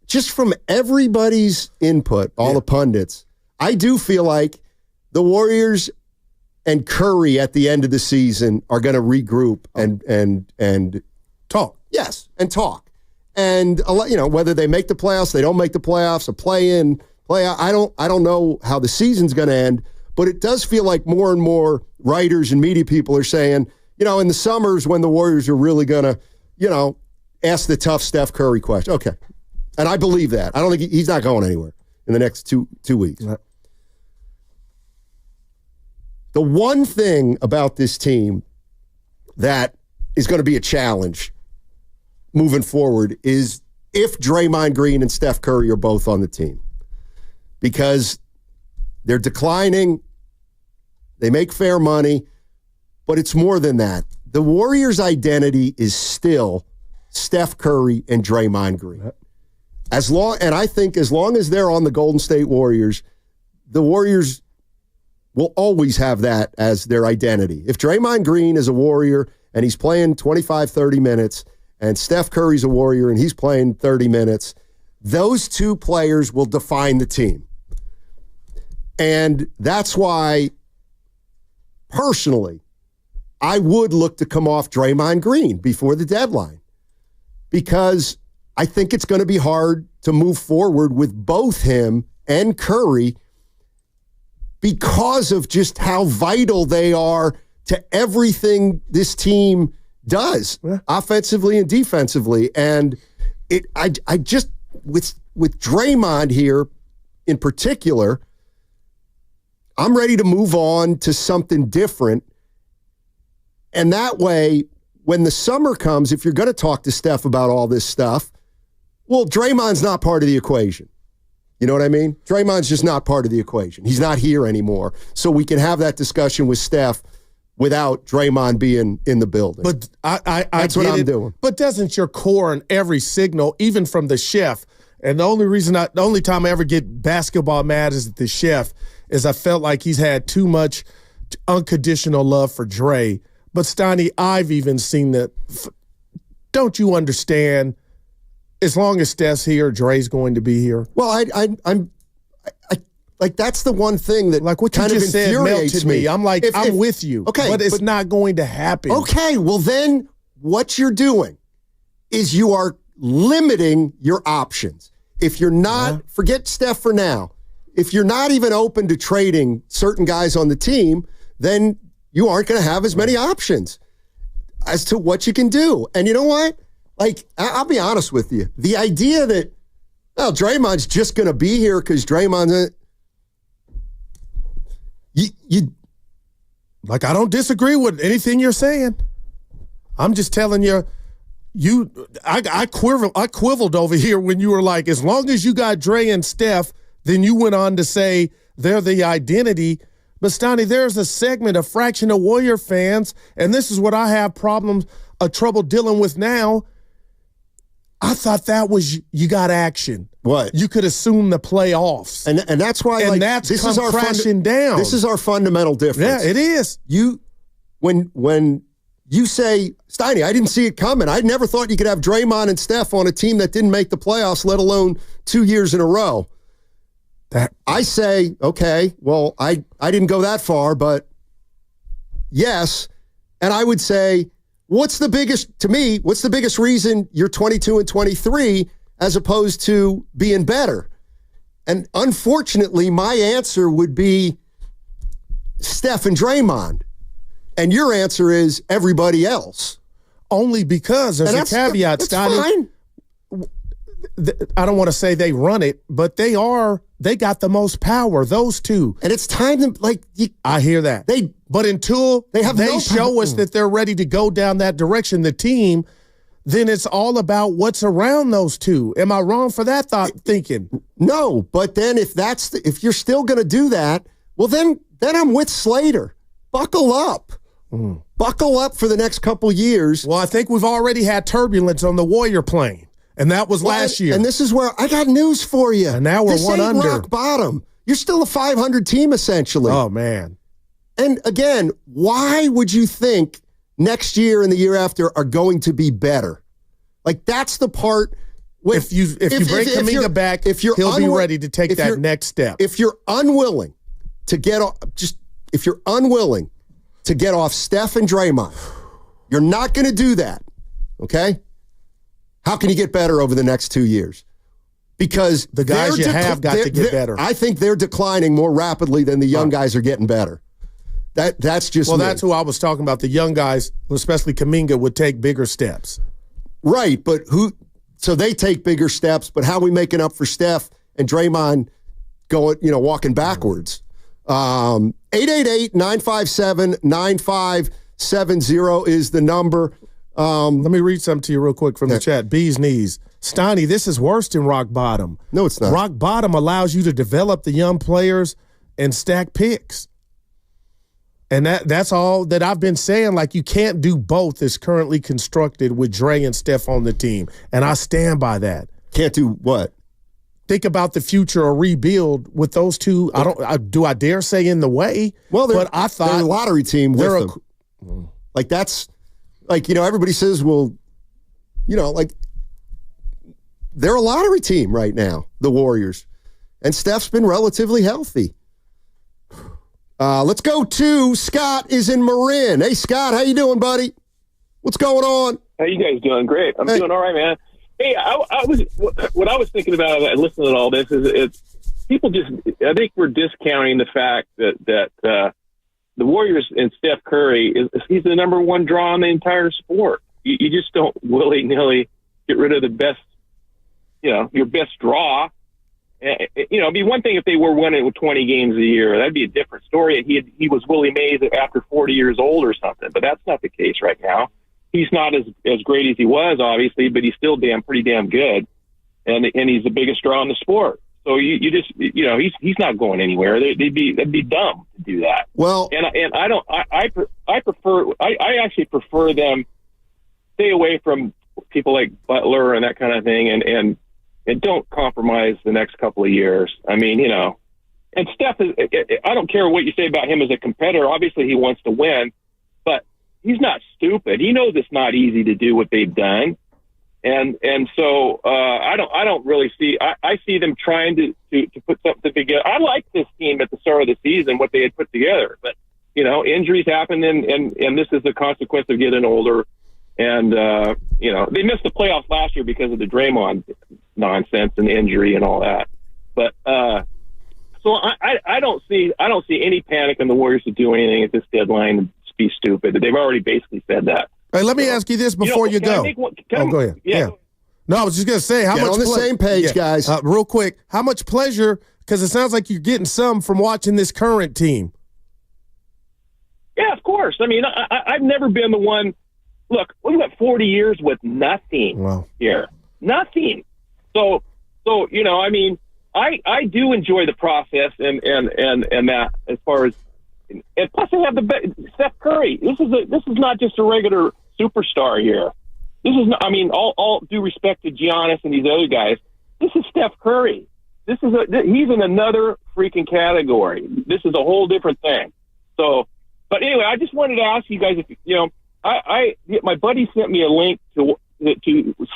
Just from everybody's input, all the pundits, I do feel like the Warriors and Curry at the end of the season are going to regroup and talk. Yes, and talk. And whether they make the playoffs, they don't make the playoffs, a play-in, play-out. I don't know how the season's going to end, but it does feel like more and more writers and media people are saying, in the summers when the Warriors are really going to, ask the tough Steph Curry question. Okay. And I believe that. I don't think he's not going anywhere in the next two weeks. Right. The one thing about this team that is going to be a challenge moving forward is if Draymond Green and Steph Curry are both on the team. Because they're declining, they make fair money, but it's more than that. The Warriors' identity is still Steph Curry and Draymond Green. And I think as long as they're on the Golden State Warriors, the Warriors will always have that as their identity. If Draymond Green is a Warrior and he's playing 25, 30 minutes, and Steph Curry's a Warrior and he's playing 30 minutes, those two players will define the team. And that's why, personally, I would look to come off Draymond Green before the deadline because I think it's going to be hard to move forward with both him and Curry because of just how vital they are to everything this team does, offensively and defensively. And I just with Draymond here in particular, I'm ready to move on to something different. And that way, when the summer comes, if you're going to talk to Steph about all this stuff, well, Draymond's not part of the equation. You know what I mean? Draymond's just not part of the equation. He's not here anymore. So we can have that discussion with Steph without Draymond being in the building. But that's what I'm doing. But doesn't your core and every signal, even from the chef, and the only time I ever get basketball mad is at the chef, is I felt like he's had too much unconditional love for Dre. But Steiny, I've even seen don't you understand? As long as Steph's here, Dre's going to be here. Well, I'm like that's the one thing that like what you kind just of said infuriates melted me. I'm like, I'm with you. Okay, but it's not going to happen. Okay, well then what you're doing is you are limiting your options. If you're not, forget Steph for now. If you're not even open to trading certain guys on the team, then you aren't going to have as many options as to what you can do. And you know what? Like, I'll be honest with you. The idea that, well, Draymond's just going to be here because Draymond's like, I don't disagree with anything you're saying. I'm just telling you, I quibbled over here when you were like, as long as you got Dre and Steph, then you went on to say they're the identity. But Stoney, there's a segment, a fraction of Warrior fans, and this is what I have trouble dealing with now. I thought that was you got action. What? You could assume the playoffs. And that's why and like, that's this come is our crashing down. This is our fundamental difference. Yeah, it is. When you say, Steiny, I didn't see it coming. I never thought you could have Draymond and Steph on a team that didn't make the playoffs, let alone 2 years in a row. I say, okay, well, I didn't go that far, but yes. And I would say, what's the biggest reason you're 22 and 23 as opposed to being better? And unfortunately, my answer would be Steph and Draymond. And your answer is everybody else. Only because there's a caveat, Scotty. I don't want to say they run it, but they got the most power, those two. And it's time to, I hear that. But until they show us that they're ready to go down that direction, the team, then it's all about what's around those two. Am I wrong for that thinking? No, but then if you're still going to do that, well, then I'm with Slater. Buckle up. Buckle up for the next couple years. Well, I think we've already had turbulence on the Warrior plane. And that was last year. And this is where I got news for you. And now we're this one ain't under. Rock bottom. You're still a 500 team, essentially. Oh, man. And again, why would you think next year and the year after are going to be better? Like, that's the part. If you bring Kuminga back, he'll be ready to take that next step. If you're unwilling to get off, Steph and Draymond, you're not going to do that, okay? How can you get better over the next 2 years? Because the guys you have got to get better. I think they're declining more rapidly than the young guys are getting better. That's just me. That's who I was talking about. The young guys, especially Kuminga, would take bigger steps. Right, but so they take bigger steps, but how are we making up for Steph and Draymond walking backwards? 888-957-9570 is the number. Let me read something to you real quick from the chat. Bee's Knees. Steiny, this is worse than rock bottom. No, it's not. Rock bottom allows you to develop the young players and stack picks. And that's all that I've been saying. Like, you can't do both as currently constructed with Dre and Steph on the team. And I stand by that. Can't do what? Think about the future or rebuild with those two. Do I dare say in the way? Well, but I thought they're a lottery team with them. Like, that's like, everybody says, well, like, they're a lottery team right now, the Warriors. And Steph's been relatively healthy. Let's go to Scott is in Marin. Hey, Scott, how you doing, buddy? What's going on? How you guys doing? Great. I'm doing all right, man. Hey, what I was thinking about listening to all this is people I think we're discounting the fact that the Warriors and Steph Curry he's the number one draw in the entire sport. You just don't willy-nilly get rid of the best, your best draw. It'd be one thing if they were winning with 20 games a year. That'd be a different story. And he was Willie Mays after 40 years old or something. But that's not the case right now. He's not as great as he was, obviously, but he's still pretty damn good. And he's the biggest draw in the sport. So you just he's not going anywhere. That'd be dumb to do that. Well, I actually prefer them stay away from people like Butler and that kind of thing, and don't compromise the next couple of years. I mean, and Steph I don't care what you say about him as a competitor. Obviously, he wants to win, but stupid. He knows it's not easy to do what they've done. And so I don't really see. I see them trying to put something together. I like this team at the start of the season, what they had put together, but injuries happen, and this is the consequence of getting older. And they missed the playoffs last year because of the Draymond nonsense and injury and all that. But so I don't see any panic in the Warriors to do anything at this deadline and be stupid. They've already basically said that. Hey, let me ask you this before you go. Go ahead. Yeah. No, I was just going to say, how much on the same page, guys. Real quick, how much pleasure, because it sounds like you're getting some from watching this current team. Yeah, of course. I mean, I've never been the one. Look, we've got 40 years with nothing here. Nothing. So I mean, I do enjoy the process and that as far as, and plus they have Steph Curry. This is not just a regular superstar here. This is not, I mean, all due respect to Giannis and these other guys. This is Steph Curry. He's in another freaking category. This is a whole different thing. So, but anyway, I just wanted to ask you guys if my buddy sent me a link to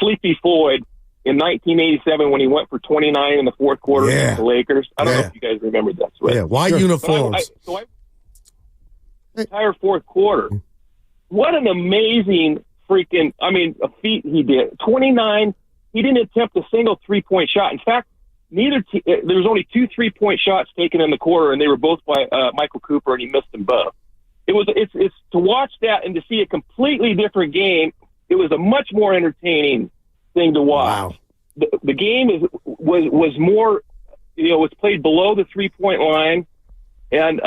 Sleepy Floyd in 1987 when he went for 29 in the fourth quarter against the Lakers. I don't know if you guys remember that. Yeah, white uniforms. Entire fourth quarter. What an amazing freaking, a feat he did. 29, he didn't attempt a single three-point shot. In fact, there was only 2 3-point shots taken in the quarter, and they were both by Michael Cooper, and he missed them both. It's to watch that and to see a completely different game. It was a much more entertaining thing to watch. Wow. The game was more, was played below the 3-point line, and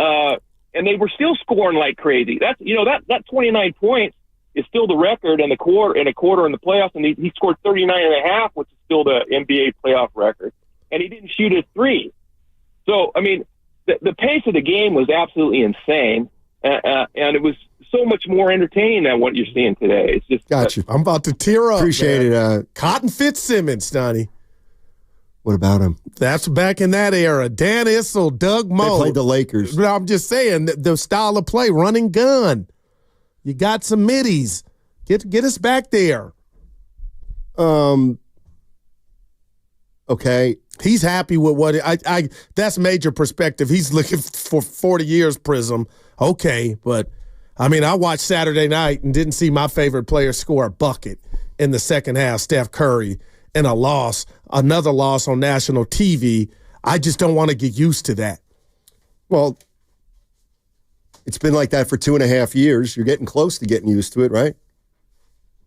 they were still scoring like crazy. That's that 29 points is still the record in a quarter in the playoffs, and he scored 39.5, which is still the NBA playoff record. And he didn't shoot a three. So I mean, the pace of the game was absolutely insane, and it was so much more entertaining than what you're seeing today. It's just got you. I'm about to tear up. Appreciate it, Cotton Fitzsimmons, Donnie. What about him? That's back in that era. Dan Issel, Doug Moe. They played the Lakers. No, I'm just saying the style of play, running gun. You got some middies. Get us back there. Okay. He's happy with what I that's major perspective. He's looking for 40 years prism. Okay, but I mean, I watched Saturday night and didn't see my favorite player score a bucket in the second half, Steph Curry, and another loss on national TV. I just don't want to get used to that. Well, it's been like that for 2.5 years. You're getting close to getting used to it, right?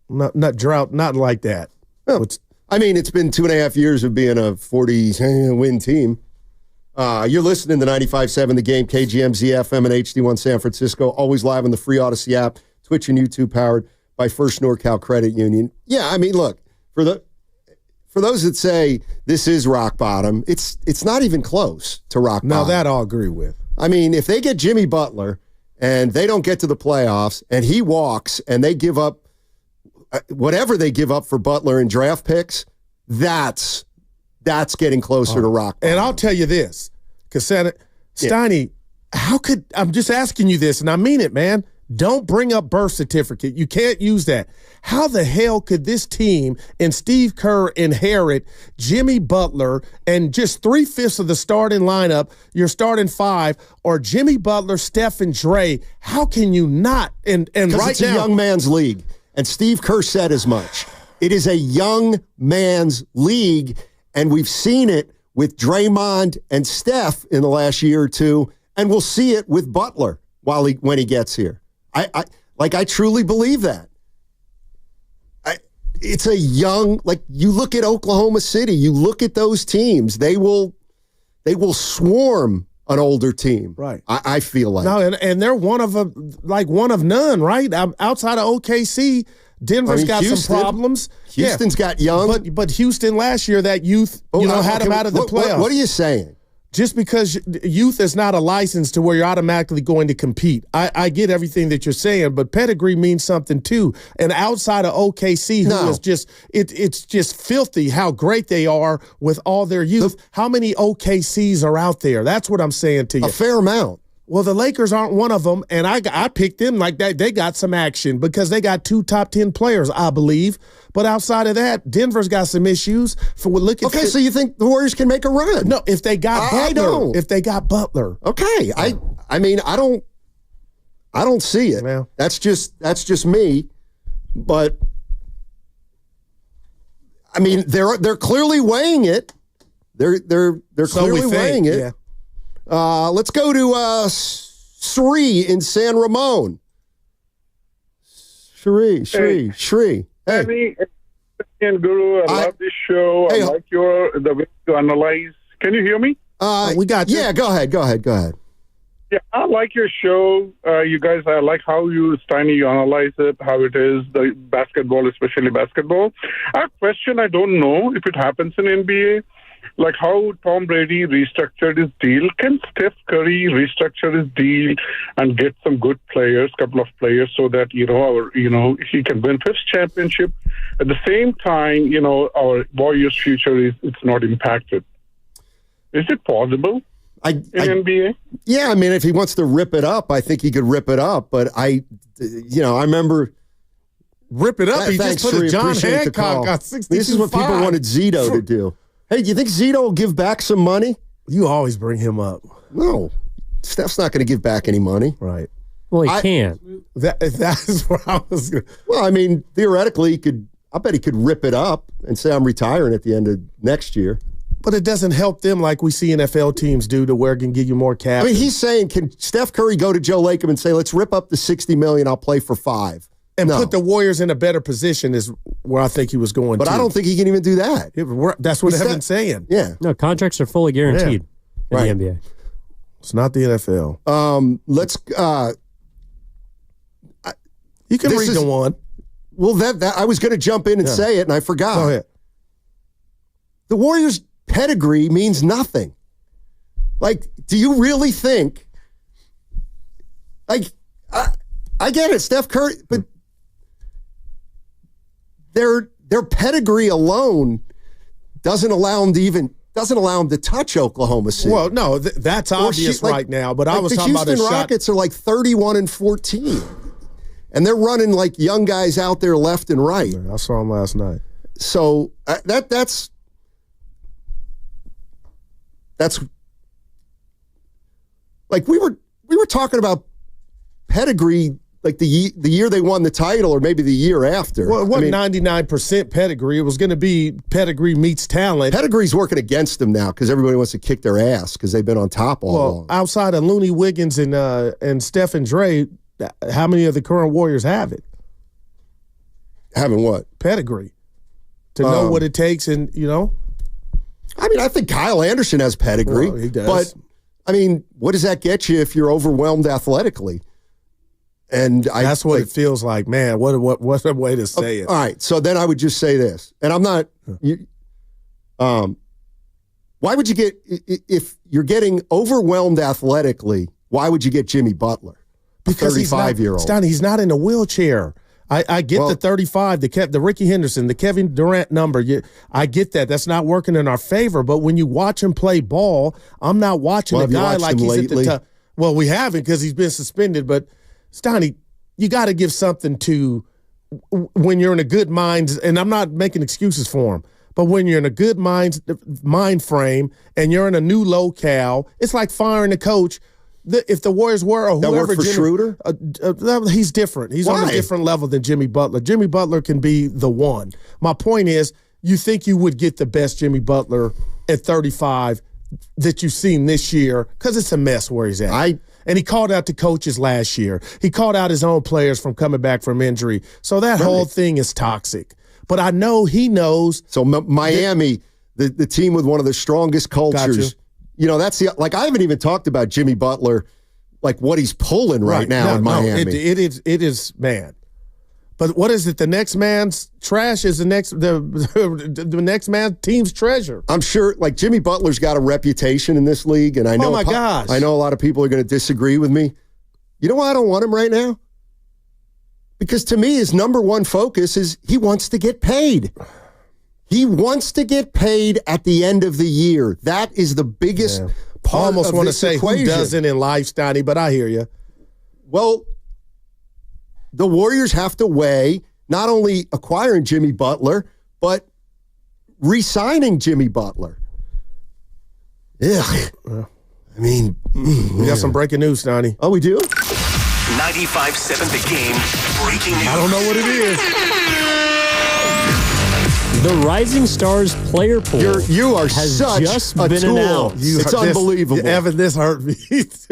Not drought, not like that. No, it's been 2.5 years of being a 40-win team. You're listening to 95.7 The Game, KGMZ FM and HD1 San Francisco, always live on the free Odyssey app, Twitch and YouTube, powered by First NorCal Credit Union. Yeah, I mean, look, for those that say this is rock bottom, it's not even close to rock bottom. No, that I'll agree with. I mean, if they get Jimmy Butler and they don't get to the playoffs and he walks and they give up whatever they give up for Butler and draft picks, that's getting closer to rock bottom. And I'll tell you this, Cassetta, Steiny, I'm just asking you this, and I mean it, man. Don't bring up birth certificate. You can't use that. How the hell could this team and Steve Kerr inherit Jimmy Butler and just 3/5 of the starting lineup, your starting five, or Jimmy Butler, Steph, and Dre? How can you not? And right it's a young man's league, and Steve Kerr said as much. It is a young man's league, and we've seen it with Draymond and Steph in the last year or two, and we'll see it with Butler when he gets here. I truly believe that. It's a young, you look at Oklahoma City, you look at those teams, they will swarm an older team. Right. I feel like. No, and they're one of none, right? Outside of OKC, Denver's got some problems. Houston's got young. But Houston last year, that youth, had them out of the playoffs. What are you saying? Just because youth is not a license to where you're automatically going to compete. I get everything that you're saying, but pedigree means something too. And outside of OKC, who is just it's just filthy how great they are with all their youth. How many OKCs are out there? That's what I'm saying to you. A fair amount. Well, the Lakers aren't one of them, and I picked them like that. They got some action because they got 2 top 10 players, I believe. But outside of that, Denver's got some issues. So you think the Warriors can make a run? No, if they got Butler. I don't. If they got Butler. Okay, I mean, I don't see it. Well, that's just me. But I mean, they're clearly weighing it. They're clearly weighing it. Yeah. Let's go to Sri in San Ramon. Shri. Hey. And Guru, I love this show. I like the way you analyze. Can you hear me? We got you. Yeah, go ahead. Yeah, I like your show. You guys, I like how you analyze it, how it is, the basketball, especially basketball. I have a question. I don't know if it happens in NBA. Like how Tom Brady restructured his deal. Can Steph Curry restructure his deal and get some good players, couple of players, so that he can win 5th championship? At the same time, our Warriors' future it's not impacted. Is it possible in NBA? Yeah, I mean, if he wants to rip it up, I think he could rip it up. But I remember. Rip it up. He just put a John Hancock on 62.5. This is what people wanted Zito to do. Hey, do you think Zito will give back some money? You always bring him up. No. Steph's not going to give back any money. Right. Well, he can't. That's what I was going to... Well, I mean, theoretically, I bet he could rip it up and say, I'm retiring at the end of next year. But it doesn't help them like we see NFL teams do to where it can give you more cap. I mean, he's saying, can Steph Curry go to Joe Lacob and say, let's rip up the $60 million, I'll play for $5? And put the Warriors in a better position is where I think he was going But I don't think he can even do that. That's what Evan's saying. Yeah. No, contracts are fully guaranteed in the NBA. It's not the NFL. You can read the one. Well, that I was going to jump in and say it, and I forgot. Go ahead. The Warriors' pedigree means nothing. Like, do you really think... Like, I get it, Steph Curry, but... Their pedigree alone doesn't allow them to touch Oklahoma City. Well, no, that's obvious right now. But I was talking about the Houston Rockets are like 31-14, and they're running like young guys out there left and right. I saw them last night. So that's like we were talking about pedigree. Like the year they won the title, or maybe the year after. Well, it wasn't 99% pedigree. It was going to be pedigree meets talent. Pedigree's working against them now because everybody wants to kick their ass because they've been on top all along. Outside of Looney Wiggins and Steph and Dre, how many of the current Warriors have it? Having what? Pedigree. To know what it takes and, I mean, I think Kyle Anderson has pedigree. Well, he does. But, I mean, what does that get you if you're overwhelmed athletically? And that's what it feels like, man. What a way to say it. All right, so then I would just say this, and I'm not. Why would you get if you're getting overwhelmed athletically? Why would you get Jimmy Butler, because 35-year-old? Stoney, he's not in a wheelchair. I get the 35, the Ricky Henderson, the Kevin Durant number. I get that. That's not working in our favor. But when you watch him play ball, I'm not watching a guy like he's at the top. Well, we haven't because he's been suspended, but. Stoney, you got to give something to when you're in a good mind, and I'm not making excuses for him, but when you're in a good mind frame and you're in a new locale, it's like firing a coach. If the Warriors were or whoever, that work for Schroeder? He's different. He's on a different level than Jimmy Butler. Jimmy Butler can be the one. My point is, you think you would get the best Jimmy Butler at 35 that you've seen this year because it's a mess where he's at. And he called out the coaches last year. He called out his own players from coming back from injury. So that whole thing is toxic. But I know he knows. So Miami, the team with one of the strongest cultures. That's I haven't even talked about Jimmy Butler, like what he's pulling right now in Miami. No, it is, man. But what is it? The next man's trash is the next man's team's treasure. I'm sure, like Jimmy Butler's got a reputation in this league, and I know. Oh my gosh! I know a lot of people are going to disagree with me. You know why I don't want him right now? Because to me, his number one focus is he wants to get paid. He wants to get paid at the end of the year. That is the biggest part almost of want to this say equation. who doesn't in life, Steiny, but I hear you. Well, the Warriors have to weigh not only acquiring Jimmy Butler, but re-signing Jimmy Butler. Ugh. I mean, we got some breaking news, Steiny. Oh, we do? 95.7 The Game breaking news. I don't know what it is. The Rising Stars player pool you are has such just a been tool. announced. It's unbelievable. Evan, this hurt me.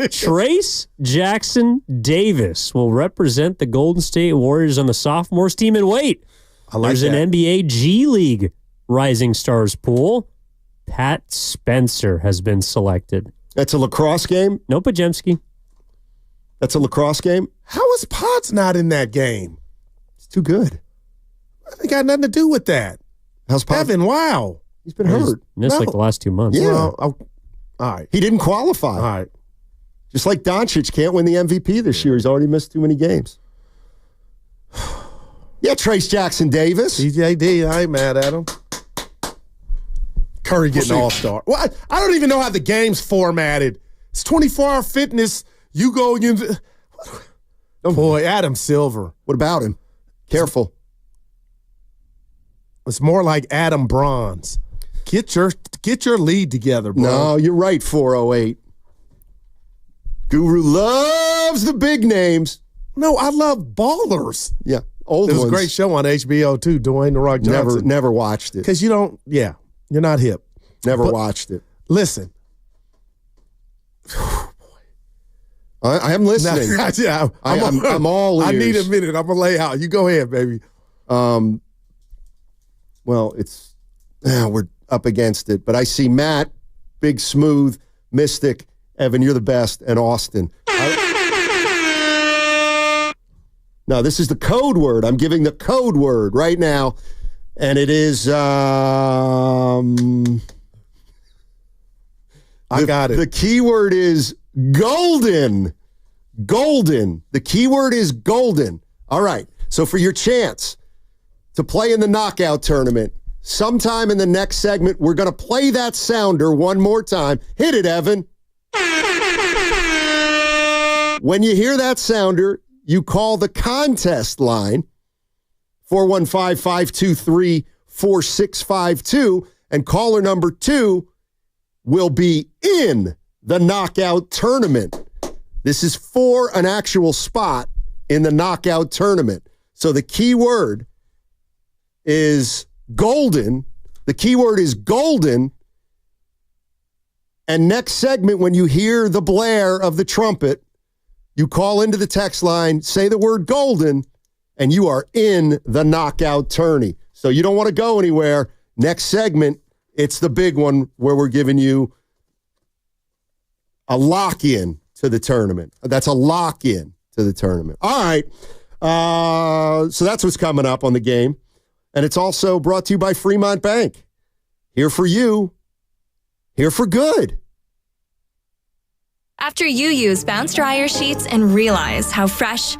Trace Jackson Davis will represent the Golden State Warriors on the sophomores team. And wait, there's an NBA G League Rising Stars pool. Pat Spencer has been selected. That's a lacrosse game? No, Pajemski. That's a lacrosse game? How is Potts not in that game? It's too good. It got nothing to do with that. How's Potts? Evan, wow. He's been hurt. Missed like the last 2 months. Yeah. Well, all right. He didn't qualify. All right. Just like Doncic can't win the MVP this year. He's already missed too many games. Yeah, Trace Jackson Davis. TJD, I ain't mad at him. Curry getting all-star. Well, I don't even know how the game's formatted. It's 24-hour fitness. You go. Boy, Adam Silver. What about him? Careful. It's more like Adam Bronze. Get your lead together, bro. No, you're right, 408. Guru loves the big names. No, I love ballers. Yeah, old ones. It was ones. a great show on HBO, too, Dwayne "The Rock" Johnson. Never watched it. Because you're not hip. Never watched it. Listen. I am listening. Yeah, I'm all ears. I need a minute. I'm going to lay out. You go ahead, baby. Well, we're up against it. But I see Matt, Big Smooth, Mystic, Evan, you're the best, and Austin. No, this is the code word. I'm giving the code word right now. And it is... I got it. The key word is golden. Golden. The key word is golden. All right. So for your chance to play in the knockout tournament, sometime in the next segment, we're going to play that sounder one more time. Hit it, Evan. When you hear that sounder, you call the contest line, 415-523-4652, and caller number 2 will be in the knockout tournament. This is for an actual spot in the knockout tournament. So the key word is golden. The key word is golden. And next segment, when you hear the blare of the trumpet, you call into the text line, say the word golden, and you are in the knockout tourney. So you don't want to go anywhere. Next segment, it's the big one where we're giving you a lock-in to the tournament. That's a lock-in to the tournament. All right. So that's what's coming up on the game. And it's also brought to you by Fremont Bank. Here for you. Here for good. After you use Bounce Dryer Sheets and realize how fresh,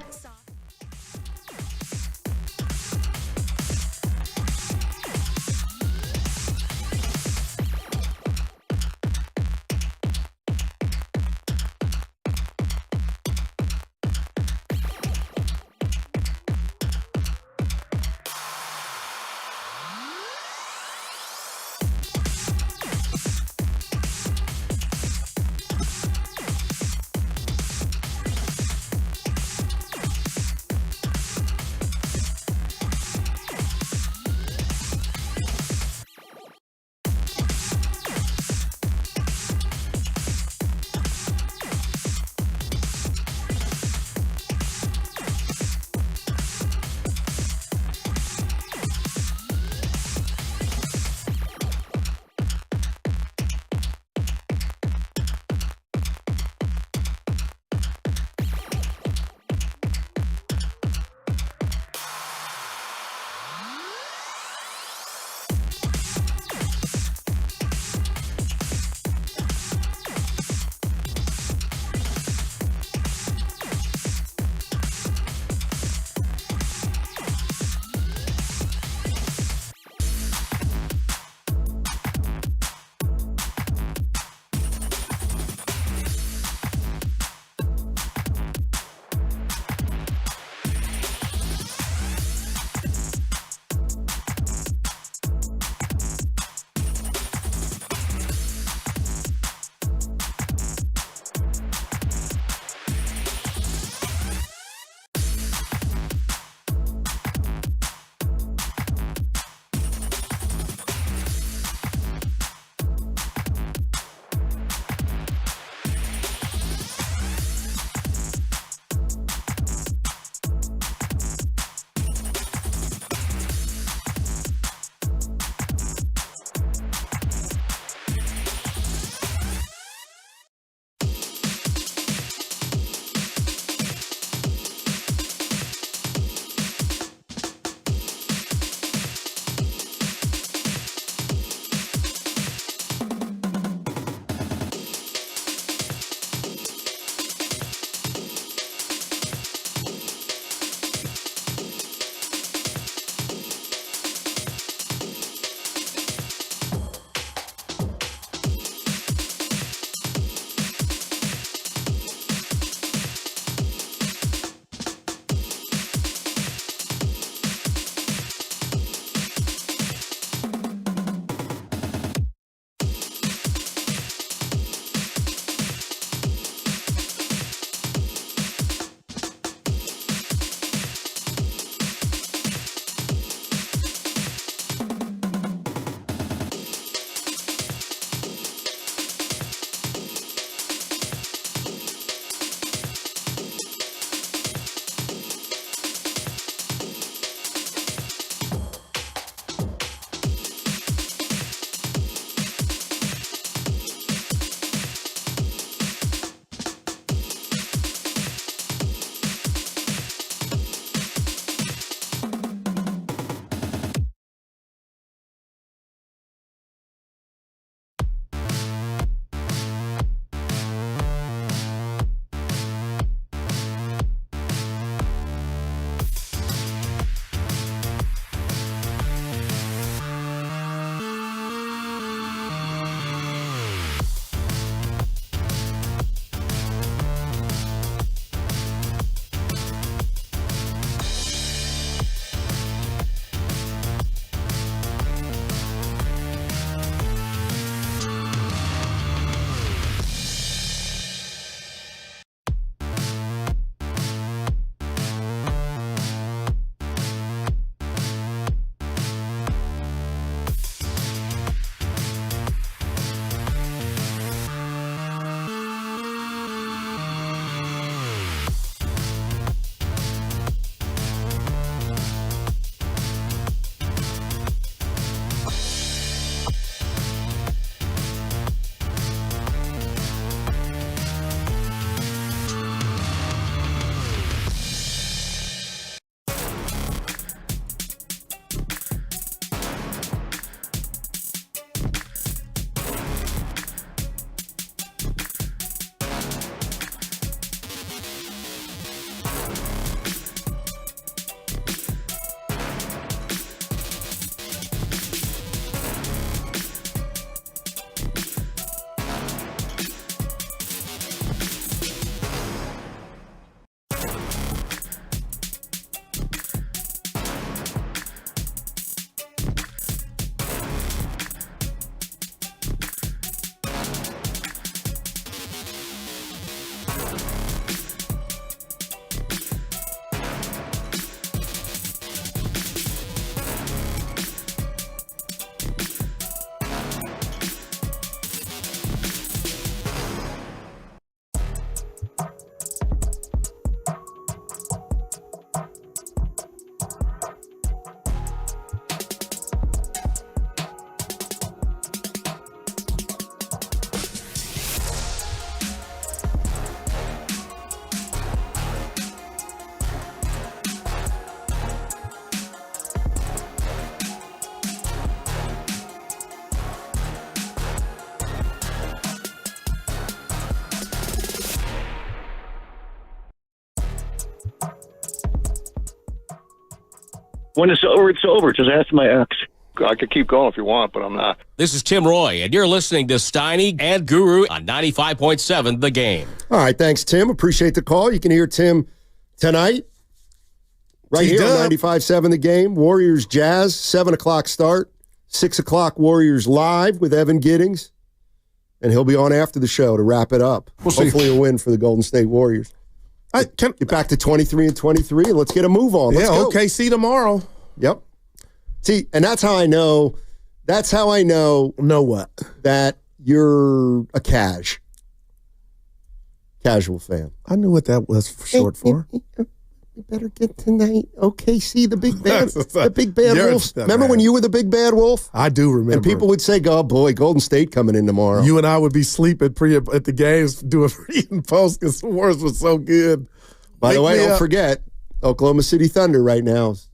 When it's over, it's over. Just ask my ex. I could keep going if you want, but I'm not. This is Tim Roy, and you're listening to Steiny and Guru on 95.7 The Game. All right, thanks, Tim. Appreciate the call. You can hear Tim tonight right here on 95.7 The Game. Warriors Jazz, 7 o'clock start. 6 o'clock Warriors Live with Evan Giddings. And he'll be on after the show to wrap it up. Hopefully a win for the Golden State Warriors. Get back to 23-23, and let's get a move on. Let's go. OKC tomorrow. Yep. See, and that's how I know. That's how I know. Know what? That you're a casual fan. I knew what that was short for. You better get tonight. OKC, the big bad, the big bad wolf. Remember when you were the big bad wolf? I do remember. And people would say, "Oh boy, Golden State coming in tomorrow." You and I would be sleeping at the games, doing pre and post because the Warriors was so good. By the way, don't forget, Oklahoma City Thunder right now is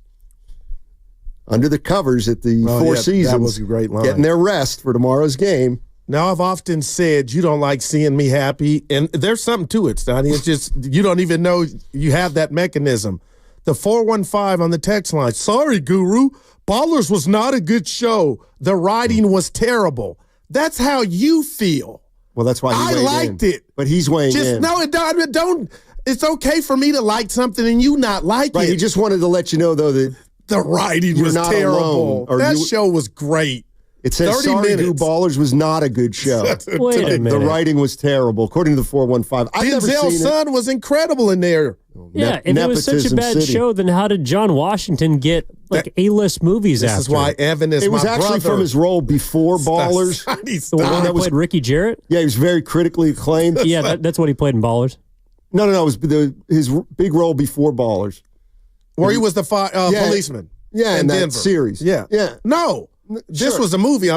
under the covers at the Four Seasons. That was a great line. Getting their rest for tomorrow's game. Now, I've often said you don't like seeing me happy, and there's something to it, Stoney. It's just you don't even know you have that mechanism. The 415 on the text line, sorry, Guru, Ballers was not a good show. The writing was terrible. That's how you feel. Well, that's why he I liked it. But he's weighing in. No, don't. It's okay for me to like something and you not like it. He just wanted to let you know, though, that the writing was terrible. That show was great. It says, 30 sorry, minutes. Ballers was not a good show. Wait a minute. The writing was terrible, according to the 415. I've never seen Denzel's son was incredible in there. Yeah, if it was such a bad show, then how did John Washington get A-list movies after? This is why Evan is my brother. It was actually from his role before Ballers. The one that played Ricky Jarrett? Yeah, he was very critically acclaimed. Yeah, that's what he played in Ballers. No, it was his big role before Ballers. Where he was the policeman. Yeah, in that Denver. series. Yeah. No, this was a movie.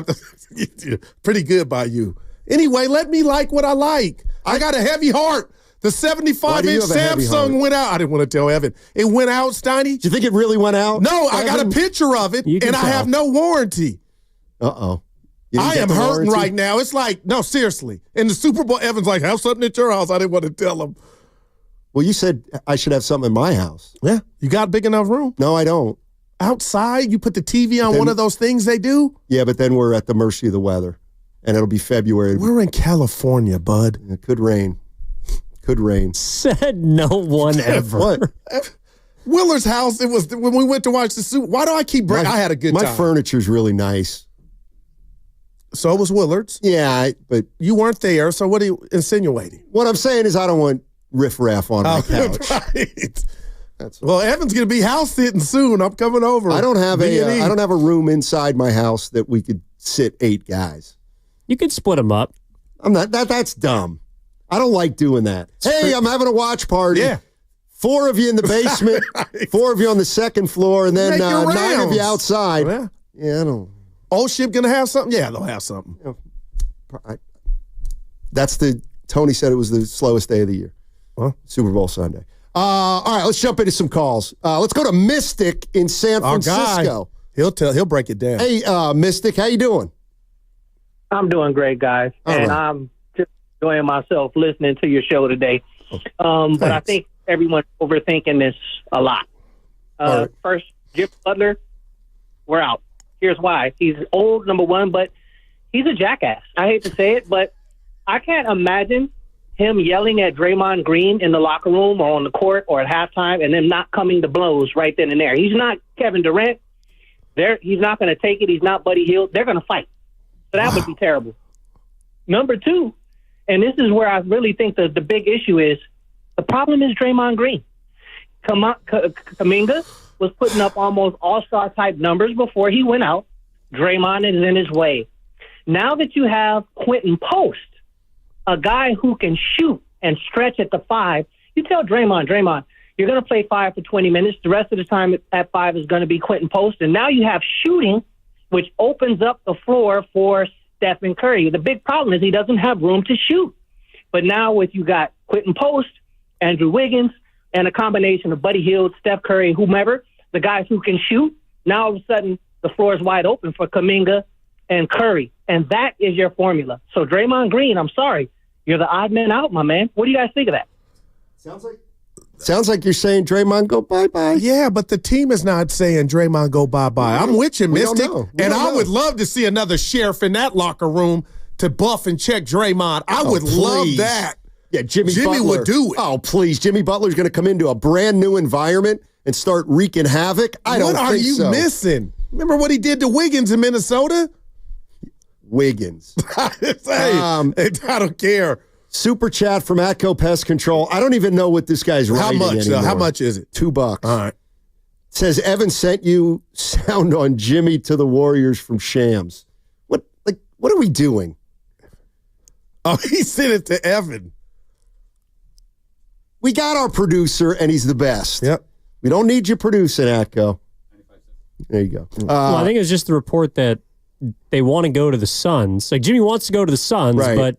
Pretty good by you. Anyway, let me like what I like. I got a heavy heart. The 75-inch Samsung went out. I didn't want to tell Evan. It went out, Steiny. Do you think it really went out? No, I got a picture of it, and I have no warranty. Uh-oh. I am hurting right now. It's like, no, seriously. In the Super Bowl, Evan's like, have something at your house. I didn't want to tell him. Well, you said I should have something in my house. Yeah. You got a big enough room? No, I don't. Outside, you put the TV on one of those things they do? Yeah, but then we're at the mercy of the weather, and it'll be February. We're in California, bud. It could rain. Could rain. Said no one ever. What? Willard's house, it was when we went to watch the Super. Why do I keep bringing? I had a good time. My furniture's really nice. So was Willard's. Yeah, but you weren't there, so what are you insinuating? What I'm saying is I don't want riffraff on my couch. Right. Well, Evan's going to be house sitting soon. I'm coming over. I don't have a room inside my house that we could sit 8 guys. You could split them up. I'm not. That's dumb. I don't like doing that. Hey, I'm having a watch party. Yeah. 4 of you in the basement, Right. 4 of you on the second floor, and then 9 of you rounds. outside. Yeah, I don't. Old ship going to have something? Yeah, they'll have something. Tony said it was the slowest day of the year. Huh? Super Bowl Sunday. All right, let's jump into some calls. Let's go to Mystic in San Francisco. He'll break it down. Hey, Mystic, how you doing? I'm doing great, guys. And I'm just enjoying myself listening to your show today. But I think everyone's overthinking this a lot. First, Jim Butler, we're out. Here's why. He's old, number one, but he's a jackass. I hate to say it, but I can't imagine him yelling at Draymond Green in the locker room or on the court or at halftime and then not coming to blows right then and there. He's not Kevin Durant. He's not going to take it. He's not Buddy Hield. They're going to fight. So that would be terrible. Number two, and this is where I really think the big issue is, the problem is Draymond Green. Kuminga was putting up almost all-star type numbers before he went out. Draymond is in his way. Now that you have Quentin Post, a guy who can shoot and stretch at the 5, you tell Draymond, you're going to play 5 for 20 minutes. The rest of the time at 5 is going to be Quentin Post. And now you have shooting, which opens up the floor for Stephen Curry. The big problem is he doesn't have room to shoot. But now you got Quentin Post, Andrew Wiggins, and a combination of Buddy Hield, Steph Curry, whomever, the guys who can shoot, now all of a sudden the floor is wide open for Kuminga and Curry. And that is your formula. So Draymond Green, I'm sorry, you're the odd man out, my man. What do you guys think of that? Sounds like Sounds like you're saying Draymond go bye-bye. Yeah, but the team is not saying Draymond go bye-bye. I'm with you, Mystic. And I would love to see another sheriff in that locker room to buff and check Draymond. I would love that. Yeah, Jimmy Butler would do it. Oh, please. Jimmy Butler's going to come into a brand new environment and start wreaking havoc? I don't think so. What are you missing? Remember what he did to Wiggins in Minnesota? Wiggins. I don't care. Super chat from Atco Pest Control. I don't even know what this guy's writing anymore. How much is it? $2. All right. It says Evan sent you sound on Jimmy to the Warriors from Shams. What are we doing? Oh, he sent it to Evan. We got our producer, and he's the best. Yep. We don't need you producing, Atco. There you go. Well, I think it was just the report that they want to go to the Suns. Like, Jimmy wants to go to the Suns, but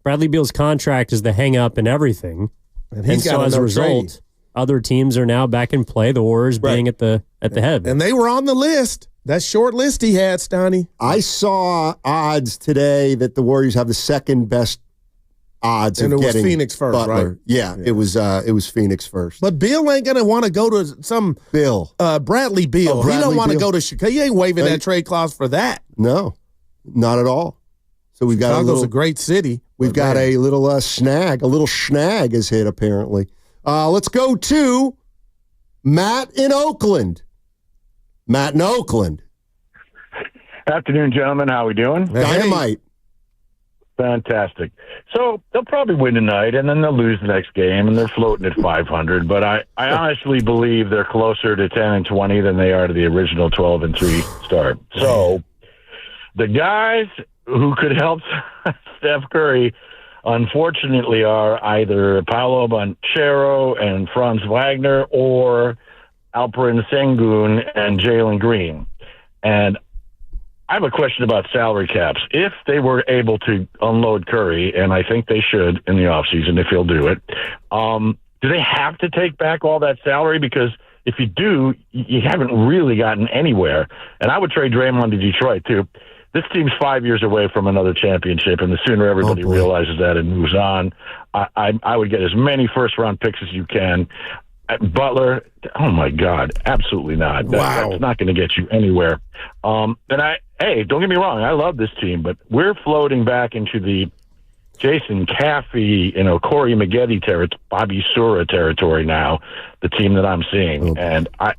Bradley Beal's contract is the hang-up and everything. And so as a result, other teams are now back in play, the Warriors being at the head. And they were on the list. That short list he had, Stoney. I saw odds today that the Warriors have the second best odds and of it was getting Phoenix first, Butler. right? Yeah, it was Phoenix first. But Bill ain't gonna want to go to some Bradley Beal. He don't want to go to Chicago. He ain't waiving that trade clause for that. No, not at all. So we've got Chicago's a great city. We've got a little snag. A little snag has hit apparently. Let's go to Matt in Oakland. Matt in Oakland. Afternoon, gentlemen. How we doing? Dynamite. Fantastic. So they'll probably win tonight, and then they'll lose the next game, and they're floating at 500. But I honestly believe they're closer to 10-20 than they are to the original 12-3 start. So the guys who could help Steph Curry, unfortunately, are either Paolo Banchero and Franz Wagner or Alperen Sengun and Jalen Green. And I have a question about salary caps. If they were able to unload Curry, and I think they should in the offseason if he'll do it, do they have to take back all that salary? Because if you do, you haven't really gotten anywhere. And I would trade Draymond to Detroit, too. This team's 5 years away from another championship, and the sooner everybody realizes that and moves on, I would get as many first-round picks as you can. Butler, oh, my God, absolutely not. That's not going to get you anywhere. And hey, don't get me wrong, I love this team, but we're floating back into the Jason Caffey, Corey Maggette Bobby Sura territory now, the team that I'm seeing. And I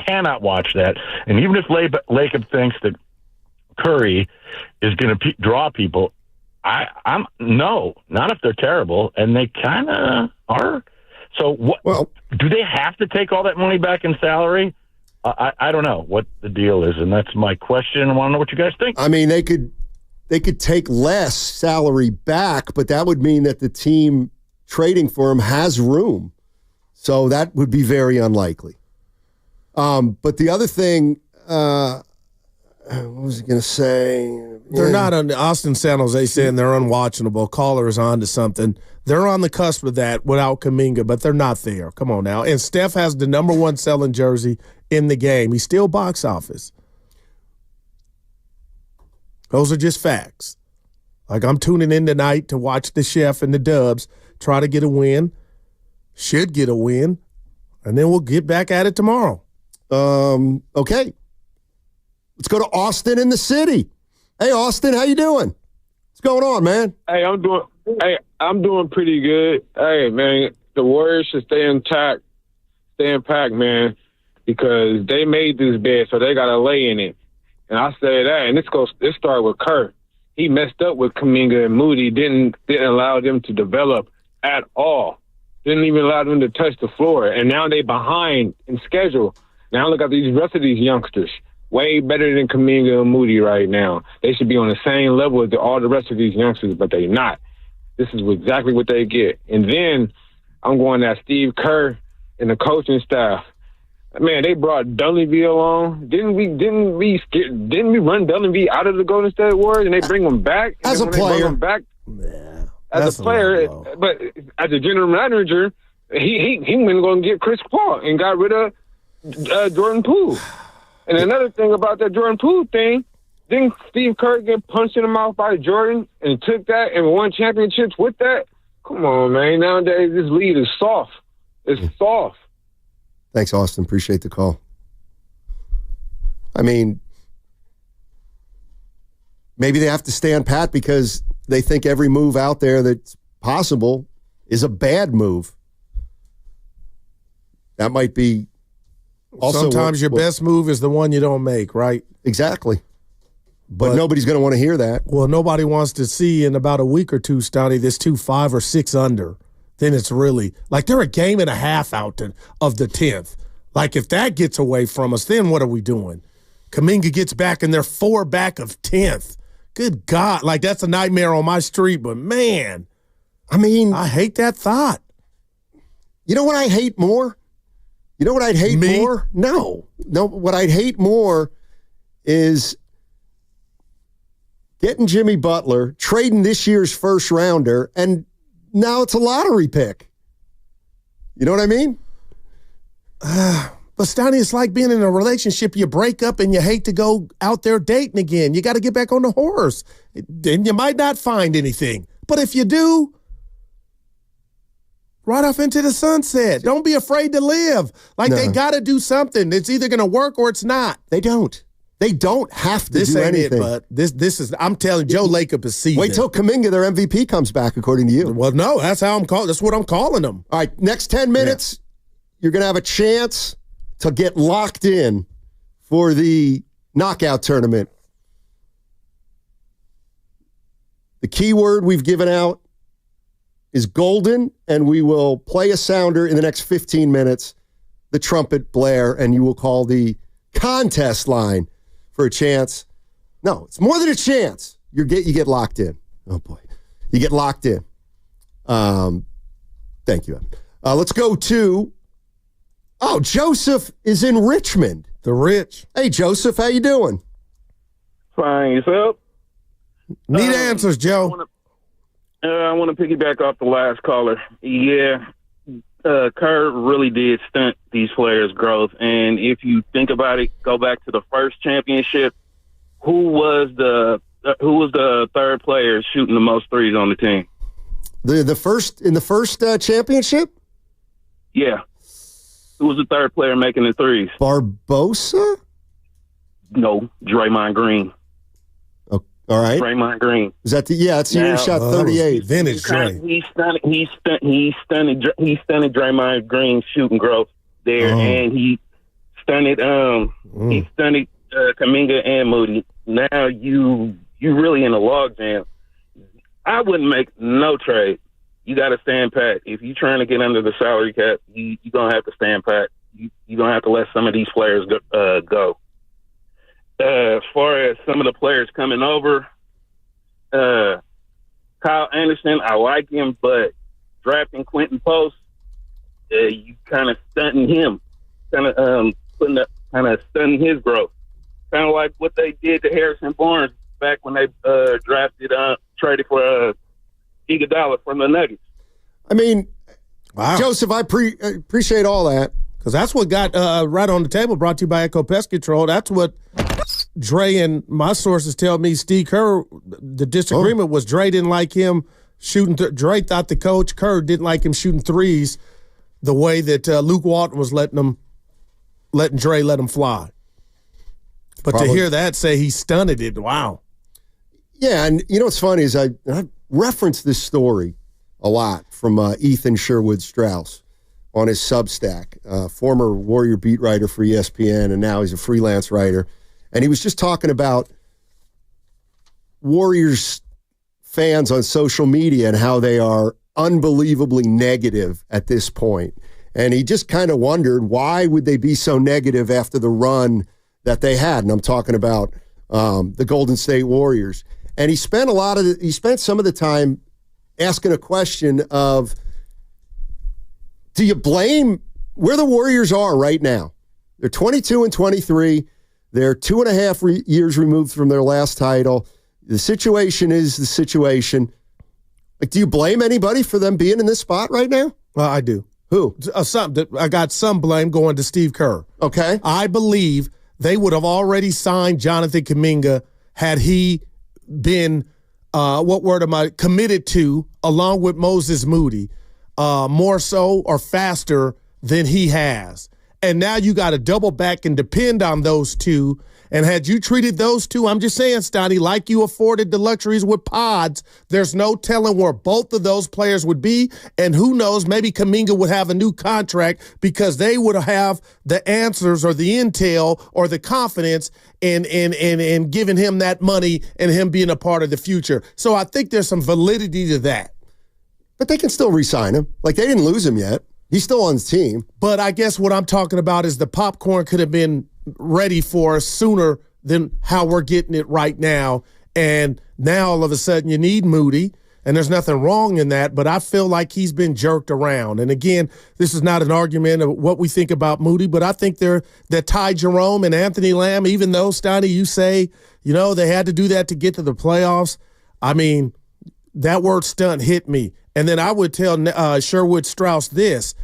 cannot watch that. And even if Lacob thinks that Curry is going to draw people, I'm no, not if they're terrible, and they kind of are. So what? Do they have to take all that money back in salary? I don't know what the deal is, and that's my question. I want to know what you guys think. I mean, they could take less salary back, but that would mean that the team trading for him has room. So that would be very unlikely. But the other thing, what was I going to say? They're not on Austin San Jose saying they're unwatchable. Caller is on to something. They're on the cusp of that without Kuminga, but they're not there. Come on now. And Steph has the number one selling jersey in the game. He's still box office. Those are just facts. Like, I'm tuning in tonight to watch the Chef and the Dubs try to get a win. Should get a win. And then we'll get back at it tomorrow. Okay. Let's go to Austin in the city. Hey, Austin, how you doing? What's going on, man? Hey, I'm doing pretty good. Hey, man, the Warriors should stay intact, stay packed, man, because they made this bed, so they got to lay in it. And I say that, and this started with Kerr. He messed up with Kuminga and Moody, didn't allow them to develop at all. Didn't even allow them to touch the floor. And now they behind in schedule. Now look at these rest of these youngsters. Way better than Kuminga and Moody right now. They should be on the same level as all the rest of these youngsters, but they're not. This is exactly what they get. And then I'm going at Steve Kerr and the coaching staff. Man, they brought Dunleavy along. Didn't we run Dunleavy out of the Golden State Warriors and they bring him back? As a player. As a player, but as a general manager, he went going to get Chris Paul and got rid of Jordan Poole. And another thing about that Jordan Poole thing, didn't Steve Kerr get punched in the mouth by Jordan and took that and won championships with that? Come on, man. Nowadays, this league is soft. It's soft. Thanks, Austin. Appreciate the call. I mean, maybe they have to stand pat because they think every move out there that's possible is a bad move. That might be also sometimes your best move is the one you don't make, right? Exactly. But nobody's going to want to hear that. Well, nobody wants to see in about a week or two, Stoney, this 5 or 6 under. Then it's really like they're a game and a half out of the 10th. Like if that gets away from us, then what are we doing? Kuminga gets back and they're 4 back of 10th. Good God. Like that's a nightmare on my street, but man, I mean, I hate that thought. You know what I hate more? You know what I'd hate more? No. What I'd hate more is getting Jimmy Butler, trading this year's first rounder, and now it's a lottery pick. You know what I mean? But Stoney, it's like being in a relationship. You break up and you hate to go out there dating again. You got to get back on the horse. Then you might not find anything. But if you do, right off into the sunset. Don't be afraid to live. They got to do something. It's either going to work or it's not. They don't. They don't have to do anything. But this is, I'm telling you, Joe Lacob is seasoned. Wait till Kuminga, their MVP, comes back, according to you. Well, no, that's what I'm calling them. All right, next 10 minutes, you're going to have a chance to get locked in for the knockout tournament. The keyword we've given out is golden, and we will play a sounder in the next 15 minutes, the trumpet blare, and you will call the contest line for a chance. No, it's more than a chance. You get locked in. Oh, boy. You get locked in. Thank you, Evan. Let's go to, Joseph is in Richmond. The Rich. Hey, Joseph, how you doing? Fine, yourself? Need answers, Joe. I want to piggyback off the last caller. Yeah, Kerr really did stunt these players' growth. And if you think about it, go back to the first championship. Who was the third player shooting the most threes on the team? The first championship? Yeah. Who was the third player making the threes? Barbosa? No, Draymond Green. All right. Draymond Green. Is that that's the year he shot 38. Vintage Dray. He stunted Draymond Green's shooting growth there, and he stunted Kuminga and Moody. Now you really in a logjam. I wouldn't make no trade. You got to stand pat. If you're trying to get under the salary cap, you're gonna have to stand pat. You're gonna have to let some of these players go. As far as some of the players coming over, Kyle Anderson, I like him, but drafting Quentin Post, you kind of stunting him, kind of stunting his growth, kind of like what they did to Harrison Barnes back when they traded for Iguodala from the Nuggets. I mean, wow. Joseph, I appreciate all that. Because that's what got right on the table, brought to you by Echo Pest Control. That's what Dre and my sources tell me. Steve Kerr, the disagreement was Dre didn't like him shooting. Dre thought the coach, Kerr, didn't like him shooting threes the way that Luke Walton was letting Dre let him fly. But to hear that say he stunted it, wow. Yeah, and you know what's funny is I referenced this story a lot from Ethan Sherwood Strauss on his Substack, former Warrior beat writer for ESPN, and now he's a freelance writer. And he was just talking about Warriors fans on social media and how they are unbelievably negative at this point. And he just kind of wondered, why would they be so negative after the run that they had? And I'm talking about the Golden State Warriors. And he spent some of the time asking a question of, do you blame where the Warriors are right now? They're 22 and 23. They're 2.5 years removed from their last title. The situation is the situation. Like, do you blame anybody for them being in this spot right now? I do. Who? I got some blame going to Steve Kerr. Okay. I believe they would have already signed Jonathan Kuminga had he been, committed to, along with Moses Moody. more so or faster than he has. And now you got to double back and depend on those two. And had you treated those two, I'm just saying, Stoney, like you afforded the luxuries with Pods, there's no telling where both of those players would be. And who knows, maybe Kuminga would have a new contract because they would have the answers or the intel or the confidence in giving him that money and him being a part of the future. So I think there's some validity to that. But they can still re-sign him. Like, they didn't lose him yet. He's still on the team. But I guess what I'm talking about is the popcorn could have been ready for us sooner than how we're getting it right now. And now all of a sudden you need Moody, and there's nothing wrong in that, but I feel like he's been jerked around. And again, this is not an argument of what we think about Moody, but I think that Ty Jerome and Anthony Lamb, even though, Stoney, you say, they had to do that to get to the playoffs. I mean, that word stunt hit me. And then I would tell Sherwood Strauss this.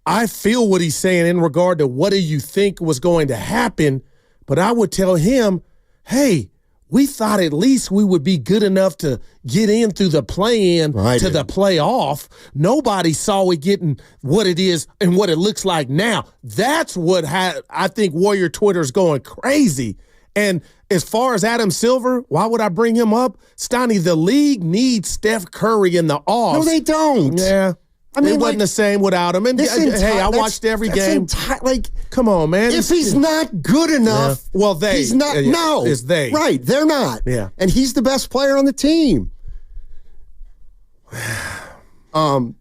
I feel what he's saying in regard to what do you think was going to happen, but I would tell him, hey, we thought at least we would be good enough to get in through the play-in to the playoff. Nobody saw it getting what it is and what it looks like now. That's what I think Warrior Twitter's going crazy. And as far as Adam Silver, why would I bring him up? Stoney, the league needs Steph Curry in the offs. No, they don't. Yeah. I mean, it wasn't the same without him. And hey, I watched every game. Come on, man. If he's not good enough, he's not. No, it's they. Right, they're not. Yeah, and he's the best player on the team. I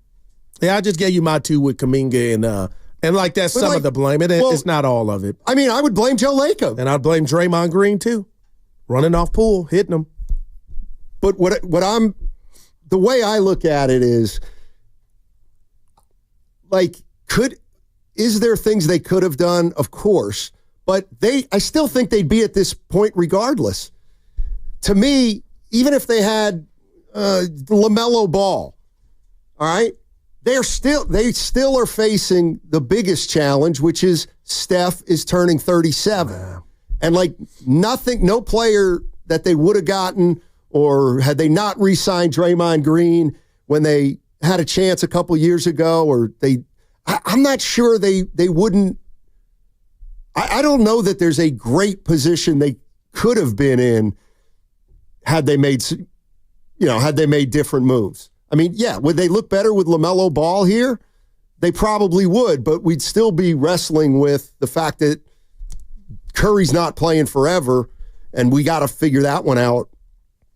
just gave you my two with Kuminga and like that's some of the blame. It's not all of it. I mean, I would blame Joe Lacob, and I'd blame Draymond Green too, running off Poole, hitting him. But the way I look at it is. Like, is there things they could have done? Of course. But I still think they'd be at this point regardless. To me, even if they had LaMelo Ball, all right, they still are facing the biggest challenge, which is Steph is turning 37. And like no player that they would have gotten, or had they not re-signed Draymond Green when they had a chance a couple years ago, or I'm not sure they wouldn't. I don't know that there's a great position they could have been in had they made different moves. I mean, yeah, would they look better with LaMelo Ball here? They probably would, but we'd still be wrestling with the fact that Curry's not playing forever, and we got to figure that one out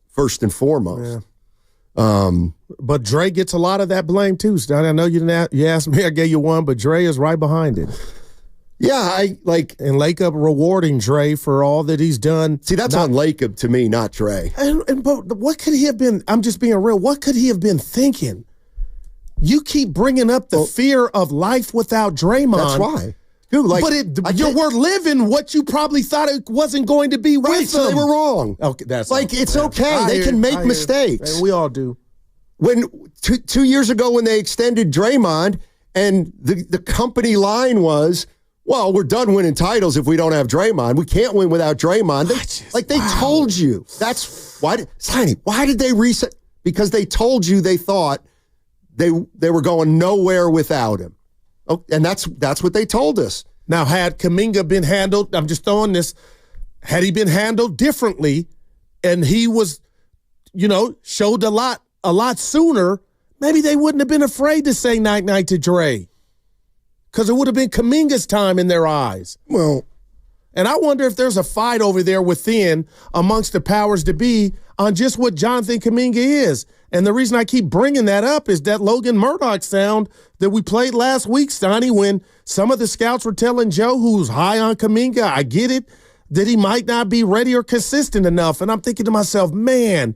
first and foremost. Yeah. But Dre gets a lot of that blame too, Stoney. I know you asked me, I gave you one, but Dre is right behind it. Yeah, and Lacob rewarding Dre for all that he's done. See, that's on Lacob to me, not Dre. But what could he have been? I'm just being real. What could he have been thinking? You keep bringing up the fear of life without Draymond. That's why. Dude, we're living what you probably thought it wasn't going to be with them. So they were wrong. Okay, that's it's okay. They can make mistakes. And we all do. When 2 years ago when they extended Draymond, and the company line was, well, we're done winning titles if we don't have Draymond. We can't win without Draymond. They told you. That's why. Why did they reset? Because they told you they thought they were going nowhere without him. Oh, and that's what they told us. Now, had Kuminga been handled, I'm just throwing this, had he been handled differently, and he was, showed a lot sooner, maybe they wouldn't have been afraid to say night-night to Dre. Because it would have been Kuminga's time in their eyes. Well, and I wonder if there's a fight over there within amongst the powers to be on just what Jonathan Kuminga is. And the reason I keep bringing that up is that Logan Murdoch sound that we played last week, Stoney, when some of the scouts were telling Joe, who's high on Kuminga, I get it, that he might not be ready or consistent enough. And I'm thinking to myself, man,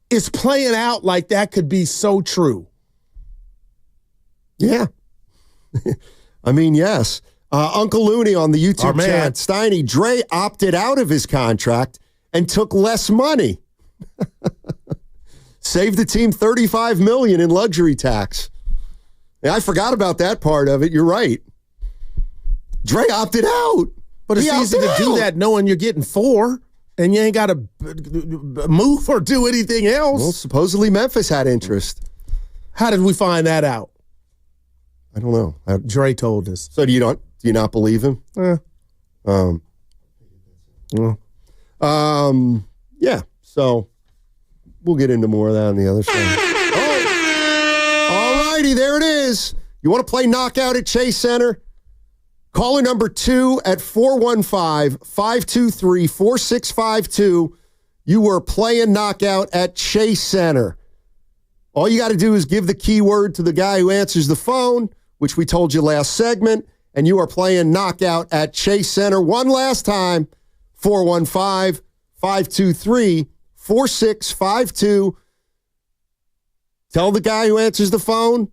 it's playing out like that could be so true. Yeah. I mean, yes. Uncle Looney on the YouTube chat, Steiny, Dre opted out of his contract and took less money. Saved the team $35 million in luxury tax. Yeah, I forgot about that part of it. You're right. Dre opted out. But it's easy to do that knowing you're getting $4 and you ain't got to move or do anything else. Well, supposedly Memphis had interest. How did we find that out? I don't know. Dre told us. So do you not believe him? Yeah. So we'll get into more of that on the other side. All righty, there it is. You want to play knockout at Chase Center? Caller number 2 at 415-523-4652. You were playing knockout at Chase Center. All you got to do is give the keyword to the guy who answers the phone, which we told you last segment, and you are playing knockout at Chase Center. One last time, 415-523-4652. Tell the guy who answers the phone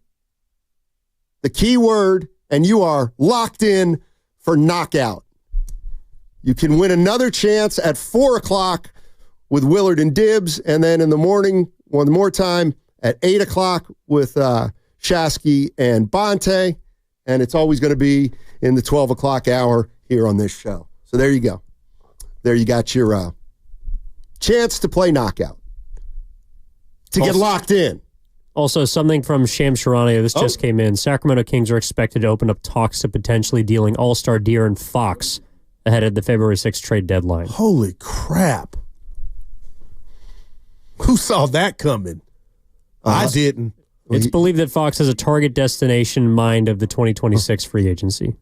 the keyword, and you are locked in for knockout. You can win another chance at 4 o'clock with Willard and Dibbs, and then in the morning, one more time at 8 o'clock with Shasky and Bonte, and it's always going to be in the 12 o'clock hour here on this show. So there you go. There you got your chance to play knockout, to get locked in. Also, something from Shams Charania. This just came in. Sacramento Kings are expected to open up talks to potentially dealing All-Star De'Aaron Fox ahead of the February 6th trade deadline. Holy crap. Who saw that coming? I didn't. It's believed that Fox has a target destination in mind of the 2026 free agency.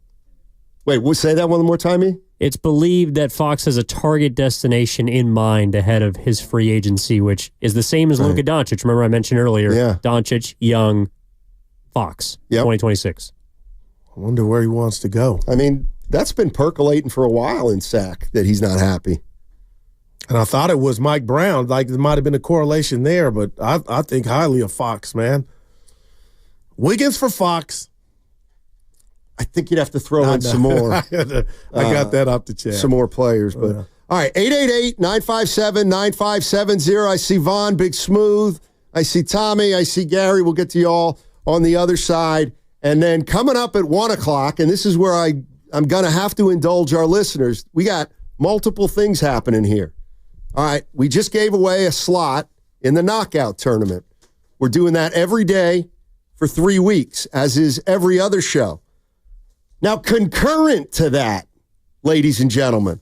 Wait, we'll say that one more time, E? It's believed that Fox has a target destination in mind ahead of his free agency, which is the same as Luka Doncic. Remember I mentioned earlier, Doncic, Young, Fox, 2026. I wonder where he wants to go. I mean, that's been percolating for a while in Sac, that he's not happy. And I thought it was Mike Brown. Like, there might have been a correlation there, but I think highly of Fox, man. Wiggins for Fox. I think you'd have to throw in some more. I got that off the chat. Some more players. But all right, 888-957-9570. I see Vaughn, Big Smooth. I see Tommy. I see Gary. We'll get to you all on the other side. And then coming up at 1 o'clock, and this is where I'm going to have to indulge our listeners. We got multiple things happening here. All right, we just gave away a slot in the knockout tournament. We're doing that every day for 3 weeks, as is every other show. Now, concurrent to that, ladies and gentlemen,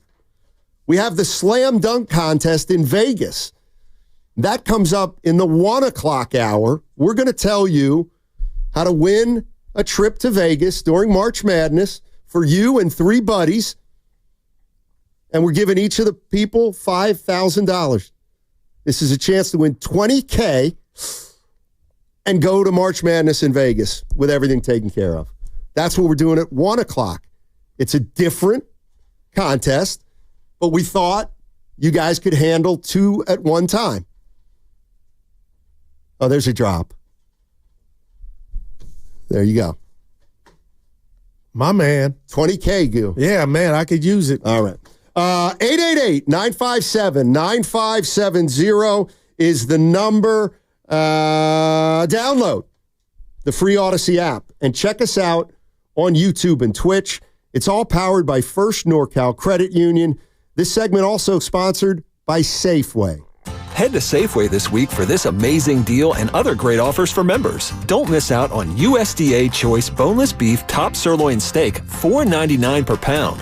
we have the Slam Dunk Contest in Vegas. That comes up in the 1 o'clock hour. We're going to tell you how to win a trip to Vegas during March Madness for you and 3 buddies. And we're giving each of the people $5,000. This is a chance to win $20K and go to March Madness in Vegas with everything taken care of. That's what we're doing at 1 o'clock. It's a different contest, but we thought you guys could handle 2 at one time. Oh, there's a drop. There you go. My man. $20K, Goo. Yeah, man, I could use it. All right. 888-957-9570 is the number. Download the free Odyssey app and check us out on YouTube and Twitch. It's all powered by First NorCal Credit Union. This segment also sponsored by Safeway. Head to Safeway this week for this amazing deal and other great offers for members. Don't miss out on USDA Choice Boneless Beef Top Sirloin Steak, $4.99 per pound.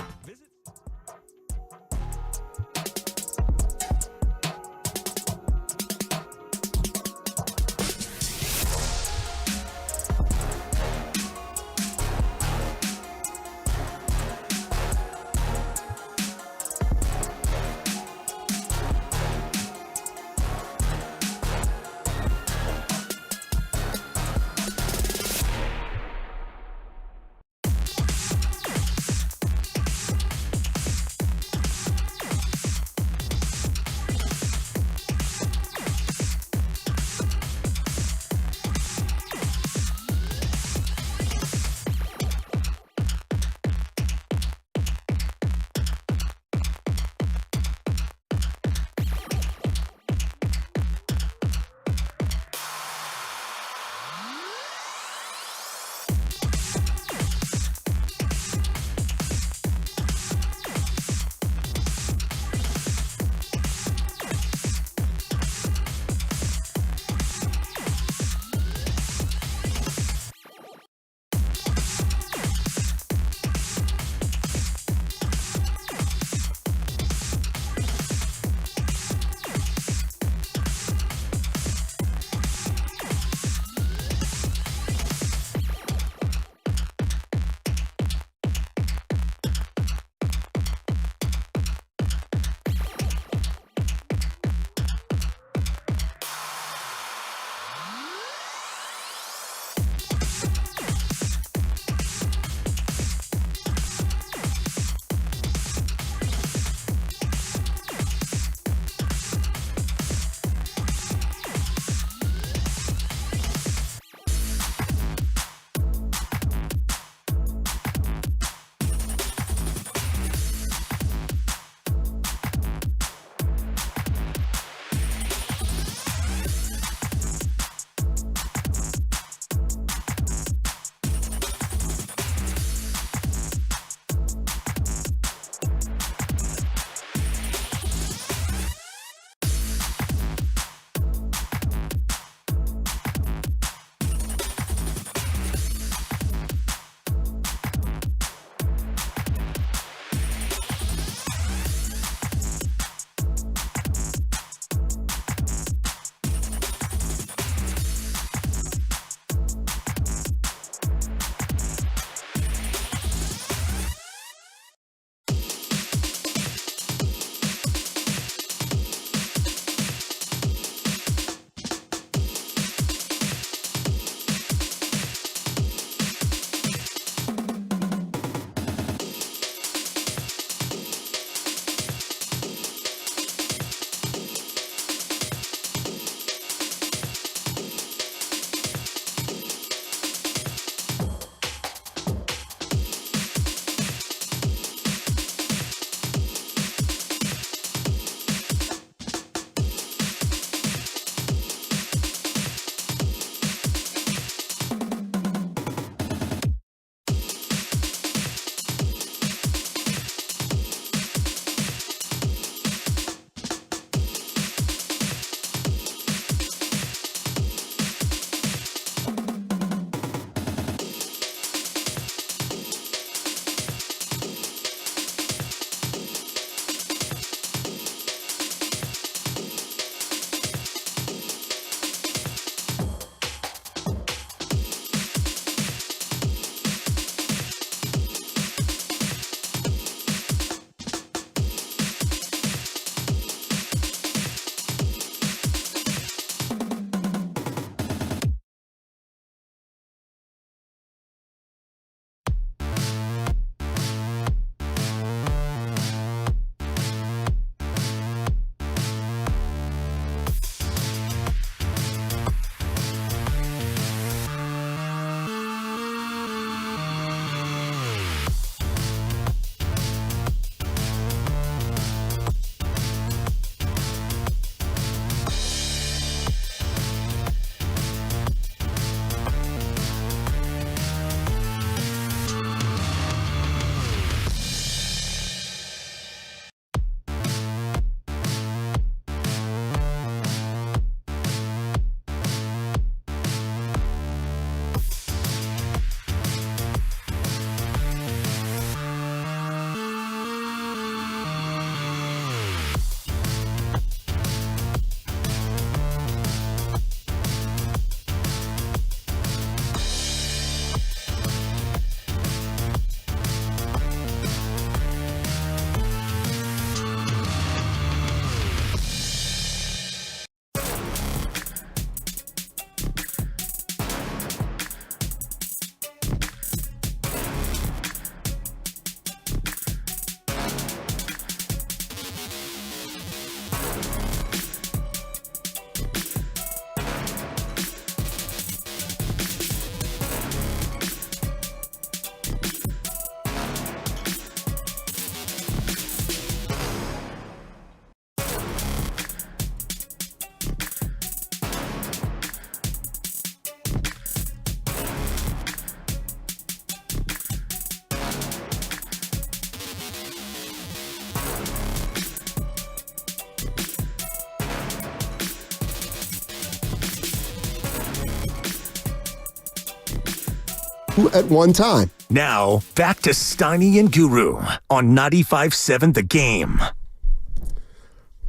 at one time. Now, back to Steiny and Guru on 95.7 The Game.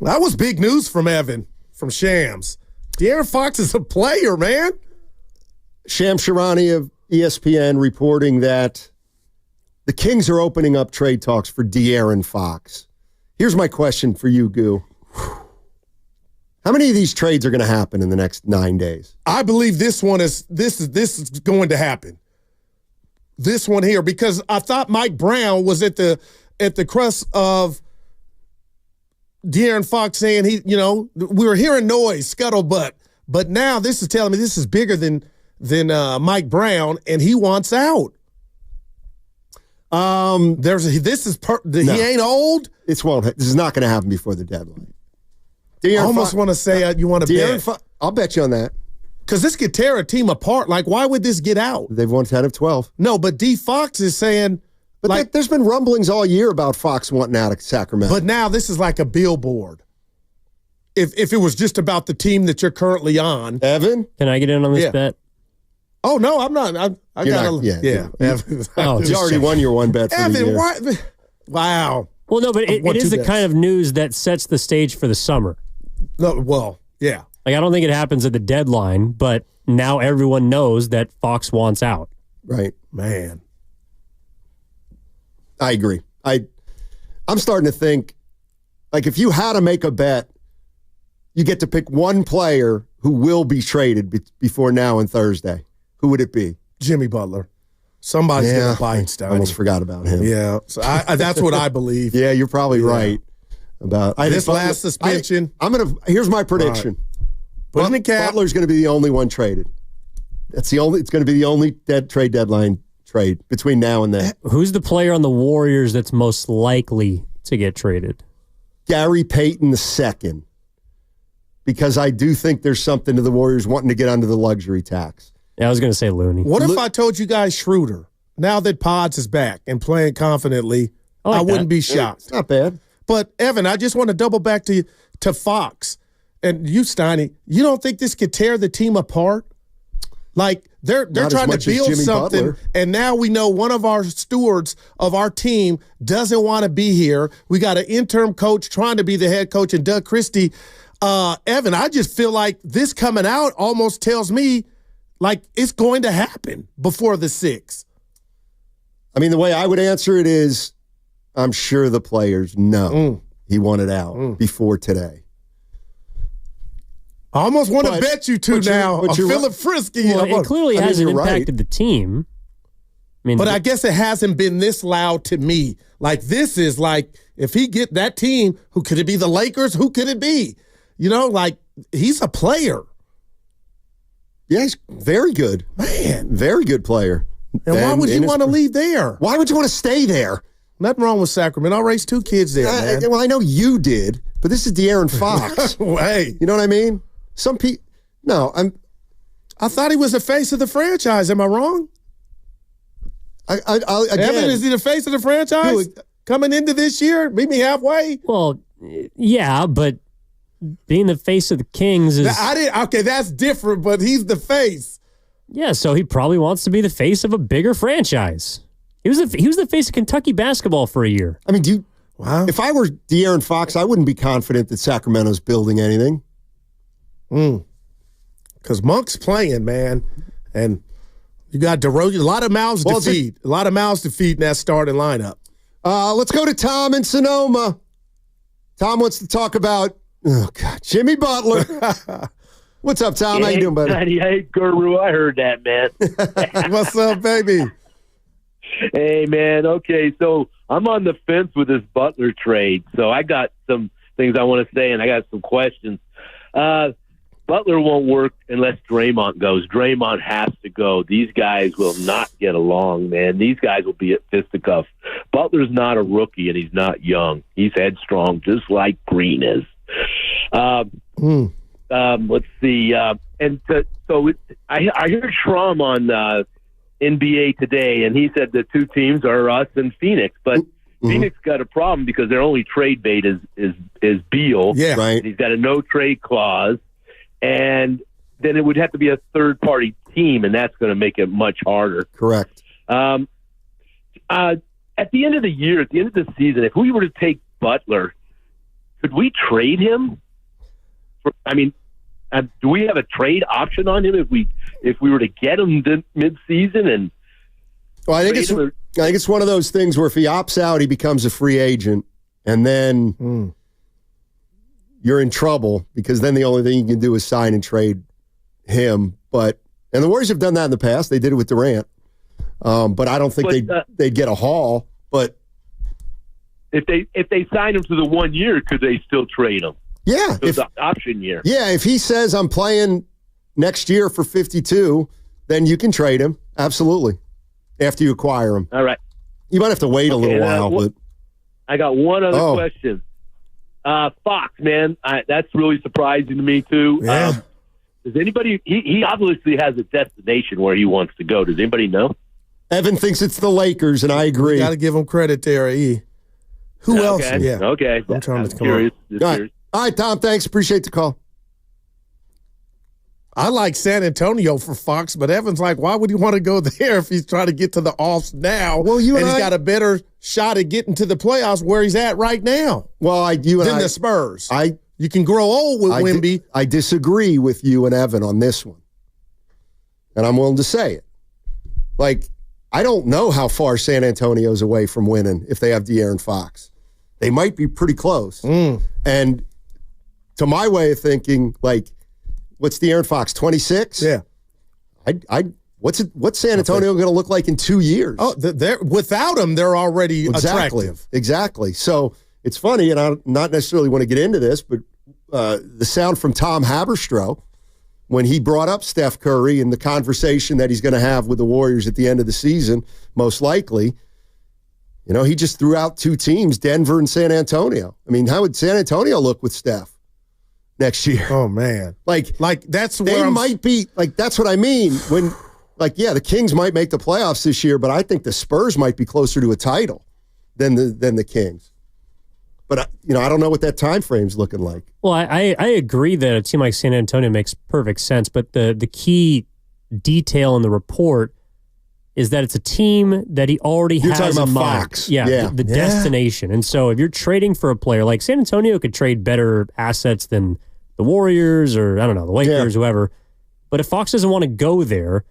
That was big news from Evan, from Shams. De'Aaron Fox is a player, man. Shams Charania of ESPN reporting that the Kings are opening up trade talks for De'Aaron Fox. Here's my question for you, Goo. How many of these trades are going to happen in the next 9 days? I believe this is going to happen. This one here, because I thought Mike Brown was at the crust of De'Aaron Fox saying we were hearing noise, scuttlebutt, but now this is telling me this is bigger than Mike Brown, and he wants out. He ain't old. This is not going to happen before the deadline. I almost want to say you want to bet. I'll bet you on that. Because this could tear a team apart. Like, why would this get out? They've won 10 of 12. No, but D. Fox is saying... But there's been rumblings all year about Fox wanting out of Sacramento. But now this is like a billboard. If it was just about the team that you're currently on. Evan? Can I get in on this bet? Oh, no, I'm not. I got Yeah. You already won your one bet for the year. Evan, wow. Well, no, but it is the kind of news that sets the stage for the summer. No, well, yeah. Like, I don't think it happens at the deadline, but now everyone knows that Fox wants out. Right. Man. I agree. I'm starting to think, like, if you had to make a bet, you get to pick one player who will be traded before now and Thursday. Who would it be? Jimmy Butler. Somebody's going to bite. I almost forgot about him. Yeah. So that's what I believe. Yeah, you're probably right about this last suspension. Here's my prediction. Put in the cap. Butler's going to be the only one traded. It's going to be the only trade deadline trade between now and then. Who's the player on the Warriors that's most likely to get traded? Gary Payton II. Because I do think there's something to the Warriors wanting to get under the luxury tax. Yeah, I was going to say Looney. What if I told you guys Schroeder? Now that Pods is back and playing confidently, I wouldn't be shocked. It's not bad. But, Evan, I just want to double back to Fox. And you, Steiny, you don't think this could tear the team apart? Like, they're trying to build something, Butler. And now we know one of our stewards of our team doesn't want to be here. We got an interim coach trying to be the head coach, and Doug Christie. Evan, I just feel like this coming out almost tells me, like, it's going to happen before the 6th. I mean, the way I would answer it is, I'm sure the players know he wanted out before today. I almost want to bet you two now. I'm feeling frisky. Well, it clearly hasn't impacted the team. I mean, but I guess it hasn't been this loud to me. Like, this is like, if he get that team, who could it be? The Lakers? Who could it be? You know, like, he's a player. Yeah, he's very good. Man. Very good player. And why would you want to leave there? Why would you want to stay there? Nothing wrong with Sacramento. I raised 2 kids there, man. Well, I know you did, but this is De'Aaron Fox. Hey. You know what I mean? Some people, no, I thought he was the face of the franchise. Am I wrong? Again, Evan, is he the face of the franchise coming into this year? Meet me halfway. Well, yeah, but being the face of the Kings is... Okay, that's different, but he's the face. Yeah, so he probably wants to be the face of a bigger franchise. He was the face of Kentucky basketball for a year. I mean, if I were De'Aaron Fox, I wouldn't be confident that Sacramento's building anything. Because Monk's playing, man. And you got DeRozan, a lot of mouths to feed. A lot of mouths to feed in that starting lineup. Let's go to Tom in Sonoma. Tom wants to talk about, Jimmy Butler. What's up, Tom? How you doing, buddy? Hey, Guru, I heard that, man. What's up, baby? Hey, man. Okay, so I'm on the fence with this Butler trade. So I got some things I want to say, and I got some questions. Butler won't work unless Draymond goes. Draymond has to go. These guys will not get along, man. These guys will be at fisticuffs. Butler's not a rookie, and he's not young. He's headstrong, just like Green is. Let's see. I heard Schramm on NBA Today, and he said the 2 teams are us and Phoenix, but Phoenix got a problem because their only trade bait is Beal. Yeah, right. He's got a no trade clause, and then it would have to be a third party team, and that's going to make it much harder. Correct. At the end of the year, at the end of the season, if we were to take Butler, could we trade him? Do we have a trade option on him if we were to get him mid-season? And well, I think it's one of those things where if he opts out, he becomes a free agent, and then you're in trouble because then the only thing you can do is sign and trade him. And the Warriors have done that in the past. They did it with Durant, but I don't think they'd get a haul. But if they sign him to the 1 year, could they still trade him? Yeah, it's an option year. Yeah, if he says I'm playing next year for 52, then you can trade him. Absolutely. After you acquire him. All right. You might have to wait a little while, but I got one other question. Fox, man, that's really surprising to me too. Yeah. Does anybody? He obviously has a destination where he wants to go. Does anybody know? Evan thinks it's the Lakers, and I agree. Got to give him credit there, E. Who else? Yeah. Okay. I'm trying to come curious. All right, Tom, thanks. Appreciate the call. I like San Antonio for Fox, but Evan's like, why would he want to go there if he's trying to get to the offs now? Well, he's got a better shot at getting to the playoffs where he's at right now. Well, the Spurs. You can grow old with Wemby. I disagree with you and Evan on this one, and I'm willing to say it. Like, I don't know how far San Antonio's away from winning if they have De'Aaron Fox. They might be pretty close. And to my way of thinking, like, what's De'Aaron Fox, 26? Yeah. What's San Antonio going to look like in 2 years? Oh, without him, they're already attractive. Exactly. So it's funny, and I not necessarily want to get into this, but the sound from Tom Haberstroh when he brought up Steph Curry and the conversation that he's going to have with the Warriors at the end of the season, most likely, he just threw out two teams, Denver and San Antonio. I mean, how would San Antonio look with Steph next year? Oh, man. Like that's where might be, like, that's what I mean. When, like, yeah, the Kings might make the playoffs this year, but I think the Spurs might be closer to a title than the Kings. But, I don't know what that time frame's looking like. Well, I agree that a team like San Antonio makes perfect sense, but the key detail in the report is that it's a team that he already has talking about in mind. Fox. Yeah, the destination. And so if you're trading for a player, like San Antonio could trade better assets than the Warriors or, I don't know, the Lakers, whoever. But if Fox doesn't want to go there,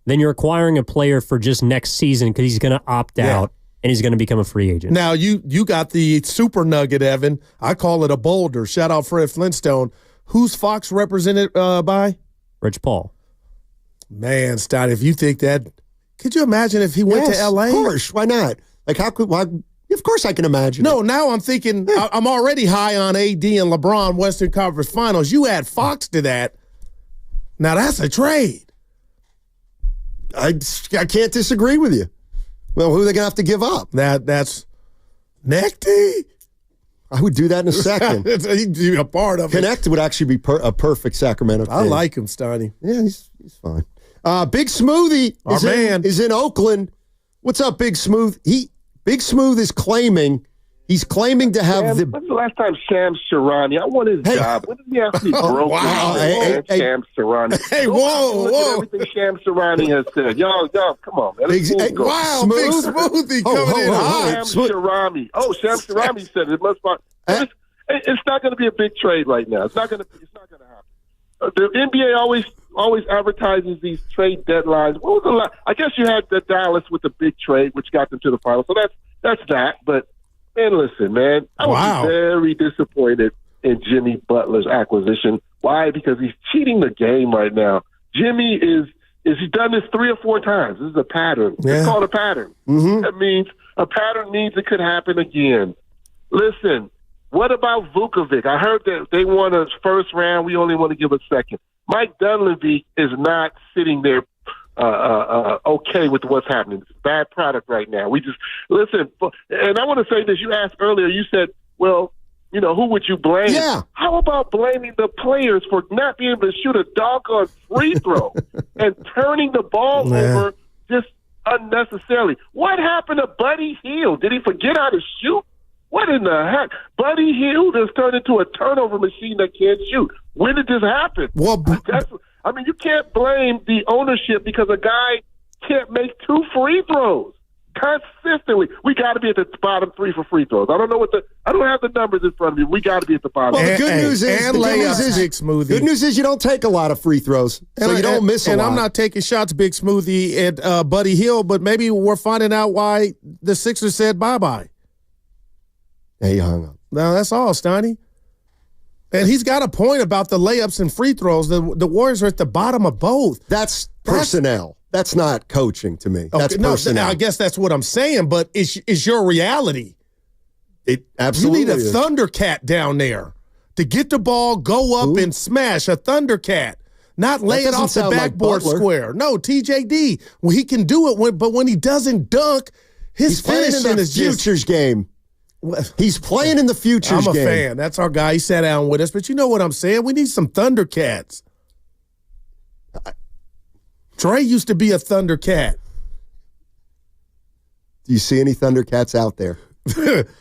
then you're acquiring a player for just next season because he's going to opt out and he's going to become a free agent. Now, you got the super nugget, Evan. I call it a boulder. Shout out Fred Flintstone. Who's Fox represented by? Rich Paul. Man, Stott, if you think that... Could you imagine if he went to L.A.? Of course. Why not? Like, of course I can imagine. No, now I'm thinking, I'm already high on AD and LeBron Western Conference Finals. You add Fox to that. Now that's a trade. I can't disagree with you. Well, who are they going to have to give up? That's Necty. I would do that in a second. He'd be a part of Connect would actually be a perfect Sacramento team. I like him, Steiny. Yeah, he's fine. Big Smoothie is in Oakland. What's up, Big Smooth? Big Smooth is claiming to have When's the last time Shams Charania? I want his job. When did he actually broke? Wow. Shams Charania. Hey, whoa. Everything Shams Charania has said. Y'all, come on, man. Big Smoothie coming in hot. Shams Charania. Oh, Shams Charania said it must be. It's not going to be a big trade right now. It's not going to happen. The NBA always advertises these trade deadlines. What was the last? I guess you had the Dallas with the big trade, which got them to the final. So that's that. But man, listen, man, I was very disappointed in Jimmy Butler's acquisition. Why? Because he's cheating the game right now. Jimmy he's done this 3 or 4 times. This is a pattern. Yeah. It's called a pattern. Mm-hmm. That means a pattern means it could happen again. Listen, what about Vukovic? I heard that they want a first round. We only want to give a second. Mike Dunleavy is not sitting there okay with what's happening. It's a bad product right now. We just listen. And I want to say this. You asked earlier. You said, well, who would you blame? Yeah. How about blaming the players for not being able to shoot a doggone free throw and turning the ball over just unnecessarily? What happened to Buddy Hield? Did he forget how to shoot? What in the heck? Buddy Hield has turned into a turnover machine that can't shoot. When did this happen? Well, you can't blame the ownership because a guy can't make 2 free throws consistently. We got to be at the bottom 3 for free throws. I don't have the numbers in front of me. We got to be at the bottom. Well, the good news is Big Smoothie. Good news is you don't take a lot of free throws, so you don't miss a lot. And I'm not taking shots, Big Smoothie, at Buddy Hield, but maybe we're finding out why the Sixers said bye-bye. He hung up. No, that's all, Steiny. And he's got a point about the layups and free throws. The Warriors are at the bottom of both. That's personnel. That's not coaching to me. That's personnel. I guess that's what I'm saying, but it's your reality. It absolutely You need a is. Thundercat down there to get the ball, go up, and smash. A Thundercat. Not lay it off the backboard square. No, TJD. Well, he can do it, but when he doesn't dunk, his finishing is futures game. He's playing in the futures game. I'm a fan. That's our guy. He sat down with us. But you know what I'm saying? We need some Thundercats. Trey used to be a Thundercat. Do you see any Thundercats out there?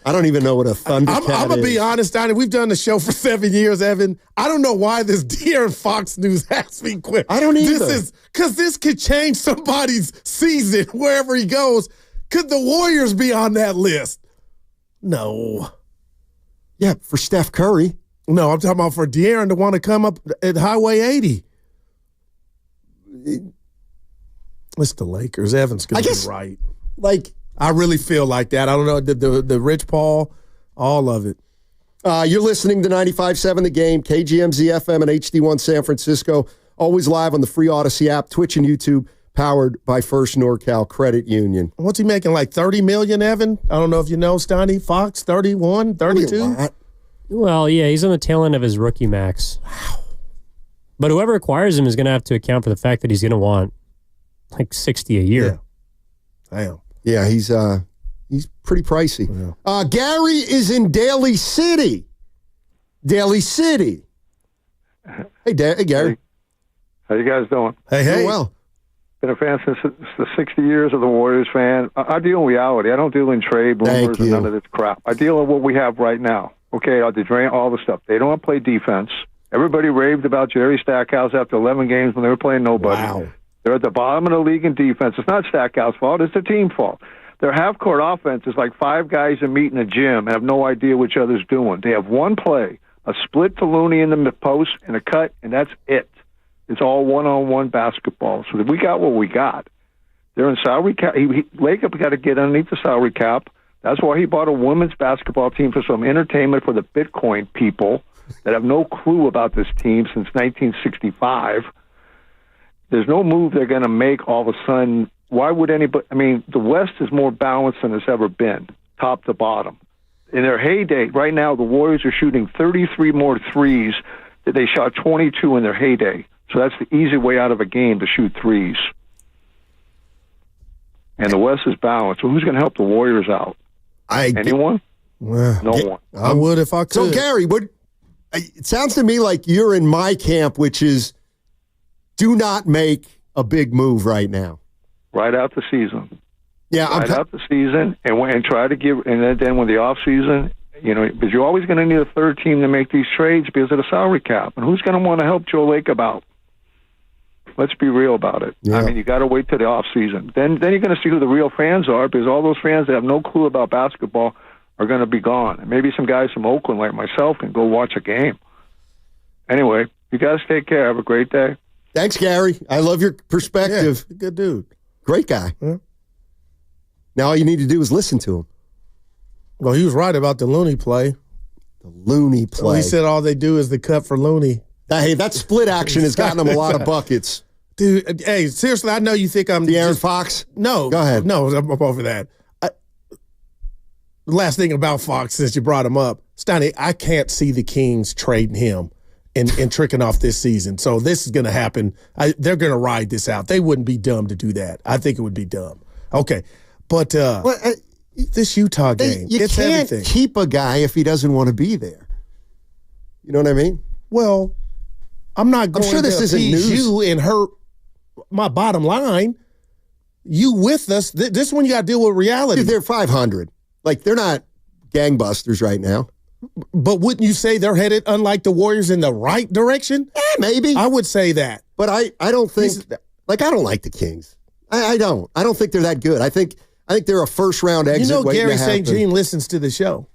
I don't even know what a Thundercat is. I'm going to be honest, Donnie. We've done the show for 7 years, Evan. I don't know why this De'Aaron Fox news has me quit. I don't either. Because this could change somebody's season wherever he goes. Could the Warriors be on that list? No. Yeah, for Steph Curry. No, I'm talking about for De'Aaron to want to come up at Highway 80. It's the Lakers. Evan's going to be right. I really feel like that. I don't know, the Rich Paul, all of it. You're listening to 95.7 The Game, KGMZ FM and HD1 San Francisco. Always live on the free Odyssey app, Twitch and YouTube, powered by First NorCal Credit Union. What's he making, like $30 million, Evan? I don't know if you know, Steiny. Fox, 31, 32? Well, yeah, he's on the tail end of his rookie max. Wow. But whoever acquires him is going to have to account for the fact that he's going to want like 60 a year. Yeah. Damn. Yeah, he's pretty pricey. Yeah. Gary is in Daly City. Daly City. Hey, Gary. How you guys doing? Hey. Doing well. Been a fan since the 60 years of the Warriors fan. I deal in reality. I don't deal in trade rumors and none of this crap. I deal in what we have right now. Okay, they drain all the stuff. They don't play defense. Everybody raved about Jerry Stackhouse after 11 games when they were playing nobody. Wow. They're at the bottom of the league in defense. It's not Stackhouse's fault. It's the team's fault. Their half-court offense is like 5 guys that meet in a gym and have no idea what each other's doing. They have one play, a split to Looney in the post and a cut, and that's it. It's all one-on-one basketball. So we got what we got. They're in salary cap. Lacob got to get underneath the salary cap. That's why he bought a women's basketball team for some entertainment for the Bitcoin people that have no clue about this team since 1965. There's no move they're going to make all of a sudden. Why would anybody? I mean, the West is more balanced than it's ever been, top to bottom. In their heyday, right now, the Warriors are shooting 33 more threes that they shot 22 in their heyday. So that's the easy way out of a game to shoot threes. And the West is balanced. So who's going to help the Warriors out? Anyone? No one. I would if I could. So, Gary, it sounds to me like you're in my camp, which is do not make a big move right now. Right out the season. Yeah, out the season, and try to give, and then when the off season, because you're always going to need a third team to make these trades because of the salary cap. And who's going to want to help Joe Lacob out? Let's be real about it. Yeah. I mean, you got to wait till the off season. Then you're going to see who the real fans are, because all those fans that have no clue about basketball are going to be gone. And maybe some guys from Oakland like myself can go watch a game. Anyway, you guys take care. Have a great day. Thanks, Gary. I love your perspective. Yeah, good dude. Great guy. Yeah. Now all you need to do is listen to him. Well, he was right about the Looney play. The Looney play. Well, he said all they do is the cut for Looney. Hey, that split action has gotten him a lot of buckets. Dude, hey, seriously, I know you think I'm... De'Aaron Fox? No. Go ahead. No, I'm over that. The last thing about Fox, since you brought him up, Steiny, I can't see the Kings trading him and tricking off this season. So this is going to happen. They're going to ride this out. They wouldn't be dumb to do that. I think it would be dumb. Okay. But this Utah game, it's everything. You can't keep a guy if he doesn't want to be there. You know what I mean? Well, I'm not going sure this to appease you and hurt my bottom line. You with us. This one you got to deal with reality. Dude, they're 500. Like, they're not gangbusters right now. But wouldn't you say they're headed, unlike the Warriors, in the right direction? Maybe. I would say that. But I don't think, I don't like the Kings. I don't. I don't think they're that good. I think they're a first-round exit. You know, waiting Gary to happen. St. Jean listens to the show.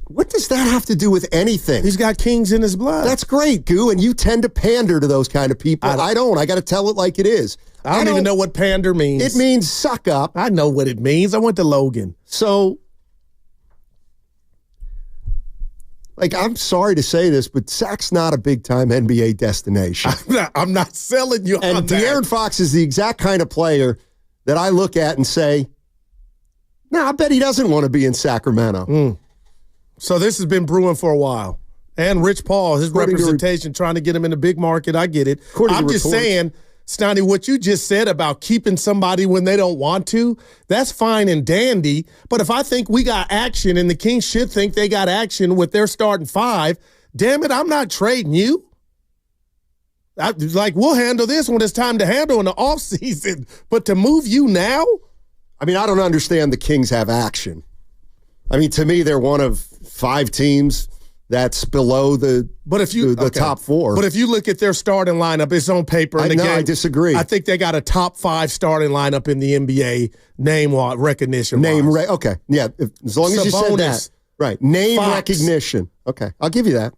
What does that have to do with anything? He's got Kings in his blood. That's great, Goo, and you tend to pander to those kind of people. I don't. I got to tell it like it is. I don't even know what pander means. It means suck up. I know what it means. I went to Logan. So, I'm sorry to say this, but Sac's not a big-time NBA destination. I'm not selling you on that. And De'Aaron Fox is the exact kind of player that I look at and say, no, I bet he doesn't want to be in Sacramento. So this has been brewing for a while. And Rich Paul, his representation, trying to get him in the big market, I get it. I'm just saying, Stoney, what you just said about keeping somebody when they don't want to, that's fine and dandy. But if I think we got action and the Kings should think they got action with their starting five, damn it, I'm not trading you. We'll handle this when it's time to handle in the offseason. But to move you now? I mean, I don't understand the Kings have action. I mean, to me, they're one of 5 teams that's below the top 4. But if you look at their starting lineup, it's on paper. I disagree. I think they got a top 5 starting lineup in the NBA, name recognition. Okay. Yeah, as long as you said that. Right. Name Fox. Recognition. Okay. I'll give you that.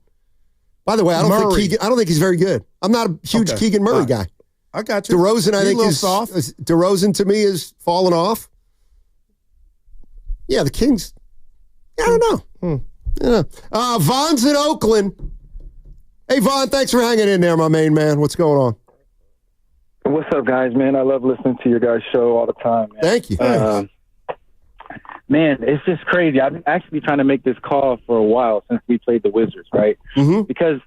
By the way, I don't think he's very good. I'm not a huge Keegan Murray guy. I got you. DeRozan, I think, DeRozan to me is fallen off. Yeah, the Kings. I don't know. Yeah. Von's in Oakland. Hey, Vaughn, thanks for hanging in there, my main man. What's going on? What's up, guys, man? I love listening to your guys' show all the time, man. Thank you. Man, it's just crazy. I've been actually trying to make this call for a while since we played the Wizards, right? Mm-hmm. Because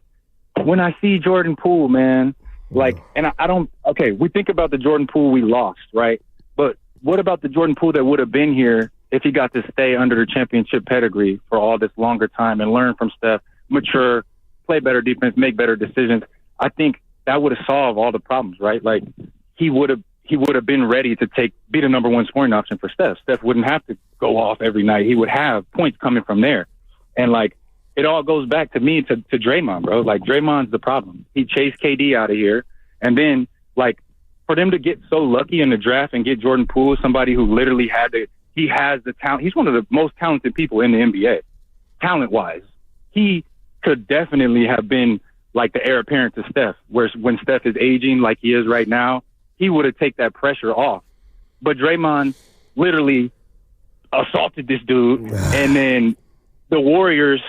when I see Jordan Poole, man, we think about the Jordan Poole we lost, right? But what about the Jordan Poole that would have been here if he got to stay under the championship pedigree for all this longer time and learn from Steph, mature, play better defense, make better decisions? I think that would have solved all the problems, right? Like he would have been ready to be the number one scoring option for Steph. Steph wouldn't have to go off every night. He would have points coming from there. And it all goes back to me to Draymond, bro. Like Draymond's the problem. He chased KD out of here. And then for them to get so lucky in the draft and get Jordan Poole, somebody who literally he has the talent. He's one of the most talented people in the NBA, talent-wise. He could definitely have been like the heir apparent to Steph, where when Steph is aging like he is right now, he would have taken that pressure off. But Draymond literally assaulted this dude, and then the Warriors,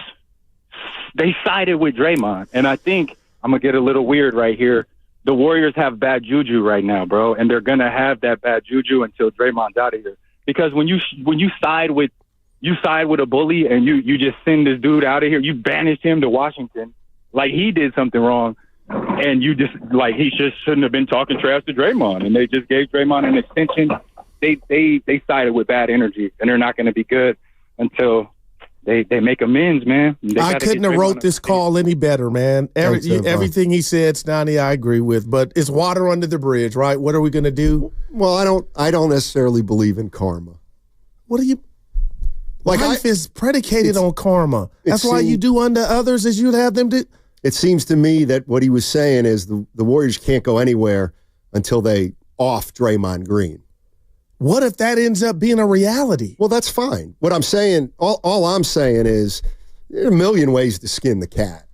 they sided with Draymond. And I think, I'm going to get a little weird right here, the Warriors have bad juju right now, bro, and they're going to have that bad juju until Draymond's out of here. Because when you side with a bully and you just send this dude out of here, you banish him to Washington like he did something wrong, and you just he just shouldn't have been talking trash to Draymond, and they just gave Draymond an extension. They sided with bad energy, and they're not going to be good until they make amends, man. I couldn't have wrote this call any better, man. Everything he said, Stoney, I agree with, but it's water under the bridge, right? What are we going to do? Well, I don't necessarily believe in karma. What do you? Life is predicated on karma. That's why you do unto others as you'd have them do. It seems to me that what he was saying is the Warriors can't go anywhere until they off Draymond Green. What if that ends up being a reality? Well, that's fine. What I'm saying, all I'm saying is there are a million ways to skin the cat.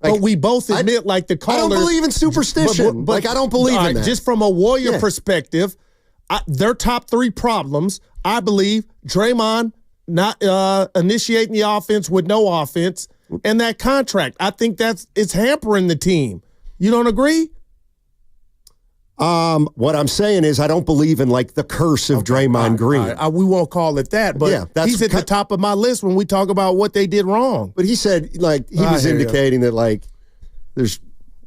But we both admit, the caller. I don't believe in superstition. But I don't believe in that. Just from a Warrior perspective, their top 3 problems, I believe, Draymond not initiating the offense with no offense, and that contract. I think it's hampering the team. You don't agree? What I'm saying is I don't believe in the curse of Draymond Green. We won't call it that, but he's at the top of my list when we talk about what they did wrong. But he said he was indicating that there's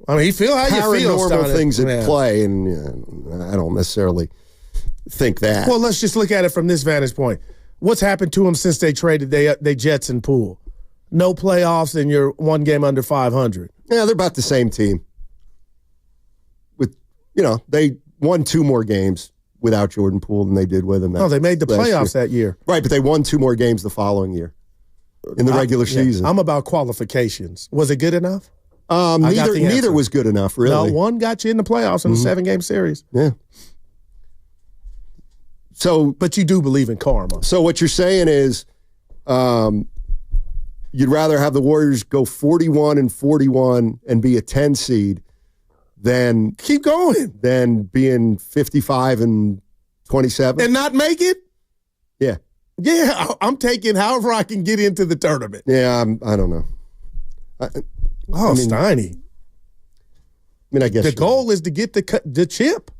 he feel how you feel, paranormal things at play, and I don't necessarily think that. Well, let's just look at it from this vantage point. What's happened to him since they traded they Jets and Poole? No playoffs, and you're one game under 500. Yeah, they're about the same team. They won 2 more games without Jordan Poole than they did with him. They made the playoffs that year. Right, but they won 2 more games the following year in the regular season. I'm about qualifications. Was it good enough? Neither was good enough, really. No, one got you in the playoffs in a 7-game series. Yeah. But you do believe in karma. So what you're saying is you'd rather have the Warriors go 41-41 and be a 10 seed than keep going, than being 55-27 and not make it? Yeah. Yeah, I'm taking however I can get into the tournament. Yeah, I don't know. Steiny. I mean, I guess the goal is to get the chip.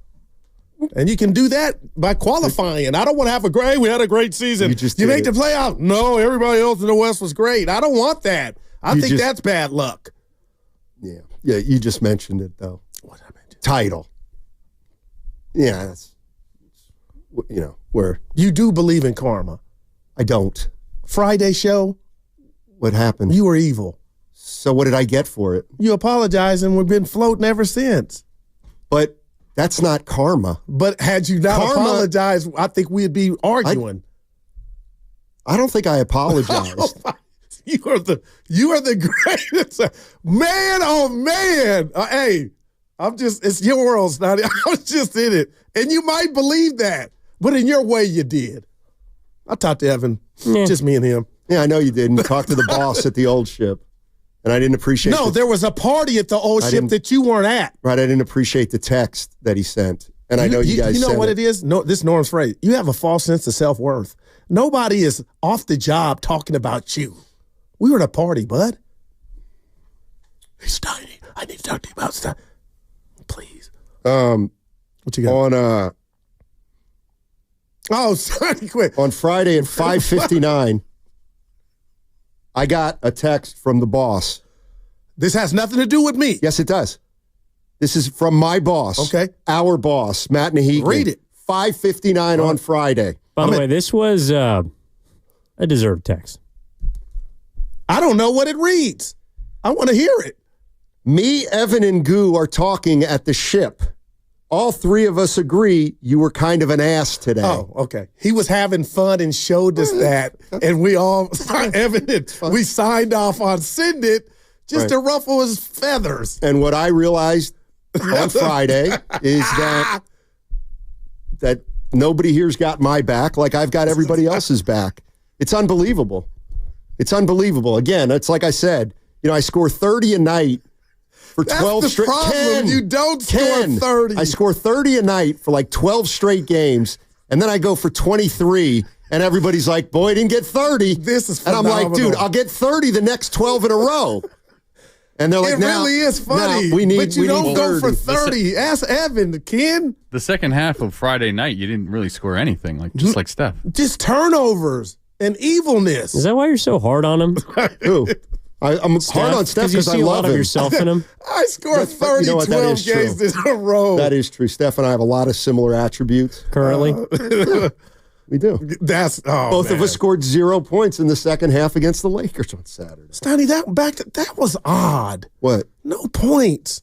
And you can do that by qualifying. I don't want to have we had a great season. You make the playoff. No, everybody else in the West was great. I don't want that. I think that's bad luck. Yeah. Yeah, you just mentioned it, though. What I mentioned? Title. Yeah, that's, where. You do believe in karma. I don't. Friday show. What happened? You were evil. So what did I get for it? You apologized, and we've been floating ever since. But that's not karma. But had you not apologized, I think we'd be arguing. I don't think I apologized. You are the greatest. Man, oh man. Hey, it's your world, Snotty. I was just in it. And you might believe that. But in your way, you did. I talked to Evan. Just me and him. Yeah, I know you did. And you talked to the boss at the old ship. And I didn't appreciate there was a party at the old ship that you weren't at. Right, I didn't appreciate the text that he sent. And I know you guys know what it is? No, this Norm's phrase. You have a false sense of self-worth. Nobody is off the job talking about you. We were at a party, bud. Hey, Steiny, I need to talk to you about stuff. Please. What you got? Steiny, quick. On Friday at 5:59, I got a text from the boss. This has nothing to do with me. Yes, it does. This is from my boss. Okay. Our boss, Matt Nahegan. Read it. 5:59 on Friday. By the way, this was a deserved text. I don't know what it reads. I want to hear it. Me, Evan, and Goo are talking at the ship. All three of us agree you were kind of an ass today. Oh, okay. He was having fun and showed us that, and we all, Evan, we signed off on send it just to ruffle his feathers. And what I realized on Friday is that nobody here's got my back like I've got everybody else's back. It's unbelievable. It's unbelievable. Again, it's like I said, I score 30 a night. For 12 straight games. You don't score 30. I score 30 a night for like 12 straight games, and then I go for 23, and everybody's like, boy, I didn't get 30. This is phenomenal. And I'm like, dude, I'll get 30 the next 12 in a row. And they're like, it really is funny. But you don't go for 30. Ask Evan, Ken. The second half of Friday night, you didn't really score anything, just like Steph. Just turnovers and evilness. Is that why you're so hard on him? Who? I'm hard on Steph because I love him. You see a lot of yourself in him. I scored 30, 12 games in a row. That is true. Steph and I have a lot of similar attributes. Currently. We do. Both of us scored 0 points in the second half against the Lakers on Saturday. Steiny, that was odd. What? No points.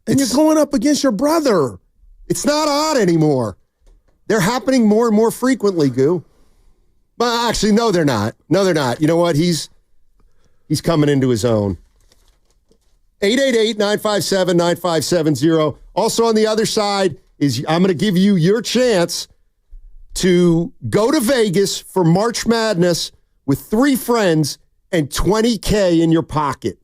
And you're going up against your brother. It's not odd anymore. They're happening more and more frequently, Goo. Well, actually, no, they're not. No, they're not. You know what? He's coming into his own. 888-957-9570. Also on the other side is I'm going to give you your chance to go to Vegas for March Madness with 3 friends and $20K in your pocket.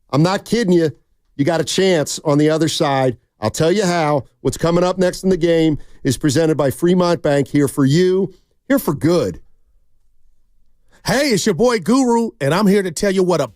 I'm not kidding you. You got a chance on the other side. I'll tell you how. What's coming up next in the game is presented by Fremont Bank, here for you, here for good. Hey, it's your boy Guru, and I'm here to tell you what a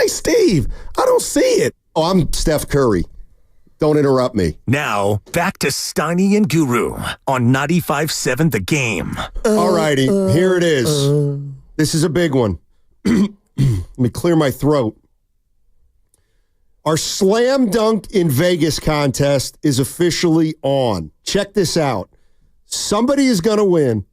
Steve, I don't see it. Oh, I'm Steph Curry. Don't interrupt me. Now, back to Steiny and Guru on 95.7 The Game. All righty, here it is. This is a big one. Let me clear my throat. Our Slam Dunk in Vegas contest is officially on. Check this out. Somebody is going to win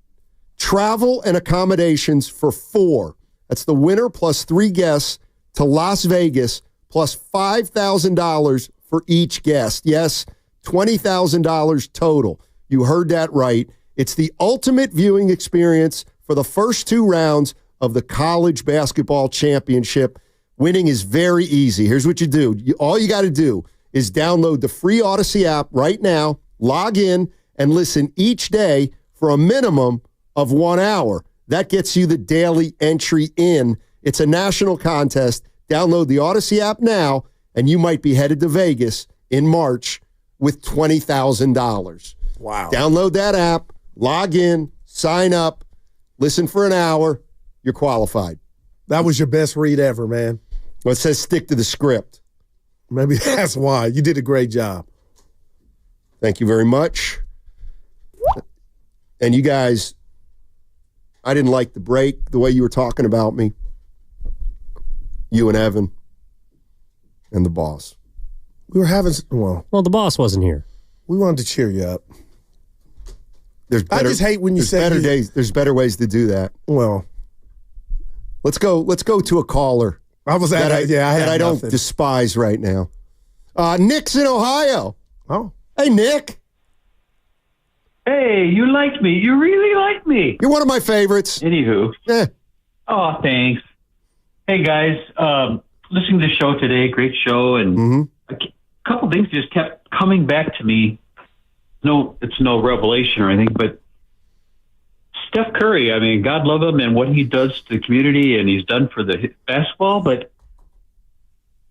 travel and accommodations for 4. That's the winner plus 3 guests to Las Vegas plus $5,000 for each guest. Yes, $20,000 total. You heard that right. It's the ultimate viewing experience for the first 2 rounds of the college basketball championship. Winning is very easy. Here's what you do. All you got to do is download the free Odyssey app right now, log in, and listen each day for a minimum of 1 hour. That gets you the daily entry in. It's a national contest. Download the Odyssey app now, and you might be headed to Vegas in March with $20,000. Wow. Download that app, log in, sign up, listen for an hour. You're qualified. That was your best read ever, man. Well, it says stick to the script. Maybe that's why. You did a great job. Thank you very much. And you guys, I didn't like the break, the way you were talking about me. You and Evan and the boss. We were having, well, the boss wasn't here. We wanted to cheer you up. I just hate when you say better days. There's better ways to do that. Well, let's go to a caller. I don't despise right now. Nick's in Ohio. Oh, hey Nick. Hey, you liked me. You really liked me. You're one of my favorites. Anywho. Yeah. Oh, thanks. Hey, guys. Listening to the show today, great show. And a couple things just kept coming back to me. No, it's no revelation or anything, but Steph Curry, I mean, God love him and what he does to the community and he's done for the basketball, but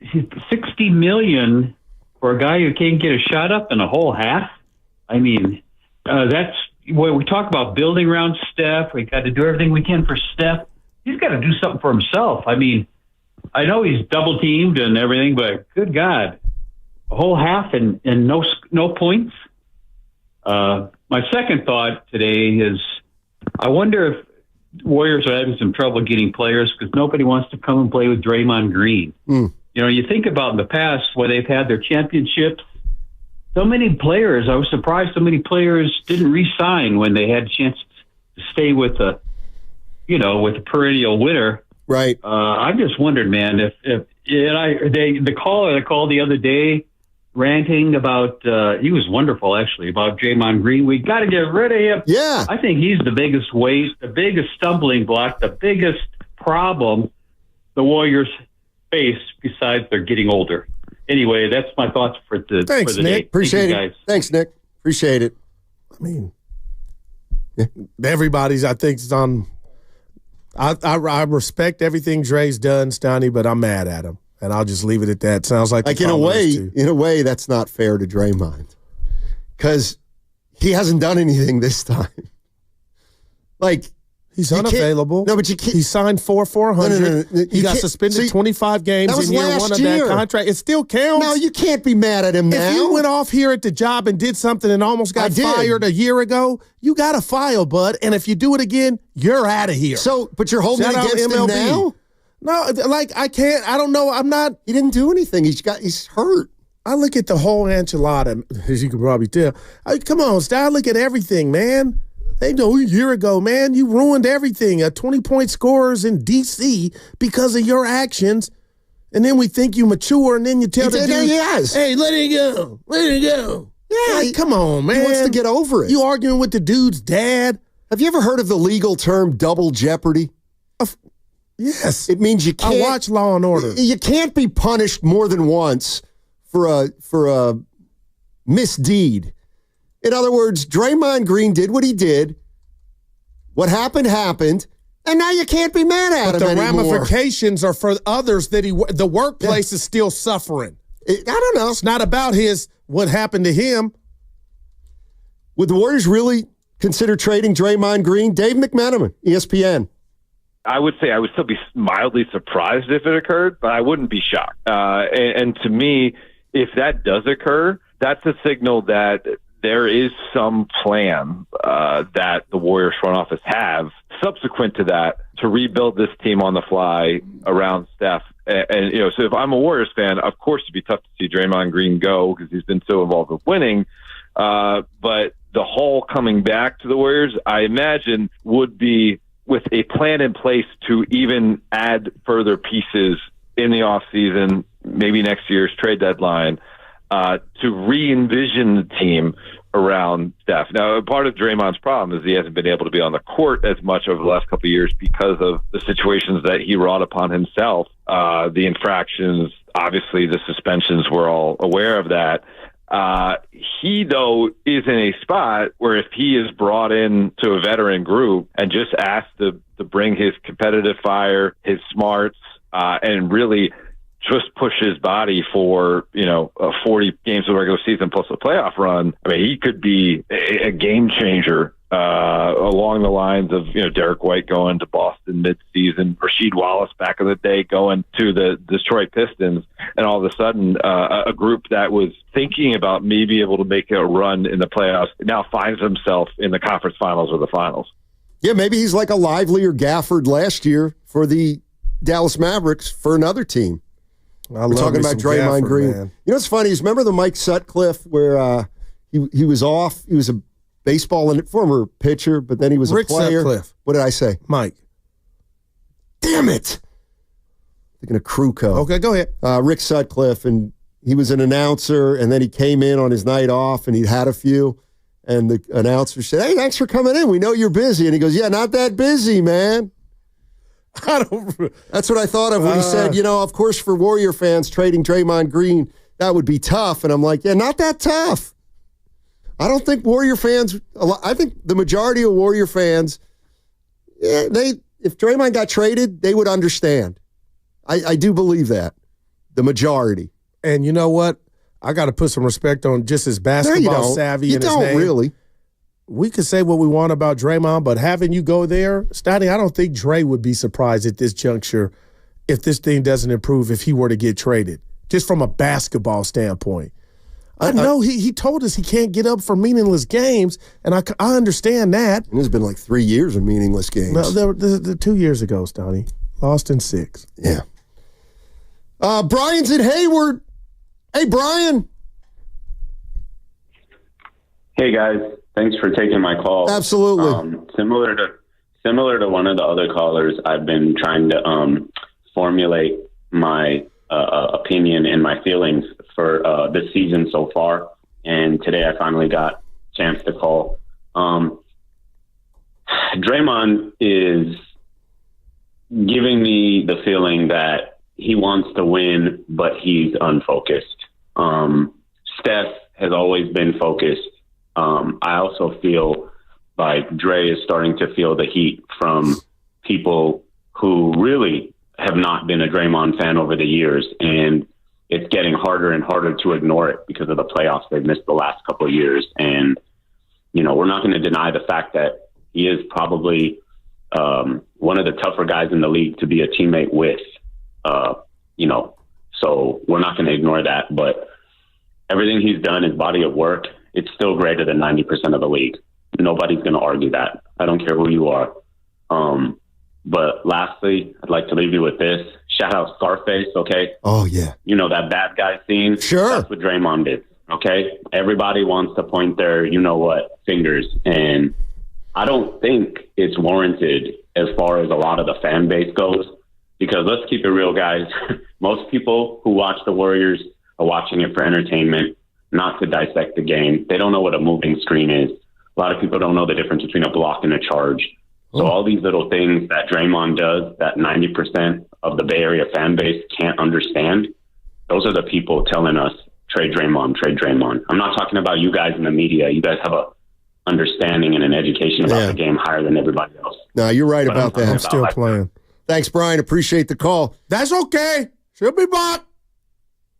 $60 million for a guy who can't get a shot up in a whole half. I mean, that's when we talk about building around Steph. We got to do everything we can for Steph. He's got to do something for himself. I mean, I know he's double teamed and everything, but good God, a whole half and no points. My second thought today is I wonder if Warriors are having some trouble getting players because nobody wants to come and play with Draymond Green. You know, you think about in the past when they've had their championships, so many players, I was surprised so many players didn't re-sign when they had a chance to stay with a perennial winner. Right. I just wondered, man, the caller that called the other day ranting about, he was wonderful actually, about Draymond Green. We got to get rid of him. Yeah. I think he's the biggest waste, the biggest stumbling block, the biggest problem the Warriors face besides they're getting older. Anyway, that's my thoughts for the Thanks, for the Nick. day. Appreciate Thank you, it. guys. Thanks, Nick. Appreciate it. I mean, everybody's, I think, is on. I respect everything Dre's done, Stoney, but I'm mad at him, and I'll just leave it at that. Sounds like in a way, that's not fair to Draymond because he hasn't done anything this time. Like he's unavailable. No, but you can't. He signed for $400. No. He got suspended 25 games in year one of that contract. It still counts. No, you can't be mad at him now. If you went off here at the job and did something and almost got fired a year ago, you got to file, bud. And if you do it again, you're out of here. So, but you're holding it against him now? No, like I can't. I don't know. I'm not. He didn't do anything. He's hurt. I look at the whole enchilada, as you can probably tell. Come on, Sty. Look at everything, man. They know a year ago, man, you ruined everything. 20-point scorers in D.C. because of your actions. And then we think you mature, and then you tell the dude, hey, let it go. Let it go. Yeah. Like, come on, man. He wants to get over it. You arguing with the dude's dad? Have you ever heard of the legal term double jeopardy? Yes. It means you can't. I watch Law and Order. You can't be punished more than once for a misdeed. In other words, Draymond Green did what he did. What happened, happened. And now you can't be mad at him anymore. The ramifications are for others that the workplace is still suffering. I don't know. It's not about what happened to him. Would the Warriors really consider trading Draymond Green? Dave McMenamin, ESPN. I would say I would still be mildly surprised if it occurred, but I wouldn't be shocked. And to me, if that does occur, that's a signal that there is some plan that the Warriors front office have subsequent to that to rebuild this team on the fly around Steph. And so if I'm a Warriors fan, of course it'd be tough to see Draymond Green go because he's been so involved with winning. But the whole coming back to the Warriors, I imagine, would be with a plan in place to even add further pieces in the offseason, maybe next year's trade deadline, to re-envision the team around Steph. Now, part of Draymond's problem is he hasn't been able to be on the court as much over the last couple of years because of the situations that he wrought upon himself. The infractions, obviously the suspensions, we're all aware of that. He, though, is in a spot where if he is brought in to a veteran group and just asked to bring his competitive fire, his smarts, and really just push his body for, 40 games of the regular season plus a playoff run, I mean, he could be a game changer along the lines of, Derek White going to Boston midseason, Rasheed Wallace back in the day going to the Detroit Pistons, and all of a sudden a group that was thinking about maybe able to make a run in the playoffs now finds himself in the conference finals or the finals. Yeah, maybe he's like a Lively or Gafford last year for the Dallas Mavericks for another team. We're talking about Draymond Green. Man. You know what's funny is remember the Mike Sutcliffe where he was off. He was a baseball and former pitcher, but then he was Rick a player. Sutcliffe. What did I say? Mike. Damn it. Thinking of Kruko. Okay, go ahead. Rick Sutcliffe, and he was an announcer, and then he came in on his night off, and he'd had a few, and the announcer said, "Hey, thanks for coming in. We know you're busy." And he goes, "Yeah, not that busy, man." That's what I thought of when he said, of course, for Warrior fans, trading Draymond Green, that would be tough. And I'm like, yeah, not that tough. I don't think Warrior fans, I think the majority of Warrior fans, if Draymond got traded, they would understand. I do believe that. The majority. And you know what? I got to put some respect on just his basketball savvy in his name. You don't really. We could say what we want about Draymond, but having you go there, Stoney, I don't think Dre would be surprised at this juncture if this thing doesn't improve if he were to get traded, just from a basketball standpoint. I know he told us he can't get up for meaningless games, and I understand that. And there's been like 3 years of meaningless games. No, the 2 years ago, Stoney. Lost in 6. Yeah. Brian's in Hayward. Hey, Brian. Hey, guys. Thanks for taking my call. Absolutely. Similar to one of the other callers, I've been trying to formulate my opinion and my feelings for this season so far. And today I finally got a chance to call. Draymond is giving me the feeling that he wants to win, but he's unfocused. Steph has always been focused. I also feel like Dre is starting to feel the heat from people who really have not been a Draymond fan over the years, and it's getting harder and harder to ignore it because of the playoffs they've missed the last couple of years. And, we're not going to deny the fact that he is probably one of the tougher guys in the league to be a teammate with, so we're not going to ignore that. But everything he's done, his body of work, it's still greater than 90% of the league. Nobody's going to argue that. I don't care who you are. But lastly, I'd like to leave you with this. Shout out Scarface, okay? Oh, yeah. That bad guy scene? Sure. That's what Draymond did, okay? Everybody wants to point their fingers. And I don't think it's warranted as far as a lot of the fan base goes. Because let's keep it real, guys. Most people who watch the Warriors are watching it for entertainment, not to dissect the game. They don't know what a moving screen is. A lot of people don't know the difference between a block and a charge. So all these little things that Draymond does that 90% of the Bay Area fan base can't understand, those are the people telling us, trade Draymond, trade Draymond. I'm not talking about you guys in the media. You guys have a understanding and an education about the game higher than everybody else. No, you're right about that. I'm still playing. Thanks, Brian. Appreciate the call. That's okay. She'll be back.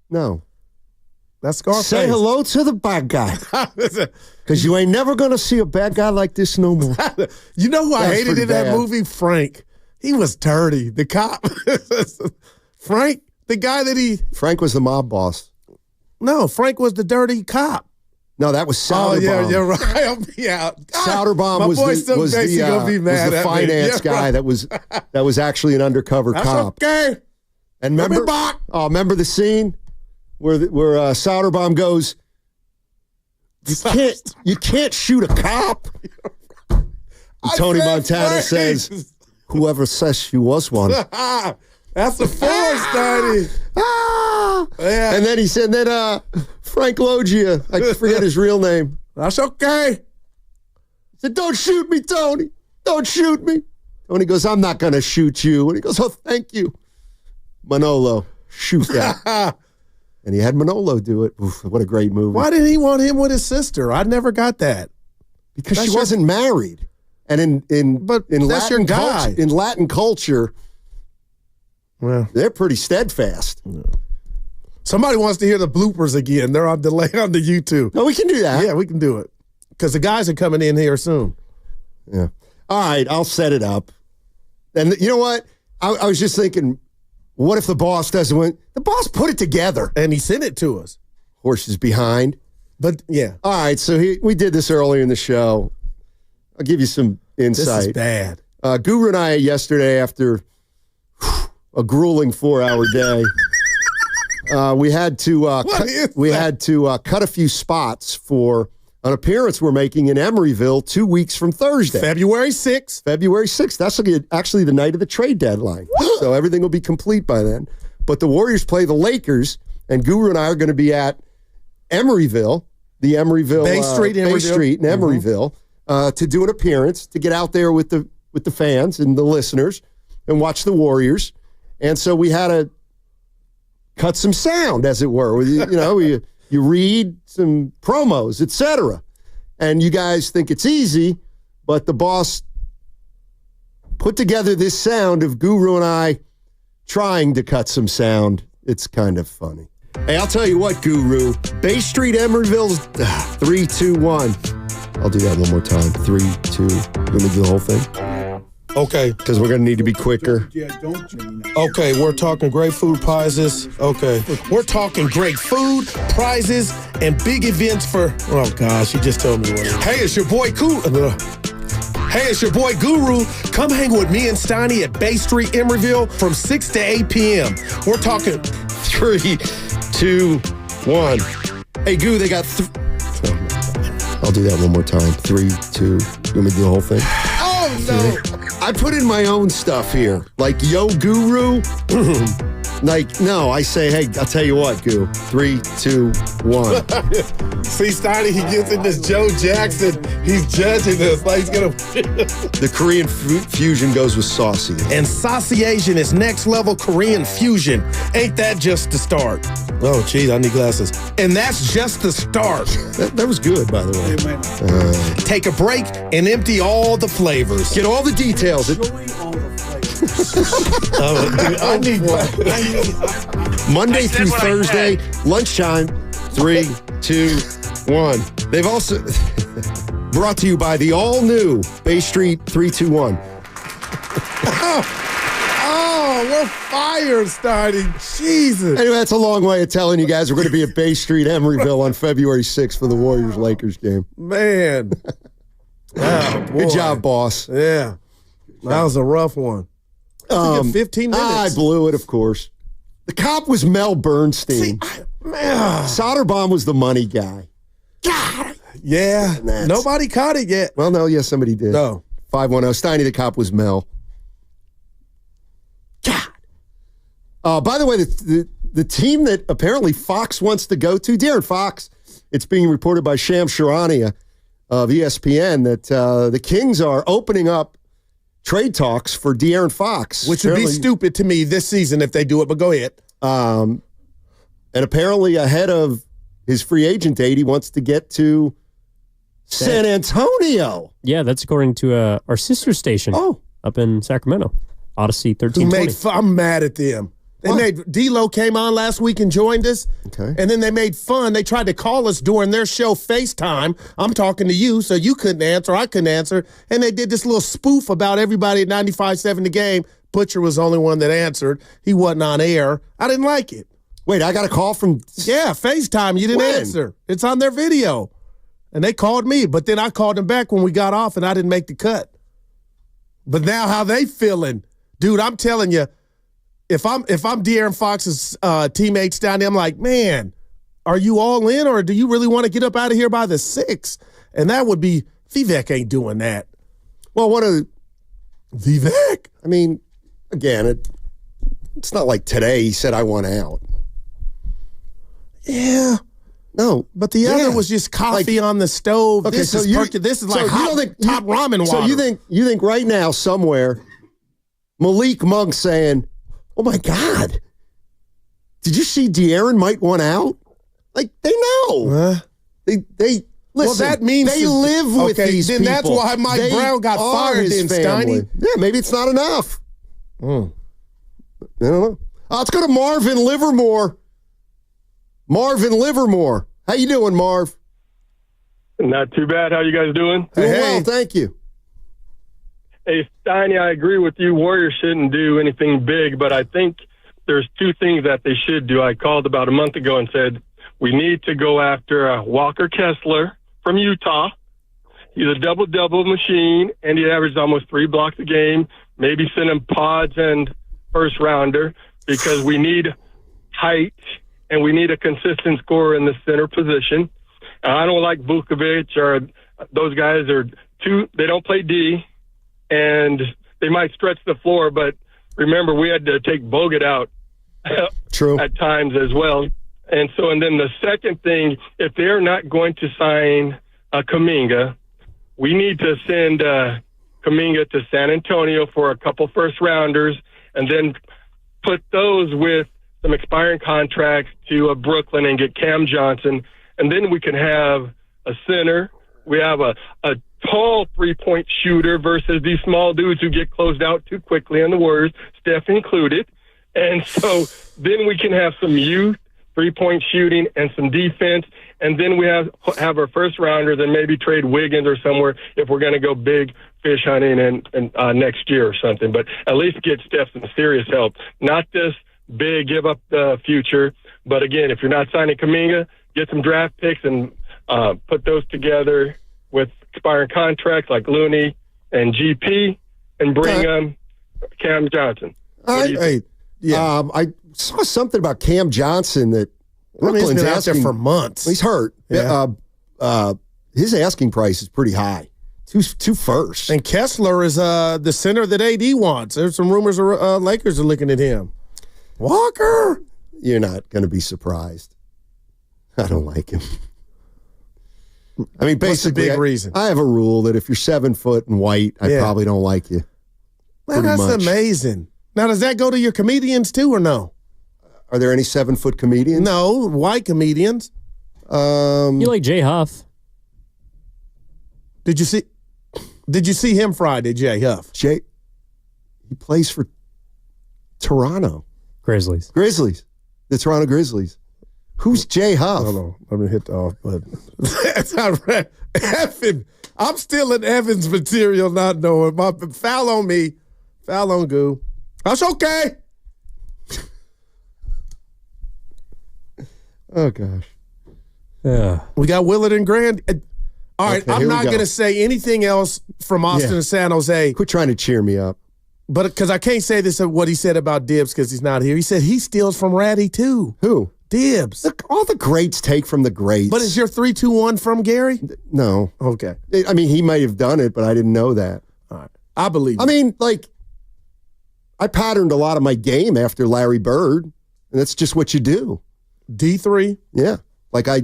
No. That's Scarface. Say hello to the bad guy. Because you ain't never going to see a bad guy like this no more. You know who I hated in that movie? Frank. He was dirty. The cop. Frank, the guy that Frank was the mob boss. No, Frank was the dirty cop. No, that was Soderbaum. Oh, yeah, you're right. Yeah. Soderbaum was the finance guy that was actually an undercover cop. Okay. And remember the scene where Soderbaum goes, you can't shoot a cop. And Tony Montana says, whoever says she was one. That's the force, Daddy. Yeah. And then he said, Frank Loggia, I forget his real name. That's okay. He said, don't shoot me, Tony. Don't shoot me. Tony goes, I'm not going to shoot you. And he goes, oh, thank you. Manolo, shoot that. And he had Manolo do it. Oof, what a great movie. Why didn't he want him with his sister? I never got that. Because she wasn't married. And in Latin culture, well, they're pretty steadfast. Somebody wants to hear the bloopers again. They're on delay on the YouTube. No, we can do that. Yeah, we can do it. Because the guys are coming in here soon. Yeah. All right, I'll set it up. And you know what? I was just thinking, what if the boss doesn't win? The boss put it together. And he sent it to us. Horses behind. But, yeah. All right, so we did this earlier in the show. I'll give you some insight. This is bad. Guru and I yesterday, after a grueling 4-hour day, we had to cut a few spots for an appearance we're making in Emeryville 2 weeks from Thursday. February 6th. February 6th. That's actually the night of the trade deadline. So everything will be complete by then. But the Warriors play the Lakers, and Guru and I are going to be at Emeryville, the Emeryville Bay Street in Emeryville, to do an appearance, to get out there with the fans and the listeners and watch the Warriors. And so we had to cut some sound, as it were. You read some promos, etc. And you guys think it's easy, but the boss put together this sound of Guru and I trying to cut some sound. It's kind of funny. Hey, I'll tell you what, Guru. Bay Street, Emeryville's 3, 2, 1. I'll do that one more time. 3, 2. You want me to do the whole thing? Okay. Because we're going to need to be quicker. Okay, we're talking great food prizes. Okay. We're talking great food, prizes, and big events for... Oh, gosh, you just told me what it is. Hey, it's your boy Hey, it's your boy Guru. Come hang with me and Steiny at Bay Street, Emeryville from 6 to 8 p.m. We're talking... 3, 2, 1. Hey, Goo, they got... I'll do that one more time. 3, 2... You want me to do the whole thing? Oh, no. I put in my own stuff here. Like, yo, Guru. Like, no, I say, hey, I'll tell you what, Goo. 3, 2, 1. See, Steiny, he gets in this Joe Jackson. He's judging us like he's going to... The Korean fusion goes with saucy. And saucy Asian is next level Korean fusion. Ain't that just the start? Oh, geez, I need glasses. And that's just the start. That was good, by the way. Take a break and empty all the flavors. Get all the details. I need Monday through Thursday, lunchtime, 3, 2, 1. They've also brought to you by the all-new Bay Street 321. Oh, we're fired, starting. Jesus. Anyway, that's a long way of telling you guys we're going to be at Bay Street, Emeryville on February 6th for the Warriors-Lakers game. Man. Oh, good job, boss. Yeah. That was a rough one. 15 minutes. I blew it, of course. The cop was Mel Bernstein. Soderbaum was the money guy. God. Yeah. Nobody caught it yet. Well, no, yes, somebody did. No. 510. Steiny the cop was Mel. God. By the way, the team that apparently Fox wants to go to, De'Aaron Fox, it's being reported by Sham Charania of ESPN that the Kings are opening up trade talks for De'Aaron Fox. Which would be stupid to me this season if they do it, but go ahead. And apparently ahead of his free agent date, he wants to get to San Antonio. Yeah, that's according to our sister station up in Sacramento, Odyssey 1320. I'm mad at them. And D-Lo came on last week and joined us. Okay. And then they made fun. They tried to call us during their show FaceTime. I'm talking to you, so you couldn't answer. I couldn't answer. And they did this little spoof about everybody at 95.7 The Game. Butcher was the only one that answered. He wasn't on air. I didn't like it. Wait, I got a call from... Yeah, FaceTime. You didn't answer. It's on their video. And they called me, but then I called them back when we got off, and I didn't make the cut. But now how they feeling? Dude, I'm telling you, if I'm De'Aaron Fox's teammates down there, I'm like, man, are you all in, or do you really want to get up out of here by the 6? And that would be... Vivek ain't doing that. Well, Vivek? I mean, again, it's not like today he said, I want out. Yeah. No. But the other was just coffee on the stove. Okay, This is like top ramen water. So you think right now somewhere Malik Monk's saying, oh my God, did you see De'Aaron might want out? Like, they know. They listen, well, that means they live with these then people. That's why Mike Brown got fired then, Steiny. Yeah, maybe it's not enough. I don't know. Let's go to Marvin Livermore. How you doing, Marv? Not too bad. How you guys doing? Doing well, thank you. Hey, Steiny, I agree with you. Warriors shouldn't do anything big, but I think there's two things that they should do. I called about a month ago and said, we need to go after Walker Kessler from Utah. He's a double-double machine, and he averages almost 3 blocks a game. Maybe send him pods and first-rounder because we need height, and we need a consistent scorer in the center position. I don't like Vukovic or those guys they don't play D, and they might stretch the floor, but remember, we had to take Bogut out True. at times as well. And then the second thing, if they're not going to sign Kuminga, we need to send Kuminga to San Antonio for a couple first-rounders and then put those with some expiring contracts to Brooklyn and get Cam Johnson. And then we can have a center. We have a tall three-point shooter versus these small dudes who get closed out too quickly in the Warriors, Steph included. And so then we can have some youth, three-point shooting, and some defense. And then we have our first-rounders and maybe trade Wiggins or somewhere if we're going to go big fish hunting and next year or something. But at least get Steph some serious help. Not this big give up the future. But, again, if you're not signing Kuminga, get some draft picks and put those together with expiring contracts like Looney and GP and bring Cam Johnson. I saw something about Cam Johnson that Brooklyn's he's been out asking there for months. He's hurt. Yeah. His asking price is pretty high. Two firsts. And Kessler is the center that AD wants. There's some rumors Lakers are looking at him. Walker. You're not going to be surprised. I don't like him. I mean, basically, what's the big reason? I have a rule that if you're 7 foot and white, I probably don't like you. Man, that's amazing. Now, does that go to your comedians too, or no? Are there any 7 foot comedians? No, white comedians. You like Jay Huff? Did you see him Friday, Jay Huff? He plays for Toronto Grizzlies. The Toronto Grizzlies. Who's Jay Huff? Hold on, let me hit the off button. That's not right. Evan, I'm still in Evan's material, not knowing. Foul on me. Foul on Goo. That's okay. Oh, gosh. Yeah. We got Willard and Grand. All right, Okay, I'm not going to say anything else from Austin and San Jose. Quit trying to cheer me up. But because I can't say this, what he said about Dibbs because he's not here. He said he steals from Ratty too. Who? Dibbs. Look, all the greats take from the greats. But is your 3-2-1 from Gary? No. Okay. I mean, he might have done it, but I didn't know that. All right. I believe I mean, like, I patterned a lot of my game after Larry Bird, and that's just what you do. D3? Yeah. Like, I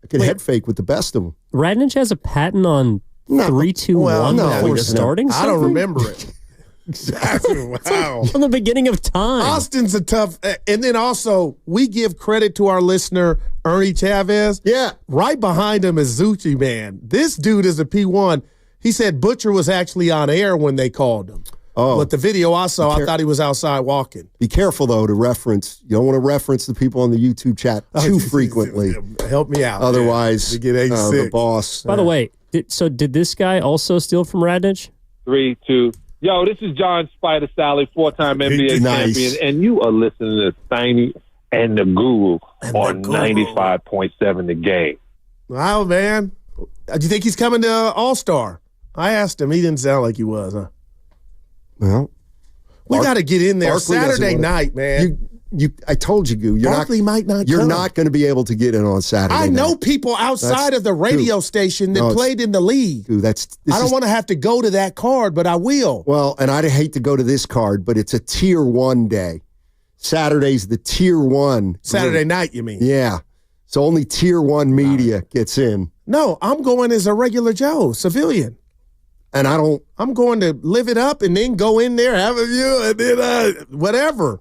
can head fake with the best of them. Radnich has a patent on 3-2-1 before starting something? I don't remember it. Exactly. Wow. From the beginning of time. Austin's a tough, and then also we give credit to our listener Ernie Chavez. Yeah. Right behind him is Zucci, man. This dude is a P1. He said Butcher was actually on air when they called him. Oh. But the video I saw, I thought he was outside walking. Be careful, though, to reference. You don't want to reference the people on the YouTube chat too frequently. Help me out. Otherwise, the boss. By the way, did this guy also steal from Radnich? 3, 2. Yo, this is John Spider Sally, 4-time NBA champion, and you are listening to Steiny and the Guru on 95.7 The Game. Wow, man. Do you think he's coming to All-Star? I asked him. He didn't sound like he was, huh? Well, we got to get in there Barkley Saturday night, man. I told you, Goo. Barkley might not You're come. not going to be able to get in on Saturday I night. know people outside of the radio station that played in the league. Goo, I don't want to have to go to that card, but I will. Well, and I'd hate to go to this card, but it's a Tier 1 day. Saturday's the Tier 1. Saturday night, you mean? Yeah. So only Tier 1 media gets in. No, I'm going as a regular Joe, civilian. And I'm going to live it up and then go in there, have a view, and then whatever.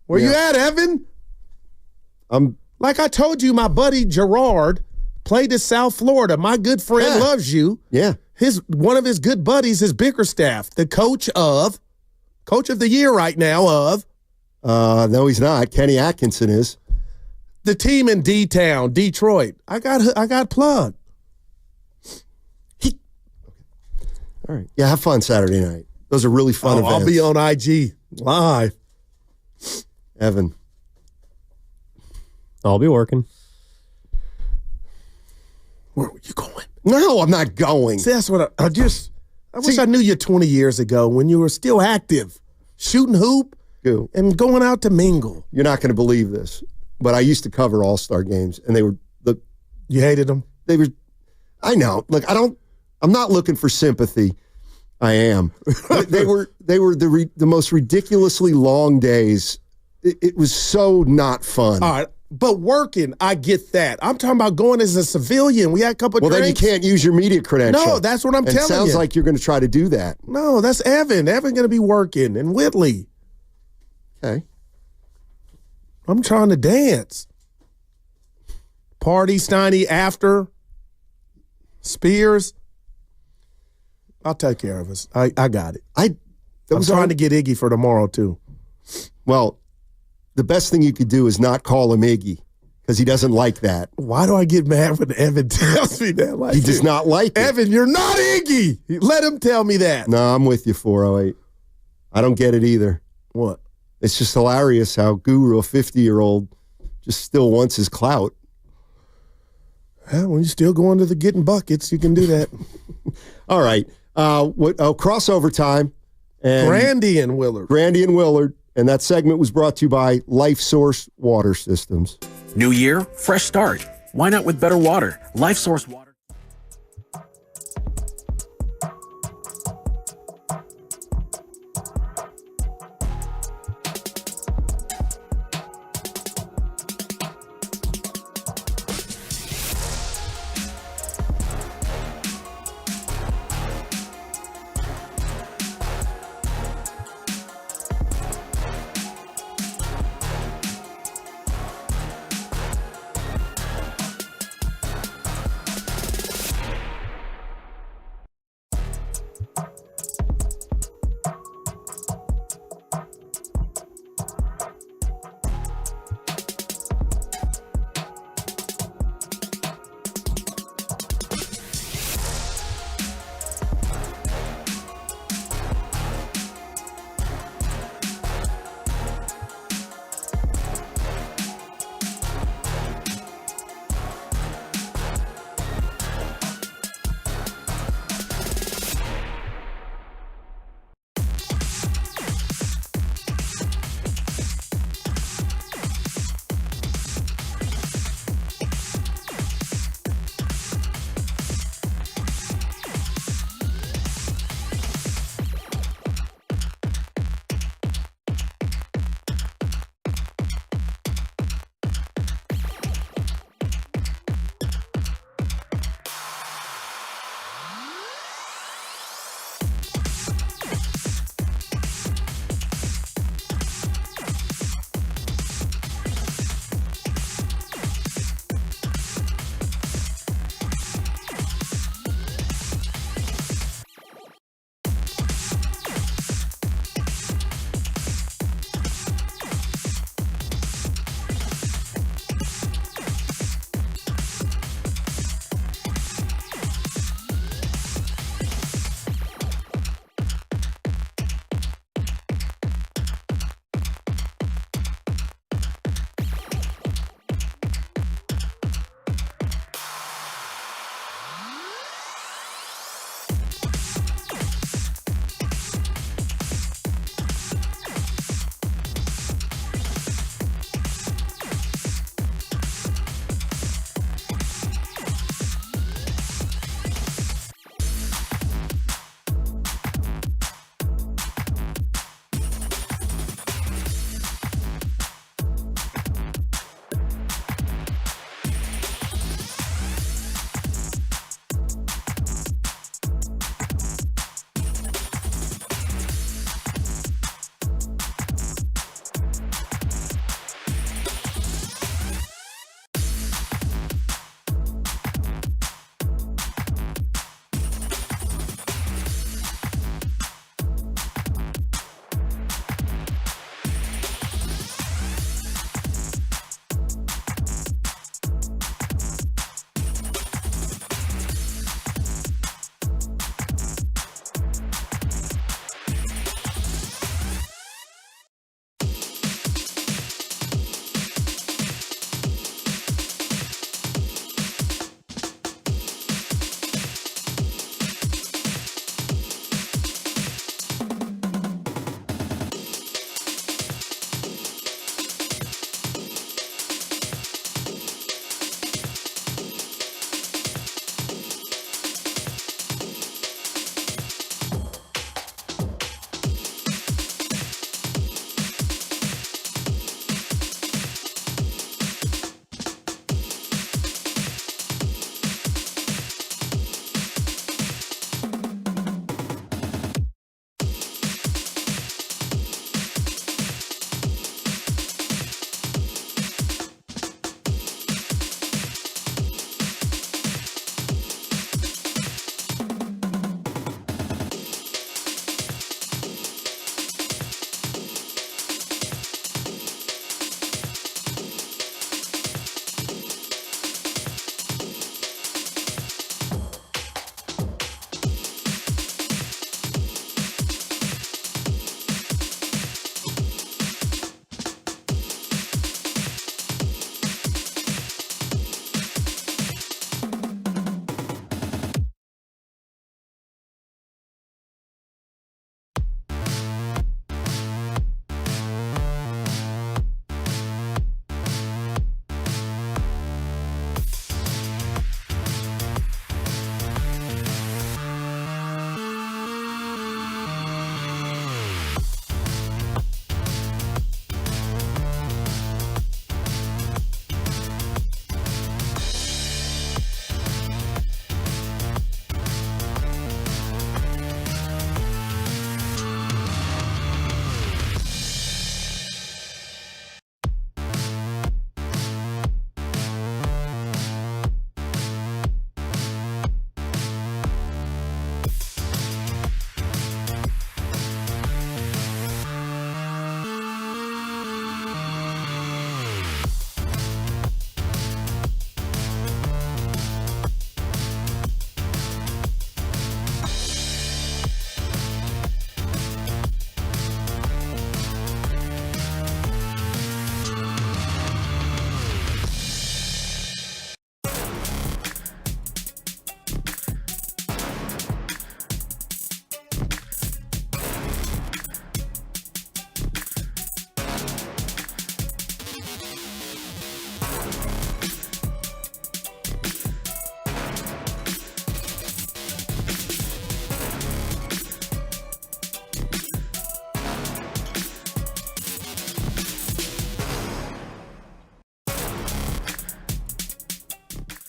Where you at, Evan? Like I told you, my buddy Gerard played in South Florida. My good friend loves you. Yeah. One of his good buddies is Bickerstaff, the coach of the year right now of. No, he's not. Kenny Atkinson is. The team in D-Town, Detroit. I got plugged. All right. Yeah, have fun Saturday night. Those are really fun events. I'll be on IG live. Evan. I'll be working. Where are you going? No, I'm not going. See, that's what I wish I knew you 20 years ago when you were still active, shooting hoop and going out to mingle. You're not going to believe this, but I used to cover All-Star games, and they were You hated them? They were. I know. Look, I'm not looking for sympathy. I am. They were the most ridiculously long days. It was so not fun. All right. But working, I get that. I'm talking about going as a civilian. We had a couple of drinks. Well, then you can't use your media credential. No, that's what I'm telling you. It sounds like you're going to try to do that. No, that's Evan. Evan going to be working, and Whitley. Okay. I'm trying to dance. Party, Steiny, after. Spears. I'll take care of us. I got it. I'm trying to get Iggy for tomorrow, too. Well, the best thing you could do is not call him Iggy because he doesn't like that. Why do I get mad when Evan tells me that? He does not like it. Evan, you're not Iggy. Let him tell me that. No, I'm with you, 408. I don't get it either. What? It's just hilarious how Guru, a 50-year-old, just still wants his clout. Well, when you're still going to the getting buckets, you can do that. All right. Crossover time. And Grandy and Willard. And that segment was brought to you by Life Source Water Systems. New year, fresh start. Why not with better water? Life Source Water.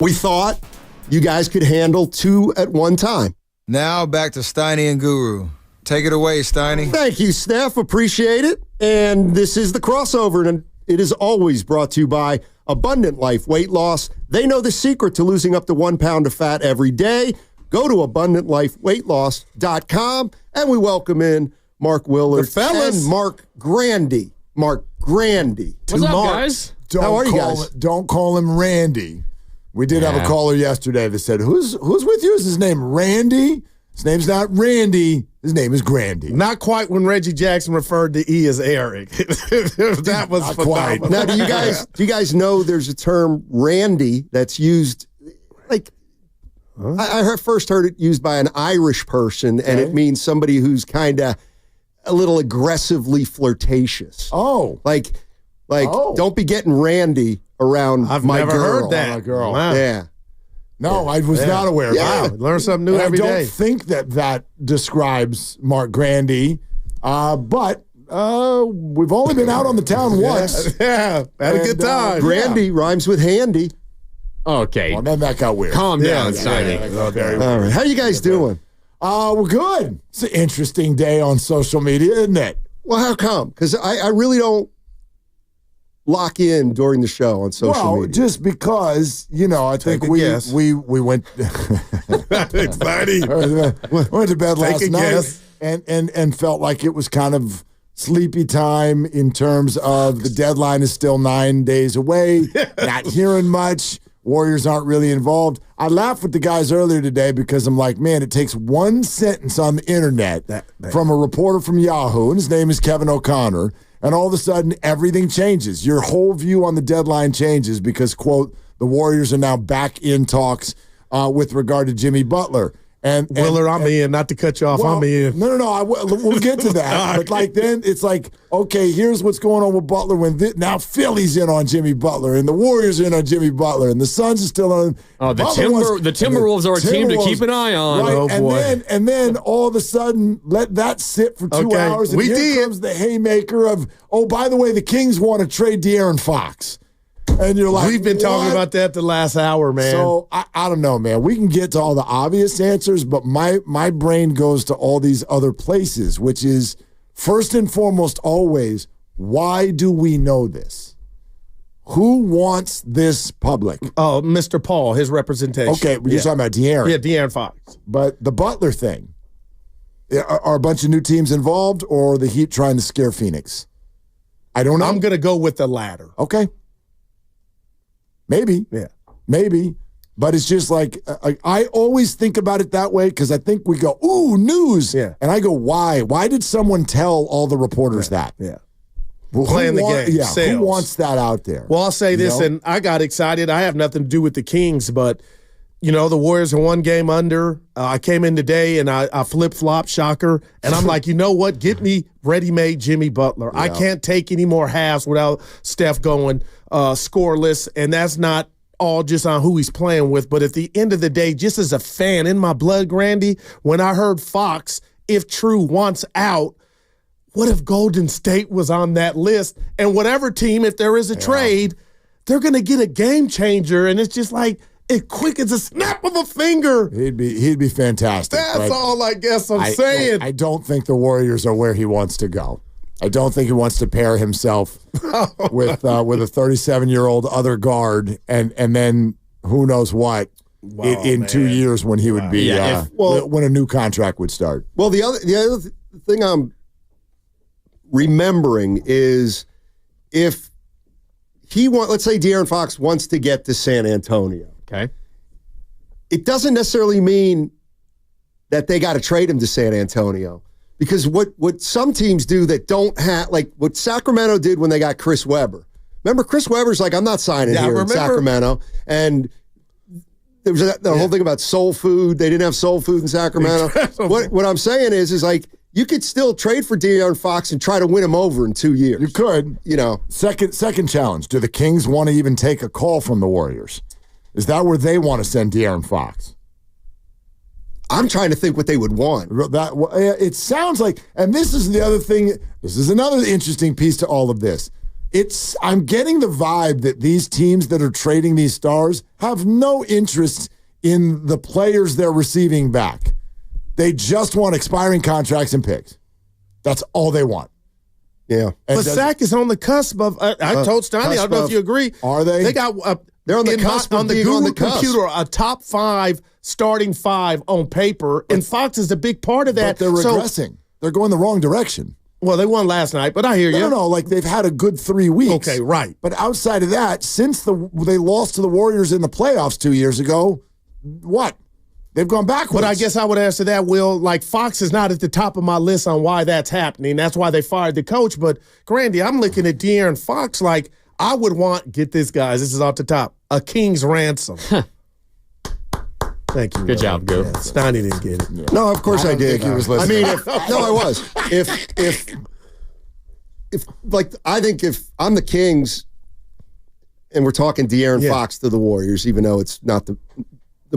We thought you guys could handle 2 at one time. Now back to Steiny and Guru. Take it away, Steiny. Thank you, Steph. Appreciate it. And this is the crossover, and it is always brought to you by Abundant Life Weight Loss. They know the secret to losing up to 1 pound of fat every day. Go to AbundantLifeWeightLoss.com, and we welcome in Mark Willard and Mark Grandy. Mark Grandy. What's up, guys? How are you guys? Don't call him Randy. We did have a caller yesterday that said, "Who's with you? Is his name Randy?" His name's not Randy. His name is Grandy. Not quite when Reggie Jackson referred to E as Eric. That was not phenomenal. quite. Now, do you guys know there's a term Randy that's used like I first heard it used by an Irish person, and it means somebody who's kind of a little aggressively flirtatious. Oh, like don't be getting randy around I've my never girl. heard that. My girl. Wow. Yeah. No, I was not aware of that. Learn something new every I don't day. think that describes Mark Grandy, but we've only been out on the town once. Yeah, had a good time. Grandy rhymes with handy. Okay. Well, then that got weird. Calm down, Steiny. All right. How you guys doing? We're good. It's an interesting day on social media, isn't it? Well, how come? Because I really don't lock in during the show on social media. Just because, I think we went Exciting. went to bed last Take a night guess. and felt like it was kind of sleepy time in terms of the deadline is still 9 days away. Not hearing much. Warriors aren't really involved. I laughed with the guys earlier today because I'm like, man, it takes one sentence on the internet from a reporter from Yahoo, and his name is Kevin O'Connor, and all of a sudden everything changes. Your whole view on the deadline changes because, quote, the Warriors are now back in talks with regard to Jimmy Butler. And Willard, I'm in. Not to cut you off, I'm in. No. We'll get to that. But then it's like, okay, here's what's going on with Butler. Now Philly's in on Jimmy Butler, and the Warriors are in on Jimmy Butler, and the Suns are still on. Oh, the Timberwolves are a team to keep an eye on. Right? Oh boy! And then all of a sudden, let that sit for 2 hours, and here comes the haymaker of, oh, by the way, the Kings want to trade De'Aaron Fox. And you're like, we've been talking about that the last hour, man. So I don't know, man. We can get to all the obvious answers, but my brain goes to all these other places, which is first and foremost always, why do we know this? Who wants this public? Oh, Mr. Paul, his representation. Okay, you're talking about De'Aaron. Yeah, De'Aaron Fox. But the Butler thing, are a bunch of new teams involved, or are the Heat trying to scare Phoenix? I don't know. I'm going to go with the latter. Okay. Maybe. Yeah. Maybe. But it's just like, I always think about it that way because I think we go, ooh, news. Yeah. And I go, why? Why did someone tell all the reporters that? Yeah. Well, Playing the game. Yeah. Sales. Who wants that out there? Well, I'll say this, and I got excited. I have nothing to do with the Kings, but, the Warriors are 1 game under. I came in today, and I flip-flop, shocker, and I'm like, you know what? Get me ready-made Jimmy Butler. Yeah. I can't take any more halves without Steph going scoreless, and that's not all just on who he's playing with. But at the end of the day, just as a fan, in my blood, Grandy, when I heard Fox, if true, wants out, what if Golden State was on that list? And whatever team, if there is a trade, they're going to get a game changer. And it's just like, it quick as a snap of a finger. He'd be fantastic. That's all I guess I'm saying. I don't think the Warriors are where he wants to go. I don't think he wants to pair himself with a 37-year-old other guard, and then who knows what in 2 years when he would be when a new contract would start. Well, the other thing I'm remembering is if let's say De'Aaron Fox wants to get to San Antonio. Okay. It doesn't necessarily mean that they got to trade him to San Antonio. Because what some teams do that don't have, like what Sacramento did when they got Chris Webber. Remember, Chris Webber's like, I'm not signing here in Sacramento. And there was the whole thing about soul food. They didn't have soul food in Sacramento. What I'm saying is like, you could still trade for De'Aaron Fox and try to win him over in 2 years. You could. Second challenge. Do the Kings want to even take a call from the Warriors? Is that where they want to send De'Aaron Fox? I'm trying to think what they would want. It sounds like, and this is the other thing, this is another interesting piece to all of this. I'm getting the vibe that these teams that are trading these stars have no interest in the players they're receiving back. They just want expiring contracts and picks. That's all they want. Yeah. But Zach is on the cusp of. I told Steiny, I don't know if you agree. Are they? They got. They're on the cusp on of being on the cusp. computer, a top 5 starting 5 on paper, and Fox is a big part of that. But they're regressing. They're going the wrong direction. Well, they won last night, but I hear you. No, like they've had a good 3 weeks. Okay, right. But outside of that, since they lost to the Warriors in the playoffs 2 years ago, what? They've gone backwards. But I guess I would answer that, Will, like Fox is not at the top of my list on why that's happening. That's why they fired the coach. But, Grandy, I'm looking at De'Aaron Fox like I would want, get this, guys, this is off the top, a king's ransom. Thank you. Good job, Go. Yeah, Steiny didn't get it. Yeah. No, of course I did. Think he was listening. I mean, I was. I think if I'm the Kings and we're talking De'Aaron Fox to the Warriors, even though it's not the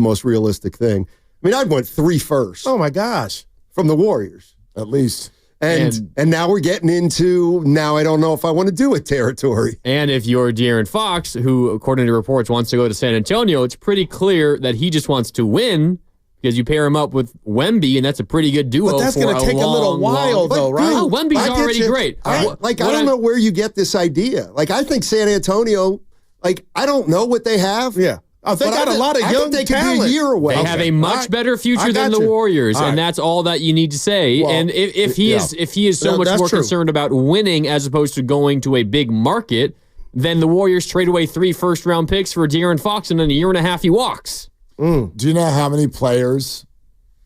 most realistic thing. I mean, I'd want 3 firsts. Oh, my gosh. From the Warriors. At least. And now we're getting into, now I don't know if I want to do it territory. And if you're De'Aaron Fox, who, according to reports, wants to go to San Antonio, it's pretty clear that he just wants to win because you pair him up with Wemby, and that's a pretty good duo. But that's going to take a little while, though, right? Oh, Wemby's already great. I don't know where you get this idea. Like, I think San Antonio, like, I don't know what they have. Yeah. Oh, they got a lot of young talent. Could be a year away. They have a much better future than the Warriors, and that's all that you need to say. Well, and if he is so much more concerned about winning as opposed to going to a big market, then the Warriors trade away 3 first-round picks for De'Aaron Fox, and in a year and a half he walks. Do you know how many players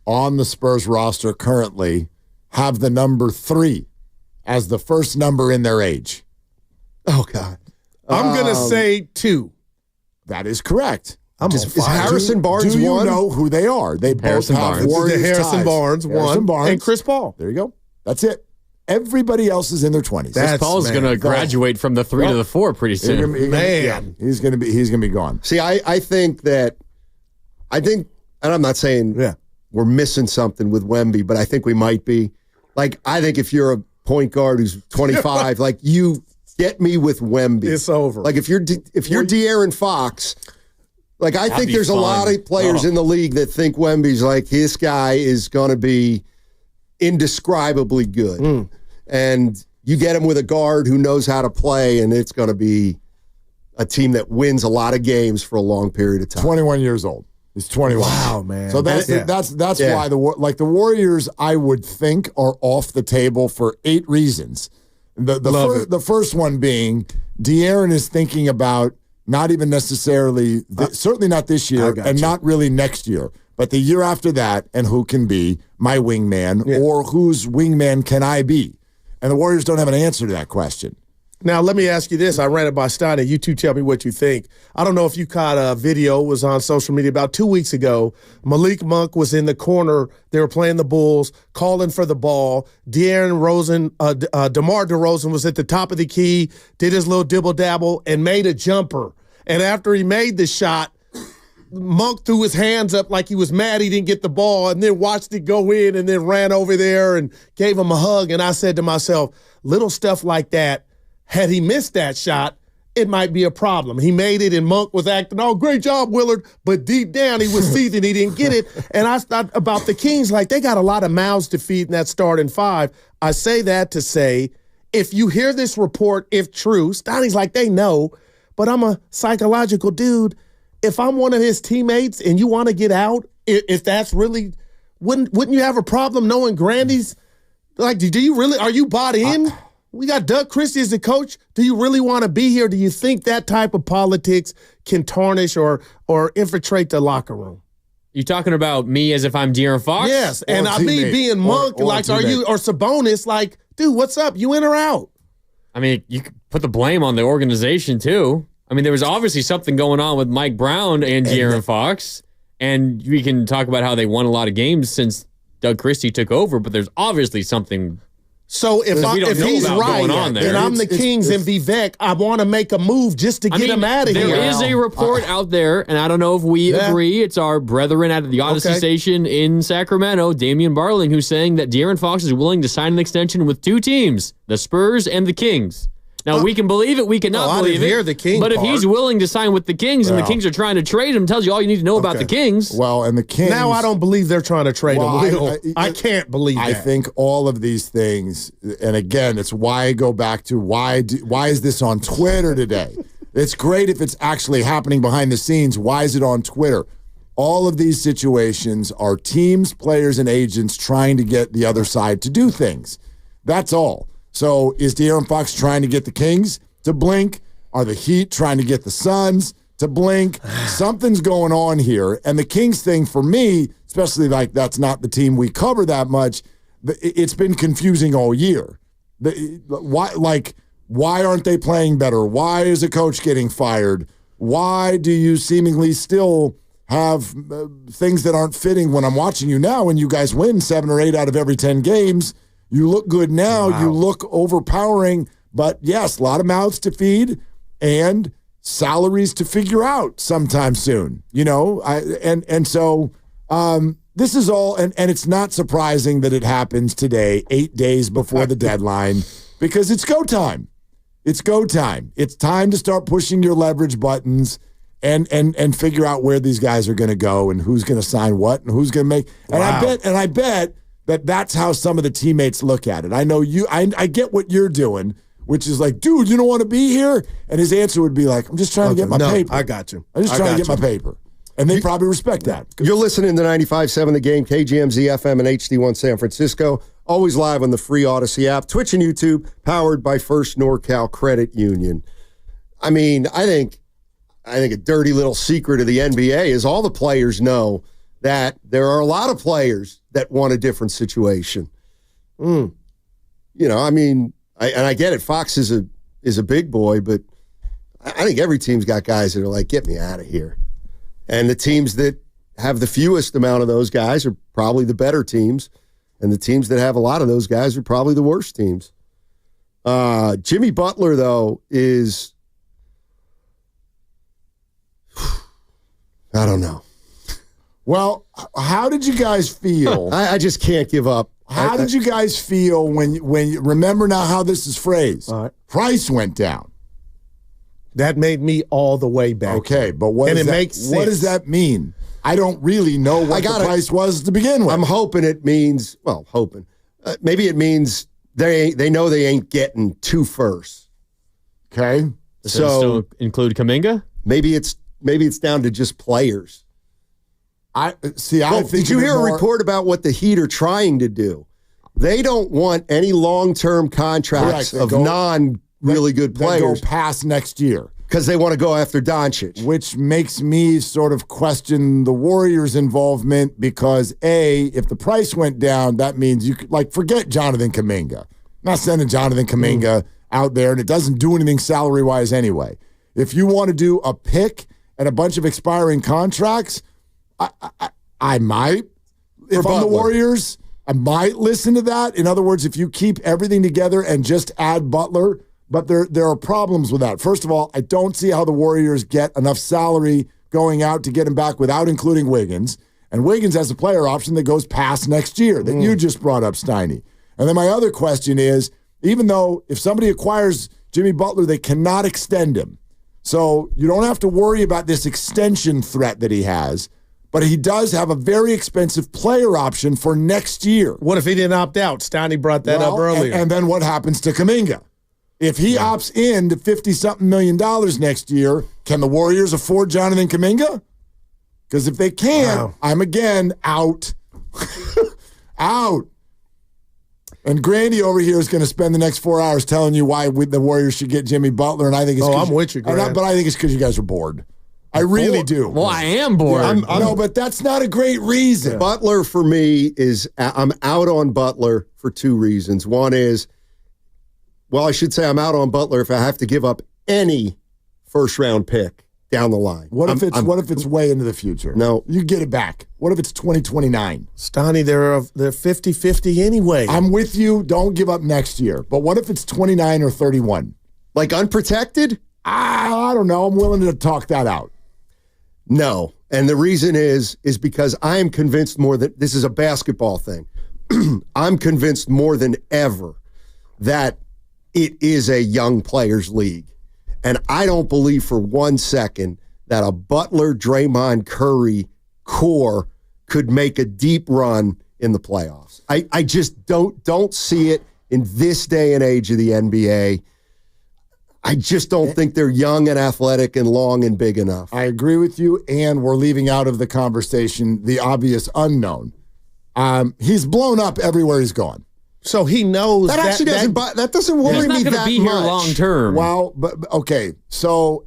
on the Spurs roster currently have the number 3 as the first number in their age? Oh, God. I'm going to say 2. That is correct. Is Harrison Barnes do you one? know who they are? They Harrison both have Barnes. Warriors Harrison ties. Barnes, Harrison one, Barnes. and Chris Paul. There you go. That's it. Everybody else is in their 20s. Chris Paul's going to graduate from the 3 to the 4 pretty soon. He's going to be gone. See, I think, and I'm not saying we're missing something with Wemby, but I think we might be. Like, I think if you're a point guard who's 25, like, you get me with Wemby. It's over. Like, if you're De'Aaron Fox, like, I think there's a lot of players in the league that think Wemby's like, this guy is going to be indescribably good. And you get him with a guard who knows how to play, and it's going to be a team that wins a lot of games for a long period of time. 21 years old. He's 21. Wow, man. So that's why the Warriors, I would think, are off the table for 8 reasons. The first one being De'Aaron is thinking about not even necessarily, certainly not this year, and not really next year, but the year after that, and who can be my wingman, or whose wingman can I be? And the Warriors don't have an answer to that question. Now, let me ask you this. I ran it by Steiner. You two tell me what you think. I don't know if you caught a video. It was on social media about 2 weeks ago. Malik Monk was in the corner. They were playing the Bulls, calling for the ball. DeMar DeRozan was at the top of the key, did his little dibble-dabble, and made a jumper. And after he made the shot, Monk threw his hands up like he was mad he didn't get the ball, and then watched it go in, and then ran over there and gave him a hug. And I said to myself, little stuff like that, had he missed that shot, it might be a problem. He made it, and Monk was acting, oh, great job, Willard. But deep down, he was seething. He didn't get it. And I thought about the Kings, like they got a lot of mouths to feed in that starting 5. I say that to say, if you hear this report, if true, Steiny's like, they know, but I'm a psychological dude. If I'm one of his teammates and you want to get out, if that's really, wouldn't you have a problem knowing Grandy's, like, do you really, are you bought in? We got Doug Christie as the coach. Do you really want to be here? Do you think that type of politics can tarnish or infiltrate the locker room? You talking about me as if I'm De'Aaron Fox? Yes, and me being Monk, like, are you, or Sabonis, like, dude, what's up? You in or out? I mean, you could put the blame on the organization, too. I mean, there was obviously something going on with Mike Brown and De'Aaron Fox, and we can talk about how they won a lot of games since Doug Christie took over, but there's obviously something. So if he's right, and I'm the Kings and Vivek, I want to make a move just to get him out of here. There is a report out there, and I don't know if we agree. It's our brethren out of the Odyssey station in Sacramento, Damian Barling, who's saying that De'Aaron Fox is willing to sign an extension with 2 teams, the Spurs and the Kings. Now, we can believe it, we cannot believe I didn't hear the King But if part. he's willing to sign with the Kings and the Kings are trying to trade him, tells you all you need to know about the Kings. Well, and the Kings. Now I don't believe they're trying to trade him. I can't believe that. I think all of these things, and again, it's why I go back to why is this on Twitter today? It's great if it's actually happening behind the scenes. Why is it on Twitter? All of these situations are teams, players, and agents trying to get the other side to do things. That's all. So is De'Aaron Fox trying to get the Kings to blink? Are the Heat trying to get the Suns to blink? Something's going on here. And the Kings thing for me, especially like that's not the team we cover that much, it's been confusing all year. Why aren't they playing better? Why is a coach getting fired? Why do you seemingly still have things that aren't fitting when I'm watching you now when you guys win 7 or 8 out of every 10 games? You look good now. Wow. You look overpowering. But, yes, a lot of mouths to feed and salaries to figure out sometime soon. You know, so this is all – and it's not surprising that it happens today, 8 days before the deadline, because it's go time. It's go time. It's time to start pushing your leverage buttons and figure out where these guys are going to go and who's going to sign what and who's going to make – and I bet that's how some of the teammates look at it. I know I get what you're doing, which is like, dude, you don't want to be here? And his answer would be like, I'm just trying to get my paper. I got you. I'm just trying to get my paper. And they probably respect that. You're listening to 95.7 The Game, KGMZ FM and HD1 San Francisco. Always live on the free Odyssey app, Twitch and YouTube, powered by First NorCal Credit Union. I mean, I think a dirty little secret of the NBA is all the players know that there are a lot of players that want a different situation. You know, I mean, I get it. Fox is a big boy, but I think every team's got guys that are like, get me out of here. And the teams that have the fewest amount of those guys are probably the better teams, and the teams that have a lot of those guys are probably the worst teams. Jimmy Butler, though, is I don't know. Well, how did you guys feel? I just can't give up. How did you guys feel when you remember now how this is phrased? Price went down. That made me all the way back. Okay, but what does that mean? I don't really know what the price was to begin with. I'm hoping it means, maybe it means they know they ain't getting 2 firsts. Okay. Does that still include Kuminga? Maybe it's down to just players. Did you hear a report about what the Heat are trying to do? They don't want any long-term contracts of non-really good players. Go past next year. Because they want to go after Doncic. Which makes me sort of question the Warriors' involvement because, A, if the price went down, that means you could, forget Jonathan Kuminga. I'm not sending Jonathan Kuminga out there, and it doesn't do anything salary-wise anyway. If you want to do a pick and a bunch of expiring contracts, I might, if I'm the Warriors, I might listen to that. In other words, if you keep everything together and just add Butler, but there are problems with that. First of all, I don't see how the Warriors get enough salary going out to get him back without including Wiggins. And Wiggins has a player option that goes past next year that you just brought up, Steiny. And then my other question is, even though if somebody acquires Jimmy Butler, they cannot extend him. So you don't have to worry about this extension threat that he has. But he does have a very expensive player option for next year. What if he didn't opt out? Steiny brought that up earlier. And then what happens to Kuminga? If he opts in to $50-something million next year, can the Warriors afford Jonathan Kuminga? Because if they can't, I'm again out. Out. And Grandy over here is going to spend the next 4 hours telling you why the Warriors should get Jimmy Butler. And I think it's I'm with you, Grant. But I think it's because you guys are bored. I really do. Well, I am bored. No, but that's not a great reason. Butler for me is I'm out on Butler for 2 reasons. One is, I should say I'm out on Butler if I have to give up any first-round pick down the line. What if it's way into the future? No. You get it back. What if it's 2029? Steiny, they're 50-50 anyway. I'm with you. Don't give up next year. But what if it's 29 or 31? Like unprotected? I don't know. I'm willing to talk that out. No. And the reason is because I am convinced more that this is a basketball thing. I'm convinced more than ever that it is a young players league. And I don't believe for 1 second that a Butler, Draymond, Curry core could make a deep run in the playoffs. I just don't see it in this day and age of the NBA. I just don't think they're young and athletic and long and big enough. I agree with you, and we're leaving out of the conversation the obvious unknown. He's blown up everywhere he's gone. So he knows that actually doesn't worry me that much. He's not going to be here long term. Well, but okay. So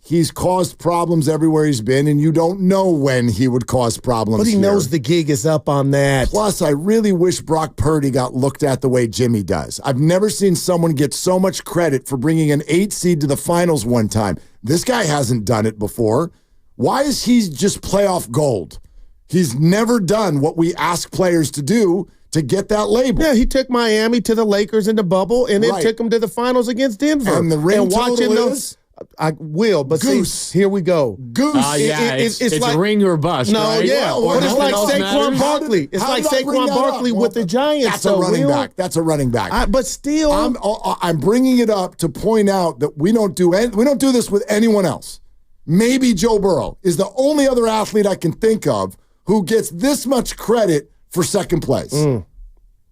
he's caused problems everywhere he's been, and you don't know when he would cause problems. But he knows the gig is up on that. Plus, I really wish Brock Purdy got looked at the way Jimmy does. I've never seen someone get so much credit for bringing an 8 seed to the finals one time. This guy hasn't done it before. Why is he just playoff gold? He's never done what we ask players to do to get that label. Yeah, he took Miami to the Lakers in the bubble, and then took them to the finals against Denver. And the ring total is? I will, but Goose. See, here we go. Goose. It's like ring or bust. No, right? yeah, but it's like Saquon Barkley. It's like Saquon Barkley with the Giants. That's a running back. That's a running back. But still, I'm bringing it up to point out that we don't do this with anyone else. Maybe Joe Burrow is the only other athlete I can think of who gets this much credit for second place.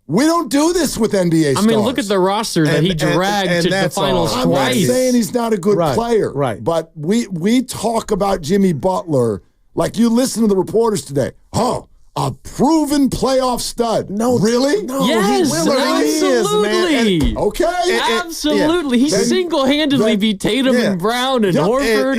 We don't do this with NBA stars. I mean, look at the roster that he dragged to the finals twice. I'm not saying he's not a good player, but we talk about Jimmy Butler like you listen to the reporters today. Oh, a proven playoff stud. No, really? No, yes, absolutely. Okay, absolutely. He single-handedly beat Tatum and Brown and Horford.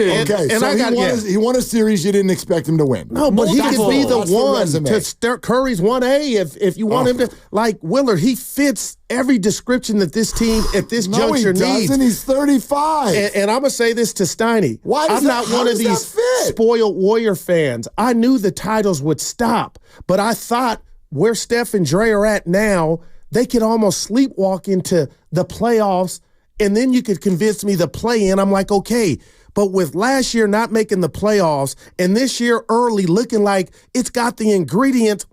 He won a series you didn't expect him to win. No, but he could be the one to start. Curry's 1A if you want him to. Like Willard, he fits every description that this team at this juncture needs. And he's 35. And I'm gonna say this to Steiny. I'm not one of these spoiled Warrior fans. I knew the titles would stop. But I thought where Steph and Dre are at now, they could almost sleepwalk into the playoffs, and then you could convince me the play-in. I'm like, okay. But with last year not making the playoffs and this year early looking like it's got the ingredients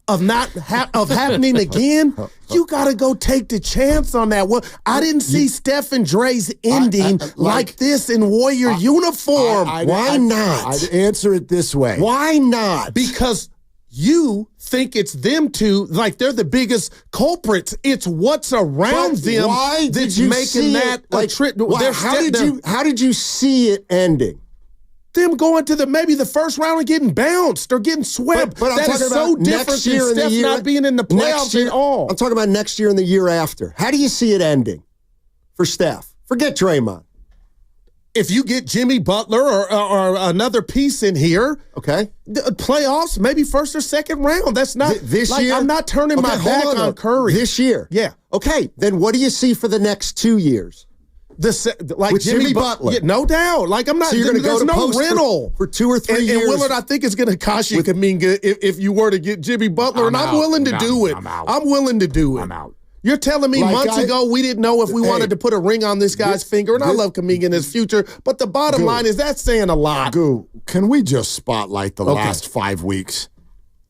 of not happening again, you got to go take the chance on that. Well, I didn't see Steph and Dre's ending like this in Warrior uniform. Why not? I'd answer it this way. Why not? Because you think it's them two, like they're the biggest culprits. It's what's around them that's making that a trip. How did you see it ending? Them going to maybe the first round and getting bounced or getting swept. But that is so different than Steph not being in the playoffs at all. I'm talking about next year and the year after. How do you see it ending for Steph? Forget Draymond. If you get Jimmy Butler or another piece in here, okay, the playoffs, maybe first or second round. That's not this year. I'm not turning my back on Curry this year. Yeah. Okay. Then what do you see for the next 2 years? With Jimmy Butler, no doubt. Like I'm not. So there's no rental for 2 or 3 years. And Willard, I think it's going to cost you Kuminga if you were to get Jimmy Butler, and I'm willing to do it. I'm willing to do it. I'm out. You're telling me months ago we didn't know if we wanted to put a ring on this guy's finger, and I love Kuminga in his future, but the bottom line is that's saying a lot. Goo, can we just spotlight the last 5 weeks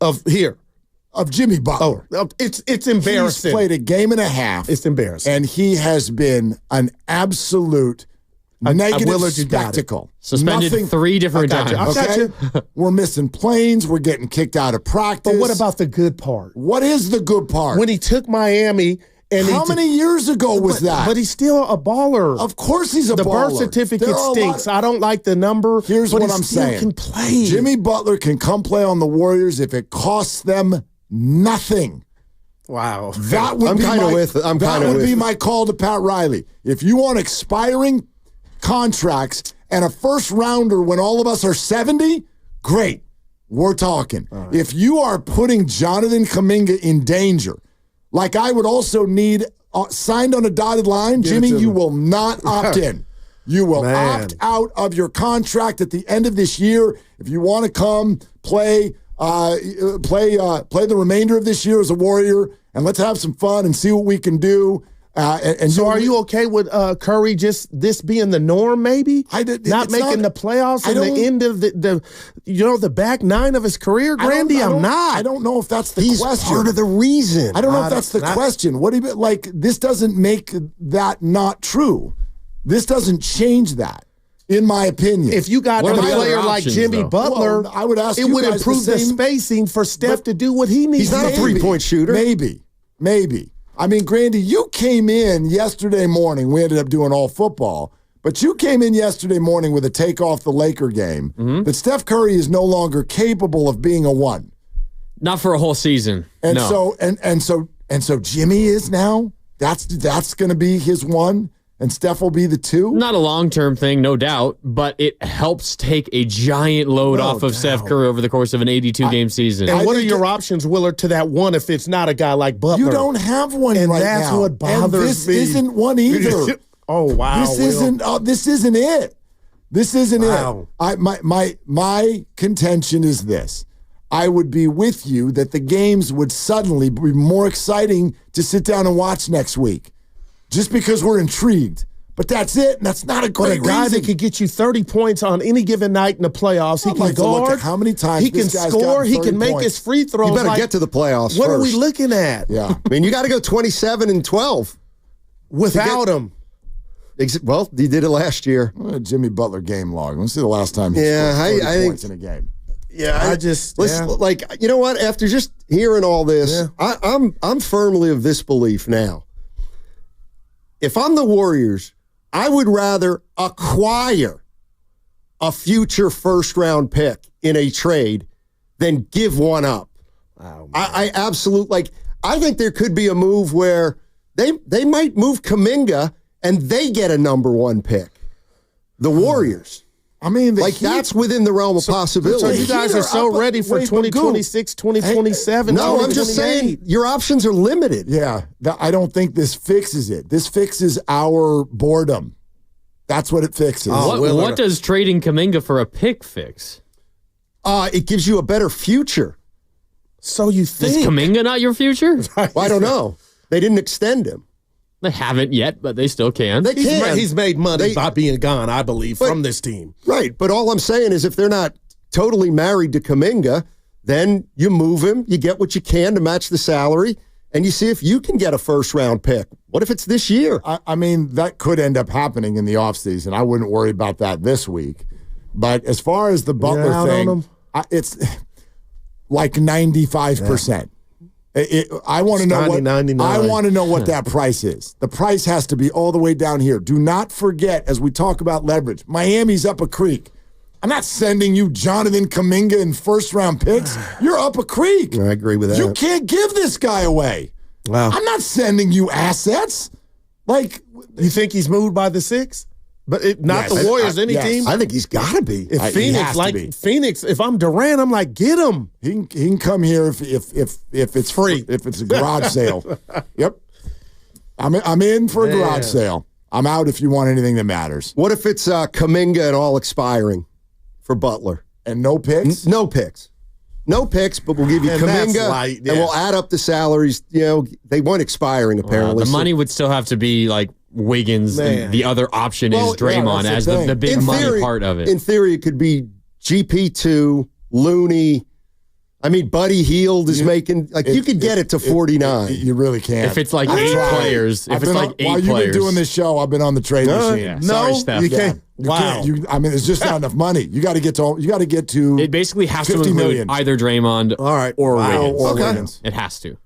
of Jimmy Butler? Oh, it's embarrassing. He's played a game and a half. It's embarrassing. And he has been an absolute negative spectacle. Suspended 3 different times. Okay? We're missing planes. We're getting kicked out of practice. But what about the good part? What is the good part? When he took Miami. And how many years ago was that? But he's still a baller. Of course he's a baller. The birth certificate stinks. I don't like the number. Here's what I'm saying. Can play. Jimmy Butler can come play on the Warriors if it costs them nothing. Wow. That would be my call to Pat Riley. If you want expiring contracts and a first rounder when all of us are 70, great. We're talking. Right. If you are putting Jonathan Kuminga in danger, like I would also need signed on a dotted line, Jimmy, you will not opt in. You will opt out of your contract at the end of this year. If you want to come play the remainder of this year as a Warrior, and let's have some fun and see what we can do. So are you okay with Curry just this being the norm, maybe? Not making the playoffs at the end of the back nine of his career, Grandy? I'm not. I don't know if that's the He's question. part of the reason. I don't know if that's the question. What do you like? This doesn't make that not true. This doesn't change that, in my opinion. If you got a player like Jimmy Butler, well, I would ask it you would guys improve the spacing for Steph to do what he needs. He's not a three-point shooter. Maybe. I mean, Grandy, you came in yesterday morning. We ended up doing all football. But you came in yesterday morning with a take off the Laker game that Steph Curry is no longer capable of being a 1. Not for a whole season. And no. so Jimmy is now. That's going to be his 1. And Steph will be the 2? Not a long-term thing, no doubt, but it helps take a giant load off of Steph Curry over the course of an 82-game season. And what are your options, Willard, to that 1 if it's not a guy like Butler? You don't have one right now. And that's what bothers me. This isn't one either. Oh, wow. This isn't it. This isn't it. My contention is this. I would be with you that the games would suddenly be more exciting to sit down and watch next week. Just because we're intrigued. But that's it, and that's not a great guy reason. that could get you 30 points on any given night in the playoffs. He can guard. Look at how many times he can score. He can make his free throws. You better get to the playoffs What first. are we looking at? Yeah. I mean, you got to go 27-12. Without him. Well, he did it last year. Jimmy Butler game log. Let's see the last time he scored 30 points in a game. Yeah, like, you know what? After just hearing all this, I'm firmly of this belief now. If I'm the Warriors, I would rather acquire a future first-round pick in a trade than give one up. Wow, I absolutely, I think there could be a move where they might move Kuminga and they get a number 1 pick. The Warriors. I mean, that's within the realm of possibility. So you guys are so ready for 2026, 2027. No, I'm just saying your options are limited. Yeah, I don't think this fixes it. This fixes our boredom. That's what it fixes. What does trading Kuminga for a pick fix? It gives you a better future. So you think. Is Kuminga not your future? Well, I don't know. They didn't extend him. They haven't yet, but they still can. He's made money by being gone, I believe, from this team. Right, but all I'm saying is if they're not totally married to Kuminga, then you move him, you get what you can to match the salary, and you see if you can get a first-round pick. What if it's this year? I mean, that could end up happening in the offseason. I wouldn't worry about that this week. But as far as the Butler thing, it's like 95%. I want to know what 99. I want to know what that price is. The price has to be all the way down here. Do not forget, as we talk about leverage, Miami's up a creek. I'm not sending you Jonathan Kuminga in first-round picks. You're up a creek. I agree with that. You can't give this guy away. Wow. I'm not sending you assets. Like, you think he's moved by the 6? But not the Warriors, any team? I think he's got to be. If Phoenix, if I'm Durant, I'm like, get him. He can come here if it's free, if it's a garage sale. Yep. I'm in for a garage sale. I'm out if you want anything that matters. What if it's Kuminga and all expiring for Butler? And no picks? No picks. No picks, but we'll give you Kuminga, and we'll add up the salaries. You know, they weren't expiring, apparently. The money would still have to be like Wiggins, and the other option is Draymond as the big money part of it. In theory, it could be GP2, Looney. I mean, Buddy Hield is making, like, you could get it to 49. You really can. If it's like 8 players. If it's like 8 while players. you've been doing this show, I've been on the trade machine. Sorry, Steph. You can't. Wow. I mean, it's just not enough money. You got to get to. It basically has to 50 include million. either Draymond or Wiggins. Or Wiggins. It has to.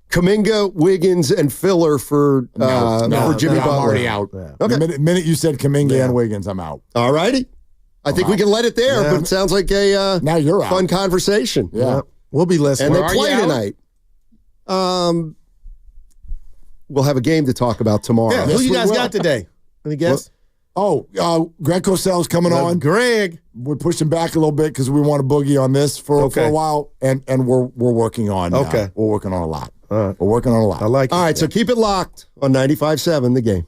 Kuminga, Wiggins, and filler for Jimmy Butler. I'm already out. Okay. The minute you said Kuminga and Wiggins, I'm out. All righty. I think we can let it there, but it sounds like a now you're out. fun conversation. Yeah. We'll be listening. And they play tonight. We'll have a game to talk about tomorrow. Yeah, who you guys got today? Any guess? Greg Cosell's coming on. Greg. We're pushing back a little bit because we want to boogie on this for a while, and we're working on. We're working on a lot. We're working on a lot. I like it. All right, so keep it locked on 95.7 The Game.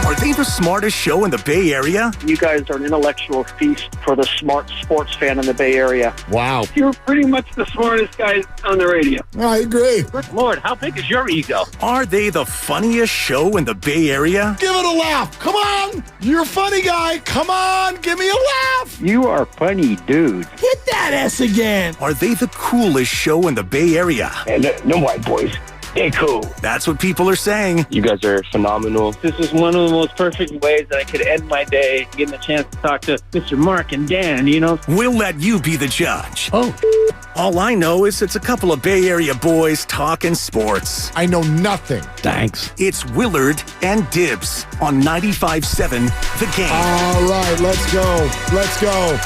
Are they the smartest show in the Bay Area? You guys are an intellectual feast for the smart sports fan in the Bay Area. Wow. You're pretty much the smartest guy on the radio. I agree. Good Lord, how big is your ego? Are they the funniest show in the Bay Area? Give it a laugh. Come on. You're a funny guy. Come on. Give me a laugh. You are funny, dude. Hit that S again. Are they the coolest show in the Bay Area? And no white boys. They're cool. That's what people are saying. You guys are phenomenal. This is one of the most perfect ways that I could end my day, getting the chance to talk to Mr. Mark and Dan, you know? We'll let you be the judge. Oh. All I know is it's a couple of Bay Area boys talking sports. I know nothing. Thanks. It's Willard and Dibs on 95.7 The Game. All right, let's go. Let's go.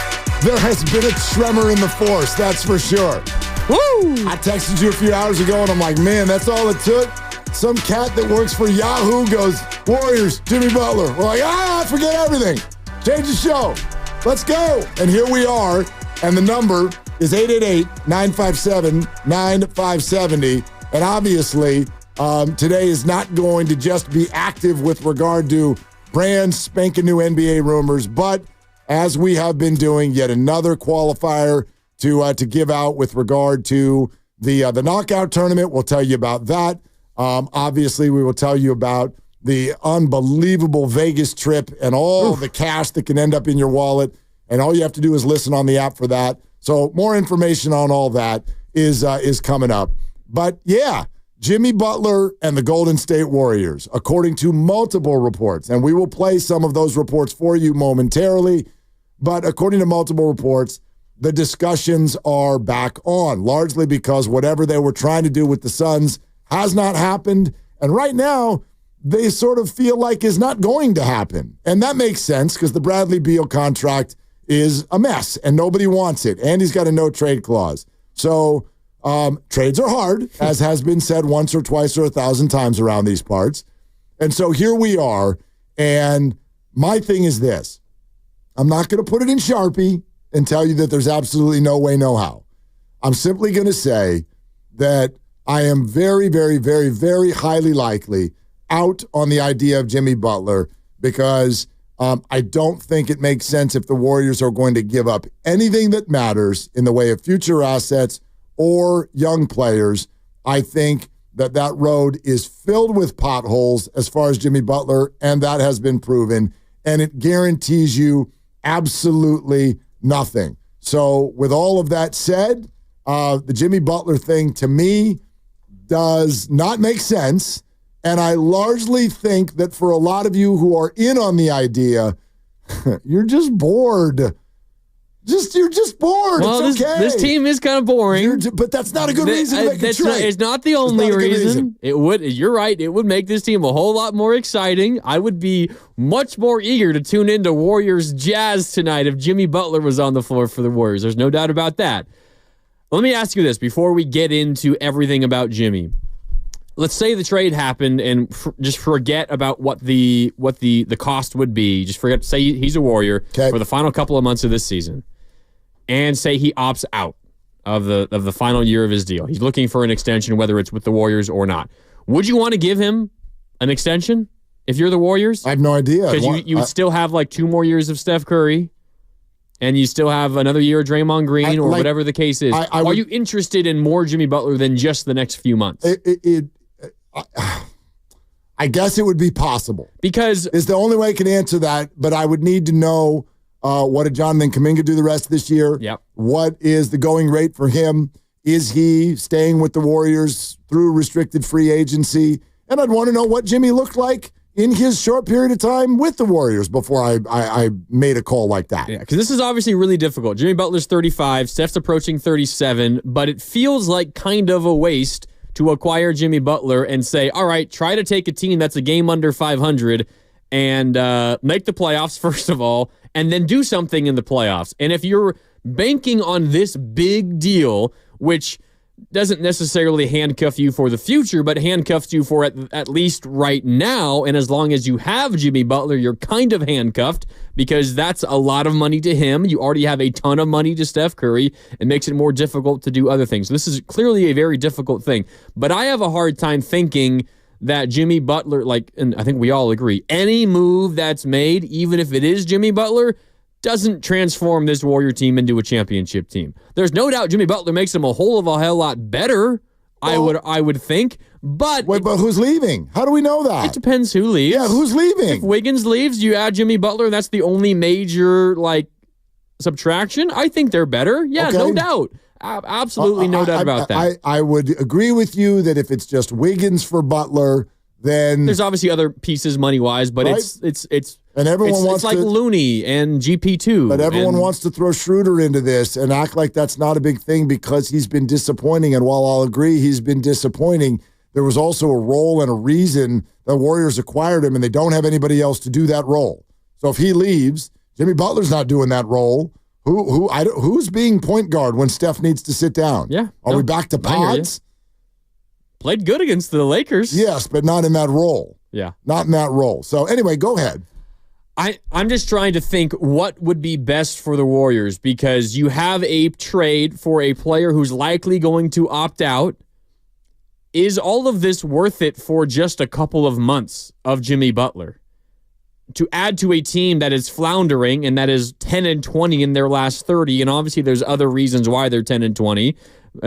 There has been a tremor in the force, that's for sure. Woo! I texted you a few hours ago, and I'm like, man, that's all it took. Some cat that works for Yahoo goes, Warriors, Jimmy Butler. We're like, forget everything. Change the show. Let's go. And here we are, and the number is 888-957-9570. And obviously, today is not going to just be active with regard to brand spanking new NBA rumors, but as we have been doing, yet another qualifier to give out with regard to the knockout tournament. We'll tell you about that. Obviously, we will tell you about the unbelievable Vegas trip and all the cash that can end up in your wallet. And all you have to do is listen on the app for that. So more information on all that is coming up. But yeah, Jimmy Butler and the Golden State Warriors, according to multiple reports, and we will play some of those reports for you momentarily. But according to multiple reports, the discussions are back on, largely because whatever they were trying to do with the Suns has not happened. And right now, they sort of feel like is not going to happen. And that makes sense because the Bradley Beal contract is a mess and nobody wants it. And he's got a no-trade clause. So trades are hard, as has been said once or twice or 1,000 times around these parts. And so here we are. And my thing is this. I'm not going to put it in Sharpie and tell you that there's absolutely no way, no how. I'm simply going to say that I am very, very, very, very highly likely out on the idea of Jimmy Butler because I don't think it makes sense if the Warriors are going to give up anything that matters in the way of future assets or young players. I think that road is filled with potholes as far as Jimmy Butler, and that has been proven, and it guarantees you absolutely nothing. So with all of that said, the Jimmy Butler thing to me does not make sense. And I largely think that for a lot of you who are in on the idea, you're just bored. You're just bored. Well, it's okay. This team is kind of boring. But that's not a good reason to make a trade. It's not the only reason. You're right. It would make this team a whole lot more exciting. I would be much more eager to tune into Warriors Jazz tonight if Jimmy Butler was on the floor for the Warriors. There's no doubt about that. Let me ask you this before we get into everything about Jimmy. Let's say the trade happened and just forget about what the cost would be. Just forget. Say he's a Warrior for the final couple of months of this season, and say he opts out of the final year of his deal. He's looking for an extension, whether it's with the Warriors or not. Would you want to give him an extension if you're the Warriors? I have no idea. Because you would still have like 2 more years of Steph Curry, and you still have another year of Draymond Green, or whatever the case is. Are you interested in more Jimmy Butler than just the next few months? I guess it would be possible. Because is the only way I can answer that, but I would need to know what did Jonathan Kuminga do the rest of this year? Yep. What is the going rate for him? Is he staying with the Warriors through restricted free agency? And I'd want to know what Jimmy looked like in his short period of time with the Warriors before I made a call like that. Yeah, because this is obviously really difficult. Jimmy Butler's 35, Steph's approaching 37, but it feels like kind of a waste to acquire Jimmy Butler and say, all right, try to take a team that's a game under 500 and make the playoffs, first of all, and then do something in the playoffs. And if you're banking on this big deal, which doesn't necessarily handcuff you for the future, but handcuffs you for at least right now, and as long as you have Jimmy Butler, you're kind of handcuffed because that's a lot of money to him. You already have a ton of money to Steph Curry. It makes it more difficult to do other things. This is clearly a very difficult thing, but I have a hard time thinking that Jimmy Butler, and I think we all agree, any move that's made, even if it is Jimmy Butler, doesn't transform this Warrior team into a championship team. There's no doubt Jimmy Butler makes them a whole lot better, well, I would think. But but who's leaving? How do we know that? It depends who leaves. Yeah, who's leaving? If Wiggins leaves, you add Jimmy Butler, that's the only major subtraction. I think they're better. Yeah, okay. No doubt. Absolutely no doubt about that. I would agree with you that if it's just Wiggins for Butler, then there's obviously other pieces money-wise, but right? it's and everyone wants it's like Looney and GP2. But everyone wants to throw Schroeder into this and act like that's not a big thing because he's been disappointing. And while I'll agree he's been disappointing, there was also a role and a reason the Warriors acquired him, and they don't have anybody else to do that role. So if he leaves, Jimmy Butler's not doing that role. Who's being point guard when Steph needs to sit down? Yeah. Are we back to Pods? Played good against the Lakers. Yes, but not in that role. Yeah. Not in that role. So anyway, go ahead. I'm just trying to think what would be best for the Warriors because you have a trade for a player who's likely going to opt out. Is all of this worth it for just a couple of months of Jimmy Butler? To add to a team that is floundering and that is 10-20 in their last 30, and obviously there's other reasons why they're 10-20,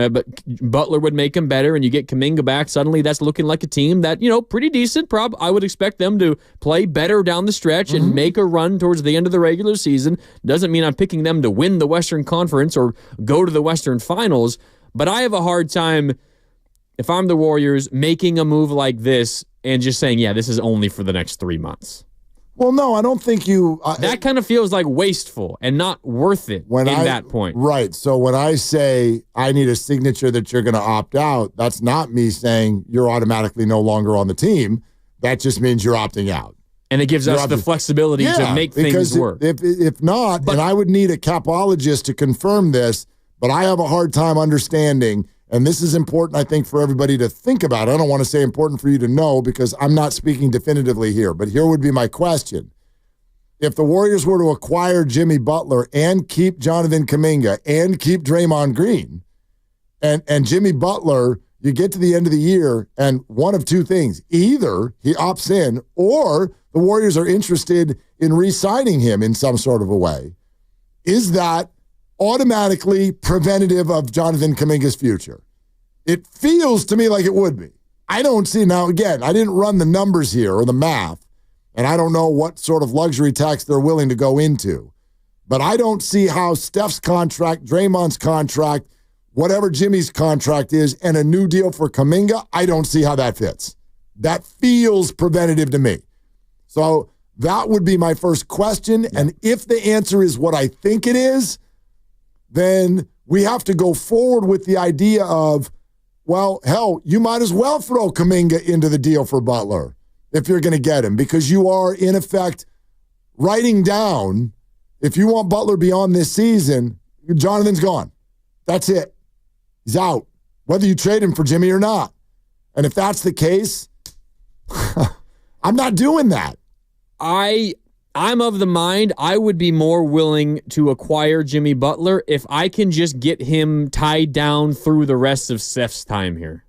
but Butler would make them better, and you get Kuminga back. Suddenly that's looking like a team that, pretty decent. I would expect them to play better down the stretch and make a run towards the end of the regular season. Doesn't mean I'm picking them to win the Western Conference or go to the Western Finals, but I have a hard time, if I'm the Warriors, making a move like this and just saying, yeah, this is only for the next 3 months. Well, no, I don't think you... that kind of feels like wasteful and not worth it that point. Right. So when I say I need a signature that you're going to opt out, that's not me saying you're automatically no longer on the team. That just means you're opting out. And it gives us the flexibility to make things work. If not, and I would need a capologist to confirm this, but I have a hard time understanding, and this is important, I think, for everybody to think about. I don't want to say important for you to know because I'm not speaking definitively here, but here would be my question. If the Warriors were to acquire Jimmy Butler and keep Jonathan Kuminga and keep Draymond Green, and Jimmy Butler, you get to the end of the year and one of two things. Either he opts in or the Warriors are interested in re-signing him in some sort of a way. Is that automatically preventative of Jonathan Kuminga's future? It feels to me like it would be. I don't see, now again, I didn't run the numbers here or the math, and I don't know what sort of luxury tax they're willing to go into, but I don't see how Steph's contract, Draymond's contract, whatever Jimmy's contract is, and a new deal for Kuminga, I don't see how that fits. That feels preventative to me. So that would be my first question, and if the answer is what I think it is, then we have to go forward with the idea of, well, hell, you might as well throw Kuminga into the deal for Butler if you're going to get him, because you are, in effect, writing down, if you want Butler beyond this season, Jonathan's gone. That's it. He's out, whether you trade him for Jimmy or not. And if that's the case, I'm not doing that. I'm of the mind I would be more willing to acquire Jimmy Butler if I can just get him tied down through the rest of Steph's time here.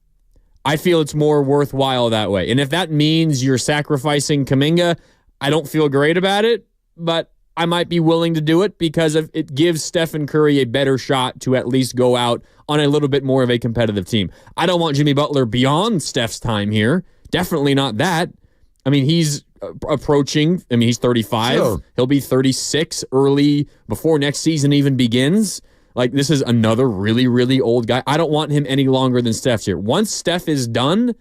I feel it's more worthwhile that way. And if that means you're sacrificing Kuminga, I don't feel great about it, but I might be willing to do it because it gives Stephen Curry a better shot to at least go out on a little bit more of a competitive team. I don't want Jimmy Butler beyond Steph's time here. Definitely not that. I mean, he's approaching, he's 35. Sure. He'll be 36 early before next season even begins. This is another really, really old guy. I don't want him any longer than Steph's here. Once Steph is done,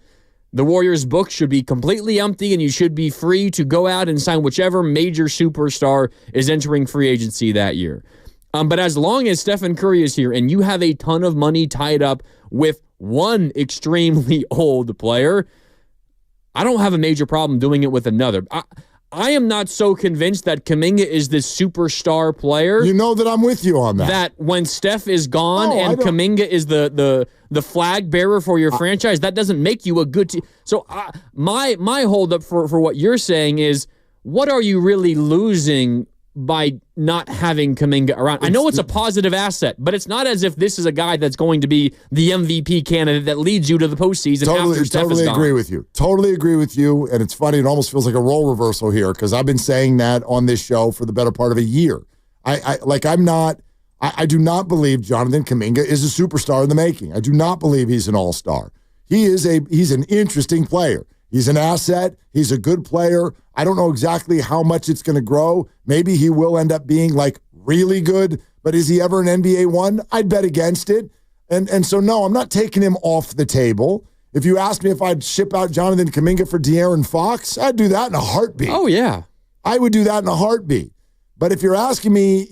the Warriors' book should be completely empty and you should be free to go out and sign whichever major superstar is entering free agency that year. But as long as Stephen Curry is here and you have a ton of money tied up with one extremely old player, I don't have a major problem doing it with another. I am not so convinced that Kuminga is this superstar player. You know that I'm with you on that. That when Steph is gone and Kuminga is the flag bearer for your franchise, that doesn't make you a good team. So my holdup for what you're saying is, what are you really losing by not having Kuminga around. I know it's a positive asset, but it's not as if this is a guy that's going to be the MVP candidate that leads you to the postseason after Steph is gone. Agree with you. Totally agree with you. And it's funny, it almost feels like a role reversal here because I've been saying that on this show for the better part of a year. I do not believe Jonathan Kuminga is a superstar in the making. I do not believe he's an all-star. He's an interesting player. He's an asset. He's a good player. I don't know exactly how much it's going to grow. Maybe he will end up being like really good, but is he ever an NBA one? I'd bet against it. And so, no, I'm not taking him off the table. If you asked me if I'd ship out Jonathan Kuminga for De'Aaron Fox, I'd do that in a heartbeat. Oh, yeah. I would do that in a heartbeat. But if you're asking me,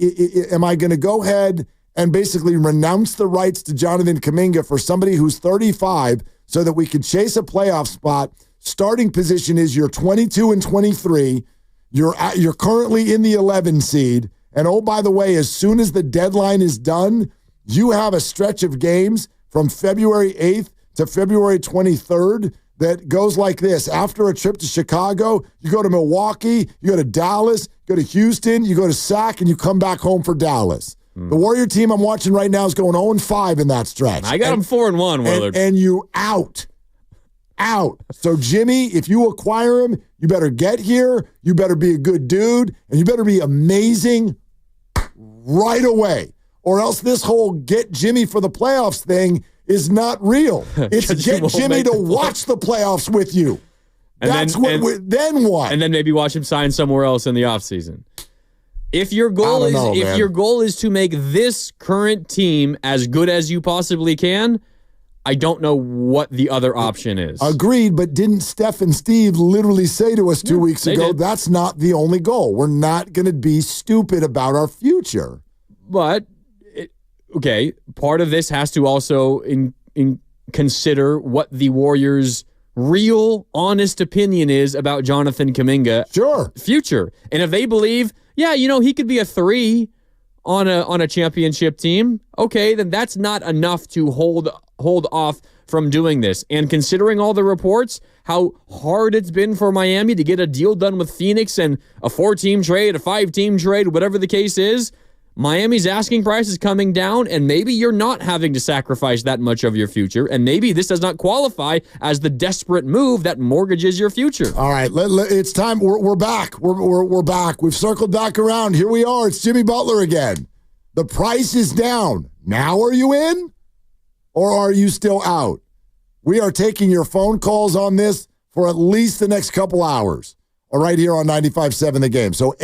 am I going to go ahead and basically renounce the rights to Jonathan Kuminga for somebody who's 35 so that we could chase a playoff spot? Starting position is you're 22 and 23. You're currently in the 11 seed. And oh, by the way, as soon as the deadline is done, you have a stretch of games from February 8th to February 23rd that goes like this. After a trip to Chicago, you go to Milwaukee, you go to Dallas, you go to Houston, you go to Sac, and you come back home for Dallas. The Warrior team I'm watching right now is going 0-5 in that stretch. I got them 4-1, Willard. And you out. So, Jimmy, if you acquire him, you better get here, you better be a good dude, and you better be amazing right away. Or else this whole get Jimmy for the playoffs thing is not real. It's get Jimmy to watch the playoffs with you. And then what? And then maybe watch him sign somewhere else in the offseason. If your goal is to make this current team as good as you possibly can, I don't know what the other option is. Agreed, but didn't Steph and Steve literally say to us 2 weeks ago, that's not the only goal. We're not going to be stupid about our future. But, part of this has to also consider what the Warriors' real, honest opinion is about Jonathan Kuminga future. And if they believe, he could be a 3 on a championship team, okay, then that's not enough to hold off from doing this. And considering all the reports, how hard it's been for Miami to get a deal done with Phoenix and a 4-team trade, a 5-team trade, whatever the case is, Miami's asking price is coming down, and maybe you're not having to sacrifice that much of your future, and maybe this does not qualify as the desperate move that mortgages your future. All right, it's time. We're back. We're back. We've circled back around. Here we are. It's Jimmy Butler again. The price is down. Now are you in, or are you still out? We are taking your phone calls on this for at least the next couple hours. All right, here on 95.7 The Game. So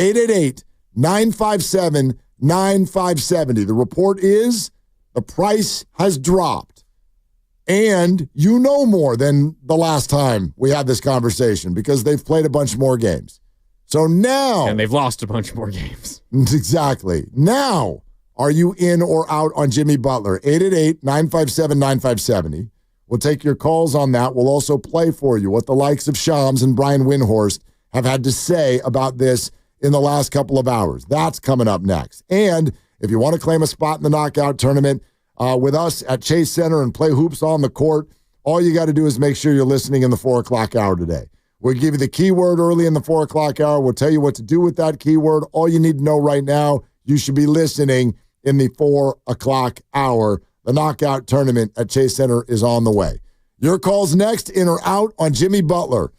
888-957-9570. The report is the price has dropped. And you know more than the last time we had this conversation because they've played a bunch more games. So now... And they've lost a bunch more games. Exactly. Now, are you in or out on Jimmy Butler? 888-957-9570. We'll take your calls on that. We'll also play for you what the likes of Shams and Brian Windhorst have had to say about this in the last couple of hours. That's coming up next. And if you want to claim a spot in the knockout tournament with us at Chase Center and play hoops on the court, all you got to do is make sure you're listening in the 4 o'clock hour today. We'll give you the keyword early in the 4 o'clock hour. We'll tell you what to do with that keyword. All you need to know right now, you should be listening in the 4 o'clock hour. The knockout tournament at Chase Center is on the way. Your call's next, in or out on Jimmy Butler.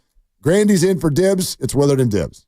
Grandy's in for Dibs. It's Willard and Dibs.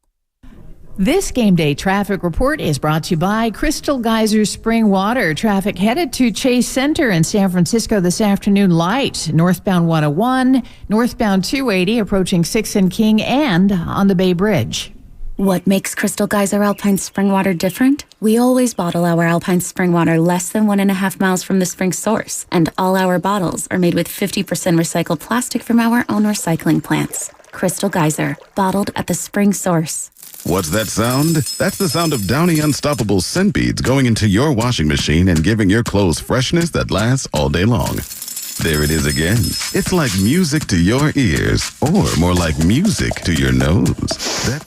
This game day traffic report is brought to you by Crystal Geyser Spring Water. Traffic headed to Chase Center in San Francisco this afternoon light. Northbound 101, northbound 280 approaching 6th and King, and on the Bay Bridge. What makes Crystal Geyser Alpine Spring Water different? We always bottle our Alpine Spring Water less than 1.5 miles from the spring source, and all our bottles are made with 50% recycled plastic from our own recycling plants. Crystal Geyser, bottled at the spring source. What's that sound? That's the sound of Downy Unstoppable scent beads going into your washing machine and giving your clothes freshness that lasts all day long. There it is again. It's like music to your ears, or more like music to your nose. That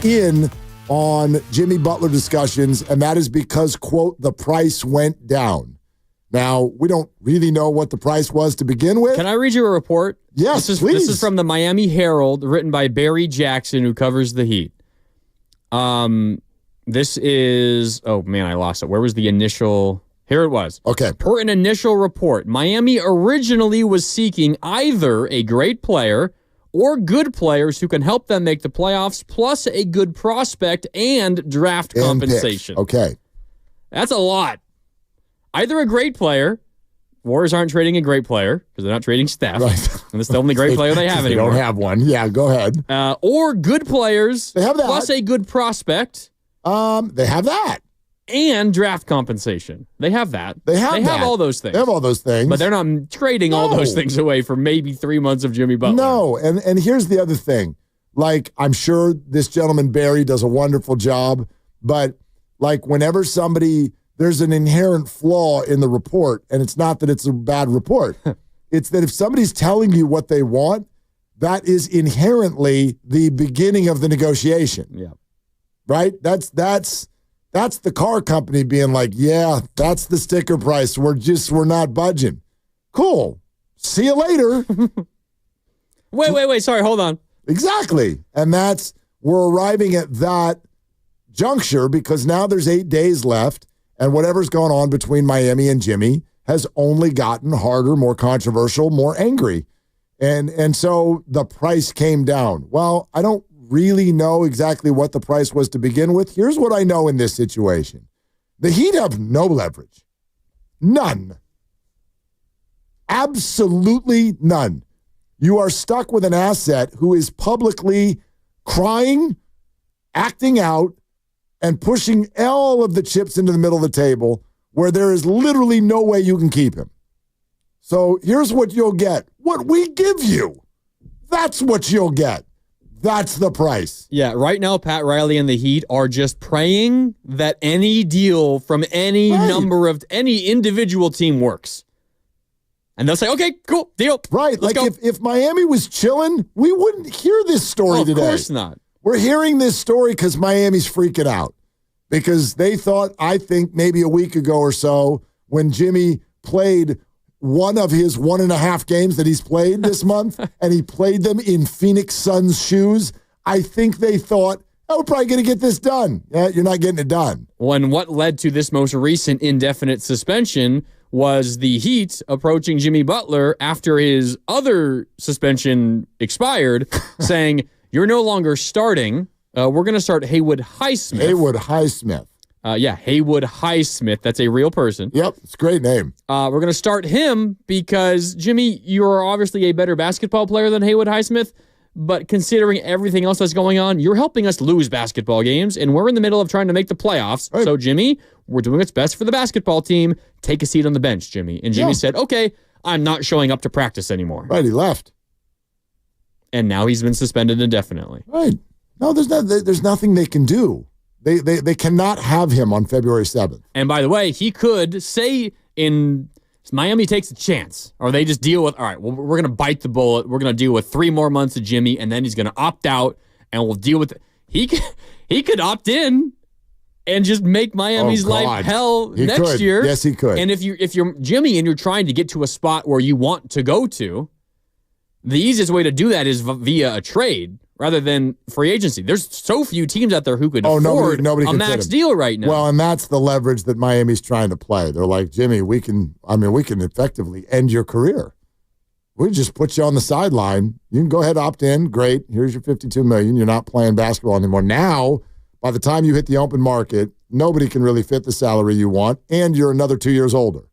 in on Jimmy Butler discussions, and that is because, quote, the price went down. Now, we don't really know what the price was to begin with. Can I read you a report? Yes, please. please. This is from the Miami Herald, written by Barry Jackson, who covers the Heat. This is, oh man, I lost it. Where was the initial? Here it was. Okay. Per an initial report, Miami originally was seeking either a great player or good players who can help them make the playoffs, plus a good prospect and draft compensation. Okay. That's a lot. Either a great player. Warriors aren't trading a great player because they're not trading Steph. Right. And it's the only great player they have anymore. They don't have one. Yeah, go ahead. Or good players. They have that. Plus a good prospect. They have that. And draft compensation. They have that. They have all those things. They have all those things. But they're not trading all those things away for maybe 3 months of Jimmy Butler. No, and here's the other thing. Like, I'm sure this gentleman, Barry, does a wonderful job, but like whenever there's an inherent flaw in the report, and it's not that it's a bad report. It's that if somebody's telling you what they want, that is inherently the beginning of the negotiation. Yeah. Right? That's the car company being like, yeah, that's the sticker price. We're not budging. Cool. See you later. Wait. Sorry, hold on. Exactly. And we're arriving at that juncture because now there's 8 days left, and whatever's going on between Miami and Jimmy has only gotten harder, more controversial, more angry. And so the price came down. Well, I don't really know exactly what the price was to begin with. Here's what I know in this situation. The Heat have no leverage. None. Absolutely none. You are stuck with an asset who is publicly crying, acting out, and pushing all of the chips into the middle of the table where there is literally no way you can keep him. So here's what you'll get. What we give you. That's what you'll get. That's the price. Yeah, right now, Pat Riley and the Heat are just praying that any deal from any number of any individual team works. And they'll say, okay, cool, deal. Right. Let's go. If Miami was chilling, we wouldn't hear this story today. Of course not. We're hearing this story because Miami's freaking out. Because they thought, I think maybe a week ago or so, when Jimmy played one of his 1.5 games that he's played this month, and he played them in Phoenix Suns shoes, I think they thought, oh, we're probably going to get this done. Yeah, you're not getting it done. When what led to this most recent indefinite suspension was the Heat approaching Jimmy Butler after his other suspension expired, saying, you're no longer starting. We're going to start Haywood Highsmith. Haywood Highsmith. Haywood Highsmith. That's a real person. Yep, it's a great name. We're going to start him because, Jimmy, you're obviously a better basketball player than Haywood Highsmith, but considering everything else that's going on, you're helping us lose basketball games, and we're in the middle of trying to make the playoffs. Right. So, Jimmy, we're doing what's best for the basketball team. Take a seat on the bench, Jimmy. And Jimmy said, okay, I'm not showing up to practice anymore. Right, he left. And now he's been suspended indefinitely. Right. No, there's nothing they can do. They cannot have him on February 7th. And by the way, he could say in Miami takes a chance, or they just deal with, all right, well, we're going to bite the bullet. We're going to deal with 3 more months of Jimmy, and then he's going to opt out, and we'll deal with it. He could opt in and just make Miami's life hell next year. Yes, he could. And if you're Jimmy and you're trying to get to a spot where you want to go to, the easiest way to do that is via a trade rather than free agency. There's so few teams out there who could afford nobody a can max deal right now. Well, and that's the leverage that Miami's trying to play. They're like, Jimmy, we can effectively end your career. We just put you on the sideline. You can go ahead, opt in. Great. Here's your $52 million. You're not playing basketball anymore. Now, by the time you hit the open market, nobody can really fit the salary you want, and you're another 2 years older.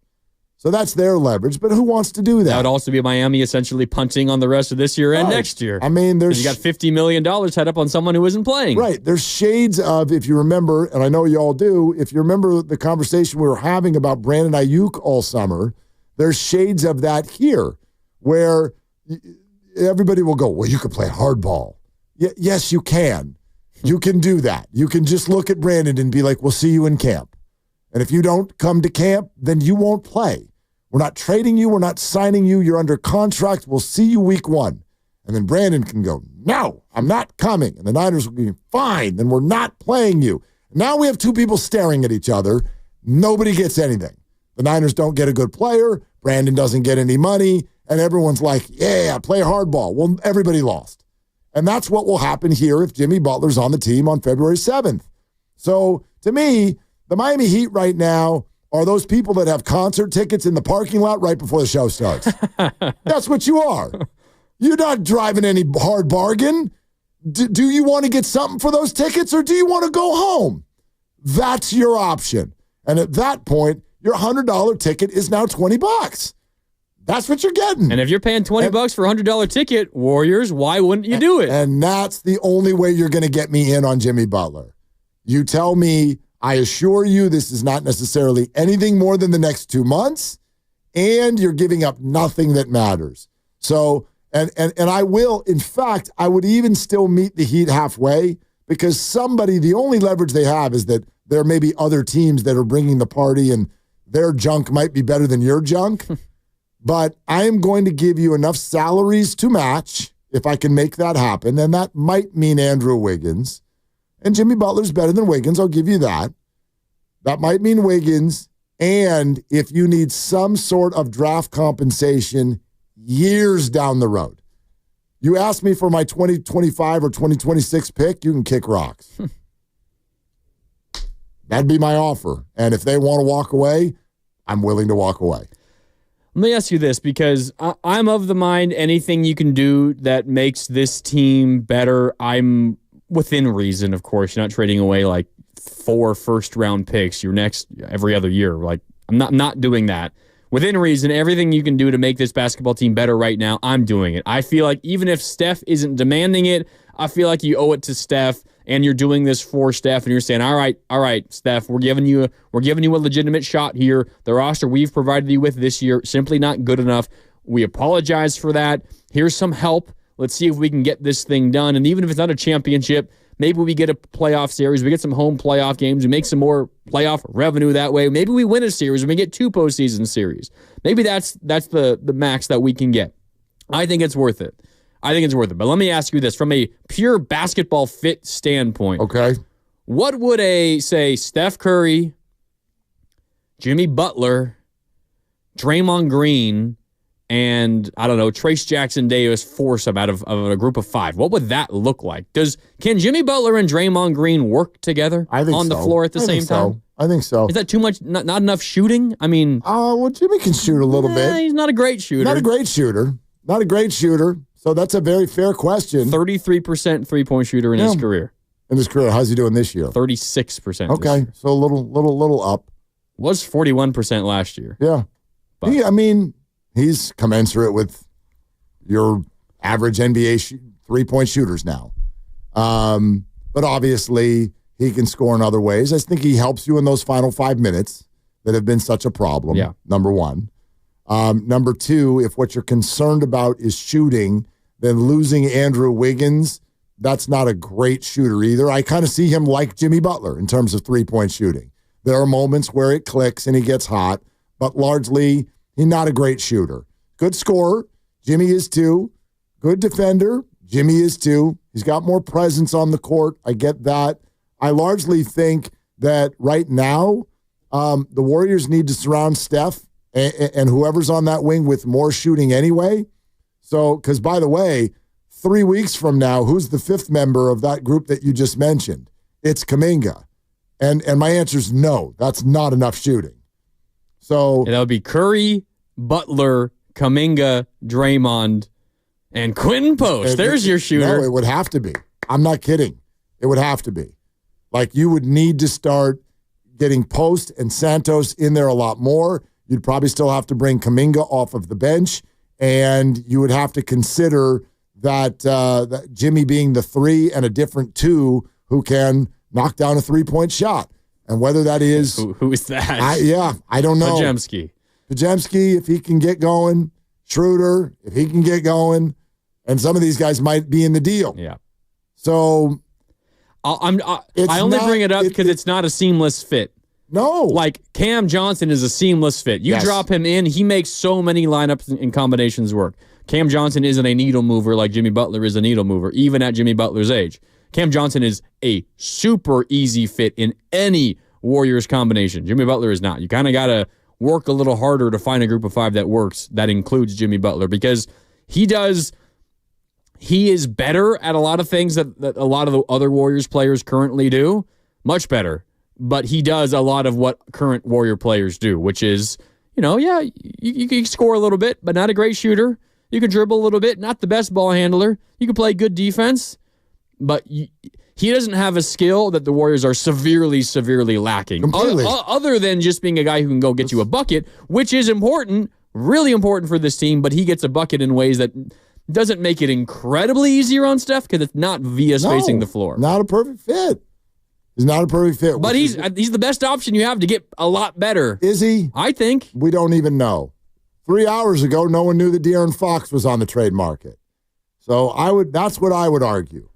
So that's their leverage, but who wants to do that? That would also be Miami essentially punting on the rest of this year and next year. I mean, you got $50 million tied up on someone who isn't playing. Right. There's shades of, if you remember, and I know you all do, if you remember the conversation we were having about Brandon Ayuk all summer, there's shades of that here where everybody will go, well, you could play hardball. Yes, you can. You can do that. You can just look at Brandon and be like, we'll see you in camp. And if you don't come to camp, then you won't play. We're not trading you. We're not signing you. You're under contract. We'll see you week 1. And then Brandon can go, no, I'm not coming. And the Niners will be fine. Then we're not playing you. Now we have two people staring at each other. Nobody gets anything. The Niners don't get a good player. Brandon doesn't get any money. And everyone's like, yeah, play hardball. Well, everybody lost. And that's what will happen here if Jimmy Butler's on the team on February 7th. So to me, the Miami Heat right now are those people that have concert tickets in the parking lot right before the show starts. That's what you are. You're not driving any hard bargain. Do you want to get something for those tickets or do you want to go home? That's your option. And at that point, your $100 ticket is now $20. That's what you're getting. And if you're paying $20 for a $100 ticket, Warriors, why wouldn't you do it? And that's the only way you're going to get me in on Jimmy Butler. You tell me, I assure you this is not necessarily anything more than the next 2 months, and you're giving up nothing that matters. So, and I will, in fact, I would even still meet the Heat halfway because the only leverage they have is that there may be other teams that are bringing the party and their junk might be better than your junk. But I am going to give you enough salaries to match if I can make that happen. And that might mean Andrew Wiggins. And Jimmy Butler's better than Wiggins. I'll give you that. That might mean Wiggins. And if you need some sort of draft compensation years down the road, you ask me for my 2025 or 2026 pick, you can kick rocks. That'd be my offer. And if they want to walk away, I'm willing to walk away. Let me ask you this, because I'm of the mind anything you can do that makes this team better, I'm within reason, of course. You're not trading away like 4 first-round picks every other year. Like, I'm not doing that. Within reason, everything you can do to make this basketball team better right now, I'm doing it. I feel like even if Steph isn't demanding it, I feel like you owe it to Steph, and you're doing this for Steph, and you're saying, all right, Steph, we're giving you a legitimate shot here. The roster we've provided you with this year, simply not good enough. We apologize for that. Here's some help. Let's see if we can get this thing done. And even if it's not a championship, maybe we get a playoff series. We get some home playoff games. We make some more playoff revenue that way. Maybe we win a series and we get 2 postseason series. Maybe that's the max that we can get. I think it's worth it. But let me ask you this from a pure basketball fit standpoint. Okay. What would say, Steph Curry, Jimmy Butler, Draymond Green, and, I don't know, Trace Jackson Davis foursome out of a group of 5? What would that look like? Can Jimmy Butler and Draymond Green work together on the floor at the same time? I think so. Is that too much? Not enough shooting? I mean... well, Jimmy can shoot a little bit. He's not a great shooter. Not a great shooter. So that's a very fair question. 33% three-point shooter in his career. How's he doing this year? 36%. Okay, so a little up. Was 41% last year. Yeah. He's commensurate with your average NBA three-point shooters now. But obviously, he can score in other ways. I think he helps you in those final 5 minutes that have been such a problem, number one. Number two, if what you're concerned about is shooting, then losing Andrew Wiggins, that's not a great shooter either. I kind of see him like Jimmy Butler in terms of three-point shooting. There are moments where it clicks and he gets hot, but largely he's not a great shooter. Good scorer. Jimmy is too. Good defender. Jimmy is too. He's got more presence on the court. I get that. I largely think that right now the Warriors need to surround Steph and whoever's on that wing with more shooting anyway. So, because by the way, 3 weeks from now, who's the 5th member of that group that you just mentioned? It's Kuminga. And my answer is no, that's not enough shooting. So that would be Curry, Butler, Kuminga, Draymond, and Quentin Post. There's your shooter. No, it would have to be. I'm not kidding. It would have to be. Like, you would need to start getting Post and Santos in there a lot more. You'd probably still have to bring Kuminga off of the bench, and you would have to consider that Jimmy being the 3 and a different 2 who can knock down a three-point shot. And whether that is... Who is that? I don't know. Podziemski, if he can get going. Schroeder, if he can get going. And some of these guys might be in the deal. Yeah. So... I only bring it up because it's not a seamless fit. No. Like, Cam Johnson is a seamless fit. You drop him in, he makes so many lineups and combinations work. Cam Johnson isn't a needle mover like Jimmy Butler is a needle mover, even at Jimmy Butler's age. Cam Johnson is a super easy fit in any Warriors combination. Jimmy Butler is not. You kind of got to work a little harder to find a group of 5 that works that includes Jimmy Butler, because he is better at a lot of things that a lot of the other Warriors players currently do, much better. But he does a lot of what current Warrior players do, which is, you can score a little bit, but not a great shooter. You can dribble a little bit, not the best ball handler. You can play good defense, but he doesn't have a skill that the Warriors are severely, severely lacking. Other than just being a guy who can go get you a bucket, which is important, really important for this team, but he gets a bucket in ways that doesn't make it incredibly easier on Steph because it's not via spacing the floor. Not a perfect fit. He's not a perfect fit. But he's the best option you have to get a lot better. Is he? I think. We don't even know. 3 hours ago, no one knew that De'Aaron Fox was on the trade market. So that's what I would argue.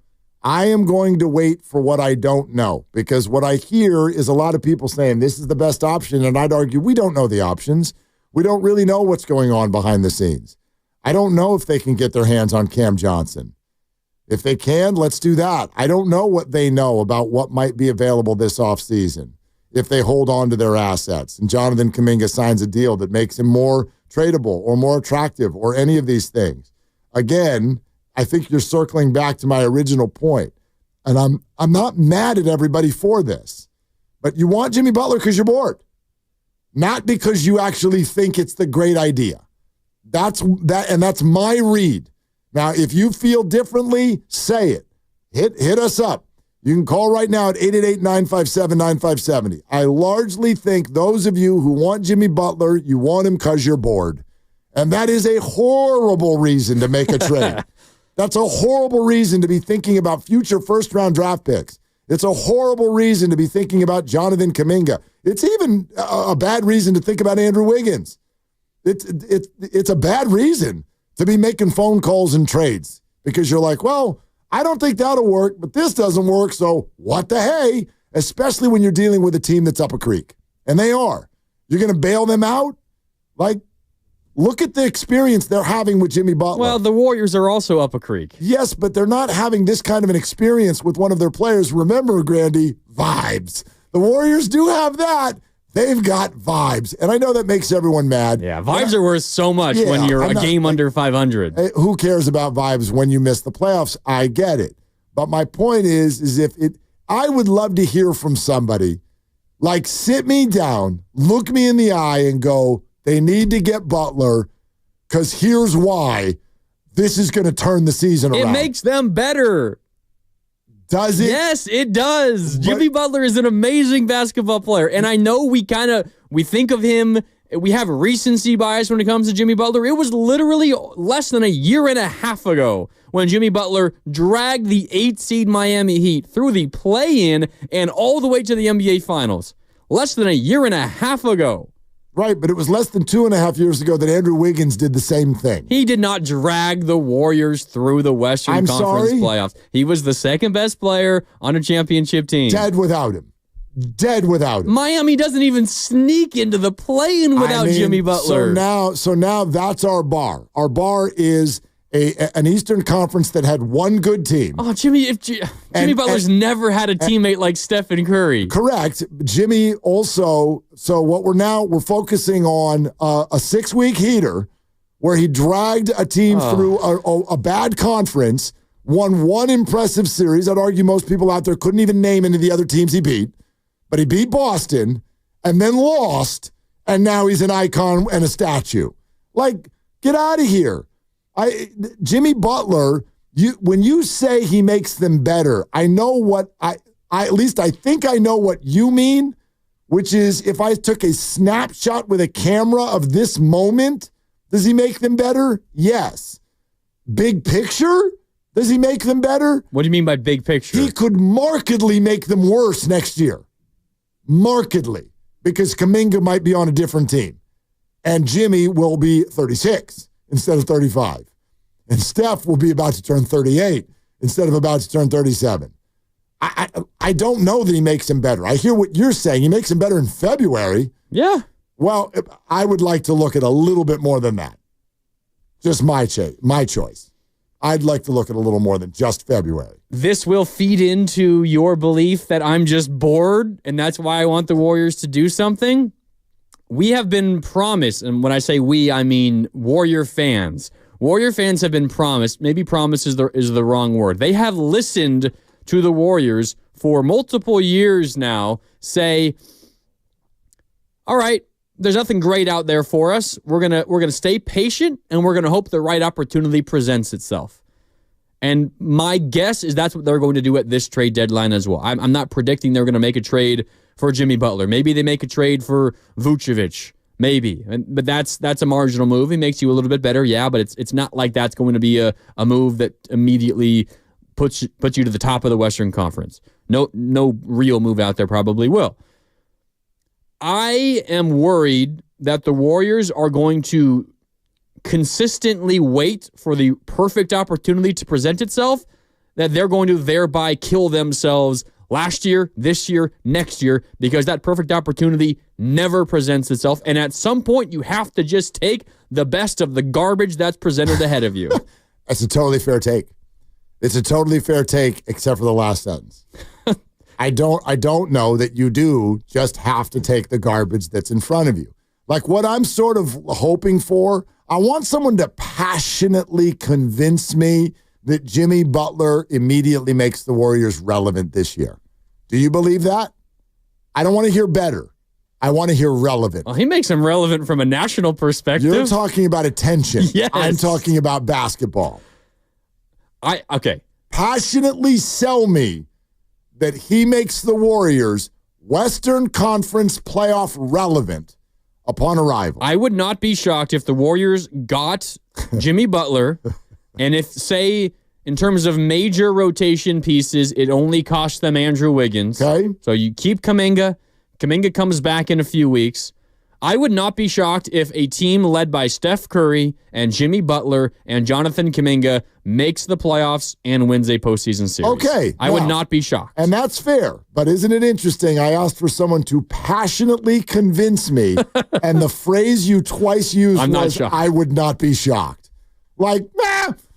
I am going to wait for what I don't know, because what I hear is a lot of people saying this is the best option, and I'd argue we don't know the options. We don't really know what's going on behind the scenes. I don't know if they can get their hands on Cam Johnson. If they can, let's do that. I don't know what they know about what might be available this offseason if they hold on to their assets and Jonathan Kuminga signs a deal that makes him more tradable or more attractive or any of these things. Again, I think you're circling back to my original point, and I'm not mad at everybody for this, but you want Jimmy Butler because you're bored, not because you actually think it's the great idea. That's my read. Now, if you feel differently, say it. Hit us up. You can call right now at 888-957-9570. I largely think those of you who want Jimmy Butler, you want him because you're bored. And that is a horrible reason to make a trade. That's a horrible reason to be thinking about future first-round draft picks. It's a horrible reason to be thinking about Jonathan Kuminga. It's even a bad reason to think about Andrew Wiggins. It's a bad reason to be making phone calls and trades because you're like, well, I don't think that'll work, but this doesn't work, so what the hey? Especially when you're dealing with a team that's up a creek. And they are. You're going to bail them out? Like, look at the experience they're having with Jimmy Butler. Well, the Warriors are also up a creek. Yes, but they're not having this kind of an experience with one of their players. Remember, Grandy, vibes. The Warriors do have that. They've got vibes. And I know that makes everyone mad. Yeah, vibes are worth so much when you're a game under 500. Who cares about vibes when you miss the playoffs? I get it. But my point is I would love to hear from somebody, like sit me down, look me in the eye and go, they need to get Butler because here's why. This is going to turn the season around. It makes them better. Does it? Yes, it does. Jimmy Butler is an amazing basketball player. And I know we think of him, we have recency bias when it comes to Jimmy Butler. It was literally less than a year and a half ago when Jimmy Butler dragged the 8th seed Miami Heat through the play-in and all the way to the NBA Finals. Less than a year and a half ago. Right, but it was less than 2.5 years ago that Andrew Wiggins did the same thing. He did not drag the Warriors through the Western Conference playoffs. He was the second best player on a championship team. Dead without him. Miami doesn't even sneak into the play-in without Jimmy Butler. So now that's our bar. Our bar is an Eastern Conference that had one good team. Oh, Jimmy Butler's never had a teammate like Stephen Curry. Correct. Jimmy also, so what we're focusing on a 6-week heater where he dragged a team through a bad conference, won one impressive series. I'd argue most people out there couldn't even name any of the other teams he beat, but he beat Boston and then lost, and now he's an icon and a statue. Like, get out of here. Jimmy Butler, when you say he makes them better, I know what I think I know what you mean, which is if I took a snapshot with a camera of this moment, does he make them better? Yes. Big picture, does he make them better? What do you mean by big picture? He could markedly make them worse next year. Markedly. Because Kuminga might be on a different team. And Jimmy will be 36. Instead of 35. And Steph will be about to turn 38 instead of about to turn 37. I don't know that he makes him better. I hear what you're saying. He makes him better in February. Yeah. Well, I would like to look at a little bit more than that. Just my choice. I'd like to look at a little more than just February. This will feed into your belief that I'm just bored, and that's why I want the Warriors to do something. We have been promised, and when I say we, I mean Warrior fans. Warrior fans have been promised, maybe promise is the wrong word. They have listened to the Warriors for multiple years now say, all right, there's nothing great out there for us. We're gonna stay patient, and we're gonna hope the right opportunity presents itself. And my guess is that's what they're going to do at this trade deadline as well. I'm not predicting they're going to make a trade for Jimmy Butler. Maybe they make a trade for Vucevic. Maybe, but that's a marginal move. It makes you a little bit better, yeah. But it's not like that's going to be a move that immediately puts you to the top of the Western Conference. No real move out there probably will. I am worried that the Warriors are going to consistently wait for the perfect opportunity to present itself, that they're going to thereby kill themselves last year, this year, next year, because that perfect opportunity never presents itself. And at some point, you have to just take the best of the garbage that's presented ahead of you. That's a totally fair take. It's a totally fair take, except for the last sentence. I don't know that you do just have to take the garbage that's in front of you. Like what I'm sort of hoping for, I want someone to passionately convince me that Jimmy Butler immediately makes the Warriors relevant this year. Do you believe that? I don't want to hear better. I want to hear relevant. Well, he makes them relevant from a national perspective. You're talking about attention. Yes. I'm talking about basketball. Okay. Passionately sell me that he makes the Warriors Western Conference playoff relevant upon arrival. I would not be shocked if the Warriors got Jimmy Butler, and if, say, in terms of major rotation pieces, it only cost them Andrew Wiggins. Okay. So you keep Kuminga. Kuminga comes back in a few weeks. I would not be shocked if a team led by Steph Curry and Jimmy Butler and Jonathan Kuminga makes the playoffs and wins a postseason series. Okay. I would not be shocked. And that's fair. But isn't it interesting? I asked for someone to passionately convince me, and the phrase you twice used was, I would not be shocked. Like,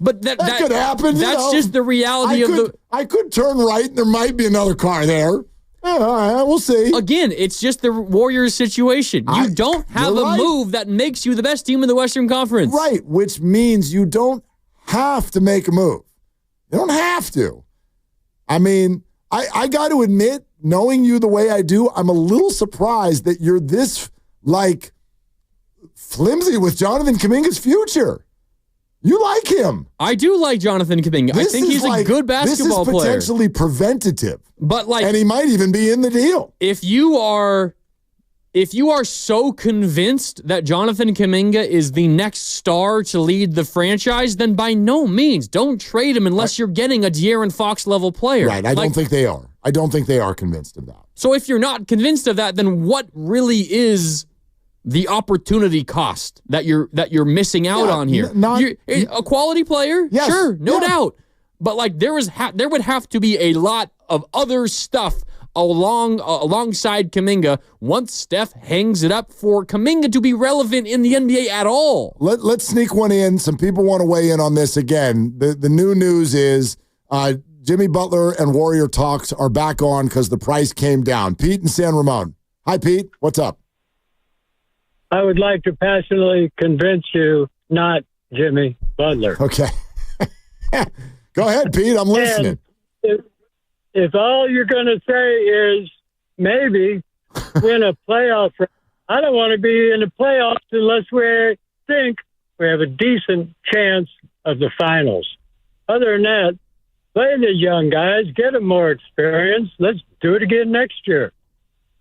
but that could happen. That's just the reality I could turn right, and there might be another car there. All right, we'll see. Again, it's just the Warriors situation. You don't have a move that makes you the best team in the Western Conference. Right, which means you don't have to make a move. You don't have to. I mean, I got to admit, knowing you the way I do, I'm a little surprised that you're this, like, flimsy with Jonathan Kuminga's future. You like him. I do like Jonathan Kuminga. I think he's a good basketball player. This is potentially preventative. But and he might even be in the deal. If you are so convinced that Jonathan Kuminga is the next star to lead the franchise, then by no means don't trade him unless you're getting a De'Aaron Fox level player. Right. I don't think they are. I don't think they are convinced of that. So if you're not convinced of that, then what really is the opportunity cost that you're missing out on here? A quality player? Yes, sure, no doubt. But like there would have to be a lot of other stuff alongside Kuminga once Steph hangs it up for Kuminga to be relevant in the NBA at all. Let's sneak one in. Some people want to weigh in on this again. The new news is Jimmy Butler and Warrior talks are back on because the price came down. Pete in San Ramon. Hi, Pete. What's up? I would like to passionately convince you, not Jimmy Butler. Okay. Go ahead, Pete. I'm listening. If all you're going to say is maybe win a playoff, I don't want to be in the playoffs unless we think we have a decent chance of the finals. Other than that, play the young guys, get them more experience. Let's do it again next year.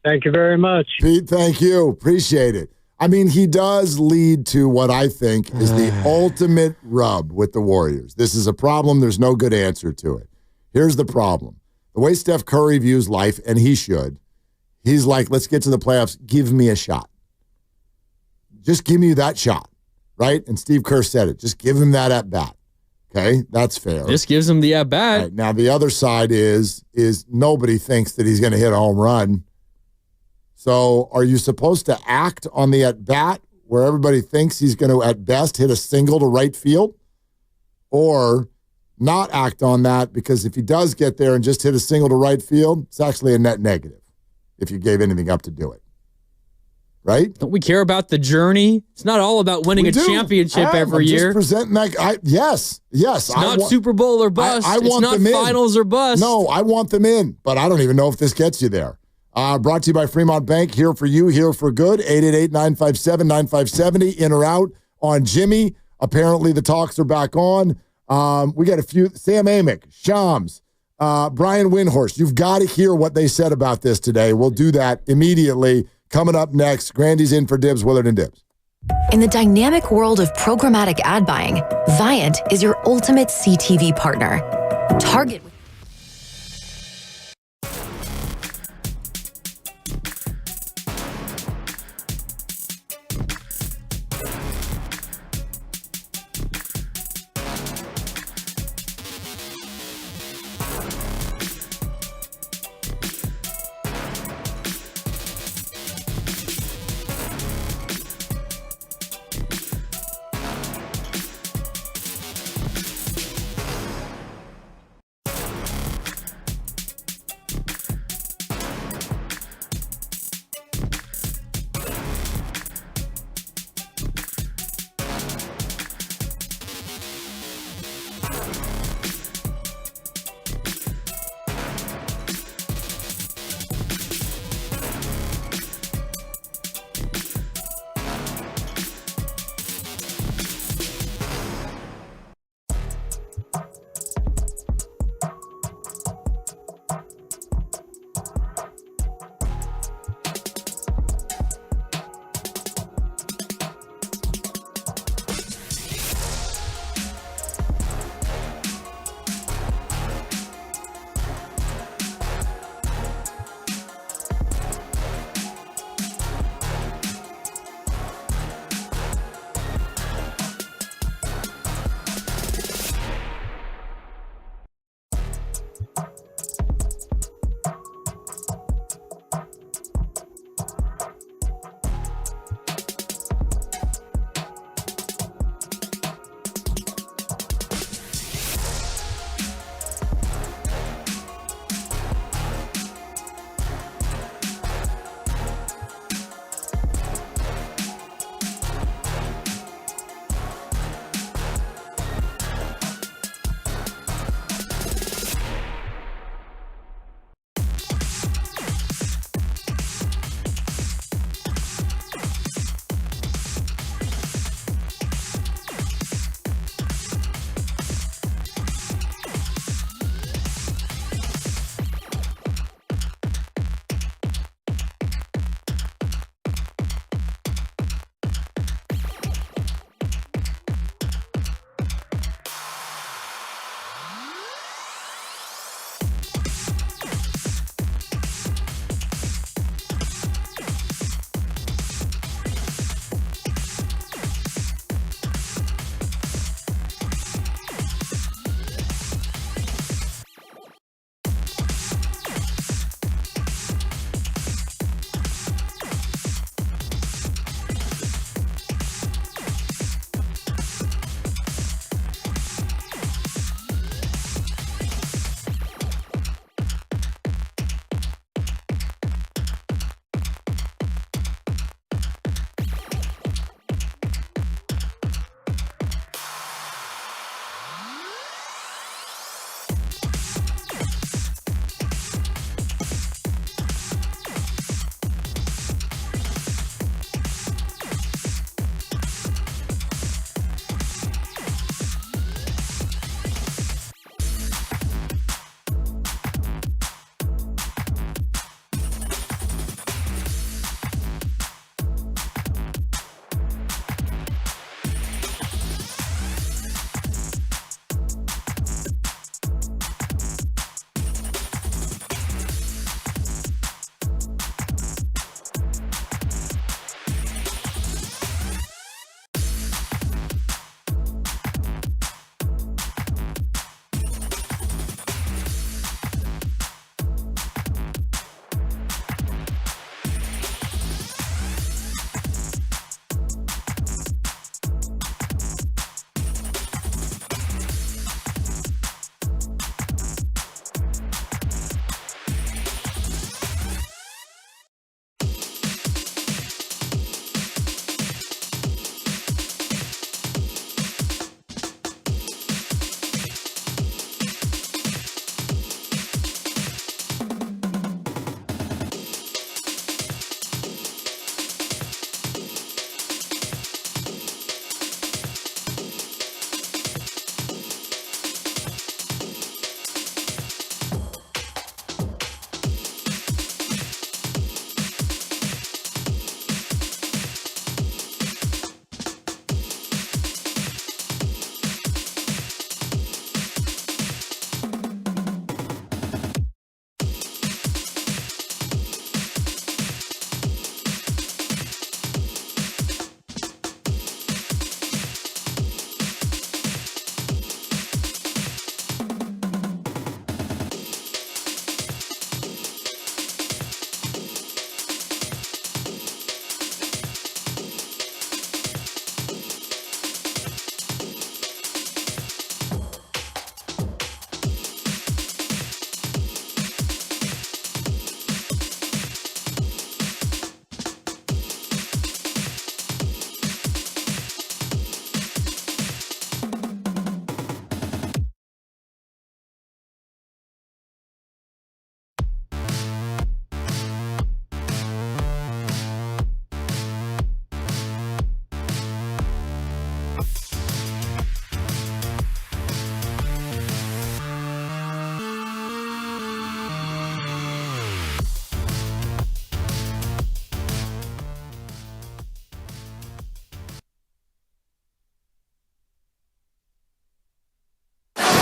Thank you very much. Pete, thank you. Appreciate it. I mean, he does lead to what I think is the ultimate rub with the Warriors. This is a problem. There's no good answer to it. Here's the problem. The way Steph Curry views life, and he should, he's like, let's get to the playoffs. Give me a shot. Just give me that shot, right? And Steve Kerr said it. Just give him that at-bat. Okay? That's fair. This gives him the at-bat. Right, now, the other side is nobody thinks that he's going to hit a home run. So are you supposed to act on the at-bat where everybody thinks he's going to, at best, hit a single to right field, or not act on that, because if he does get there and just hit a single to right field, it's actually a net negative if you gave anything up to do it. Right? Don't we care about the journey? It's not all about winning a championship every year. Just presenting that. Yes. It's not Super Bowl or bust. I want it's not finals or bust. No, I want them in, but I don't even know if this gets you there. Brought to you by Fremont Bank. Here for you, here for good. 888-957-9570. In or out on Jimmy. Apparently the talks are back on. We got a few. Sam Amick, Shams, Brian Windhorst. You've got to hear what they said about this today. We'll do that immediately. Coming up next, Grandy's in for Dibs, Willard and Dibs. In the dynamic world of programmatic ad buying, Viant is your ultimate CTV partner. Target.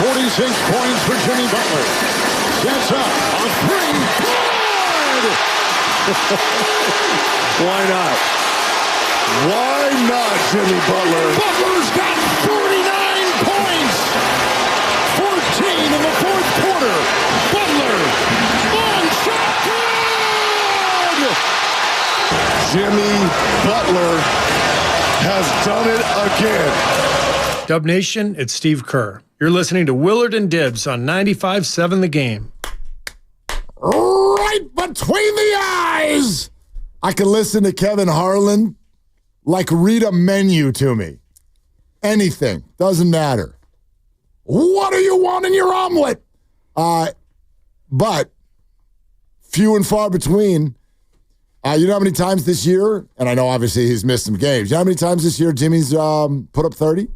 46 points for Jimmy Butler. Sets up a three. Good! Why not? Why not, Jimmy Butler? Butler's got 49 points. 14 in the fourth quarter. Butler on shot. Good! Jimmy Butler has done it again. Dub Nation, it's Steve Kerr. You're listening to Willard and Dibs on 95.7 The Game. Right between the eyes! I can listen to Kevin Harlan like read a menu to me. Anything. Doesn't matter. What do you want in your omelet? But few and far between. You know how many times this year, and I know obviously he's missed some games. You know how many times this year Jimmy's put up 30?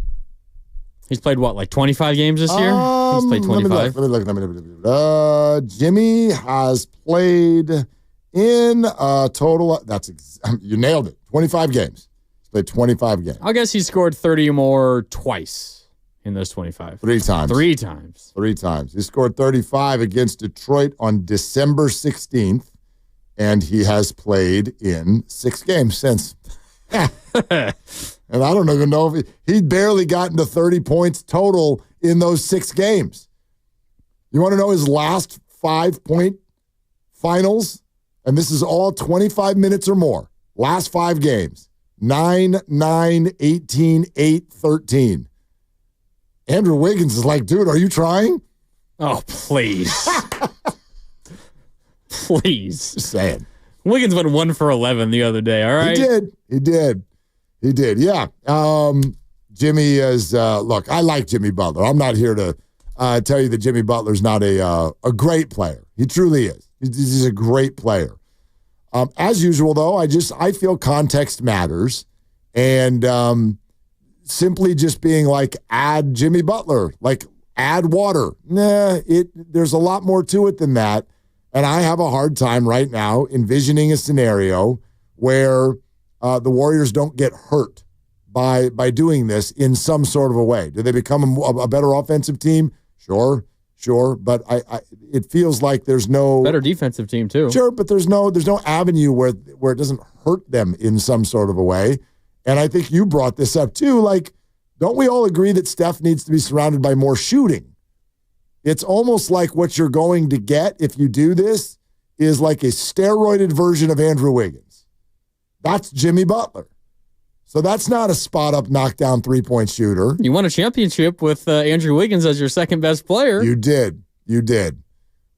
He's played what, like 25 games this year? He's played 25. Let me look. Jimmy has played in a total. You nailed it. 25 games. He's played 25 games. I guess he scored 30 or more twice in those 25. 3 times. 3 times. 3 times. He scored 35 against Detroit on December 16th, and he has played in 6 games since. And I don't even know if he barely got into 30 points total in those 6 games. You want to know his last 5-point finals? And this is all 25 minutes or more. Last 5 games. 9, 9, 18, 8, 13. Andrew Wiggins is like, dude, are you trying? Oh, please. Please. Just saying. Wiggins went 1 for 11 the other day, all right? He did. Yeah. Jimmy is, look, I like Jimmy Butler. I'm not here to tell you that Jimmy Butler's not a great player. He truly is. He's a great player. As usual, though, I feel context matters. And simply just being like, add Jimmy Butler, like add water. There's a lot more to it than that. And I have a hard time right now envisioning a scenario where the Warriors don't get hurt by doing this in some sort of a way. Do they become a better offensive team? Sure. But it feels like there's no better defensive team too. Sure, but there's no avenue where it doesn't hurt them in some sort of a way. And I think you brought this up too. Like, don't we all agree that Steph needs to be surrounded by more shooting? It's almost like what you're going to get if you do this is like a steroided version of Andrew Wiggins. That's Jimmy Butler. So that's not a spot-up, knockdown three-point shooter. You won a championship with Andrew Wiggins as your second-best player. You did.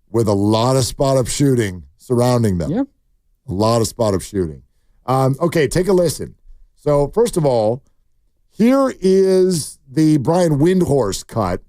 With a lot of spot-up shooting surrounding them. Yep. A lot of spot-up shooting. Okay, take a listen. So, first of all, here is the Brian Windhorst cut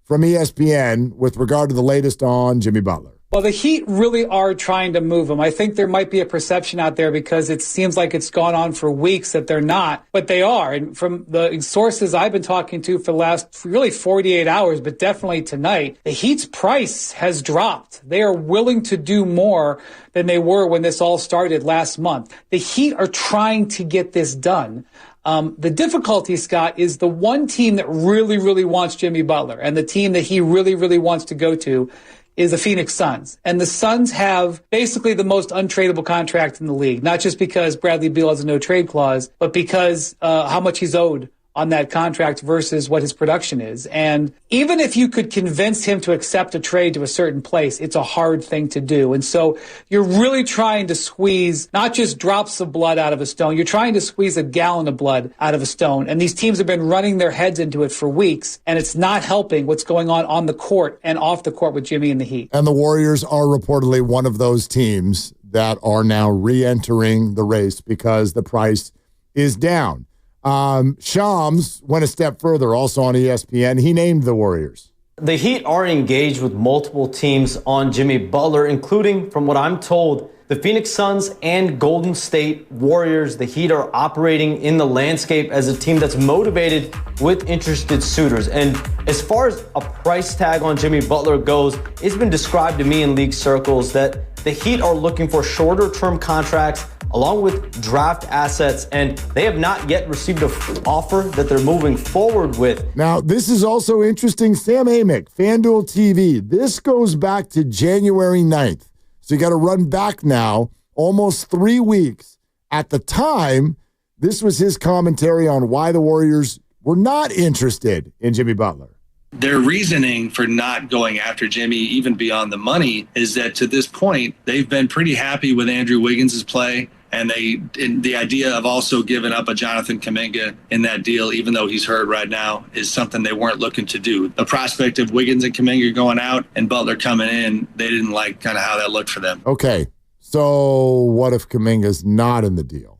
from ESPN with regard to the latest on Jimmy Butler. Well, the Heat really are trying to move him. I think there might be a perception out there because it seems like it's gone on for weeks that they're not, but they are. And from the sources I've been talking to for the last really 48 hours, but definitely tonight, the Heat's price has dropped. They are willing to do more than they were when this all started last month. The Heat are trying to get this done. The difficulty, Scott, is the one team that really, really wants Jimmy Butler and the team that he really, really wants to go to is the Phoenix Suns. And the Suns have basically the most untradeable contract in the league, not just because Bradley Beal has a no-trade clause, but because how much he's owed on that contract versus what his production is. And even if you could convince him to accept a trade to a certain place, it's a hard thing to do. And so you're really trying to squeeze not just drops of blood out of a stone, you're trying to squeeze a gallon of blood out of a stone. And these teams have been running their heads into it for weeks, and it's not helping what's going on the court and off the court with Jimmy and the Heat. And the Warriors are reportedly one of those teams that are now re-entering the race because the price is down. Shams went a step further, also on ESPN. He named the Warriors. The Heat are engaged with multiple teams on Jimmy Butler, including, from what I'm told, the Phoenix Suns and Golden State Warriors. The Heat are operating in the landscape as a team that's motivated with interested suitors. And as far as a price tag on Jimmy Butler goes, it's been described to me in league circles that the Heat are looking for shorter-term contracts along with draft assets, and they have not yet received an offer that they're moving forward with. Now, this is also interesting. Sam Amick, FanDuel TV. This goes back to January 9th. So you got to run back now, almost 3 weeks. At the time, this was his commentary on why the Warriors were not interested in Jimmy Butler. Their reasoning for not going after Jimmy, even beyond the money, is that to this point, they've been pretty happy with Andrew Wiggins' play. And the idea of also giving up a Jonathan Kuminga in that deal, even though he's hurt right now, is something they weren't looking to do. The prospect of Wiggins and Kuminga going out and Butler coming in, they didn't like kind of how that looked for them. Okay, so what if Kuminga's not in the deal?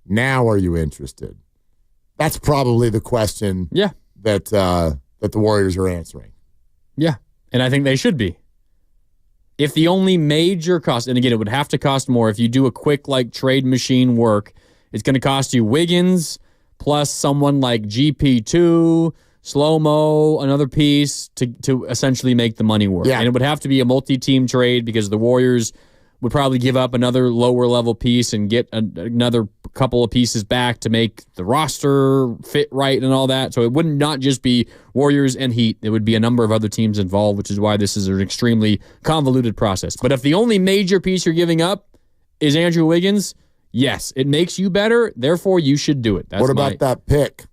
Now are you interested? That's probably the question that the Warriors are answering. Yeah, and I think they should be. If the only major cost, and again, it would have to cost more. If you do a quick trade machine work, it's going to cost you Wiggins plus someone like GP2, Slow-Mo, another piece to essentially make the money work. Yeah. And it would have to be a multi-team trade because the Warriors would probably give up another lower level piece and get another couple of pieces back to make the roster fit right and all that. So it wouldn't not just be Warriors and Heat. It would be a number of other teams involved, which is why this is an extremely convoluted process. But if the only major piece you're giving up is Andrew Wiggins, yes, it makes you better. Therefore, you should do it. What about that pick?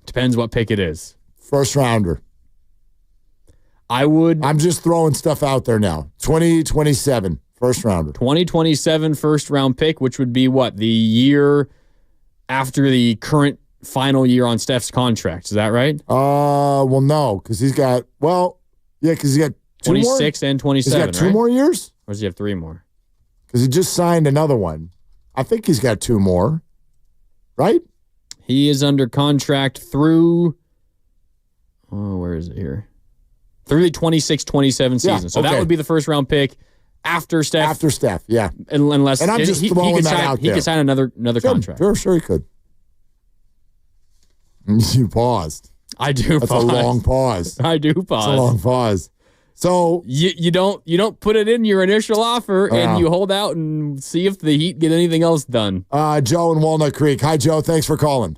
Depends what pick it is. First rounder. I'm just throwing stuff out there now. 2027 first rounder. 2027 first round pick, which would be what? The year after the current final year on Steph's contract. Is that right? Well, no, because he's got, because he's got 26 and 27. He's got two more years? Or does he have 3 more? Because he just signed another one. I think he's got 2 more, right? He is under contract through, where is it here? Through the 26-27 season. So that would be the first round pick after Steph. After Steph, yeah. Unless and I'm just throwing that out there. He could sign another contract. Sure he could. You paused. I do That's pause. a long pause. I do pause. It's a long pause. So you don't put it in your initial offer and you hold out and see if the Heat get anything else done. Joe in Walnut Creek. Hi, Joe. Thanks for calling.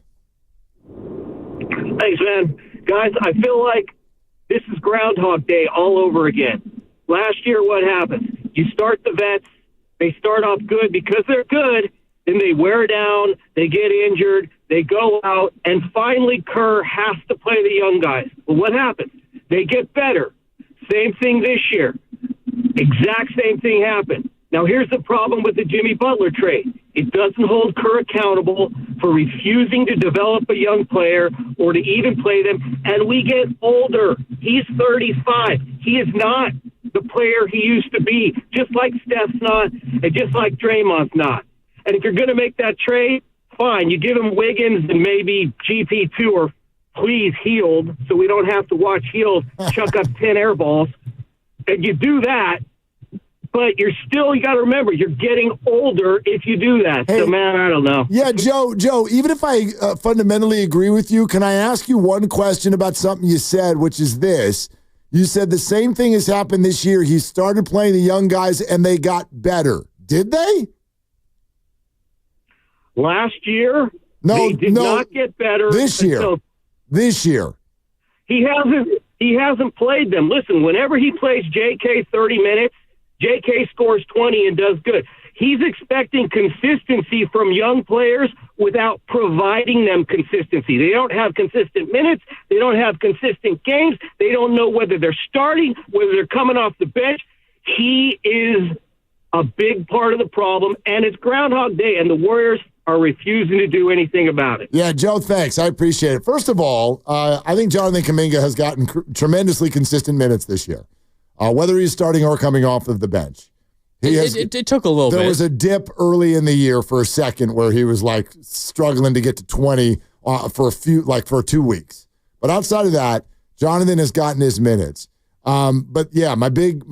Thanks, man. Guys, I feel like this is Groundhog Day all over again. Last year, what happened? You start the vets. They start off good because they're good. Then they wear down. They get injured. They go out. And finally, Kerr has to play the young guys. Well, what happens? They get better. Same thing this year. Exact same thing happened. Now, here's the problem with the Jimmy Butler trade. It doesn't hold Kerr accountable for refusing to develop a young player or to even play them. And we get older. He's 35. He is not the player he used to be, just like Steph's not and just like Draymond's not. And if you're going to make that trade, fine. You give him Wiggins and maybe GP2 or please Healed so we don't have to watch Healed chuck up 10 air balls. And you do that. But you got to remember, you're getting older if you do that. Hey, so, man, I don't know. Yeah, Joe, even if I fundamentally agree with you, can I ask you one question about something you said, which is this. You said the same thing has happened this year. He started playing the young guys, and they got better. Did they? Last year? No, they did not get better. This year. He hasn't played them. Listen, whenever he plays JK 30 minutes, JK scores 20 and does good. He's expecting consistency from young players without providing them consistency. They don't have consistent minutes. They don't have consistent games. They don't know whether they're starting, whether they're coming off the bench. He is a big part of the problem, and it's Groundhog Day, and the Warriors are refusing to do anything about it. Yeah, Joe, thanks. I appreciate it. First of all, I think Jonathan Kuminga has gotten tremendously consistent minutes this year. Whether he's starting or coming off of the bench. It took a little bit. There was a dip early in the year for a second where he was struggling to get to 20 for 2 weeks. But outside of that, Jonathan has gotten his minutes. But yeah, my big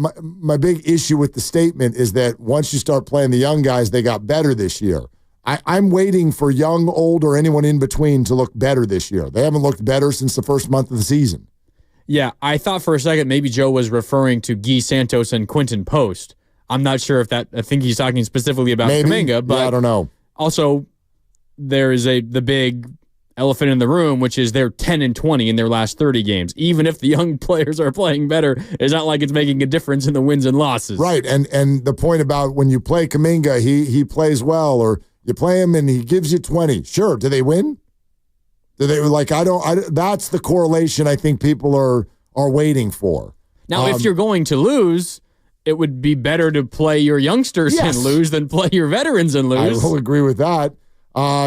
issue with the statement is that once you start playing the young guys, they got better this year. I'm waiting for young, old, or anyone in between to look better this year. They haven't looked better since the first month of the season. Yeah, I thought for a second maybe Joe was referring to Guy Santos and Quentin Post. I'm not sure if that. I think he's talking specifically about Kuminga, but I don't know. Also, there is the big elephant in the room, which is they're 10-20 in their last 30 games. Even if the young players are playing better, it's not like it's making a difference in the wins and losses. Right, and the point about when you play Kuminga, he plays well, or you play him and he gives you 20. Sure, do they win? Do they that's the correlation I think people are waiting for. Now, if you're going to lose, it would be better to play your youngsters and lose than play your veterans and lose. I will agree with that.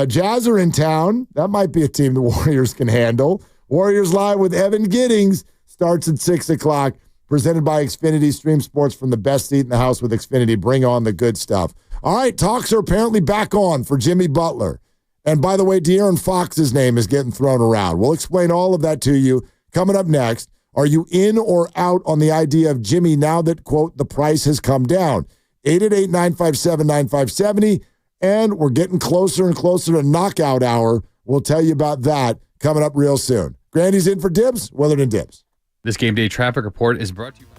Jazz are in town. That might be a team the Warriors can handle. Warriors Live with Evan Giddings starts at 6 o'clock. Presented by Xfinity. Stream sports from the best seat in the house with Xfinity. Bring on the good stuff. All right, talks are apparently back on for Jimmy Butler. And by the way, De'Aaron Fox's name is getting thrown around. We'll explain all of that to you coming up next. Are you in or out on the idea of Jimmy now that, quote, the price has come down? 888-957-9570. And we're getting closer and closer to knockout hour. We'll tell you about that coming up real soon. Grandy's in for Dibs, Willard and Dibs. This game day traffic report is brought to you by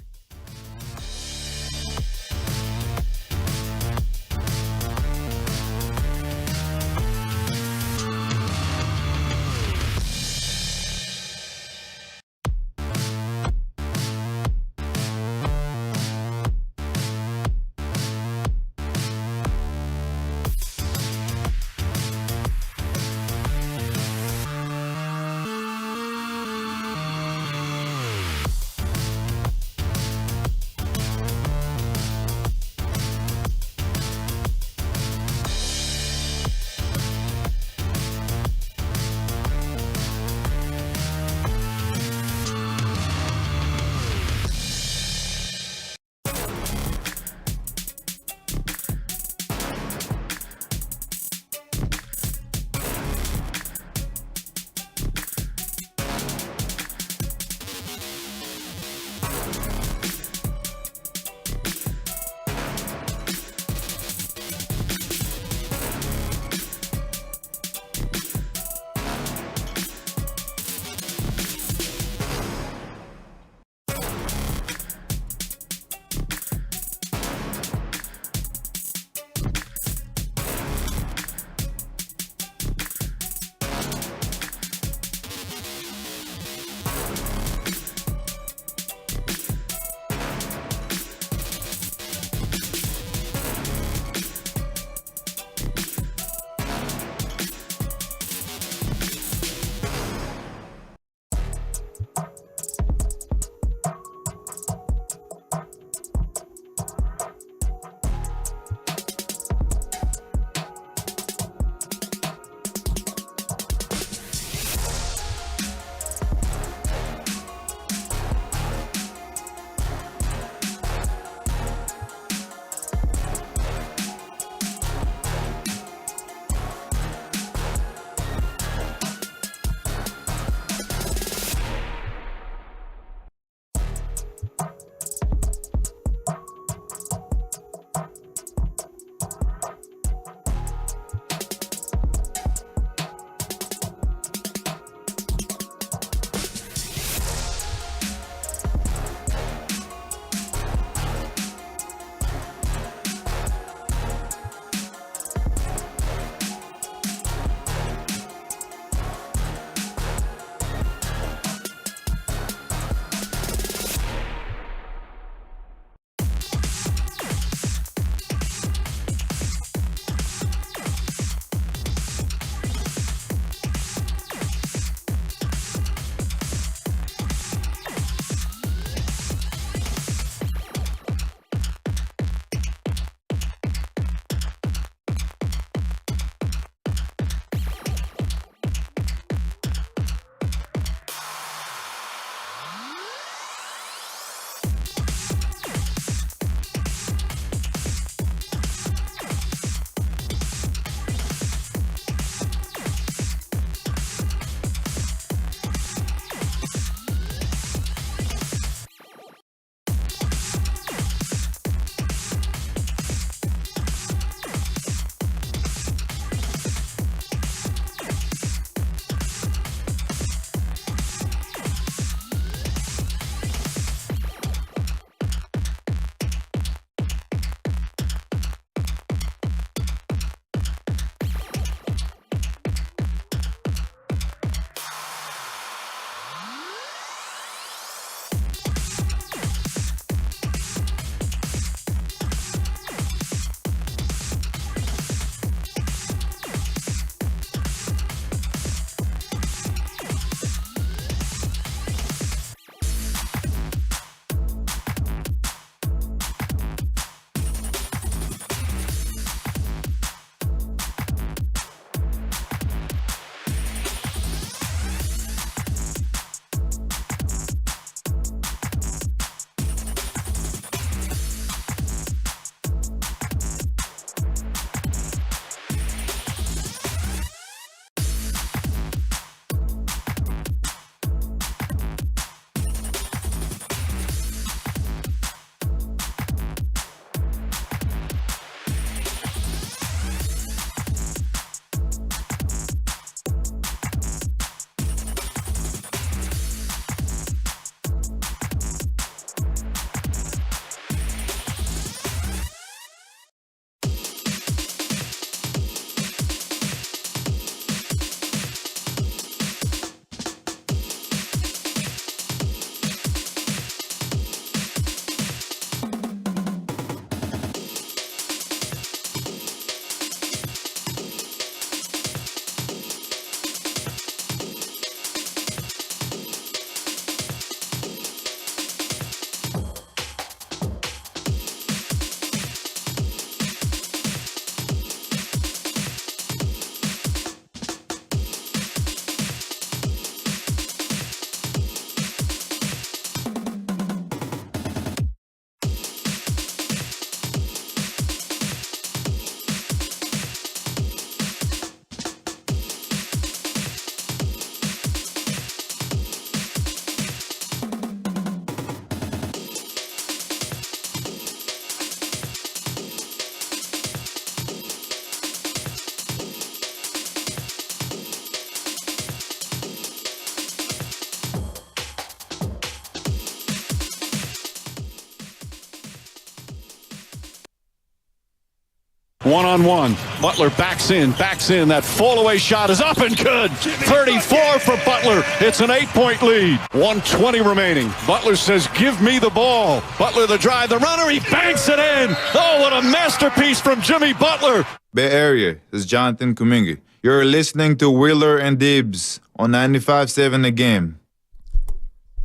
1-on-1. Butler backs in. That fall-away shot is up and good. 34 for Butler. It's an 8-point lead. 1:20 remaining. Butler says, give me the ball. Butler the drive, the runner, he banks it in. Oh, what a masterpiece from Jimmy Butler. Bay Area, this is Jonathan Kuminga. You're listening to Wheeler and Dibs on 95.7 The Game.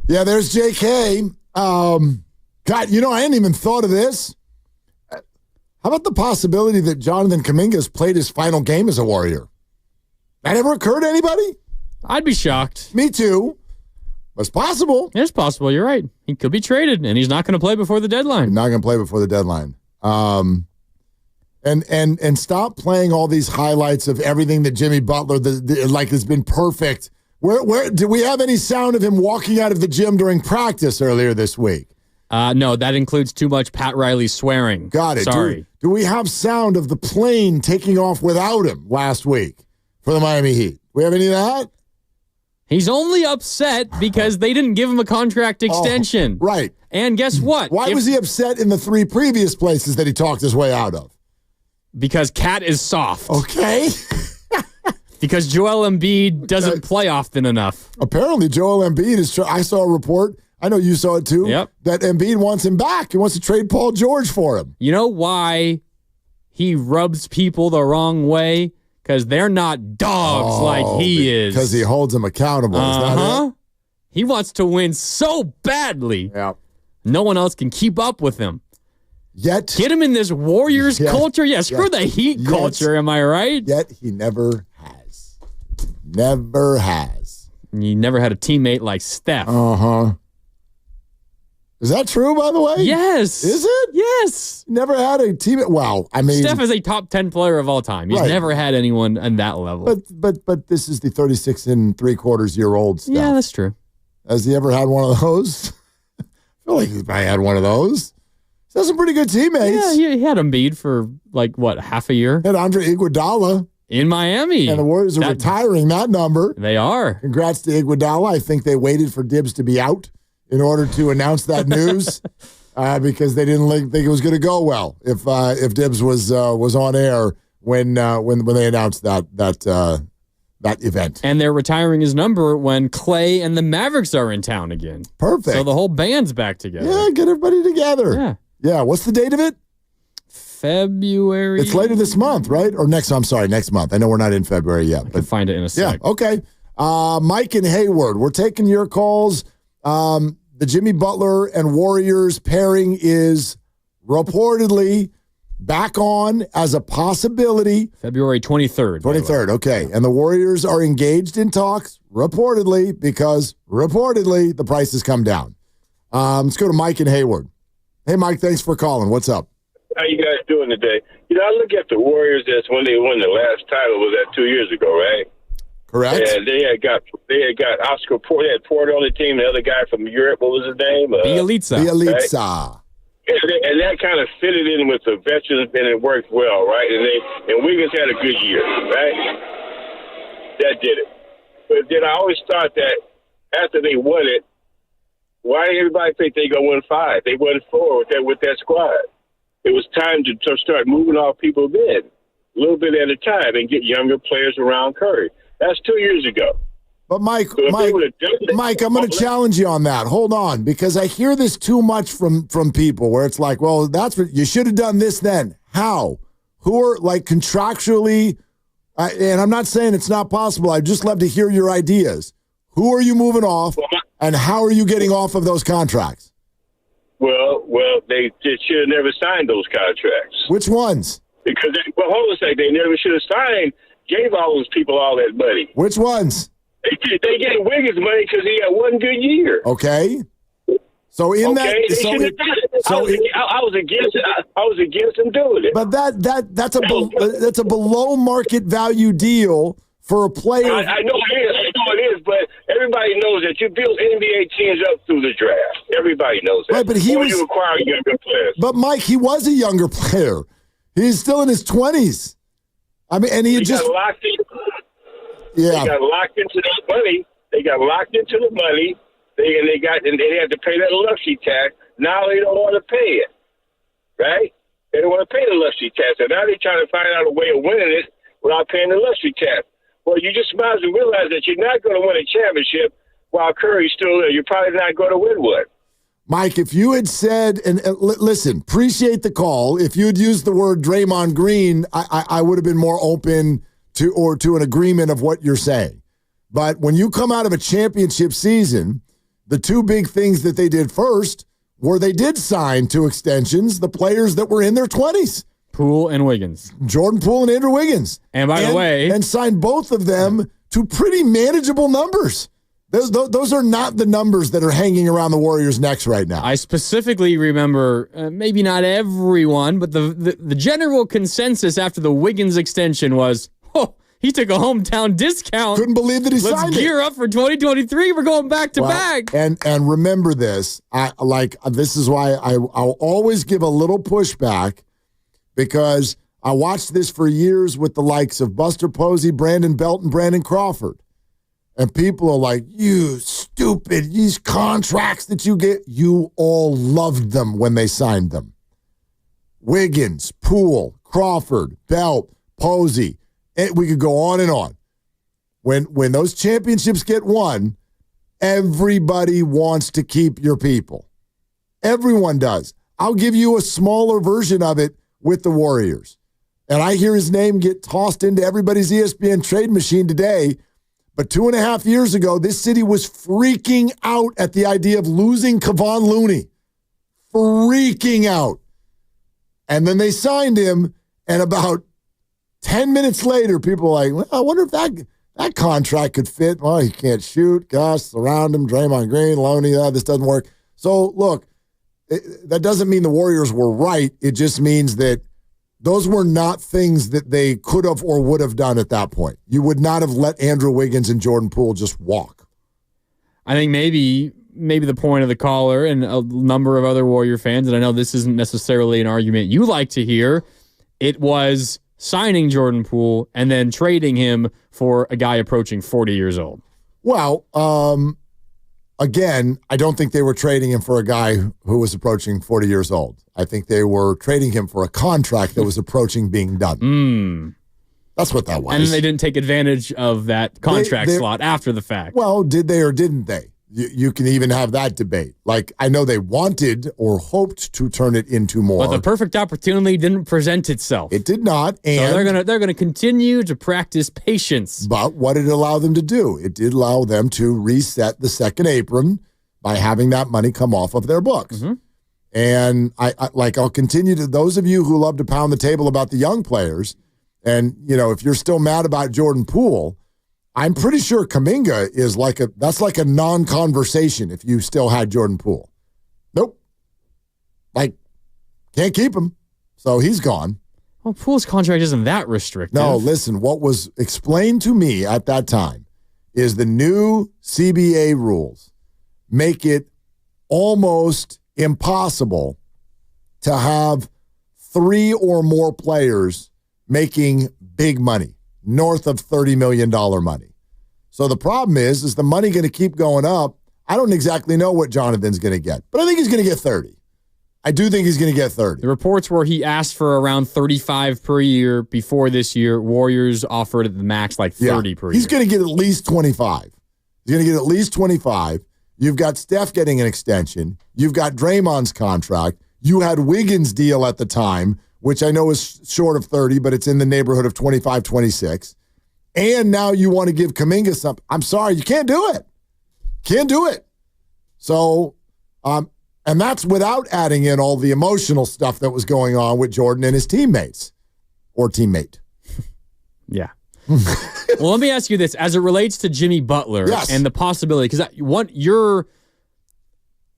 Yeah, there's JK. God, I hadn't even thought of this. How about the possibility that Jonathan Kuminga has played his final game as a Warrior? That ever occurred to anybody? I'd be shocked. Me too. But it's possible. It's possible. You're right. He could be traded, and he's not going to play before the deadline. Not going to play before the deadline. And stop playing all these highlights of everything that Jimmy Butler has been perfect. Where do we have any sound of him walking out of the gym during practice earlier this week? No, that includes too much Pat Riley swearing. Got it. Sorry. Do we have sound of the plane taking off without him last week for the Miami Heat? We have any of that? He's only upset because they didn't give him a contract extension. Right. And guess what? Why was he upset in the 3 previous places that he talked his way out of? Because Cat is soft. Okay. Because Joel Embiid doesn't play often enough. Apparently, Joel Embiid is. I saw a report. I know you saw it too. Yep. That Embiid wants him back. He wants to trade Paul George for him. You know why he rubs people the wrong way? Because they're not dogs like he is. Because he holds them accountable. Is that it? He wants to win so badly. Yeah. No one else can keep up with him. Yet. Get him in this Warriors culture? Yeah, screw the Heat culture, am I right? Yet he never has. Never has. He never had a teammate like Steph. Uh-huh. Is that true, by the way? Yes. Is it? Yes. Never had a teammate. Well, I mean, Steph is a top 10 player of all time. He's never had anyone on that level. But this is the 36 and 3/4-year-old Steph. Yeah, that's true. Has he ever had one of those? I feel like he probably had one of those. He has some pretty good teammates. Yeah, he had Embiid for half a year. Had Andre Iguodala. In Miami. And the Warriors are retiring that number. They are. Congrats to Iguodala. I think they waited for Dibs to be out in order to announce that news because they didn't think it was going to go well if Dibs was on air when they announced that event. And they're retiring his number when Clay and the Mavericks are in town again. Perfect. So the whole band's back together. Yeah, get everybody together. Yeah. Yeah. What's the date of it? February. It's later this month, right? Or next month. I know we're not in February yet. I can find it in a sec. Yeah, okay. Mike and Hayward, we're taking your calls. The Jimmy Butler and Warriors pairing is reportedly back on as a possibility. February 23rd. 23rd, okay. And the Warriors are engaged in talks, reportedly, because reportedly the price has come down. Let's go to Mike and Hayward. Hey, Mike, thanks for calling. What's up? How you guys doing today? I look at the Warriors as when they won the last title. Was that 2 years ago, right? Correct. And they had got Oscar Porter. They had Porter on the team. The other guy from Europe, what was his name? Bielitsa. Bielitsa. Right? And that kind of fitted in with the veterans, and it worked well, right? And Wiggins had a good year, right? That did it. But then I always thought that after they won it, why did everybody think they gonna win 5? They won 4 with that squad. It was time to start moving off people then, a little bit at a time, and get younger players around Curry. That's 2 years ago. But Mike, I'm going to challenge you on that. Hold on, because I hear this too much from people where it's like, well, that's what you should have done this then. How? Who are contractually? And I'm not saying it's not possible. I'd just love to hear your ideas. Who are you moving off, and how are you getting off of those contracts? Well, they should have never signed those contracts. Which ones? Because hold on a second, they never should have signed. Gave all those people all that money. Which ones? They gave Wiggins money because he had one good year. Okay. So I was against him doing it. But that's a below market value deal for a player. I know it is, but everybody knows that you build NBA teams up through the draft. Everybody knows that. Right, but you acquire younger players. But Mike, he was a younger player. He's still in his 20s. I mean, and he just got locked in. Yeah, they got locked into the money. They got locked into the money. They had to pay that luxury tax. Now they don't want to pay it. Right? They don't didn't want to pay the luxury tax. And now they're trying to find out a way of winning it without paying the luxury tax. Well, you just might as well realize that you're not going to win a championship while Curry's still there. You're probably not going to win one. Mike, if you had said, and listen, appreciate the call. If you had used the word Draymond Green, I would have been more open to an agreement of what you're saying. But when you come out of a championship season, the two big things that they did first were they did sign 2 extensions, the players that were in their 20s. Poole and Wiggins. Jordan Poole and Andrew Wiggins. And by the way. And signed both of them to pretty manageable numbers. Those are not the numbers that are hanging around the Warriors' necks right now. I specifically remember, maybe not everyone, but the general consensus after the Wiggins extension was, he took a hometown discount. Couldn't believe that he signed it. Let's gear up for 2023. We're going back to back. And remember this. This is why I'll always give a little pushback, because I watched this for years with the likes of Buster Posey, Brandon Belt, and Brandon Crawford. And people are like, you stupid, these contracts that you get, you all loved them when they signed them. Wiggins, Poole, Crawford, Belt, Posey. We could go on and on. When those championships get won, everybody wants to keep your people. Everyone does. I'll give you a smaller version of it with the Warriors. And I hear his name get tossed into everybody's ESPN trade machine today. But 2.5 years ago, this city was freaking out at the idea of losing Kevon Looney. Freaking out. And then they signed him, and about 10 minutes later, people are like, well, I wonder if that contract could fit. Well, he can't shoot. Gosh, surround him. Draymond Green, Looney, this doesn't work. So, look, that doesn't mean the Warriors were right. It just means that those were not things that they could have or would have done at that point. You would not have let Andrew Wiggins and Jordan Poole just walk. I think maybe the point of the caller and a number of other Warrior fans, and I know this isn't necessarily an argument you like to hear, it was signing Jordan Poole and then trading him for a guy approaching 40 years old. Well, again, I don't think they were trading him for a guy who was approaching 40 years old. I think they were trading him for a contract that was approaching being done. That's what that was. And then they didn't take advantage of that contract slot after the fact. Well, did they or didn't they? You can even have that debate. Like, I know they wanted or hoped to turn it into more. But the perfect opportunity didn't present itself. It did not. And so they're gonna continue to practice patience. But what did it allow them to do? It did allow them to reset the second apron by having that money come off of their books. Mm-hmm. And I'll continue to those of you who love to pound the table about the young players, and if you're still mad about Jordan Poole, I'm pretty sure Kuminga is like a non-conversation if you still had Jordan Poole. Nope. Can't keep him. So he's gone. Well, Poole's contract isn't that restrictive. No, listen, what was explained to me at that time is the new CBA rules make it almost impossible to have 3 or more players making big money, north of $30 million money. So the problem is the money going to keep going up? I don't exactly know what Jonathan's going to get, but I think he's going to get 30. I do think he's going to get 30. The reports were he asked for around 35 per year before this year. Warriors offered at the max 30 per year. He's going to get at least 25. He's going to get at least 25. You've got Steph getting an extension. You've got Draymond's contract. You had Wiggins' deal at the time, which I know is short of 30, but it's in the neighborhood of 25, 26. And now you want to give Kuminga something. I'm sorry, you can't do it. Can't do it. So, and that's without adding in all the emotional stuff that was going on with Jordan and his teammates. Or teammate. Yeah. Well, let me ask you this. As it relates to Jimmy Butler and the possibility, because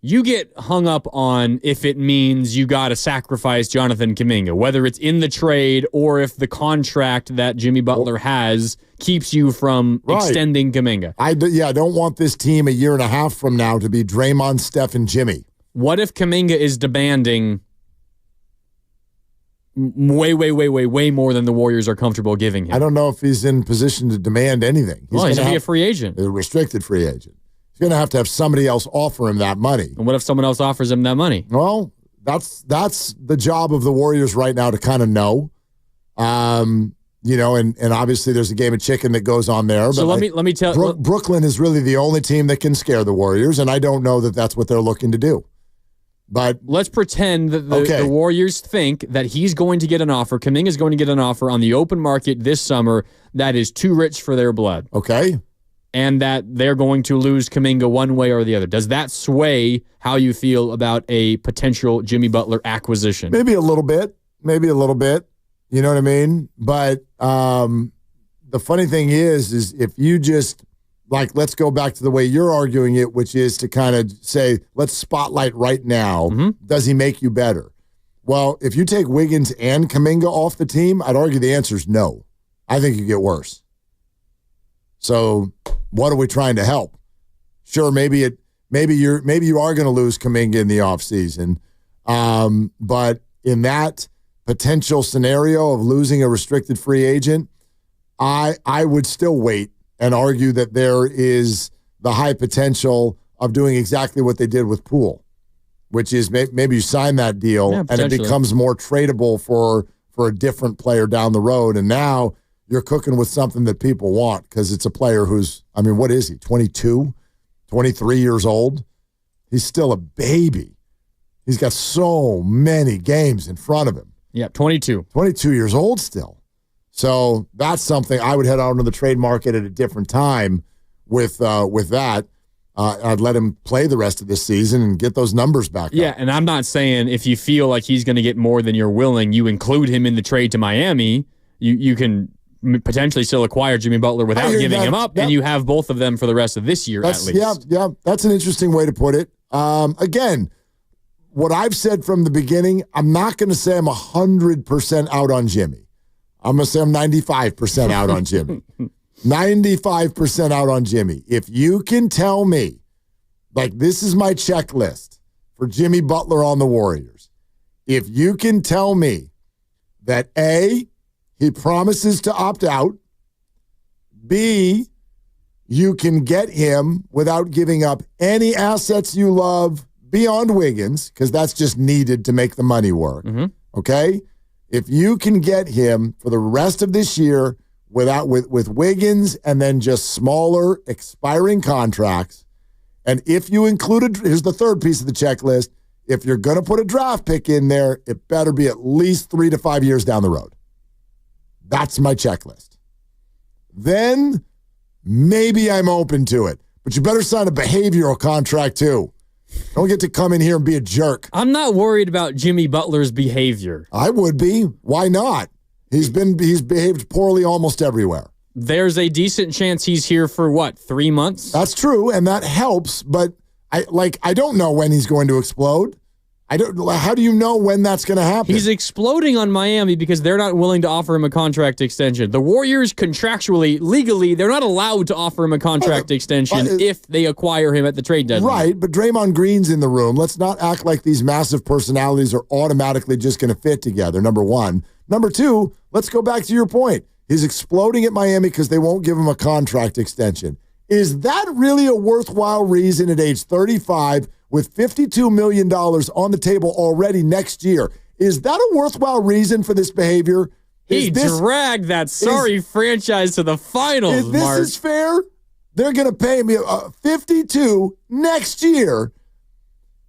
you get hung up on if it means you got to sacrifice Jonathan Kuminga, whether it's in the trade or if the contract that Jimmy Butler has keeps you from extending Kuminga. I don't want this team a year and a half from now to be Draymond, Steph, and Jimmy. What if Kuminga is demanding way more than the Warriors are comfortable giving him? I don't know if he's in position to demand anything. He's going to be a free agent. A restricted free agent. He's going to have somebody else offer him that money. And what if someone else offers him that money? Well, that's the job of the Warriors right now to kind of know. And obviously there's a game of chicken that goes on there. So but let me tell Brooklyn is really the only team that can scare the Warriors, and I don't know that that's what they're looking to do. But let's pretend that the Warriors think that he's going to get an offer. Kuminga is going to get an offer on the open market this summer that is too rich for their blood. Okay. And that they're going to lose Kuminga one way or the other. Does that sway how you feel about a potential Jimmy Butler acquisition? Maybe a little bit. You know what I mean? But the funny thing is if you just, let's go back to the way you're arguing it, which is to kind of say, let's spotlight right now. Mm-hmm. Does he make you better? Well, if you take Wiggins and Kuminga off the team, I'd argue the answer is no. I think you get worse. So what are we trying to help? Sure, maybe you are going to lose Kuminga in the offseason. But in that potential scenario of losing a restricted free agent, I would still wait and argue that there is the high potential of doing exactly what they did with Poole, which is maybe you sign that deal and it becomes more tradable for a different player down the road. And now you're cooking with something that people want because it's a player who's, what is he, 22, 23 years old? He's still a baby. He's got so many games in front of him. Yeah, 22. 22 years old still. So that's something I would head out into the trade market at a different time with that. I'd let him play the rest of this season and get those numbers back up. Yeah, and I'm not saying if you feel like he's going to get more than you're willing, you include him in the trade to Miami. You can potentially still acquire Jimmy Butler without giving him up, and you have both of them for the rest of this year at least. Yeah, that's an interesting way to put it. Again, what I've said from the beginning, I'm not going to say I'm 100% out on Jimmy. I'm going to say I'm 95% out on Jimmy. 95% out on Jimmy. If you can tell me, this is my checklist for Jimmy Butler on the Warriors. If you can tell me that A, he promises to opt out, B, you can get him without giving up any assets you love beyond Wiggins, because that's just needed to make the money work. Mm-hmm. Okay? If you can get him for the rest of this year with Wiggins and then just smaller expiring contracts, and if you included, here's the third piece of the checklist, if you're going to put a draft pick in there, it better be at least 3 to 5 years down the road. That's my checklist. Then maybe I'm open to it, but you better sign a behavioral contract too. Don't get to come in here and be a jerk. I'm not worried about Jimmy Butler's behavior. I would be. Why not? He's behaved poorly almost everywhere. There's a decent chance he's here for 3 months? That's true, and that helps, but I don't know when he's going to explode. How do you know when that's going to happen? He's exploding on Miami because they're not willing to offer him a contract extension. The Warriors contractually, legally, they're not allowed to offer him a contract extension if they acquire him at the trade deadline. Right, but Draymond Green's in the room. Let's not act like these massive personalities are automatically just going to fit together, number one. Number two, let's go back to your point. He's exploding at Miami because they won't give him a contract extension. Is that really a worthwhile reason at age 35 with $52 million on the table already next year? Is that a worthwhile reason for this behavior? He dragged that franchise to the finals, If this is fair, they're going to pay me $52 next year,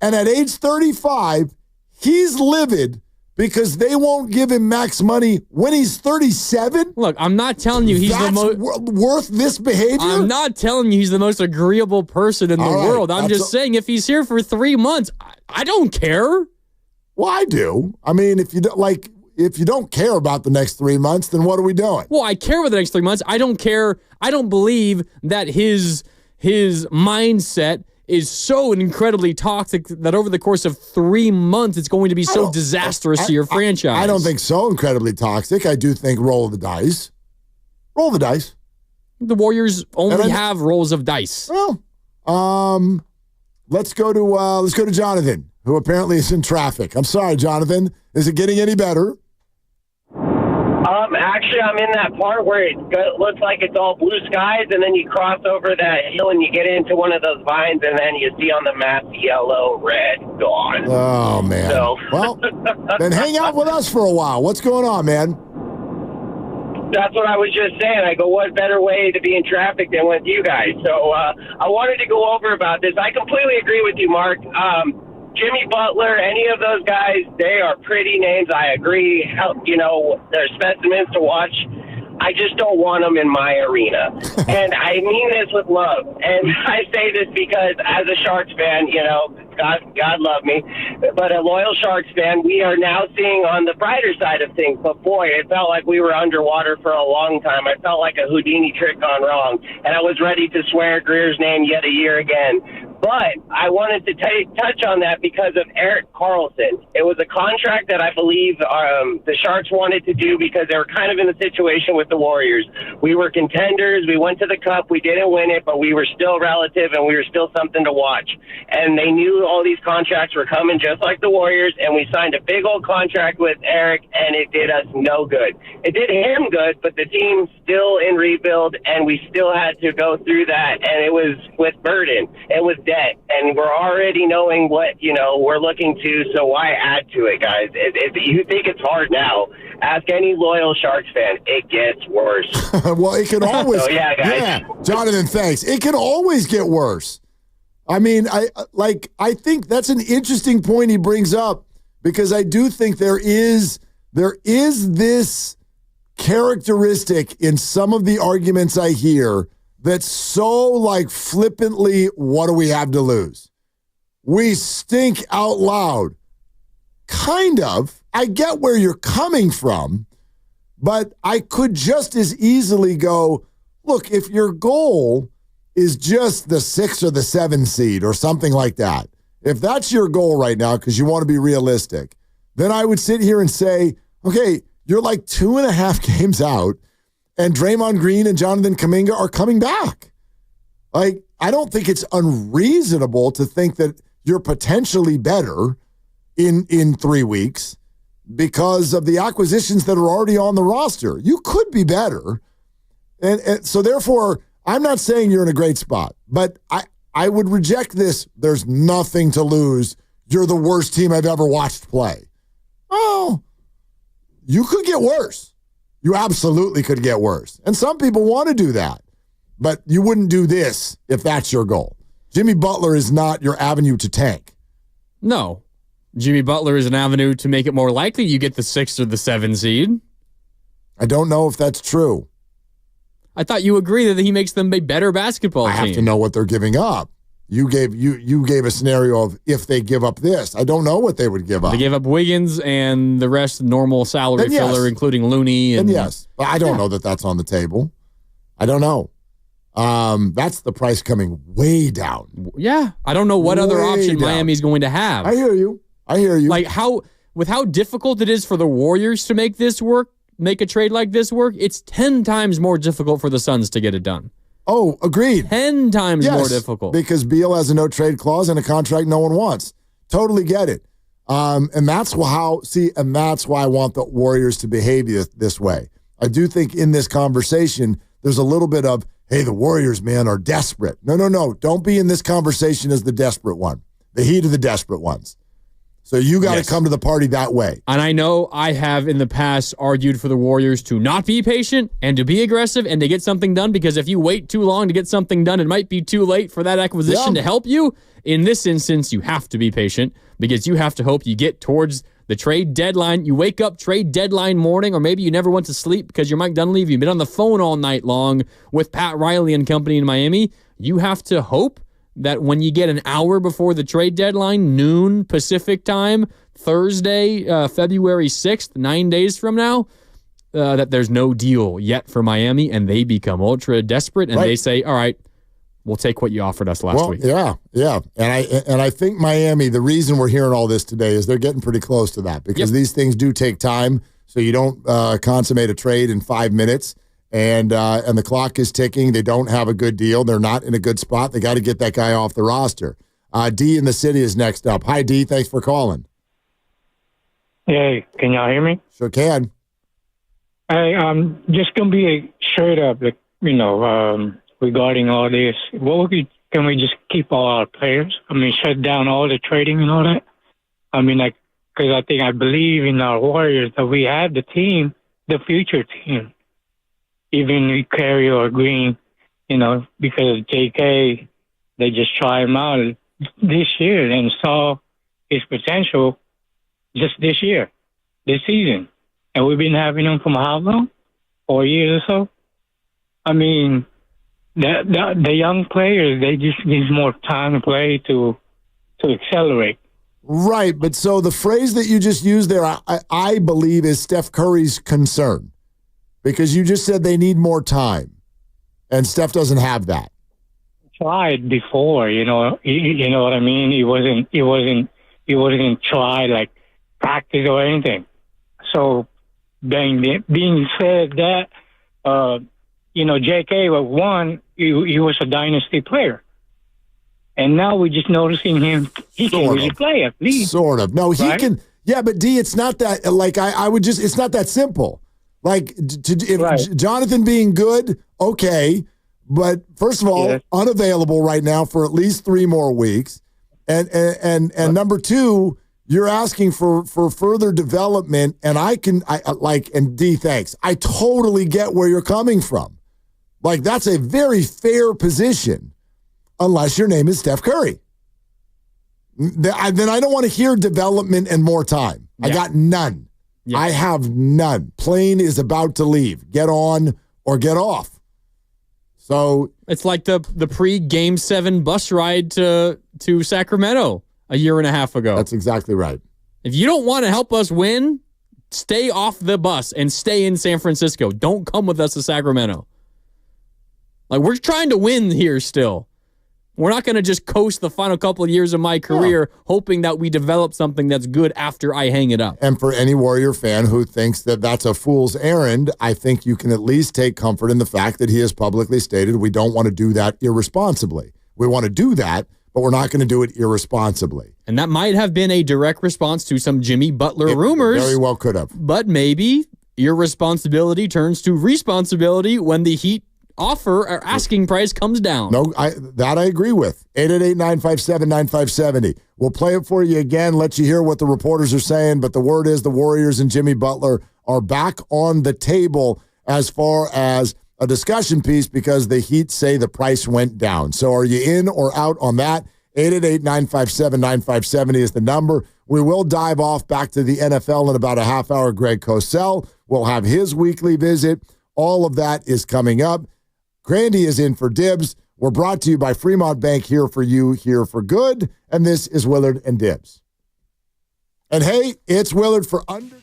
and at age 35, he's livid because they won't give him max money when he's 37? Look, I'm not telling you he's the most worth this behavior. I'm not telling you he's the most agreeable person in the world. I'm just saying if he's here for 3 months, I don't care. Well, I do. I mean, if you don't care about the next 3 months, then what are we doing? Well, I care about the next 3 months. I don't care. I don't believe that his mindset is so incredibly toxic that over the course of 3 months, it's going to be so disastrous to your franchise. I don't think so incredibly toxic. I do think roll the dice. Roll the dice. The Warriors only have rolls of dice. Well, let's go to Jonathan, who apparently is in traffic. I'm sorry, Jonathan. Is it getting any better? Actually, I'm in that part where it looks like it's all blue skies, and then you cross over that hill and you get into one of those vines, and then you see on the map yellow, red, gone. Oh, man. So. Well, then hang out with us for a while. What's going on, man? That's what I was just saying. I go, what better way to be in traffic than with you guys? So I wanted to go over about this. I completely agree with you, Mark. Jimmy Butler, any of those guys, they are pretty names. I agree. They're specimens to watch. I just don't want them in my arena. And I mean this with love. And I say this because as a Sharks fan, God love me, but a loyal Sharks fan, we are now seeing on the brighter side of things. But boy, it felt like we were underwater for a long time. I felt like a Houdini trick gone wrong. And I was ready to swear Greer's name yet a year again. But I wanted to touch on that because of Erik Karlsson. It was a contract that I believe the Sharks wanted to do because they were kind of in a situation with the Warriors. We were contenders. We went to the Cup. We didn't win it, but we were still relative, and we were still something to watch. And they knew all these contracts were coming just like the Warriors, and we signed a big old contract with Erik, and it did us no good. It did him good, but the team's still in rebuild, and we still had to go through that, and it was with burden. It was debt, and we're already knowing what, we're looking to, so why add to it, guys? If you think it's hard now, ask any loyal Sharks fan. It gets worse. Well, it can always. So, yeah, guys. Yeah, Jonathan, thanks. It can always get worse. I mean, I think that's an interesting point he brings up because I do think there is this characteristic in some of the arguments I hear that's so flippantly, what do we have to lose? We stink out loud. Kind of. I get where you're coming from, but I could just as easily go, look, if your goal is just the 6 or the 7 seed or something like that, if that's your goal right now because you want to be realistic, then I would sit here and say, okay, you're 2.5 games out, and Draymond Green and Jonathan Kuminga are coming back. I don't think it's unreasonable to think that you're potentially better in 3 weeks because of the acquisitions that are already on the roster. You could be better. And so therefore, I'm not saying you're in a great spot, but I would reject this. There's nothing to lose. You're the worst team I've ever watched play. Oh, you could get worse. You absolutely could get worse. And some people want to do that. But you wouldn't do this if that's your goal. Jimmy Butler is not your avenue to tank. No. Jimmy Butler is an avenue to make it more likely you get the 6 or the 7 seed. I don't know if that's true. I thought you agreed that he makes them a better basketball team. I have to know what they're giving up. You gave a scenario of if they give up this. I don't know what they would give up. They gave up Wiggins and the rest normal salary filler, including Looney. And yes. But I don't know that that's on the table. I don't know. That's the price coming way down. Yeah. I don't know what other option Miami's going to have. I hear you. With how difficult it is for the Warriors to make this work, make a trade like this work, it's 10 times more difficult for the Suns to get it done. Oh, agreed. 10 times more difficult. Because Beal has a no-trade clause and a contract no one wants. Totally get it. And that's why I want the Warriors to behave this way. I do think in this conversation, there's a little bit of, hey, the Warriors, man, are desperate. No. Don't be in this conversation as the desperate one. The Heat are the desperate ones. So you got to come to the party that way. And I know I have in the past argued for the Warriors to not be patient and to be aggressive and to get something done, because if you wait too long to get something done, it might be too late for that acquisition to help you. In this instance, you have to be patient because you have to hope you get towards the trade deadline. You wake up trade deadline morning, or maybe you never went to sleep because you're Mike Dunleavy. You've been on the phone all night long with Pat Riley and company in Miami. You have to hope that when you get an hour before the trade deadline, noon Pacific time, Thursday, February 6th, 9 days from now, that there's no deal yet for Miami, and they become ultra desperate, and they say, all right, we'll take what you offered us last week. Yeah. And I think Miami, the reason we're hearing all this today is they're getting pretty close to that because these things do take time, so you don't consummate a trade in 5 minutes. And the clock is ticking. They don't have a good deal. They're not in a good spot. They got to get that guy off the roster. D in the city is next up. Hi, D. Thanks for calling. Hey, can y'all hear me? Sure can. I'm just gonna be straight up, like, regarding all this. Can we just keep all our players? I mean, shut down all the trading and all that. I mean, because I believe in our Warriors that we have the team, the future team. Even Curry or Green, because of JK, they just try him out this year and saw his potential just this season. And we've been having him from how long? 4 years or so? I mean, the young players, they just need more time to play to accelerate. Right, but so the phrase that you just used there, I believe, is Steph Curry's concern. Because you just said they need more time. And Steph doesn't have that. Tried before, you know what I mean? He wasn't tried like practice or anything. So being said that, JK was one, he was a dynasty player. And now we're just noticing him, he can really play at least. Sort of. No, he can. Yeah, but D, it's not that, like, it's not that simple. Like, Jonathan being good, okay. But first of all, unavailable right now for at least 3 more weeks. And number two, you're asking for further development. And and D, thanks. I totally get where you're coming from. Like, that's a very fair position, unless your name is Steph Curry. Then I don't want to hear development and more time. Yeah. I got none. Yeah. I have none. Plane is about to leave. Get on or get off. So it's like the pre-Game 7 bus ride to Sacramento a year and a half ago. That's exactly right. If you don't want to help us win, stay off the bus and stay in San Francisco. Don't come with us to Sacramento. Like, we're trying to win here still. We're not going to just coast the final couple of years of my career hoping that we develop something that's good after I hang it up. And for any Warrior fan who thinks that that's a fool's errand, I think you can at least take comfort in the fact that he has publicly stated we don't want to do that irresponsibly. We want to do that, but we're not going to do it irresponsibly. And that might have been a direct response to some Jimmy Butler rumors. Very well could have. But maybe irresponsibility turns to responsibility when the Heat offer or asking price comes down. No, I agree with. 888-957-9570. We'll play it for you again, let you hear what the reporters are saying, but the word is the Warriors and Jimmy Butler are back on the table as far as a discussion piece because the Heat say the price went down. So are you in or out on that? 888-957-9570 is the number. We will dive off back to the NFL in about a half hour. Greg Cosell will have his weekly visit. All of that is coming up. Grandy is in for Dibs. We're brought to you by Fremont Bank, here for you, here for good. And this is Willard and Dibs. And hey, it's Willard for under.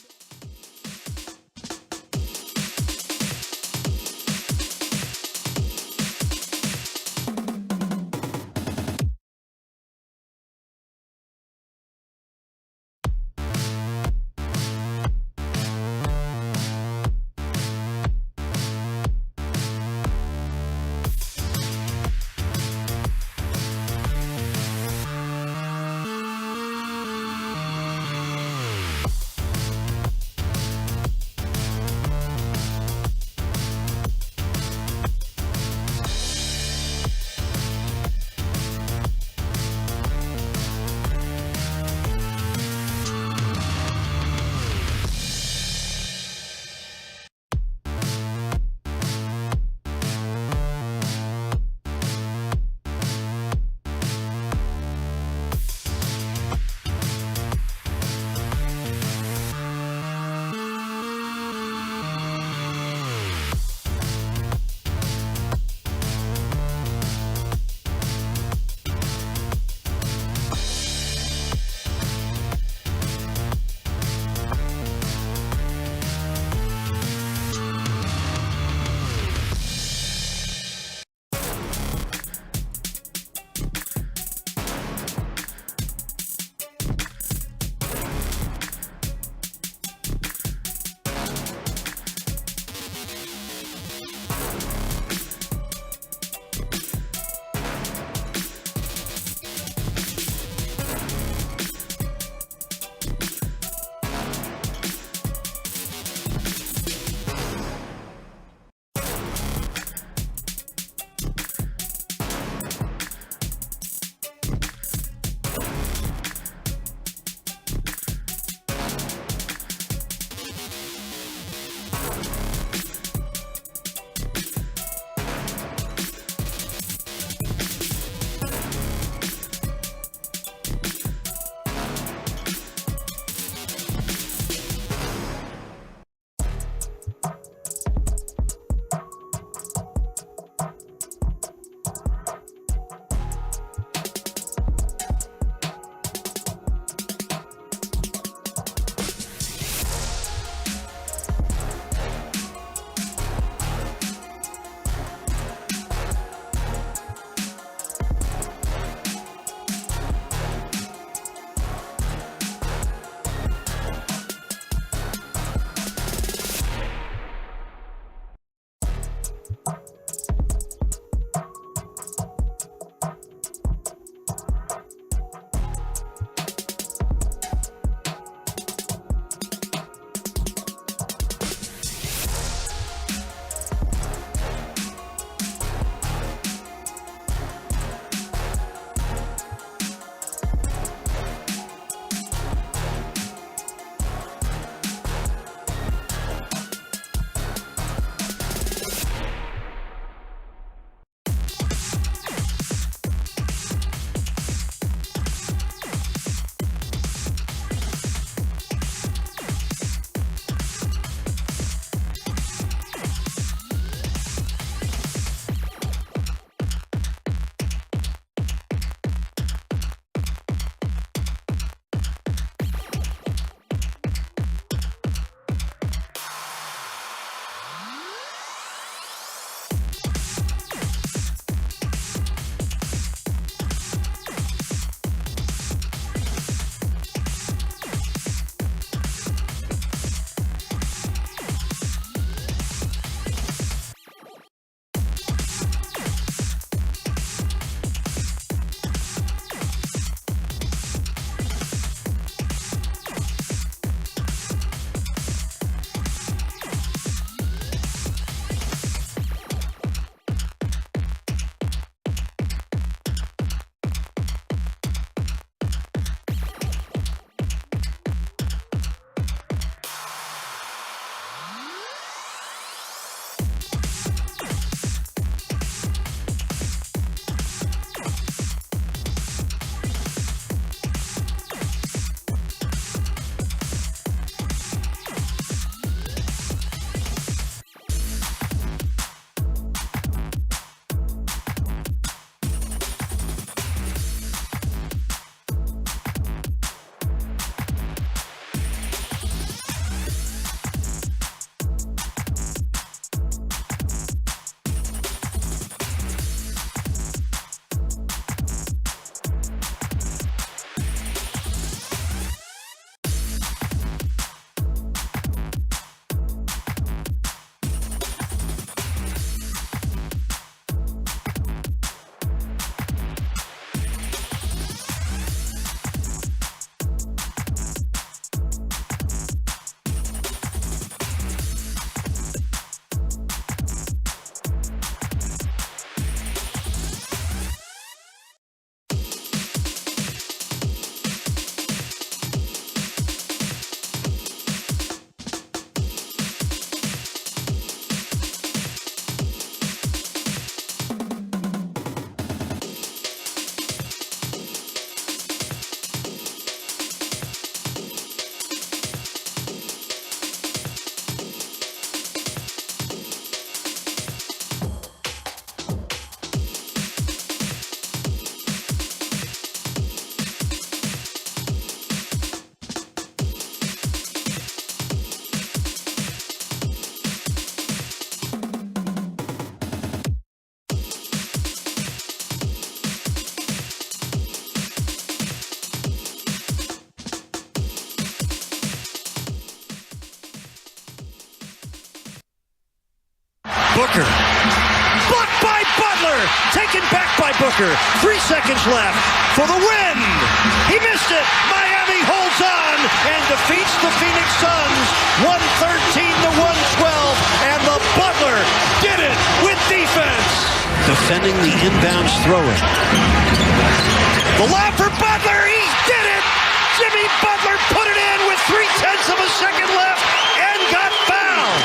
Booker. Blocked by Butler. Taken back by Booker. 3 seconds left for the win. He missed it. Miami holds on and defeats the Phoenix Suns 113-112. And the Butler did it with defense. Defending the inbounds throw-in. The lob for Butler. He did it. Jimmy Butler put it in with 0.3 of a second left and got fouled.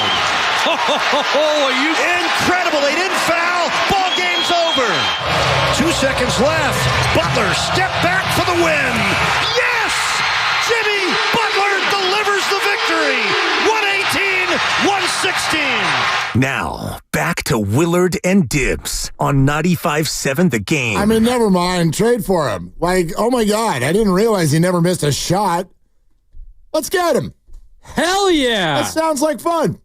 Incredible. They didn't foul. Ball game's over. 2 seconds left. Butler step back for the win. Yes! Jimmy Butler delivers the victory. 118-116. Now, back to Willard and Dibbs on 95.7 The Game. I mean, never mind. Trade for him. Like, oh my God, I didn't realize he never missed a shot. Let's get him. Hell yeah. That sounds like fun.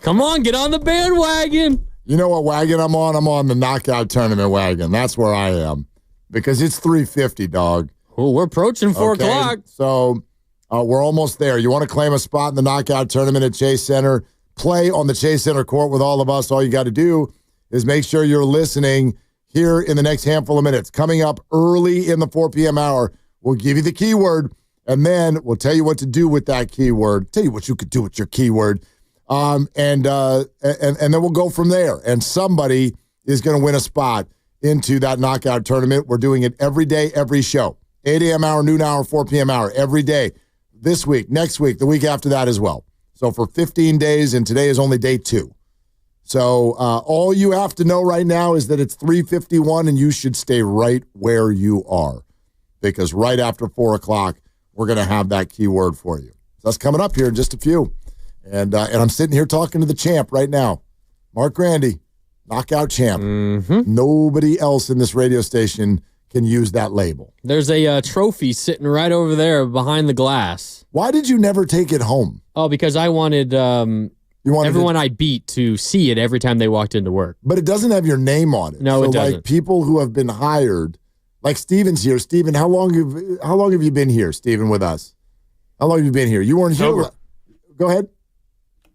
Come on, get on the bandwagon. You know what wagon I'm on? I'm on the knockout tournament wagon. That's where I am. Because it's 3:50, dog. Oh, we're approaching 4 o'clock. So we're almost there. You want to claim a spot in the knockout tournament at Chase Center? Play on the Chase Center court with all of us. All you got to do is make sure you're listening here in the next handful of minutes. Coming up early in the 4 p.m. hour, we'll give you the keyword, and then we'll tell you what to do with that keyword. Tell you what you could do with your keyword. And then we'll go from there. And somebody is going to win a spot into that knockout tournament. We're doing it every day, every show. 8 a.m. hour, noon hour, 4 p.m. hour, every day. This week, next week, the week after that as well. So for 15 days, and today is only day 2. So all you have to know right now is that it's 3:51, and you should stay right where you are. Because right after 4 o'clock, we're going to have that keyword for you. So that's coming up here in just a few. And I'm sitting here talking to the champ right now. Mark Grandy, knockout champ. Mm-hmm. Nobody else in this radio station can use that label. There's a trophy sitting right over there behind the glass. Why did you never take it home? Oh, because I wanted, everyone I beat to see it every time they walked into work. But it doesn't have your name on it. No, so it doesn't. Like people who have been hired, like Steven's here. Steven, how long have you been here, Steven, with us? How long have you been here? You weren't here. Go ahead.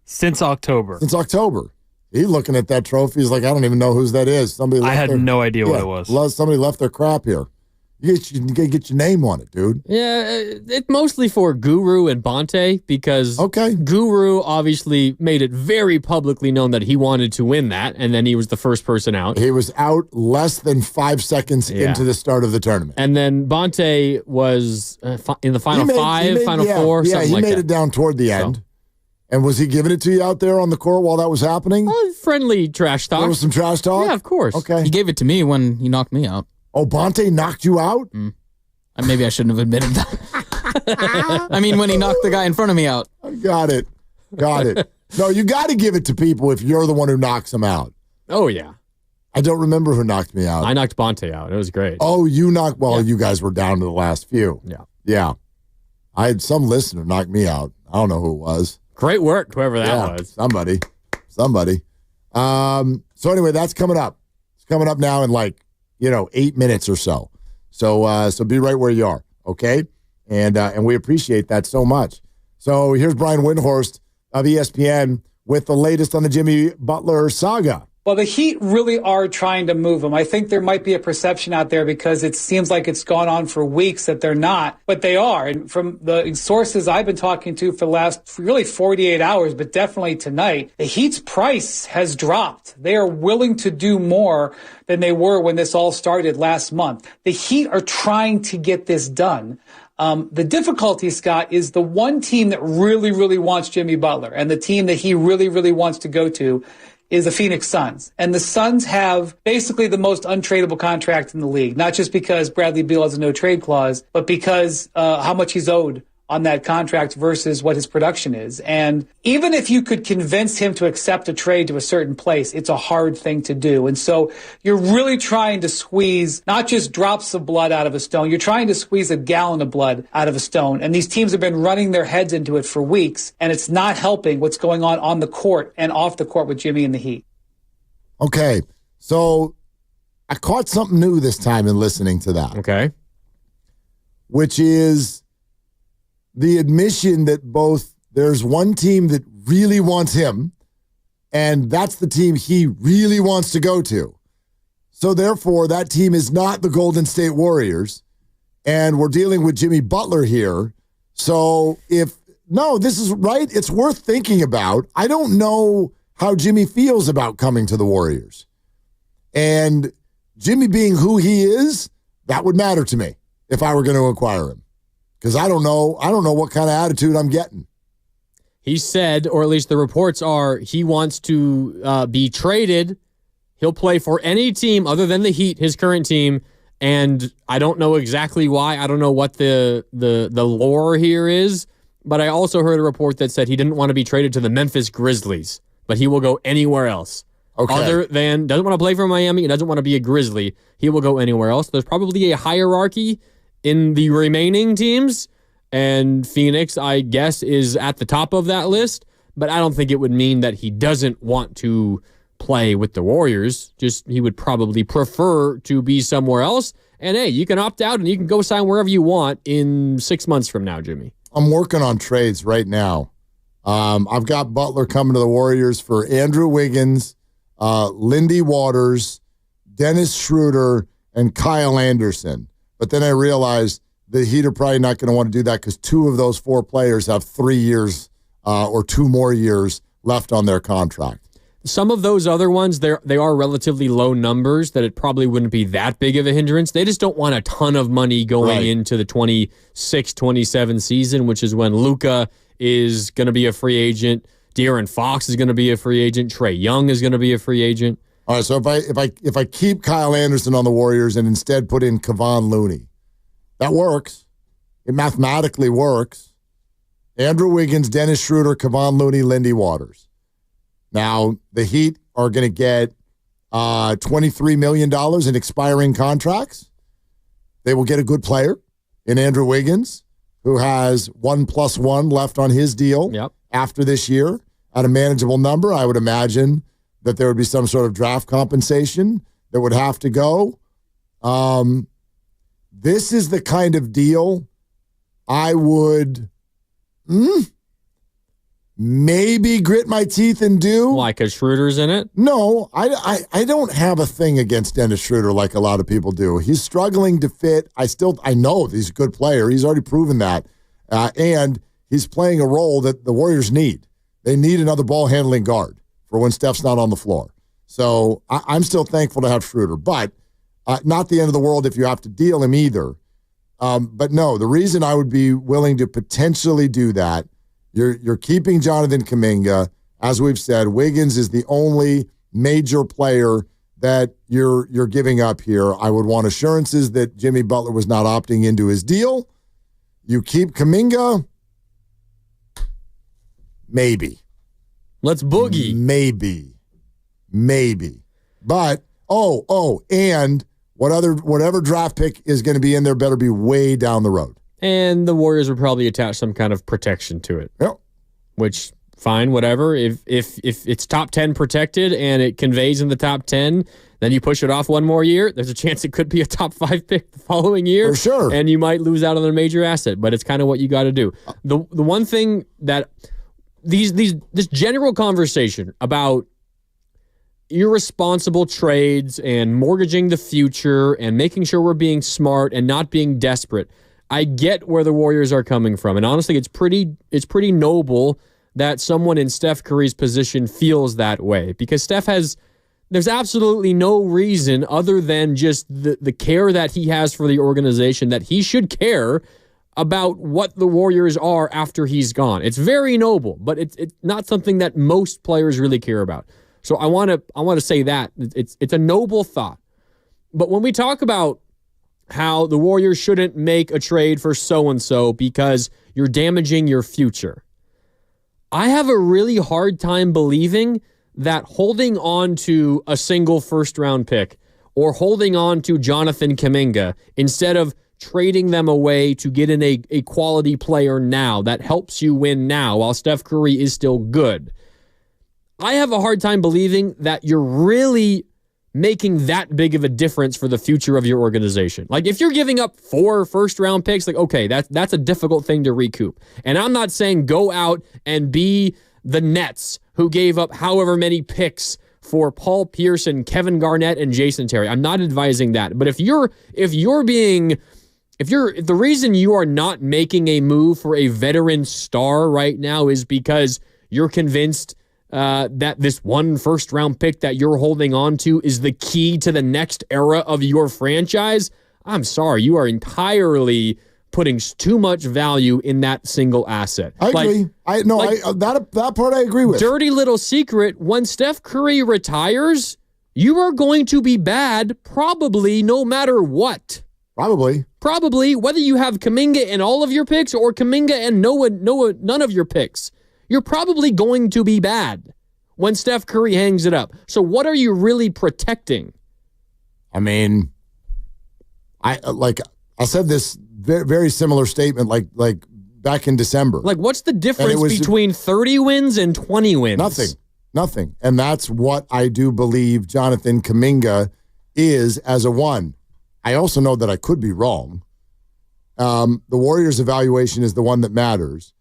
Since October. Since October. He's looking at that trophy. He's like, I don't even know whose that is. Somebody. I had no idea what it was. Somebody left their crap here. You gotta get your name on it, dude. Yeah, it's mostly for Guru and Bonte because Guru obviously made it very publicly known that he wanted to win that, and then he was the first person out. He was out less than 5 seconds into the start of the tournament. And then Bonte was in the final final four, something like that. Yeah, he made it down toward the end. So. And was he giving it to you out there on the court while that was happening? Friendly trash talk. There was some trash talk? Yeah, of course. Okay. He gave it to me when he knocked me out. Oh, Bonte knocked you out? Maybe I shouldn't have admitted that. I mean, when he knocked the guy in front of me out. Got it. No, you got to give it to people if you're the one who knocks them out. Oh, yeah. I don't remember who knocked me out. I knocked Bonte out. It was great. Oh, you knocked... Well, you guys were down to the last few. Yeah. Yeah. I had some listener knock me out. I don't know who it was. Great work, whoever that was. Somebody. So anyway, that's coming up. It's coming up now in 8 minutes or so. So be right where you are, okay? And we appreciate that so much. So here's Brian Windhorst of ESPN with the latest on the Jimmy Butler saga. Well, the Heat really are trying to move him. I think there might be a perception out there because it seems like it's gone on for weeks that they're not, but they are. And from the sources I've been talking to for the last really 48 hours, but definitely tonight, the Heat's price has dropped. They are willing to do more than they were when this all started last month. The Heat are trying to get this done. The difficulty, Scott, is the one team that really, really wants Jimmy Butler and the team that he really, really wants to go to is the Phoenix Suns. And the Suns have basically the most untradeable contract in the league, not just because Bradley Beal has a no-trade clause, but because how much he's owed on that contract versus what his production is. And even if you could convince him to accept a trade to a certain place, it's a hard thing to do. And so you're really trying to squeeze not just drops of blood out of a stone, you're trying to squeeze a gallon of blood out of a stone. And these teams have been running their heads into it for weeks, and it's not helping what's going on the court and off the court with Jimmy and the Heat. Okay, so I caught something new this time in listening to that. Okay. Which is the admission that there's one team that really wants him, and that's the team he really wants to go to. So therefore, that team is not the Golden State Warriors, and we're dealing with Jimmy Butler here. So this is right. It's worth thinking about. I don't know how Jimmy feels about coming to the Warriors. And Jimmy being who he is, that would matter to me if I were going to acquire him. Because I don't know what kind of attitude I'm getting. He said, or at least the reports are, he wants to be traded. He'll play for any team other than the Heat, his current team. And I don't know exactly why. I don't know what the lore here is. But I also heard a report that said he didn't want to be traded to the Memphis Grizzlies, but he will go anywhere else. Okay. Other than, doesn't want to play for Miami, he doesn't want to be a Grizzly. He will go anywhere else. There's probably a hierarchy in the remaining teams, and Phoenix, I guess, is at the top of that list, but I don't think it would mean that he doesn't want to play with the Warriors. Just he would probably prefer to be somewhere else. And hey, you can opt out and you can go sign wherever you want in 6 months from now, Jimmy. I'm working on trades right now. I've got Butler coming to the Warriors for Andrew Wiggins, Lindy Waters, Dennis Schroeder, and Kyle Anderson. But then I realized the Heat are probably not going to want to do that because 2 of those 4 players have 3 years or 2 more years left on their contract. Some of those other ones, they are relatively low numbers that it probably wouldn't be that big of a hindrance. They just don't want a ton of money going into the 26-27 season, which is when Luka is going to be a free agent. De'Aaron Fox is going to be a free agent. Trae Young is going to be a free agent. All right, so if I keep Kyle Anderson on the Warriors and instead put in Kevon Looney, that works. It mathematically works. Andrew Wiggins, Dennis Schroeder, Kevon Looney, Lindy Waters. Now, the Heat are going to get $23 million in expiring contracts. They will get a good player in Andrew Wiggins, who has 1+1 left on his deal after this year at a manageable number. I would imagine that there would be some sort of draft compensation that would have to go. This is the kind of deal I would maybe grit my teeth and do. Why, because Schroeder's in it? No, I don't have a thing against Dennis Schroeder like a lot of people do. He's struggling to fit. I know he's a good player. He's already proven that. And he's playing a role that the Warriors need. They need another ball-handling guard for when Steph's not on the floor. So I'm still thankful to have Schroeder, but not the end of the world if you have to deal him either. But no, the reason I would be willing to potentially do that, you're keeping Jonathan Kuminga. As we've said, Wiggins is the only major player that you're giving up here. I would want assurances that Jimmy Butler was not opting into his deal. You keep Kuminga, maybe. Let's boogie. Maybe. But, and whatever draft pick is going to be in there better be way down the road. And the Warriors would probably attach some kind of protection to it. Yep. Which, fine, whatever. If it's top 10 protected and it conveys in the top 10, then you push it off one more year. There's a chance it could be a top 5 pick the following year. For sure. And you might lose out on a major asset, but it's kind of what you got to do. The one thing that this general conversation about irresponsible trades and mortgaging the future and making sure we're being smart and not being desperate, I get where the Warriors are coming from. And honestly, it's pretty noble that someone in Steph Curry's position feels that way, because there's absolutely no reason other than just the care that he has for the organization that he should care about what the Warriors are after he's gone. It's very noble, but it's not something that most players really care about. So I want to say that it's a noble thought. But when we talk about how the Warriors shouldn't make a trade for so-and-so because you're damaging your future, I have a really hard time believing that holding on to a single first-round pick or holding on to Jonathan Kuminga instead of trading them away to get in a quality player now that helps you win now while Steph Curry is still good, I have a hard time believing that you're really making that big of a difference for the future of your organization. Like, if you're giving up 4 first-round picks, like, okay, that's a difficult thing to recoup. And I'm not saying go out and be the Nets, who gave up however many picks for Paul Pierce and Kevin Garnett and Jason Terry. I'm not advising that. But if the reason you are not making a move for a veteran star right now is because you're convinced that this one first-round pick that you're holding on to is the key to the next era of your franchise, I'm sorry, you are entirely putting too much value in that single asset. I agree. That part I agree with. Dirty little secret, when Steph Curry retires, you are going to be bad probably no matter what. Probably, whether you have Kuminga in all of your picks or Kuminga and none of your picks. You're probably going to be bad when Steph Curry hangs it up. So what are you really protecting? I mean, I said this very, very similar statement like back in December. Like, what's the difference between 30 wins and 20 wins? Nothing. And that's what I do believe Jonathan Kuminga is as a one. I also know that I could be wrong. The Warriors' evaluation is the one that matters.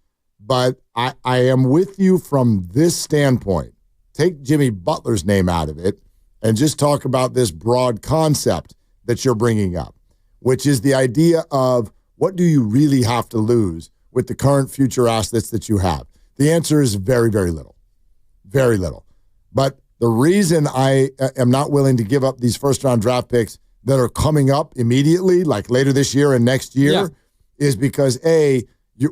But I am with you from this standpoint. Take Jimmy Butler's name out of it and just talk about this broad concept that you're bringing up, which is the idea of what do you really have to lose with the current future assets that you have? The answer is very, very little. Very little. But the reason I am not willing to give up these first-round draft picks that are coming up immediately, like later this year and next year, is because, A,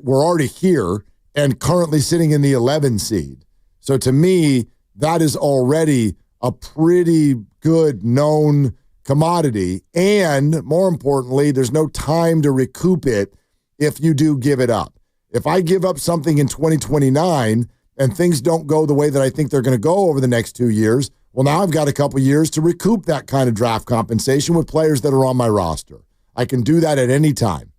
we're already here and currently sitting in the 11 seed. So to me, that is already a pretty good known commodity. And more importantly, there's no time to recoup it if you do give it up. If I give up something in 2029 and things don't go the way that I think they're going to go over the next 2 years, well, now I've got a couple years to recoup that kind of draft compensation with players that are on my roster. I can do that at any time.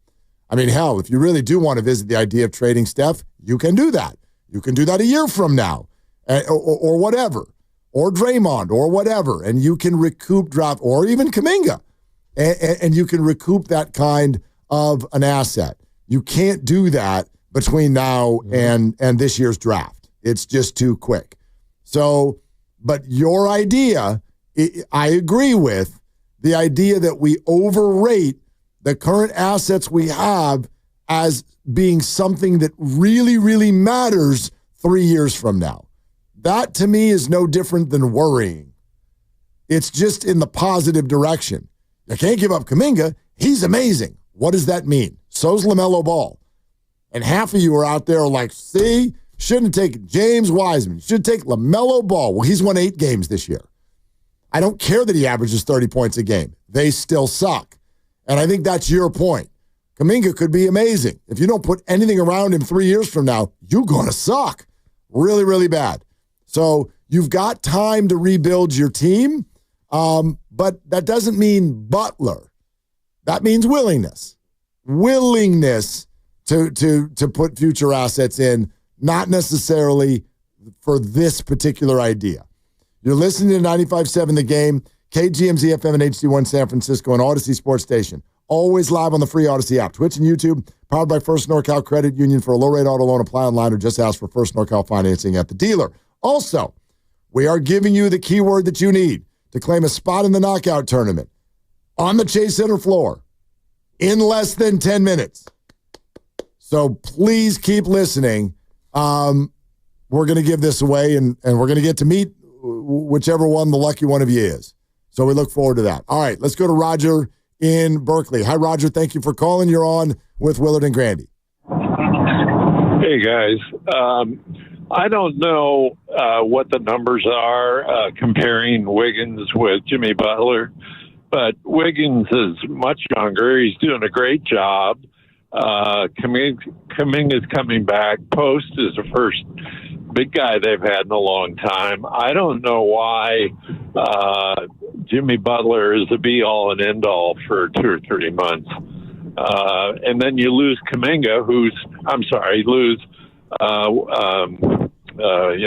I mean, hell, if you really do want to visit the idea of trading Steph, you can do that. You can do that a year from now or whatever, or Draymond or whatever, and you can recoup draft, or even Kuminga, and you can recoup that kind of an asset. You can't do that between now and this year's draft. It's just too quick. So, but your idea, I agree with, the idea that we overrate the current assets we have as being something that really, really matters 3 years from now. That, to me, is no different than worrying. It's just in the positive direction. You can't give up Kuminga. He's amazing. What does that mean? So's LaMelo Ball. And half of you are out there like, see, shouldn't have taken James Wiseman. Should take LaMelo Ball. Well, he's won 8 games this year. I don't care that he averages 30 points a game. They still suck. And I think that's your point. Kuminga could be amazing. If you don't put anything around him 3 years from now, you're going to suck really, really bad. So you've got time to rebuild your team, but that doesn't mean Butler. That means willingness. Willingness to put future assets in, not necessarily for this particular idea. You're listening to 95.7 The Game, KGMZ FM and HD1 San Francisco, and Odyssey Sports Station. Always live on the free Odyssey app. Twitch and YouTube, powered by First NorCal Credit Union. For a low-rate auto loan, apply online or just ask for First NorCal financing at the dealer. Also, we are giving you the keyword that you need to claim a spot in the knockout tournament on the Chase Center floor in less than 10 minutes. So please keep listening. We're going to give this away, and we're going to get to meet whichever one the lucky one of you is. So we look forward to that. All right, let's go to Roger in Berkeley. Hi, Roger. Thank you for calling. You're on with Willard and Grandy. Hey, guys. I don't know what the numbers are comparing Wiggins with Jimmy Butler, but Wiggins is much younger. He's doing a great job. Kuminga's coming back. Post is the first big guy they've had in a long time. I don't know why Jimmy Butler is the be-all and end-all for 2 or 3 months. And then you lose Kuminga, lose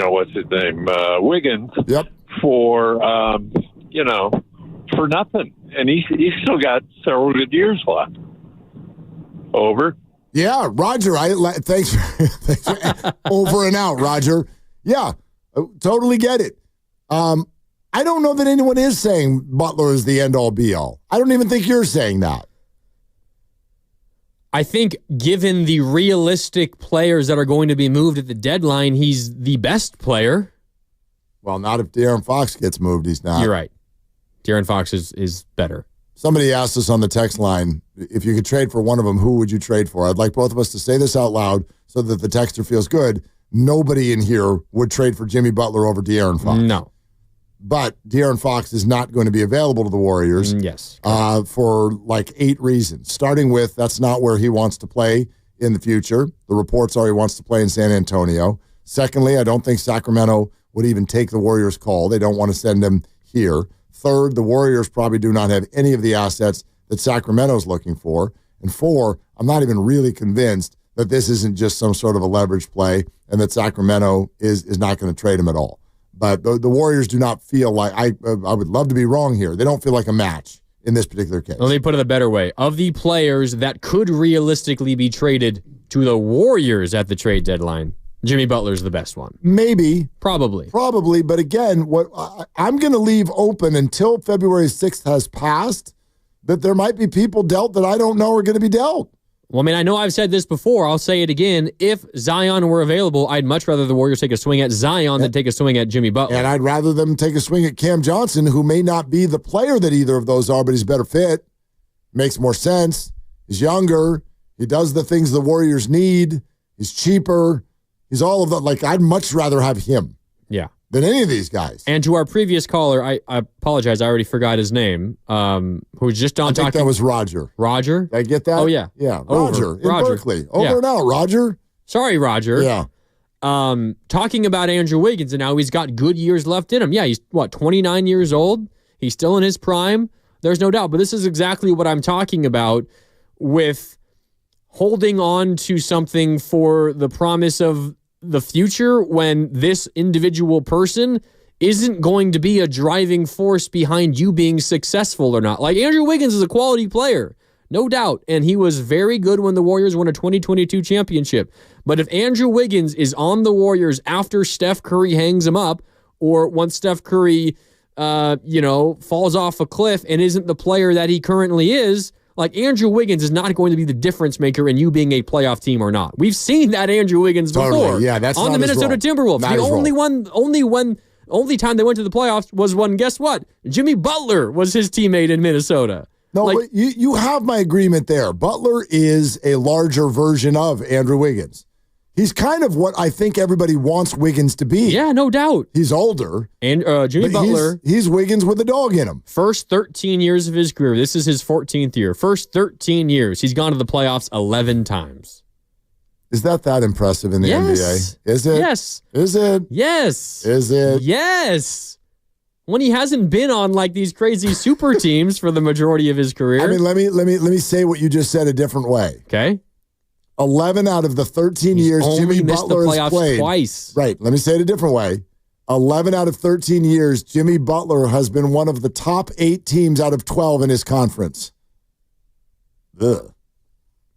what's his name? Wiggins. Yep. For nothing. And he's still got several good years left. Over. Yeah, Roger, thanks for over and out, Roger. Yeah, totally get it. I don't know that anyone is saying Butler is the end-all, be-all. I don't even think you're saying that. I think given the realistic players that are going to be moved at the deadline, he's the best player. Well, not if De'Aaron Fox gets moved, he's not. You're right. De'Aaron Fox is better. Somebody asked us on the text line, if you could trade for one of them, who would you trade for? I'd like both of us to say this out loud so that the texter feels good. Nobody in here would trade for Jimmy Butler over De'Aaron Fox. No. But De'Aaron Fox is not going to be available to the Warriors. Yes. For like 8 reasons. Starting with, that's not where he wants to play in the future. The reports are he wants to play in San Antonio. Secondly, I don't think Sacramento would even take the Warriors' call. They don't want to send him here. Third, the Warriors probably do not have any of the assets that Sacramento's looking for. And 4, I'm not even really convinced that this isn't just some sort of a leverage play and that Sacramento is not going to trade him at all. But the Warriors do not feel like, I would love to be wrong here, they don't feel like a match in this particular case. Let me put it a better way. Of the players that could realistically be traded to the Warriors at the trade deadline, Jimmy Butler's the best one. Maybe. Probably. But again, what I'm going to leave open until February 6th has passed, that there might be people dealt that I don't know are going to be dealt. Well, I mean, I know I've said this before. I'll say it again. If Zion were available, I'd much rather the Warriors take a swing at Zion than take a swing at Jimmy Butler. And I'd rather them take a swing at Cam Johnson, who may not be the player that either of those are, but he's a better fit. Makes more sense. He's younger. He does the things the Warriors need. He's cheaper. He's all of that. Like, I'd much rather have him. Yeah. Than any of these guys. And to our previous caller, I apologize, I already forgot his name, who was just on talking. I think that was Roger. Roger? Did I get that? Oh, yeah. Yeah, Roger in Berkeley. Over and out, Roger. Sorry, Roger. Yeah. Talking about Andrew Wiggins, and now he's got good years left in him. Yeah, he's, 29 years old? He's still in his prime. There's no doubt. But this is exactly what I'm talking about with holding on to something for the promise of the future when this individual person isn't going to be a driving force behind you being successful or not. Like, Andrew Wiggins is a quality player, no doubt, and he was very good when the Warriors won a 2022 championship. But if Andrew Wiggins is on the Warriors after Steph Curry hangs him up, or once Steph Curry, falls off a cliff and isn't the player that he currently is, like, Andrew Wiggins is not going to be the difference maker in you being a playoff team or not. We've seen that Andrew Wiggins before. Yeah, that's on the Minnesota Timberwolves. Not The only time they went to the playoffs was when, guess what? Jimmy Butler was his teammate in Minnesota. No, but you have my agreement there. Butler is a larger version of Andrew Wiggins. He's kind of what I think everybody wants Wiggins to be. Yeah, no doubt. He's older. And Jimmy Butler. He's Wiggins with a dog in him. First 13 years of his career. This is his 14th year. First 13 years. He's gone to the playoffs 11 times. Is that impressive in the NBA? Is it? Yes. Is it? Yes. Is it? Yes. When he hasn't been on like these crazy super teams for the majority of his career. I mean, let me say what you just said a different way. Okay. 11 out of the 13 years Jimmy Butler has played twice. Right. Let me say it a different way. 11 out of 13 years, Jimmy Butler has been one of the top 8 teams out of 12 in his conference. Ugh.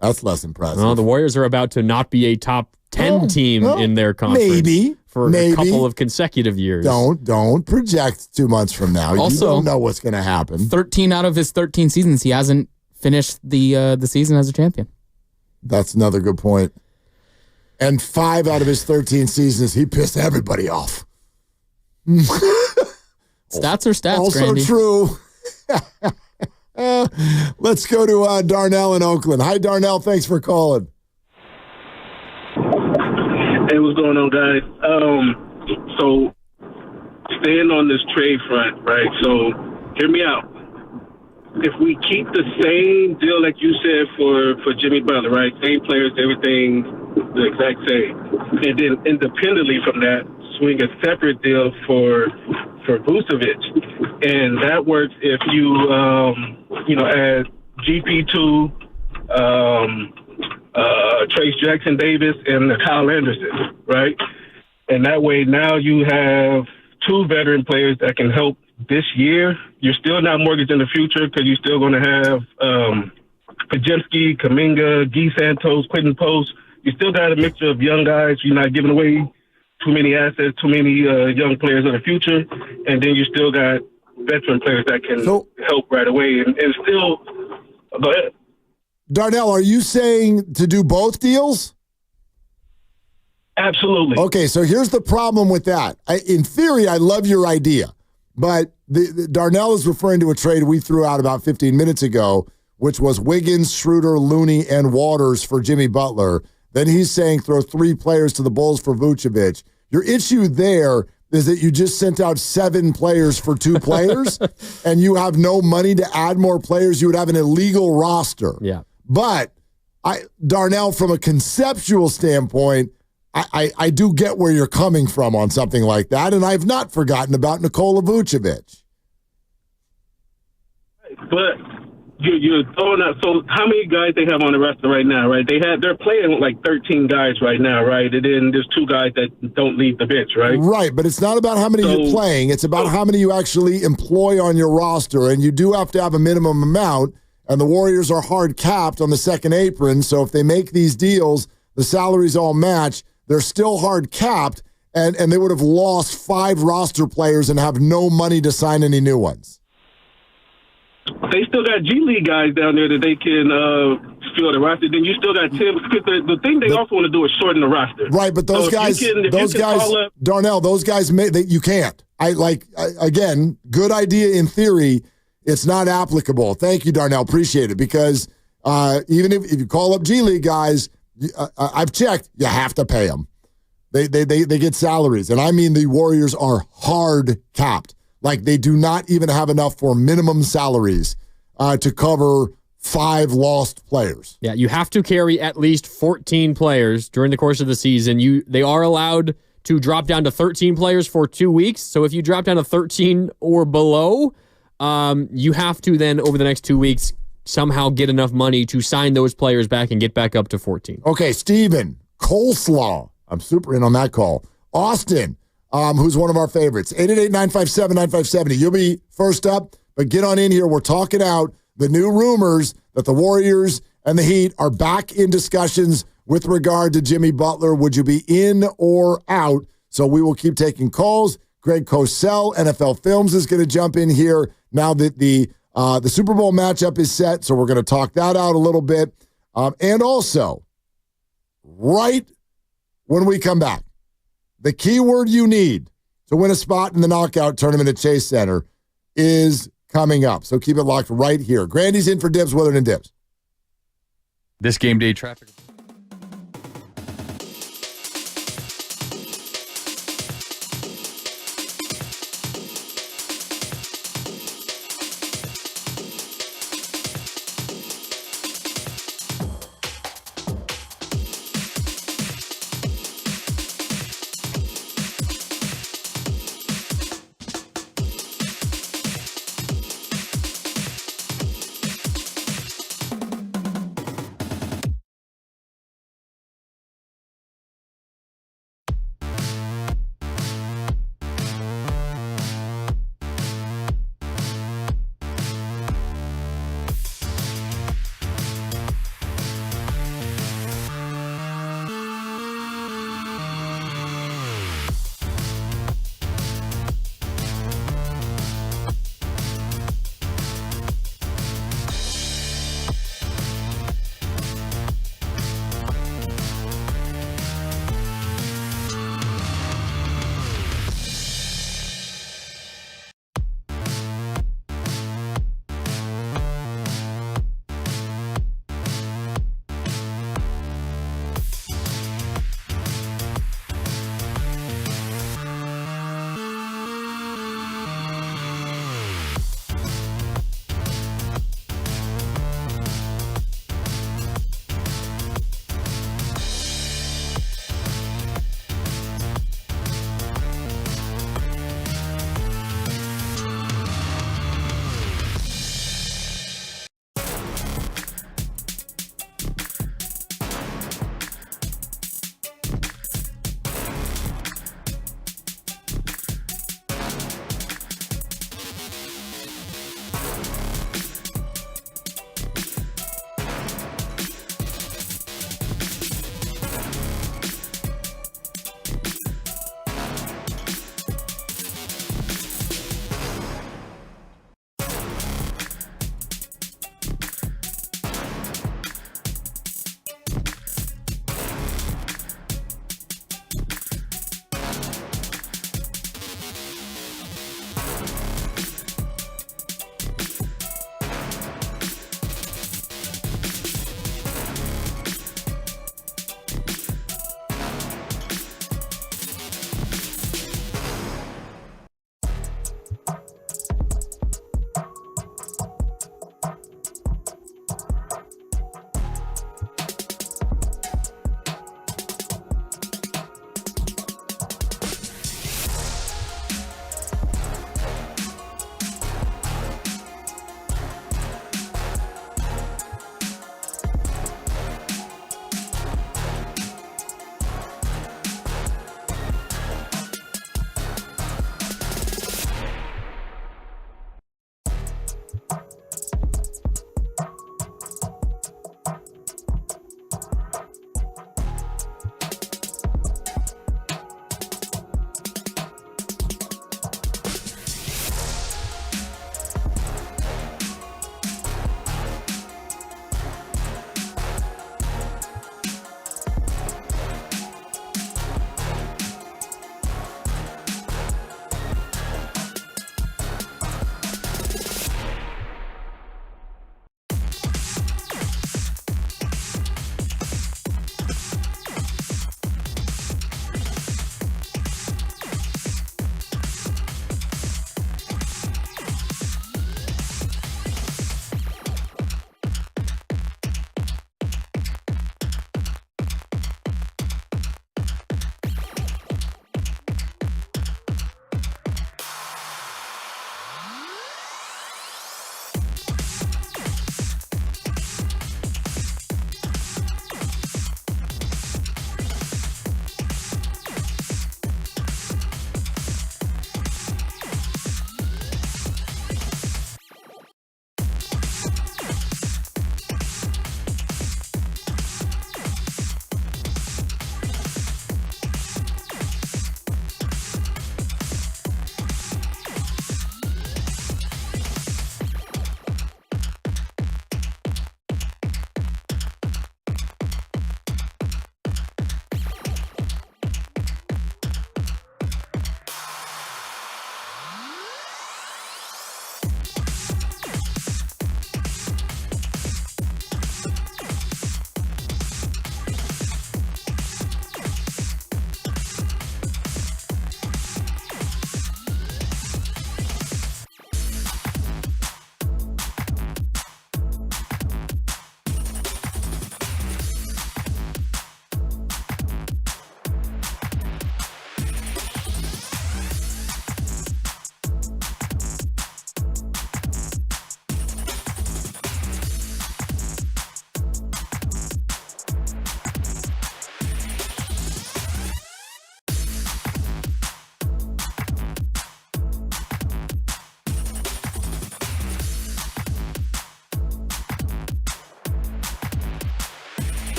That's less impressive. Well, the Warriors are about to not be a top 10 team in their conference. Maybe. For a couple of consecutive years. Don't project 2 months from now. Also, you don't know what's going to happen. 13 out of his 13 seasons, he hasn't finished the season as a champion. That's another good point. And 5 out of his 13 seasons, he pissed everybody off. Stats are stats, also Grandy. True. Let's go to Darnell in Oakland. Hi, Darnell. Thanks for calling. Hey, what's going on, guys? So, staying on this trade front, right? So, hear me out. If we keep the same deal like you said for Jimmy Butler, right? Same players, everything the exact same. And then independently from that, swing a separate deal for Vucevic. And that works if you, add GP2, Trace Jackson Davis, and Kyle Anderson, right? And that way now you have 2 veteran players that can help this year. You're still not mortgaged in the future because you're still going to have Pajemski, Kuminga, Guy Santos, Quentin Post. You still got a mixture of young guys. You're not giving away too many assets, too many young players of the future, and then you still got veteran players that can help right away. And still, go ahead. Darnell, are you saying to do both deals? Absolutely. Okay, so here's the problem with that. In theory, I love your idea, but Darnell is referring to a trade we threw out about 15 minutes ago, which was Wiggins, Schroeder, Looney, and Waters for Jimmy Butler. Then he's saying throw 3 players to the Bulls for Vucevic. Your issue there is that you just sent out 7 players for 2 players, and you have no money to add more players. You would have an illegal roster. Yeah. But, Darnell, from a conceptual standpoint, I do get where you're coming from on something like that, and I've not forgotten about Nikola Vucevic. But you're throwing out. So how many guys they have on the roster right now? Right, they're playing with like 13 guys right now. Right, and then there's 2 guys that don't leave the bench. Right. Right, but it's not about how many you're playing. It's about how many you actually employ on your roster, and you do have to have a minimum amount. And the Warriors are hard capped on the second apron. So if they make these deals, the salaries all match. They're still hard capped, and they would have lost 5 roster players and have no money to sign any new ones. They still got G League guys down there that they can fill the roster. Then you still got Tim. Because the thing they also want to do is shorten the roster. Right, but those guys, Darnell, those guys, you can't. Again, good idea in theory. It's not applicable. Thank you, Darnell. Appreciate it. Because even if you call up G League guys, I've checked, you have to pay them. They get salaries. And I mean the Warriors are hard capped. Like they do not even have enough for minimum salaries to cover 5 lost players. Yeah, you have to carry at least 14 players during the course of the season. They are allowed to drop down to 13 players for 2 weeks. So if you drop down to 13 or below, you have to then, over the next 2 weeks, somehow get enough money to sign those players back and get back up to 14. Okay, Steven, Coleslaw. I'm super in on that call. Austin, who's one of our favorites. 888-957-9570. You'll be first up, but get on in here. We're talking out the new rumors that the Warriors and the Heat are back in discussions with regard to Jimmy Butler. Would you be in or out? So we will keep taking calls. Greg Cosell, NFL Films, is going to jump in here now that the Super Bowl matchup is set, so we're going to talk that out a little bit. And also, right when we come back, the key word you need to win a spot in the knockout tournament at Chase Center is coming up. So keep it locked right here. Grandy's in for Dibs, Willard and Dibs. This game day traffic.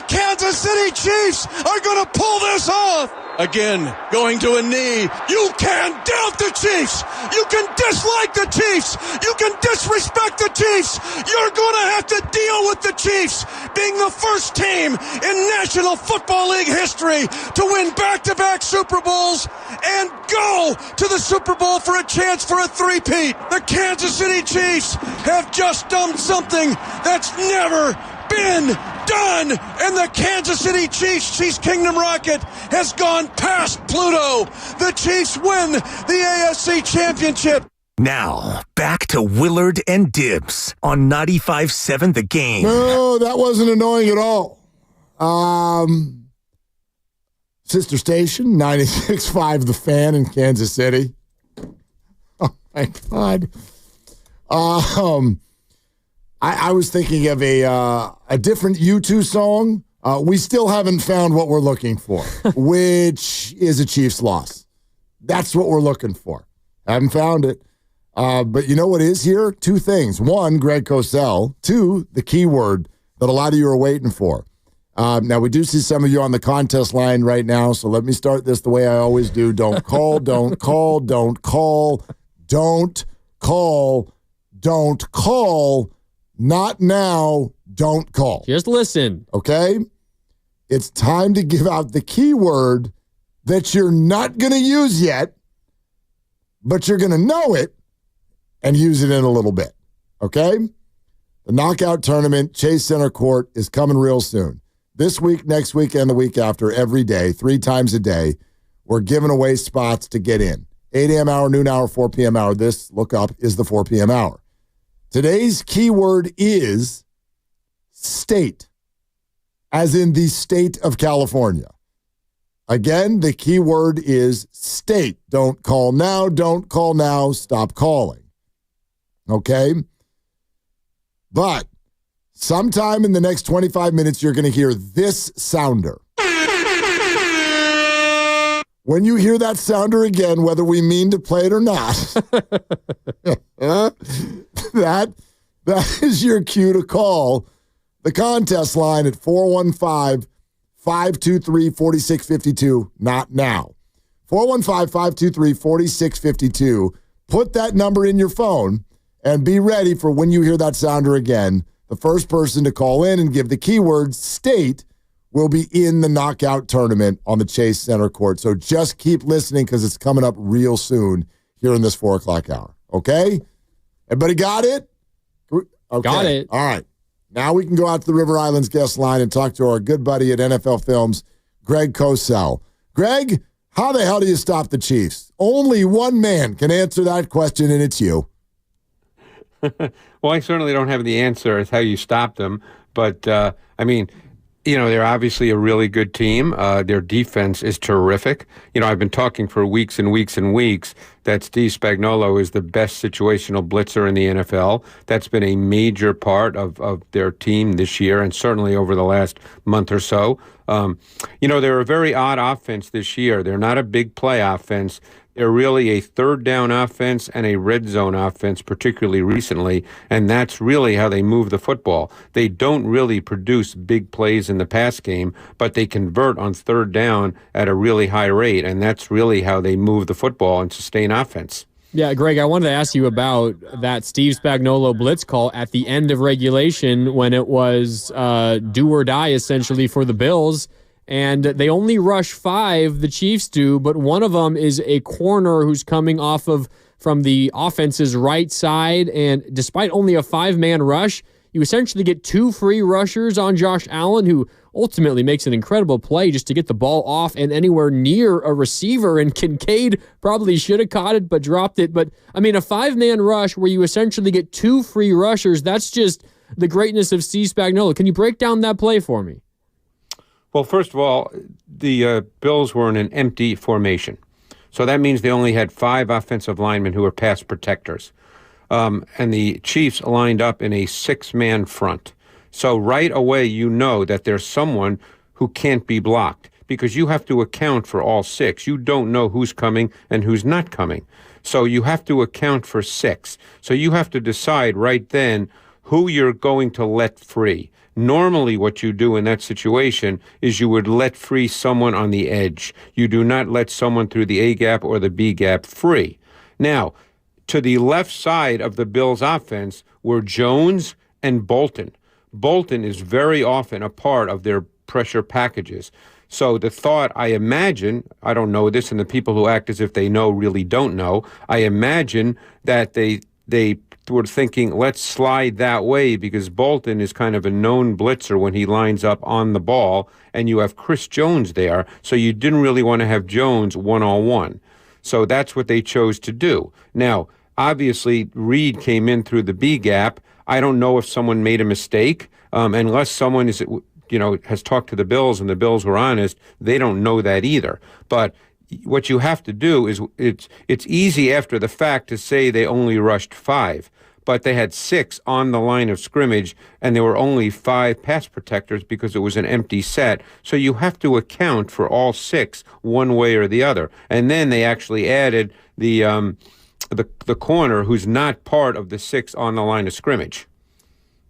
Kansas City Chiefs are going to pull this off. Again, going to a knee. You can't doubt the Chiefs. You can dislike the Chiefs. You can disrespect the Chiefs. You're going to have to deal with the Chiefs being the first team in National Football League history to win back-to-back Super Bowls and go to the Super Bowl for a chance for a three-peat. The Kansas City Chiefs have just done something that's never been done, and the Kansas City Chiefs Kingdom rocket has gone past Pluto. The Chiefs win the AFC Championship. Now, back to Willard and Dibs on 95.7 The Game. No, that wasn't annoying at all. Sister station, 96.5 The Fan in Kansas City. Oh, my God. I was thinking of a different U2 song. We still haven't found what we're looking for, which is a Chiefs loss. That's what we're looking for. Haven't found it. But you know what is here? Two things. One, Greg Cosell. Two, the keyword that a lot of you are waiting for. Now, we do see some of you on the contest line right now, so let me start this the way I always do. Don't call, don't call, don't call, don't call, don't call. Not now, don't call. Just listen. Okay? It's time to give out the keyword that you're not going to use yet, but you're going to know it and use it in a little bit. Okay? The knockout tournament, Chase Center Court, is coming real soon. This week, next week, and the week after, every day, 3 times a day, we're giving away spots to get in. 8 a.m. hour, noon hour, 4 p.m. hour. This, look up, is the 4 p.m. hour. Today's keyword is state, as in the state of California. Again, the keyword is state. Don't call now, stop calling. Okay? But sometime in the next 25 minutes, you're going to hear this sounder. When you hear that sounder again, whether we mean to play it or not, that is your cue to call the contest line at 415-523-4652, not now. 415-523-4652. Put that number in your phone and be ready for when you hear that sounder again. The first person to call in and give the keyword state will be in the knockout tournament on the Chase Center Court. So just keep listening because it's coming up real soon here in this 4 o'clock hour. Okay? Everybody got it? Okay. Got it. All right. Now we can go out to the River Islands guest line and talk to our good buddy at NFL Films, Greg Cosell. Greg, how the hell do you stop the Chiefs? Only one man can answer that question, and it's you. Well, I certainly don't have the answer as how you stop them. But, I mean, you know, they're obviously a really good team. Their defense is terrific. You know, I've been talking for weeks and weeks and weeks that Steve Spagnuolo is the best situational blitzer in the NFL. That's been a major part of their team this year and certainly over the last month or so. You know, they're a very odd offense this year. They're not a big play offense. They're really a third down offense and a red zone offense, particularly recently, and that's really how they move the football. They don't really produce big plays in the pass game, but they convert on third down at a really high rate, and that's really how they move the football and sustain offense. Yeah, Greg, I wanted to ask you about that Steve Spagnuolo blitz call at the end of regulation when it was do or die, essentially, for the Bills. And they only rush 5, the Chiefs do, but one of them is a corner who's coming from the offense's right side. And despite only a 5-man rush, you essentially get 2 free rushers on Josh Allen, who ultimately makes an incredible play just to get the ball off and anywhere near a receiver. And Kincaid probably should have caught it, but dropped it. But, I mean, a 5-man rush where you essentially get 2 free rushers, that's just the greatness of Steve Spagnuolo. Can you break down that play for me? Well, first of all, the Bills were in an empty formation. So that means they only had 5 offensive linemen who were pass protectors. And the Chiefs lined up in a 6-man front. So right away, you know that there's someone who can't be blocked because you have to account for all 6. You don't know who's coming and who's not coming. So you have to account for 6. So you have to decide right then who you're going to let free. Normally, what you do in that situation is you would let free someone on the edge. You do not let someone through the A gap or the B gap free. Now, to the left side of the Bills' offense were Jones and Bolton. Bolton is very often a part of their pressure packages. So the thought, I imagine, I don't know this, and the people who act as if they know really don't know, I imagine that they were thinking, let's slide that way because Bolton is kind of a known blitzer when he lines up on the ball, and you have Chris Jones there, so you didn't really want to have Jones one-on-one. So that's what they chose to do. Now, obviously, Reid came in through the B gap. I don't know if someone made a mistake, unless someone has talked to the Bills and the Bills were honest. They don't know that either. But what you have to do is it's easy after the fact to say they only rushed 5, but they had 6 on the line of scrimmage, and there were only 5 pass protectors because it was an empty set. So you have to account for all 6 one way or the other. And then they actually added the corner who's not part of the 6 on the line of scrimmage.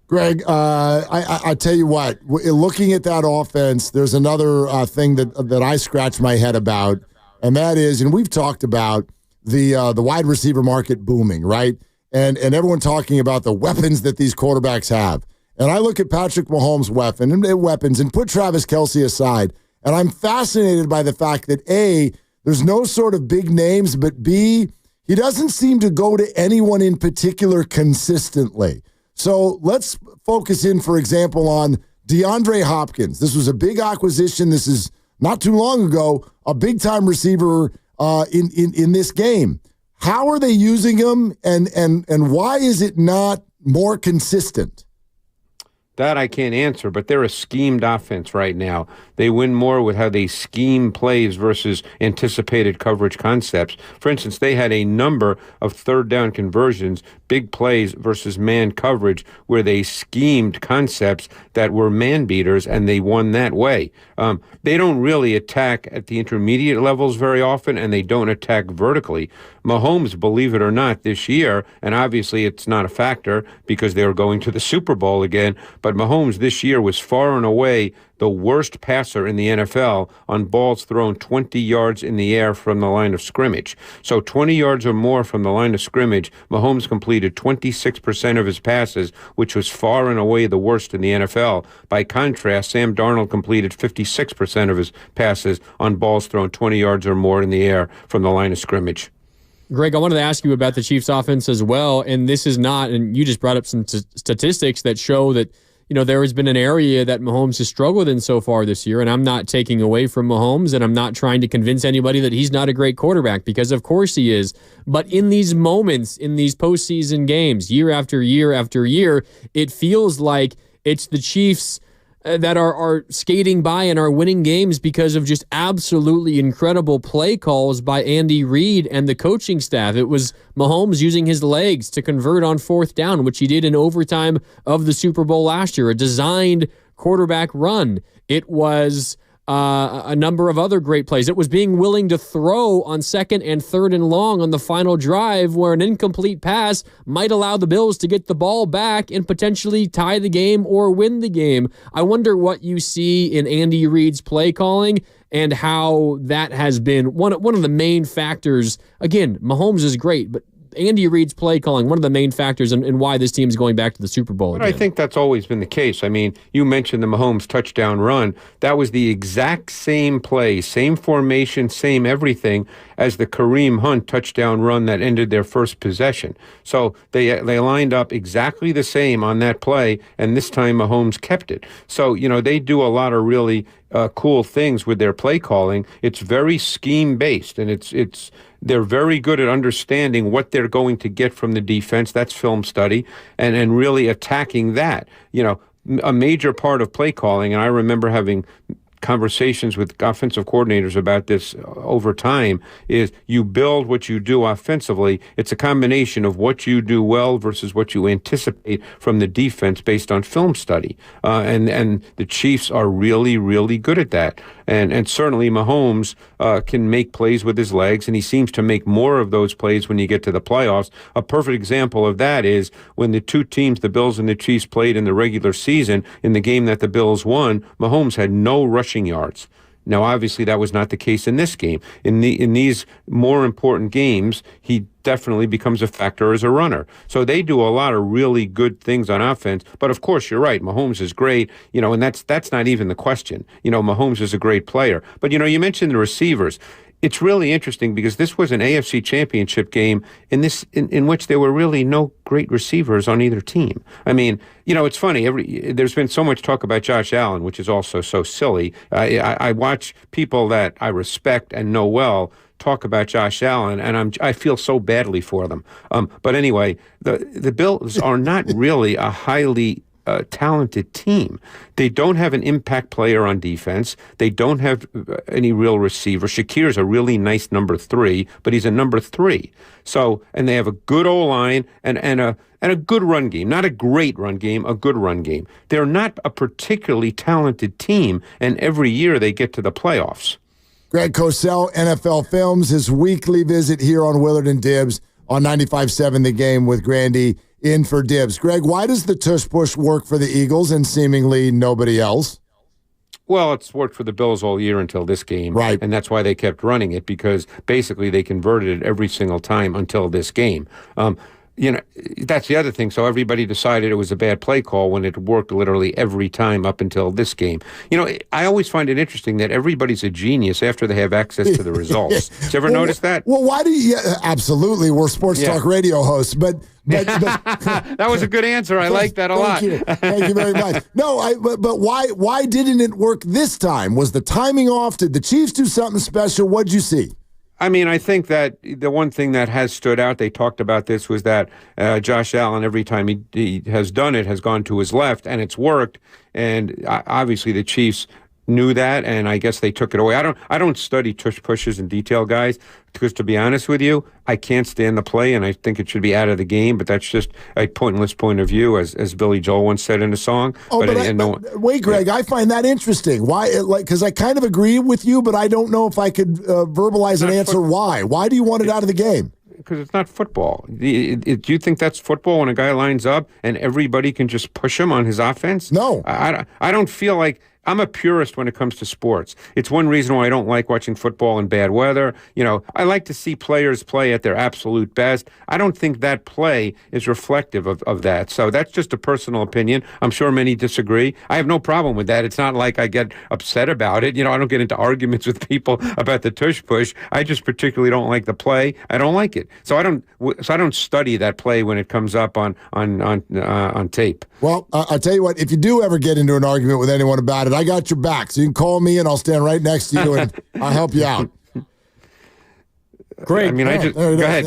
Greg, I tell you what, looking at that offense, there's another thing that I scratch my head about, and that is, and we've talked about the wide receiver market booming, right? And everyone talking about the weapons that these quarterbacks have. And I look at Patrick Mahomes' weapons and put Travis Kelce aside, and I'm fascinated by the fact that A, there's no sort of big names, but B, he doesn't seem to go to anyone in particular consistently. So let's focus in, for example, on DeAndre Hopkins. This was a big acquisition. This is not too long ago, a big-time receiver in this game. How are they using him, and why is it not more consistent? That I can't answer, but they're a schemed offense right now. They win more with how they scheme plays versus anticipated coverage concepts. For instance, they had a number of third down conversions, big plays versus man coverage, where they schemed concepts that were man beaters, and they won that way. They don't really attack at the intermediate levels very often, and they don't attack vertically. Mahomes, believe it or not, this year, and obviously it's not a factor because they were going to the Super Bowl again, but Mahomes this year was far and away the worst passer in the NFL on balls thrown 20 yards in the air from the line of scrimmage. So 20 yards or more from the line of scrimmage, Mahomes completed 26% of his passes, which was far and away the worst in the NFL. By contrast, Sam Darnold completed 56% of his passes on balls thrown 20 yards or more in the air from the line of scrimmage. Greg, I wanted to ask you about the Chiefs offense as well, and this is not, and you just brought up some statistics that show that, there has been an area that Mahomes has struggled in so far this year, and I'm not taking away from Mahomes, and I'm not trying to convince anybody that he's not a great quarterback, because of course he is. But in these moments, in these postseason games, year after year after year, it feels like it's the Chiefs that are skating by and are winning games because of just absolutely incredible play calls by Andy Reid and the coaching staff. It was Mahomes using his legs to convert on 4th down, which he did in overtime of the Super Bowl last year, a designed quarterback run. It was a number of other great plays. It was being willing to throw on 2nd and 3rd and long on the final drive where an incomplete pass might allow the Bills to get the ball back and potentially tie the game or win the game. I wonder what you see in Andy Reid's play calling and how that has been one of the main factors. Again, Mahomes is great, but Andy Reid's play calling, one of the main factors in why this team is going back to the Super Bowl again. I think that's always been the case. I mean, you mentioned the Mahomes touchdown run. That was the exact same play, same formation, same everything as the Kareem Hunt touchdown run that ended their first possession. So they lined up exactly the same on that play, and this time Mahomes kept it. So, they do a lot of really cool things with their play calling. It's very scheme-based, and they're very good at understanding what they're going to get from the defense. That's film study, and really attacking that. A major part of play calling, and I remember having conversations with offensive coordinators about this over time is you build what you do offensively. It's a combination of what you do well versus what you anticipate from the defense based on film study. And the Chiefs are really, really good at that. And certainly Mahomes can make plays with his legs, and he seems to make more of those plays when you get to the playoffs. A perfect example of that is when the two teams, the Bills and the Chiefs, played in the regular season. In the game that the Bills won, Mahomes had no rushing yards. Now, obviously, that was not the case in this game. In these more important games, he definitely becomes a factor as a runner. So they do a lot of really good things on offense. But of course, you're right. Mahomes is great, and that's not even the question. Mahomes is a great player. But you mentioned the receivers. It's really interesting because this was an AFC championship game in which there were really no great receivers on either team. I mean, it's funny. There's been so much talk about Josh Allen, which is also so silly. I watch people that I respect and know well talk about Josh Allen, and I feel so badly for them. But anyway, the Bills are not really a highly talented team. They don't have an impact player on defense. They don't have any real receiver. Shakir's a really nice number 3, but he's a number 3. So, and they have a good O-line and a good run game. Not a great run game, a good run game. They're not a particularly talented team, and every year they get to the playoffs. Greg Cosell, NFL Films, his weekly visit here on Willard and Dibbs on 95.7 The Game with Grandy in for Dibbs. Greg, why does the tush push work for the Eagles and seemingly nobody else? Well, it's worked for the Bills all year until this game. Right. And that's why they kept running it, because basically they converted it every single time until this game. That's the other thing. So everybody decided it was a bad play call when it worked literally every time up until this game. I always find it interesting that everybody's a genius after they have access to the results. Did you ever notice that? Well, why do you? Absolutely. We're sports talk radio hosts, but that was a good answer. I like that a lot. Thank you very much. No, but why didn't it work this time? Was the timing off? Did the Chiefs do something special? What'd you see? I mean, I think that the one thing that has stood out, they talked about this, was that Josh Allen, every time he has done it, has gone to his left, and it's worked. And obviously the Chiefs knew that, and I guess they took it away. I don't study tush pushes in detail, guys, because to be honest with you, I can't stand the play, and I think it should be out of the game. But that's just a pointless point of view, as Billy Joel once said in a song. Wait, Greg, I find that interesting. Why? Because I kind of agree with you, but I don't know if I could verbalize an answer. Why? Why do you want it out of the game? Because it's not football. Do you think that's football when a guy lines up and everybody can just push him on his offense? No. I don't feel like. I'm a purist when it comes to sports. It's one reason why I don't like watching football in bad weather. I like to see players play at their absolute best. I don't think that play is reflective of that. So that's just a personal opinion. I'm sure many disagree. I have no problem with that. It's not like I get upset about it. I don't get into arguments with people about the tush push. I just particularly don't like the play. I don't like it. So I don't study that play when it comes up on tape. Well, I'll tell you what, if you do ever get into an argument with anyone about it, I got your back. So you can call me and I'll stand right next to you and I'll help you out. Great. I mean, go ahead.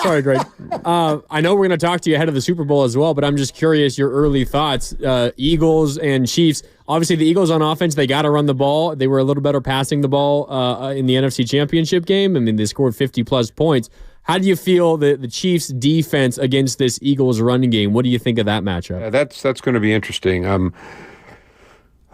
Sorry, Greg. I know we're going to talk to you ahead of the Super Bowl as well, but I'm just curious your early thoughts. Eagles and Chiefs. Obviously, the Eagles on offense, they got to run the ball. They were a little better passing the ball in the NFC Championship game. I mean, they scored 50-plus points. How do you feel the Chiefs' defense against this Eagles running game? What do you think of that matchup? Yeah, that's going to be interesting.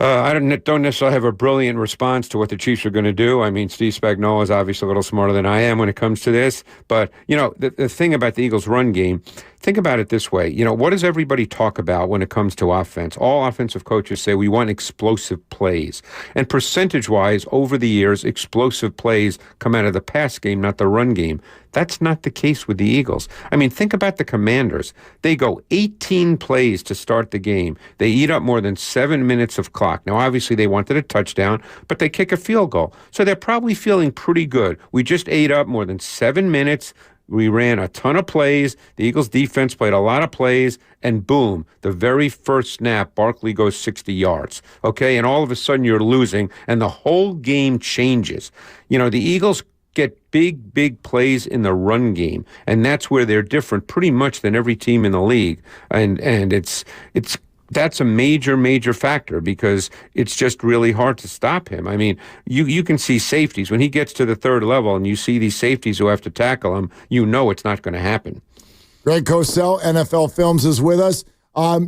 I don't necessarily have a brilliant response to what the Chiefs are going to do. I mean, Steve Spagnuolo is obviously a little smarter than I am when it comes to this. But, the thing about the Eagles' run game, think about it this way. What does everybody talk about when it comes to offense? All offensive coaches say we want explosive plays. And percentage-wise, over the years, explosive plays come out of the pass game, not the run game. That's not the case with the Eagles. I mean, think about the Commanders. They go 18 plays to start the game. They eat up more than 7 minutes of clock. Now, obviously, they wanted a touchdown, but they kick a field goal. So they're probably feeling pretty good. We just ate up more than 7 minutes. We ran a ton of plays. The Eagles defense played a lot of plays, and boom, the very first snap, Barkley goes 60 yards. Okay, and all of a sudden you're losing, and the whole game changes. The Eagles get big plays in the run game, and that's where they're different pretty much than every team in the league. And it's that's a major, major factor because it's just really hard to stop him. I mean, you can see safeties. When he gets to the third level and you see these safeties who have to tackle him, you know it's not going to happen. Greg Cosell, NFL Films, is with us.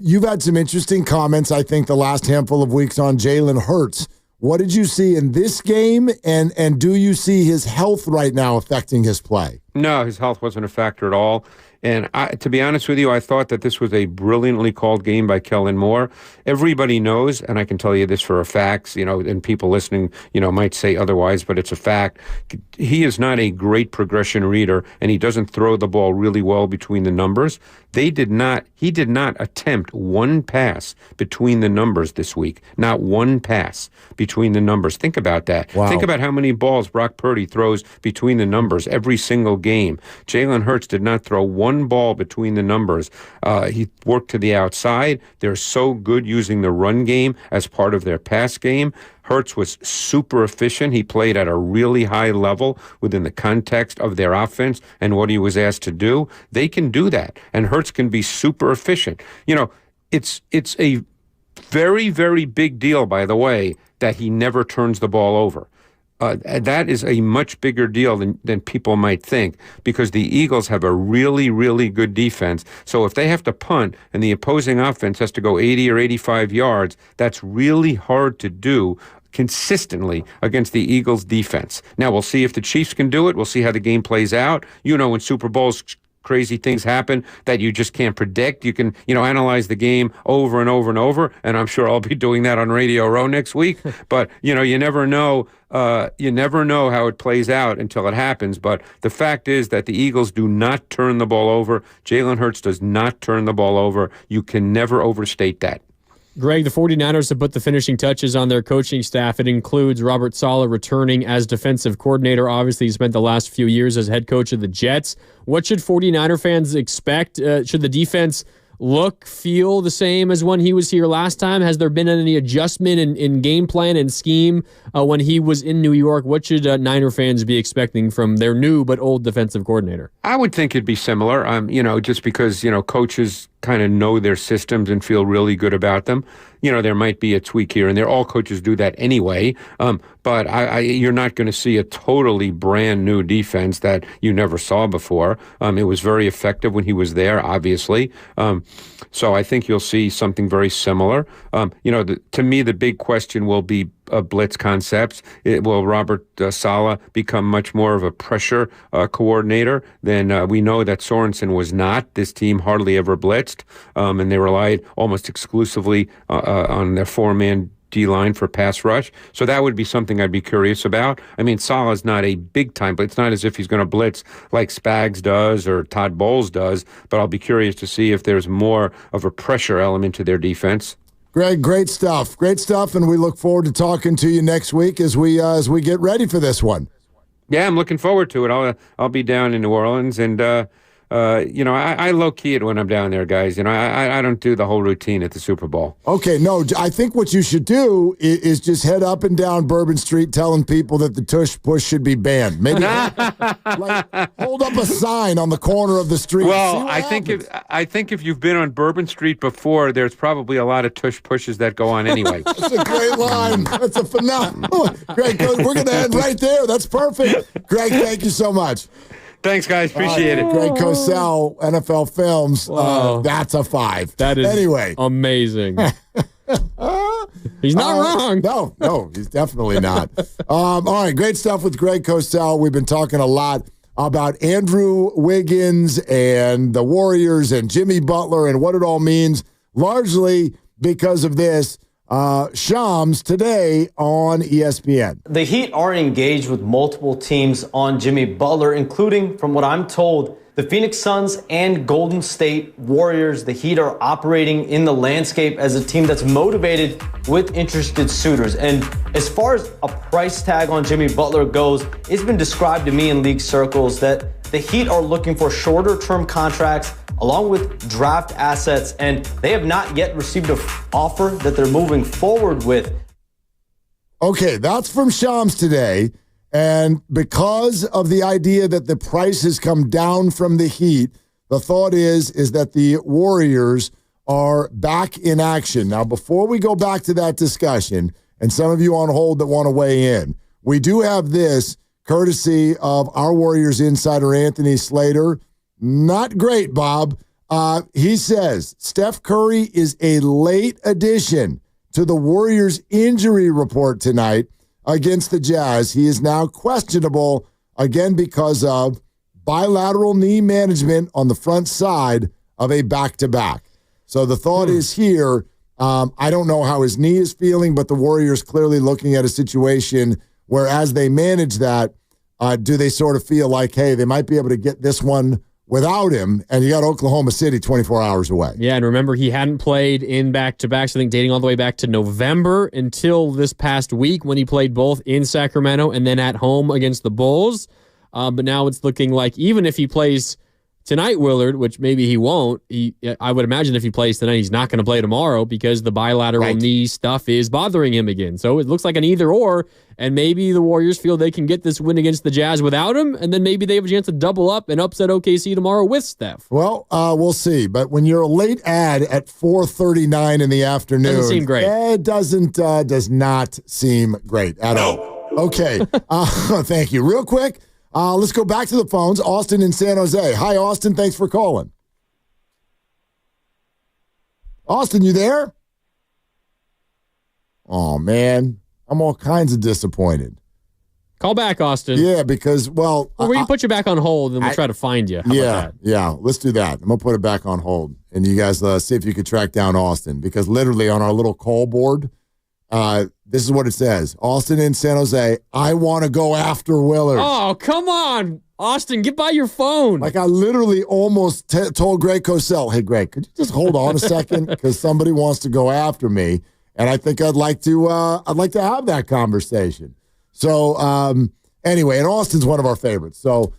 You've had some interesting comments, I think, the last handful of weeks on Jalen Hurts. What did you see in this game, and do you see his health right now affecting his play? No, his health wasn't a factor at all. And to be honest with you, I thought that this was a brilliantly called game by Kellen Moore. Everybody knows, and I can tell you this for a fact, and people listening, might say otherwise, but it's a fact. He is not a great progression reader, and he doesn't throw the ball really well between the numbers. He did not attempt one pass between the numbers this week. Not one pass between the numbers. Think about that. Wow. Think about how many balls Brock Purdy throws between the numbers every single game. Jalen Hurts did not throw one ball between the numbers. He worked to the outside. They're so good using the run game as part of their pass game. Hurts was super efficient. He played at a really high level within the context of their offense and what he was asked to do. They can do that, and Hurts can be super efficient. It's a very, very big deal, by the way, that he never turns the ball over. That is a much bigger deal than people might think because the Eagles have a really, really good defense. So if they have to punt and the opposing offense has to go 80 or 85 yards, that's really hard to do consistently against the Eagles defense. Now, we'll see if the Chiefs can do it. We'll see how the game plays out. In Super Bowls, crazy things happen that you just can't predict. You can, analyze the game over and over and over, and I'm sure I'll be doing that on Radio Row next week. But, you never know. You never know how it plays out until it happens. But the fact is that the Eagles do not turn the ball over. Jalen Hurts does not turn the ball over. You can never overstate that. Greg, the 49ers have put the finishing touches on their coaching staff. It includes Robert Saleh returning as defensive coordinator. Obviously, he spent the last few years as head coach of the Jets. What should 49er fans expect? Should the defense look, feel the same as when he was here last time? Has there been any adjustment in game plan and scheme when he was in New York? What should Niner fans be expecting from their new but old defensive coordinator? I would think it'd be similar, just because, coaches kind of know their systems and feel really good about them. There might be a tweak here and there. All coaches do that anyway. But you're not going to see a totally brand new defense that you never saw before. It was very effective when he was there, obviously. So I think you'll see something very similar. To me, the big question will be blitz concepts. Will Robert Saleh become much more of a pressure coordinator than we know that Sorensen was not? This team hardly ever blitzed, and they relied almost exclusively on their four-man D-line for pass rush. So that would be something I'd be curious about. I mean, Saleh's not a big-time blitz. It's not as if he's going to blitz like Spags does or Todd Bowles does, but I'll be curious to see if there's more of a pressure element to their defense. Greg, great stuff, and we look forward to talking to you next week as we get ready for this one. Yeah, I'm looking forward to it. I'll be down in New Orleans, and I low key it when I'm down there, guys. I don't do the whole routine at the Super Bowl. Okay, no, I think what you should do is just head up and down Bourbon Street telling people that the tush push should be banned. Maybe hold up a sign on the corner of the street. Well, I think if you've been on Bourbon Street before, there's probably a lot of tush pushes that go on anyway. That's a great line. That's a phenomenal. Greg, we're going to end right there. That's perfect. Greg, thank you so much. Thanks, guys. Appreciate it. Greg Cosell, NFL Films. That's a 5. That is amazing. He's not wrong. No, he's definitely not. All right, great stuff with Greg Cosell. We've been talking a lot about Andrew Wiggins and the Warriors and Jimmy Butler and what it all means, largely because of this. Shams today on ESPN. The Heat are engaged with multiple teams on Jimmy Butler, including, from what I'm told, the Phoenix Suns and Golden State Warriors. The Heat are operating in the landscape as a team that's motivated with interested suitors. And as far as a price tag on Jimmy Butler goes, it's been described to me in league circles that the Heat are looking for shorter-term contracts along with draft assets, and they have not yet received an offer that they're moving forward with. Okay, that's from Shams today, and because of the idea that the price has come down from the Heat, the thought is that the Warriors are back in action. Now, before we go back to that discussion, and some of you on hold that want to weigh in, we do have this courtesy of our Warriors insider, Anthony Slater. Not great, Bob. He says Steph Curry is a late addition to the Warriors injury report tonight against the Jazz. He is now questionable, again, because of bilateral knee management on the front side of a back-to-back. So the thought is here, I don't know how his knee is feeling, but the Warriors clearly looking at a situation where as they manage that, do they sort of feel like, hey, they might be able to get this one without him, and you got Oklahoma City 24 hours away. Yeah, and remember, he hadn't played in back-to-backs, I think dating all the way back to November until this past week when he played both in Sacramento and then at home against the Bulls. But now it's looking like even if he plays tonight, Willard, which maybe he won't, I would imagine if he plays tonight, he's not going to play tomorrow because the bilateral knee stuff is bothering him again. So it looks like an either-or, and maybe the Warriors feel they can get this win against the Jazz without him, and then maybe they have a chance to double up and upset OKC tomorrow with Steph. Well, we'll see. But when you're a late ad at 4:39 in the afternoon, doesn't seem great. It does not seem great at all. Okay. Thank you. Real quick, let's go back to the phones. Austin in San Jose. Hi, Austin. Thanks for calling. Austin, you there? Oh, man. I'm all kinds of disappointed. Call back, Austin. Yeah, because, well... we can put you back on hold, and we'll try to find you. How about that? Yeah, let's do that. I'm going to put it back on hold, and you guys see if you could track down Austin, because literally on our little call board, this is what it says. Austin in San Jose, I want to go after Willard. Oh, come on, Austin, get by your phone. Like I literally almost told Greg Cosell, hey, Greg, could you just hold on a second? Because somebody wants to go after me, and I think I'd like to have that conversation. So anyway, and Austin's one of our favorites. So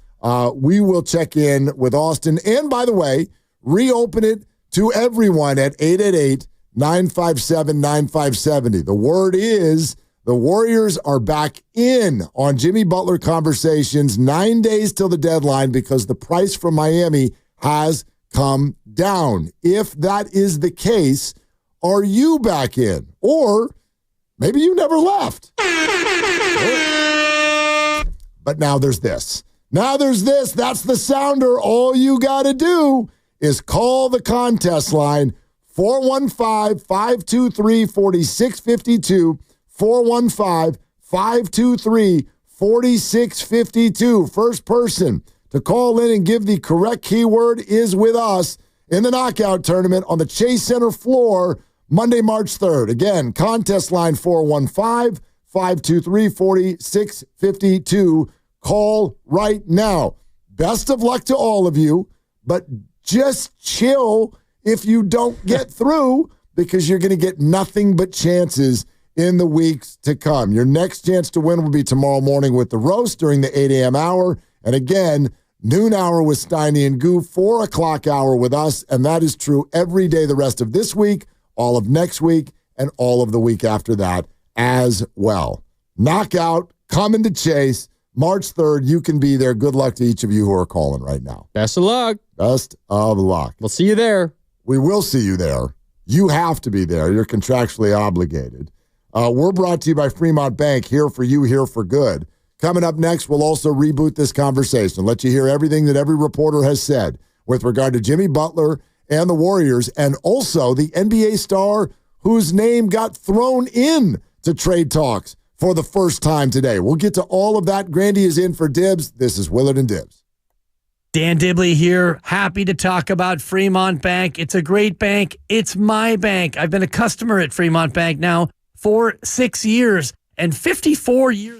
we will check in with Austin. And by the way, reopen it to everyone at 888-957-9570. The word is the Warriors are back in on Jimmy Butler conversations 9 days till the deadline because the price from Miami has come down. If that is the case, are you back in? Or maybe you never left. But now there's this. That's the sounder. All you got to do is call the contest line 415-523-4652. 415-523-4652. First person to call in and give the correct keyword is with us in the knockout tournament on the Chase Center floor Monday, March 3rd. Again, contest line 415-523-4652. Call right now. Best of luck to all of you, but just chill if you don't get through because you're going to get nothing but chances in the weeks to come. Your next chance to win will be tomorrow morning with the roast during the 8 a.m. hour. And again, noon hour with Steiny and Goo, 4 o'clock hour with us. And that is true every day the rest of this week, all of next week, and all of the week after that as well. Knockout, coming to Chase, March 3rd. You can be there. Good luck to each of you who are calling right now. Best of luck. Best of luck. We'll see you there. We will see you there. You have to be there. You're contractually obligated. We're brought to you by Fremont Bank, here for you, here for good. Coming up next, we'll also reboot this conversation, let you hear everything that every reporter has said with regard to Jimmy Butler and the Warriors, and also the NBA star whose name got thrown in to trade talks for the first time today. We'll get to all of that. Grandy is in for Dibs. This is Willard and Dibs. Dan Dibley here. Happy to talk about Fremont Bank. It's a great bank. It's my bank. I've been a customer at Fremont Bank now for 6 years and 54 years.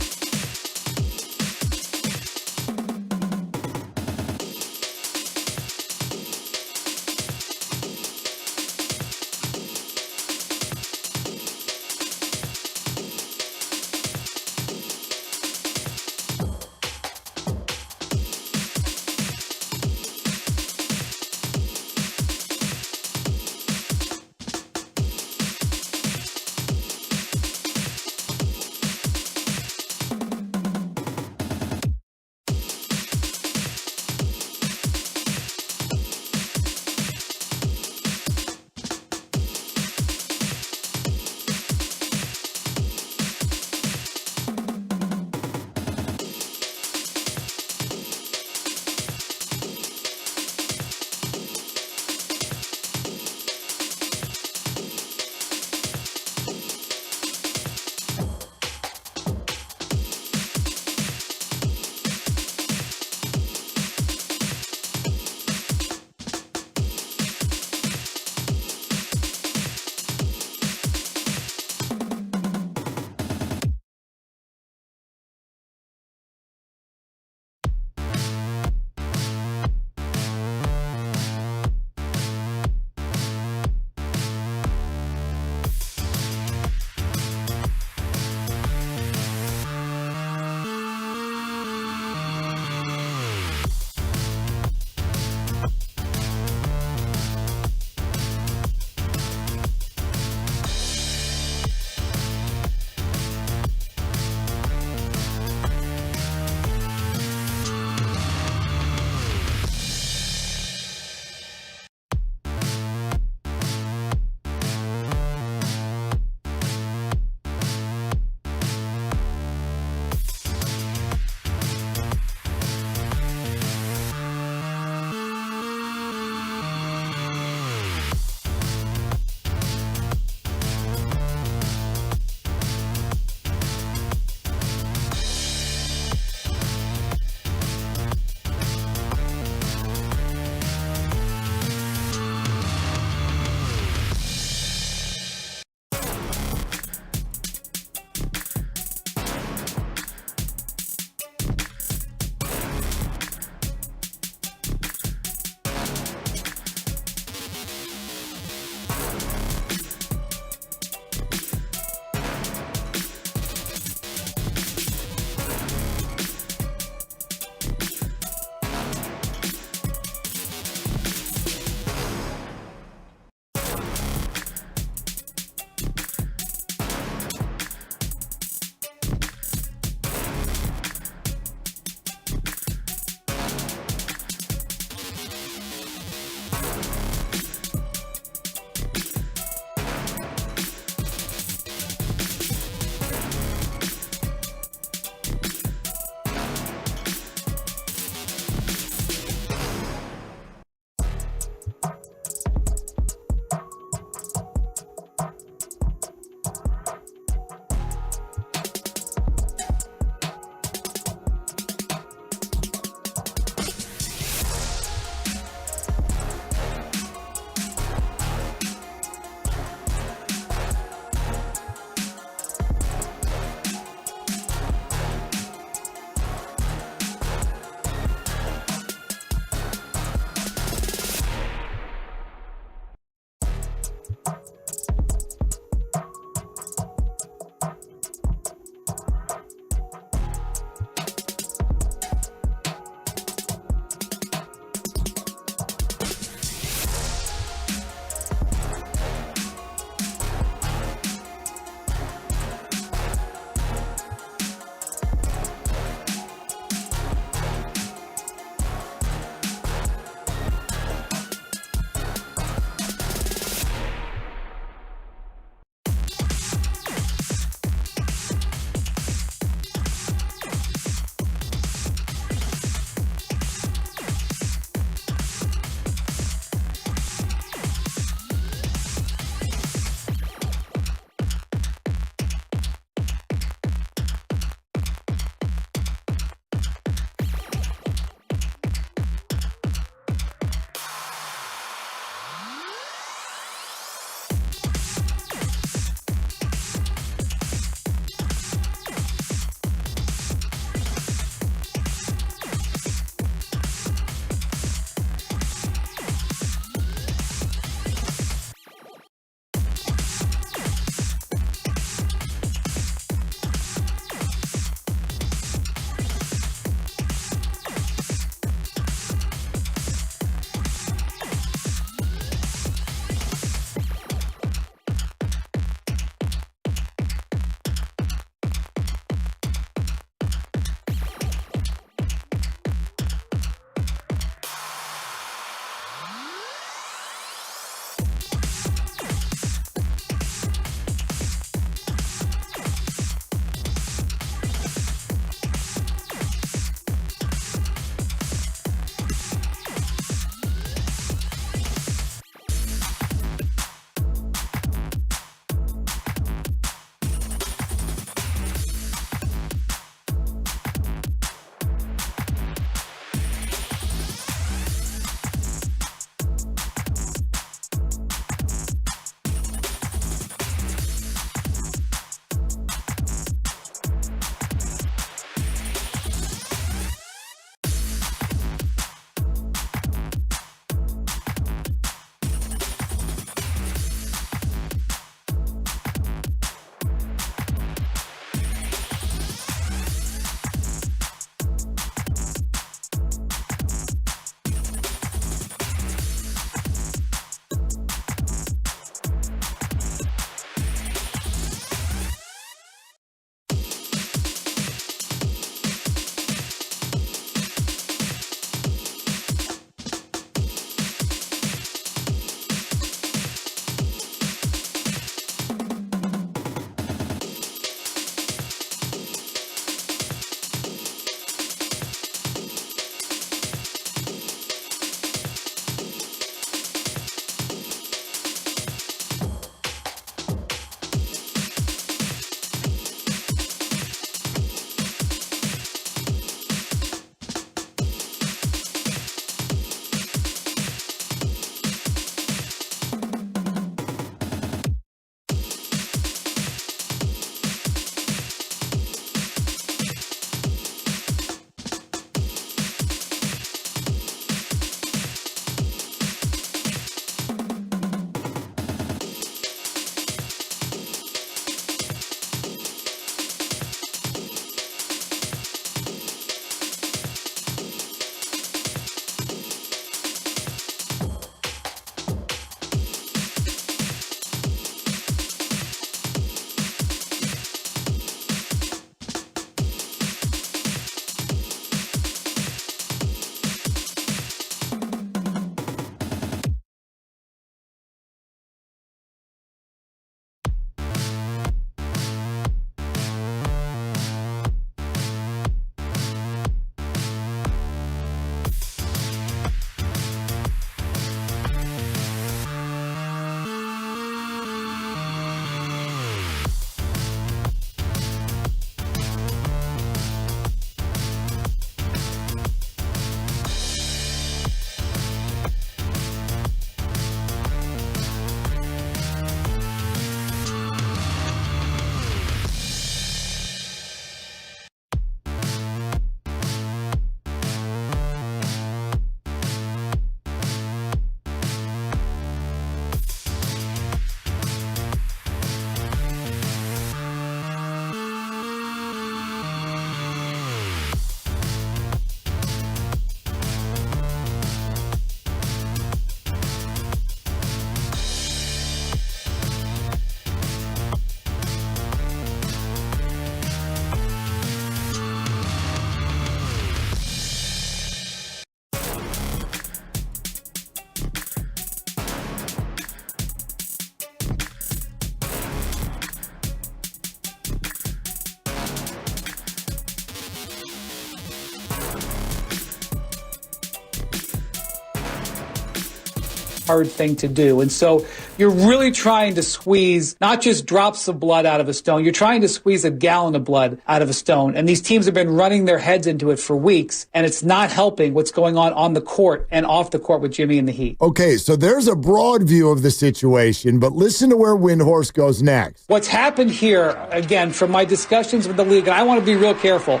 hard thing to do. And so you're really trying to squeeze not just drops of blood out of a stone, you're trying to squeeze a gallon of blood out of a stone. And these teams have been running their heads into it for weeks, and it's not helping what's going on the court and off the court with Jimmy and the Heat. Okay, so there's a broad view of the situation, but listen to where Windhorst goes next. What's happened here, again, from my discussions with the league, and I want to be real careful,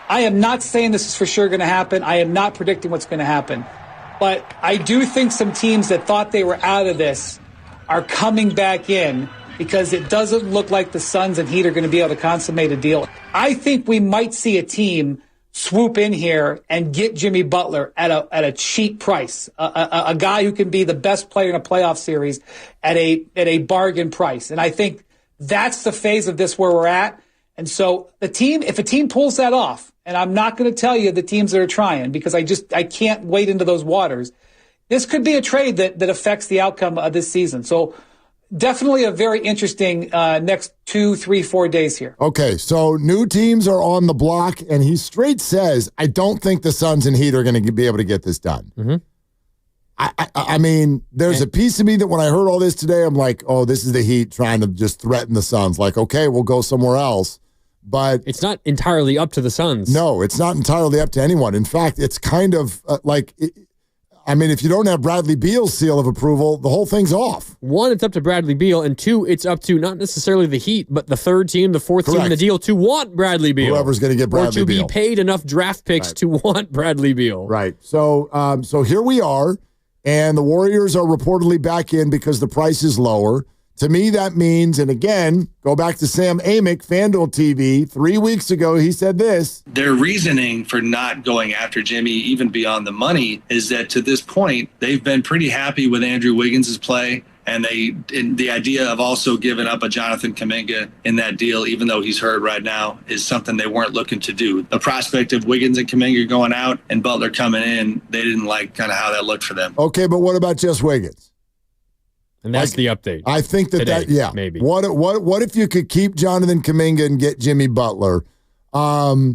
I am not saying this is for sure going to happen. I am not predicting what's going to happen. But I do think some teams that thought they were out of this are coming back in because it doesn't look like the Suns and Heat are going to be able to consummate a deal. I think we might see a team swoop in here and get Jimmy Butler at a cheap price, a guy who can be the best player in a playoff series at a bargain price. And I think that's the phase of this where we're at. And so if a team pulls that off, and I'm not going to tell you the teams that are trying because I can't wade into those waters, this could be a trade that affects the outcome of this season. So definitely a very interesting next 2, 3, 4 days here. Okay, so new teams are on the block, and he straight says, I don't think the Suns and Heat are going to be able to get this done. Mm-hmm. I mean, there's a piece of me that when I heard all this today, I'm like, oh, this is the Heat trying to just threaten the Suns. Like, okay, we'll go somewhere else. But it's not entirely up to the Suns. No, it's not entirely up to anyone. In fact, it's kind of if you don't have Bradley Beal's seal of approval, the whole thing's off. One, it's up to Bradley Beal, and two, it's up to not necessarily the Heat, but the third team, the fourth team in the deal to want Bradley Beal. Whoever's going to get Bradley Beal. Or to be paid enough draft picks to want Bradley Beal. Right. So here we are, and the Warriors are reportedly back in because the price is lower. To me, that means, and again, go back to Sam Amick, FanDuel TV. 3 weeks ago, he said this. Their reasoning for not going after Jimmy, even beyond the money, is that to this point, they've been pretty happy with Andrew Wiggins' play. And the idea of also giving up a Jonathan Kuminga in that deal, even though he's hurt right now, is something they weren't looking to do. The prospect of Wiggins and Kuminga going out and Butler coming in, they didn't like kind of how that looked for them. Okay, but what about just Wiggins? And that's the update. I think that maybe. What if you could keep Jonathan Kuminga and get Jimmy Butler? I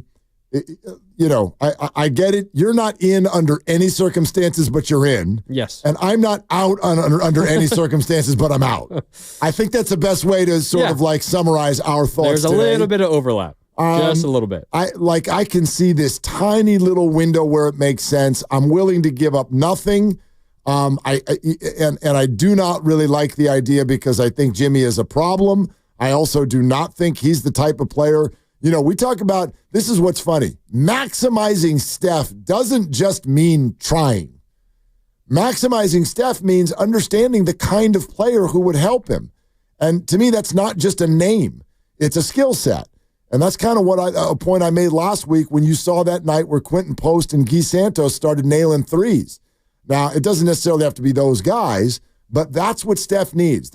get it. You're not in under any circumstances, but you're in. Yes. And I'm not out under any circumstances, but I'm out. I think that's the best way to sort of like summarize our thoughts. There's a little bit of overlap. Just a little bit. I can see this tiny little window where it makes sense. I'm willing to give up nothing. I do not really like the idea because I think Jimmy is a problem. I also do not think he's the type of player. We talk about, this is what's funny. Maximizing Steph doesn't just mean trying. Maximizing Steph means understanding the kind of player who would help him. And to me, that's not just a name. It's a skill set. And that's kind of a point I made last week when you saw that night where Quentin Post and Guy Santos started nailing threes. Now, it doesn't necessarily have to be those guys, but that's what Steph needs.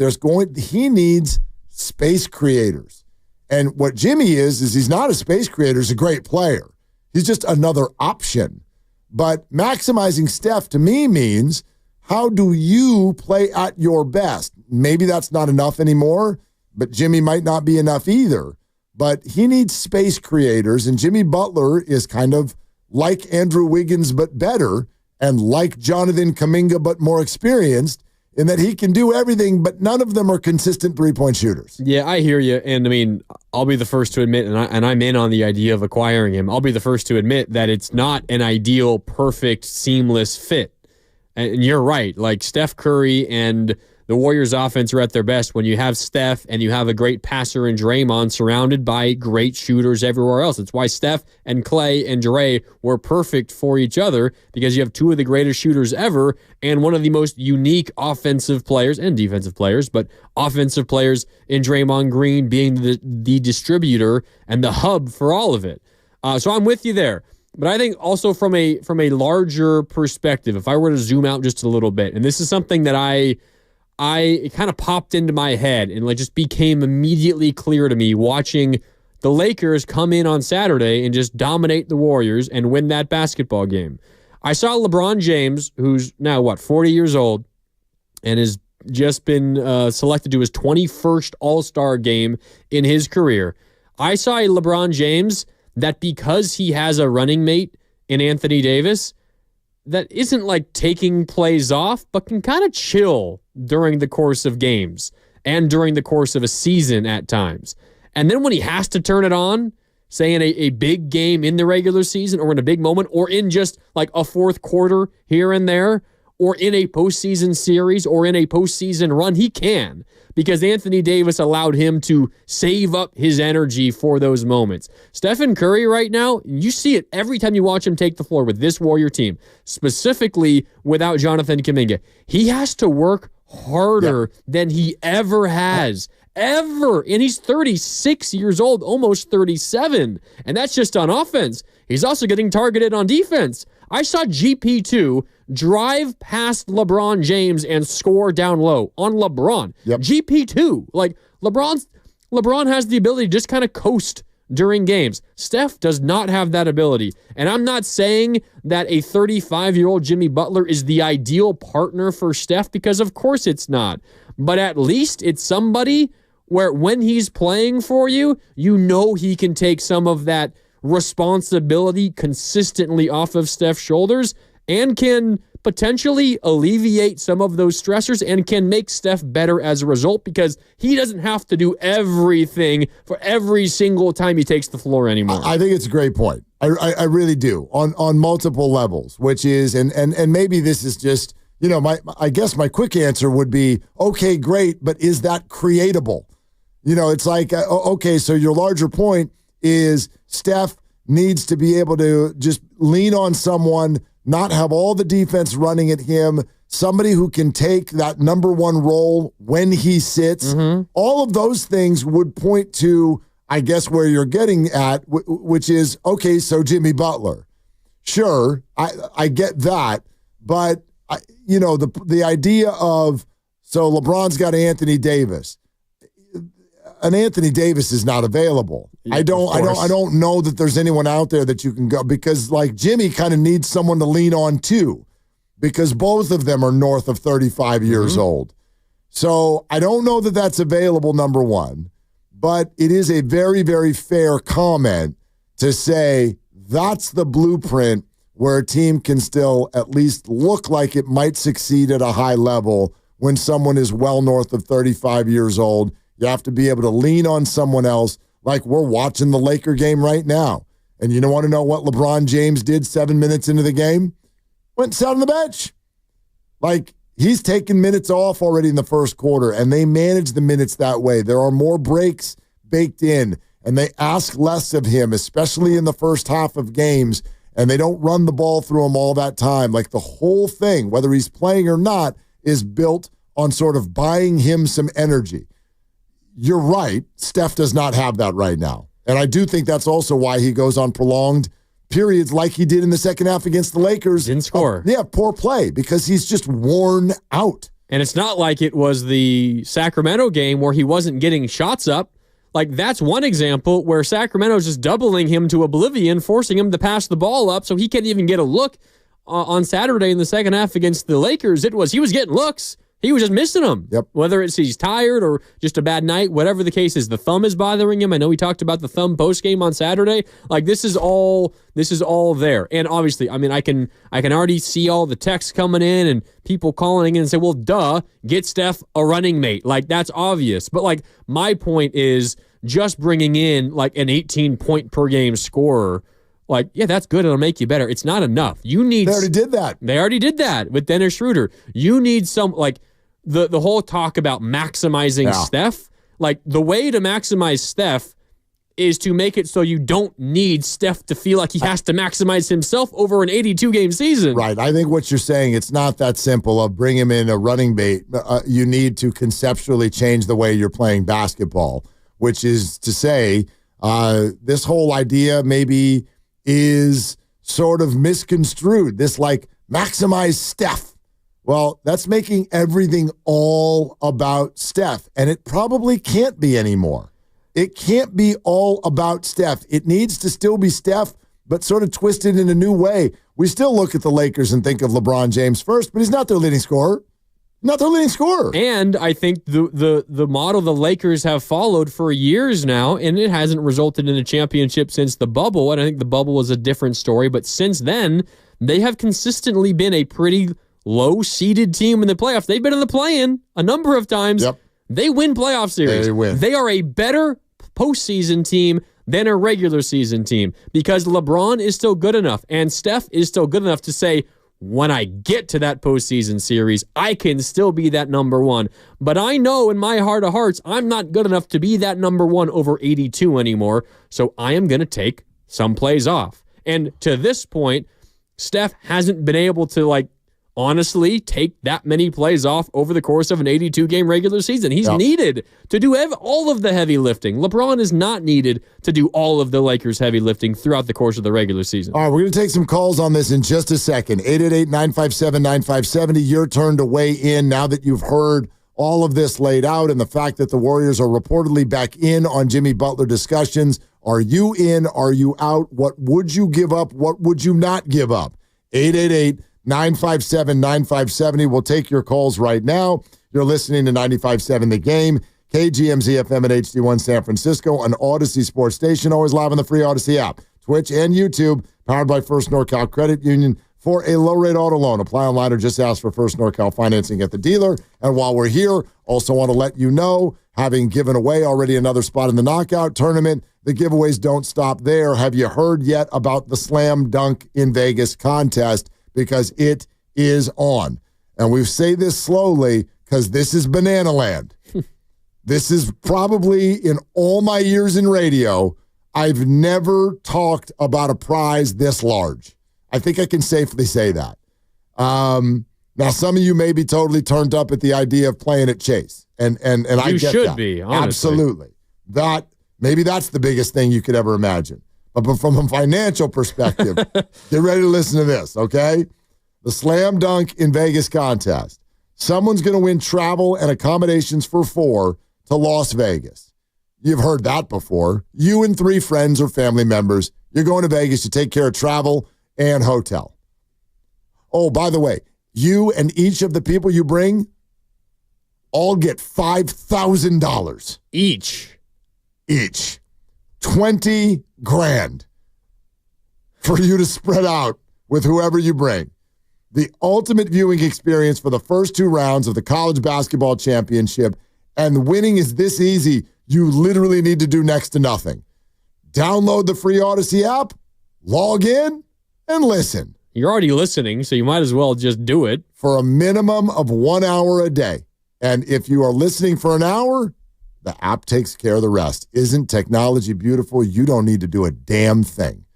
He needs space creators. And what Jimmy is he's not a space creator, he's a great player. He's just another option. But maximizing Steph to me means, how do you play at your best? Maybe that's not enough anymore, but Jimmy might not be enough either. But he needs space creators, and Jimmy Butler is kind of like Andrew Wiggins, but better. And like Jonathan Kuminga, but more experienced in that he can do everything, but none of them are consistent three-point shooters. Yeah, I hear you. And, I mean, I'll be the first to admit, and I'm in on the idea of acquiring him, I'll be the first to admit that it's not an ideal, perfect, seamless fit. And you're right. Like, Steph Curry and the Warriors' offense are at their best when you have Steph and you have a great passer in Draymond surrounded by great shooters everywhere else. It's why Steph and Clay and Dre were perfect for each other, because you have two of the greatest shooters ever and one of the most unique offensive players and defensive players, but offensive players in Draymond Green being the distributor and the hub for all of it. So I'm with you there. But I think also from a larger perspective, if I were to zoom out just a little bit, and this is something that it kind of popped into my head and just became immediately clear to me watching the Lakers come in on Saturday and just dominate the Warriors and win that basketball game. I saw LeBron James, who's now, 40 years old, and has just been selected to his 21st All-Star game in his career. I saw a LeBron James that, because he has a running mate in Anthony Davis, isn't like taking plays off, but can kind of chill during the course of games and during the course of a season at times. And then when he has to turn it on, say in a big game in the regular season or in a big moment or in just like a fourth quarter here and there or in a postseason series or in a postseason run, he can, because Anthony Davis allowed him to save up his energy for those moments. Stephen Curry right now, you see it every time you watch him take the floor with this Warrior team, specifically without Jonathan Kuminga. He has to work harder than he ever has. Ever. And he's 36 years old, almost 37. And that's just on offense. He's also getting targeted on defense. I saw GP2 drive past LeBron James and score down low on LeBron. GP2. Like, LeBron has the ability to just kind of coast during games. Steph does not have that ability. And I'm not saying that a 35-year-old Jimmy Butler is the ideal partner for Steph, because of course it's not. But at least it's somebody where when he's playing for you, you know he can take some of that responsibility consistently off of Steph's shoulders and can potentially alleviate some of those stressors and can make Steph better as a result, because he doesn't have to do everything for every single time he takes the floor anymore. I think it's a great point. I really do on multiple levels, which is, and maybe this is just, I guess my quick answer would be, okay, great, but is that creatable? It's like, okay, so your larger point is Steph needs to be able to just lean on someone, not have all the defense running at him, somebody who can take that number one role when he sits. All of those things would point to, I guess, where you're getting at, which is, okay, so Jimmy Butler. Sure, I get that, but, the idea of, so LeBron's got Anthony Davis. And Anthony Davis is not available. I don't know that there's anyone out there that you can go, because like Jimmy kind of needs someone to lean on too, because both of them are north of 35 years old. So I don't know that that's available, number one, but it is a very, very fair comment to say that's the blueprint where a team can still at least look like it might succeed at a high level when someone is well north of 35 years old. You have to be able to lean on someone else, like we're watching the Laker game right now. And you don't want to know what LeBron James did 7 minutes into the game? Went and sat on the bench. Like, he's taken minutes off already in the first quarter, and they manage the minutes that way. There are more breaks baked in, and they ask less of him, especially in the first half of games, and they don't run the ball through him all that time. Like, the whole thing, whether he's playing or not, is built on sort of buying him some energy. You're right. Steph does not have that right now. And I do think that's also why he goes on prolonged periods like he did in the second half against the Lakers. Didn't score. Poor play, because he's just worn out. And it's not like it was the Sacramento game where he wasn't getting shots up. Like, that's one example where Sacramento's just doubling him to oblivion, forcing him to pass the ball up so he can't even get a look on Saturday in the second half against the Lakers. He was getting looks. He was just missing them. Whether it's he's tired or just a bad night, whatever the case is, the thumb is bothering him. I know we talked about the thumb post game on Saturday. Like, this is all there. And obviously, I mean, I can already see all the texts coming in and people calling in and say, well, duh, get Steph a running mate. Like, that's obvious. But like, my point is just bringing in like an 18-point per game scorer. Like, yeah, that's good. It'll make you better. It's not enough. They already did that. They already did that with Dennis Schroeder. You need some, like, the whole talk about maximizing Steph. Like, the way to maximize Steph is to make it so you don't need Steph to feel like he has to maximize himself over an 82-game season. Right. I think what you're saying, it's not that simple of bring him in a running bait. You need to conceptually change the way you're playing basketball, which is to say this whole idea maybe is sort of misconstrued. This, like, maximize Steph. Well, that's making everything all about Steph, and it probably can't be anymore. It can't be all about Steph. It needs to still be Steph, but sort of twisted in a new way. We still look at the Lakers and think of LeBron James first, but he's not their leading scorer. And I think the model the Lakers have followed for years now, and it hasn't resulted in a championship since the bubble, and I think the bubble was a different story, but since then, they have consistently been a pretty low-seeded team in the playoffs. They've been in the play-in a number of times. Yep. They win playoff series. They win. They are a better postseason team than a regular season team because LeBron is still good enough and Steph is still good enough to say, when I get to that postseason series, I can still be that number one. But I know in my heart of hearts, I'm not good enough to be that number one over 82 anymore. So I am going to take some plays off. And to this point, Steph hasn't been able to, honestly take that many plays off over the course of an 82-game regular season. He's needed to do all of the heavy lifting. LeBron is not needed to do all of the Lakers' heavy lifting throughout the course of the regular season. All right, we're going to take some calls on this in just a second. 888-957-9570. Your turn to weigh in now that you've heard all of this laid out and the fact that the Warriors are reportedly back in on Jimmy Butler discussions. Are you in? Are you out? What would you give up? What would you not give up? 888-957-9570. We'll take your calls right now. You're listening to 95.7 The Game, KGMZ FM at HD1 San Francisco, an Odyssey sports station, always live on the free Odyssey app, Twitch and YouTube, powered by First NorCal Credit Union. For a low-rate auto loan, apply online or just ask for First NorCal financing at the dealer. And while we're here, also want to let you know, having given away already another spot in the knockout tournament, the giveaways don't stop there. Have you heard yet about the Slam Dunk in Vegas contest? Because it is on. And we say this slowly because this is banana land. This is probably, in all my years in radio, I've never talked about a prize this large. I think I can safely say that. Now, some of you may be totally turned up at the idea of playing at Chase. And I get that. You should be, honestly. Absolutely. Maybe that's the biggest thing you could ever imagine. But from a financial perspective, get ready to listen to this, okay? The Slam Dunk in Vegas contest. Someone's going to win travel and accommodations for 4 to Las Vegas. You've heard that before. You and 3 friends or family members, you're going to Vegas to take care of travel and hotel. Oh, by the way, you and each of the people you bring all get $5,000. Each. 20 grand for you to spread out with whoever you bring. The ultimate viewing experience for the first 2 rounds of the college basketball championship, and winning is this easy. You literally need to do next to nothing. Download the free Odyssey app, log in, and listen. You're already listening, so you might as well just do it. For a minimum of 1 hour a day. And if you are listening for an hour, the app takes care of the rest. Isn't technology beautiful? You don't need to do a damn thing.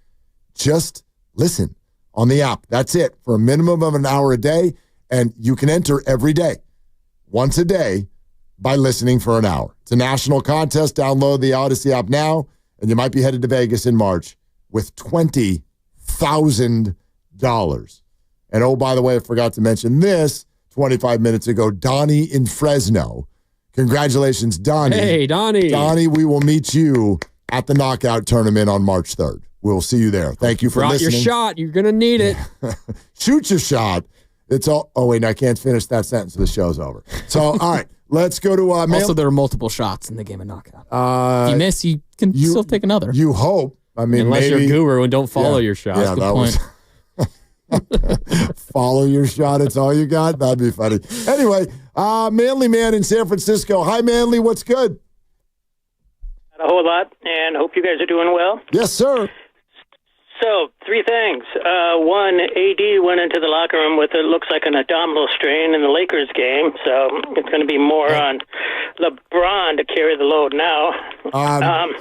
Just listen on the app. That's it. For a minimum of an hour a day, and you can enter every day, once a day, by listening for an hour. It's a national contest. Download the Odyssey app now, and you might be headed to Vegas in March with $20,000. And oh, by the way, I forgot to mention this 25 minutes ago. Donnie in Fresno. Congratulations, Donnie. Hey, Donnie. Donnie, we will meet you at the knockout tournament on March 3rd. We'll see you there. Thank you for listening. Your shot. You're going to need it. Shoot your shot. It's all. Oh, wait, I can't finish that sentence. The show's over. So, all right, let's go to Also, there are multiple shots in the game of knockout. If you miss, you can still take another. You hope. I mean, unless maybe, you're a guru and don't follow your shot. Yeah, that was. Follow your shot. It's all you got. That'd be funny. Anyway, Manly Man in San Francisco. Hi, Manly. What's good? Not a whole lot, and hope you guys are doing well. Yes, sir. So, 3 things. One, AD went into the locker room with it looks like an abdominal strain in the Lakers game, so it's going to be more on LeBron to carry the load now.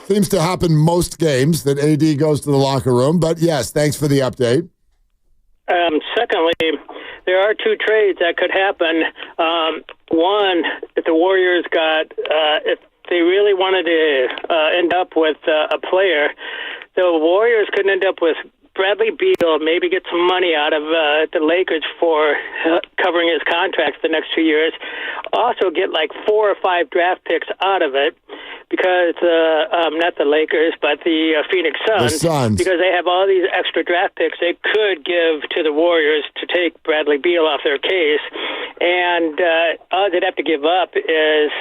Seems to happen most games that AD goes to the locker room, but yes, thanks for the update. Secondly, there are 2 trades that could happen. One, if the Warriors if they really wanted to end up with a player, the Warriors could end up with Bradley Beal, maybe get some money out of the Lakers for covering his contracts the next 2 years. Also get like 4 or 5 draft picks out of it because not the Lakers, but the Phoenix Suns. Because they have all these extra draft picks they could give to the Warriors to take Bradley Beal off their case. And all they'd have to give up is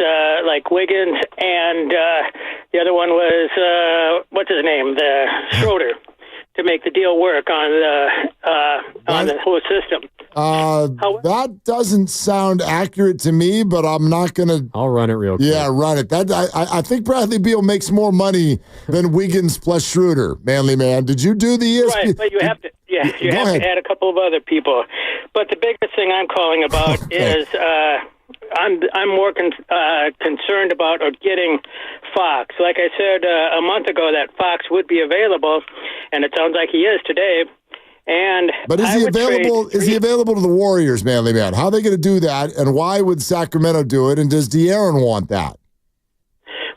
like Wiggins and the other one was, what's his name? Schroeder. to make the deal work on the whole system. That doesn't sound accurate to me, but I'm not going to... I'll run it real quick. Yeah, run it. I think Bradley Beal makes more money than Wiggins plus Schroeder, Manly Man. Did you do the ESPN? Right, but you have to... Yeah, you have to add a couple of other people. But the biggest thing I'm calling about is I'm more concerned about getting Fox. Like I said a month ago, that Fox would be available, and it sounds like he is today. But is he available? Is he available to the Warriors, Manly Man? How are they going to do that, and why would Sacramento do it? And does De'Aaron want that?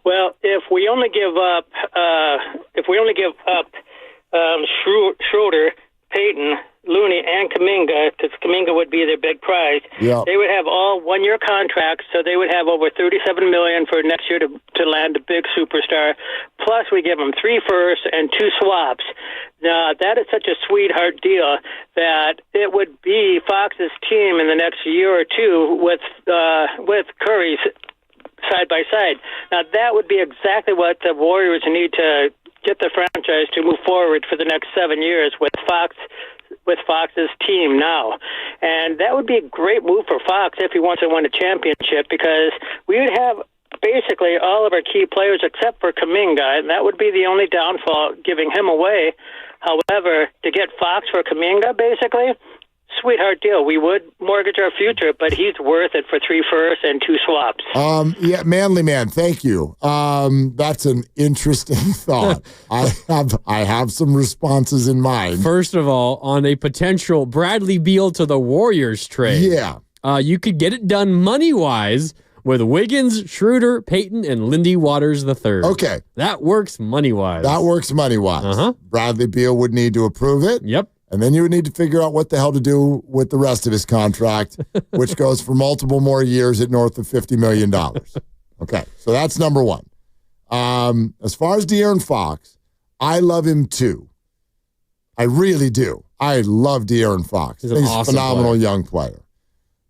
Well, if we only give up Schroeder, Payton, Looney, and Kuminga, because Kuminga would be their big prize. Yep. They would have all one-year contracts, so they would have over $37 million for next year to land a big superstar. Plus, we give them 3 firsts and 2 swaps. Now, that is such a sweetheart deal that it would be Fox's team in the next year or two with Curry's side by side. Now, that would be exactly what the Warriors need to get the franchise to move forward for the next 7 years with Fox's team now. And that would be a great move for Fox if he wants to win a championship, because we would have basically all of our key players except for Kuminga, and that would be the only downfall, giving him away. However, to get Fox for Kuminga, basically, sweetheart deal. We would mortgage our future, but he's worth it for 3 firsts and 2 swaps. Yeah, Manly Man, thank you. That's an interesting thought. I have some responses in mind. First of all, on a potential Bradley Beal to the Warriors trade, you could get it done money-wise with Wiggins, Schroeder, Payton, and Lindy Waters III. Okay. That works money-wise. Bradley Beal would need to approve it. Yep. And then you would need to figure out what the hell to do with the rest of his contract, which goes for multiple more years at north of $50 million. Okay, so that's number one. As far as De'Aaron Fox, I love him too. I really do. I love De'Aaron Fox. He's a phenomenal young player.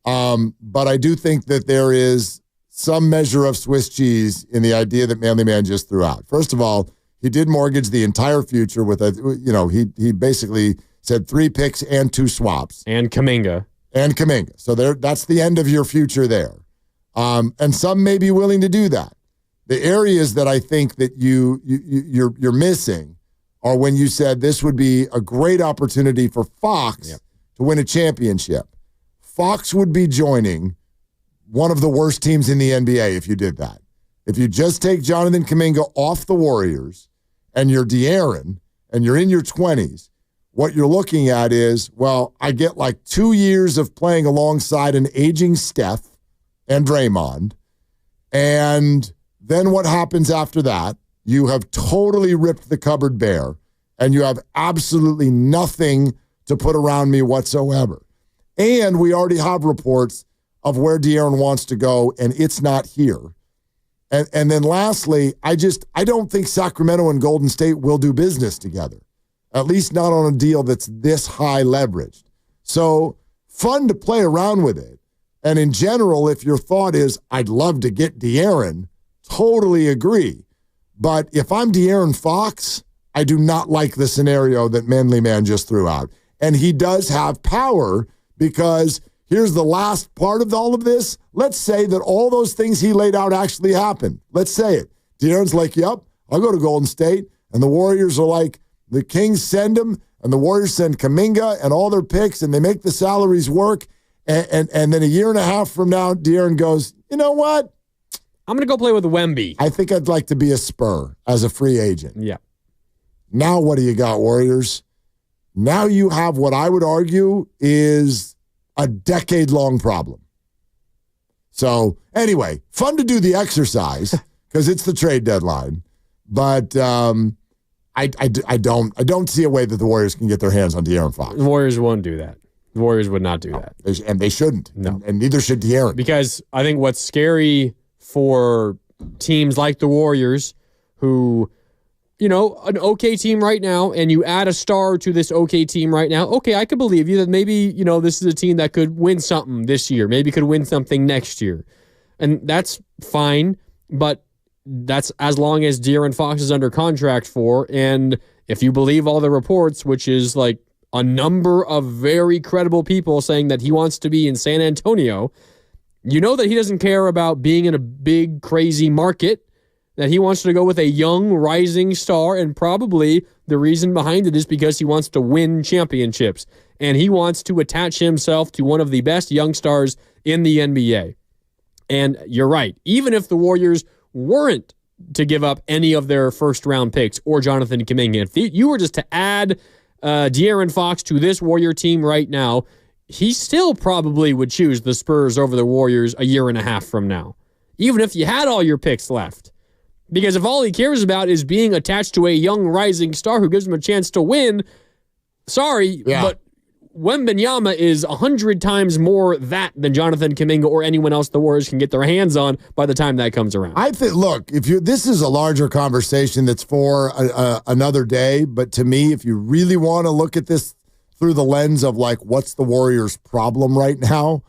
But I do think that there is some measure of Swiss cheese in the idea that Manly Man just threw out. First of all, he did mortgage the entire future with he basically said 3 picks and 2 swaps. And Kuminga. So that's the end of your future there. And some may be willing to do that. The areas that I think that you're missing are when you said this would be a great opportunity for Fox to win a championship. Fox would be joining one of the worst teams in the NBA if you did that. If you just take Jonathan Kuminga off the Warriors and you're De'Aaron and you're in your 20s, what you're looking at is, well, I get like 2 years of playing alongside an aging Steph and Draymond, and then what happens after that? You have totally ripped the cupboard bare, and you have absolutely nothing to put around me whatsoever. And we already have reports of where De'Aaron wants to go, and it's not here. And then lastly, I don't think Sacramento and Golden State will do business together. At least not on a deal that's this high leveraged. So fun to play around with it. And in general, if your thought is, I'd love to get De'Aaron, totally agree. But if I'm De'Aaron Fox, I do not like the scenario that Manly Man just threw out. And he does have power, because here's the last part of all of this. Let's say that all those things he laid out actually happened. Let's say it. De'Aaron's like, yep, I'll go to Golden State. And the Warriors are like, the Kings send him, and the Warriors send Kuminga and all their picks, and they make the salaries work. And then a year and a half from now, De'Aaron goes, you know what? I'm going to go play with Wemby. I think I'd like to be a Spur as a free agent. Yeah. Now what do you got, Warriors? Now you have what I would argue is a decade-long problem. So anyway, fun to do the exercise because it's the trade deadline. But I don't see a way that the Warriors can get their hands on De'Aaron Fox. The Warriors won't do that. The Warriors would not do that. And they shouldn't. No. And neither should De'Aaron. Because I think what's scary for teams like the Warriors, who, an okay team right now, and you add a star to this okay team right now, okay, I could believe you that maybe, this is a team that could win something this year, maybe could win something next year. And that's fine, but that's as long as De'Aaron Fox is under contract for. And if you believe all the reports, which is like a number of very credible people saying that he wants to be in San Antonio, you know that he doesn't care about being in a big, crazy market, that he wants to go with a young, rising star, and probably the reason behind it is because he wants to win championships, and he wants to attach himself to one of the best young stars in the NBA. And you're right. Even if the Warriors weren't to give up any of their first-round picks or Jonathan Kuminga, if you were just to add De'Aaron Fox to this Warrior team right now, he still probably would choose the Spurs over the Warriors a year and a half from now, even if you had all your picks left. Because if all he cares about is being attached to a young rising star who gives him a chance to win, sorry, but Wembanyama is 100 times more that than Jonathan Kuminga or anyone else the Warriors can get their hands on by the time that comes around. I think, look, this is a larger conversation that's for another day, but to me, if you really want to look at this through the lens of like, what's the Warriors' problem right now?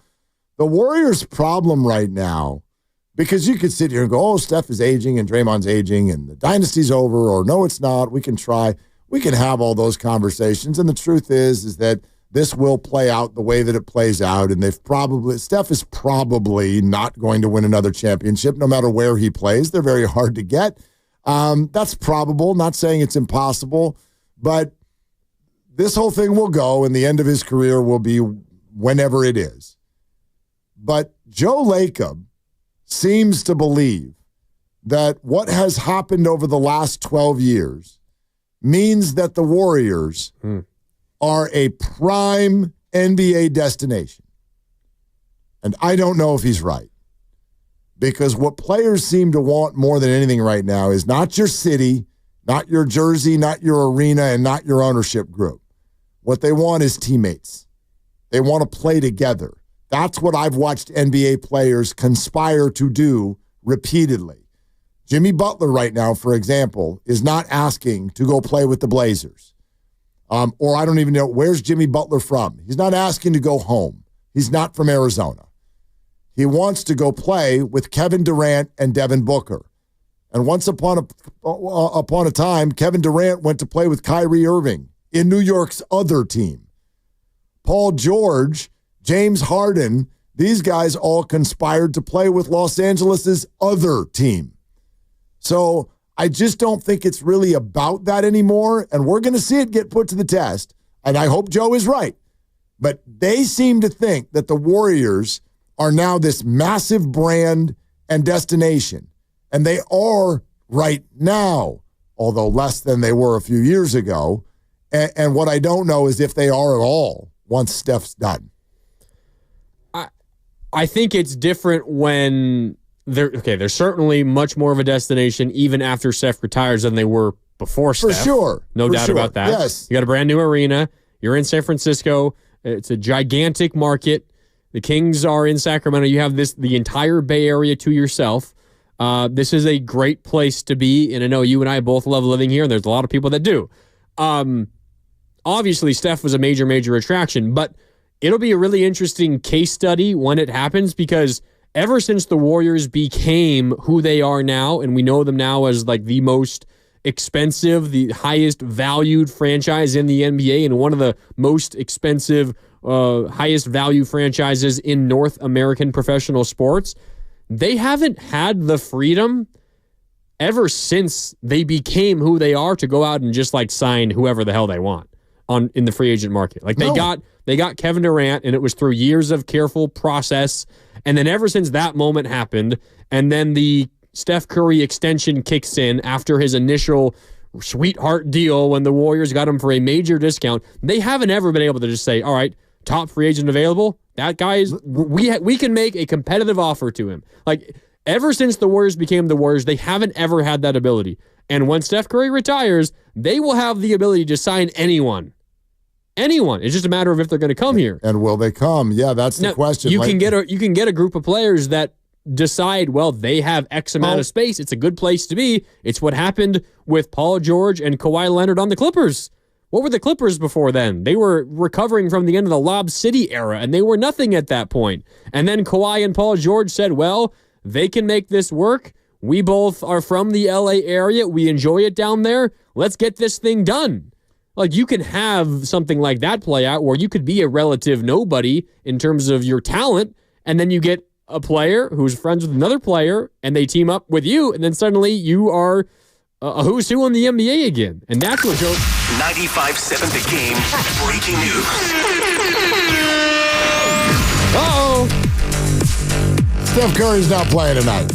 The Warriors' problem right now, because you could sit here and go, oh, Steph is aging and Draymond's aging and the dynasty's over, or no, it's not. We can try. We can have all those conversations. And the truth is that this will play out the way that it plays out. And Steph is probably not going to win another championship no matter where he plays. They're very hard to get. That's probable. Not saying it's impossible, but this whole thing will go, and the end of his career will be whenever it is. But Joe Lacob seems to believe that what has happened over the last 12 years means that the Warriors are a prime NBA destination. And I don't know if he's right. Because what players seem to want more than anything right now is not your city, not your jersey, not your arena, and not your ownership group. What they want is teammates. They want to play together. That's what I've watched NBA players conspire to do repeatedly. Jimmy Butler right now, for example, is not asking to go play with the Blazers. Or I don't even know, where's Jimmy Butler from? He's not asking to go home. He's not from Arizona. He wants to go play with Kevin Durant and Devin Booker. And once upon a time, Kevin Durant went to play with Kyrie Irving in New York's other team. Paul George, James Harden, these guys all conspired to play with Los Angeles' other team. So I just don't think it's really about that anymore, and we're going to see it get put to the test, and I hope Joe is right. But they seem to think that the Warriors are now this massive brand and destination, and they are right now, although less than they were a few years ago. And what I don't know is if they are at all once Steph's done. I think it's different when they're certainly much more of a destination even after Steph retires than they were before Steph. For sure. No doubt about that. Yes. You got a brand new arena. You're in San Francisco. It's a gigantic market. The Kings are in Sacramento. You have the entire Bay Area to yourself. This is a great place to be, and I know you and I both love living here, and there's a lot of people that do. Obviously, Steph was a major, major attraction, but it'll be a really interesting case study when it happens because ever since the Warriors became who they are now, and we know them now as like the most expensive, the highest valued franchise in the NBA and one of the most expensive, highest value franchises in North American professional sports, they haven't had the freedom ever since they became who they are to go out and just like sign whoever the hell they want in the free agent market. Like they got Kevin Durant, and it was through years of careful process. And then ever since that moment happened, and then the Steph Curry extension kicks in after his initial sweetheart deal when the Warriors got him for a major discount, they haven't ever been able to just say, all right, top free agent available, that guy is, we can make a competitive offer to him. Like, ever since the Warriors became the Warriors, they haven't ever had that ability. And when Steph Curry retires, they will have the ability to sign anyone. Anyone. It's just a matter of if they're going to come here. And will they come? Yeah, that's the question. You can get a group of players that decide, well, they have X amount of space. It's a good place to be. It's what happened with Paul George and Kawhi Leonard on the Clippers. What were the Clippers before then? They were recovering from the end of the Lob City era, and they were nothing at that point. And then Kawhi and Paul George said, well, they can make this work. We both are from the LA area. We enjoy it down there. Let's get this thing done. Like, you can have something like that play out where you could be a relative nobody in terms of your talent, and then you get a player who's friends with another player, and they team up with you, and then suddenly you are a who's who in the NBA again. And that's what Joe... 95.7 The Game. Breaking news. Uh-oh. Steph Curry's not playing tonight.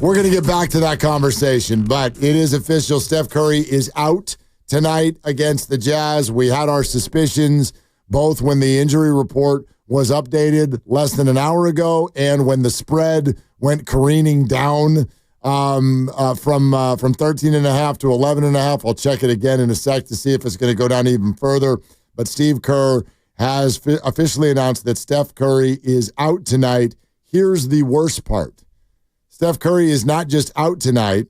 We're going to get back to that conversation, but it is official. Steph Curry is out tonight against the Jazz. We had our suspicions both when the injury report was updated less than an hour ago and when the spread went careening down from 13.5 to 11.5. I'll check it again in a sec to see if it's going to go down even further. But Steve Kerr has officially announced that Steph Curry is out tonight. Here's the worst part. Steph Curry is not just out tonight.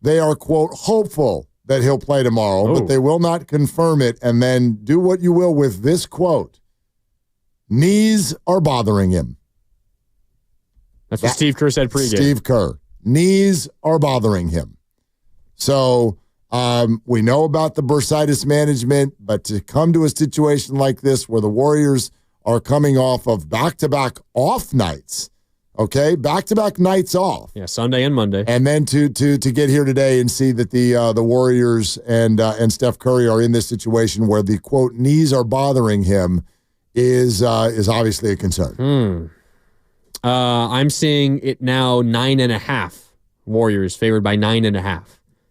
They are, quote, hopeful that he'll play tomorrow, but they will not confirm it. And then do what you will with this quote. Knees are bothering him. That's what Steve Kerr said pregame. Steve Kerr. Knees are bothering him. So we know about the bursitis management, but to come to a situation like this where the Warriors are coming off of back-to-back off nights, okay, back-to-back nights off. Yeah, Sunday and Monday. And then to get here today and see that the Warriors and Steph Curry are in this situation where the, quote, knees are bothering him is obviously a concern. I'm seeing it now 9.5. Warriors favored by 9.5.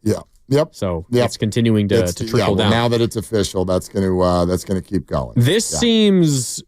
Yeah. Yep. So it's continuing to trickle down. Now that it's official, that's going to keep going. This seems,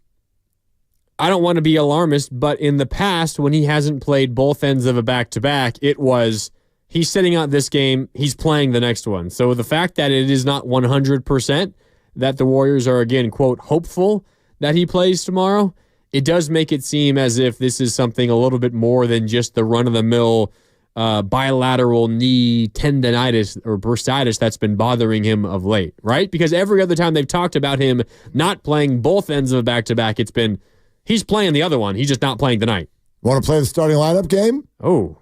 I don't want to be alarmist, but in the past when he hasn't played both ends of a back-to-back, it was he's sitting out this game, he's playing the next one. So the fact that it is not 100% that the Warriors are, again, quote, hopeful that he plays tomorrow, it does make it seem as if this is something a little bit more than just the run-of-the-mill bilateral knee tendonitis or bursitis that's been bothering him of late, right? Because every other time they've talked about him not playing both ends of a back-to-back, it's been he's playing the other one. He's just not playing tonight. Want to play the starting lineup game? Oh,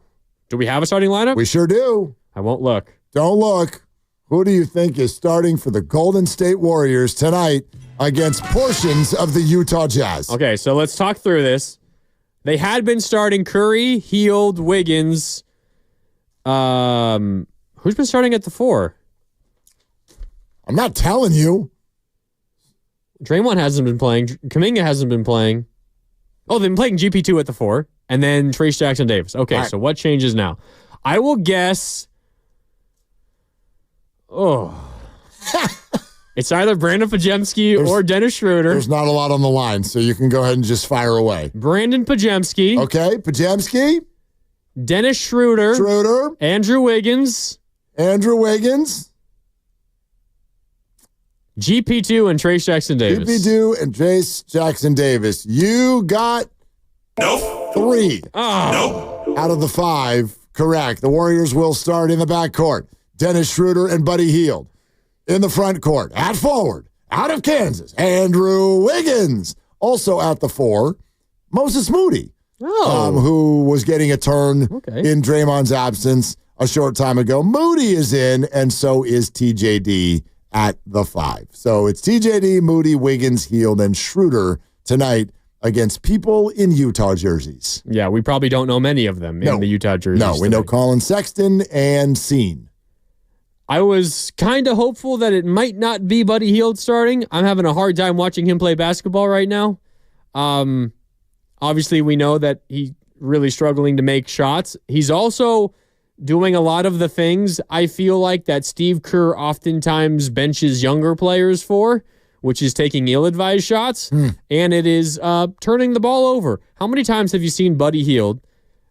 do we have a starting lineup? We sure do. I won't look. Don't look. Who do you think is starting for the Golden State Warriors tonight against portions of the Utah Jazz? Okay, so let's talk through this. They had been starting Curry, Hield, Wiggins. Who's been starting at the 4? I'm not telling you. Draymond hasn't been playing. Kuminga hasn't been playing. Oh, they've been playing GP2 at the 4, and then Trace Jackson Davis. Okay, so what changes now? I will guess. It's either Brandon Pajemski or Dennis Schroeder. There's not a lot on the line, so you can go ahead and just fire away. Brandon Pajemski. Okay, Pajemski. Dennis Schroeder. Andrew Wiggins. GP2 and Trace Jackson Davis. GP2 and Trace Jackson Davis. You got 3. Out of the 5. Correct. The Warriors will start in the backcourt. Dennis Schroeder and Buddy Hield. In the front court. At forward. Out of Kansas. Andrew Wiggins. Also at the 4. Moses Moody. Who was getting a turn in Draymond's absence a short time ago. Moody is in, and so is TJD at the 5. So it's TJD, Moody, Wiggins, Hield, and Schroeder tonight against people in Utah jerseys. Yeah, we probably don't know many of them in the Utah jerseys. No, we know Colin Sexton and Scene. I was kind of hopeful that it might not be Buddy Hield starting. I'm having a hard time watching him play basketball right now. Obviously, we know that he's really struggling to make shots. He's also doing a lot of the things I feel like that Steve Kerr oftentimes benches younger players for, which is taking ill-advised shots, and it is turning the ball over. How many times have you seen Buddy Hield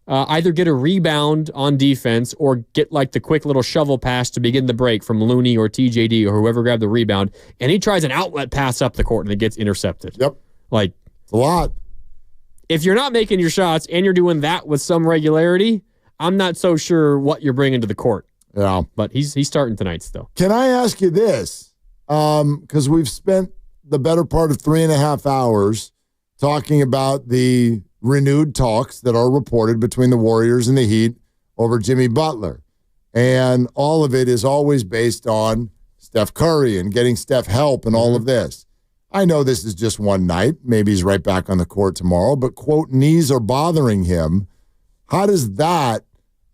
either get a rebound on defense or get like the quick little shovel pass to begin the break from Looney or TJD or whoever grabbed the rebound, and he tries an outlet pass up the court and it gets intercepted? Yep. Like, it's a lot. If you're not making your shots and you're doing that with some regularity, I'm not so sure what you're bringing to the court. Yeah. But he's starting tonight still. Can I ask you this? Because we've spent the better part of 3.5 hours talking about the renewed talks that are reported between the Warriors and the Heat over Jimmy Butler. And all of it is always based on Steph Curry and getting Steph help and all of this. I know this is just one night. Maybe he's right back on the court tomorrow, but, quote, knees are bothering him. How does that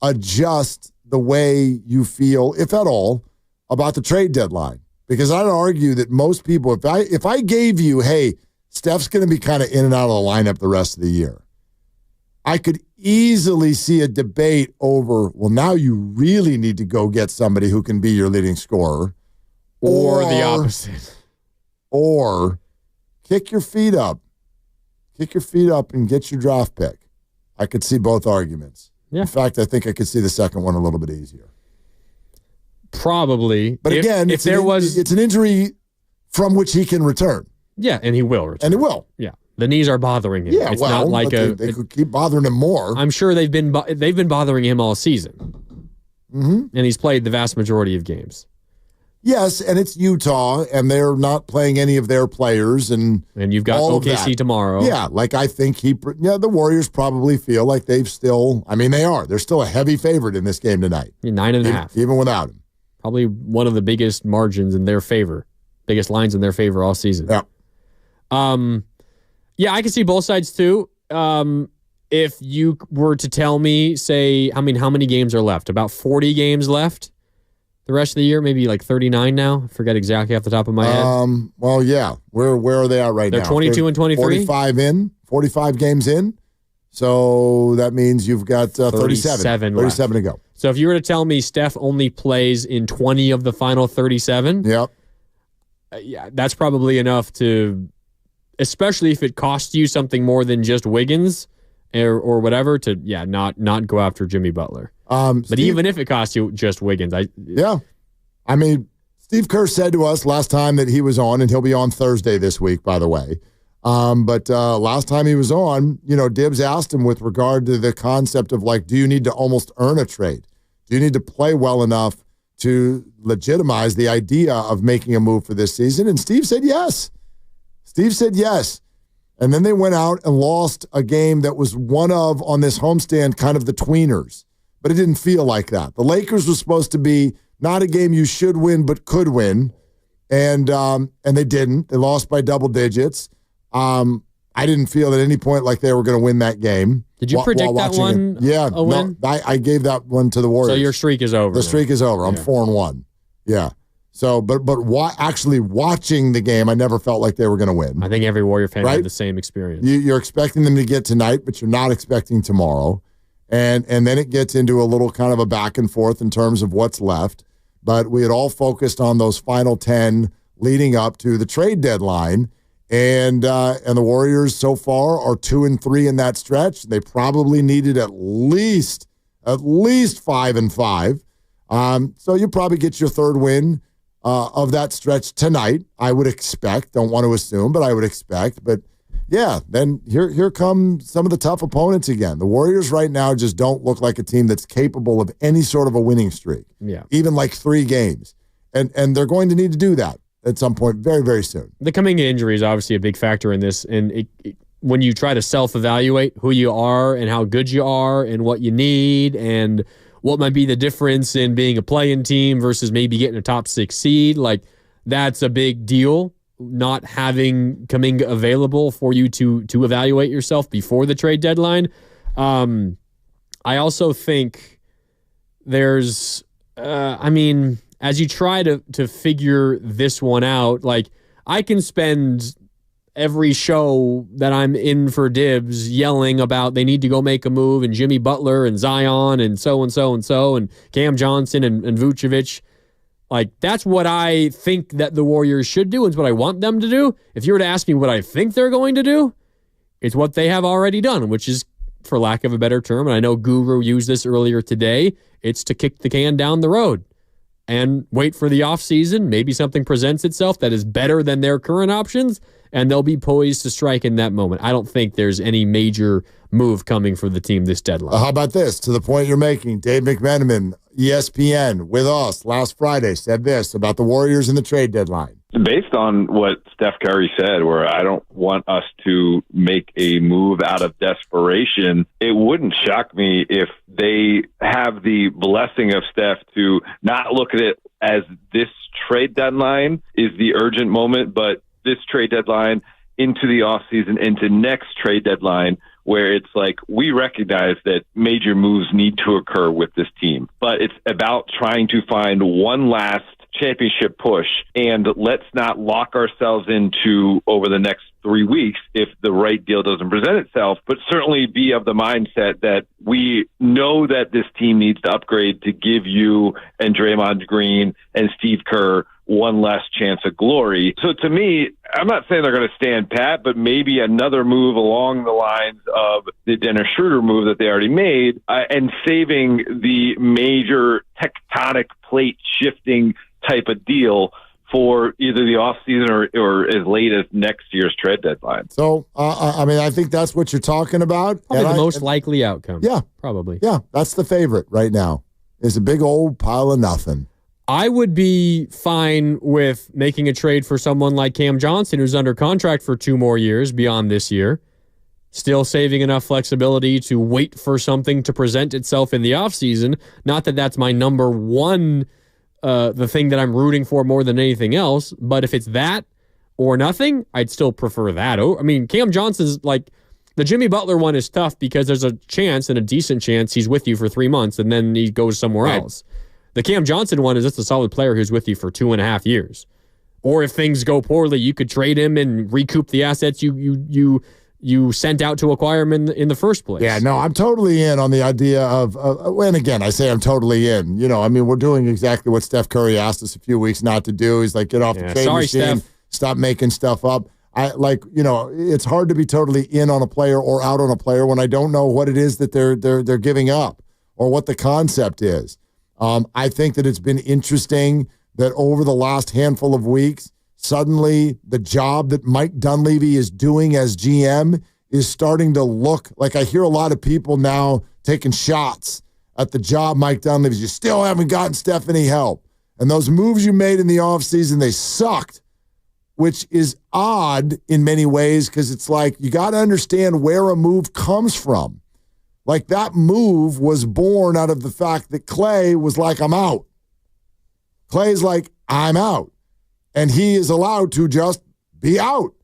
adjust the way you feel, if at all, about the trade deadline? Because I'd argue that most people, if I gave you, hey, Steph's going to be kind of in and out of the lineup the rest of the year, I could easily see a debate over, well, now you really need to go get somebody who can be your leading scorer. Or the opposite. Or kick your feet up. Kick your feet up and get your draft pick. I could see both arguments. Yeah. In fact, I think I could see the second one a little bit easier. Probably. But again, it's an injury from which he can return. Yeah, and he will return. And he will. Yeah. The knees are bothering him. Yeah, it's not like they could keep bothering him more. I'm sure they've been bothering him all season. And he's played the vast majority of games. Yes, and it's Utah, and they're not playing any of their players, and you've got OKC tomorrow. Yeah, like I think the Warriors probably feel like they've still. I mean, they are. They're still a heavy favorite in this game tonight. 9.5, even without him. Probably one of the biggest margins in their favor, biggest lines in their favor all season. Yeah. Yeah, I can see both sides too. If you were to tell me, say, how many games are left? About 40 games left the rest of the year, maybe like 39 now. I forget exactly off the top of my head. Well, yeah. Where are they at right now? They're 22 and 23. 45 games in. So that means you've got 37 to go. So if you were to tell me Steph only plays in 20 of the final 37, yep. Yeah, that's probably enough to, especially if it costs you something more than just Wiggins or whatever, to not go after Jimmy Butler. But even if it costs you just Wiggins, I mean, Steve Kerr said to us last time that he was on, and he'll be on Thursday this week, by the way. But last time he was on, Dibbs asked him with regard to the concept of, like, do you need to almost earn a trade? Do you need to play well enough to legitimize the idea of making a move for this season? And Steve said yes. And then they went out and lost a game that was one of, on this homestand, kind of the tweeners. But it didn't feel like that. The Lakers were supposed to be not a game you should win but could win. And they didn't. They lost by double digits. I didn't feel at any point like they were going to win that game. Did you predict that one? Yeah, a win? No, I gave that one to the Warriors. So your streak is over. The streak is over. I'm 4-1. Yeah. So, but actually watching the game, I never felt like they were going to win. I think every Warrior fan had the same experience. You're expecting them to get tonight, but you're not expecting tomorrow. And then it gets into a little kind of a back and forth in terms of what's left. But we had all focused on those final 10 leading up to the trade deadline. And the Warriors so far are 2-3 in that stretch. They probably needed at least 5-5. So you probably get your third win of that stretch tonight, I would expect. Don't want to assume, but I would expect. But yeah, then here come some of the tough opponents again. The Warriors right now just don't look like a team that's capable of any sort of a winning streak. Yeah, even like 3 games, and they're going to need to do that at some point very, very soon. The coming injury is obviously a big factor in this, and when you try to self-evaluate who you are and how good you are and what you need and what might be the difference in being a play-in team versus maybe getting a top 6 seed, like, that's a big deal, not having Kuminga available for you to evaluate yourself before the trade deadline. I also think there's, as you try to figure this one out, like, I can spend every show that I'm in for Dibs yelling about they need to go make a move and Jimmy Butler and Zion and so and so and so and Cam Johnson and Vucevic. Like, that's what I think that the Warriors should do. It's what I want them to do. If you were to ask me what I think they're going to do, it's what they have already done, which is, for lack of a better term, and I know Guru used this earlier today, it's to kick the can down the road and wait for the offseason. Maybe something presents itself that is better than their current options, and they'll be poised to strike in that moment. I don't think there's any major move coming for the team this deadline. How about this? To the point you're making, Dave McMenamin, ESPN, with us last Friday, said this about the Warriors and the trade deadline. Based on what Steph Curry said, where I don't want us to make a move out of desperation, it wouldn't shock me if they have the blessing of Steph to not look at it as this trade deadline is the urgent moment, but this trade deadline into the offseason, into next trade deadline, where it's like we recognize that major moves need to occur with this team. But it's about trying to find one last championship push, and let's not lock ourselves into over the next 3 weeks if the right deal doesn't present itself, but certainly be of the mindset that we know that this team needs to upgrade to give you and Draymond Green and Steve Kerr one last chance of glory. So to me, I'm not saying they're going to stand pat, but maybe another move along the lines of the Dennis Schroeder move that they already made, and saving the major tectonic plate shifting type of deal for either the offseason or as late as next year's trade deadline. So, I think that's what you're talking about. Probably the most likely outcome. Yeah. Probably. Yeah, that's the favorite right now. It's a big old pile of nothing. I would be fine with making a trade for someone like Cam Johnson, who's under contract for 2 more years beyond this year, still saving enough flexibility to wait for something to present itself in the offseason. Not that that's my number one the thing that I'm rooting for more than anything else. But if it's that or nothing, I'd still prefer that. I mean, Cam Johnson's like, the Jimmy Butler one is tough because there's a chance, and a decent chance, he's with you for 3 months and then he goes somewhere else. The Cam Johnson one is just a solid player who's with you for 2.5 years. Or if things go poorly, you could trade him and recoup the assets you sent out to acquire him in the first place. Yeah, no, I'm totally in on the idea of, and again, I say I'm totally in. We're doing exactly what Steph Curry asked us a few weeks not to do. He's like, get off the trade machine, Steph. Stop making stuff up. It's hard to be totally in on a player or out on a player when I don't know what it is that they're giving up or what the concept is. I think that it's been interesting that over the last handful of weeks, suddenly the job that Mike Dunleavy is doing as GM is starting to look like, I hear a lot of people now taking shots at the job Mike Dunleavy. You still haven't gotten Steph any help. And those moves you made in the offseason, they sucked, which is odd in many ways because it's like you got to understand where a move comes from. Like that move was born out of the fact that Clay was like, I'm out. Clay's like, I'm out. And he is allowed to just be out.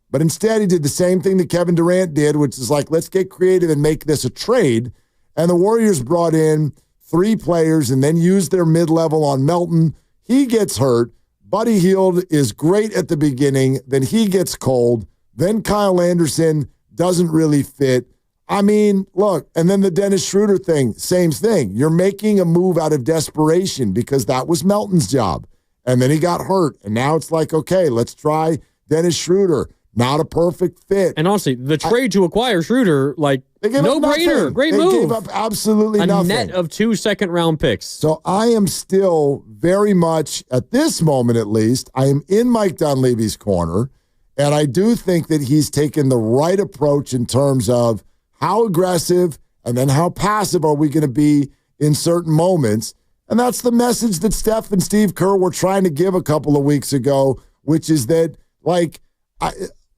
But instead, he did the same thing that Kevin Durant did, which is like, let's get creative and make this a trade. And the Warriors brought in 3 players and then used their mid-level on Melton. He gets hurt. Buddy Hield is great at the beginning. Then he gets cold. Then Kyle Anderson doesn't really fit. I mean, look, and then the Dennis Schroeder thing, same thing. You're making a move out of desperation because that was Melton's job. And then he got hurt. And now it's like, okay, let's try Dennis Schroeder. Not a perfect fit. And honestly, the trade to acquire Schroeder, no-brainer. Great move. They gave up absolutely nothing. A net of 2 second-round picks. So I am still very much, at this moment at least, I am in Mike Dunleavy's corner. And I do think that he's taken the right approach in terms of how aggressive and then how passive are we going to be in certain moments. And that's the message that Steph and Steve Kerr were trying to give a couple of weeks ago, which is that,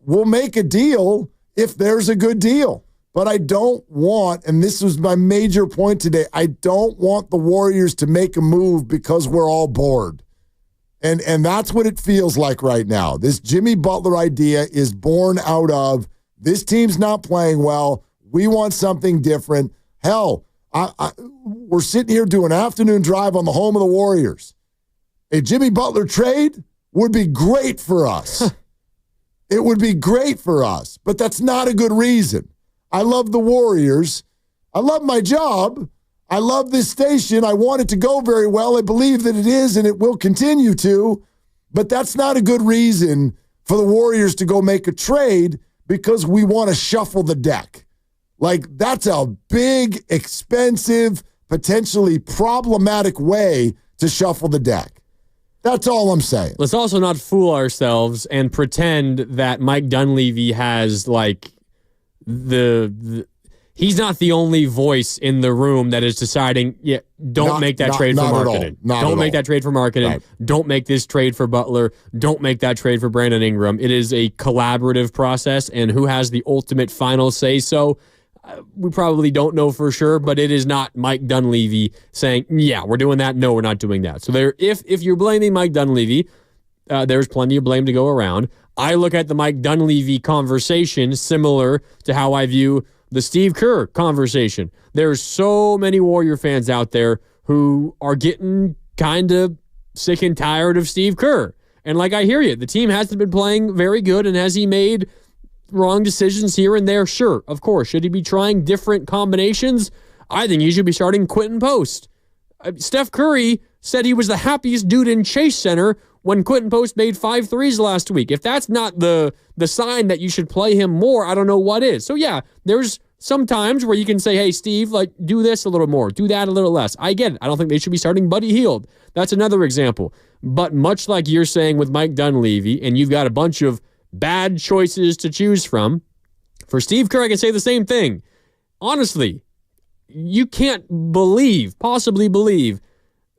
we'll make a deal if there's a good deal. But I don't want, and this was my major point today, I don't want the Warriors to make a move because we're all bored. And that's what it feels like right now. This Jimmy Butler idea is born out of this team's not playing well. We want something different. Hell, we're sitting here doing an afternoon drive on the home of the Warriors. A Jimmy Butler trade would be great for us. It would be great for us, but that's not a good reason. I love the Warriors. I love my job. I love this station. I want it to go very well. I believe that it is, and it will continue to, but that's not a good reason for the Warriors to go make a trade because we want to shuffle the deck. That's a big, expensive, potentially problematic way to shuffle the deck. That's all I'm saying. Let's also not fool ourselves and pretend that Mike Dunleavy has he's not the only voice in the room that is deciding, don't make that trade for marketing. Don't make that trade for marketing. Right. Don't make this trade for Butler. Don't make that trade for Brandon Ingram. It is a collaborative process, and who has the ultimate final say so? We probably don't know for sure, but it is not Mike Dunleavy saying, yeah, we're doing that. No, we're not doing that. So if you're blaming Mike Dunleavy, there's plenty of blame to go around. I look at the Mike Dunleavy conversation similar to how I view the Steve Kerr conversation. There's so many Warrior fans out there who are getting kind of sick and tired of Steve Kerr. And I hear you. The team hasn't been playing very good, and has he made wrong decisions here and there? Sure, of course. Should he be trying different combinations? I think he should be starting Quentin Post. Steph Curry said he was the happiest dude in Chase Center when Quentin Post made 5 threes last week. If that's not the sign that you should play him more, I don't know what is. So yeah, there's some times where you can say, hey, Steve, do this a little more, do that a little less. I get it. I don't think they should be starting Buddy Hield. That's another example. But much like you're saying with Mike Dunleavy, and you've got a bunch of bad choices to choose from, for Steve Kerr, I can say the same thing. Honestly, you can't possibly believe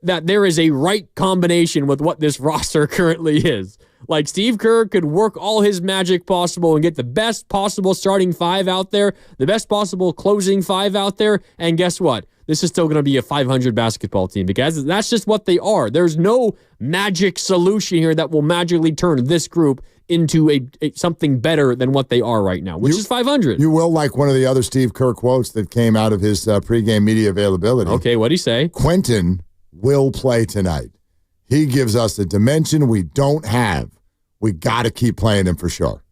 that there is a right combination with what this roster currently is. Steve Kerr could work all his magic possible and get the best possible starting 5 out there, the best possible closing 5 out there, and guess what? This is still going to be a 500 basketball team, because that's just what they are. There's no magic solution here that will magically turn this group into a something better than what they are right now, which is 500. You will like one of the other Steve Kerr quotes that came out of his pregame media availability. Okay, what'd he say? Quentin will play tonight. He gives us a dimension we don't have. We got to keep playing him for sure.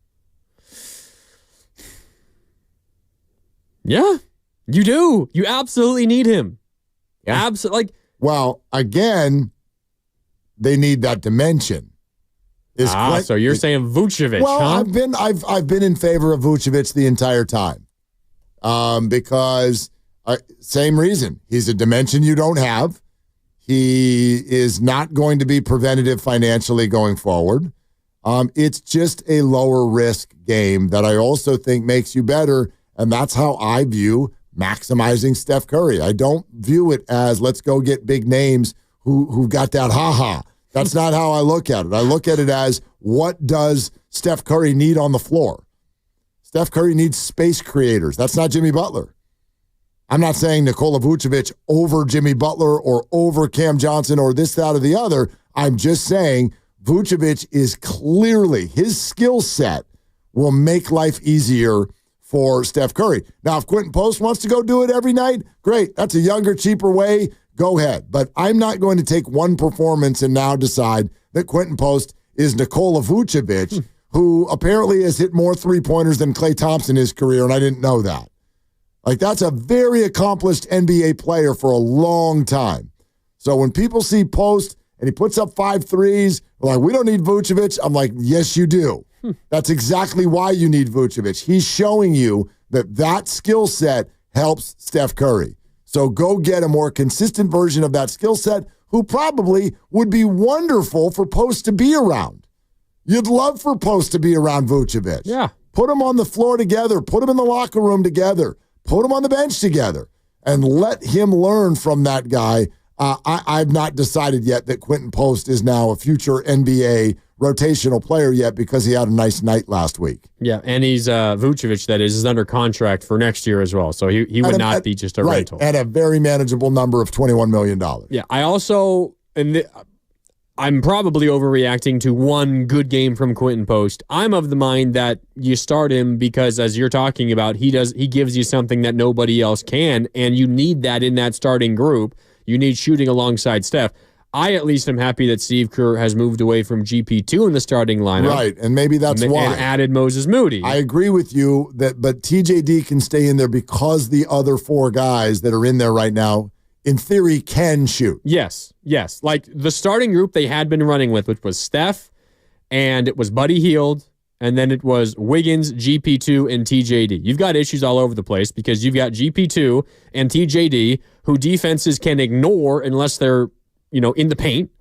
Yeah, you do. You absolutely need him. Yeah. Absolutely. Well, again, they need that dimension. So you're saying Vucevic? Well, huh? I've been in favor of Vucevic the entire time, because same reason. He's a dimension you don't have. He is not going to be preventative financially going forward. It's just a lower risk game that I also think makes you better, and that's how I view maximizing Steph Curry. I don't view it as let's go get big names who got that ha-ha. That's not how I look at it. I look at it as, what does Steph Curry need on the floor? Steph Curry needs space creators. That's not Jimmy Butler. I'm not saying Nikola Vucevic over Jimmy Butler or over Cam Johnson or this, that, or the other. I'm just saying Vucevic is clearly, his skill set will make life easier for Steph Curry. Now, if Quentin Post wants to go do it every night, great. That's a younger, cheaper way. Go ahead. But I'm not going to take one performance and now decide that Quentin Post is Nikola Vucevic, who apparently has hit more three-pointers than Klay Thompson in his career, and I didn't know that. That's a very accomplished NBA player for a long time. So when people see Post and he puts up 5 threes, we're like, we don't need Vucevic. I'm like, yes, you do. That's exactly why you need Vucevic. He's showing you that skill set helps Steph Curry. So go get a more consistent version of that skill set, who probably would be wonderful for Post to be around. You'd love for Post to be around Vucevic. Yeah. Put them on the floor together. Put them in the locker room together. Put them on the bench together. And let him learn from that guy. I've not decided yet that Quentin Post is now a future NBA rotational player yet, because he had a nice night last week. Yeah, and he's Vucevic, that is under contract for next year as well. So he would not be just a rental. At a very manageable number of $21 million. Yeah, I also, I'm probably overreacting to one good game from Quentin Post. I'm of the mind that you start him because, as you're talking about, he gives you something that nobody else can, and you need that in that starting group. You need shooting alongside Steph. I at least am happy that Steve Kerr has moved away from GP2 in the starting lineup. Right, and maybe that's why. And added Moses Moody. I agree with you, but TJD can stay in there because the other 4 guys that are in there right now, in theory, can shoot. Yes. Like the starting group they had been running with, which was Steph, and it was Buddy Hield, and then it was Wiggins, GP2, and TJD. You've got issues all over the place because you've got GP2 and TJD, who defenses can ignore unless they're in the paint.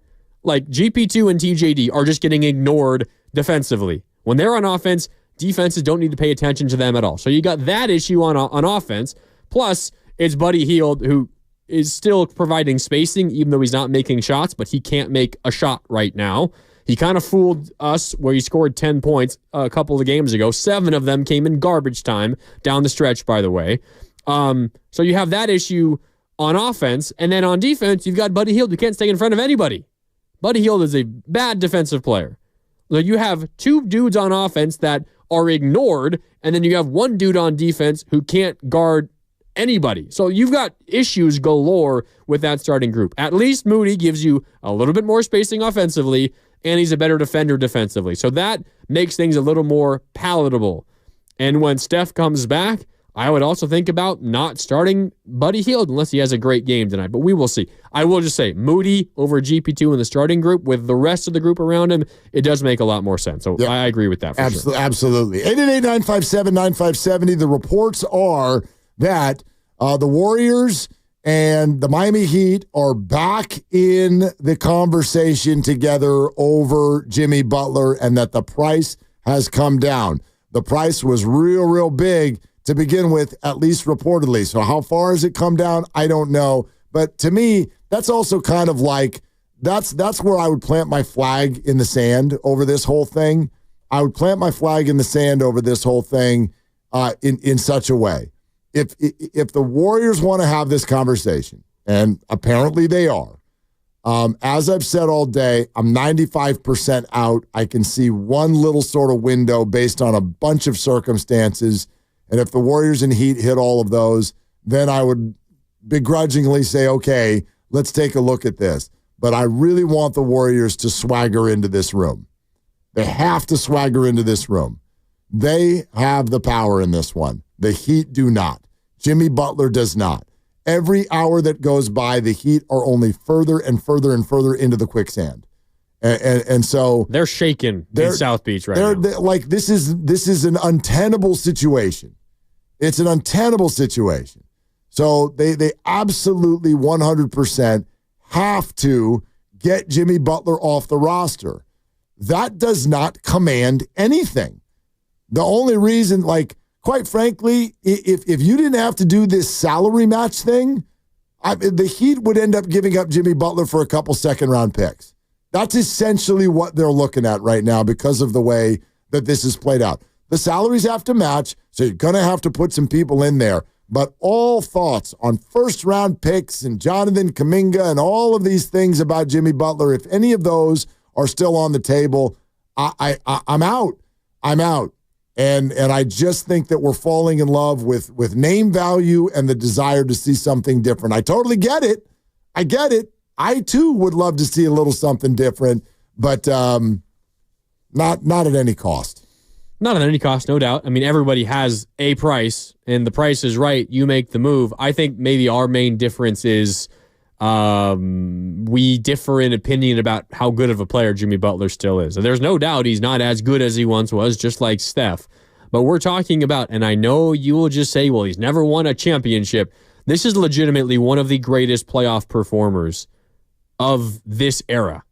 Like GP2 and TJD are just getting ignored defensively. When they're on offense, defenses don't need to pay attention to them at all. So you got that issue on offense. Plus, it's Buddy Hield, who is still providing spacing, even though he's not making shots, but he can't make a shot right now. He kind of fooled us where he scored 10 points a couple of games ago. 7 of them came in garbage time down the stretch, by the way. So you have that issue on offense. And then on defense, you've got Buddy Hield who can't stay in front of anybody. Buddy Hield is a bad defensive player. So you have 2 dudes on offense that are ignored, and then you have 1 dude on defense who can't guard anybody. So you've got issues galore with that starting group. At least Moody gives you a little bit more spacing offensively, and he's a better defender defensively. So that makes things a little more palatable. And when Steph comes back, I would also think about not starting Buddy Hield unless he has a great game tonight, but we will see. I will just say Moody over GP2 in the starting group with the rest of the group around him, it does make a lot more sense. So I agree with that for sure. Absolutely. 888-957-9570. The reports are that the Warriors and the Miami Heat are back in the conversation together over Jimmy Butler and that the price has come down. The price was real big to begin with, at least reportedly. So how far has it come down? I don't know. But to me, that's also kind of like, that's where I would plant my flag in the sand over this whole thing. I would plant my flag in the sand over this whole thing in such a way. If the Warriors want to have this conversation, and apparently they are, as I've said all day, I'm 95% out. I can see one little sort of window based on a bunch of circumstances. And if the Warriors and Heat hit all of those, then I would begrudgingly say, okay, let's take a look at this. But I really want the Warriors to swagger into this room. They have to swagger into this room. They have the power in this one. The Heat do not. Jimmy Butler does not. Every hour that goes by, the Heat are only further and further and further into the quicksand. And so they're shaking in South Beach right now. Like this is an untenable situation. It's an untenable situation. So they absolutely 100% have to get Jimmy Butler off the roster. That does not command anything. The only reason, like, quite frankly, if you didn't have to do this salary match thing, the Heat would end up giving up Jimmy Butler for a couple second-round picks. That's essentially what they're looking at right now because of the way that this is played out. The salaries have to match, so you're going to have to put some people in there. But all thoughts on first-round picks and Jonathan Kuminga and all of these things about Jimmy Butler, if any of those are still on the table, I'm out. I'm out. And I just think that we're falling in love with name value and the desire to see something different. I totally get it. I get it. I, too, would love to see a little something different, but not at any cost. Not at any cost, no doubt. I mean, everybody has a price, and the price is right. You make the move. I think maybe our main difference is we differ in opinion about how good of a player Jimmy Butler still is. And there's no doubt he's not as good as he once was, just like Steph. But we're talking about, and I know you will just say, well, he's never won a championship. This is legitimately one of the greatest playoff performers of this era.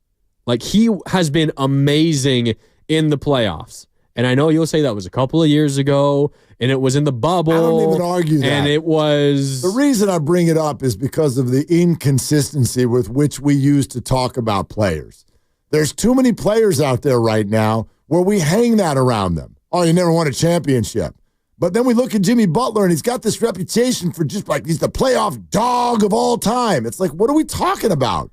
Like, he has been amazing in the playoffs. And I know you'll say that was a couple of years ago, and it was in the bubble. I don't even argue that. And it was... The reason I bring it up is because of the inconsistency with which we use to talk about players. There's too many players out there right now where we hang that around them. Oh, you never won a championship. But then we look at Jimmy Butler, and he's got this reputation for just like he's the playoff dog of all time. It's like, what are we talking about?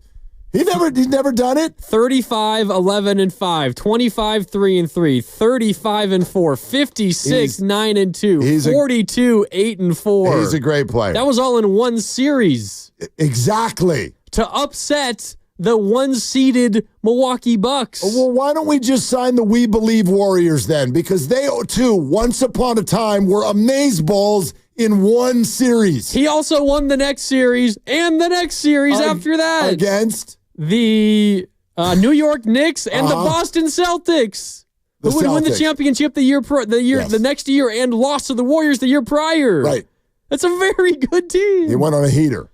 He's never done it. 35, 11, and 5, 25, 3 and 3, 35 and 4, 56, 9 and 2, 42, 8 and 4. He's a great player. That was all in one series. Exactly. To upset the one-seeded Milwaukee Bucks. Well, why don't we just sign the We Believe Warriors then? Because they, too, once upon a time, were amazeballs in one series. He also won the next series and the next series after that. Against? The New York Knicks and the Boston Celtics. Who would win the championship the next year and lost to the Warriors the year prior. Right. That's a very good team. He went on a heater.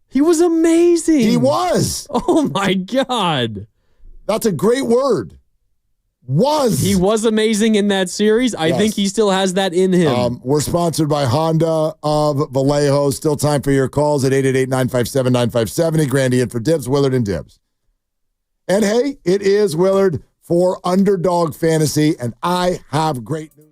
He was amazing. He was. Oh, my God. That's a great word. He was amazing in that series. I think he still has that in him. We're sponsored by Honda of Vallejo. Still time for your calls at 888-957-9570. Grandy in for Dibs, Willard and Dibs. And hey, it is Willard for Underdog Fantasy, and I have great news.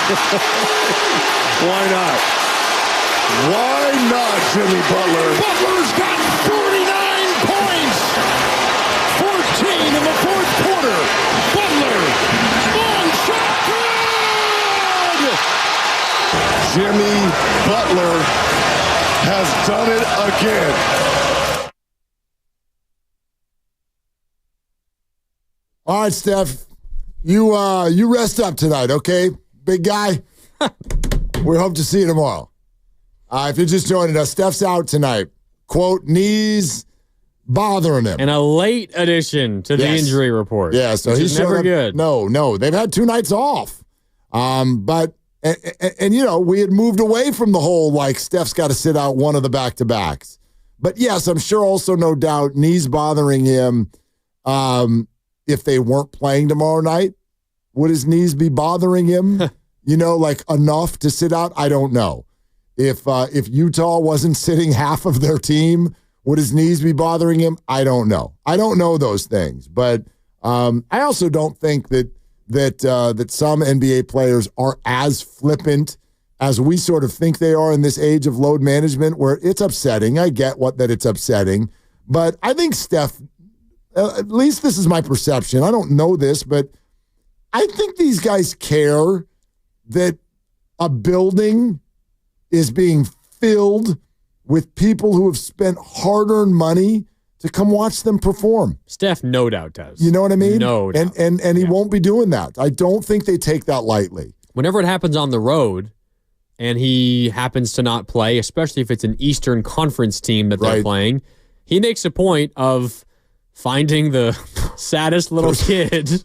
Why not? Why not, Jimmy Butler? Butler's got 49 points. 14 in the fourth quarter. Butler, long shot, good! Jimmy Butler has done it again. All right, Steph, you rest up tonight, okay, big guy? We hope to see you tomorrow. If you're just joining us, Steph's out tonight. Quote, knees bothering him. And a late addition to the injury report. Yeah, so he's never good. No. They've had 2 nights off. But you know, we had moved away from the whole, like, Steph's got to sit out one of the back-to-backs. But, yes, I'm sure also, no doubt, knees bothering him. If they weren't playing tomorrow night, would his knees be bothering him, you know, like enough to sit out? I don't know. If Utah wasn't sitting half of their team, would his knees be bothering him? I don't know. I don't know those things. But I also don't think that some NBA players are as flippant as we sort of think they are in this age of load management, where it's upsetting. I get that it's upsetting. But I think Steph, at least this is my perception, I don't know this, but I think these guys care that a building is being filled with people who have spent hard-earned money to come watch them perform. Steph no doubt does. You know what I mean? No doubt. And he won't be doing that. I don't think they take that lightly. Whenever it happens on the road and he happens to not play, especially if it's an Eastern Conference team that they're playing, he makes a point of finding the saddest little kid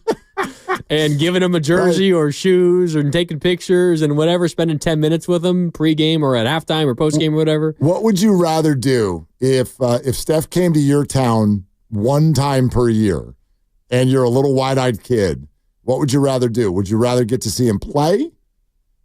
and giving him a jersey or shoes or taking pictures and whatever, spending 10 minutes with him pregame or at halftime or postgame or whatever. What would you rather do if Steph came to your town one time per year and you're a little wide-eyed kid? What would you rather do? Would you rather get to see him play,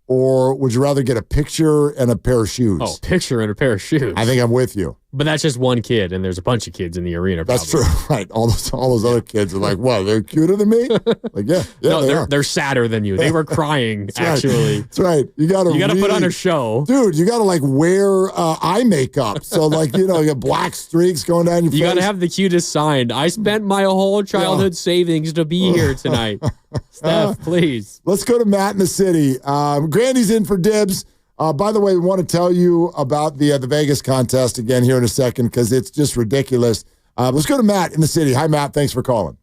or would you rather get a picture and a pair of shoes? Oh, picture and a pair of shoes. I think I'm with you. But that's just one kid, and there's a bunch of kids in the arena. Probably. That's true, right? All those other kids are like, what? They're cuter than me? Like, yeah, no, they're sadder than you. They were crying. That's actually. Right. That's right. You got to put on a show, dude. You got to like wear eye makeup, so like you got black streaks going down your face. You got to have the cutest sign. I spent my whole childhood savings to be here tonight. Steph, please. Let's go to Matt in the city. Grandy's in for dibs. By the way, we want to tell you about the Vegas contest again here in a second because it's just ridiculous. Let's go to Matt in the city. Hi, Matt. Thanks for calling.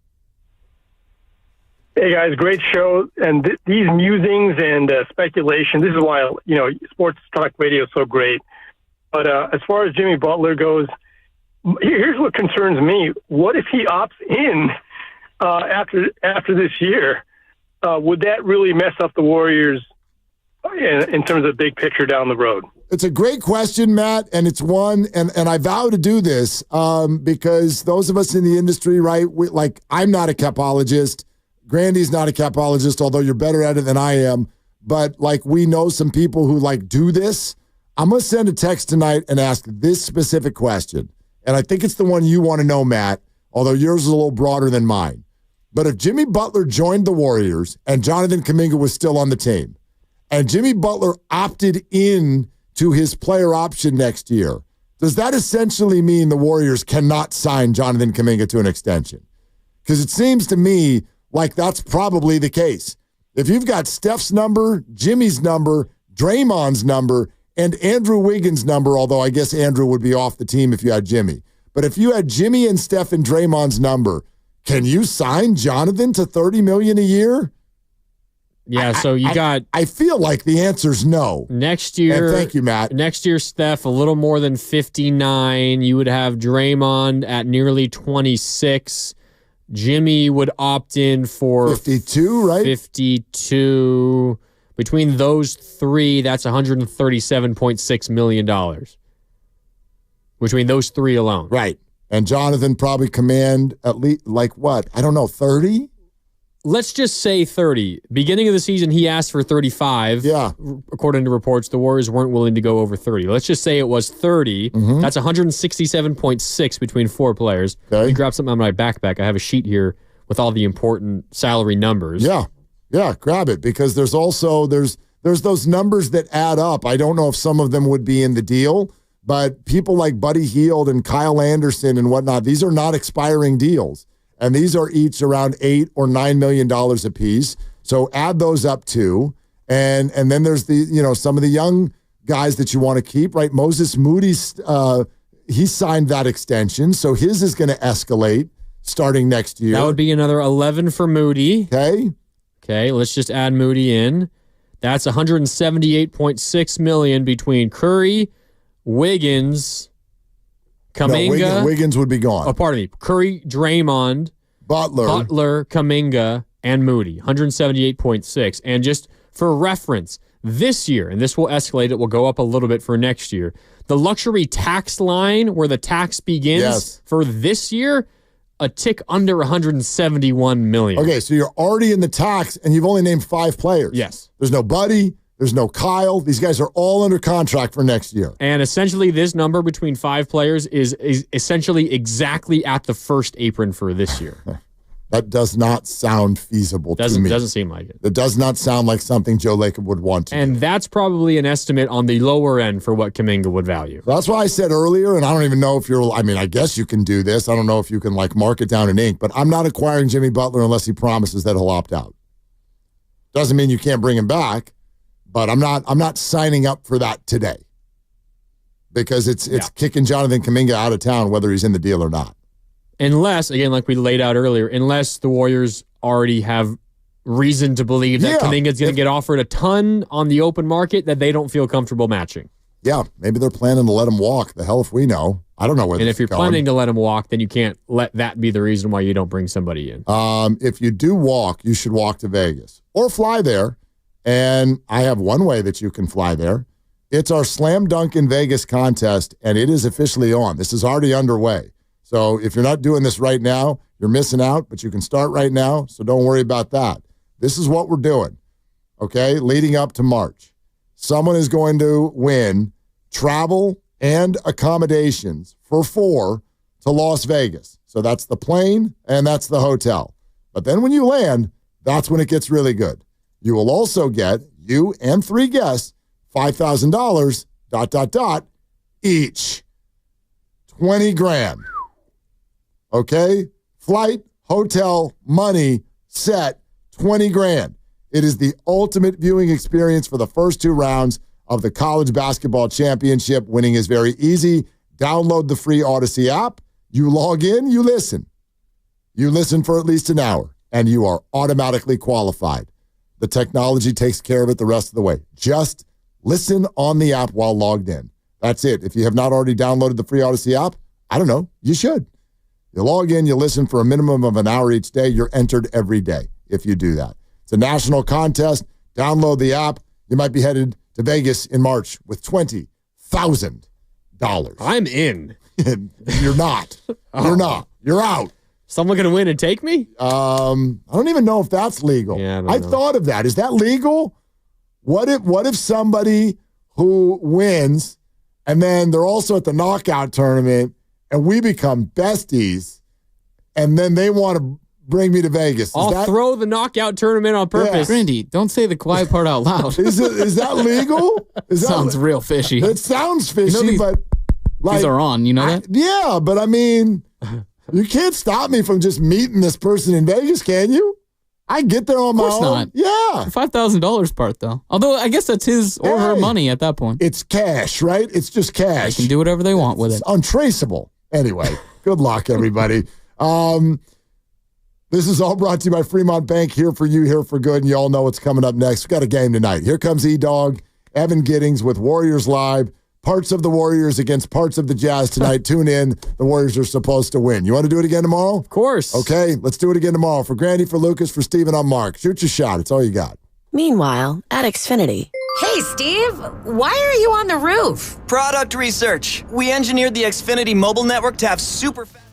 Hey, guys. Great show. And these musings and speculation, this is why, sports talk radio is so great. But as far as Jimmy Butler goes, here's what concerns me. What if he opts in after this year? Would that really mess up the Warriors in terms of big picture down the road? It's a great question, Matt, and it's one, and I vow to do this because those of us in the industry, right, I'm not a capologist. Grandy's not a capologist, although you're better at it than I am. But, we know some people who, do this. I'm going to send a text tonight and ask this specific question, and I think it's the one you want to know, Matt, although yours is a little broader than mine. But if Jimmy Butler joined the Warriors and Jonathan Kuminga was still on the team, and Jimmy Butler opted in to his player option next year, does that essentially mean the Warriors cannot sign Jonathan Kuminga to an extension? Because it seems to me like that's probably the case. If you've got Steph's number, Jimmy's number, Draymond's number, and Andrew Wiggins' number, although I guess Andrew would be off the team if you had Jimmy. But if you had Jimmy and Steph and Draymond's number, can you sign Jonathan to $30 million a year? Yeah, so you got... I feel like the answer's no. Next year... And thank you, Matt. Next year, Steph, a little more than 59. You would have Draymond at nearly 26. Jimmy would opt in for... 52, right? 52. Between those three, that's $137.6 million. Between those three alone. Right. And Jonathan probably command at least, what? I don't know, 30? Let's just say 30. Beginning of the season, he asked for 35. Yeah. According to reports, the Warriors weren't willing to go over 30. Let's just say it was 30. Mm-hmm. That's 167.6 between four players. Okay. Let me grab something on my backpack. I have a sheet here with all the important salary numbers. Yeah. Yeah, grab it, because there's there's those numbers that add up. I don't know if some of them would be in the deal, but people like Buddy Hield and Kyle Anderson and whatnot, these are not expiring deals. And these are each around $8 or $9 million a piece. So add those up too. And then there's the, some of the young guys that you want to keep, right? Moses Moody's, he signed that extension. So his is going to escalate starting next year. That would be another 11 for Moody. Okay, let's just add Moody in. That's $178.6 million between Curry, Wiggins, Kuminga. No, Wiggins would be gone. Oh, pardon me. Curry, Draymond, Butler, Kuminga, and Moody. 178.6. And just for reference, this year, and this will escalate, it will go up a little bit for next year. The luxury tax line where the tax begins for this year, a tick under $171 million. Okay, so you're already in the tax, and you've only named 5 players. Yes. There's no Buddy. There's no Kyle. These guys are all under contract for next year. And essentially, this number between 5 players is essentially exactly at the first apron for this year. That does not sound feasible to me. Doesn't seem like it. It does not sound like something Joe Lacob would want to And do. That's probably an estimate on the lower end for what Kuminga would value. That's why I said earlier, and I don't even know if I guess you can do this. I don't know if you can mark it down in ink, but I'm not acquiring Jimmy Butler unless he promises that he'll opt out. Doesn't mean you can't bring him back, but I'm not signing up for that today because it's kicking Jonathan Kuminga out of town whether he's in the deal or not. Unless, again, like we laid out earlier, unless the Warriors already have reason to believe that Kuminga's going to get offered a ton on the open market that they don't feel comfortable matching. Yeah, maybe they're planning to let him walk. The hell if we know. I don't know where. And if you're planning to let him walk, then you can't let that be the reason why you don't bring somebody in. If you do walk, you should walk to Vegas or fly there. And I have one way that you can fly there. It's our Slam Dunk in Vegas contest, and it is officially on. This is already underway. So if you're not doing this right now, you're missing out, but you can start right now, so don't worry about that. This is what we're doing, okay, leading up to March. Someone is going to win travel and accommodations for 4 to Las Vegas. So that's the plane and that's the hotel. But then when you land, that's when it gets really good. You will also get, you and 3 guests, $5,000, ... each. 20 grand. Okay? Flight, hotel, money, set, 20 grand. It is the ultimate viewing experience for the first 2 rounds of the college basketball championship. Winning is very easy. Download the free Odyssey app. You log in, you listen. You listen for at least an hour, and you are automatically qualified. The technology takes care of it the rest of the way. Just listen on the app while logged in. That's it. If you have not already downloaded the free Odyssey app, I don't know, you should. You log in, you listen for a minimum of an hour each day. You're entered every day if you do that. It's a national contest. Download the app. You might be headed to Vegas in March with $20,000. I'm in. You're not. You're not. You're out. Someone going to win and take me? I don't even know if that's legal. Yeah, I thought of that. Is that legal? What if somebody who wins and then they're also at the knockout tournament and we become besties and then they want to bring me to Vegas? I'll throw the knockout tournament on purpose. Randy, don't say the quiet part out loud. Is that legal? Sounds real fishy. It sounds fishy, but these are on. You know that? Yeah, but I mean, you can't stop me from just meeting this person in Vegas, can you? I get there on my own. Of course not. Yeah. The $5,000 part, though. Although, I guess that's his or her money at that point. It's cash, right? It's just cash. They can do whatever they want with it. Untraceable. Anyway, good luck, everybody. This is all brought to you by Fremont Bank, here for you, here for good, and you all know what's coming up next. We've got a game tonight. Here comes E-Dog, Evan Giddings with Warriors Live. Parts of the Warriors against parts of the Jazz tonight. Tune in. The Warriors are supposed to win. You want to do it again tomorrow? Of course. Okay, let's do it again tomorrow. For Grandy, for Lucas, for Steven, I'm Mark. Shoot your shot. It's all you got. Meanwhile, at Xfinity. Hey, Steve, why are you on the roof? Product research. We engineered the Xfinity mobile network to have super fast.